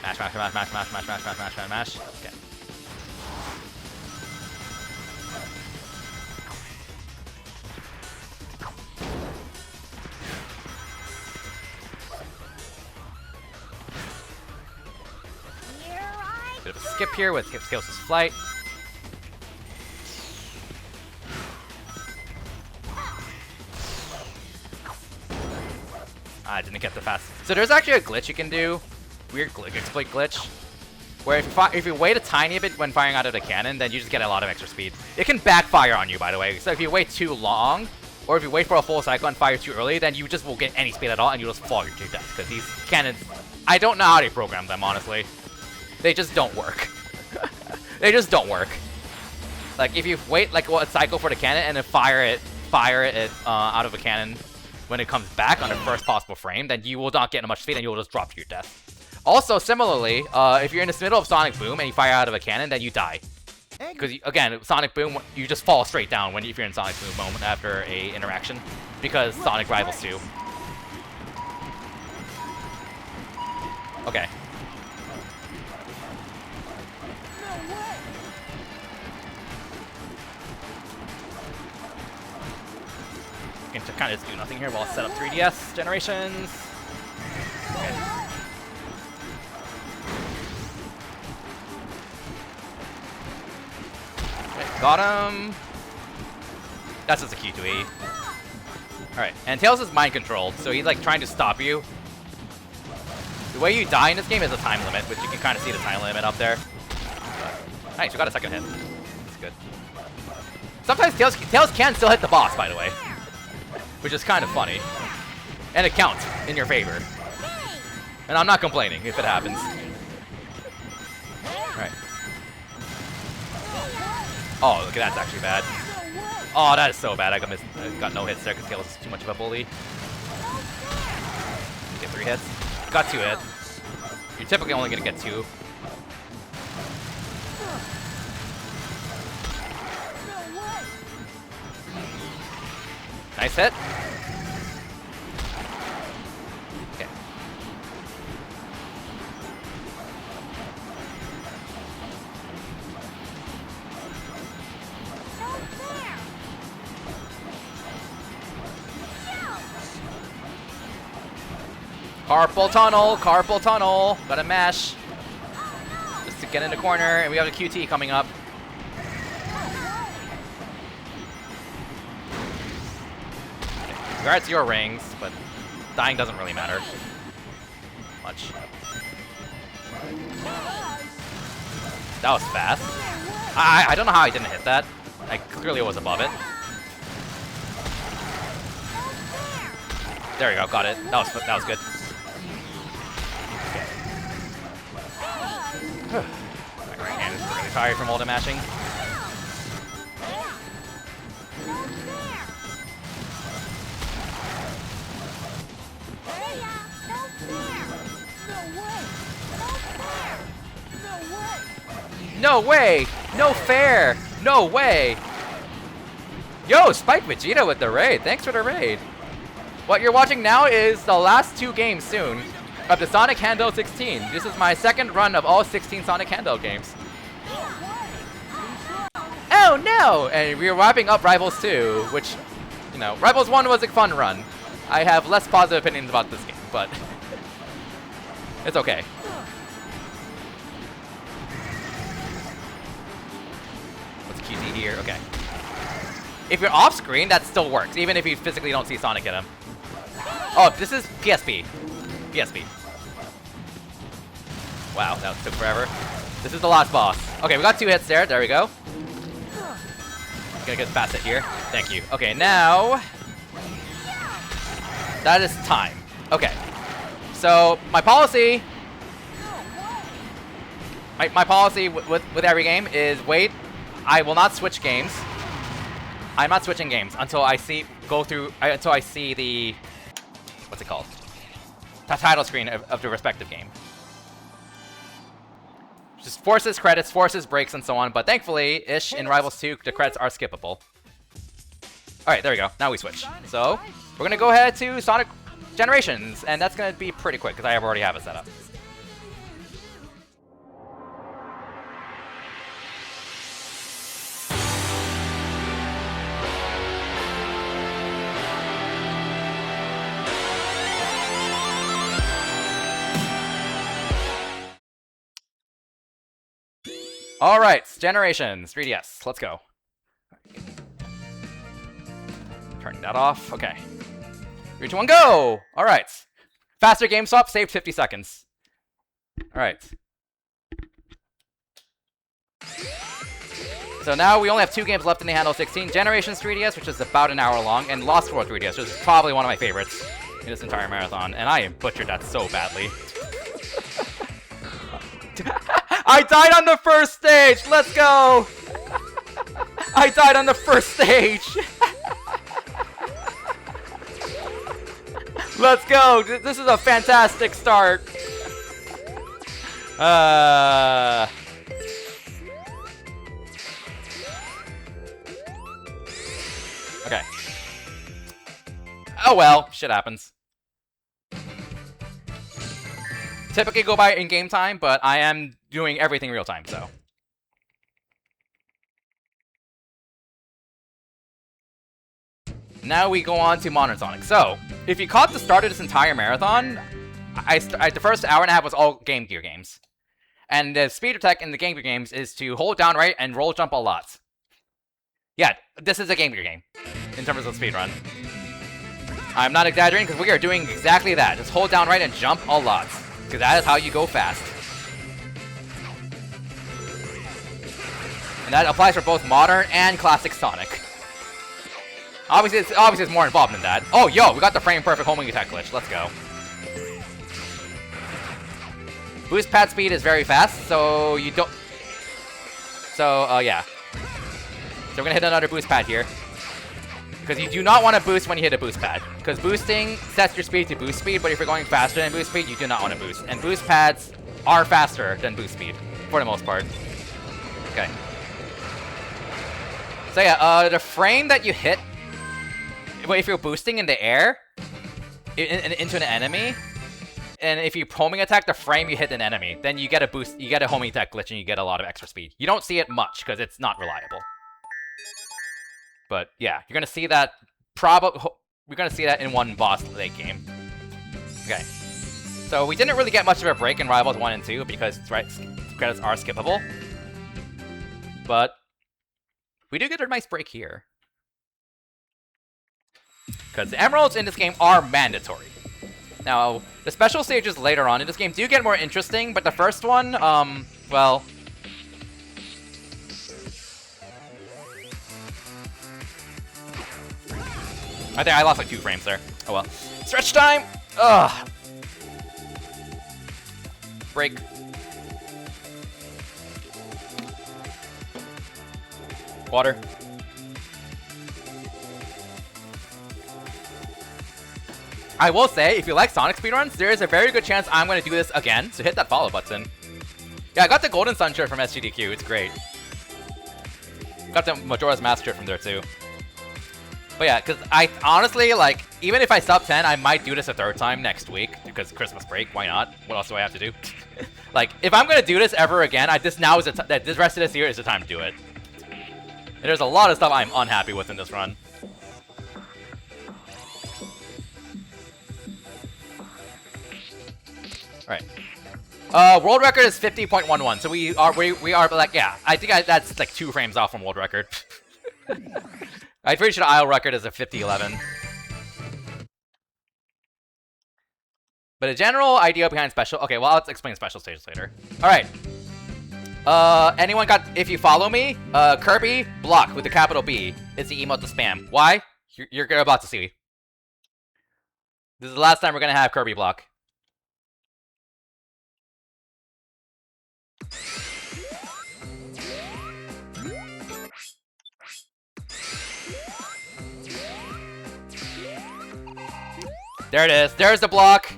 [SPEAKER 1] Mash, mash, mash, mash, mash, mash, mash, mash, mash, mash, mash. Okay. Bit of a skip here with Scales' flight. I didn't get the fast. So there's actually a glitch you can do, weird exploit glitch, where if you wait a tiny bit when firing out of the cannon, then you just get a lot of extra speed. It can backfire on you, by the way. So if you wait too long, or if you wait for a full cycle and fire too early, then you just won't get any speed at all, and you'll just fall to your death. Because these cannons, I don't know how they program them, honestly. They just don't work. They just don't work. Like, if you wait like a cycle for the cannon and then fire it out of a cannon when it comes back on the first possible frame, then you will not get much speed and you will just drop to your death. Also, similarly, if you're in the middle of Sonic Boom and you fire out of a cannon, then you die. Because, again, Sonic Boom, you just fall straight down if you're in Sonic Boom moment after a interaction. Because Sonic Rivals 2. Okay. Can kind of just do nothing here while I set up 3DS generations. Okay. Okay, got him. That's just a Q2E. Alright, and Tails is mind controlled, so he's like trying to stop you. The way you die in this game is a time limit, which you can kind of see the time limit up there. But, nice, we got a second hit. That's good. Sometimes Tails can still hit the boss, by the way. Which is kind of funny. And it counts in your favor. And I'm not complaining if it happens. Alright. Oh, look, that's actually bad. Oh, that is so bad. I got no hits there because Tails is too much of a bully. Get 3 hits. Got 2 hits. You're typically only going to get 2. Nice hit. Okay. Carpal tunnel. Gotta mash. Just to get in the corner, and we have a QT coming up. Regards your rings, but dying doesn't really matter much. That was fast. I don't know how I didn't hit that. I clearly was above it. There we go, got it. That was good. My right hand is really tired from all the mashing. No way! No fair! No way! Yo, Spike Vegeta with the raid. Thanks for the raid. What you're watching now is the last 2 games soon of the Sonic Handheld 16. This is my second run of all 16 Sonic Handheld games. Oh no! And we're wrapping up Rivals 2, which, you know, Rivals 1 was a fun run. I have less positive opinions about this game, but it's okay. QT here, okay. If you're off screen, that still works, even if you physically don't see Sonic hit him. Oh, this is PSP. PSP. Wow, that took forever. This is the last boss. Okay, we got 2 hits there. There we go. Gonna get past it here. Thank you. Okay, now that is time. Okay. So my policy My policy with every game is wait. I will not switch games. I'm not switching games until I see until I see the what's it called? The title screen of the respective game. Just forces credits, forces breaks, and so on. But thankfully, in Rivals 2, the credits are skippable. All right, there we go. Now we switch. So we're gonna go ahead to Sonic Generations, and that's gonna be pretty quick because I already have it set up. All right, Generations, 3DS. Let's go. Turning that off. Okay. 3, 2, 1, go! All right. Faster game swap, saved 50 seconds. All right. So now we only have 2 games left in the Handheld 16. Generations 3DS, which is about an hour long, and Lost World 3DS, which is probably one of my favorites in this entire marathon. And I butchered that so badly. I died on the first stage! Let's go! I died on the first stage! Let's go! This is a fantastic start! Okay. Oh well, shit happens. Typically go by in game time, but I am doing everything real time, so. Now we go on to Modern Sonic. So, if you caught the start of this entire marathon, the first hour and a half was all Game Gear games. And the speed attack in the Game Gear games is to hold down right and roll jump a lot. Yeah, this is a Game Gear game, in terms of speedrun. I'm not exaggerating, because we are doing exactly that. Just hold down right and jump a lot. Because that is how you go fast. And that applies for both modern and classic Sonic. Obviously it's more involved than that. Oh, yo, we got the frame perfect homing attack glitch. Let's go. Boost pad speed is very fast, so you don't... So, yeah. So we're gonna hit another boost pad here. Because you do not want to boost when you hit a boost pad. Because boosting sets your speed to boost speed, but if you're going faster than boost speed, you do not want to boost. And boost pads are faster than boost speed, for the most part. Okay. So yeah, the frame that you hit, if you're boosting in the air, into an enemy, and if you homing attack the frame you hit an enemy, then you get a boost, you get a homing attack glitch, and you get a lot of extra speed. You don't see it much, because it's not reliable. But yeah, you're gonna see that we're gonna see that in one boss late game. Okay. So we didn't really get much of a break in Rivals 1 and 2 because credits are skippable. But we do get a nice break here. Because the emeralds in this game are mandatory. Now, the special stages later on in this game do get more interesting, but the first one, well... I think I lost like 2 frames there. Oh well. Stretch time! Ugh! Break. Water. I will say, if you like Sonic speedruns, there is a very good chance I'm going to do this again, so hit that follow button. Yeah, I got the Golden Sun shirt from SGDQ, it's great. Got the Majora's Mask shirt from there too. But yeah, because I honestly, like, even if I sub 10, I might do this a 3rd time next week, because Christmas break, why not? What else do I have to do? Like, if I'm going to do this ever again, this rest of this year is the time to do it. And there's a lot of stuff I'm unhappy with in this run. Alright. World record is 50.11, so we are like, yeah, I think that's like 2 frames off from world record. I'm pretty sure the aisle record is a 50.11. But a general idea behind special... Okay, well, I'll explain special stages later. Alright. Anyone got... If you follow me, Kirby block with the capital B is the emote to spam. Why? You're about to see. This is the last time we're gonna have Kirby block. There it is. There's the block.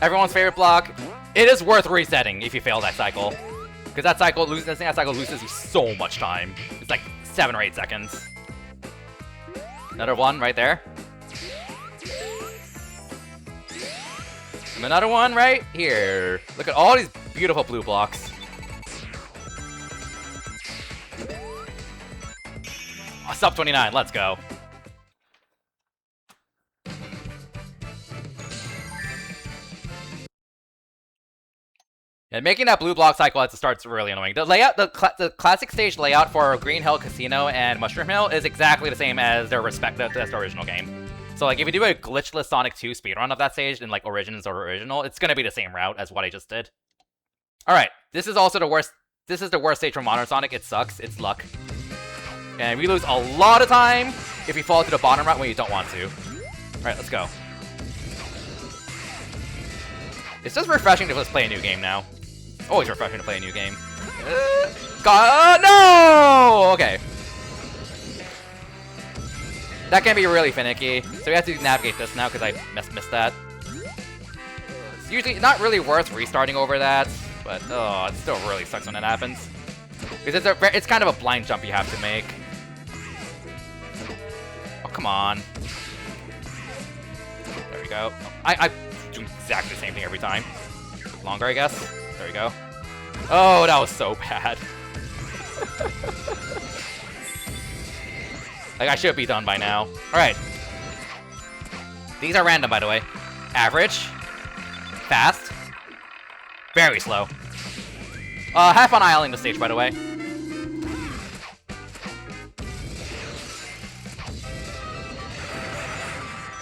[SPEAKER 1] Everyone's favorite block. It is worth resetting if you fail that cycle. Because that cycle loses you so much time. It's like 7 or 8 seconds. Another one right there. And another one right here. Look at all these beautiful blue blocks. Oh, sub 29, let's go. Yeah, making that blue block cycle at the start is really annoying. The layout, the classic stage layout for Green Hill Casino and Mushroom Hill is exactly the same as their respective the original game. So like, if you do a glitchless Sonic 2 speedrun of that stage in like Origins or Original, it's gonna be the same route as what I just did. All right, this is also the worst. This is the worst stage for Modern Sonic. It sucks. It's luck, and we lose a lot of time if we fall to the bottom route when you don't want to. All right, let's go. It's just refreshing to just play a new game now. Always refreshing to play a new game. No! Okay. That can be really finicky, so we have to navigate this now because I missed that. It's usually not really worth restarting over that, but oh, it still really sucks when it happens. Because it's kind of a blind jump you have to make. Oh, come on. There we go. I do exactly the same thing every time. Longer, I guess. There we go. Oh, that was so bad. Like, I should be done by now. Alright. These are random, by the way. Average. Fast. Very slow. Have fun isling the stage, by the way.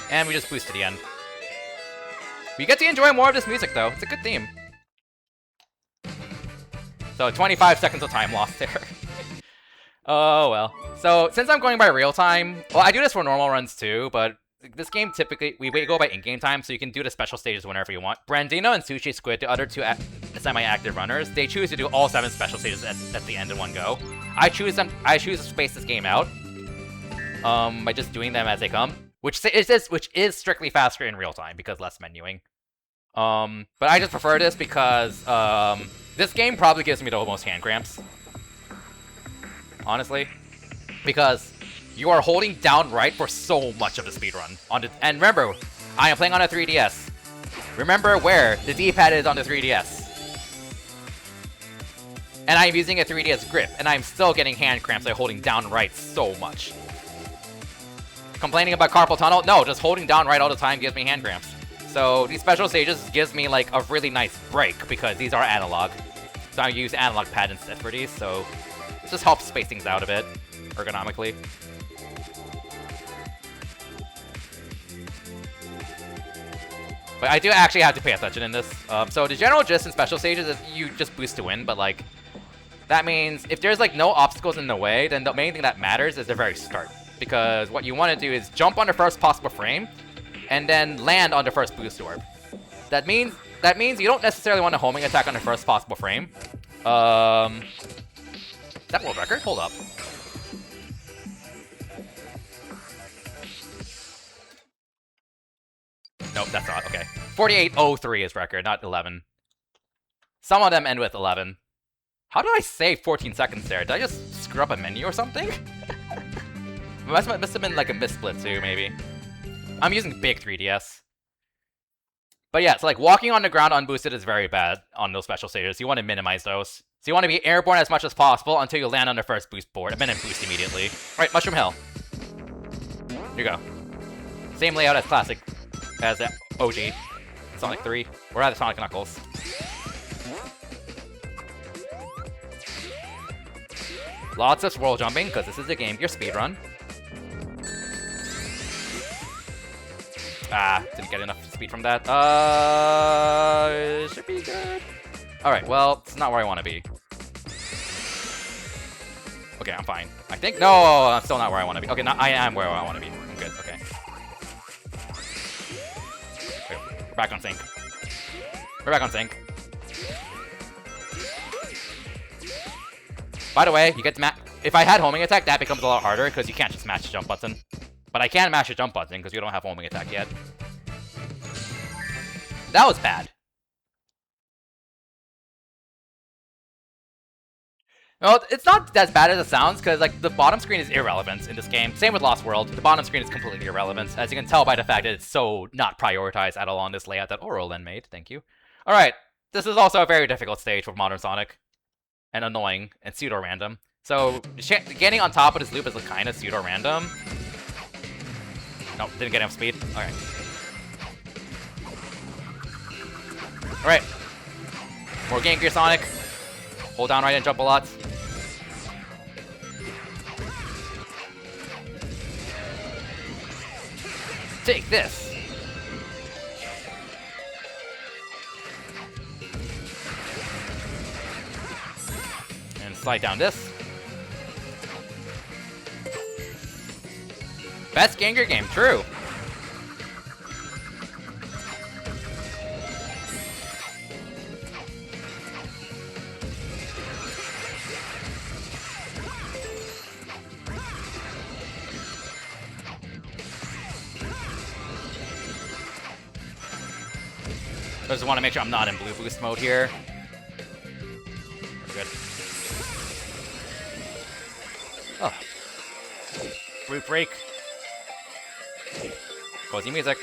[SPEAKER 1] And we just boost to the end. We get to enjoy more of this music, though. It's a good theme. So, 25 seconds of time lost there. Oh, well. So, since I'm going by real time, well, I do this for normal runs, too, but this game typically, we go by in-game time, so you can do the special stages whenever you want. Brandino and Sushi Squid, the other two semi-active runners, they choose to do all 7 special stages at the end in one go. I choose to space this game out, by just doing them as they come, which is strictly faster in real time, because less menuing. But I just prefer this because, this game probably gives me the most hand cramps. Honestly. Because you are holding down right for so much of the speedrun. And remember, I am playing on a 3DS. Remember where the D-pad is on the 3DS. And I'm using a 3DS grip, and I'm still getting hand cramps by holding down right so much. Complaining about carpal tunnel? No, just holding down right all the time gives me hand cramps. So these special stages gives me like a really nice break because these are analog. So I use analog pad instead for these, so it just helps space things out a bit, ergonomically. But I do actually have to pay attention in this. So the general gist in special stages is you just boost to win, but like, that means if there's like no obstacles in the way, then the main thing that matters is the very start. Because what you want to do is jump on the first possible frame, and then land on the first boost orb. That means you don't necessarily want a homing attack on the first possible frame. Is that world record? Hold up. Nope, that's not. Okay. 48:03 is record, not 11. Some of them end with 11. How did I save 14 seconds there? Did I just screw up a menu or something? Must have been like a missplit too, maybe. I'm using big 3DS. But yeah, so like walking on the ground unboosted is very bad on those special stages. You want to minimize those. So you want to be airborne as much as possible until you land on the first boost board, and then boost immediately. Alright, Mushroom Hill. Here you go. Same layout as classic, as the OG. Sonic 3. Or rather Sonic Knuckles. Lots of swirl jumping, because this is a game, your speedrun. Ah, didn't get enough speed from that. It should be good. Alright, well, it's not where I want to be. Okay, I'm fine. I think, no, I'm still not where I want to be. Okay, now I am where I want to be. I'm good, okay. We're back on sync. We're back on sync. By the way, you get to if I had homing attack, that becomes a lot harder because you can't just mash the jump button. But I can mash the jump button because you don't have homing attack yet. That was bad. Well, it's not as bad as it sounds, because like the bottom screen is irrelevant in this game. Same with Lost World. The bottom screen is completely irrelevant, as you can tell by the fact that it's so not prioritized at all on this layout that Orolin made. Thank you. Alright, this is also a very difficult stage for Modern Sonic. And annoying, and pseudo-random. So, getting on top of this loop is kind of pseudo-random. Nope, didn't get enough speed. Alright. Alright. More Game Gear Sonic. Hold down right and jump a lot. Take this! And slide down this. Best Game Gear game, true. I just want to make sure I'm not in blue boost mode here. We're good. Oh. Brute break. Cozy music.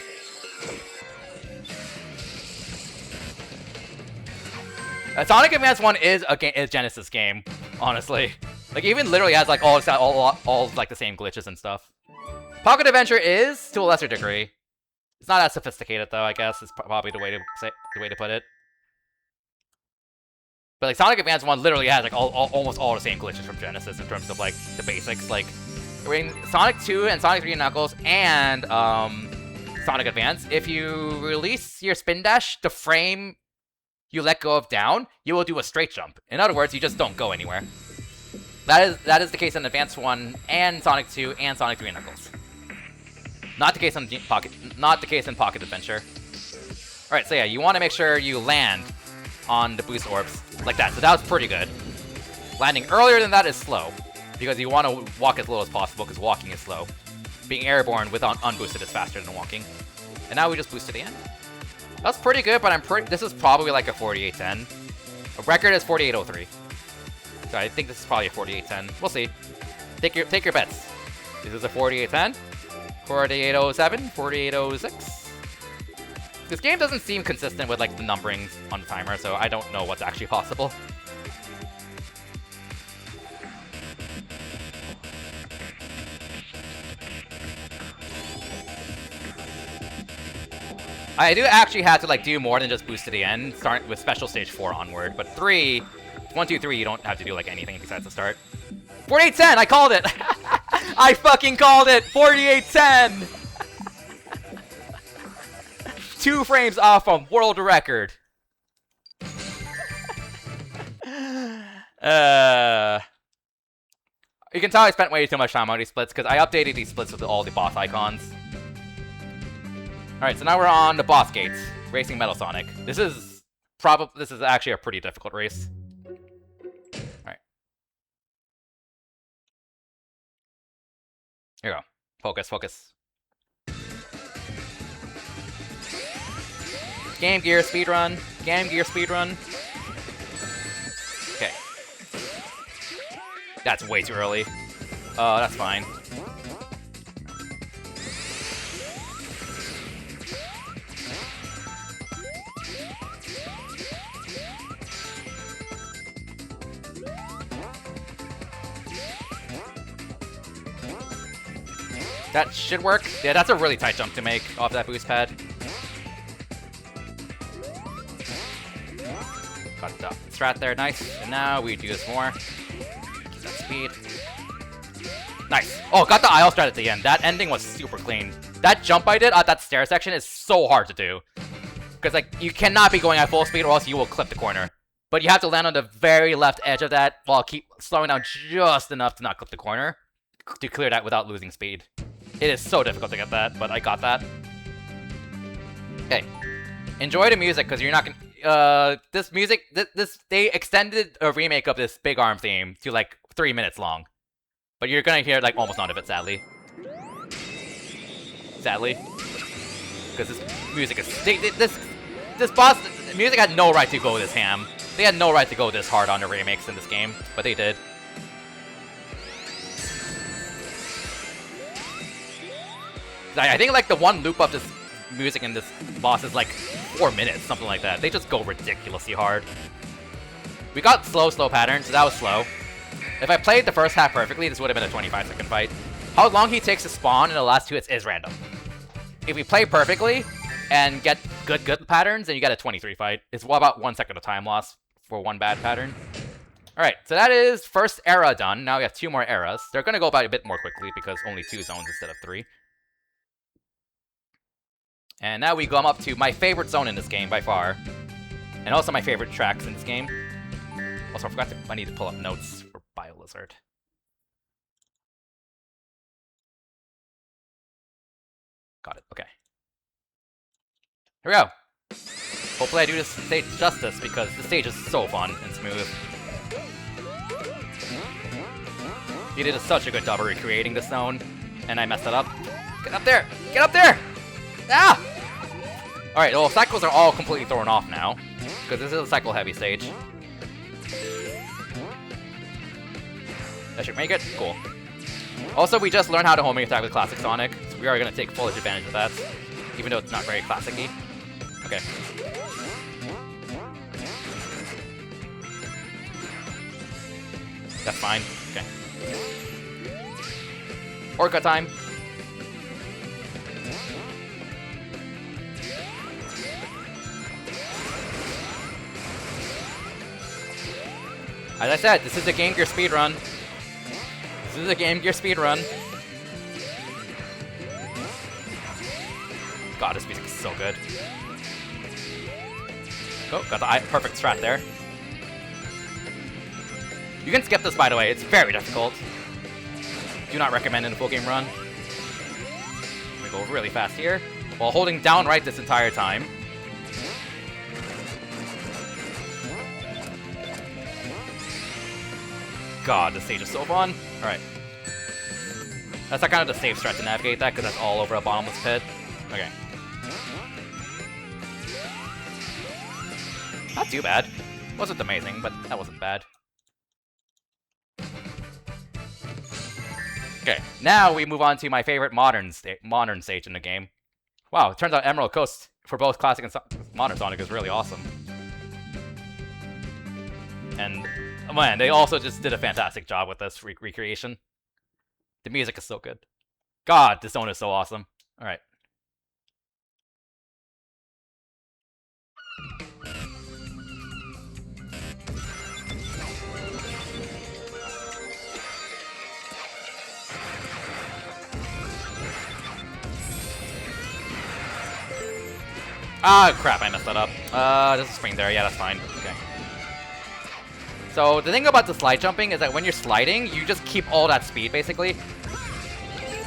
[SPEAKER 1] Sonic Advance2 is a Genesis game, honestly. Like, even literally has like all like the same glitches and stuff. Pocket Adventure is to a lesser degree. It's not as sophisticated though, I guess, is probably the way to put it. But like Sonic Advance2 literally has like almost all the same glitches from Genesis in terms of like the basics. Like, I mean, Sonic 2 and Sonic 3 and Knuckles and Sonic Advance, if you release your spin dash, the frame you let go of down, you will do a straight jump. In other words, you just don't go anywhere. That is the case in Advance1 and Sonic 2 and Sonic 3 and Knuckles. Not the case in Pocket Adventure. Alright, so yeah, you want to make sure you land on the boost orbs like that. So that was pretty good. Landing earlier than that is slow, because you want to walk as low as possible, because walking is slow. Being airborne with unboosted is faster than walking. And now we just boost to the end. That's pretty good, but this is probably like a 4810. A record is 4803. So I think this is probably a 4810. We'll see. Take your bets. This is a 4810. 4807, 4806. This game doesn't seem consistent with like the numbering on the timer, so I don't know what's actually possible. I do actually have to like do more than just boost to the end, start with special stage 4 onward, but 1, 2, 3, you don't have to do like anything besides the start. 4810, I called it! I fucking called it! 4810! 2 frames off from world record. You can tell I spent way too much time on these splits, because I updated these splits with all the boss icons. Alright, so now we're on the boss gates. Racing Metal Sonic. This is actually a pretty difficult race. Alright. Here we go. Focus, focus. Game Gear speedrun. Game Gear speedrun. Okay. That's way too early. That's fine. That should work. Yeah, that's a really tight jump to make off that boost pad. Got the strat there, nice. And now we do this more. Keep that speed. Nice. Oh, got the aisle strat at the end. That ending was super clean. That jump I did at that stair section is so hard to do. Because, like, you cannot be going at full speed or else you will clip the corner. But you have to land on the very left edge of that while keep slowing down just enough to not clip the corner to clear that without losing speed. It is so difficult to get that, but I got that. Okay. Enjoy the music, because you're not gonna... this music... They extended a remake of this Big Arm theme to, like, 3 minutes long. But you're gonna hear, like, almost none of it, sadly. Sadly. Because this music is... this boss, music had no right to go this ham. They had no right to go this hard on the remakes in this game, but they did. I think like the one loop of this music in this boss is like 4 minutes, something like that. They just go ridiculously hard. We got slow patterns, so that was slow. If I played the first half perfectly, this would have been a 25-second fight. How long he takes to spawn in the last 2 hits is random. If we play perfectly and get good patterns, then you get a 23 fight. It's about 1 second of time loss for one bad pattern. Alright, so that is first era done. Now we have 2 more eras. They're gonna go by a bit more quickly because only 2 zones instead of 3. And now we come up to my favorite zone in this game by far. And also my favorite tracks in this game. Also, I need to pull up notes for BioLizard. Got it, okay. Here we go. Hopefully I do this stage justice because this stage is so fun and smooth. He did such a good job of recreating this zone, and I messed it up. Get up there! Get up there! Ah! Alright, well, cycles are all completely thrown off now, because this is a cycle-heavy stage. That should make it? Cool. Also, we just learned how to homing attack with Classic Sonic, so we are going to take full advantage of that, even though it's not very classic-y. Okay. That's fine. Okay. Orca time. As I said, this is a Game Gear speedrun. This is a Game Gear speedrun. God, this music is so good. Oh, got the perfect strat there. You can skip this, by the way. It's very difficult. Do not recommend in a full game run. We go really fast here, while holding down right this entire time. God, this stage is so fun. Alright. That's like kind of the safe strat to navigate that, because that's all over a bottomless pit. Okay. Not too bad. Wasn't amazing, but that wasn't bad. Okay, now we move on to my favorite modern stage in the game. Wow, it turns out Emerald Coast for both classic and modern Sonic is really awesome. And man, they also just did a fantastic job with this recreation. The music is so good. God, this zone is so awesome. Alright. Ah, crap, I messed that up. There's a spring there. Yeah, that's fine. Okay. So, the thing about the slide jumping is that when you're sliding, you just keep all that speed, basically,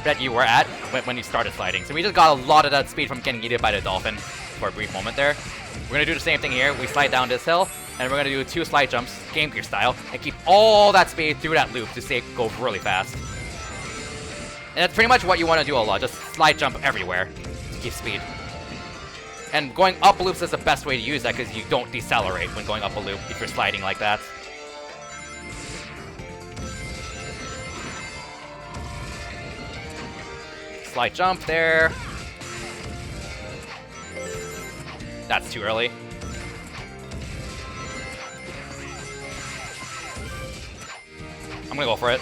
[SPEAKER 1] that you were at when you started sliding. So we just got a lot of that speed from getting eaten by the dolphin for a brief moment there. We're gonna do the same thing here. We slide down this hill, and we're gonna do 2 slide jumps, Game Gear style, and keep all that speed through that loop to see it go really fast. And that's pretty much what you want to do a lot. Just slide jump everywhere to keep speed. And going up loops is the best way to use that because you don't decelerate when going up a loop if you're sliding like that. Slide jump there. That's too early. I'm gonna go for it.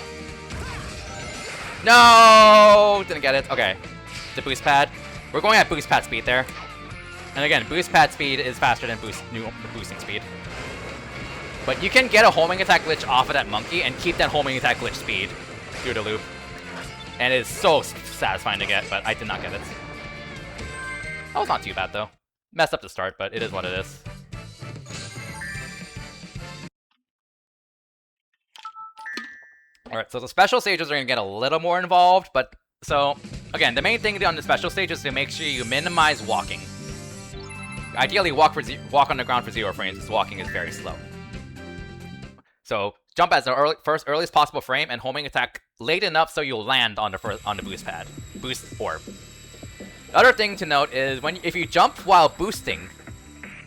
[SPEAKER 1] No! Didn't get it. Okay. The boost pad. We're going at boost pad speed there. And again, boost pad speed is faster than boosting speed. But you can get a homing attack glitch off of that monkey and keep that homing attack glitch speed through the loop. And it is so satisfying to get, but I did not get it. That was not too bad though. Messed up the start, but it is what it is. Alright, so the special stages are going to get a little more involved, but so, again, the main thing on the special stage is to make sure you minimize walking. Ideally, walk on the ground for 0 frames, because walking is very slow. So, jump as the earliest possible frame, and homing attack late enough so you'll land on the boost pad. Boost orb. The other thing to note is if you jump while boosting,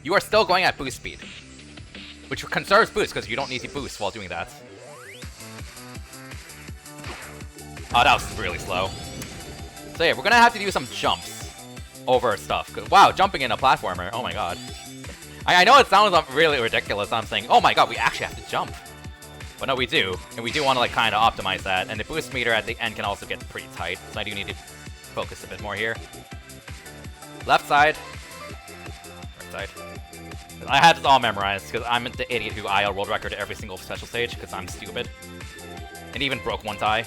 [SPEAKER 1] you are still going at boost speed. Which conserves boost, because you don't need to boost while doing that. Oh, that was really slow. So yeah, we're gonna have to do some jumps over stuff. Wow, jumping in a platformer, oh my god. I know it sounds really ridiculous, I'm saying, oh my god, we actually have to jump. But no, we do, and we do want to like kind of optimize that, and the boost meter at the end can also get pretty tight, so I do need to focus a bit more here. Left side. Right side. I had this all memorized, because I'm the idiot who IL world record every single special stage, because I'm stupid. And even broke one tie.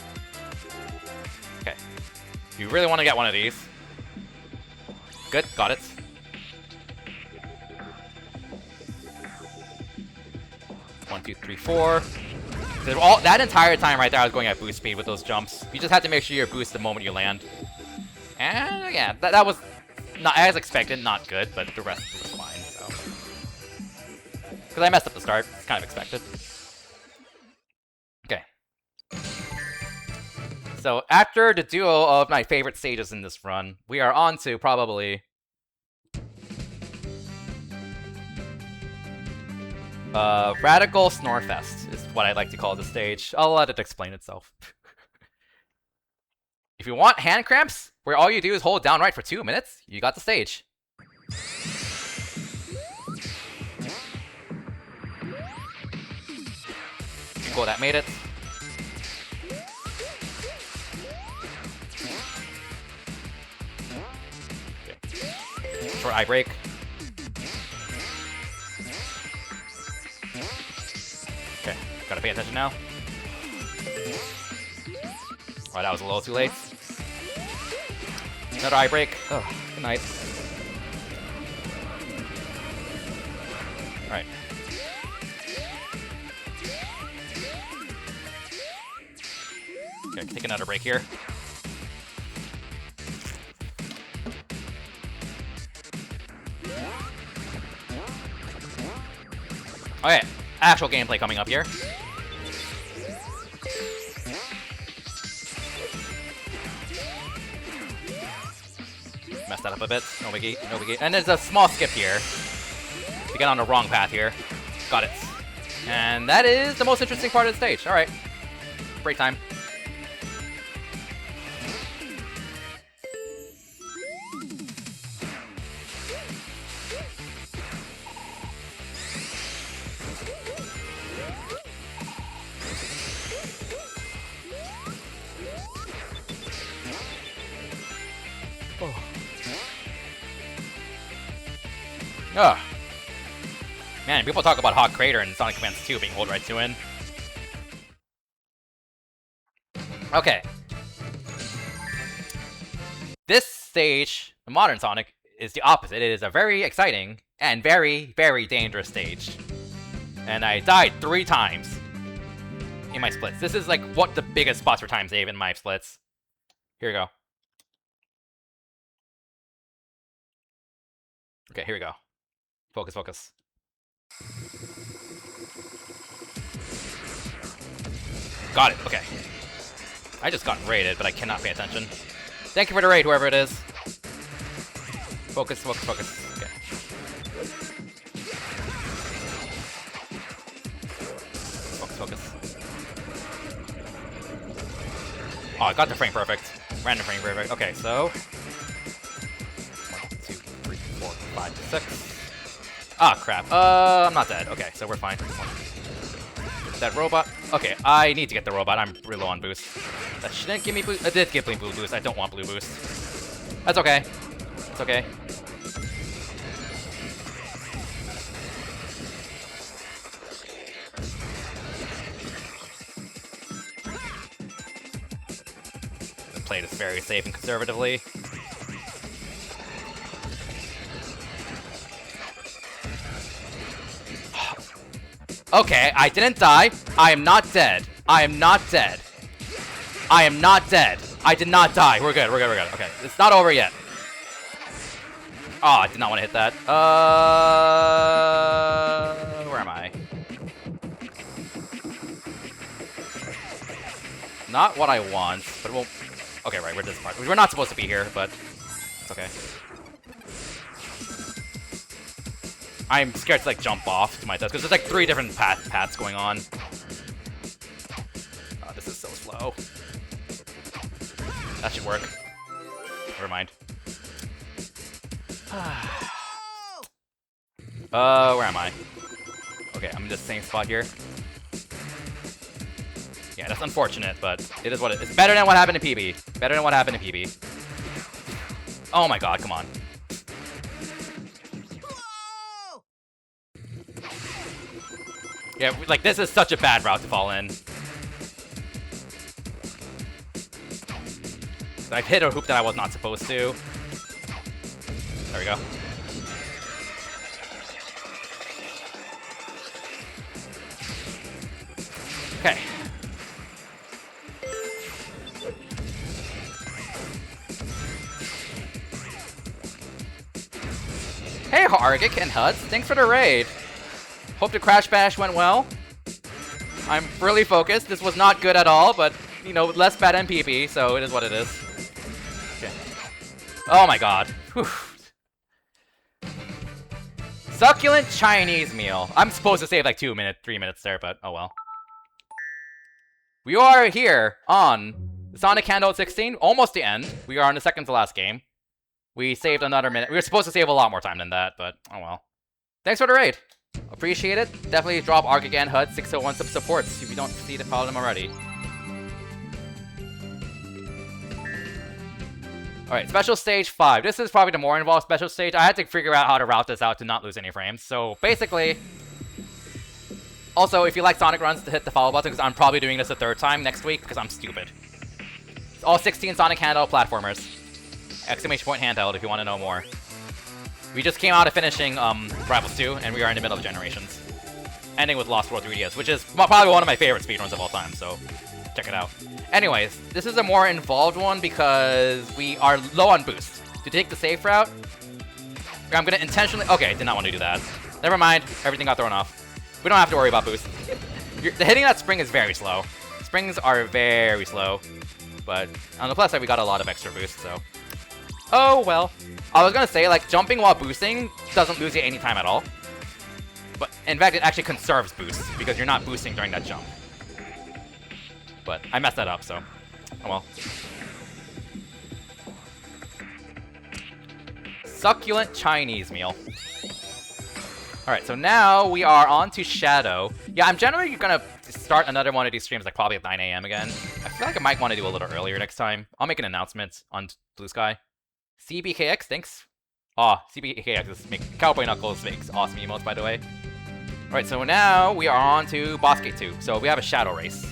[SPEAKER 1] Okay. You really want to get one of these. Good, got it. One, two, three, four. That entire time right there, I was going at boost speed with those jumps. You just have to make sure you're boosted the moment you land. And yeah, that was not as expected, not good, but the rest was fine. So, because I messed up the start, it's kind of expected. Okay. So after the duo of my favorite stages in this run, we are on to probably Radical Snorefest is what I like to call the stage. I'll let it explain itself. If you want hand cramps, where all you do is hold down right for 2 minutes, you got the stage. Cool, that made it. Okay. Short eye break. Okay, gotta pay attention now. Oh, that was a little too late. Another eye break. Oh, good night. Alright. Okay, take another break here. Okay, actual gameplay coming up here. Messed that up a bit. No biggie, no biggie. And there's a small skip here. We get on the wrong path here. Got it. And that is the most interesting part of the stage. Alright. Break time. Ugh. Man, people talk about Hot Crater and Sonic Advance2 being hold right to in. Okay. This stage, the modern Sonic, is the opposite. It is a very exciting and very, very dangerous stage. And I died 3 times in my splits. This is like what the biggest spots for time save in my splits. Here we go. Okay, here we go. Focus, focus. Got it, okay. I just got raided, but I cannot pay attention. Thank you for the raid, whoever it is. Focus, focus, focus. Okay. Focus, focus. Oh, I got the frame perfect. Random frame perfect. Okay, so 1, 2, 3, 4, 5, 6. Ah, crap. I'm not dead. Okay, so we're fine. That robot. Okay, I need to get the robot. I'm really low on boost. That shouldn't give me boost. It did give me blue boost. I don't want blue boost. That's okay. It's okay. I played this very safe and conservatively. Okay, I didn't die. I am not dead. I am not dead. I am not dead. I did not die. We're good, we're good, we're good. Okay, it's not over yet. Oh, I did not want to hit that. Where am I? Not what I want, but it won't... Okay, right, we're this part. We're not supposed to be here, but it's okay. I'm scared to like jump off to my death because there's like 3 different paths going on. Oh, this is so slow. That should work. Never mind. Where am I? Okay, I'm in the same spot here. Yeah, that's unfortunate, but it is what it is. Better than what happened in PB. Better than what happened in PB. Oh my god, come on. Yeah, like, this is such a bad route to fall in. I've hit a hoop that I was not supposed to. There we go. Okay. Hey, Argic and Huds, thanks for the raid. Hope the Crash Bash went well. I'm really focused. This was not good at all, but, you know, less bad than PP, so it is what it is. Okay. Oh my god. Whew. Succulent Chinese meal. I'm supposed to save like 3 minutes there, but oh well. We are here on Sonic Handheld 16, almost the end. We are on the second to last game. We saved another minute. We were supposed to save a lot more time than that, but oh well. Thanks for the raid. Appreciate it. Definitely drop Argic and HUD 601 sub supports if you don't see the follow them already. Alright, special stage 5. This is probably the more involved special stage. I had to figure out how to route this out to not lose any frames. So basically, also if you like Sonic runs, to hit the follow button because I'm probably doing this a 3rd time next week because I'm stupid. It's all 16 Sonic Handheld platformers. Exclamation point handheld if you want to know more. We just came out of finishing Rivals 2, and we are in the middle of Generations. Ending with Lost World 3DS, which is probably one of my favorite speedruns of all time, so check it out. Anyways, this is a more involved one because we are low on boost. To take the safe route, I'm going to intentionally... Okay, did not want to do that. Never mind, everything got thrown off. We don't have to worry about boost. The hitting that spring is very slow. Springs are very slow, but on the plus side, we got a lot of extra boost, so... Oh, well. I was gonna say, like, jumping while boosting doesn't lose you any time at all. But, in fact, it actually conserves boost, because you're not boosting during that jump. But, I messed that up, so... Oh well. Succulent Chinese meal. Alright, so now we are on to Shadow. Yeah, I'm generally gonna start another one of these streams, like, probably at 9 AM again. I feel like I might want to do a little earlier next time. I'll make an announcement on Blue Sky. CBKX, thanks. Aw, CBKX is Cowboy Knuckles makes awesome emotes, by the way. Alright, so now we are on to Boss Gate 2. So we have a Shadow Race.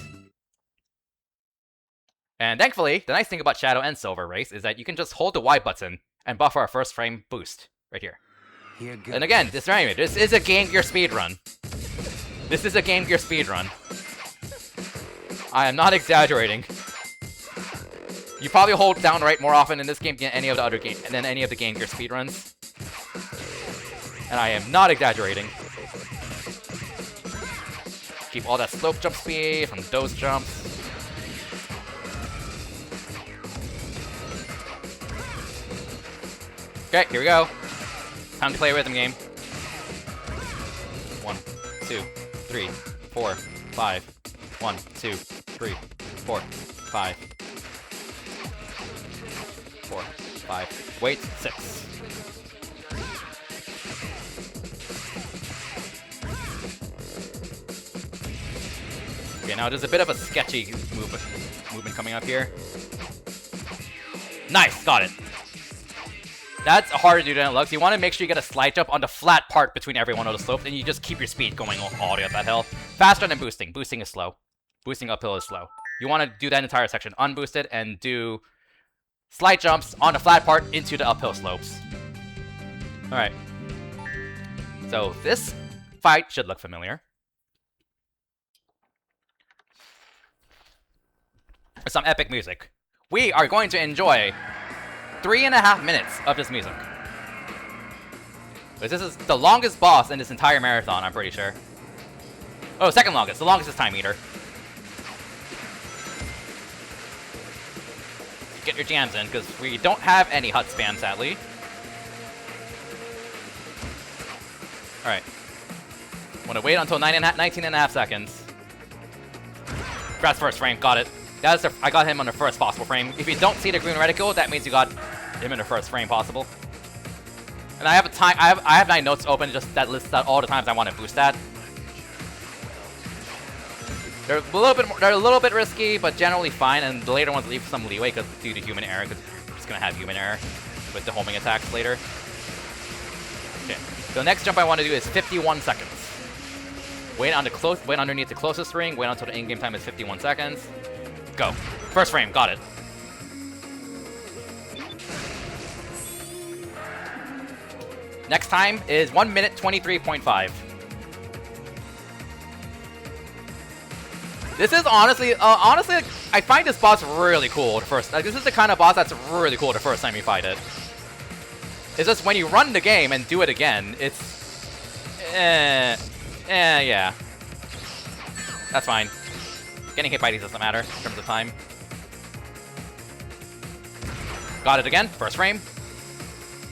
[SPEAKER 1] And thankfully, the nice thing about Shadow and Silver Race is that you can just hold the Y button and buff our first frame boost. Right here. And again, this is a Game Gear speedrun. This is a Game Gear speedrun. I am not exaggerating. You probably hold down right more often in this game than any of the other game than any of the Game Gear speedruns. And I am not exaggerating. Keep all that slope jump speed from those jumps. Okay, here we go. Time to play a rhythm game. 1, 2, 3, 4, 5. 1, 2, 3, 4, 5. 4, 5. Wait, 6. Okay, now there's a bit of a sketchy movement coming up here. Nice, got it. That's harder to do than it looks. You want to make sure you get a slide jump on the flat part between every one of the slopes, and you just keep your speed going all the way up that hill. Faster than boosting. Boosting is slow. Boosting uphill is slow. You want to do that entire section unboosted and do slide jumps on the flat part into the uphill slopes. Alright. So this fight should look familiar. With some epic music. We are going to enjoy 3.5 minutes of this music. This is the longest boss in this entire marathon, I'm pretty sure. Oh, second longest. The longest is Time Eater. Get your jams in, because we don't have any HUD spam, sadly. Alright. I'm gonna wait until 19 and a half seconds. Press first frame, got it. I got him on the first possible frame. If you don't see the green reticle, that means you got him in the first frame possible. And I have a time. I have my notes open, just that lists out all the times I want to boost that. They're a little bit risky, but generally fine. And the later ones leave some leeway because due to human error, because you're just gonna have human error with the homing attacks later. Okay. So the next jump I want to do is 51 seconds. Wait underneath the closest ring. Wait until the in-game time is 51 seconds. Go. First frame, got it. Next time is 1 minute 23.5. This is honestly, I find this boss really cool the first. This is the kind of boss that's really cool the first time you fight it. It's just when you run the game and do it again, it's, yeah. That's fine. Getting hit by these doesn't matter in terms of time. Got it again, first frame.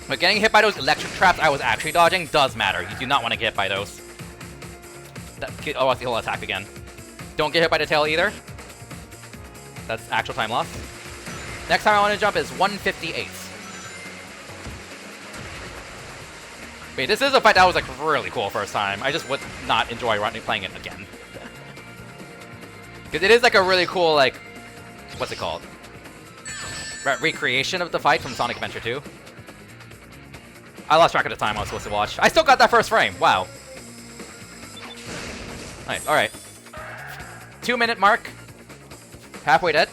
[SPEAKER 1] But getting hit by those electric traps I was actually dodging does matter. You do not want to get hit by those. Oh, he'll attack again. Don't get hit by the tail either. That's actual time loss. Next time I want to jump is 158. Wait, this is a fight that was like really cool first time. I just would not enjoy playing it again. Because it is like a really cool, like, what's it called? Recreation of the fight from Sonic Adventure 2. I lost track of the time I was supposed to watch. I still got that first frame. Wow. Nice. All right. 2 minute mark. Halfway dead.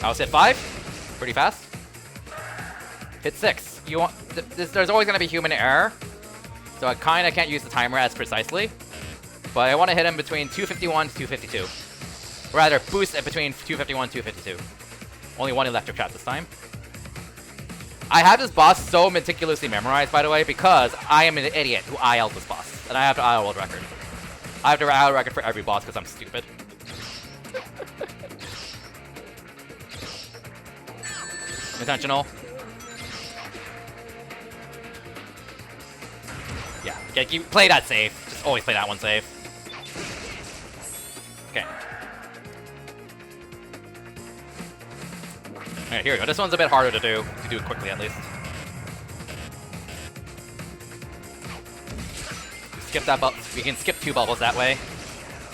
[SPEAKER 1] I was hit 5. Pretty fast. Hit 6. You want there's always going to be human error. So I kind of can't use the timer as precisely. But I want to hit him between 251 to 252. Or rather, boost it between 251 and 252. Only one electric trap this time. I have this boss so meticulously memorized, by the way, because I am an idiot who IL'd this boss. And I have the IL world record. I have the IL record for every boss because I'm stupid. Intentional. Yeah, you play that safe. Just always play that one safe. Okay. Alright, here we go. This one's a bit harder to do it quickly at least. Skip that bubble. We can skip 2 bubbles that way.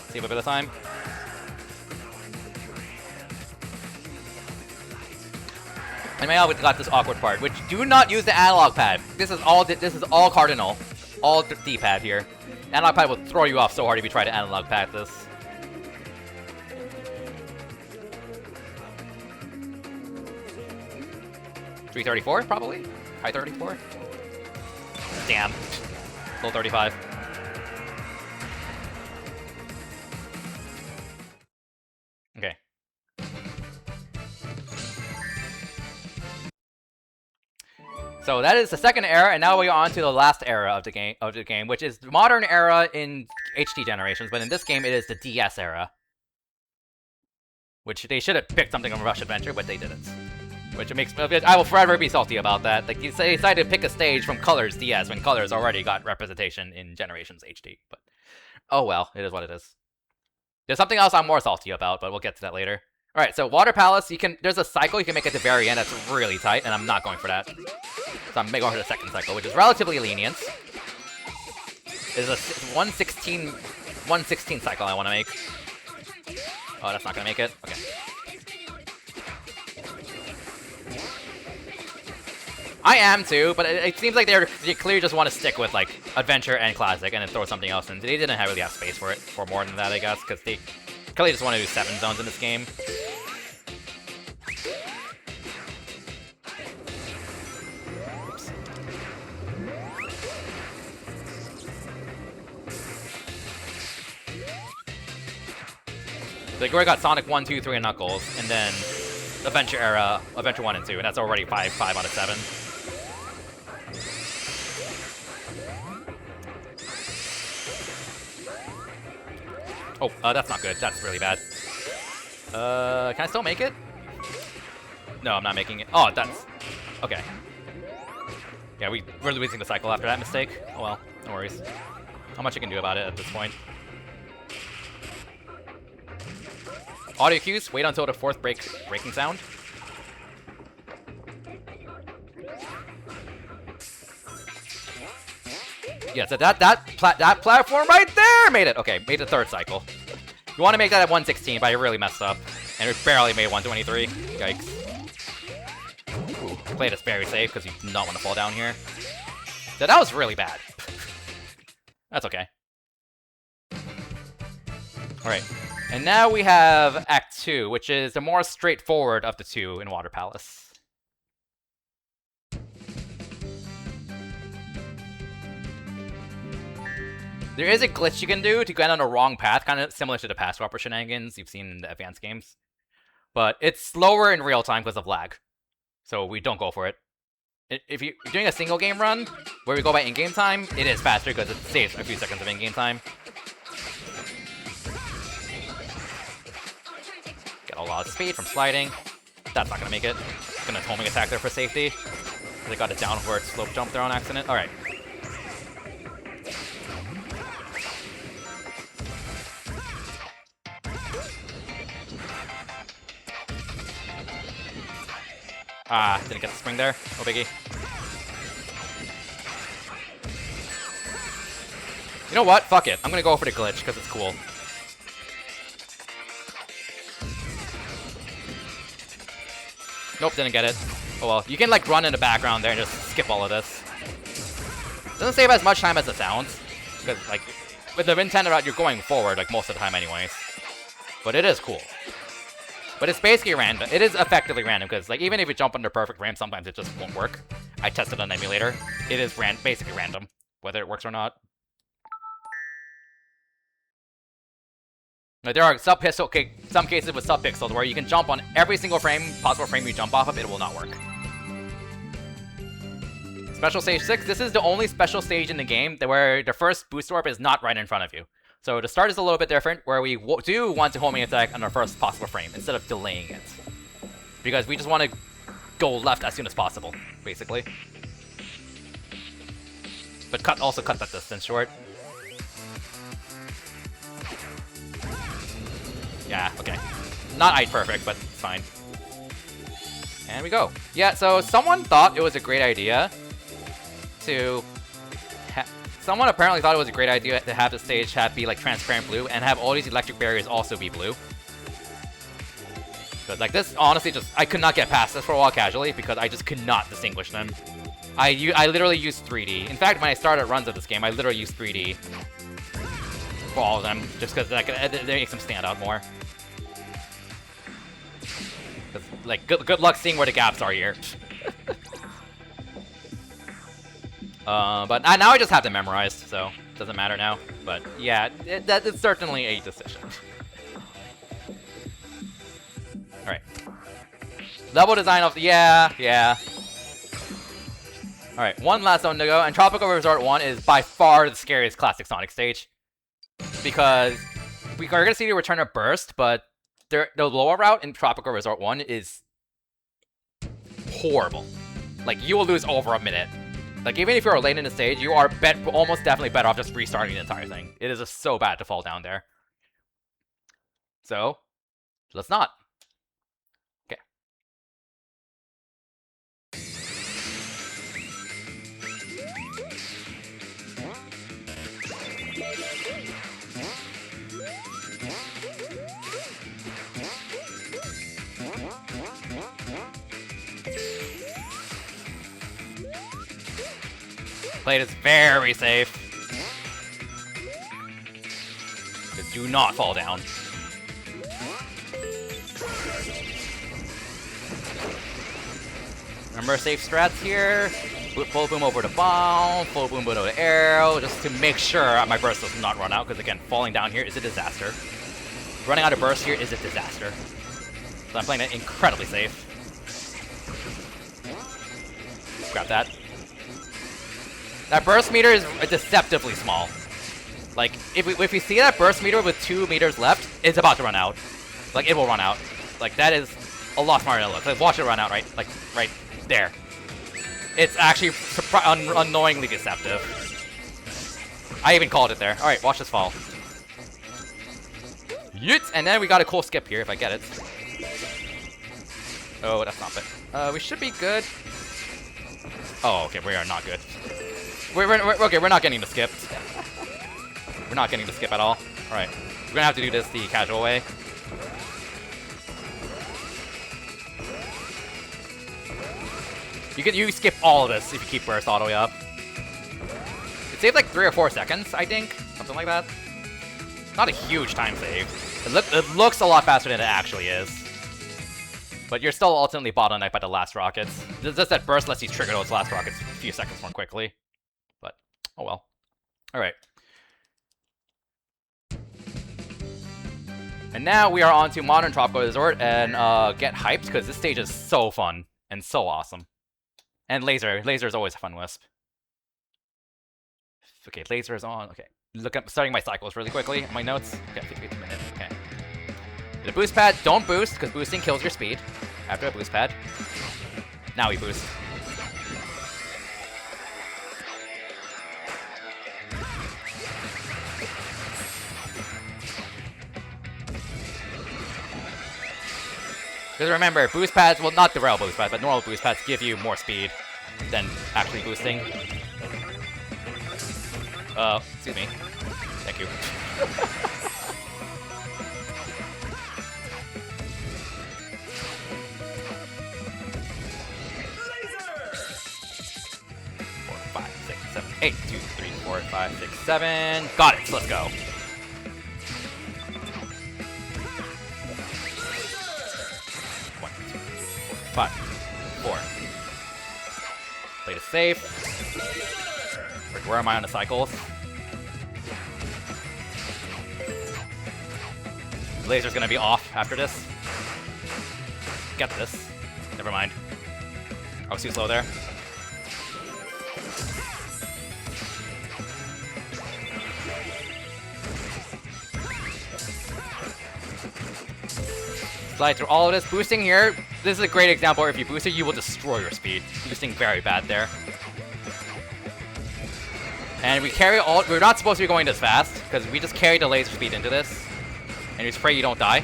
[SPEAKER 1] Save a bit of time. And now we've got this awkward part, which do not use the analog pad. This is all cardinal, all D-pad here. Analog pad will throw you off so hard if you try to analog pad this. $334 probably, high 34. Damn, low 35. Okay. So that is the second era, and now we're on to the last era of the game, which is the modern era in HD generations, but in this game it is the DS era. Which they should have picked something from Rush Adventure, but they didn't. Which makes I will forever be salty about that. Like, they decided to pick a stage from Colors DS when Colors already got representation in Generations HD. But oh well, it is what it is. There's something else I'm more salty about, but we'll get to that later. All right, so Water Palace, there's a cycle you can make at the very end that's really tight, and I'm not going for that. So I'm going for the second cycle, which is relatively lenient. It's a 116 cycle I want to make. Oh, that's not gonna make it. Okay. I am too, but it seems like they clearly just want to stick with like Adventure and Classic, and then throw something else in. They didn't really have space for it for more than that, I guess, because they clearly just want to do 7 zones in this game. Oops. Like, we already got Sonic 1, 2, 3, and Knuckles, and then Adventure era, Adventure 1 and 2, and that's already 5 out of 7. Oh, that's not good. That's really bad. Can I still make it? No, I'm not making it. Oh, that's... Okay. Yeah, we're losing the cycle after that mistake. Oh well, no worries. How much I can do about it at this point. Audio cues, wait until the fourth breaking sound. Yeah, so that platform right there made it. Okay, made the third cycle. You want to make that at 116, but I really messed up. And it barely made 123. Yikes. Ooh, played this very safe because you do not want to fall down here. So that was really bad. That's okay. Alright. And now we have Act 2, which is the more straightforward of the two in Water Palace. There is a glitch you can do to get on the wrong path, kind of similar to the pass swapper shenanigans you've seen in the advanced games. But it's slower in real time because of lag. So we don't go for it. If you're doing a single game run, where we go by in-game time, it is faster because it saves a few seconds of in-game time. Get a lot of speed from sliding. That's not gonna make it. Gonna homing attack there for safety. They got a downward slope jump there on accident. Alright. Ah, didn't get the spring there. No biggie. You know what? Fuck it. I'm gonna go for the glitch because it's cool. Nope, didn't get it. Oh well. You can like run in the background there and just skip all of this. Doesn't save as much time as it sounds. Because like, with the intent about you're going forward like most of the time anyways. But it is cool. But it's basically random. It is effectively random, because like even if you jump under perfect frame, sometimes it just won't work. I tested on an emulator. It is basically random, whether it works or not. Like, there are some cases with sub-pixels where you can jump on every single possible frame you jump off of, it will not work. Special Stage 6, this is the only special stage in the game where the first boost orb is not right in front of you. So the start is a little bit different, where we do want to homing attack on our first possible frame, instead of delaying it. Because we just want to go left as soon as possible, basically. But also cut that distance short. Yeah, okay. Not eye perfect, but it's fine. And we go. Yeah, so someone thought it was a great idea to... Someone apparently thought it was a great idea to have the stage be like transparent blue and have all these electric barriers also be blue. But like this, honestly, I could not get past this for a while casually because I just could not distinguish them. I literally used 3D. In fact, when I started runs of this game, I literally used 3D for all of them, just because like, it makes them stand out more. Like, good luck seeing where the gaps are here. But now I just have to memorize, so it doesn't matter now. But yeah, it's certainly a decision. Alright. Level design of... Yeah. Alright, one last zone to go, and Tropical Resort 1 is by far the scariest classic Sonic stage. Because we are going to see the return of Burst, but the lower route in Tropical Resort 1 is horrible. Like, you will lose over a minute. Like, even if you're late in the stage, you are almost definitely better off just restarting the entire thing. It is just so bad to fall down there. So, let's not. Okay. Play this very safe. Just do not fall down. Remember safe strats here. Full boom over the bomb, full boom over the arrow, just to make sure my burst does not run out, because again, falling down here is a disaster. Running out of burst here is a disaster. So I'm playing it incredibly safe. Grab that. That burst meter is deceptively small. Like, if we see that burst meter with 2 meters left, it's about to run out. Like, it will run out. Like, that is a lot smarter than it looks. Like, watch it run out, right? Like, right there. It's actually annoyingly deceptive. I even called it there. Alright, watch this fall. Yeet! And then we got a cool skip here, if I get it. Oh, that's not it. We should be good. Oh, okay, we are not good. Okay, we're not getting the skip. We're not getting the skip at all. Alright. We're gonna have to do this the casual way. You skip all of this if you keep burst all the way up. It saves like 3 or 4 seconds, I think. Something like that. Not a huge time save. It looks a lot faster than it actually is. But you're still ultimately bottlenecked by the last rockets. Just that burst lets you trigger those last rockets a few seconds more quickly. But, oh well. Alright. And now we are on to Modern Tropical Resort and get hyped, because this stage is so fun and so awesome. And Laser. Laser is always a fun wisp. Okay, Laser is on. Okay. Starting my cycles really quickly. My notes. Okay, 58 minutes. Okay. The boost pad, don't boost, because boosting kills your speed. After a boost pad. Now we boost. Because remember, boost pads, well, not the rail boost pads, but normal boost pads give you more speed than actually boosting. Excuse me. Thank you. Four, 5, 6, 7, 8, 2, 3, 4, 5, 6, 7. Got it. Let's go. One, 2, 3, 4, 5, 4. Play it safe. Where am I on the cycles? Laser's gonna be off after this. Get this. Never mind. I was too slow there. Slide through all of this. Boosting here. This is a great example where if you boost it, you will destroy your speed. Boosting very bad there. And we carry all. We're not supposed to be going this fast, because we just carry the laser speed into this. And you just pray you don't die.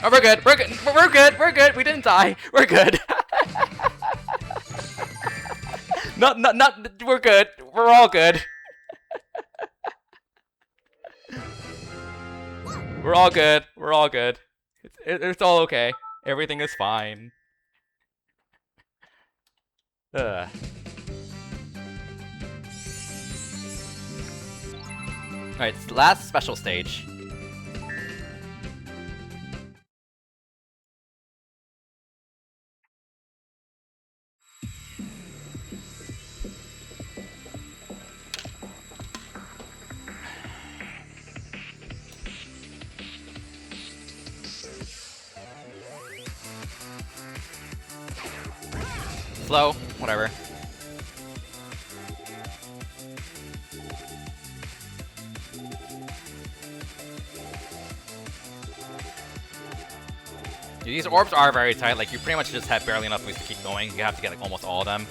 [SPEAKER 1] Oh, we're good. We're good. We're good. We're good. We didn't die. We're good. Not. We're good. We're all good. We're all good. We're all good. It's all okay. Everything is fine. Ugh. Alright, it's the last special stage. Slow, whatever. These orbs are very tight, like you pretty much just have barely enough boost to keep going. You have to get like almost all of them.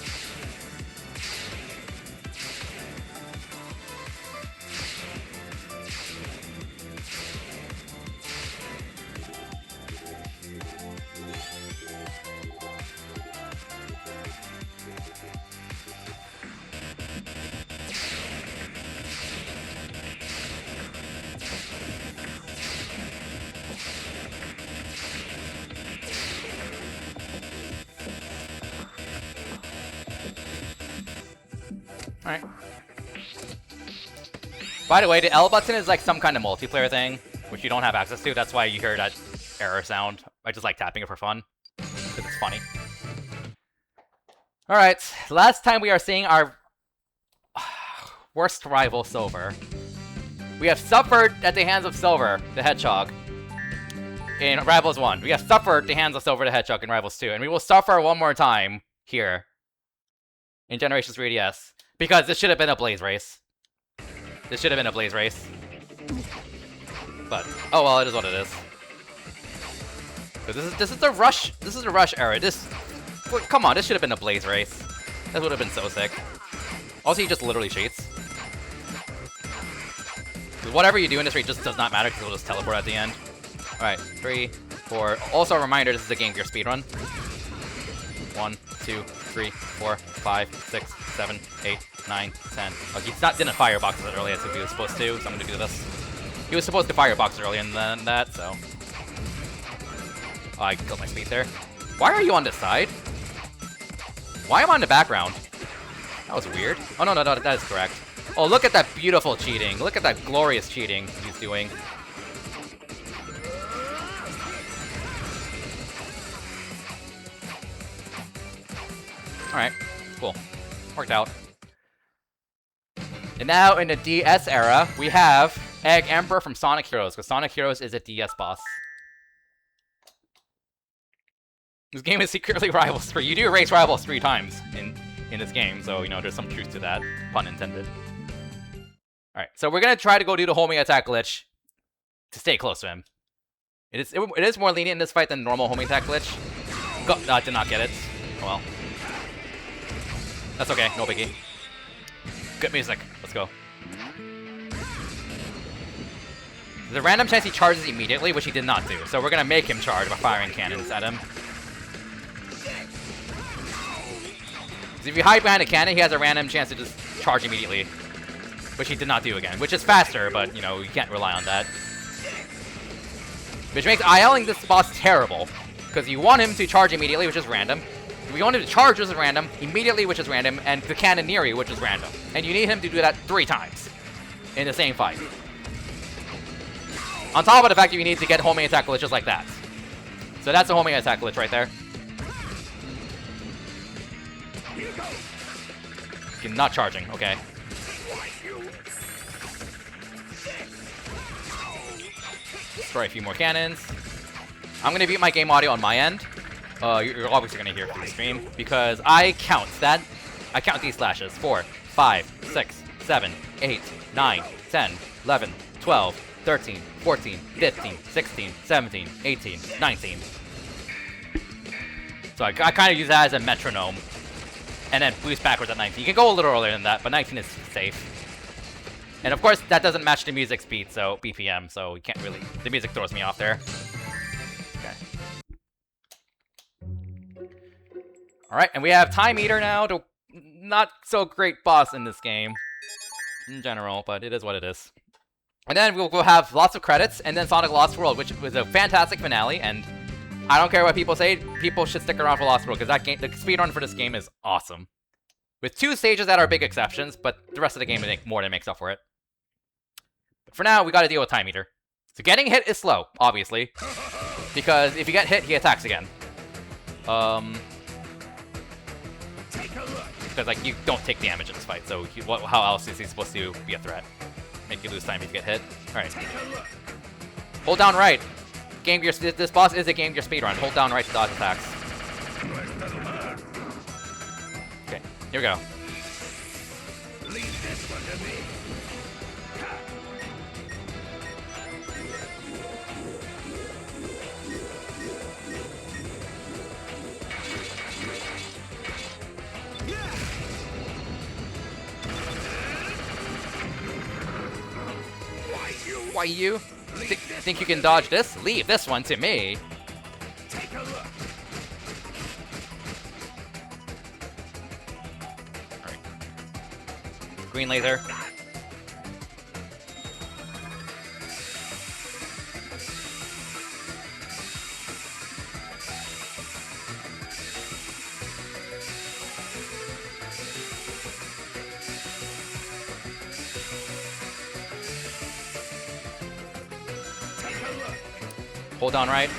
[SPEAKER 1] Alright. By the way, the L button is like some kind of multiplayer thing, which you don't have access to. That's why you hear that error sound. I just like tapping it for fun, because it's funny. Alright, last time we are seeing our worst rival, Silver. We have suffered at the hands of Silver, the Hedgehog, in Rivals 1. We have suffered at the hands of Silver the Hedgehog in Rivals 2, and we will suffer one more time here in Generations 3DS. Because this should have been a Blaze race. This should have been a Blaze race. But oh well, it is what it is. So this is the rush. This is the rush era. Come on, this should have been a Blaze race. That would have been so sick. Also, he just literally cheats. Whatever you do in this race just does not matter because it'll just teleport at the end. Alright, 3, 4. Also, a reminder, this is a Game Gear speedrun. 1, 2, 3, 4, 5, 6, 7, 8, 9, 10. Oh, he didn't firebox as early as he was supposed to, so I'm gonna do this. He was supposed to firebox earlier than that, so. Oh, I killed my speed there. Why are you on this side? Why am I in the background? That was weird. Oh, no, that is correct. Oh, look at that beautiful cheating. Look at that glorious cheating he's doing. Alright, cool. Worked out. And now in the DS era, we have Egg Emperor from Sonic Heroes, because Sonic Heroes is a DS boss. This game is secretly Rivals 3. You do race Rivals 3 times in this game, so, you know, there's some truth to that. Pun intended. Alright, so we're gonna try to go do the homing attack glitch to stay close to him. It is more lenient in this fight than normal homing attack glitch. I did not get it. Oh well. That's okay, no biggie. Good music. Let's go. There's a random chance he charges immediately, which he did not do. So we're gonna make him charge by firing cannons at him. Because if you hide behind a cannon, he has a random chance to just charge immediately. Which he did not do again. Which is faster, but, you know, you can't rely on that. Which makes ILing this boss terrible. Because you want him to charge immediately, which is random. You want him to charge, which is random. Immediately, which is random. And the cannoneering, which is random. And you need him to do that 3 times. In the same fight. On top of the fact that you need to get homing attack glitches like that. So that's a homing attack glitch right there. Not charging, okay. Destroy a few more cannons. I'm gonna mute my game audio on my end. You're obviously gonna hear it from the stream because I count that. I count these slashes. 4, 5, 6, 7, 8, 9, 10, 11, 12, 13, 14, 15, 16, 17, 18, 19. So I kind of use that as a metronome. And then boost backwards at 19. You can go a little earlier than that, but 19 is safe. And of course, that doesn't match the music speed, so BPM, so you can't really... The music throws me off there. Okay. Alright, and we have Time Eater now, the not so great boss in this game. In general, but it is what it is. And then we'll have lots of credits, and then Sonic Lost World, which was a fantastic finale, and... I don't care what people say, people should stick around for Lost World, because that game, the speedrun for this game is awesome. With 2 stages that are big exceptions, but the rest of the game more than makes up for it. But for now, we gotta deal with Time Eater. So getting hit is slow, obviously. Because if you get hit, he attacks again. Because, like, you don't take damage in this fight, so how else is he supposed to be a threat? Make you lose time if you get hit? Alright. Hold down right. Game Gear, this boss is a Game Gear speedrun. Hold down right to dodge attacks. Okay, here we go.
[SPEAKER 5] Leave this one to me.
[SPEAKER 1] Why you? Think you can dodge this? Leave this one to me.
[SPEAKER 5] Take a look.
[SPEAKER 1] Alright. Green laser. Hold down right.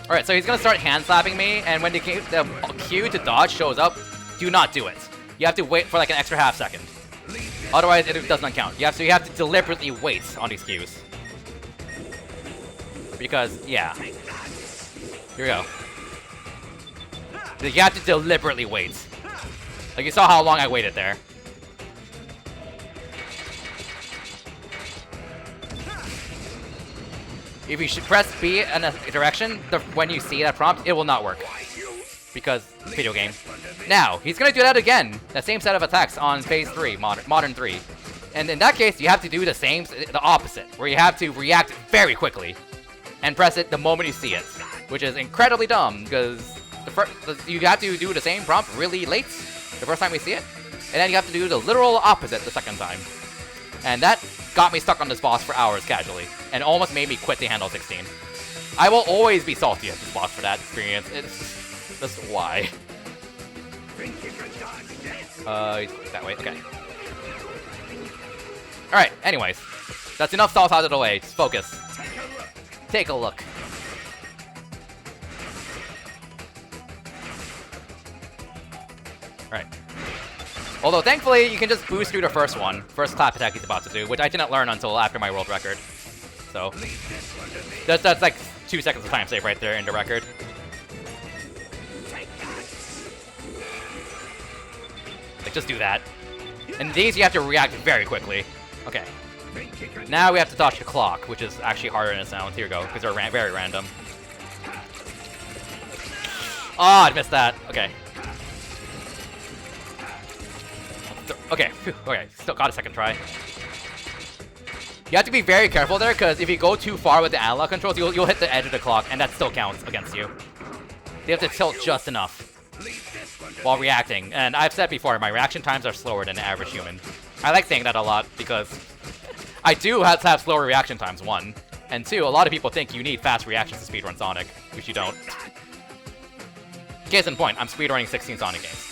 [SPEAKER 1] Alright, so he's gonna start hand slapping me, and when the cue to dodge shows up, do not do it. You have to wait for like an extra half second. Otherwise, it does not count. You have to deliberately wait on these cues. Because, yeah. Here we go. You have to deliberately wait. Like, you saw how long I waited there. if you should press B in a direction, when you see that prompt, it will not work. Because video game. Now, he's gonna do that again. That same set of attacks on phase 3, modern 3. And in that case, you have to do the opposite, where you have to react very quickly and press it the moment you see it, which is incredibly dumb because you have to do the same prompt really late the first time we see it, and then you have to do the literal opposite the second time. And that got me stuck on this boss for hours casually, and almost made me quit the Handheld 16. I will always be salty at this boss for that experience. It's just why. That way, okay. Alright, anyways. That's enough salt out of the way. Just focus. Take a look. Alright. Although, thankfully, you can just boost through the first clap attack he's about to do, which I didn't learn until after my world record. So, that's like 2 seconds of time save right there in the record. Like, just do that. And these you have to react very quickly. Okay. Now we have to dodge the clock, which is actually harder than it sounds. Here we go, because they're very random. Oh, I missed that. Okay. Okay, phew, okay, still got a second try. You have to be very careful there, because if you go too far with the analog controls, you'll hit the edge of the clock, and that still counts against you. You have to tilt just enough while reacting. And I've said before, my reaction times are slower than the average human. I like saying that a lot, because I do have to have slower reaction times, 1. And 2, a lot of people think you need fast reactions to speedrun Sonic, which you don't. Case in point, I'm speedrunning 16 Sonic games.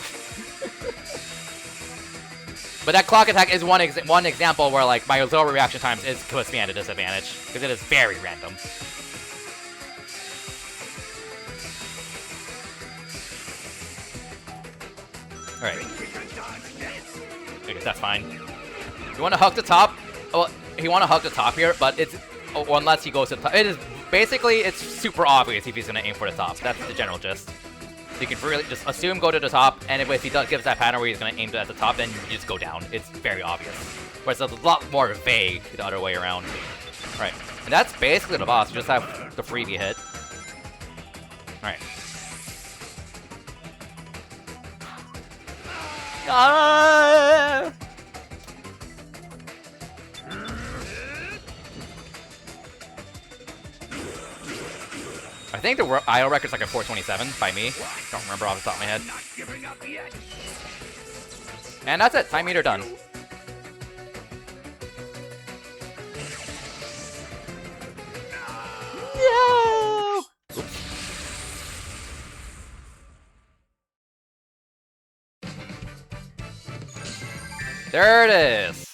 [SPEAKER 1] But that clock attack is one example where, like, my lower reaction times puts me at a disadvantage, because it is very random. Alright. I guess that's fine. You want to hug the top? Well, you want to hug the top here, but it's... unless he goes to the top. It is... Basically, it's super obvious if he's going to aim for the top. That's the general gist. So you can really just assume go to the top, and if he gives that pattern where he's going to aim at the top, then you just go down. It's very obvious. Whereas it's a lot more vague the other way around. Right. And that's basically the boss. You just have the freebie hit. Alright. I think the IO record's like a 427 by me. Don't remember off the top of my head. And that's it. Time meter done. No! Oops. There it is.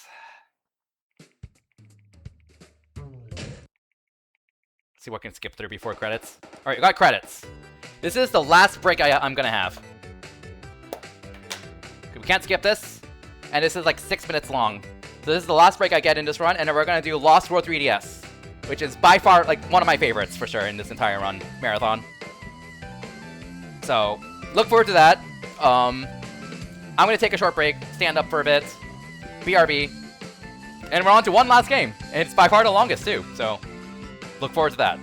[SPEAKER 1] See what can skip through before credits. Alright, we got credits. This is the last break I'm gonna have. We can't skip this. And this is like 6 minutes long. So this is the last break I get in this run, and then we're gonna do Lost World 3DS. Which is by far, like, one of my favorites, for sure, in this entire run, marathon. So, look forward to that. I'm gonna take a short break, stand up for a bit, BRB, and we're on to one last game. And it's by far the longest, too, so look forward to that.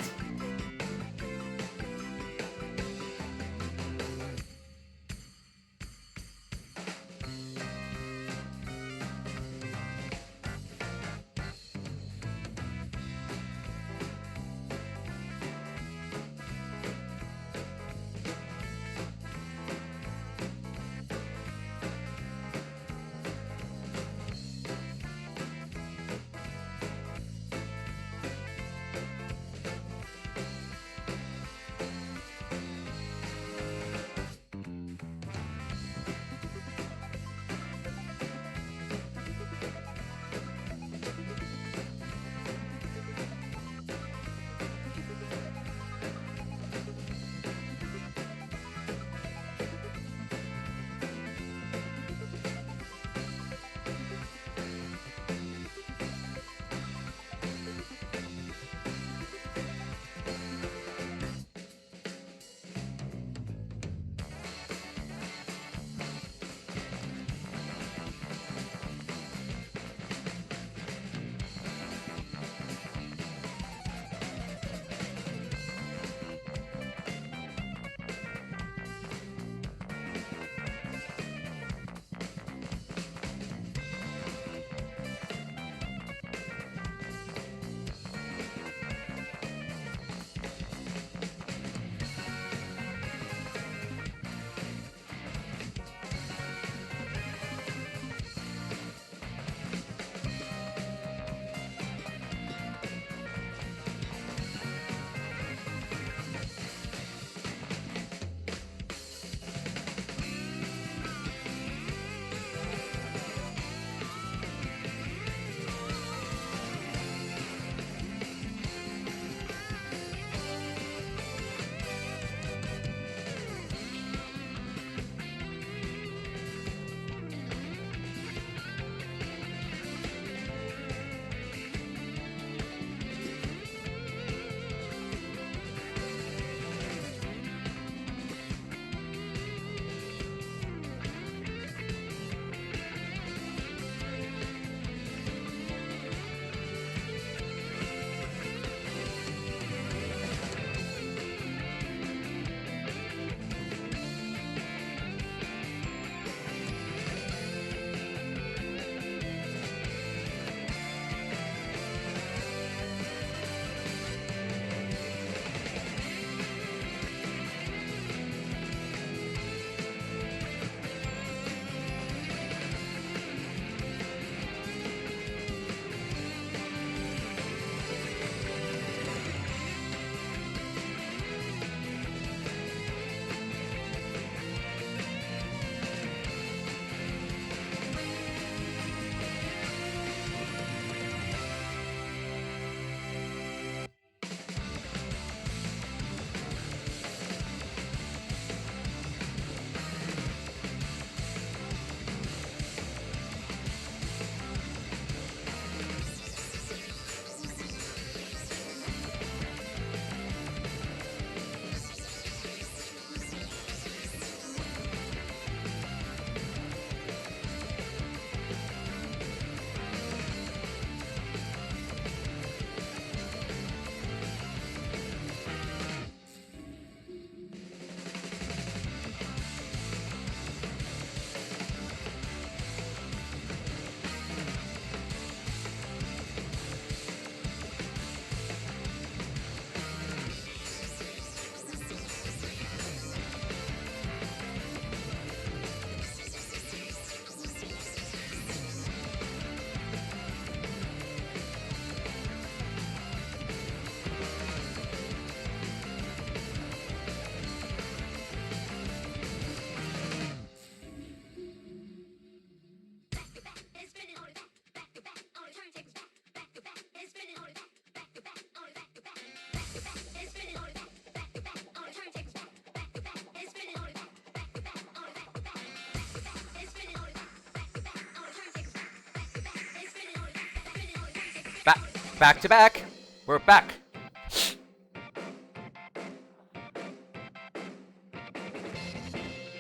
[SPEAKER 1] Back to back. We're back.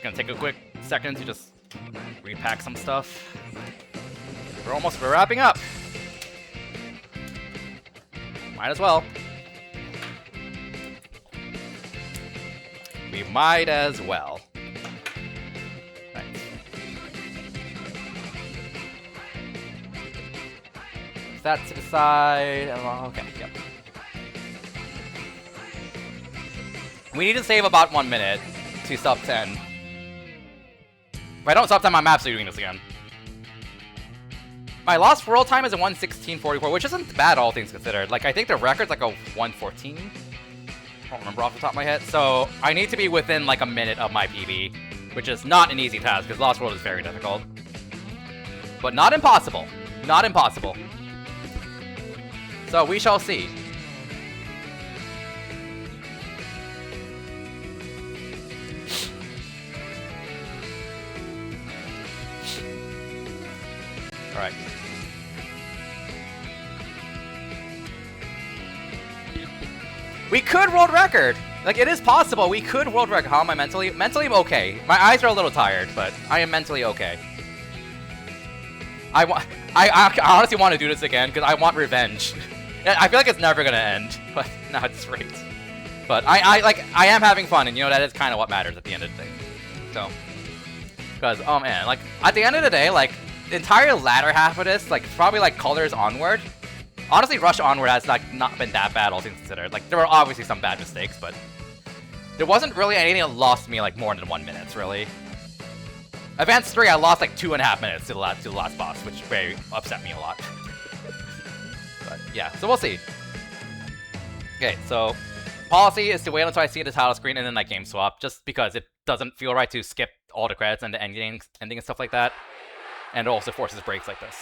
[SPEAKER 1] Gonna take a quick second to just repack some stuff. We're wrapping up. Might as well. We might as well. Right. Set that to the side. Okay, yep. We need to save about 1 minute to sub 10. If I don't sub 10, I'm absolutely doing this again. My lost world time is a 1:16:44, which isn't bad all things considered. Like, I think the record's like a 1:14. I don't remember off the top of my head. So, I need to be within like a minute of my PB, which is not an easy task, because lost world is very difficult. But not impossible. Not impossible. So, we shall see. Alright. We could world record! Like, it is possible. We could world record. How am I mentally? Mentally, I'm okay. My eyes are a little tired, but I am mentally okay. I honestly want to do this again, because I want revenge. I feel like it's never gonna end, but no, it's great. But I am having fun, and you know, that is kind of what matters at the end of the day. So, because, oh man, like, at the end of the day, like, the entire latter half of this, like, probably like colors onward. Honestly, Rush onward has like not been that bad, all things considered. Like, there were obviously some bad mistakes, but there wasn't really anything that lost me like more than 1 minute, really. Advance 3, I lost like 2.5 minutes to the last boss, which very upset me a lot. But yeah, so we'll see. Okay, so policy is to wait until I see the title screen and then like game swap, just because it doesn't feel right to skip all the credits and the ending and stuff like that. And it also forces breaks like this.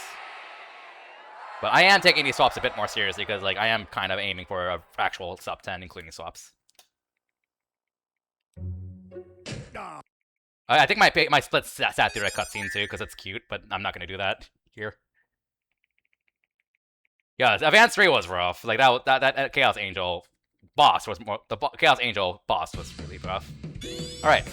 [SPEAKER 1] But I am taking these swaps a bit more seriously because, like, I am kind of aiming for an actual sub 10, including swaps. I think my split sat through a cutscene too because it's cute, but I'm not gonna do that here. Yeah, Advance 3 was rough. Like that Chaos Angel boss was more. The Chaos Angel boss was really rough. All right.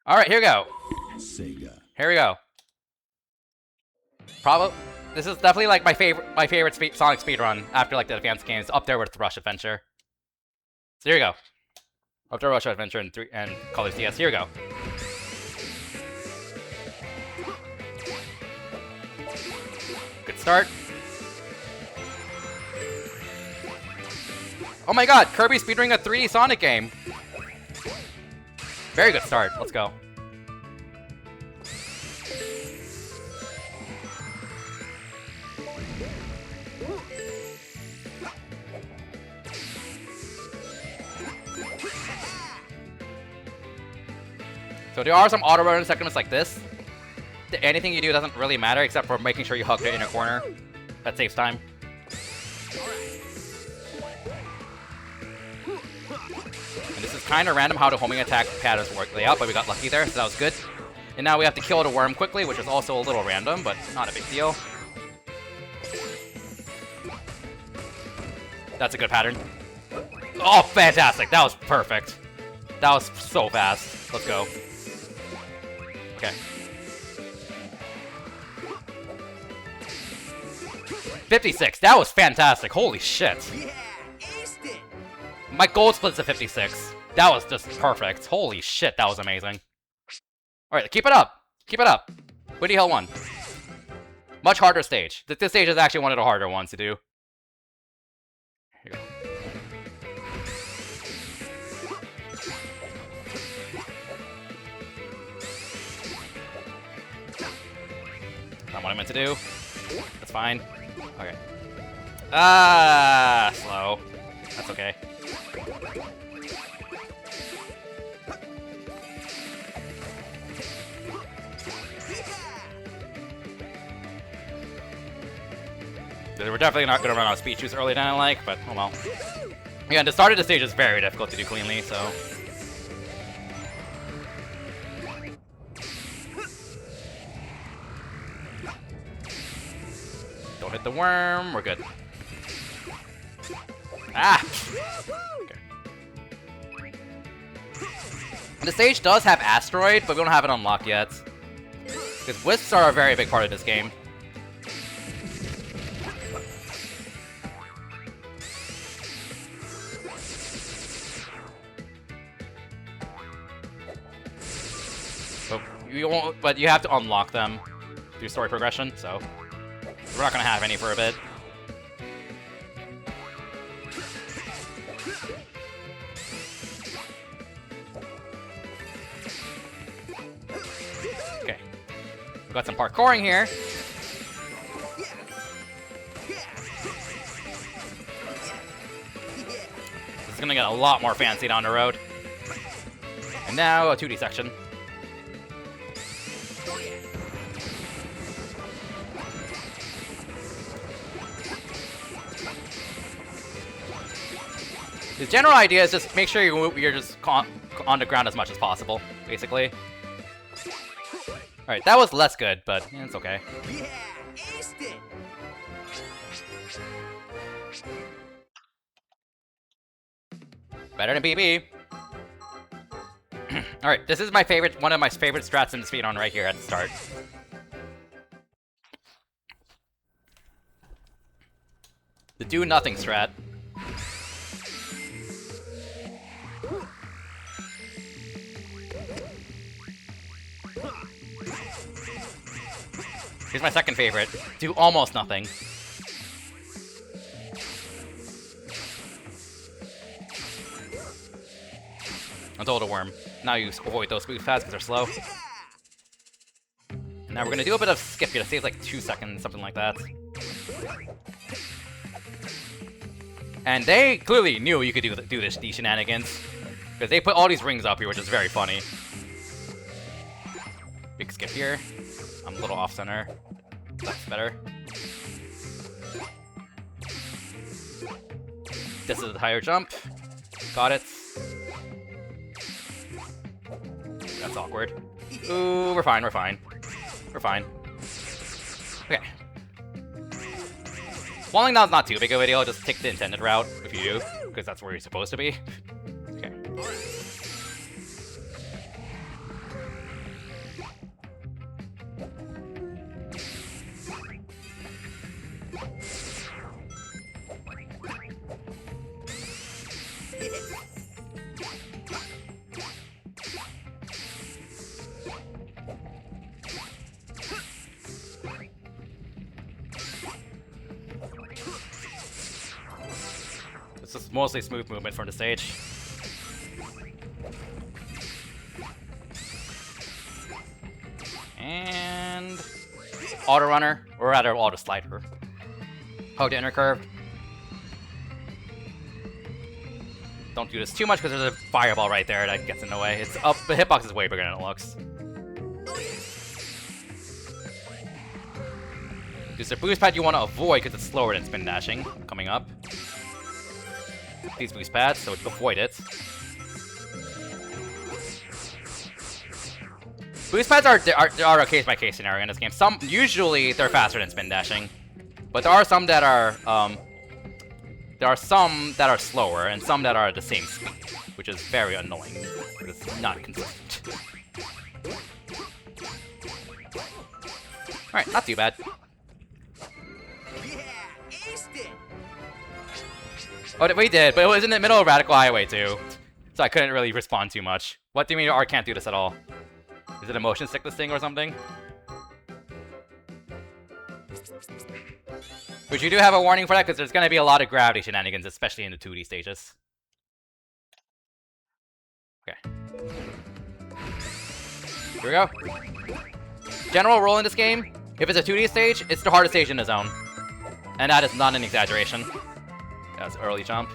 [SPEAKER 1] All right, here we go.
[SPEAKER 2] Sega.
[SPEAKER 1] Here we go. This is definitely like my favorite Sonic speedrun after like the advanced games, up there with Rush Adventure. So here we go. Up there, Rush Adventure and Colors DS. Here we go. Good start. Oh my God, Kirby speedrunning a 3D Sonic game. Very good start. Let's go. So there are some auto run segments like this. Anything you do doesn't really matter except for making sure you hug the inner corner. That saves time. And this is kind of random how the homing attack patterns work layout, but we got lucky there, so that was good. And now we have to kill the worm quickly, which is also a little random, but not a big deal. That's a good pattern. Oh, fantastic! That was perfect. That was so fast. Let's go. Okay. 56. That was fantastic. Holy shit.
[SPEAKER 5] Yeah, aced it.
[SPEAKER 1] My gold split's a 56. That was just perfect. Holy shit, that was amazing. Alright, keep it up. Keep it up. Windy Hill 1. Much harder stage. This stage is actually one of the harder ones to do. Here you go. Not what I meant to do. That's fine. Okay. Ah, slow. That's okay. We're definitely not gonna run out of speed juice earlier than I like, but oh well. Yeah, the start of the stage is very difficult to do cleanly, so. Don't hit the worm, we're good. Ah! Okay. The stage does have Asteroid, but we don't have it unlocked yet. Because Wisps are a very big part of this game. But you have to unlock them through story progression, so we're not gonna have any for a bit. Okay, we've got some parkouring here. This is gonna get a lot more fancy down the road. And now a 2D section. The general idea is just make sure you're just on the ground as much as possible, basically. Alright, that was less good, but yeah, it's okay.
[SPEAKER 5] Yeah, aced it.
[SPEAKER 1] Better than BB. Alright, this is my favorite, one of my favorite strats in the speedrun right here at the start. The do nothing strat. Here's my second favorite. Do almost nothing. Until the worm. Now you avoid those boost pads because they're slow. Now we're gonna do a bit of skip here to save like 2 seconds, something like that. And they clearly knew you could do these shenanigans. Because they put all these rings up here, which is very funny. Big skip here. I'm a little off center. That's better. This is a higher jump. Got it. That's awkward. Ooh, we're fine, we're fine. We're fine. Okay. Falling down's not too big of a deal, just take the intended route if you do, because that's where you're supposed to be. Okay. This is mostly smooth movement from the stage. And auto runner, or rather auto slider. Hug the inner curve. Don't do this too much because there's a fireball right there that gets in the way. It's up, the hitbox is way bigger than it looks. There's a boost pad you want to avoid because it's slower than spin dashing coming up. These boost pads, so avoid it. Boost pads are a case-by-case scenario in this game. Usually they're faster than spin dashing, but there are some that are slower and some that are the same speed, which is very annoying. It's not consistent. All right, not too bad. Oh, we did, but it was in the middle of Radical Highway too, so I couldn't really respond too much. What do you mean R can't do this at all? Is it a motion sickness thing or something? But you do have a warning for that because there's going to be a lot of gravity shenanigans, especially in the 2D stages. Okay. Here we go. General rule in this game, if it's a 2D stage, it's the hardest stage in the zone. And that is not an exaggeration. That's early jump.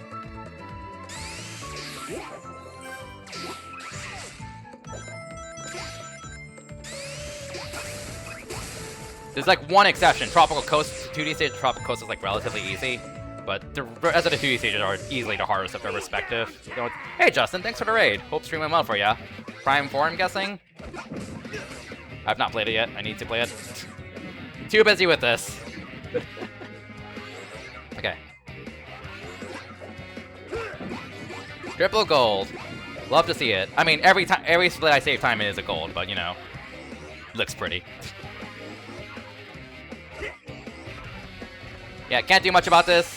[SPEAKER 1] There's like one exception. Tropical Coast, 2D stage Tropical Coast is like relatively easy. But the rest of the 2D stages are easily the hardest of their respective. So, hey Justin, thanks for the raid. Hope stream went well for ya. Prime 4, I'm guessing? I've not played it yet. I need to play it. Too busy with this. Okay. Triple gold. Love to see it. I mean, every split I save time is a gold, but you know, looks pretty. Yeah, can't do much about this.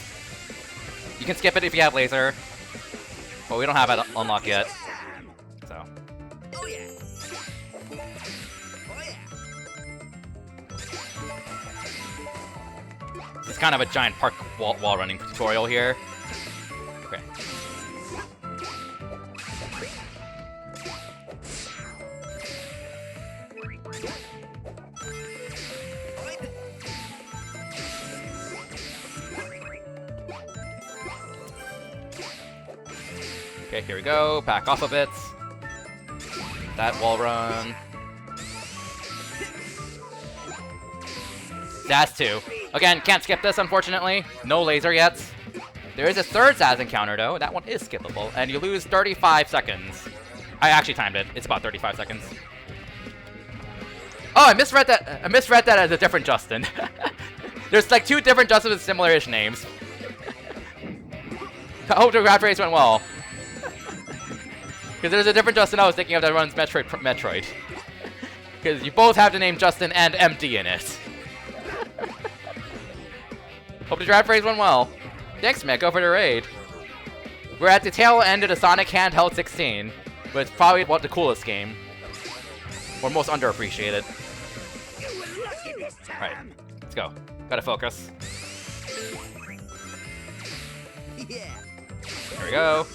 [SPEAKER 1] You can skip it if you have laser, but we don't have it unlocked yet. So.
[SPEAKER 5] Oh yeah.
[SPEAKER 1] It's kind of a giant park wall running tutorial here. Okay. Okay, here we go. Back off a bit. That wall run. Zaz 2. Again, can't skip this, unfortunately. No laser yet. There is a third Zaz encounter, though. That one is skippable, and you lose 35 seconds. I actually timed it. It's about 35 seconds. Oh, I misread that. I misread that as a different Justin. There's like 2 different Justins with similar-ish names. I hope the graph race went well. Because there's a different Justin I was thinking of that runs Metroid. Because you both have the name Justin and MD in it. Hope the draft race went well. Thanks, Meko, for the raid. We're at the tail end of the Sonic Handheld 16, but it's probably the coolest game. Or most underappreciated. Alright, let's go. Gotta focus.
[SPEAKER 5] Yeah.
[SPEAKER 1] There we go.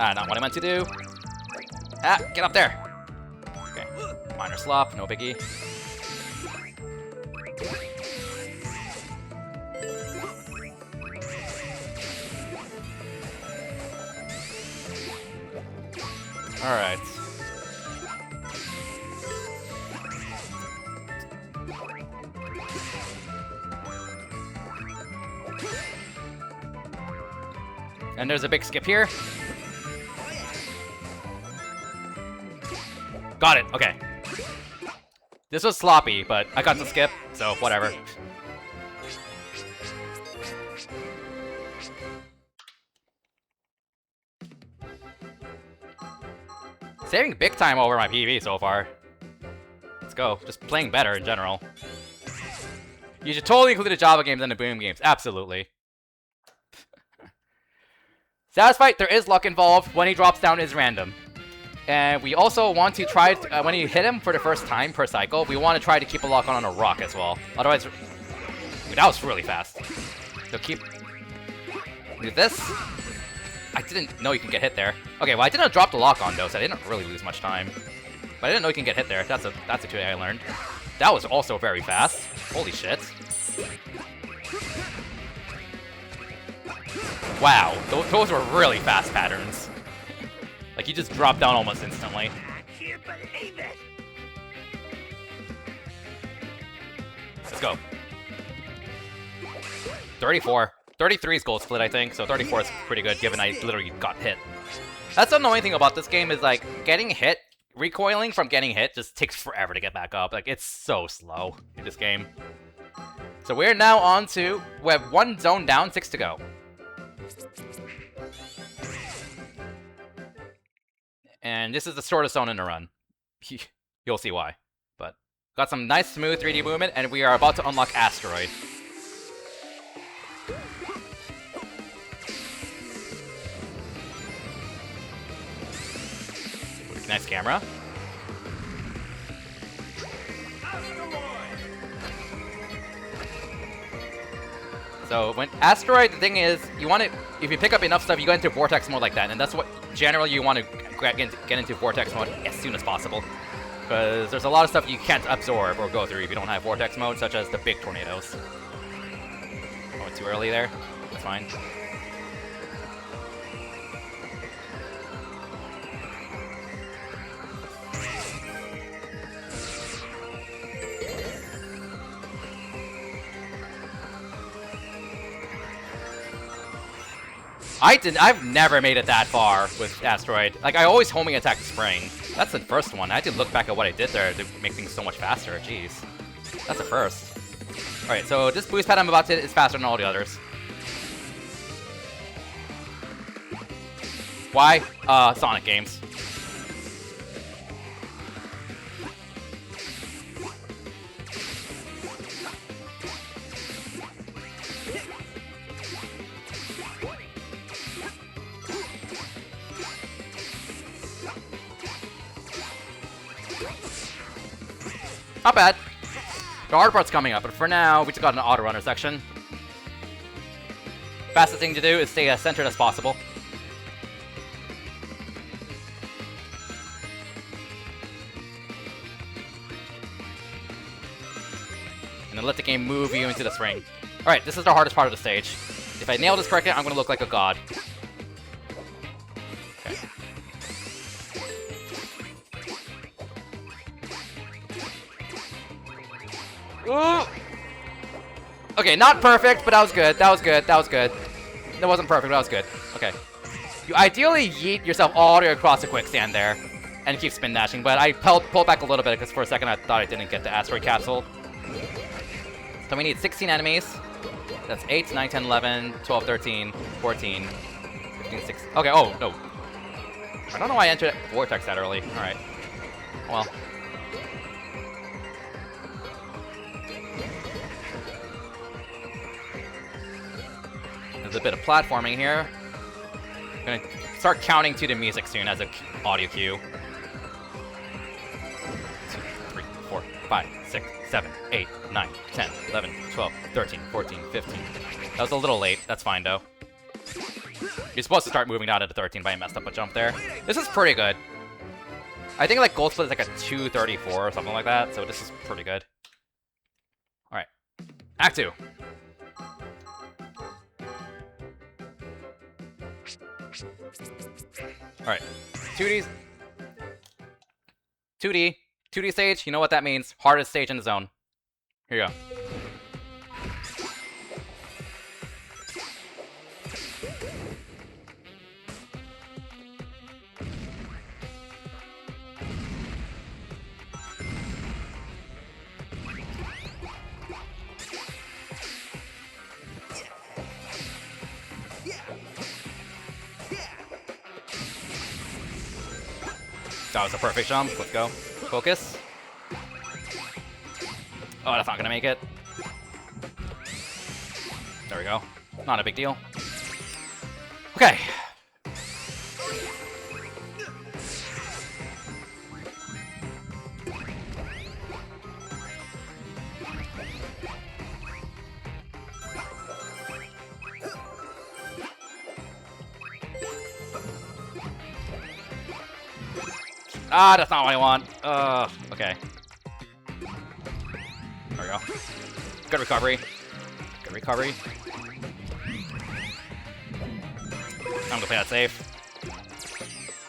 [SPEAKER 1] Ah, not what I meant to do. Ah, get up there. Okay, minor slop, no biggie. All right. And there's a big skip here. Got it, okay. This was sloppy, but I got the skip, so whatever. Saving big time over my PV so far. Let's go. Just playing better in general. You should totally include the Java games and the Boom games. Absolutely. Satisfied, there is luck involved. When he drops down is random. And we also want to try, when you hit him for the first time per cycle, we want to try to keep a lock on a rock as well. Otherwise, that was really fast. So keep, do this. I didn't know you can get hit there. Okay, well I didn't drop the lock on though, so I didn't really lose much time. But I didn't know you can get hit there. That's a today I learned. That was also very fast. Holy shit. Wow, those were really fast patterns. Like, he just dropped down almost instantly.
[SPEAKER 2] I can't believe it.
[SPEAKER 1] Let's go. 34. 33 is gold split, I think, so 34 is pretty good, given I literally got hit. That's the annoying thing about this game is, like, getting hit, recoiling from getting hit just takes forever to get back up. Like, it's so slow in this game. So we're now on to, we have 1 zone down, 6 to go. And this is the shortest zone in the run. You'll see why. But got some nice smooth 3D movement, and we are about to unlock Asteroid. Nice camera. So when Asteroid, the thing is, you want to, if you pick up enough stuff, you go into Vortex mode like that, and that's what generally you want to get into Vortex mode as soon as possible. Because there's a lot of stuff you can't absorb or go through if you don't have Vortex mode, such as the big tornadoes. Oh, too early there? That's fine. I've never made it that far with Asteroid. Like, I always homing attack the spring. That's the first one. I had to look back at what I did there to make things so much faster. Jeez. That's the first. Alright, so this boost pad I'm about to hit is faster than all the others. Why? Sonic games. Not bad. The hard part's coming up, but for now, we just got an auto runner section. Fastest thing to do is stay as centered as possible. And then let the game move you into the spring. Alright, this is the hardest part of the stage. If I nail this correctly, I'm gonna look like a god. Ooh. Okay, not perfect, but that was good. That was good. That was good. That wasn't perfect, but that was good. Okay. You ideally yeet yourself all the way across the quicksand there and keep spin dashing, but I pulled back a little bit because for a second I thought I didn't get the asteroid capsule. So we need 16 enemies. That's 8, 9, 10, 11, 12, 13, 14, 15, 16. Okay, oh, no. I don't know why I entered Vortex that early. Alright. Well. There's a bit of platforming here. I'm gonna start counting to the music soon as an audio cue. 2, 3, 4, 5, 6, 7, 8, 9, 10, 11, 12, 13, 14, 15. That was a little late. That's fine, though. You're supposed to start moving down to 13, but I messed up a jump there. This is pretty good. I think like Gold Split is like a 234 or something like that, so this is pretty good. Alright. Act 2. Alright. 2D stage, you know what that means. Hardest stage in the zone. Here you go. That was a perfect jump. Let's go. Focus. Oh, that's not gonna make it. There we go. Not a big deal. Okay. Ah, that's not what I want. Okay. There we go. Good recovery. Good recovery. I'm gonna play that safe.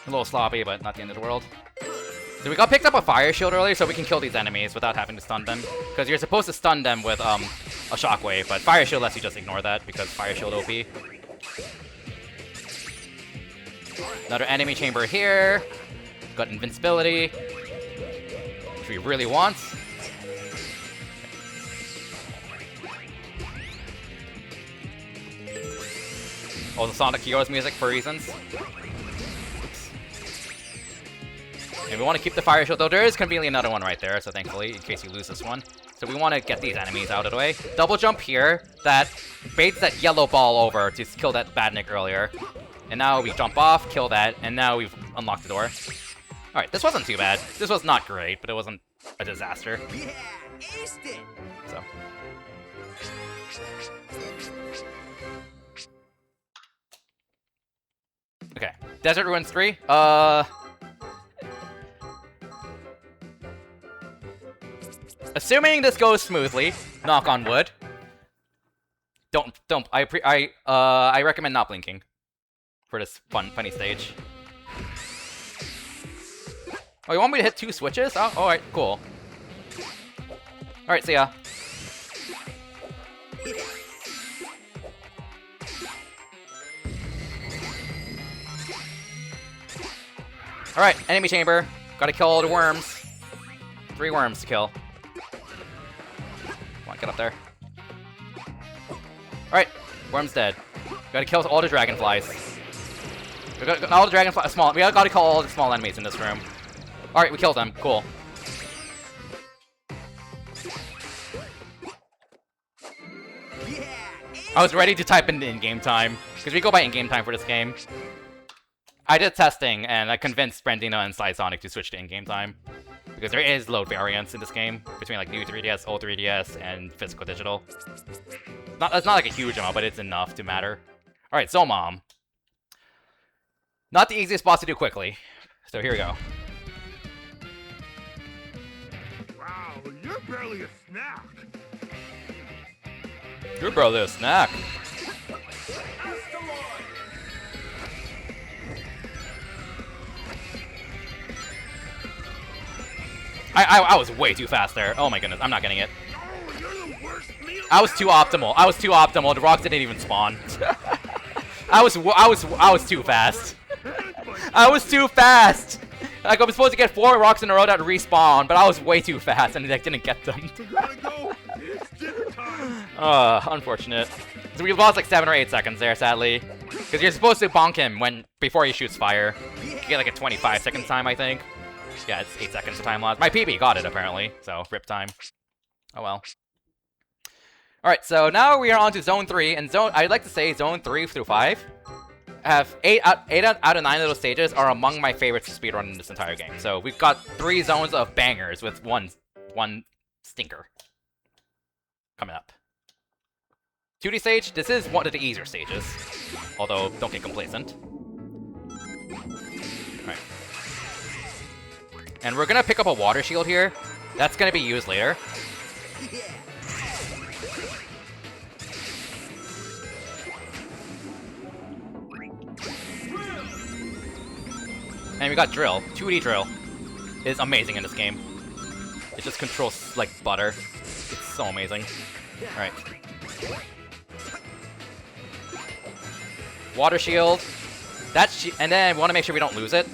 [SPEAKER 1] A little sloppy, but not the end of the world. So we got picked up a fire shield earlier, so we can kill these enemies without having to stun them. Because you're supposed to stun them with a shockwave, but fire shield lets you just ignore that because fire shield OP. Another enemy chamber here. Got invincibility, which we really want. Oh, the Sonic Heroes music for reasons. Oops. And we want to keep the fire shield, though there is conveniently another one right there, so thankfully, in case you lose this one. So we want to get these enemies out of the way. Double jump here, that baits that yellow ball over to kill that badnik earlier. And now we jump off, kill that, and now we've unlocked the door. Alright, this wasn't too bad. This was not great, but it wasn't a disaster.
[SPEAKER 5] Yeah, aced it.
[SPEAKER 1] So. Okay. Desert Ruins 3. Assuming this goes smoothly, knock on wood. Don't. I recommend not blinking for this funny stage. Oh, you want me to hit 2 switches? Oh, alright, cool. Alright, see ya. Alright, enemy chamber. Gotta kill all the worms. 3 worms to kill. Come on, get up there. Alright, worm's dead. Gotta kill all the dragonflies. We got all the dragonflies. We gotta kill all the small enemies in this room. Alright, we killed them. Cool. I was ready to type in in-game time, because we go by in-game time for this game. I did testing, and I convinced Brandina and Sonic to switch to in-game time. Because there is load variance in this game, between like new 3DS, old 3DS, and physical digital. It's not like a huge amount, but it's enough to matter. Alright, so Mom. Not the easiest boss to do quickly. So here we go.
[SPEAKER 6] Wow, you're barely a snack.
[SPEAKER 1] You're barely a snack. I was way too fast there. Oh my goodness, I'm not getting it.
[SPEAKER 6] Oh, you're the worst meal.
[SPEAKER 1] I was too optimal. I was too optimal. The rocks didn't even spawn. I was too fast. I was too fast. Like I was supposed to get 4 rocks in a row that respawn, but I was way too fast and I didn't get them.
[SPEAKER 6] Gotta go. It's dinner time.
[SPEAKER 1] Unfortunate. So we lost like 7 or 8 seconds there, sadly. Because you're supposed to bonk him before he shoots fire. You get like a 25-second time, I think. Yeah, it's 8 seconds of time lost. My PB got it, apparently. So, rip time. Oh well. Alright, so now we are on to Zone 3. And I'd like to say Zone 3 through 5 have 8 out of 9 of those stages are among my favorites to speedrun in this entire game. So, we've got 3 zones of bangers with one stinker coming up. 2D stage, this is one of the easier stages. Although, don't get complacent. Alright. And we're gonna pick up a water shield here. That's gonna be used later. And we got drill. 2D drill is amazing in this game. It just controls like butter. It's so amazing. Alright. Water shield. And then we want to make sure we don't lose it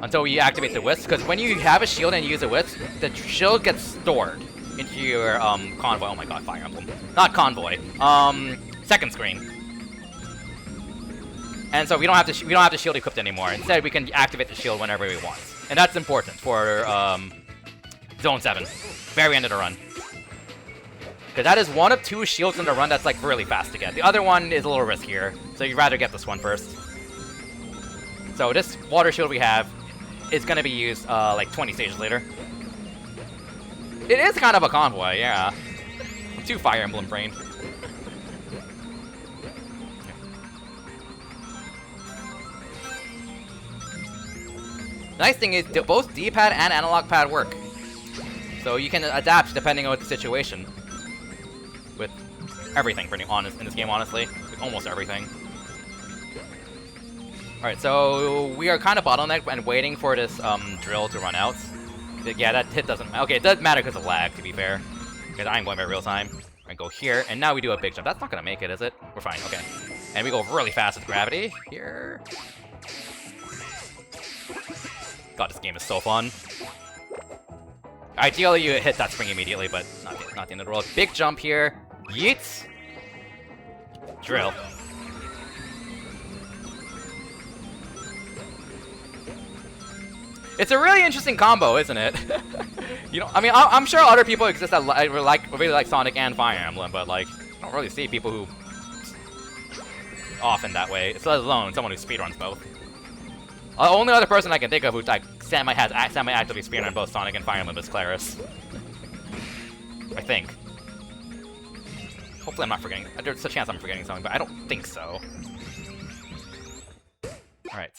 [SPEAKER 1] until we activate the wisp, because when you have a shield and you use a wisp, the shield gets stored into your convoy. Oh my god, Fire Emblem. Not convoy. Second screen. And so we don't have the shield equipped anymore. Instead, we can activate the shield whenever we want. And that's important for Zone 7. Very end of the run. Because that is one of 2 shields in the run that's like really fast to get. The other one is a little riskier, so you'd rather get this one first. So this water shield we have is going to be used like 20 stages later. It is kind of a convoy, yeah. I'm too Fire Emblem brained. Nice thing is both D-pad and analog pad work. So you can adapt depending on the situation. With everything, pretty honest in this game, honestly. With almost everything. Alright, so we are kind of bottlenecked and waiting for this drill to run out. Yeah, that hit doesn't... Okay, it doesn't matter because of lag, to be fair. Because I'm going by real time. I go here, and now we do a big jump. That's not going to make it, is it? We're fine, okay. And we go really fast with gravity. Here. God, this game is so fun. Ideally, you hit that spring immediately, but not the end of the world. Big jump here. Yeets. Drill. It's a really interesting combo, isn't it? You know, I mean, I'm sure other people exist that really like Sonic and Fire Emblem, but like, I don't really see people who often that way. Let alone someone who speedruns both. The only other person I can think of who like semi-actively speedrun both Sonic and Fire Emblem is Claris. I think. Hopefully I'm not forgetting. There's a chance I'm forgetting something, but I don't think so. Alright.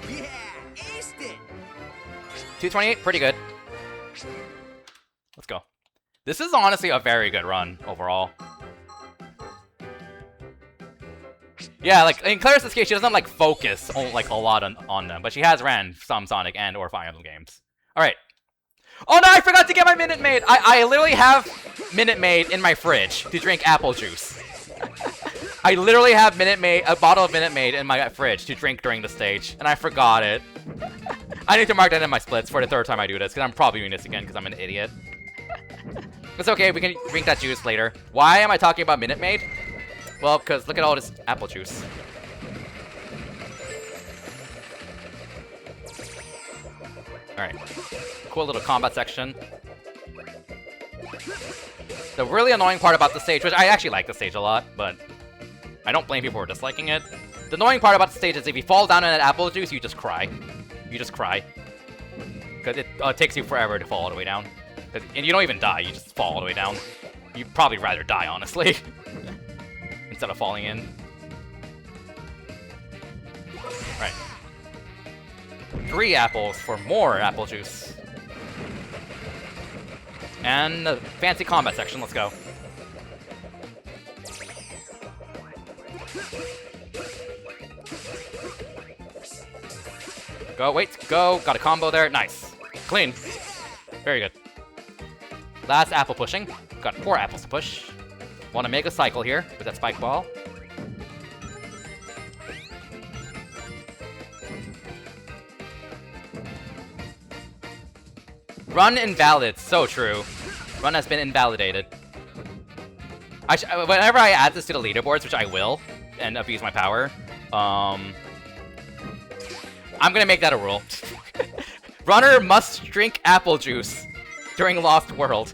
[SPEAKER 5] Yeah, aced it.
[SPEAKER 1] 228, pretty good. Let's go. This is honestly a very good run overall. Yeah, like in Claris's case, she doesn't like focus on, like a lot on them, but she has ran some Sonic and or Fire Emblem games. All right. Oh no, I forgot to get my Minute Maid. I literally have Minute Maid in my fridge to drink apple juice. I literally have Minute Maid, a bottle of Minute Maid in my fridge to drink during the stage, and I forgot it. I need to mark that in my splits for the third time I do this, because I'm probably doing this again because I'm an idiot. It's okay, we can drink that juice later. Why am I talking about Minute Maid? Well, because look at all this apple juice. Alright. Cool little combat section. The really annoying part about the stage, which I actually like the stage a lot, but I don't blame people for disliking it. The annoying part about the stage is if you fall down in that apple juice, you just cry. You just cry. Because it takes you forever to fall all the way down. And you don't even die, you just fall all the way down. You'd probably rather die, honestly. Instead of falling in. Right. 3 apples for more apple juice. And the fancy combat section, let's go. Go, wait, go. Got a combo there. Nice. Clean. Very good. Last apple pushing. Got 4 apples to push. Want to make a cycle here with that spike ball. Run invalid. So true. Run has been invalidated. Whenever I add this to the leaderboards, which I will, and abuse my power, I'm gonna make that a rule. Runner must drink apple juice during Lost World.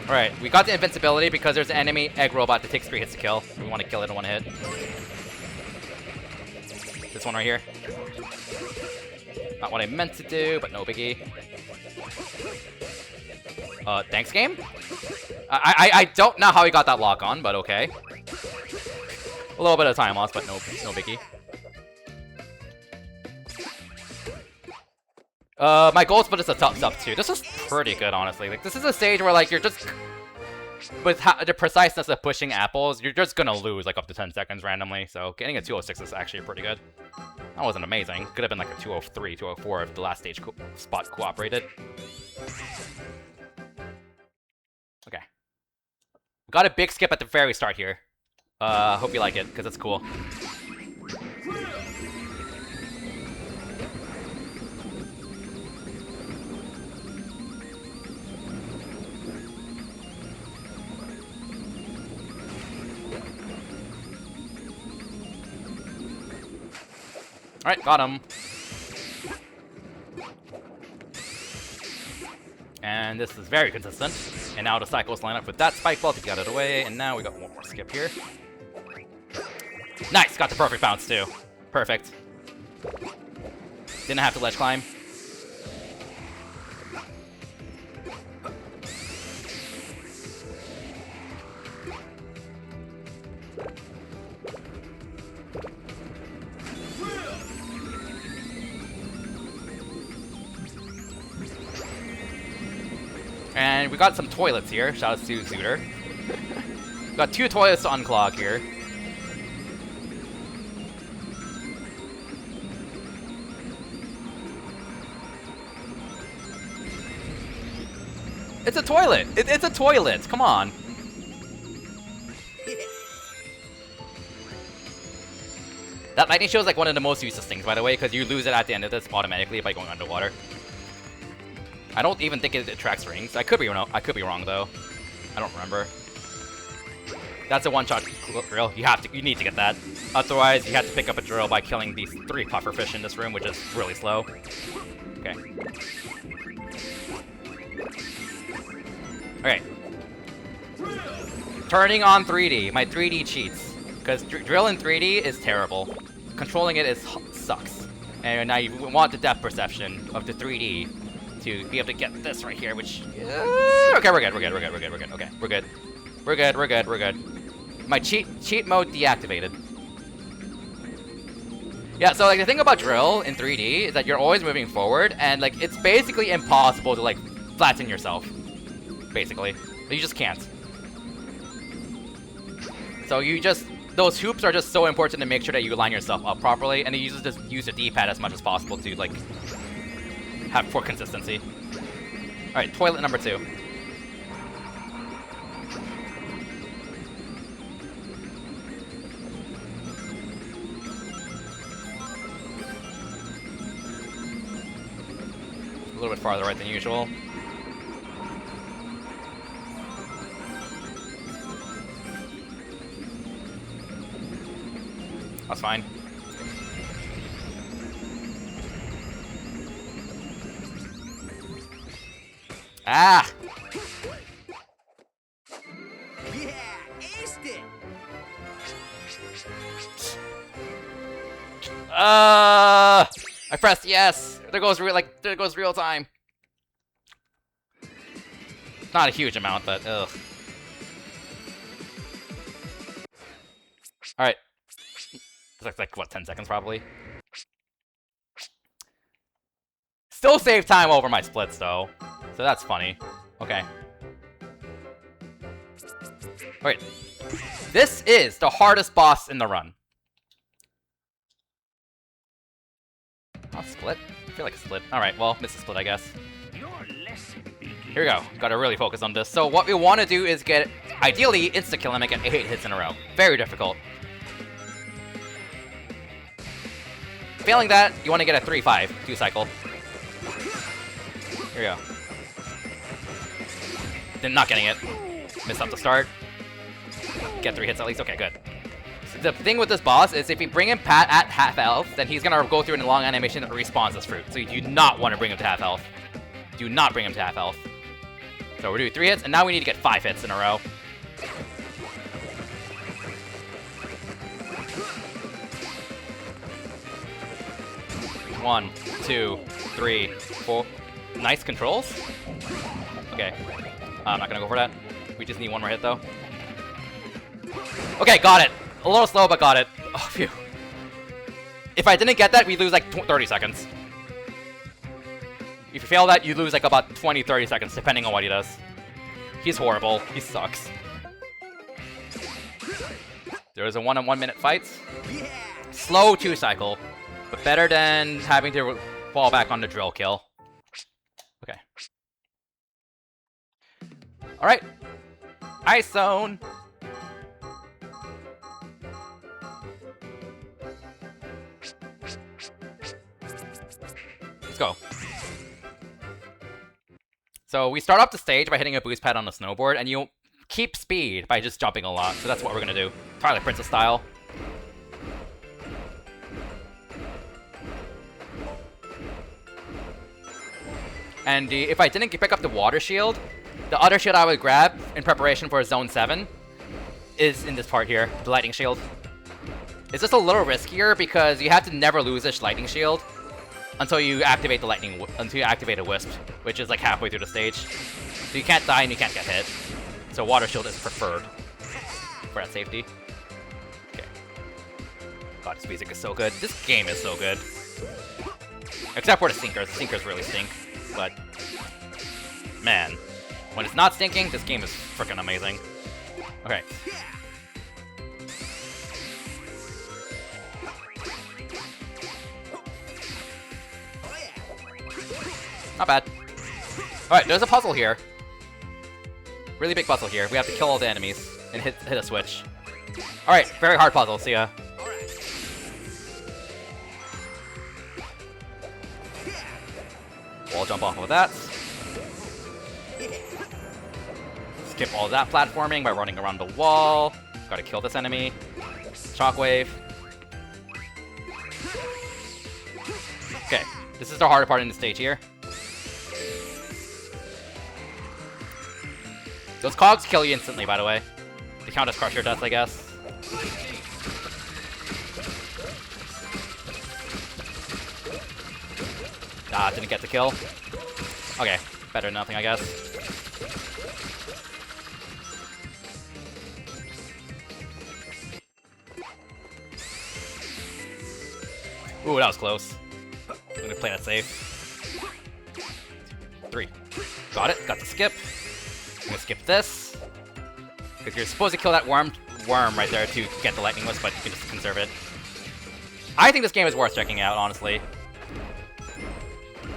[SPEAKER 1] Alright, we got the invincibility because there's an enemy egg robot that takes 3 hits to kill. We want to kill it in 1 hit. This one right here. Not what I meant to do, but no biggie. Thanks, game? I don't know how he got that lock on, but okay. A little bit of time loss, but no biggie. My goal split is a top sub 2. This is pretty good, honestly. Like, this is a stage where, like, you're just... With the preciseness of pushing apples, you're just gonna lose, like, up to 10 seconds randomly. So, getting a 206 is actually pretty good. That wasn't amazing. Could have been, like, a 203, 204 if the last stage spot cooperated. Okay. We got a big skip at the very start here. Hope you like it, because it's cool. Alright, got him. And this is very consistent. And now the cycles line up with that spike ball to get it away. And now we got one more skip here. Nice! Got the perfect bounce too. Perfect. Didn't have to ledge climb. And we got some toilets here. Shout out to Zooter. Got 2 toilets to unclog here. It's a toilet! It's a toilet! Come on! That lightning show is like one of the most useless things, by the way, because you lose it at the end of this automatically by going underwater. I don't even think it attracts rings. I could be wrong though. I don't remember. That's a one-shot drill. You need to get that. Otherwise, you have to pick up a drill by killing these 3 pufferfish in this room, which is really slow. Okay. Okay. Turning on 3D. My 3D cheats. Because drill in 3D is terrible. Controlling it sucks. And now you want the depth perception of the 3D to be able to get this right here, which... okay, we're good. Okay, we're good. My cheat mode deactivated. Yeah, so like the thing about drill in 3D is that you're always moving forward, and like it's basically impossible to like flatten yourself. Basically. You just can't. So you just those hoops are just so important to make sure that you line yourself up properly, and you just use the D-pad as much as possible to like have for consistency. All right, toilet number 2. A little bit farther right than usual. That's fine. Ah!
[SPEAKER 5] Yeah, aced it.
[SPEAKER 1] I pressed yes. There goes real time. Not a huge amount, but ugh. All right. It's like what, 10 seconds probably. Still save time over my splits though, so that's funny. Okay. Alright. This is the hardest boss in the run. Oh, split? I feel like a split. Alright, well, missed a split, I guess.
[SPEAKER 6] Your lesson begins.
[SPEAKER 1] Here we go. Gotta really focus on this. So what we want to do is get, ideally, insta-kill him and get 8 hits in a row. Very difficult. Failing that, you want to get a 3-5 2-cycle. Here we go. Then not getting it. Missed up the start. Get 3 hits at least. Okay, good. So the thing with this boss is if you bring him at half health, then he's gonna go through a long animation that respawns this fruit. So you do not want to bring him to half health. Do not bring him to half health. So we're doing 3 hits, and now we need to get 5 hits in a row. One, 2, 3, 4. Nice controls. Okay. I'm not gonna go for that. We just need one more hit though. Okay, got it. A little slow, but got it. Oh, phew. If I didn't get that, we lose like 30 seconds. If you fail that, you lose like about 20-30 seconds, depending on what he does. He's horrible. He sucks. There is a 1-on-1 minute fight. Slow 2-cycle, but better than having to fall back on the drill kill. Okay. Alright. Ice zone. Let's go. So we start off the stage by hitting a boost pad on the snowboard, and you keep speed by just jumping a lot. So that's what we're gonna do. Twilight Princess style. And if I didn't pick up the water shield, the other shield I would grab in preparation for Zone 7 is in this part here, the lightning shield. It's just a little riskier because you have to never lose this lightning shield until you activate the until you activate a wisp, which is like halfway through the stage. So you can't die and you can't get hit. So water shield is preferred for that safety. Okay. God, this music is so good. This game is so good. Except for the sinkers. The sinkers really stink. But, man, when it's not stinking, this game is freaking amazing. Okay. Not bad. Alright, there's a puzzle here. Really big puzzle here. We have to kill all the enemies and hit a switch. Alright, very hard puzzle. See ya. Wall jump off of that. Skip all that platforming by running around the wall. Gotta kill this enemy. Shockwave. Okay, this is the harder part in the stage here. Those cogs kill you instantly, by the way. They count as crusher deaths, I guess. Ah, didn't get the kill. Okay, better than nothing, I guess. Ooh, that was close. I'm gonna play that safe. 3. Got it. Got the skip. I'm gonna skip this. Because you're supposed to kill that worm right there to get the lightning wisp, but you can just conserve it. I think this game is worth checking out, honestly.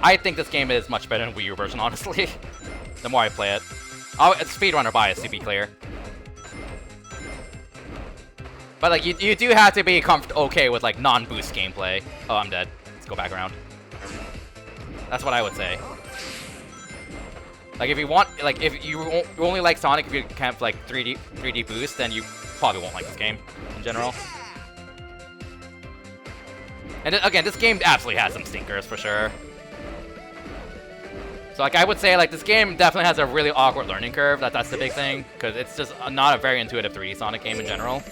[SPEAKER 1] I think this game is much better than Wii U version, honestly. The more I play it. Oh, it's speedrunner bias, to be clear. But like, you do have to be okay with like non-boost gameplay. Oh, I'm dead. Let's go back around. That's what I would say. Like, if you want, like, if you only like Sonic if you can't like 3D boost, then you probably won't like this game in general. And again, this game absolutely has some stinkers for sure. So like, I would say like this game definitely has a really awkward learning curve. That's the big thing, because it's just not a very intuitive 3D Sonic game in general.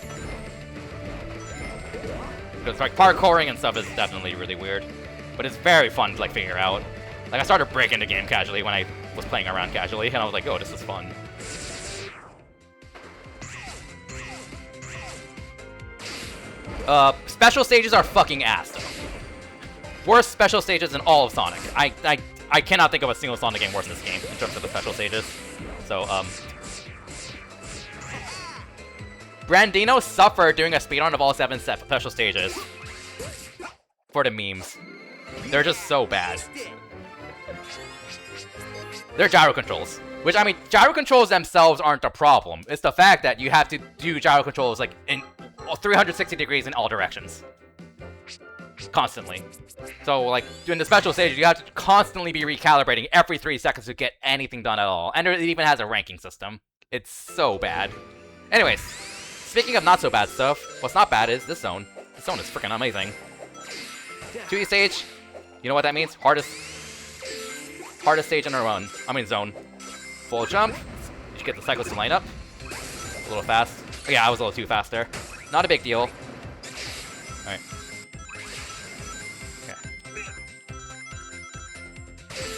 [SPEAKER 1] Because like parkouring and stuff is definitely really weird, but it's very fun to like figure out. Like, I started breaking the game casually when I was playing around casually, and I was like, oh, this is fun. Special stages are fucking ass, though. Worst special stages in all of Sonic. I cannot think of a single Sonic game worse than this game in terms of the special stages. So, Brandino suffered doing a speedrun of all 7 special stages. For the memes. They're just so bad. They're gyro controls. Which, I mean, gyro controls themselves aren't the problem. It's the fact that you have to do gyro controls, like, in 360 degrees in all directions. Constantly. So, like, doing the special stages, you have to constantly be recalibrating every 3 seconds to get anything done at all. And it even has a ranking system. It's so bad. Anyways, speaking of not so bad stuff, what's not bad is this zone. This zone is freaking amazing. 2D stage, you know what that means? Hardest stage in a run. I mean zone. Full jump. You should get the cycles to line up. A little fast. Oh, yeah, I was a little too fast there. Not a big deal. Alright. Okay.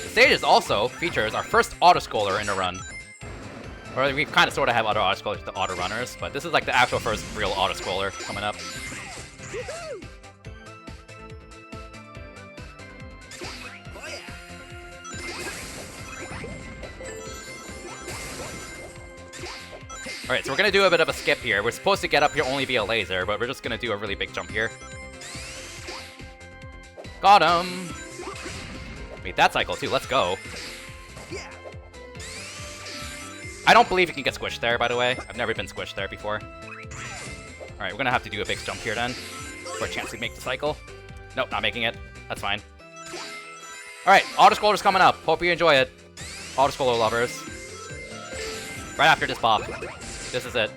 [SPEAKER 1] The stage also features our first auto-scroller in a run. Or we kind of sort of have other auto-scrollers with the auto-runners, but this is like the actual first real auto-scroller coming up. Alright, so we're gonna do a bit of a skip here. We're supposed to get up here only via laser, but we're just gonna do a really big jump here. Got him! Wait, that cycle too, let's go. I don't believe you can get squished there, by the way. I've never been squished there before. Alright, we're gonna have to do a big jump here then, for a chance to make the cycle. Nope, not making it. That's fine. Alright, auto-scroller's coming up. Hope you enjoy it. Auto-scroller lovers. Right after this pop. This is it.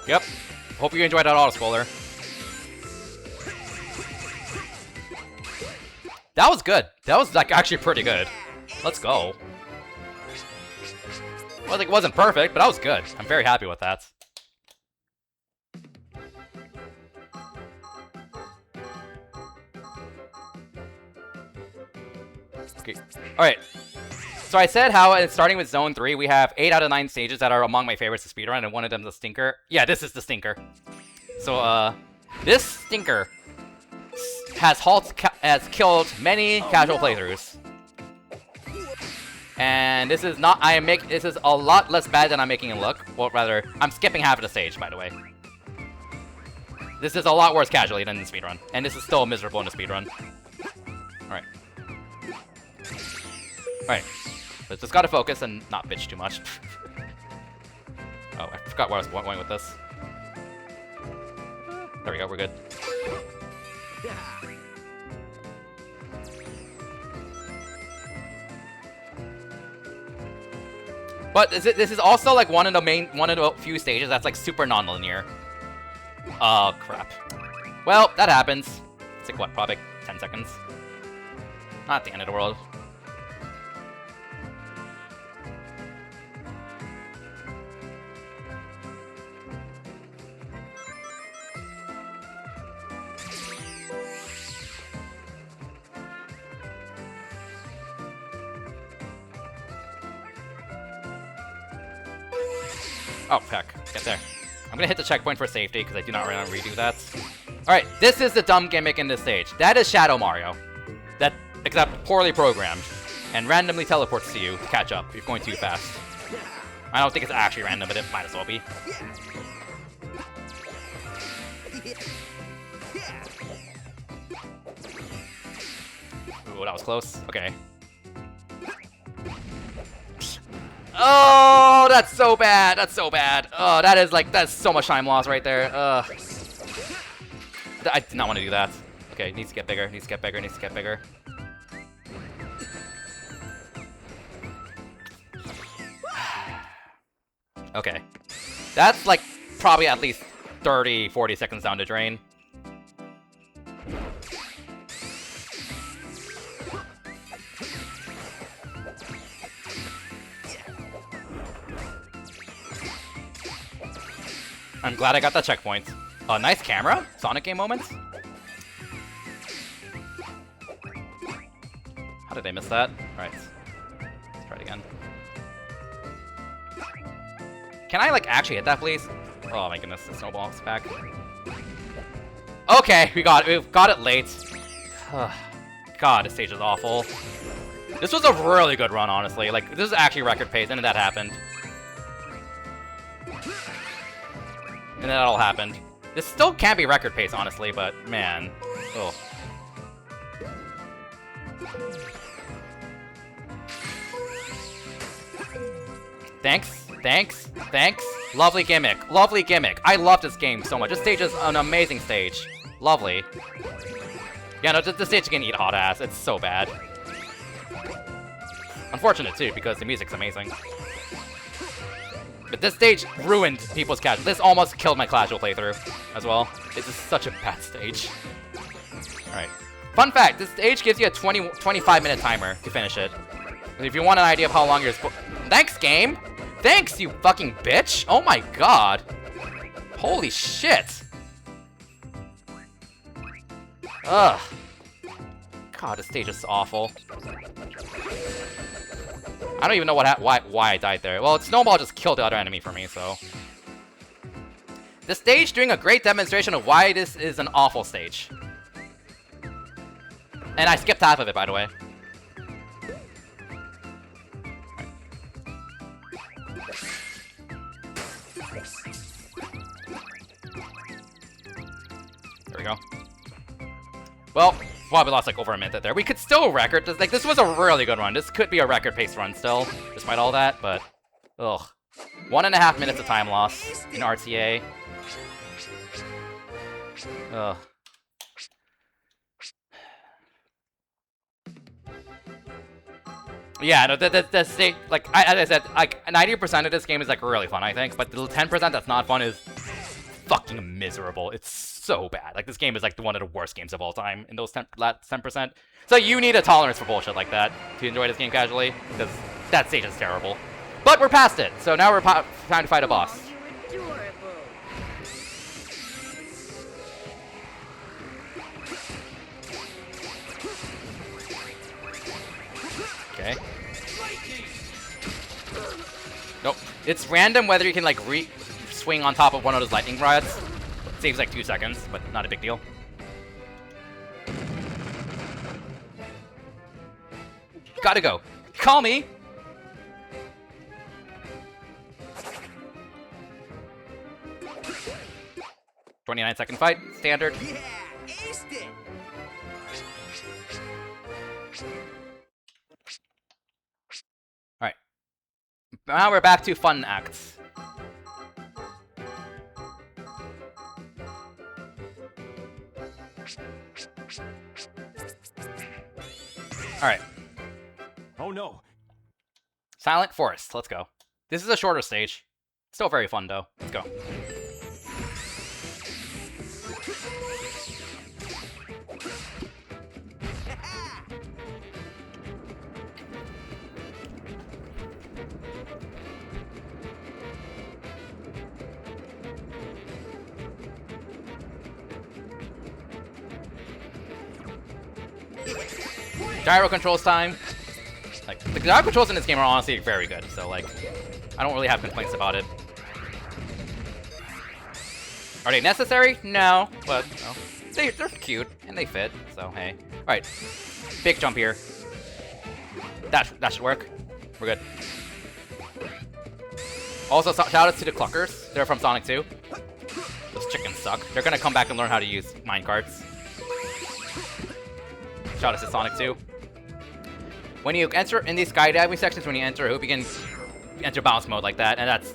[SPEAKER 1] Yep. Hope you enjoyed that auto-scroller. That was good. That was like actually pretty good. Let's go. Well, it wasn't perfect, but that was good. I'm very happy with that. Okay. Alright. So I said how, starting with Zone 3, we have 8 out of 9 stages that are among my favorites to speedrun, and one of them is the stinker. Yeah, this is the stinker. So, this stinker has killed many casual playthroughs. And this is not, this is a lot less bad than I'm making it look. Well, rather, I'm skipping half of the stage, by the way. This is a lot worse casually than in the speedrun. And this is still miserable in the speedrun. Alright. Alright, but just gotta focus and not bitch too much. Oh, I forgot where I was going with this. There we go, we're good. But this is also like one of the few stages that's like super non-linear. Oh crap. Well, that happens. It's like what, probably 10 seconds. Not the end of the world. Oh, heck. Get there. I'm gonna hit the checkpoint for safety, because I do not want to redo that. Alright, this is the dumb gimmick in this stage. That is Shadow Mario. That, except poorly programmed. And randomly teleports to you to catch up if you're going too fast. I don't think it's actually random, but it might as well be. Ooh, that was close. Okay. Oh, that's so bad. That's so bad. Oh, that's so much time loss right there. I did not want to do that. Okay, needs to get bigger, needs to get bigger, needs to get bigger. Okay. That's like probably at least 30, 40 seconds down the drain. I'm glad I got that checkpoint. Nice camera. Sonic game moments. How did I miss that? Alright. Let's try it again. Can I, like, actually hit that, please? Oh my goodness, the snowball's back. Okay, we got it late. God, this stage is awful. This was a really good run, honestly. Like, this is actually record pace, and then that happened. And then that all happened. This still can't be record pace, honestly, but man. Oh. Thanks, thanks, thanks. Lovely gimmick, lovely gimmick. I love this game so much. This stage is an amazing stage. Lovely. Yeah, no, this stage can eat hot ass. It's so bad. Unfortunate, too, because the music's amazing. But this stage ruined people's casual. This almost killed my casual playthrough as well. This is such a bad stage. Alright. Fun fact, this stage gives you a 25-minute timer to finish it. If you want an idea of how long you're supposed... Thanks, game! Thanks, you fucking bitch! Oh my god! Holy shit! Ugh. God, this stage is awful. I don't even know why I died there. Well, Snowball just killed the other enemy for me, so... The stage doing a great demonstration of why this is an awful stage. And I skipped half of it, by the way. There we go. Well, we lost like over a minute there. We could still record this. Like, this was a really good run. This could be a record pace run still, despite all that, but ugh. 1.5 minutes of time loss in RTA. Ugh. Yeah, no, the state, like, as I said, like, 90% of this game is, like, really fun, I think, but the 10% that's not fun is fucking miserable. It's so bad. Like, this game is, like, one of the worst games of all time in those 10%. So you need a tolerance for bullshit like that to enjoy this game casually, because that stage is terrible. But we're past it, so now we're time to fight a boss. Okay. Nope. It's random whether you can, like, swing on top of one of those lightning rods. It saves, like, 2 seconds, but not a big deal. Gotta go. Call me! "29-second fight. Standard.
[SPEAKER 5] Yeah, aced it.
[SPEAKER 1] Alright. Now we're back to fun acts. Alright.
[SPEAKER 2] Oh no.
[SPEAKER 1] Silent Forest. Let's go. This is a shorter stage. Still very fun, though. Let's go. Gyro controls time. Like, the gyro controls in this game are honestly very good, so, like, I don't really have complaints about it. Are they necessary? No, but no. They're cute and they fit. So hey. All right, big jump here. That should work. We're good. Also, shoutouts to the Cluckers. They're from Sonic 2. Those chickens suck. They're gonna come back and learn how to use minecarts. Shoutouts to Sonic 2. When you enter in these skydiving sections, when you enter a hoop, you can enter bounce mode like that, and that's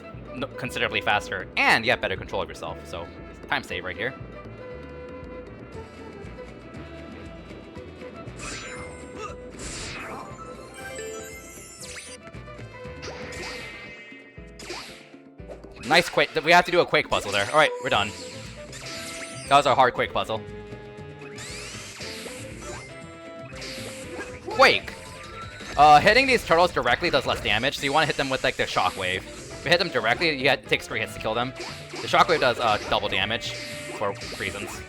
[SPEAKER 1] considerably faster. And you have better control of yourself. So, time save right here. Nice Quake. We have to do a Quake puzzle there. Alright, we're done. That was our hard Quake puzzle. Quake! Hitting these turtles directly does less damage, so you want to hit them with, like, the shockwave. If you hit them directly, it takes 3 hits to kill them. The shockwave does, double damage for reasons.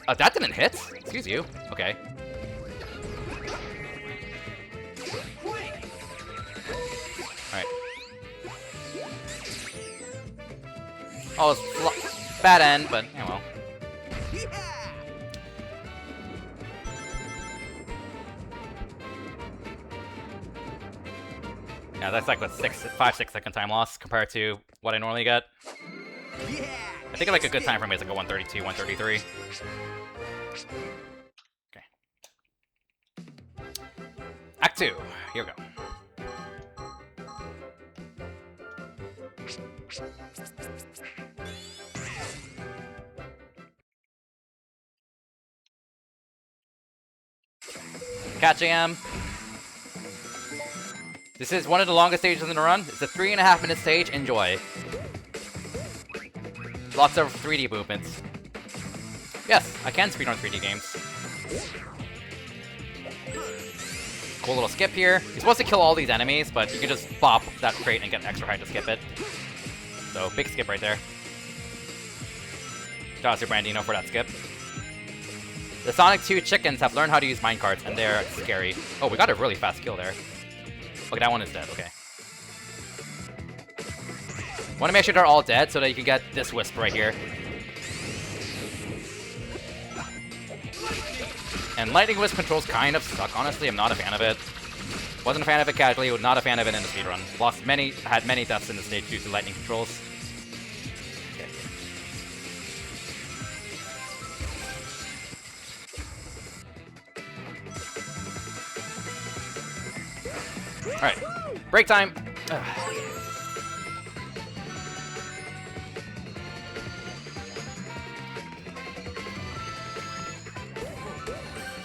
[SPEAKER 1] That didn't hit? Excuse you. Okay. Alright. Oh, it's bad end, but, yeah, well. Yeah, that's like a 5-6 second time loss compared to what I normally get. I think like a good time for me is like a 132, 133. Okay. Act 2. Here we go. Catch AM. This is one of the longest stages in the run. It's a 3.5-minute stage. Enjoy. Lots of 3D movements. Yes, I can speedrun 3D games. Cool little skip here. You're supposed to kill all these enemies, but you can just bop that crate and get extra height to skip it. So, big skip right there. Shout out to Brandino for that skip. The Sonic 2 chickens have learned how to use minecarts, and they're scary. Oh, we got a really fast kill there. Okay, that one is dead. Okay. Want to make sure they're all dead so that you can get this wisp right here. And lightning wisp controls kind of suck. Honestly, I'm not a fan of it. Wasn't a fan of it casually. Not a fan of it in the speedrun. Had many deaths in the stage due to lightning controls. Okay. Alright, break time.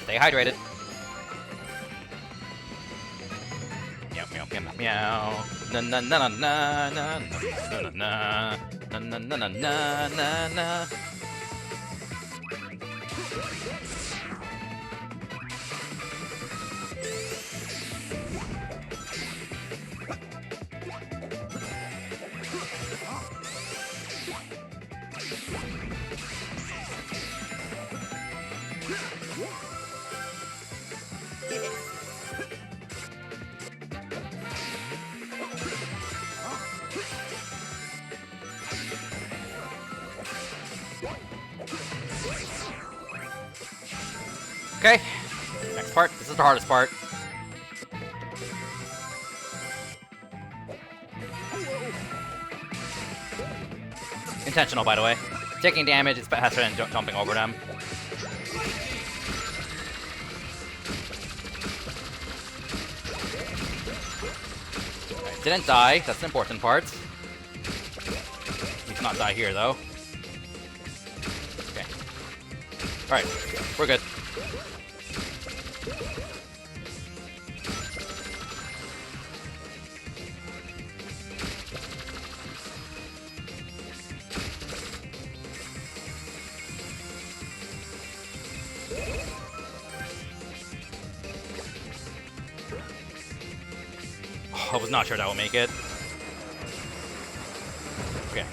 [SPEAKER 1] Stay hydrated. Meow meow meow meow. Na na na na na na na na na na na na na na. Okay, next part. This is the hardest part. Intentional, by the way. Taking damage is faster than jumping over them. Right, didn't die. That's the important part. Need to not die here, though. Okay. Alright, we're good. I was not sure that would make it. Okay.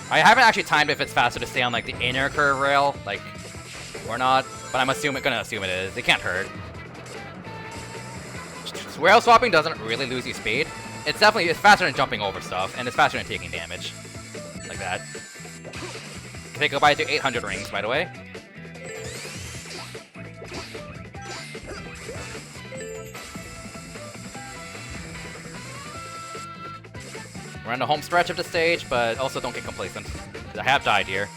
[SPEAKER 1] I haven't actually timed if it's faster to stay on like the inner curve rail, like Or not, but I'm gonna assume it is. It can't hurt. Rail swapping doesn't really lose you speed. It's faster than jumping over stuff, and it's faster than taking damage. Like that. They go by to 800 rings, by the way. We're on the home stretch of the stage, but also don't get complacent. I have died here.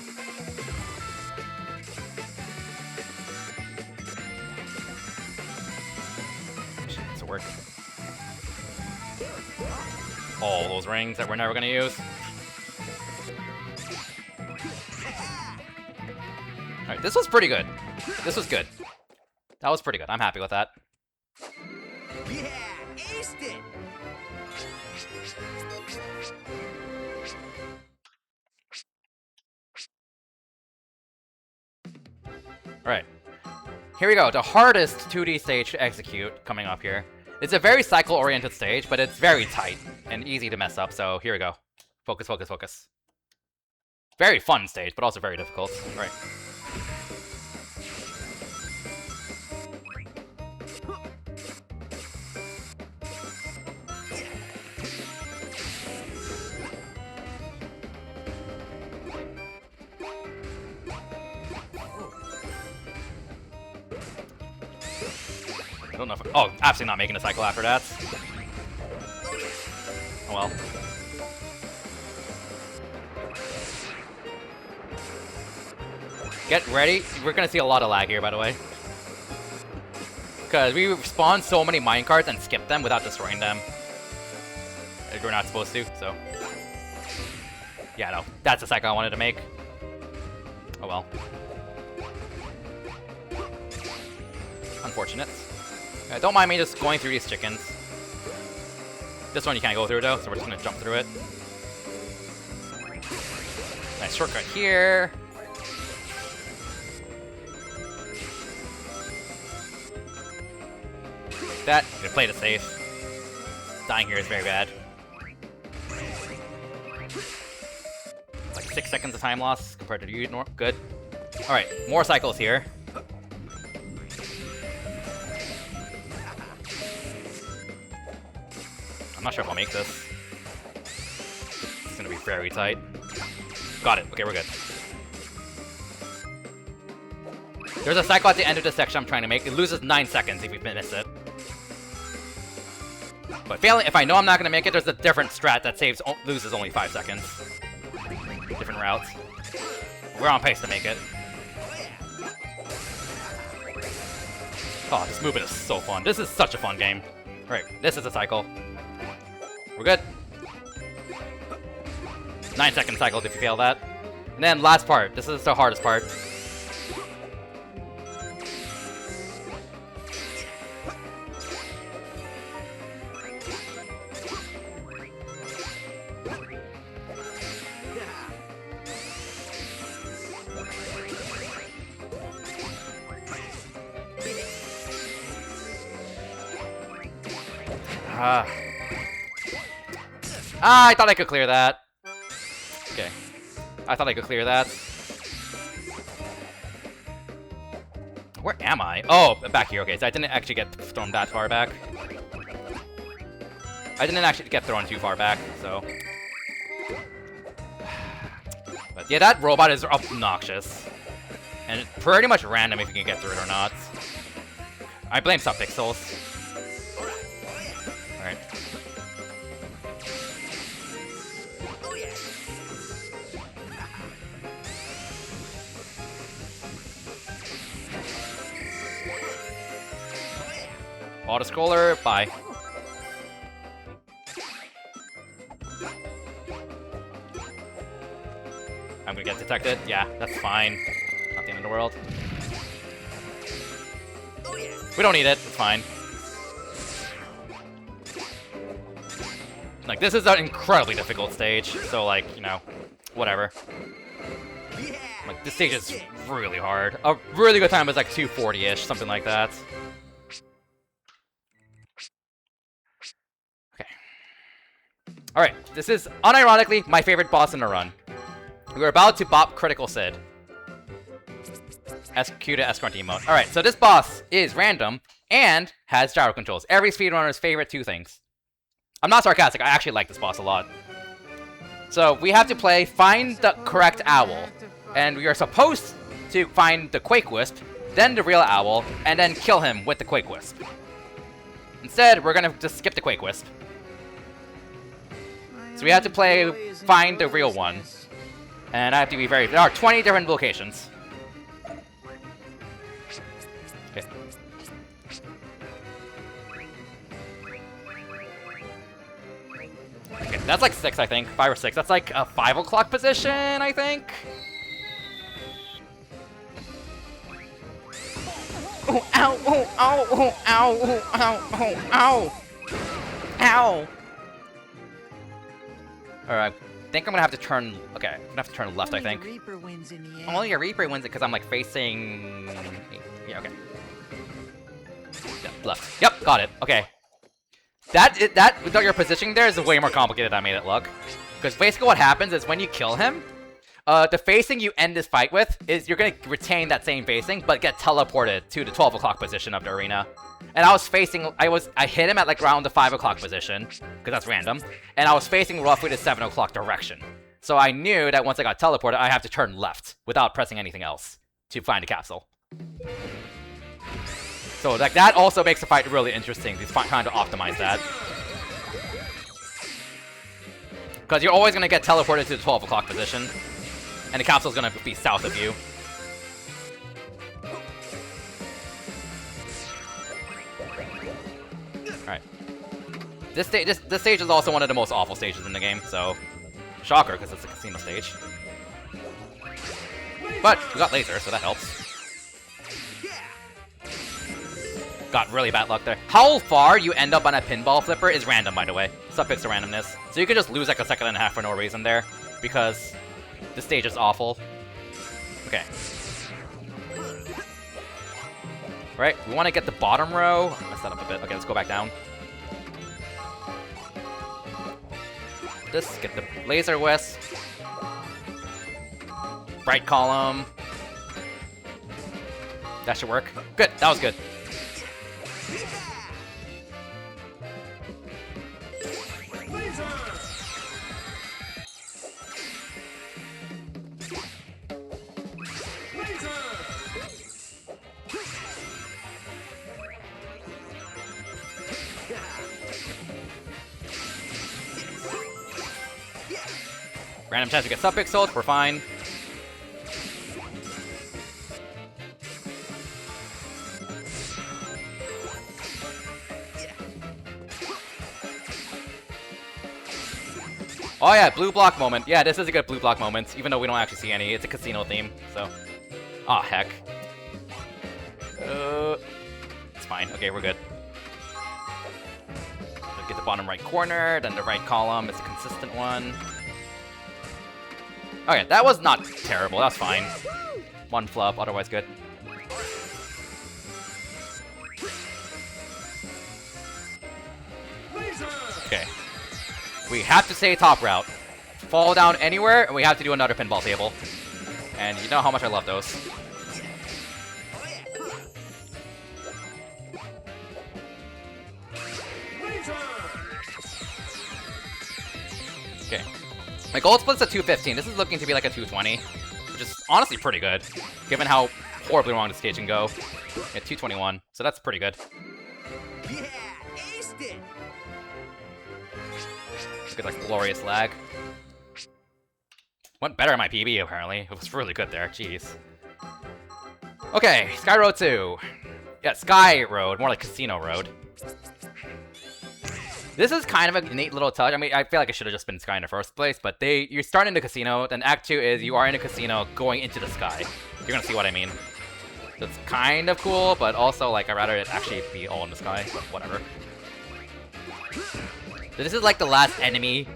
[SPEAKER 1] This will work. All those rings that we're never gonna use. Alright, this was pretty good. This was good. That was pretty good. I'm happy with that.
[SPEAKER 5] Yeah, aced it.
[SPEAKER 1] Alright. Here we go. The hardest 2D stage to execute coming up here. It's a very cycle-oriented stage, but it's very tight and easy to mess up, so here we go. Focus, focus, focus. Very fun stage, but also very difficult. Alright. I don't know if oh, absolutely not making a cycle after that. Oh well. Get ready. We're gonna see a lot of lag here, by the way. Because we spawn so many minecarts and skip them without destroying them. We're not supposed to, so. Yeah, no. That's the cycle I wanted to make. Oh well. Unfortunate. Don't mind me just going through these chickens. This one you can't go through though, so we're just gonna jump through it. Nice shortcut here. That, you play it safe. Dying here is very bad. Like 6 seconds of time loss compared to you. Good. Alright, more cycles here. I'm not sure if I'll make this. It's gonna be very tight. Got it. Okay, we're good. There's a cycle at the end of this section I'm trying to make. It loses 9 seconds if we miss it. But failing, if I know I'm not gonna make it, there's a different strat that loses only 5 seconds. Different routes. We're on pace to make it. Oh, this movement is so fun. This is such a fun game. Alright, this is a cycle. We're good. 9-second cycles if you fail that. And then last part. This is the hardest part. I thought I could clear that. Okay. I thought I could clear that. Where am I? Oh, back here. Okay, so I didn't actually get thrown that far back. I didn't actually get thrown too far back, so. But yeah, that robot is obnoxious. And it's pretty much random if you can get through it or not. I blame subpixels. Alright. Auto-scroller, bye. I'm gonna get detected. Yeah, that's fine. Not the end of the world. We don't need it. It's fine. Like, this is an incredibly difficult stage, so, like, you know, whatever. Like, this stage is really hard. A really good time is, like, 240-ish, something like that. Okay. Alright, this is, unironically, my favorite boss in the run. We're about to bop Critical Sid. Q to S grunt emote. Alright, so this boss is random and has gyro controls. Every speedrunner's favorite two things. I'm not sarcastic, I actually like this boss a lot. So we have to play Find the Correct Owl. And we are supposed to find the Quake Wisp, then the real owl, and then kill him with the Quake Wisp. Instead, we're gonna just skip the Quake Wisp. So we have to play Find the Real One. And I have to be very... There are 20 different locations. Okay. Okay, that's like 6, I think. 5 or 6. That's like a 5 o'clock position, I think. Oh, ow, oh, ow, oh, ow, oh, ow, oh, ow. Ow. Alright, I think I'm gonna have to turn... Okay, I'm gonna have to turn left, I think.
[SPEAKER 5] Only a Reaper wins in the end.
[SPEAKER 1] Only a Reaper wins it because I'm like facing... Yeah, okay. Yeah, left. Yep, got it. Okay. With your positioning there is way more complicated than I made it look. Because basically what happens is when you kill him, the facing you end this fight with is you're gonna retain that same facing, but get teleported to the 12 o'clock position of the arena. And I was facing, I hit him at like around the 5 o'clock position, because that's random, and I was facing roughly the 7 o'clock direction. So I knew that once I got teleported, I have to turn left without pressing anything else to find a capsule. So like that also makes the fight really interesting. He's trying to optimize that. Because you're always going to get teleported to the 12 o'clock position, and the capsule's going to be south of you. Alright. This stage is also one of the most awful stages in the game, so... Shocker, because it's a casino stage. But, we got laser, so that helps. Got really bad luck there. How far you end up on a pinball flipper is random, by the way. Subfix to randomness. So you could just lose like a second and a half for no reason there, because the stage is awful. Okay. Right, we want to get the bottom row. I messed that up a bit. Okay, let's go back down. This, get the laser wisp. Bright column. That should work. Good, that was good. Random chance to get subpixeled, we're fine. Oh yeah, blue block moment. Yeah, this is a good blue block moment, even though we don't actually see any. It's a casino theme, so... Aw, heck. It's fine. Okay, we're good. Let's get the bottom right corner, then the right column. It's a consistent one. Okay, that was not terrible. That's fine. One flub, otherwise good. Okay. We have to stay top route. Fall down anywhere, and we have to do another pinball table. And you know how much I love those. Okay. My gold split's a 215. This is looking to be like a 220, which is honestly pretty good, given how horribly wrong this stage can go. Yeah, 221, so that's pretty good.
[SPEAKER 5] Yeah, aced it.
[SPEAKER 1] Look at like glorious lag. Went better in my PB apparently. It was really good there. Jeez. Okay, Sky Road 2. Yeah, Sky Road, more like Casino Road. This is kind of a neat little touch. I mean, I feel like it should have just been Sky in the first place, but you start in the casino, then Act 2 is you are in a casino going into the sky. You're gonna see what I mean. So it's kind of cool, but also, like, I'd rather it actually be all in the sky, but whatever. So this is like the last enemy,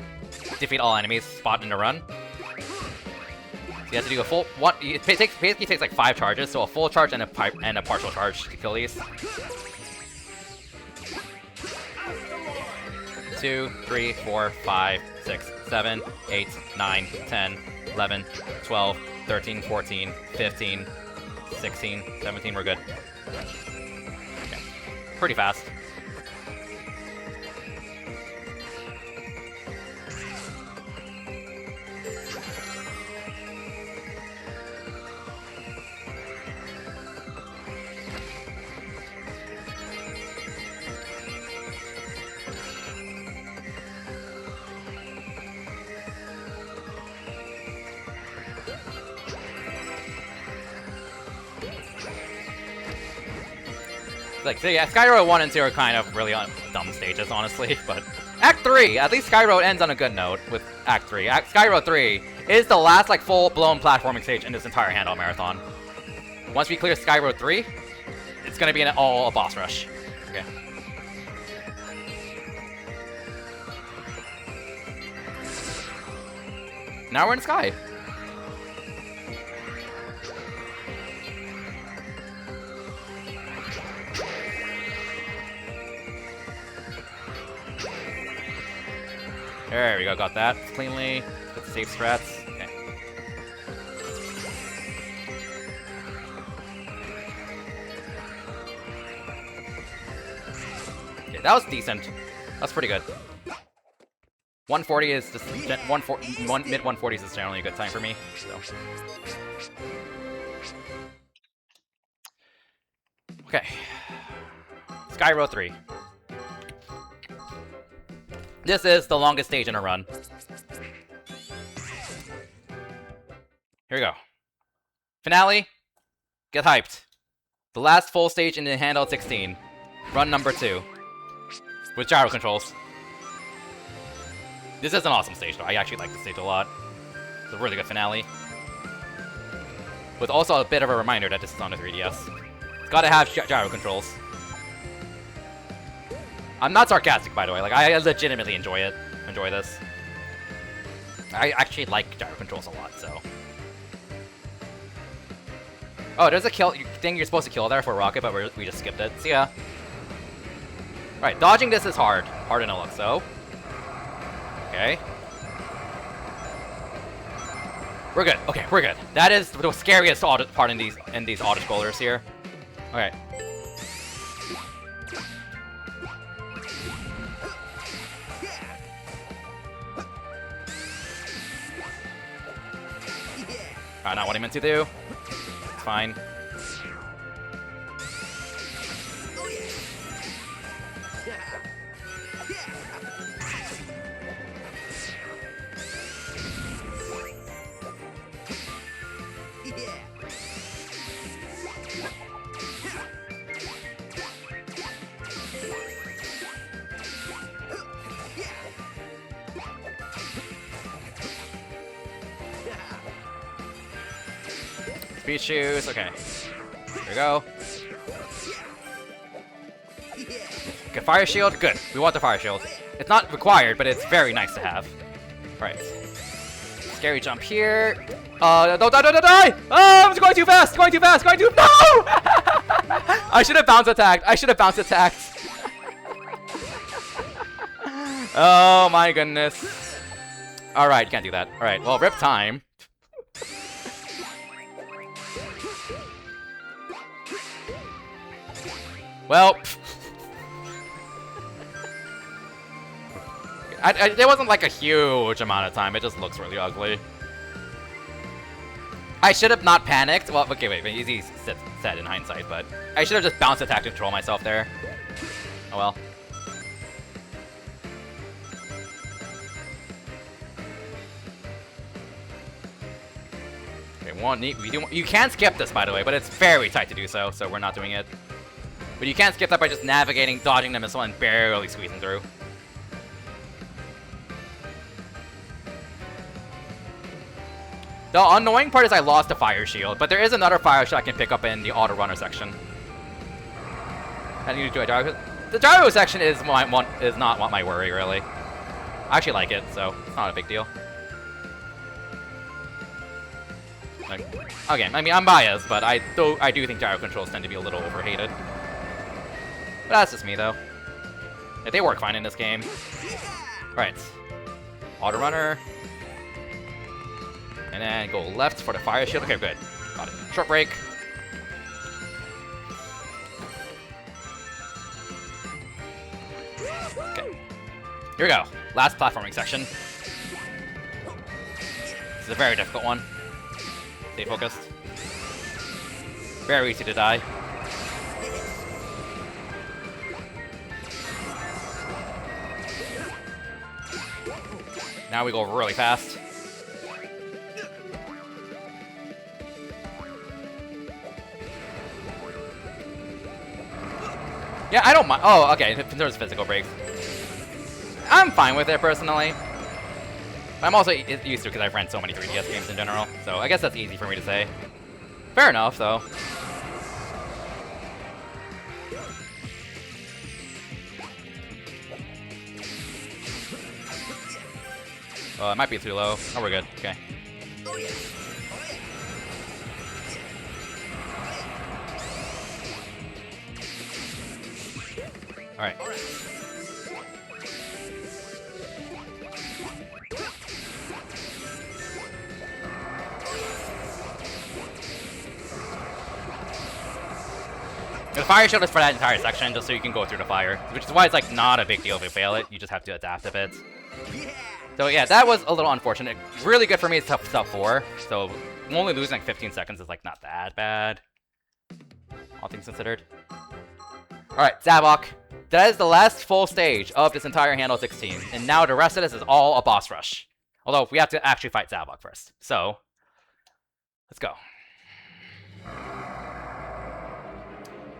[SPEAKER 1] defeat all enemies, spot in the run. So you have to do a full, it basically takes like 5 charges, so a full charge and a partial charge to kill these. 2, 3, 4, 5, 6, 7, 8, 9, 10, 11, 12, 13, 14, 15, 16, 17, we're good. Okay. Pretty fast. Like, so yeah, Skyroad 1 and 2 are kind of really dumb stages, honestly, but Act 3! At least Skyroad ends on a good note with Act 3. Skyroad 3 is the last, like, full-blown platforming stage in this entire Handheld Marathon. Once we clear Skyroad 3, it's gonna be all a boss rush. Okay. Now we're in Sky. There we go, got that cleanly. Put the safe strats. Okay. Okay, that was decent. That's pretty good. 140 is just mid 140s is generally a good time for me. So. Okay. Skyroad 3. This is the longest stage in a run. Here we go. Finale. Get hyped. The last full stage in the Handheld 16. Run number 2. With gyro controls. This is an awesome stage though. I actually like this stage a lot. It's a really good finale. With also a bit of a reminder that this is on the 3DS. It's gotta have gyro controls. I'm not sarcastic, by the way. Like, I legitimately enjoy it. Enjoy this. I actually like gyro controls a lot, so. Oh, there's a kill thing you're supposed to kill there for Rocket, but we just skipped it. See ya. Right, dodging this is hard. Harder than it looks, so. Okay. We're good. Okay, we're good. That is the scariest part in these auto-scrollers here. Okay. Not what I meant to do. It's fine. Speed shoes, okay. Here we go. Okay, fire shield, good. We want the fire shield. It's not required, but it's very nice to have. Right. Scary jump here. Don't die, don't die! Oh, I'm going too fast, going too fast, going too— No! I should have bounce attacked. I should have bounce attacked. Oh my goodness. Alright, can't do that. Alright, well, rip time. Well, there wasn't like a huge amount of time. It just looks really ugly. I should have not panicked. Well, okay, wait, easy said in hindsight, but I should have just bounced attack to control myself there. Oh well. Okay, you can skip this, by the way, but it's very tight to do so, so we're not doing it. But you can't skip that by just navigating, dodging the missile, and barely squeezing through. The annoying part is I lost the fire shield, but there is another fire shield I can pick up in the auto runner section. I need to do a gyro. The gyro section is not my worry, really. I actually like it, so it's not a big deal. Like, again, I mean, I'm biased, but I do think gyro controls tend to be a little overhated. But that's just me, though. Yeah, they work fine in this game. Right. Auto runner. And then go left for the fire shield. Okay, good. Got it. Short break. Here we go. Last platforming section. This is a very difficult one. Stay focused. Very easy to die. Now we go really fast. Yeah, I don't mind. Oh, okay. In terms of physical breaks, I'm fine with it personally. I'm also used to it because I've ran so many 3DS games in general, so I guess that's easy for me to say. Fair enough, though. Oh, it might be too low. Oh, we're good. Okay. Alright. The fire shield is for that entire section, just so you can go through the fire. Which is why it's like not a big deal if you fail it. You just have to adapt a bit. So yeah, that was a little unfortunate. Really good for me, it's tough stuff 4. So only losing like 15 seconds is like not that bad. All things considered. Alright, Zavok. That is the last full stage of this entire Handle 16. And now the rest of this is all a boss rush. Although we have to actually fight Zavok first. So let's go.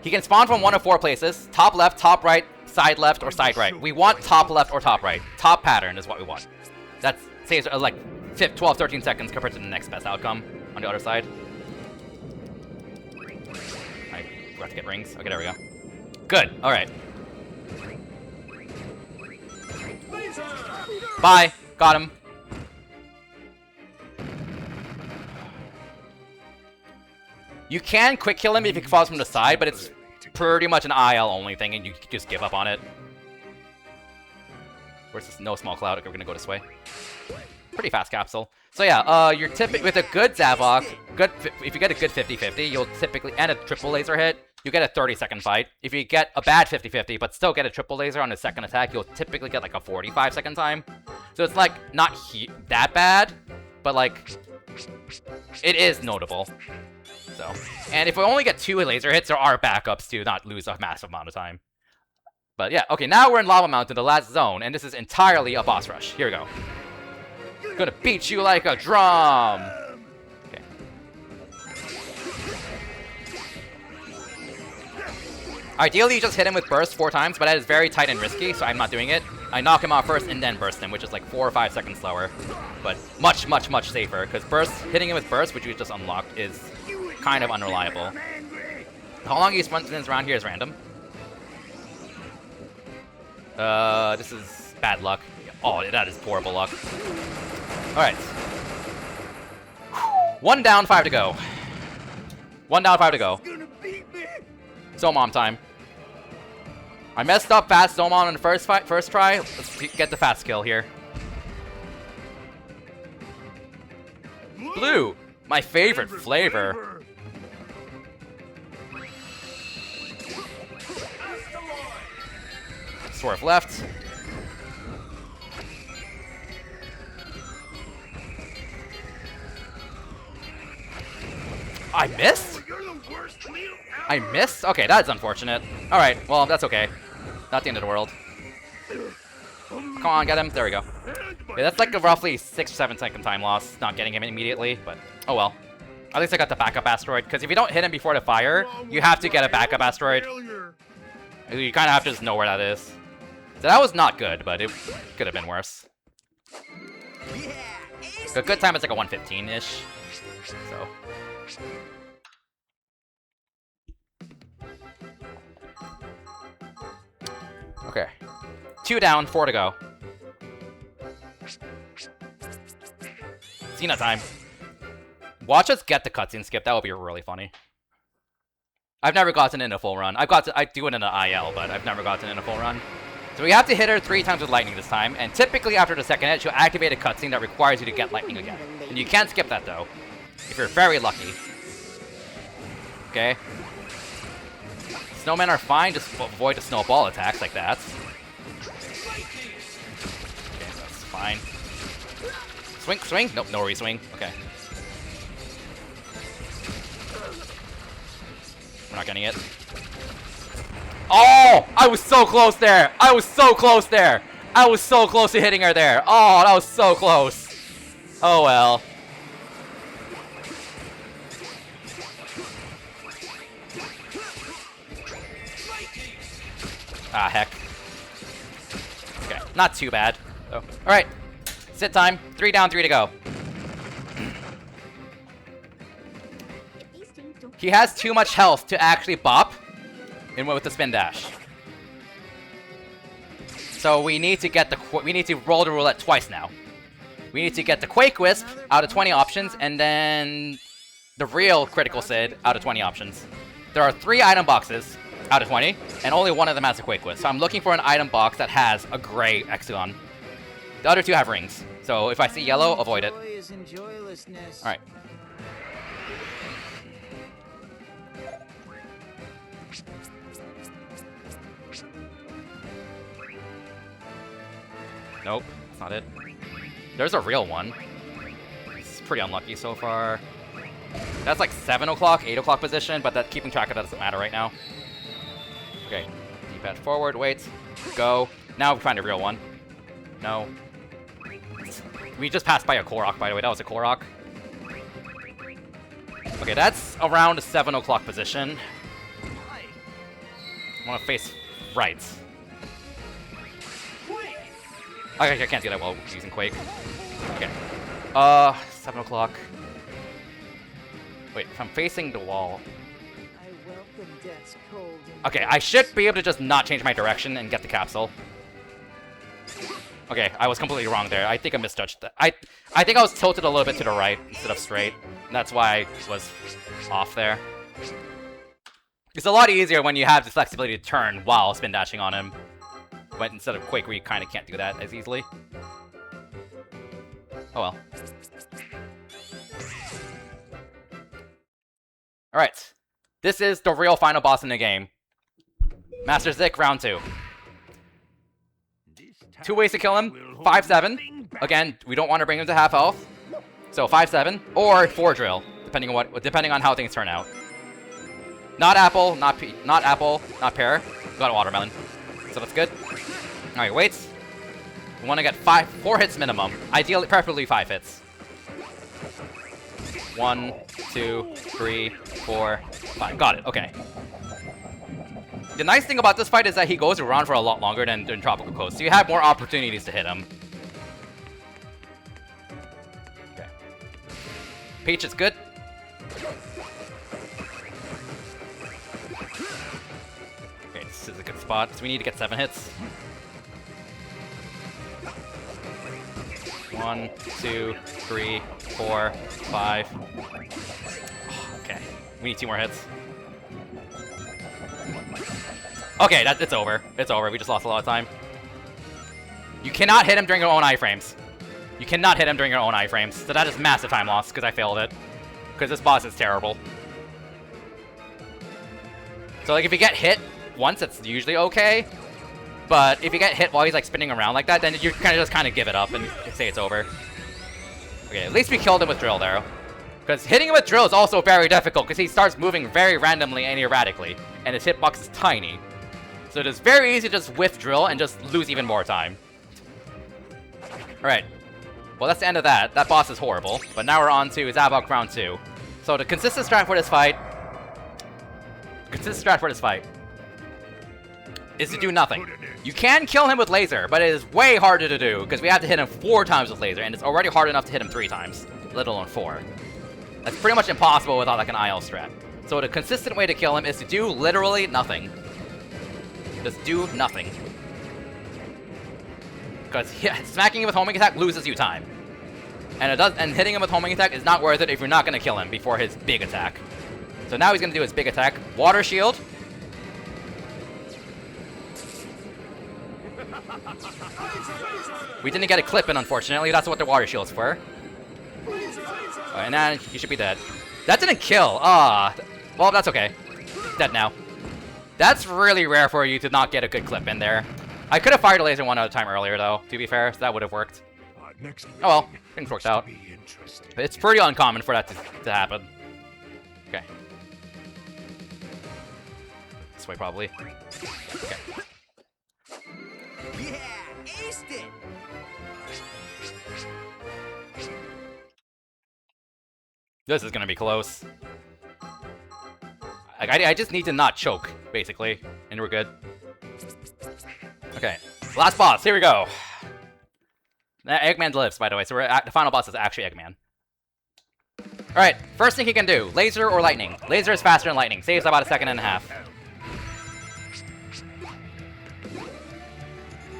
[SPEAKER 1] He can spawn from one of 4 places. Top left, top right, side left, or side right. We want top left or top right. Top pattern is what we want. That saves like 12, 13 seconds compared to the next best outcome on the other side. I forgot to get rings. Okay, there we go. Good. Alright. Bye. Got him. You can quick kill him if he falls from the side, but it's pretty much an IL only thing, and you just give up on it. Where's this? No small cloud. Okay, we're gonna go this way. Pretty fast capsule. So yeah, you're typically with a good Zavok, if you get a good 50-50, you'll typically, and a triple laser hit, you get a 30-second fight. If you get a bad 50-50, but still get a triple laser on the second attack, you'll typically get like a 45-second time. So it's like not that bad, but like it is notable. So, and if we only get 2 laser hits, there are backups to not lose a massive amount of time. But yeah, okay, now we're in Lava Mountain, the last zone, and this is entirely a boss rush. Here we go. Gonna beat you like a drum! Okay. Ideally, you just hit him with burst 4 times, but that is very tight and risky, so I'm not doing it. I knock him out first and then burst him, which is like 4 or 5 seconds slower. But much, much, much safer, because hitting him with burst, which we just unlocked, is kind of unreliable. How long he spins around here is random. This is bad luck. Oh, that is horrible luck. Alright. 1 down, 5 to go. 1 down, 5 to go. Zomon time. I messed up fast Zomon on the first try. Let's get the fast kill here. Blue, my favorite flavor. Swerve left. I missed? I missed? Okay, that's unfortunate. Alright, well, that's okay. Not the end of the world. Come on, get him. There we go. Yeah, that's like a roughly 6 or 7 second time loss, not getting him immediately, but oh well. At least I got the backup asteroid, because if you don't hit him before the fire, you have to get a backup asteroid. You kind of have to just know where that is. So that was not good, but it could have been worse. A good time is like a 115-ish, so... Okay. 2 down, 4 to go. Xena time. Watch us get the cutscene skip. That would be really funny. I've never gotten in a full run. I do it in an IL, but I've never gotten in a full run. So we have to hit her 3 times with lightning this time, and typically after the second hit, she'll activate a cutscene that requires you to get lightning again. And you can't skip that though, if you're very lucky. Okay. Snowmen are fine, just avoid the snowball attacks like that. fine. Swing, swing. Nope, no re-swing. Okay. We're not getting it. Oh! I was so close there! I was so close there! I was so close to hitting her there! Oh, that was so close! Oh well. Ah, heck. Okay, not too bad. Oh. Alright. Sit time. 3 down, 3 to go. He has too much health to actually bop with the spin dash. So we need to get we need to roll the roulette twice now. We need to get the Quake Wisp out of 20 options, and then the real Critical Sid out of 20 options. There are 3 item boxes out of 20, and only one of them has a Quake Wisp. So I'm looking for an item box that has a gray Exagon. The other 2 have rings. So if I see yellow, avoid it. Alright. Nope, that's not it. There's a real one. It's pretty unlucky so far. That's like 7 o'clock, 8 o'clock position, but that keeping track of that doesn't matter right now. Okay, D-pad forward, wait, go. Now we find a real one. No. We just passed by a Korok, by the way. That was a Korok. Okay, that's around a 7 o'clock position. I want to face right. Okay, I can't do that while using Quake. Okay. 7 o'clock. Wait, if I'm facing the wall... Okay, I should be able to just not change my direction and get the capsule. Okay, I was completely wrong there. I think I misjudged that. I think I was tilted a little bit to the right instead of straight. And that's why I was off there. It's a lot easier when you have the flexibility to turn while spin dashing on him. But instead of Quake, where you kind of can't do that as easily. Oh well. Alright. This is the real final boss in the game. Master Zik, round 2. 2 ways to kill him. 5-7. Again, we don't want to bring him to half health. So 5-7 or 4 drill, depending on how things turn out. Not apple, not pear. We got a watermelon. So that's good. Alright, wait. We want to get 4 hits minimum. Ideally, preferably 5 hits. 1, 2, 3, 4, 5. Got it, okay. The nice thing about this fight is that he goes around for a lot longer than Tropical Coast, so you have more opportunities to hit him. Okay. Peach is good. Okay, this is a good spot, so we need to get 7 hits. 1, 2, 3, 4, 5. Okay, we need 2 more hits. Okay, it's over. It's over. We just lost a lot of time. You cannot hit him during your own iframes. You cannot hit him during your own iframes. So that is massive time loss, because I failed it. Because this boss is terrible. So, like, if you get hit once, it's usually okay. But if you get hit while he's, like, spinning around like that, then you just kind of give it up and say it's over. Okay, at least we killed him with drill there. Because hitting him with drill is also very difficult, because he starts moving very randomly and erratically. And his hitbox is tiny. So it is very easy to just whiff drill and just lose even more time. Alright. Well, that's the end of that. That boss is horrible. But now we're on to Zavok round 2. So the consistent strat for this fight... is to do nothing. You can kill him with laser, but it is way harder to do, because we have to hit him 4 times with laser, and it's already hard enough to hit him 3 times, let alone 4. That's pretty much impossible without, like, an IL strat. So the consistent way to kill him is to do literally nothing. Just do nothing. Because smacking him with homing attack loses you time. And hitting him with homing attack is not worth it if you're not going to kill him before his big attack. So now he's going to do his big attack. Water shield. We didn't get a clip in, unfortunately. That's what the water shield's for. And then he should be dead. That didn't kill. Well, that's okay. Dead now. That's really rare for you to not get a good clip in there. I could have fired a laser one at a time earlier, though, to be fair, so that would have worked.
[SPEAKER 6] next
[SPEAKER 1] Oh well, things worked out.
[SPEAKER 6] be interesting.
[SPEAKER 1] It's pretty uncommon for that to happen. Okay. This way, probably. Okay.
[SPEAKER 5] Yeah, aced it.
[SPEAKER 1] This is gonna be close. Like, I just need to not choke, basically, and we're good. Okay, last boss. Here we go. Eggman lives, by the way, so the final boss is actually Eggman. All right, first thing he can do: laser or lightning. Laser is faster than lightning. Saves about 1.5 seconds.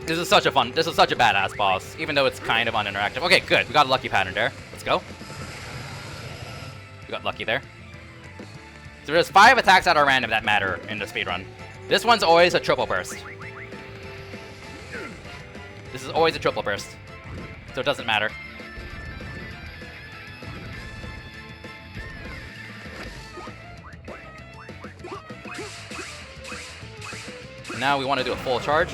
[SPEAKER 1] This is such a badass boss, even though it's kind of uninteractive. Okay, good. We got a lucky pattern there. Let's go. We got lucky there. So there's 5 attacks that are random that matter in the speedrun. This one's always a triple burst. This is always a triple burst. So it doesn't matter. Now we want to do a full charge.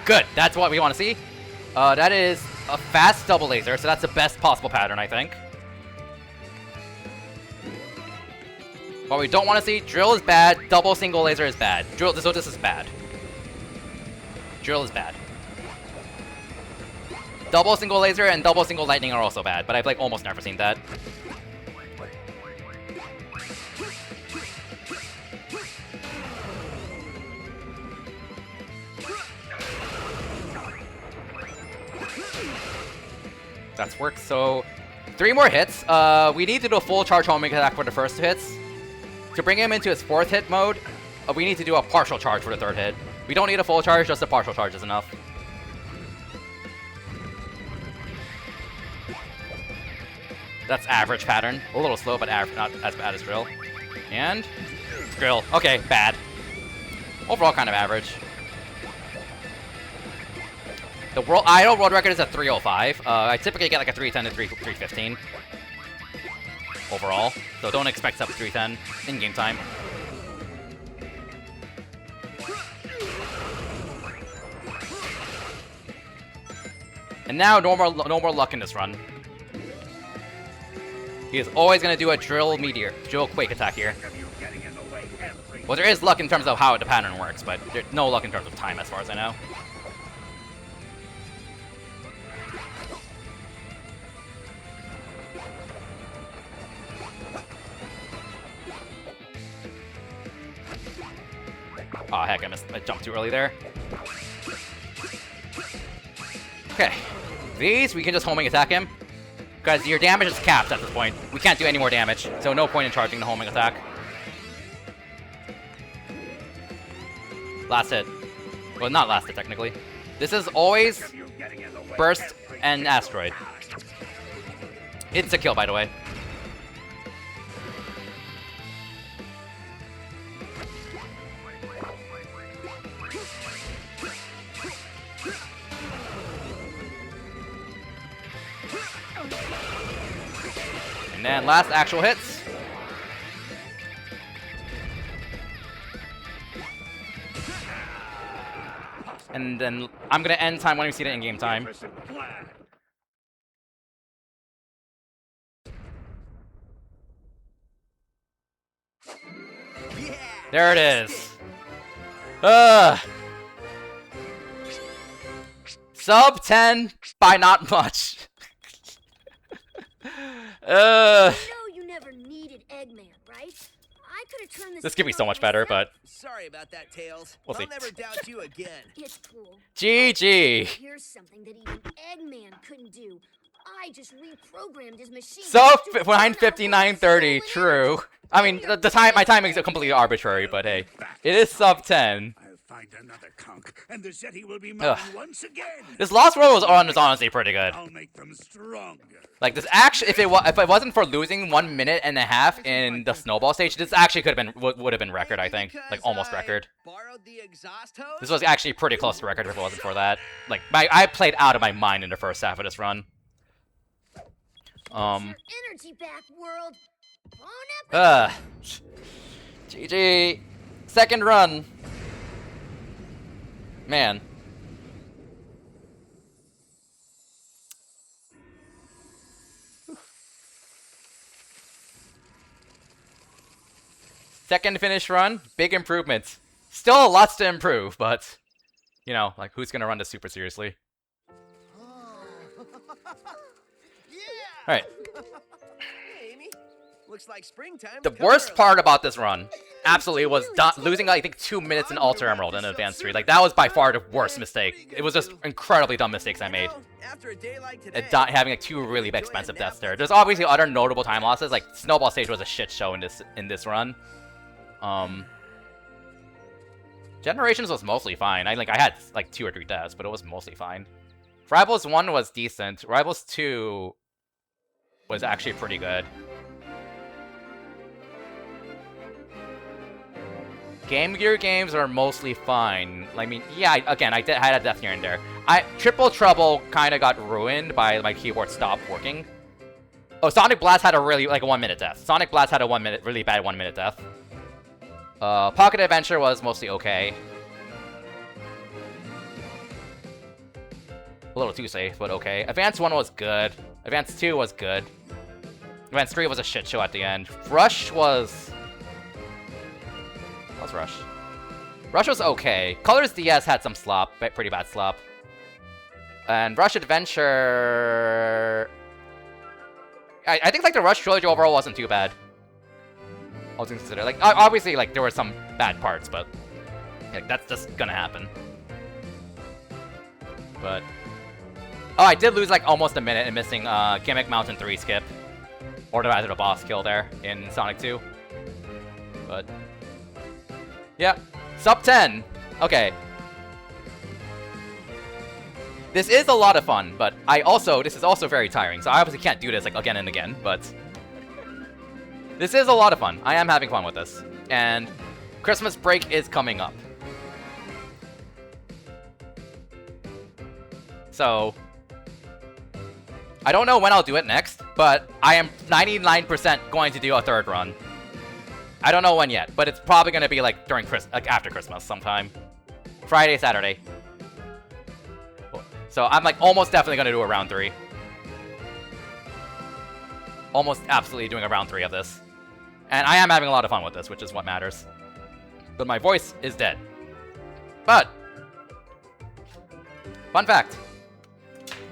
[SPEAKER 1] Good, that's what we want to see. That is a fast double laser, so that's the best possible pattern, I think. What we don't want to see, drill is bad, double single laser is bad. Drill, so this is bad. Drill is bad. Double single laser and double single lightning are also bad, but I've like almost never seen that. That's worked. So 3 more hits. We need to do a full charge homing attack for the first 2 hits. To bring him into his 4th hit mode, we need to do a partial charge for the 3rd hit. We don't need a full charge, just a partial charge is enough. That's average pattern. A little slow, but not as bad as drill. And drill. Okay, bad. Overall, kind of average. The idle world record is a 305. I typically get like a 310 to 315 overall, so don't expect sub 310 in game time. And now no more luck in this run. He is always gonna do a drill quake attack here. Well, there is luck in terms of how the pattern works, but there's no luck in terms of time as far as I know. Oh heck, I jumped too early there. Okay. These, we can just homing attack him. Because your damage is capped at this point. We can't do any more damage, so no point in charging the homing attack. Last hit. Well, not last hit, technically. This is always burst and asteroid. It's a kill, by the way. And then last actual hits. And then I'm gonna end time when we see the in-game time. There it is. Sub 10 by not much.
[SPEAKER 3] You know you never needed Eggman, right? I could have turned this.
[SPEAKER 1] This could be so much better, but
[SPEAKER 5] Sorry about that, Tails.
[SPEAKER 1] We'll see.
[SPEAKER 5] I'll never doubt you again.
[SPEAKER 3] It's cool.
[SPEAKER 1] GG.
[SPEAKER 3] Here's something that even Eggman couldn't do. I just reprogrammed his machine.
[SPEAKER 1] So
[SPEAKER 3] to turn out
[SPEAKER 1] 9:59:30.
[SPEAKER 3] solid
[SPEAKER 1] True. I mean, the time, my timing is completely arbitrary, but hey, it is sub 10.
[SPEAKER 6] I'll find another conch, and the Zeti will be mine
[SPEAKER 1] Ugh.
[SPEAKER 6] once again.
[SPEAKER 1] This Lost World is honestly pretty good.
[SPEAKER 6] I'll make them stronger.
[SPEAKER 1] Like this actually, if it wasn't for losing 1.5 minutes in the snowball stage, this actually could have been would have been record. I think, like almost record.
[SPEAKER 5] Borrowed the exhaust hose?
[SPEAKER 1] This was actually pretty close to record if it wasn't for that. Like I played out of my mind in the first half of this run.
[SPEAKER 3] Your energy back, world. Bon appetit.
[SPEAKER 1] GG. Second run. Man. Second finish run, big improvements. Still lots to improve, but you know, like who's gonna run this super seriously? Alright.
[SPEAKER 2] Hey, Amy. Looks like springtime.
[SPEAKER 1] The worst part about this run, absolutely, was losing, I think, 2 minutes in Alter Emerald in Advance 3. Like, that was by far the worst mistake. It was just incredibly dumb mistakes I made.
[SPEAKER 2] After a day like today,
[SPEAKER 1] Having like 2 really expensive deaths there. There's obviously other notable time losses, like Snowball Stage was a shit show in this run. Generations was mostly fine. I had like 2 or 3 deaths, but it was mostly fine. Rivals 1 was decent. Rivals 2 was actually pretty good. Game Gear games are mostly fine. I mean, yeah, again, I had a death here and there. Triple Trouble kind of got ruined by my keyboard stopped working. Oh, Sonic Blast had a really, like, a 1-minute death. Sonic Blast had a really bad 1-minute death. Pocket Adventure was mostly okay. A little too safe, but okay. Advance 1 was good. Advance 2 was good. Advance 3 was a shit show at the end. Rush was... What's Rush? Rush was okay. Colors DS had some slop, pretty bad slop. And Rush Adventure... I think, like, the Rush trilogy overall wasn't too bad. All things considered. Like, obviously, like, there were some bad parts, but... like, that's just gonna happen. But... oh, I did lose, like, almost a minute in missing, Gimmick Mountain 3 skip. Or rather, the boss kill there in Sonic 2. But... yeah. Sub 10! Okay. This is a lot of fun, but this is also very tiring, so I obviously can't do this, like, again and again, but... this is a lot of fun. I am having fun with this. And Christmas break is coming up. So... I don't know when I'll do it next, but I am 99% going to do a third run. I don't know when yet, but it's probably going to be like during after Christmas sometime. Friday, Saturday. So I'm like almost definitely going to do a round 3. Almost absolutely doing a round 3 of this. And I am having a lot of fun with this, which is what matters. But my voice is dead. But fun fact.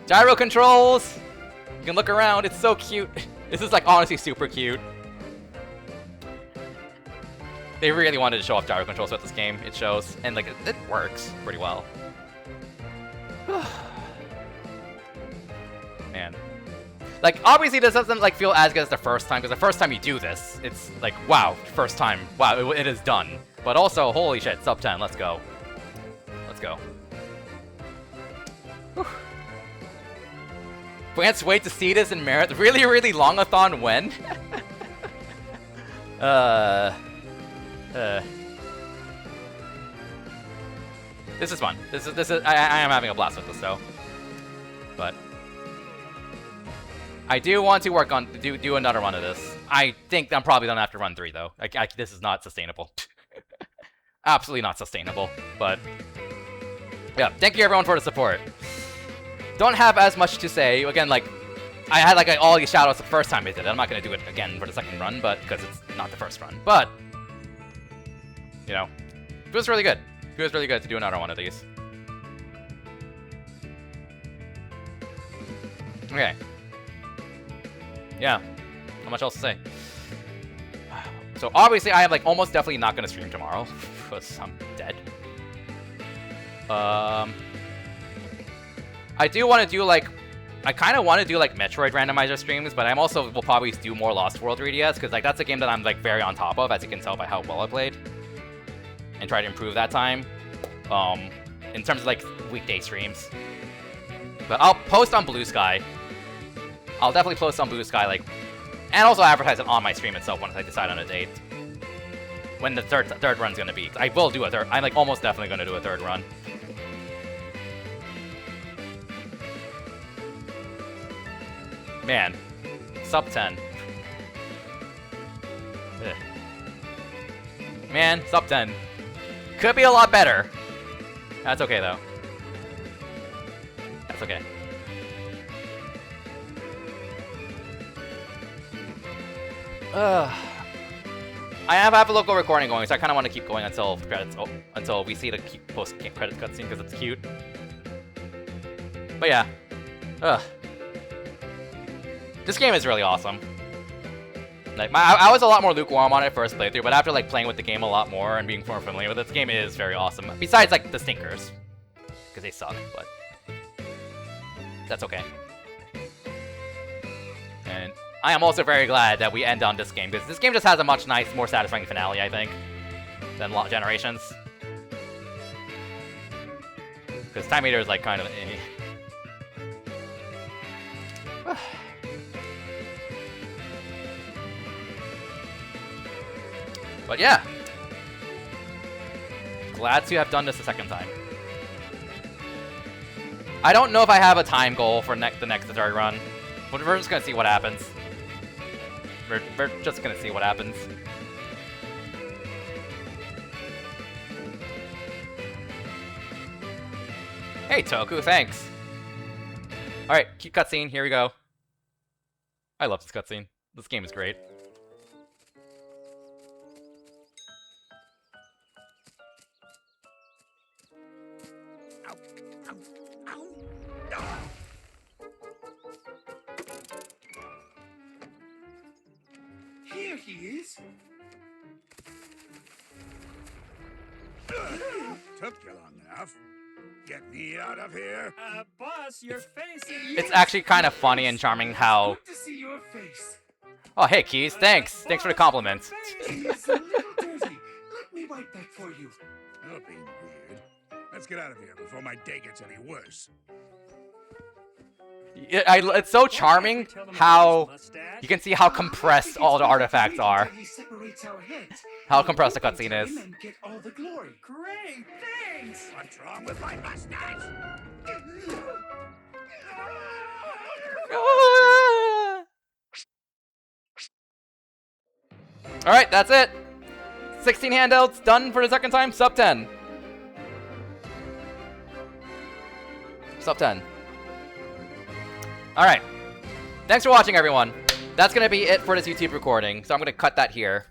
[SPEAKER 1] Gyro controls. You can look around, it's so cute. This is like honestly super cute. They really wanted to show off gyro controls with this game, it shows. And like, it works pretty well. Man. Like, obviously this doesn't like feel as good as the first time, because the first time you do this, it's like, wow, first time, wow, it is done. But also, holy shit, sub 10, let's go. Let's go. Whew. Can't wait to see this in Merit. Really, really long-a-thon when? This is fun. This is. I am having a blast with this though. But I do want to work on do another run of this. I think I'm probably gonna have to run 3 though. This is not sustainable. Absolutely not sustainable. But yeah, thank you everyone for the support. Don't have as much to say. Again, like, I had like all these shoutouts the first time I did it. I'm not gonna do it again for the second run, but because it's not the first run. But you know, it was really good. It was really good to do another one of these. Okay. Yeah. Not much else to say. So obviously, I am like almost definitely not gonna stream tomorrow because I'm dead. I do want to do like, I kind of want to do like Metroid randomizer streams, but I'm also will probably do more Lost World 3DS because like that's a game that I'm like very on top of, as you can tell by how well I played, and try to improve that time. In terms of like weekday streams, but I'll post on Blue Sky. I'll definitely post on Blue Sky, like, and also advertise it on my stream itself once I decide on a date when the third run's gonna be. I will do a third. I'm like almost definitely gonna do a third run. Man, sub 10. Ugh. Man, sub 10. Could be a lot better. That's okay, though. That's okay. I have a local recording going, so I kind of want to keep going until the credits, until we see the post-credits cutscene, because it's cute. But yeah. This game is really awesome. Like, I was a lot more lukewarm on it first playthrough, but after like playing with the game a lot more and being more familiar with it, this game is very awesome. Besides like the stinkers, because they suck, but that's okay. And I am also very glad that we end on this game, because this game just has a much more satisfying finale, I think, than Generations. Because Time Eater is like kind of But yeah, glad to have done this a second time. I don't know if I have a time goal for the next tutorial run, but we're just gonna see what happens. We're just gonna see what happens. Hey Toku, thanks. Alright, cute cutscene, here we go. I love this cutscene. This game is great.
[SPEAKER 6] Here he is. Took you long enough. Get me out of here.
[SPEAKER 2] Boss, your face is...
[SPEAKER 1] It's actually kind of funny and charming how...
[SPEAKER 6] Good to see your face.
[SPEAKER 1] Oh, hey, Keys, thanks. Thanks for the compliment.
[SPEAKER 6] It's a little dirty. Let me wipe that for you. You're being weird. Let's get out of here before my day gets any worse.
[SPEAKER 1] It's so charming how you can see how compressed all the artifacts are.
[SPEAKER 6] He separates our heads.
[SPEAKER 1] How compressed the cutscene is.
[SPEAKER 6] And get all the glory.
[SPEAKER 2] Great, thanks!
[SPEAKER 6] What's wrong with my mustache?
[SPEAKER 1] Alright, that's it. 16 handhelds, done for the second time, sub 10. Sub 10. Alright. Thanks for watching, everyone. That's gonna be it for this YouTube recording, so I'm gonna cut that here.